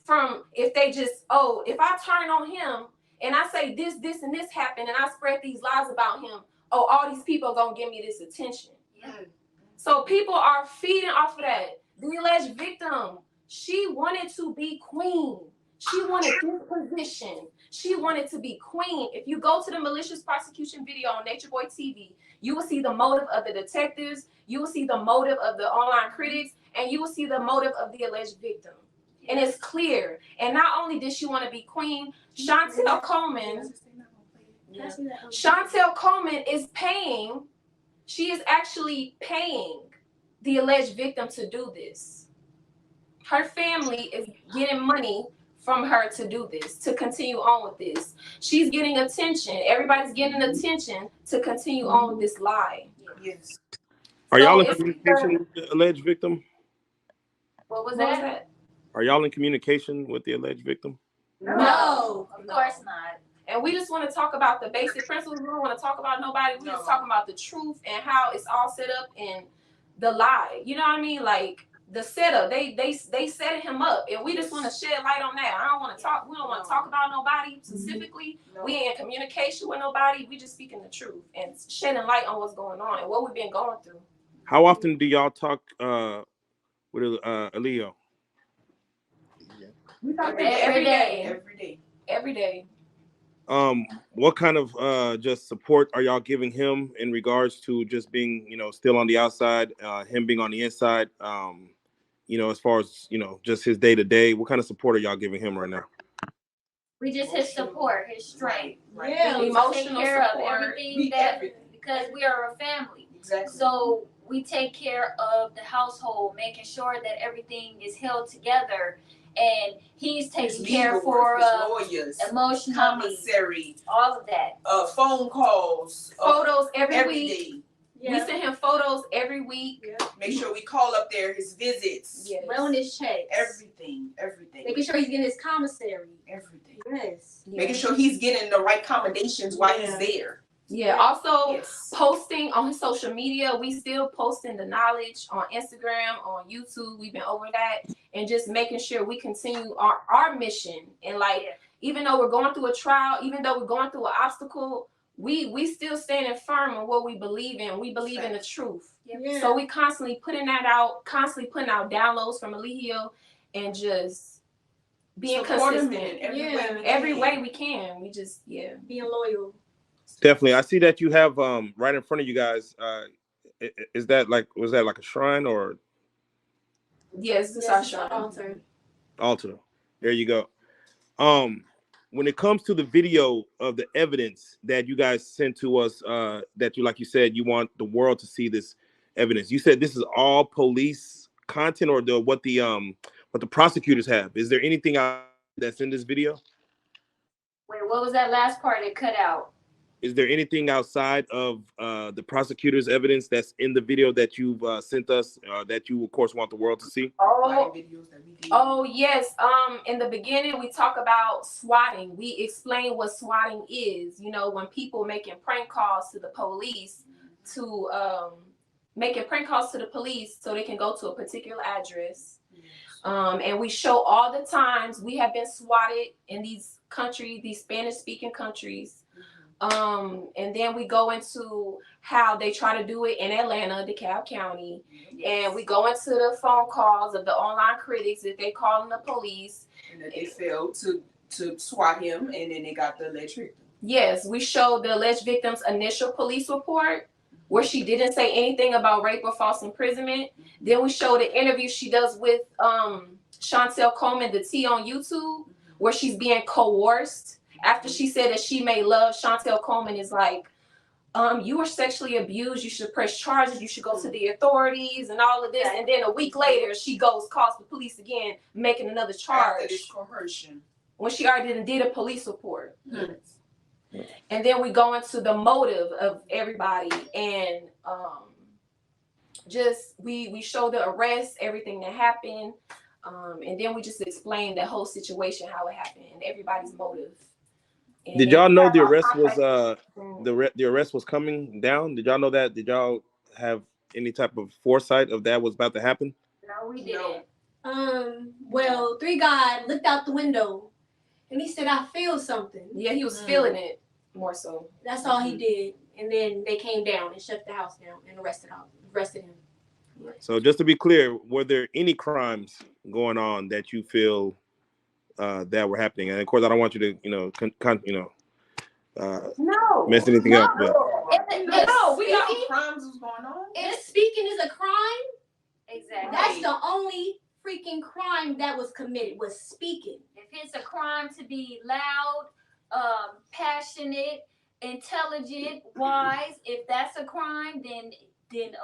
from if they just, if I turn on him and I say this and this happened and I spread these lies about him, all these people are gonna give me this attention. Yeah. So people are feeding off of that. The alleged victim, she wanted to be queen. She wanted this position. She wanted to be queen. If you go to the malicious prosecution video on Nature Boy TV, you will see the motive of the detectives, you will see the motive of the online critics, and you will see the motive of the alleged victim. And it's clear. And not only did she want to be queen, Chantel Coleman is paying, she is actually paying the alleged victim to do this. Her family is getting money from her to do this, to continue on with this. She's getting attention. Everybody's getting attention to continue on with this lie. Yes. Are y'all in communication with the alleged victim? What was that? Are y'all in communication with the alleged victim? No, of course not. And we just want to talk about the basic principles. We don't want to talk about nobody. We just talking about the truth and how it's all set up and the lie. You know what I mean? Like the setup. They set him up, and we just want to shed light on that. I don't want to talk. We don't want to talk about nobody specifically. We ain't in communication with nobody. We just speaking the truth and shedding light on what's going on and what we've been going through. How often do y'all talk with Eligio? We talk every day. Every day. What kind of just support are y'all giving him in regards to just being, still on the outside, him being on the inside, as far as, just his day to day? What kind of support are y'all giving him right now? We just his support, his strength. Right? Yeah, emotional take care support. Of everything because we are a family. Exactly. So we take care of the household, making sure that everything is held together. And he's taking care for lawyers, emotional commissary, all of that. Phone calls, photos every week. Day. Yeah. We send him photos every week. Yeah. Make sure we call up there his visits. Yes. Wellness checks. Everything. Making sure he's getting his commissary. Everything. Yes. Making sure he's getting the right accommodations while he's there. Yeah. Also, posting on his social media. We still posting the knowledge on Instagram, on YouTube. We've been over that, and just making sure we continue our mission. And even though we're going through a trial, even though we're going through an obstacle, we still standing firm on what we believe in. We believe in the truth. Yeah. So we constantly putting that out, constantly putting out downloads from Eligio, and just being consistent every way we can. We just being loyal. Definitely. I see that you have right in front of you guys. Was that like a shrine or? Yes, this is our shrine. Altar. There you go. When it comes to the video of the evidence that you guys sent to us, that you, like you said, you want the world to see this evidence. You said this is all police content, or what the prosecutors have. Is there anything that's in this video? Wait, what was that last part that cut out? Is there anything outside of the prosecutor's evidence that's in the video that you've sent us that you, of course, want the world to see? Oh, yes. In the beginning, we talk about swatting. We explain what swatting is. When people making prank calls to the police so they can go to a particular address. And we show all the times we have been swatted in these countries, these Spanish-speaking countries. And then we go into how they try to do it in Atlanta, DeKalb County. And we go into the phone calls of the online critics that they calling the police. And that they failed to swat him, and then they got the alleged victim. Yes, we show the alleged victim's initial police report. where she didn't say anything about rape or false imprisonment. Then we showed an interview she does with Chantel Coleman, the T on YouTube, where she's being coerced after she said that she made love. Chantel Coleman is like, you were sexually abused, you should press charges, you should go to the authorities and all of this. And then a week later, she calls the police again, making another charge. After this coercion. When she already did a police report. And then we go into the motive of everybody, and just we show the arrest, everything that happened, and then we just explain the whole situation, how it happened, and everybody's motive. And did y'all know the arrest was the arrest was coming down? Did y'all know that? Did y'all have any type of foresight of that was about to happen? No, we didn't. Well, 3 God looked out the window and he said, I feel something. Yeah, he was feeling it more so. That's all he did. And then they came down and shut the house down and arrested him. So just to be clear, were there any crimes going on that you feel that were happening? And of course, I don't want you to, mess anything up. But No, we got crimes was going on. If speaking is a crime, Exactly. that's the only freaking crime that was committed, was speaking. If it's a crime to be loud, passionate, intelligent, wise, if that's a crime, then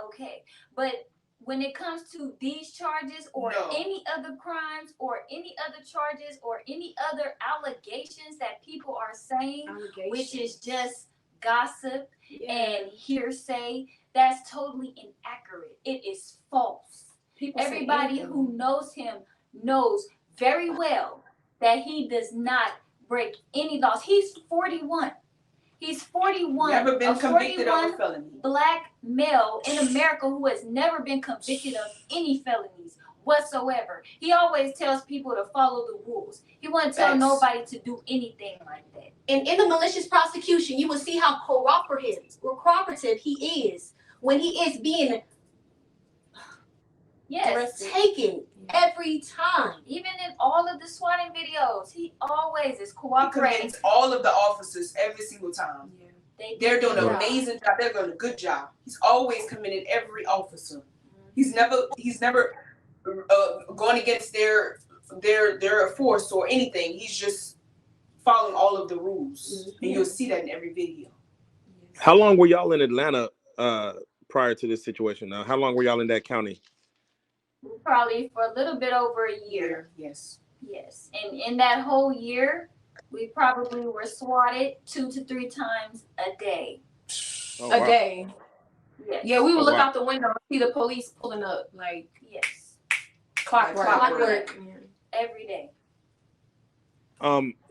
okay. But when it comes to these charges or any other crimes or any other charges or any other allegations that people are saying, which is just gossip and hearsay, that's totally inaccurate. It is false. Everybody who knows him knows very well that he does not break any laws. He's 41. He's 41. Never been convicted of a felony. Black male in America who has never been convicted of any felonies whatsoever. He always tells people to follow the rules. He wouldn't tell nobody to do anything like that. And in the malicious prosecution, you will see how cooperative he is when he is being taken every time. Even in all of the swatting videos, he always is cooperating. He commends all of the officers every single time. They're doing an amazing job. They're doing a good job. He's always commended every officer. He's never going against their force or anything. He's just following all of the rules, and you'll see that in every video. how long were y'all in Atlanta prior to this situation? Now, how long were y'all in that county? Probably for a little bit over a year. Yes. And in that whole year, we probably were swatted 2 to 3 times a day. A day. Yes. Yeah, we would look out the window and see the police pulling up, like clockwork. Every day.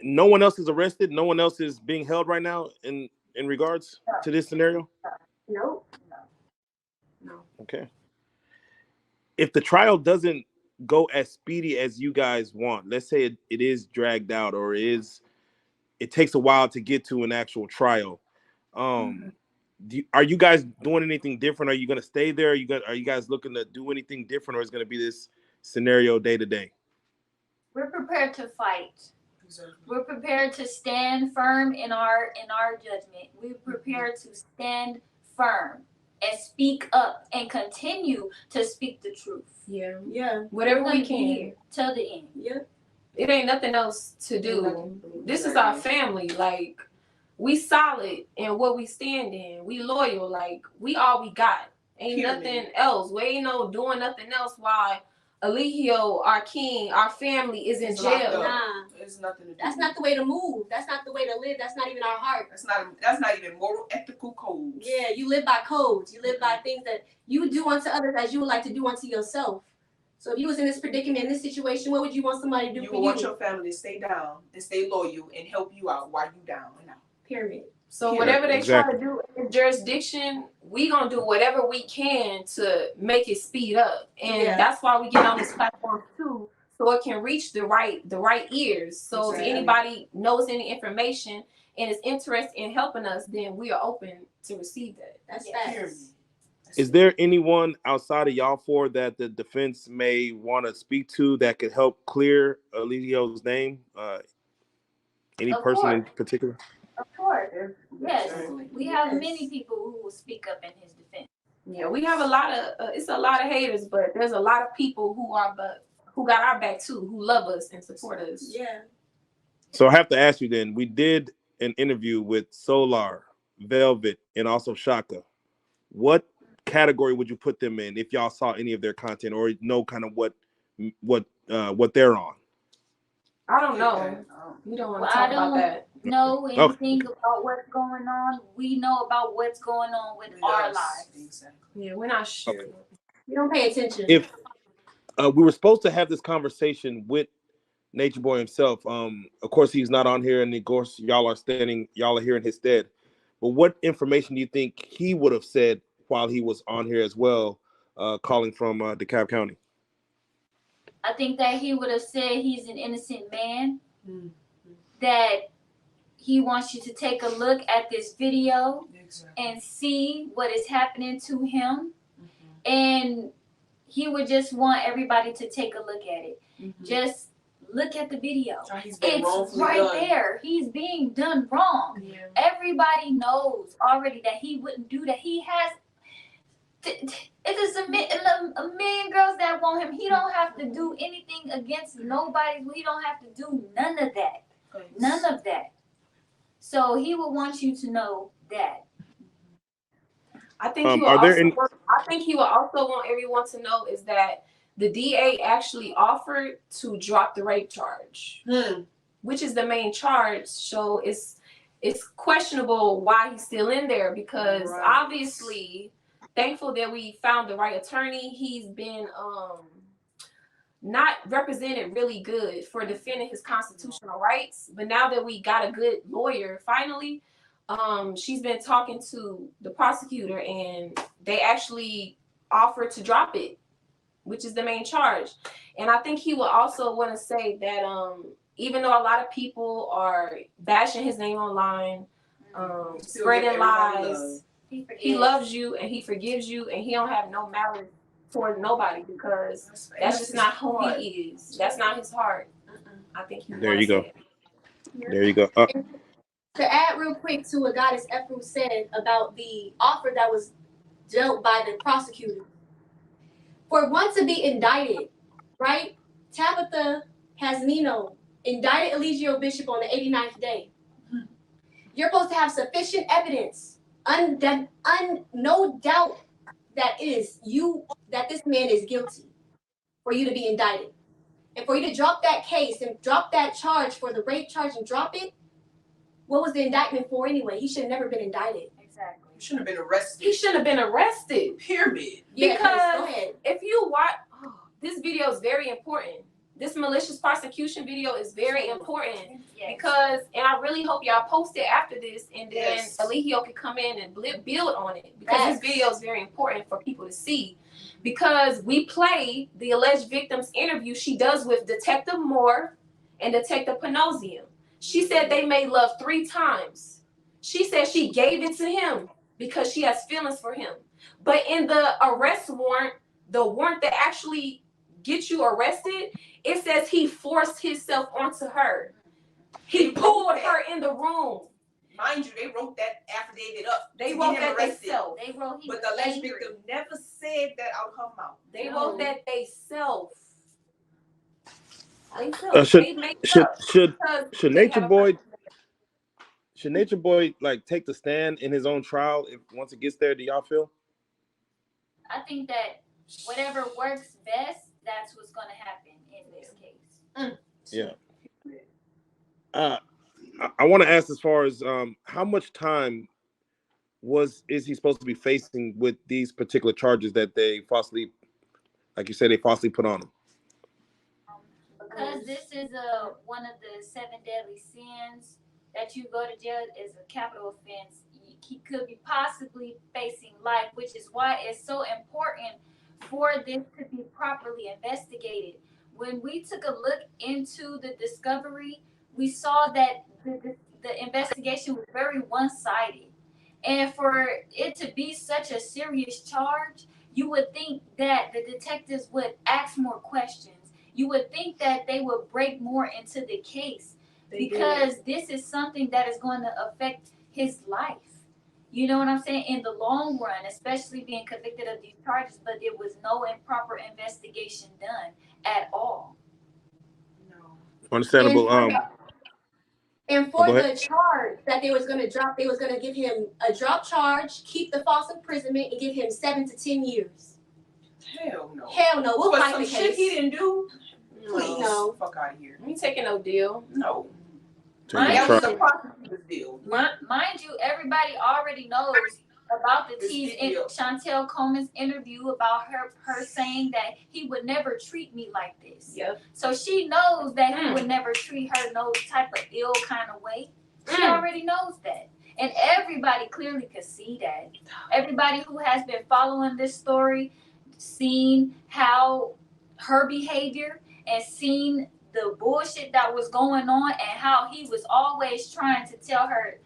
No one else is arrested. No one else is being held right now in regards to this scenario. No. Okay. If the trial doesn't go as speedy as you guys want, let's say it is dragged out or it takes a while to get to an actual trial. Are you guys doing anything different? Are you going to stay there? Are you guys looking to do anything different, or is it going to be this scenario day to day? We're prepared to fight. We're prepared to stand firm in our judgment. We're prepared to stand firm and speak up and continue to speak the truth. Yeah. Whatever we can. Till the end. Yeah. It ain't nothing else to do. This is our family. Like, we solid in what we stand in. We loyal. Like, we all we got. Ain't nothing else. We ain't doing nothing else while Eligio, our king, our family is in jail. There's nothing to do. That's not the way to move. That's not the way to live. That's not even our heart. That's not even moral, ethical codes. Yeah, you live by codes. You live by things that you do unto others as you would like to do unto yourself. So if you was in this predicament, in this situation, what would you want somebody to do for you? You want your family to stay down and stay loyal and help you out while you down and out. Period. So whatever they try to do in the jurisdiction, we gonna do whatever we can to make it speed up, and that's why we get on this platform too, so it can reach the right ears. So if anybody knows any information and is interested in helping us, then we are open to receive that. That's facts. Is there anyone outside of y'all four that the defense may want to speak to that could help clear Eligio's name? Any person in particular? Of course. Yes, we have many people who will speak up in his defense. Yeah, we have a lot of it's a lot of haters, but there's a lot of people who got our back too, who love us and support us. Yeah. So I have to ask you then. We did an interview with Solar, Velvet, and also Shaka. What category would you put them in if y'all saw any of their content or know kind of what they're on? I don't know. We don't want to Well, talk I about that. don't know Okay. anything about what's going on. We know about what's going on with our lives. Yeah, we're not sure. Okay. We don't pay attention. If we were supposed to have this conversation with Nature Boy himself, of course he's not on here, and of course y'all are here in his stead. But what information do you think he would have said while he was on here as well, calling from DeKalb County? I think that he would have said he's an innocent man, that he wants you to take a look at this video and see what is happening to him. And he would just want everybody to take a look at it. Just look at the video. It's right there. He's being done wrong. Yeah. Everybody knows already that he wouldn't do that. He has it's a million girls that want him. He don't have to do anything against nobody. He don't have to do none of that. None of that. So he would want you to know that. I think he will also want everyone to know is that the DA actually offered to drop the rape charge, which is the main charge. So it's questionable why he's still in there because obviously, thankful that we found the right attorney. He's been not represented really good for defending his constitutional rights. But now that we got a good lawyer, finally, she's been talking to the prosecutor and they actually offered to drop it, which is the main charge. And I think he will also want to say that even though a lot of people are bashing his name online, spreading lies, he loves you and he forgives you and he don't have no malice towards nobody because that's just not who he is. That's not his heart. I think he. There you go. It. There you go. To add real quick to what Goddess Ephraim said about the offer that was dealt by the prosecutor. For one to be indicted, right? Tabitha Hasmino indicted Eligio Bishop on the 89th day. You're supposed to have sufficient evidence, no doubt that this man is guilty for you to be indicted. And for you to drop that case and drop that charge for the rape charge and drop it, what was the indictment for anyway? He should have never been indicted. Exactly. He shouldn't have been arrested. He shouldn't have been arrested. Period. Yeah, because if you watch, this video is very important. This malicious prosecution video is very important because, and I really hope y'all post it after this, and then Eligio can come in and build on it because this video is very important for people to see. Because we play the alleged victim's interview she does with Detective Moore and Detective Panosium. She said they made love 3 times. She said she gave it to him because she has feelings for him. But in the arrest warrant, the warrant that actually gets you arrested, it says he forced himself onto her. He pulled her in the room. Mind you, they wrote that affidavit up. They wrote that themselves. But the alleged victim never said that out of her mouth. They wrote that they self. Should Nature Boy like take the stand in his own trial if once it gets there? Do y'all feel? I think that whatever works best, that's what's going to happen in this case. Yeah. I want to ask as far as how much time is he supposed to be facing with these particular charges that they falsely, like you said, they falsely put on him? Because this is one of the 7 deadly sins that you go to jail is a capital offense. He could be possibly facing life, which is why it's so important for this to be properly investigated. When we took a look into the discovery, we saw that the investigation was very one-sided. And for it to be such a serious charge, you would think that the detectives would ask more questions. You would think that they would break more into the case. because this is something that is going to affect his life. You know what I'm saying? In the long run, especially being convicted of these charges, but there was no improper investigation done at all. Understandable. And Oh, for go the ahead. charge that they was gonna drop, they was gonna give him a drop charge, keep the false imprisonment, and give him 7 to 10 years. Hell no. Hell no. We'll For fight some the shit case. he didn't do. Please, No. fuck out of here. We taking no deal. No. Mind That was you, the prosecutor's deal. mind you, everybody already knows about the T's in Chantel Coleman's interview about her saying that he would never treat me like this. Yep. So she knows that he would never treat her no type of ill kind of way. She already knows that. And everybody clearly could see that. Everybody who has been following this story, seen how her behavior and seen the bullshit that was going on and how he was always trying to tell her,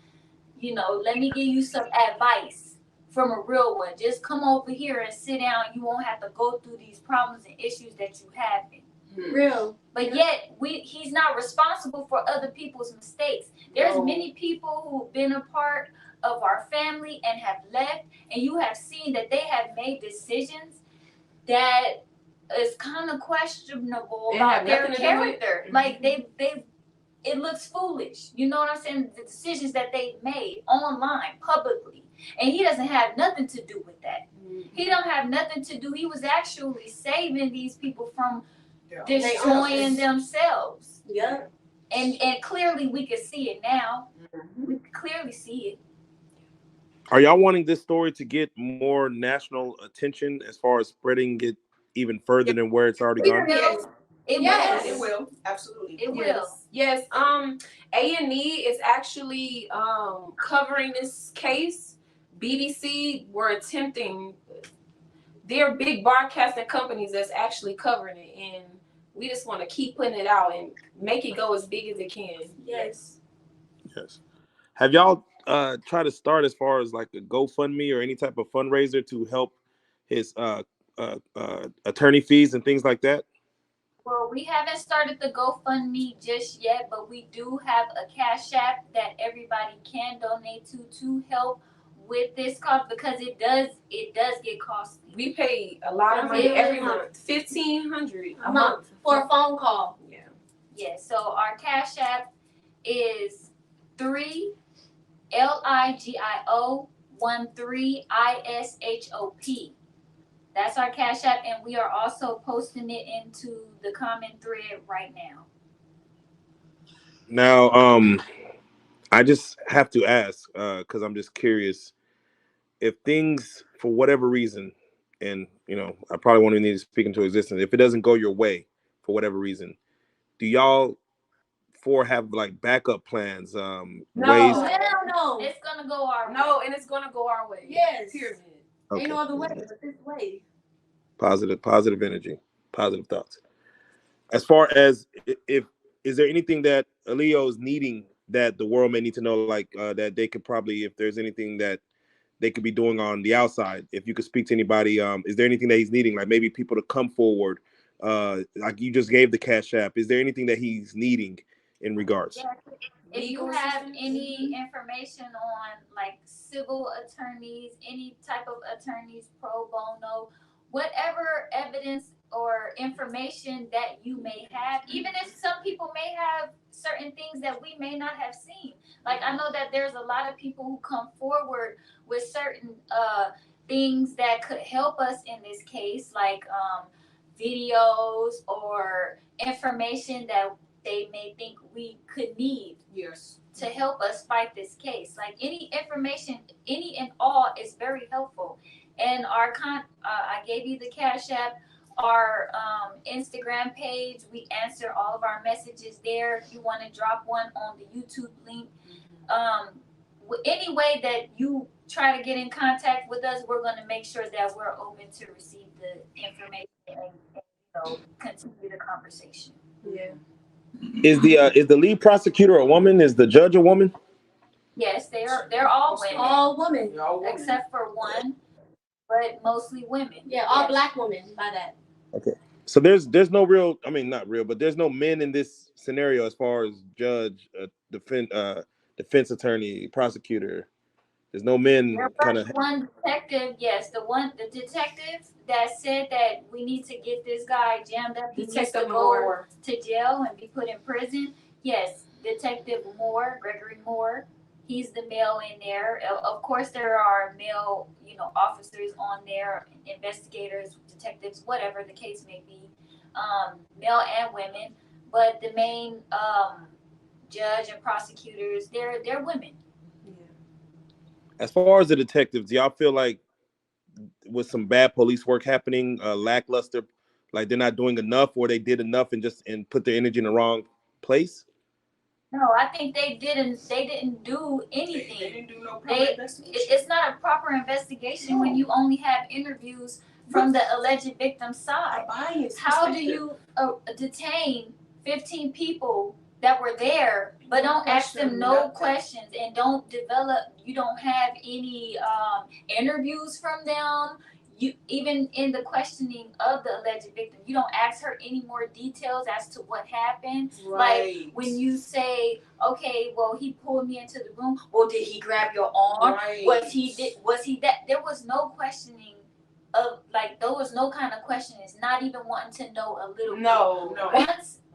you know, let me give you some advice from a real one. Just come over here and sit down. You won't have to go through these problems and issues that you have. Real. But yet he's not responsible for other people's mistakes. There's many people who've been a part of our family and have left, and you have seen that they have made decisions that is kind of questionable about their character. Like it looks foolish. You know what I'm saying? The decisions that they made online, publicly. And he doesn't have nothing to do with that. He don't have nothing to do. He was actually saving these people from destroying themselves. Yeah. And clearly we can see it now. We can clearly see it. Are y'all wanting this story to get more national attention as far as spreading it even further than where it's already gone? It will. Absolutely. It will. Yes. A&E is actually covering this case. BBC were attempting. They're big broadcasting companies that's actually covering it, and we just want to keep putting it out and make it go as big as it can. Yes. Yes. Have y'all tried to start as far as like a GoFundMe or any type of fundraiser to help his attorney fees and things like that? Well, we haven't started the GoFundMe just yet, but we do have a Cash App that everybody can donate to help with this cost, because it does get costly. We pay a lot of money every month, $1,500 a month for a phone call. Yeah. So our Cash App is 3 LIGIO 13 ISHOP. That's our Cash App, and we are also posting it into the comment thread right now. Now, I just have to ask, because I'm just curious, if things, for whatever reason, and you know, I probably won't even need to speak into existence, if it doesn't go your way for whatever reason, do y'all have like backup plans? Ways? No. It's gonna go our way. No, and it's gonna go our way. Yes. Period. Okay. Ain't no other way but this way. Positive energy, positive thoughts. As far as is there anything that Eligio is needing that the world may need to know, like that they could probably, if there's anything that they could be doing on the outside, if you could speak to anybody, is there anything that he's needing, like maybe people to come forward, like you just gave the Cash App, is there anything that he's needing in regards? Yeah. If you have any information on like civil attorneys, any type of attorneys, pro bono, whatever evidence or information that you may have, even if some people may have certain things that we may not have seen. Like I know that there's a lot of people who come forward with certain things that could help us in this case, like videos or information that they may think we could need to help us fight this case. Like any information, any and all is very helpful. And our I gave you the Cash App, our Instagram page. We answer all of our messages there. If you want to drop one on the YouTube link, any way that you try to get in contact with us, we're going to make sure that we're open to receive the information and continue the conversation. Yeah. Is the lead prosecutor a woman? Is the judge a woman? Yes, they're all women. All women. Except for one, but mostly women. Yeah, all black women by that. Okay. So there's no real, I mean not real, but there's no men in this scenario as far as judge, defense attorney, prosecutor. There's no There men kind was of. one detective, yes, the detective that said that we need to get this guy jammed up. He needs to Detective go Moore. to jail and be put in prison. Yes, Detective Moore, Gregory Moore. He's the male in there. Of course, there are male, officers on there, investigators, detectives, whatever the case may be, male and women. But the main judge and prosecutors, they're women. As far as the detectives, do y'all feel like with some bad police work happening, lackluster, like they're not doing enough, or they did enough and put their energy in the wrong place? No, I think they didn't. They didn't do anything. They didn't do no proper investigation. It's not a proper investigation when you only have interviews from the alleged victim's side. How do you detain 15 people that were there, but don't ask them no questions and don't develop? You don't have any interviews from them. You even in the questioning of the alleged victim, you don't ask her any more details as to what happened. Right. Like when you say, okay, well, he pulled me into the room. Well, did he grab your arm? Right. Was he that? There was no questioning of there was no kind of questioning. It's not even wanting to know a little bit.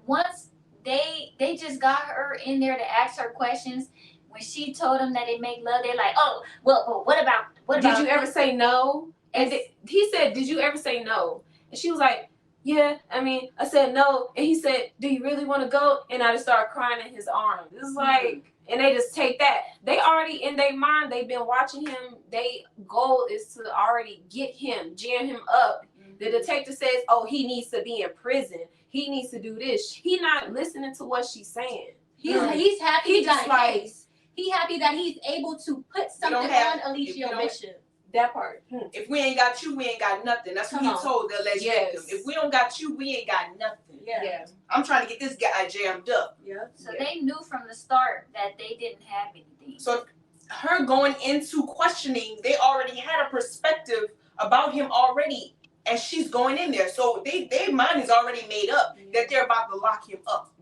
Once they just got her in there to ask her questions. When she told them that they make love, they're like, oh, well, what about? Did you ever say no? And he said, did you ever say no? And she was like, yeah, I said no. And he said, do you really want to go? And I just started crying in his arms. It's like, and they just take that. They already, in their mind, they've been watching him. Their goal is to already get him, jam him up. The detective says, oh, he needs to be in prison. He needs to do this. He not listening to what she's saying. He's happy he got a case. He happy that he's able to put something on Eligio Bishop. That part. If we ain't got you, we ain't got nothing. That's what he told the alleged victim. If we don't got you, we ain't got nothing. Yeah. I'm trying to get this guy jammed up. Yeah. So they knew from the start that they didn't have anything. So her going into questioning, they already had a perspective about him already as she's going in there. So their mind is already made up that they're about to lock him up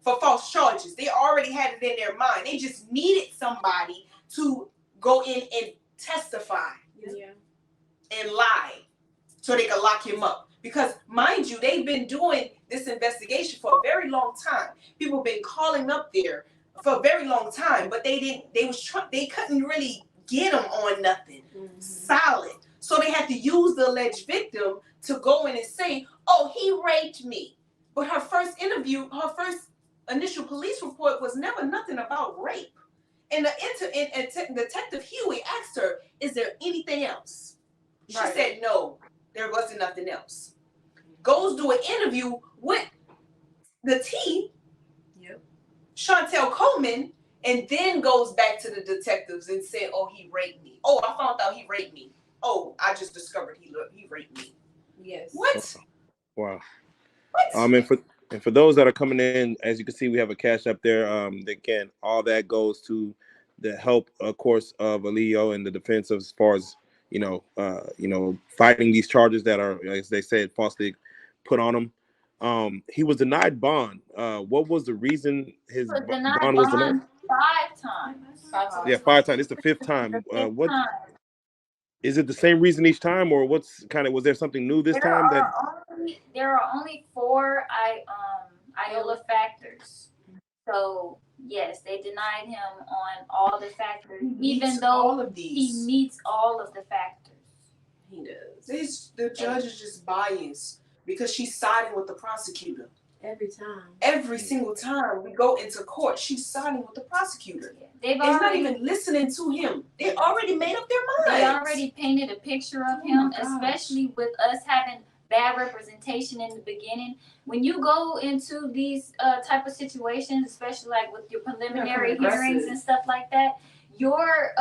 for false charges. They already had it in their mind. They just needed somebody to go in and testify and lie so they could lock him up. Because mind you, they've been doing this investigation for a very long time. People have been calling up there for a very long time, but they couldn't really get him on nothing solid. So they had to use the alleged victim to go in and say, oh, he raped me. But her first initial police report was never nothing about rape. And Detective Huey asked her, is there anything else? She said, no, there wasn't nothing else. Goes do an interview with the T, Chantel Coleman, and then goes back to the detectives and said, oh, he raped me. Oh, I found out he raped me. Oh, I just discovered he raped me. Yes. What? Wow. What? And for those that are coming in, as you can see, we have a cash up there. Again, all that goes to the help, of course, of Eligio and the defense as far as fighting these charges that are, as they said, falsely put on him. He was denied bond. What was the reason his bond was denied? 5 times. Yeah, 5 times. It's the 5th time. What? Is it the same reason each time, or was there something new this time? There are only 4 Iola factors. So yes, they denied him on all the factors, even though he meets all of the factors. He does. The judge is just biased because she's siding with the prosecutor. Every time. Every single time we go into court, she's siding with the prosecutor. They've it's not even listening to him. They already made up their minds. They already painted a picture of him, especially with us having bad representation in the beginning. When you go into these type of situations, especially like with your preliminary hearings and stuff like that, your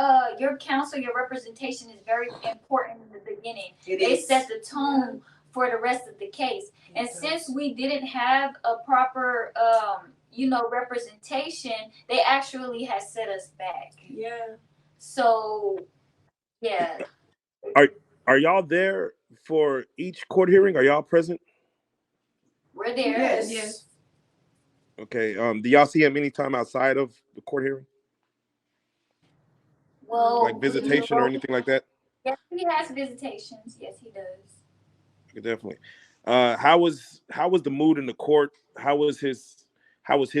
counsel, your representation is very important in the beginning. They set the tone for the rest of the case. And since we didn't have a proper representation, they actually has set us back. Yeah. So yeah. Are y'all there for each court hearing? Are y'all present? We're there. Yes. Okay. Do y'all see him anytime outside of the court hearing? Well, Like visitation or anything like that? yes, he has visitations. Yes, he does. Definitely. How was the mood in the court? How was his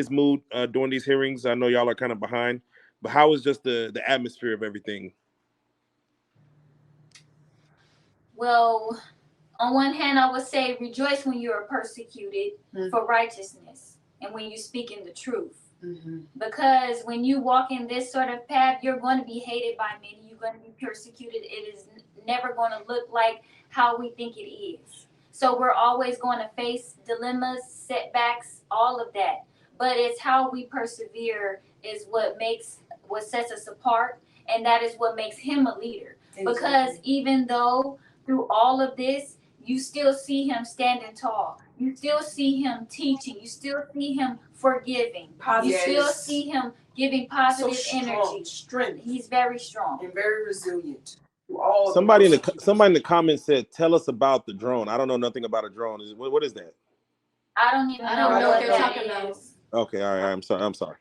mood during these hearings? I know y'all are kind of behind, but how was just the atmosphere of everything? Well, on one hand, I would say rejoice when you are persecuted for righteousness and when you speak in the truth. Because when you walk in this sort of path, you're going to be hated by many. You're going to be persecuted. It is never going to look like how we think it is. So we're always going to face dilemmas, setbacks, all of that. But it's how we persevere is what sets us apart, and that is what makes him a leader. Exactly. Because even though through all of this, you still see him standing tall. You still see him teaching. You still see him forgiving. You still see him giving positive energy. Strength. He's very strong and very resilient. Somebody in the comments said, "Tell us about the drone." I don't know nothing about a drone. What is that? I don't even know what they're talking about. Okay, all right. I'm sorry.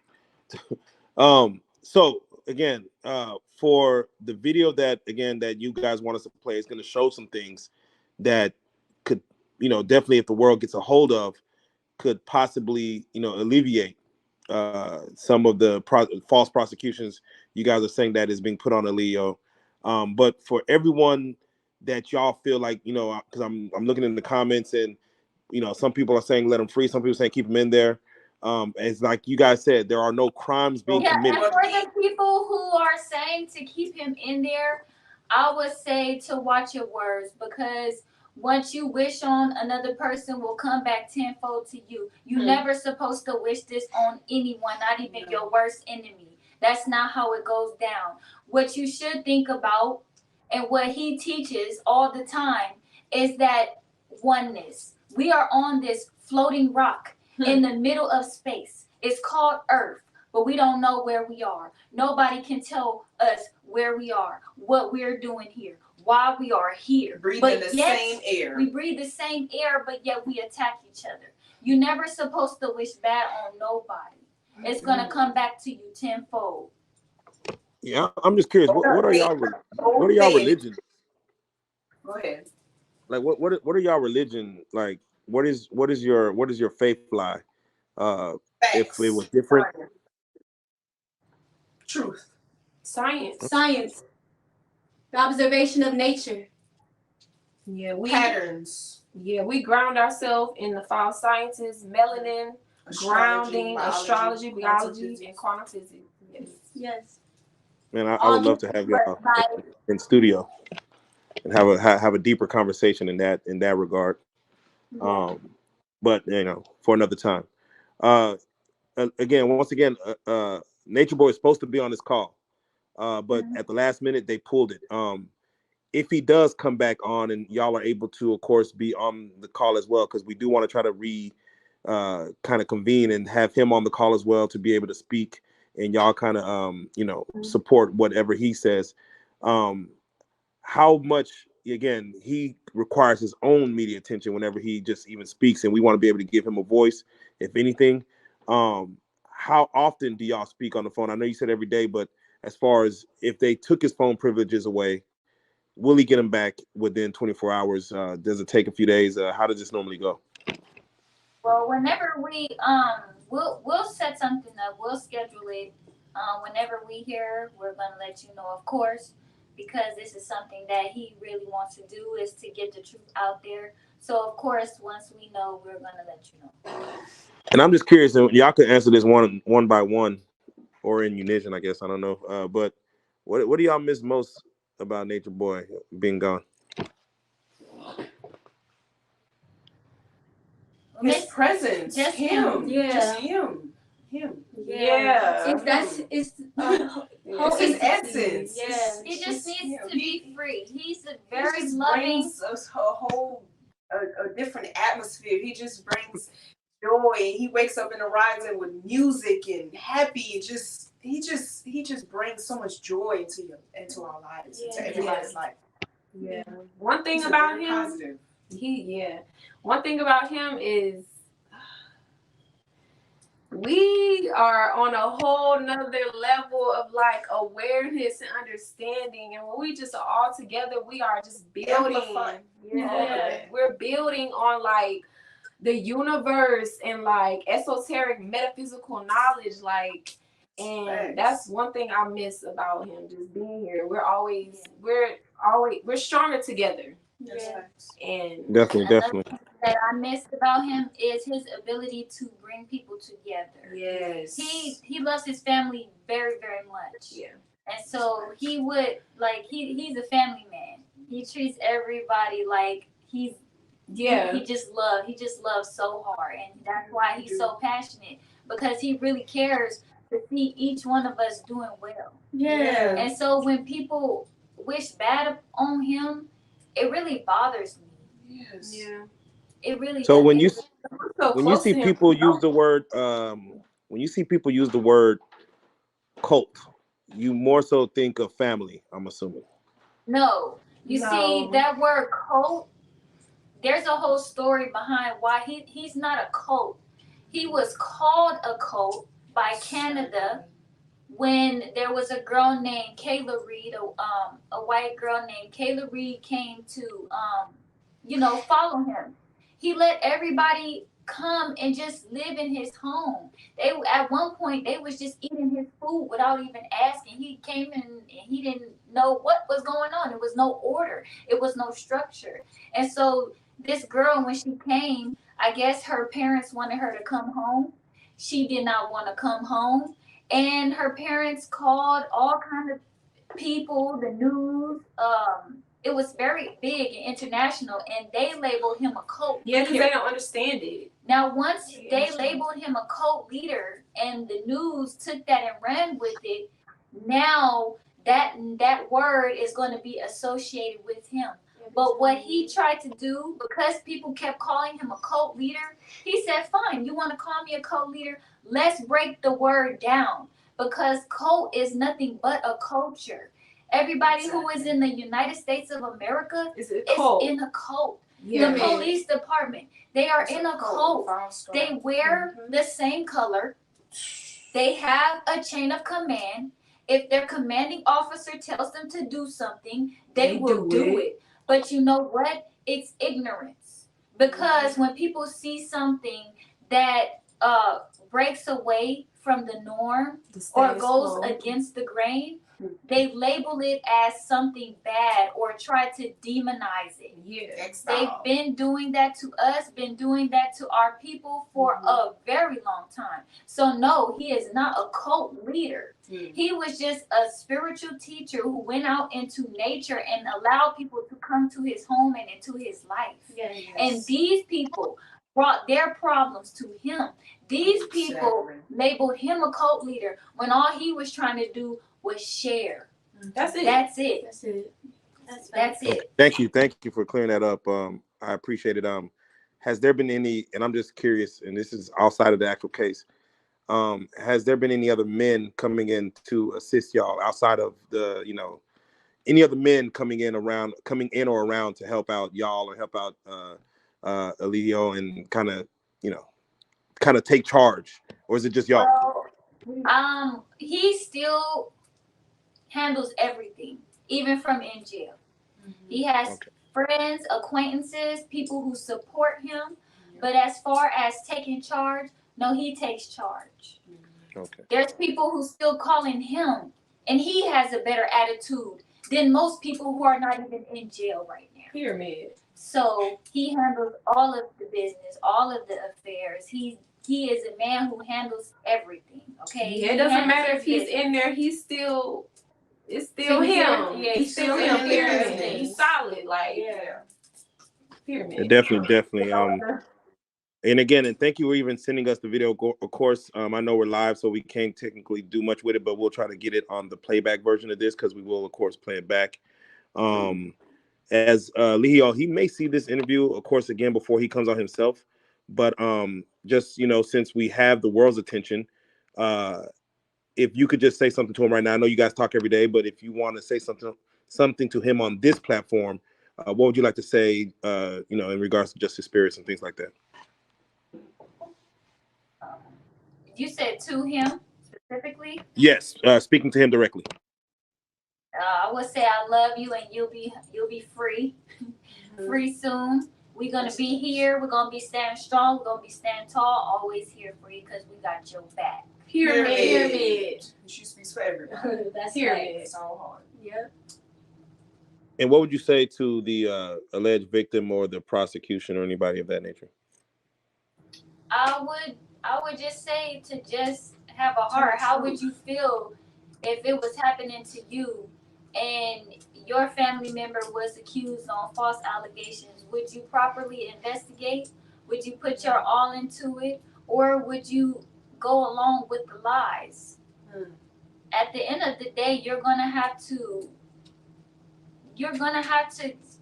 So again, for the video that you guys want us to play, it's going to show some things that could, definitely, if the world gets a hold of, could possibly, alleviate some of the false prosecutions you guys are saying that is being put on Eligio. But for everyone that y'all feel like, because I'm looking in the comments and, some people are saying let him free, some people saying keep him in there. It's like you guys said, there are no crimes being committed. And for the people who are saying to keep him in there, I would say to watch your words, because once you wish on another person will come back tenfold to you. You're never supposed to wish this on anyone, not even your worst enemy. That's not how it goes down. What you should think about, and what he teaches all the time, is that oneness. We are on this floating rock in the middle of space. It's called Earth, but we don't know where we are. Nobody can tell us where we are, what we're doing here, why we are here. Breathing the same air. We breathe the same air, but yet we attack each other. You're never supposed to wish bad on nobody. It's gonna come back to you tenfold. Yeah, I'm just curious. What are y'all religions? Go ahead. Like what are y'all religion like? What is your faith lie? If it was different. Truth. Science. The observation of nature. Yeah, patterns. Yeah, we ground ourselves in the false sciences, melanin, grounding, astrology, biology, and quantum physics. Yes. Man, I would love to have y'all in studio and have a deeper conversation in that regard. But for another time. Once again, Nature Boy is supposed to be on this call, but at the last minute they pulled it. If he does come back on, and y'all are able to, of course, be on the call as well, because we do want to try to kind of convene and have him on the call as well to be able to speak, and y'all kind of support whatever he says. How much, again, he requires his own media attention whenever he just even speaks, and we want to be able to give him a voice, if anything. How often do y'all speak on the phone? I know you said every day, but as far as if they took his phone privileges away, will he get him back within 24 hours? Does it take a few days? How does this normally go? Well, whenever we we'll set something up. We'll schedule it. Whenever we hear, we're gonna let you know, of course, because this is something that he really wants to do, is to get the truth out there. So of course, once we know, we're gonna let you know. And I'm just curious, and y'all could answer this one by one, or in unison, I guess. I don't know. But what do y'all miss most about Nature Boy being gone? His presence, just him, yeah. just him. Yeah. It's his essence. Yeah. He just needs to be free. He's a very he loving. Brings us a whole different atmosphere. He just brings joy. He wakes up in the rising with music and happy. He just brings so much joy into our lives, into everybody's life. Yeah. One thing about him, positive. one thing about him is we are on a whole nother level of like awareness and understanding, and when we just are all together, we are just building. We're building on like the universe and like esoteric metaphysical knowledge, like, and that's one thing I miss about him, just being here. We're stronger together. And Definitely. Another thing that I missed about him is his ability to bring people together. Yes. He loves his family very, very much. Yeah. And so he would like he's a family man. He treats everybody like he just loves so hard, and that's why he's so passionate, because he really cares to see each one of us doing well. Yeah. And so when people wish bad on him, it really bothers me. Yes. Yeah. It really So does. when you see people use the word cult, you more so think of family, I'm assuming. No. You see that word cult, there's a whole story behind why he's not a cult. He was called a cult by Canada when there was a girl named Kayla Reed, a white girl named Kayla Reed came to follow him. He let everybody come and just live in his home. They at one point they was just eating his food without even asking. He came in and he didn't know what was going on. There was no order. It was no structure. And so this girl, when she came, I guess her parents wanted her to come home. She did not want to come home. And her parents called all kinds of people, the news. It was very big and international, and they labeled him a cult leader. Yeah, because they don't understand it. Now, once they labeled him a cult leader, and the news took that and ran with it, now that word is going to be associated with him. But what he tried to do, because people kept calling him a cult leader, he said, fine, you want to call me a cult leader? Let's break the word down, because cult is nothing but a culture. Everybody who is in the United States of America is in a cult. The police department, they are in a cult. They wear the same color. They have a chain of command. If their commanding officer tells them to do something, they will do it. But you know what? It's ignorance. Because when people see something that breaks away from the norm or goes against the grain, they label it as something bad or try to demonize it. They've been doing that to us, been doing that to our people for a very long time. So no, he is not a cult leader. He was just a spiritual teacher who went out into nature and allowed people to come to his home and into his life. And these people brought their problems to him. These people labeled him a cult leader when all he was trying to do was share. That's it. That's it. That's it. That's it. Thank you for clearing that up. I appreciate it. Has there been any, and I'm just curious, and this is outside of the actual case, has there been any other men coming in to assist y'all outside of the, any other men coming in or around to help out y'all or help out Eligio and kind of take charge, or is it just y'all? He still handles everything, even from in jail. He has friends, acquaintances, people who support him. But as far as taking charge, no, he takes charge. There's people who still calling him, and he has a better attitude than most people who are not even in jail right now. Pyramid. So he handles all of the business, all of the affairs. He is a man who handles everything. Okay. Yeah, it doesn't matter if he's in there. It's still him. Yeah, he's still him. Pyramid. He's solid. Like pyramid. Definitely. And again, and thank you for even sending us the video. Of course, I know we're live, so we can't technically do much with it, but we'll try to get it on the playback version of this because we will, of course, play it back. As Eligio, he may see this interview, of course, again before he comes on himself. But just since we have the world's attention, if you could just say something to him right now. I know you guys talk every day, but if you want to say something to him on this platform, what would you like to say? In regards to just his spirits and things like that. You said to him specifically. Yes, speaking to him directly. I would say I love you, and you'll be free, free soon. We're gonna be here. We're gonna be standing strong. We're gonna be standing tall. Always here for you because we got your back. Pyramid. She speaks for everybody. That's Period. right. It's all hard. Yep. And what would you say to the alleged victim or the prosecution or anybody of that nature? I would just say to just have a heart. How would you feel if it was happening to you and your family member was accused on false allegations? Would you properly investigate? Would you put your all into it? Or would you go along with the lies? At the end of the day, you're gonna have to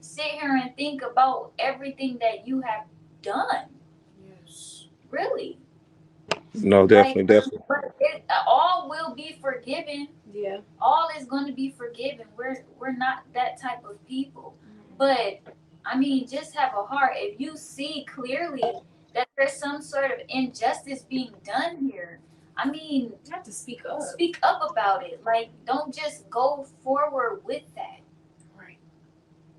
sit here and think about everything that you have done. Yes. Really. No, definitely, definitely. But all will be forgiven. Yeah. All is going to be forgiven. We're not that type of people. But I mean, just have a heart. If you see clearly that there's some sort of injustice being done here, I mean, You have to speak up. speak up about it. Like, don't just go forward with that. Right.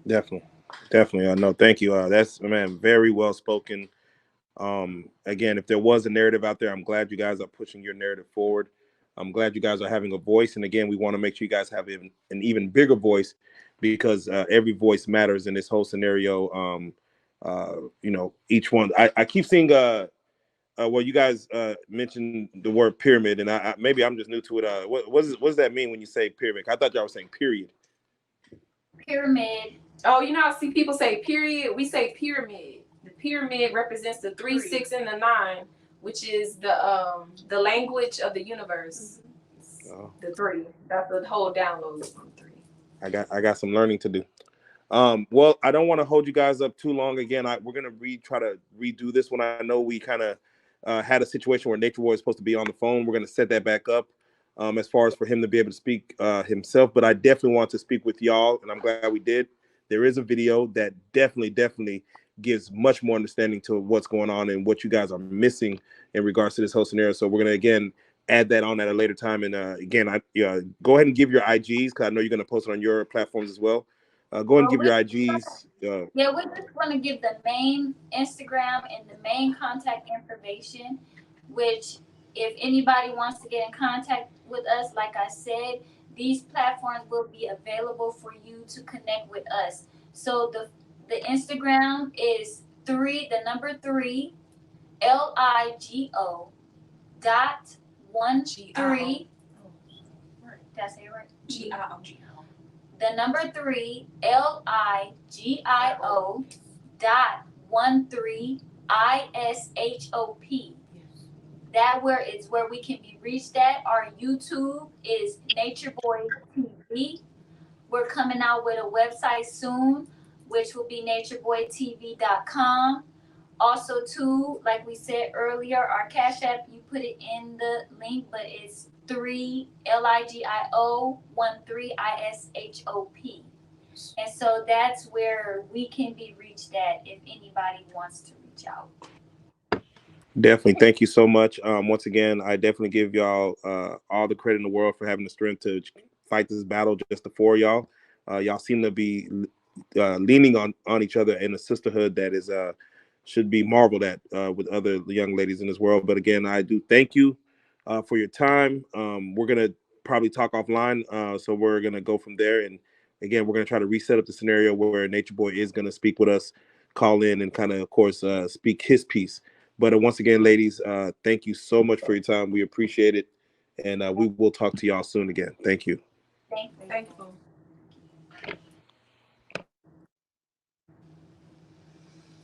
Definitely, definitely. No, thank you. That's, man, very well spoken. Again, if there was a narrative out there, I'm glad you guys are pushing your narrative forward. I'm glad you guys are having a voice. And again, we want to make sure you guys have an even bigger voice, because every voice matters in this whole scenario. You know, each one. I keep seeing well, you guys mentioned the word pyramid, and maybe I'm just new to it. What does that mean when you say pyramid? I thought y'all were saying period. Pyramid. Oh, you know, I see people say period. We say pyramid. The pyramid represents the 3, 6, and the 9, which is the language of the universe. Oh. The 3. That's the whole download from 3. I got some learning to do. Well, I don't want to hold you guys up too long. Again, we're gonna try to redo this one. I know we kind of had a situation where Nature Boy was supposed to be on the phone. We're gonna set that back up, as far as for him to be able to speak himself. But I definitely want to speak with y'all, and I'm glad we did. There is a video that definitely gives much more understanding to what's going on and what you guys are missing in regards to this whole scenario. So we're gonna again add that on at a later time. And again, go ahead and give your IGs, because I know you're gonna post it on your platforms as well. Go ahead and give your IGs. Yeah, we're just going to give the main Instagram and the main contact information, which if anybody wants to get in contact with us, like I said, these platforms will be available for you to connect with us. So the Instagram is 3, the number 3, LIGO dot 13. Did I say it right? GIO. The number 3, LIGIO dot 13 ISHOP. That is where we can be reached at. Our YouTube is Nature Boy TV. We're coming out with a website soon, which will be natureboytv.com. Also, too, like we said earlier, our Cash App, you put it in the link, but it's 3 LIGIO 13 ISHOP. And so that's where we can be reached at if anybody wants to reach out. Definitely. Thank you so much. Once again, I definitely give y'all all the credit in the world for having the strength to fight this battle, just the 4 of y'all. Y'all seem to be leaning on each other in a sisterhood that is should be marveled at with other young ladies in this world. But again, I do thank you for your time. We're going to probably talk offline, so we're going to go from there. And again, we're going to try to reset up the scenario where Nature Boy is going to speak with us, call in, and kind of course, speak his piece. But once again, ladies, thank you so much for your time. We appreciate it. And we will talk to y'all soon again. Thank you. Thank you.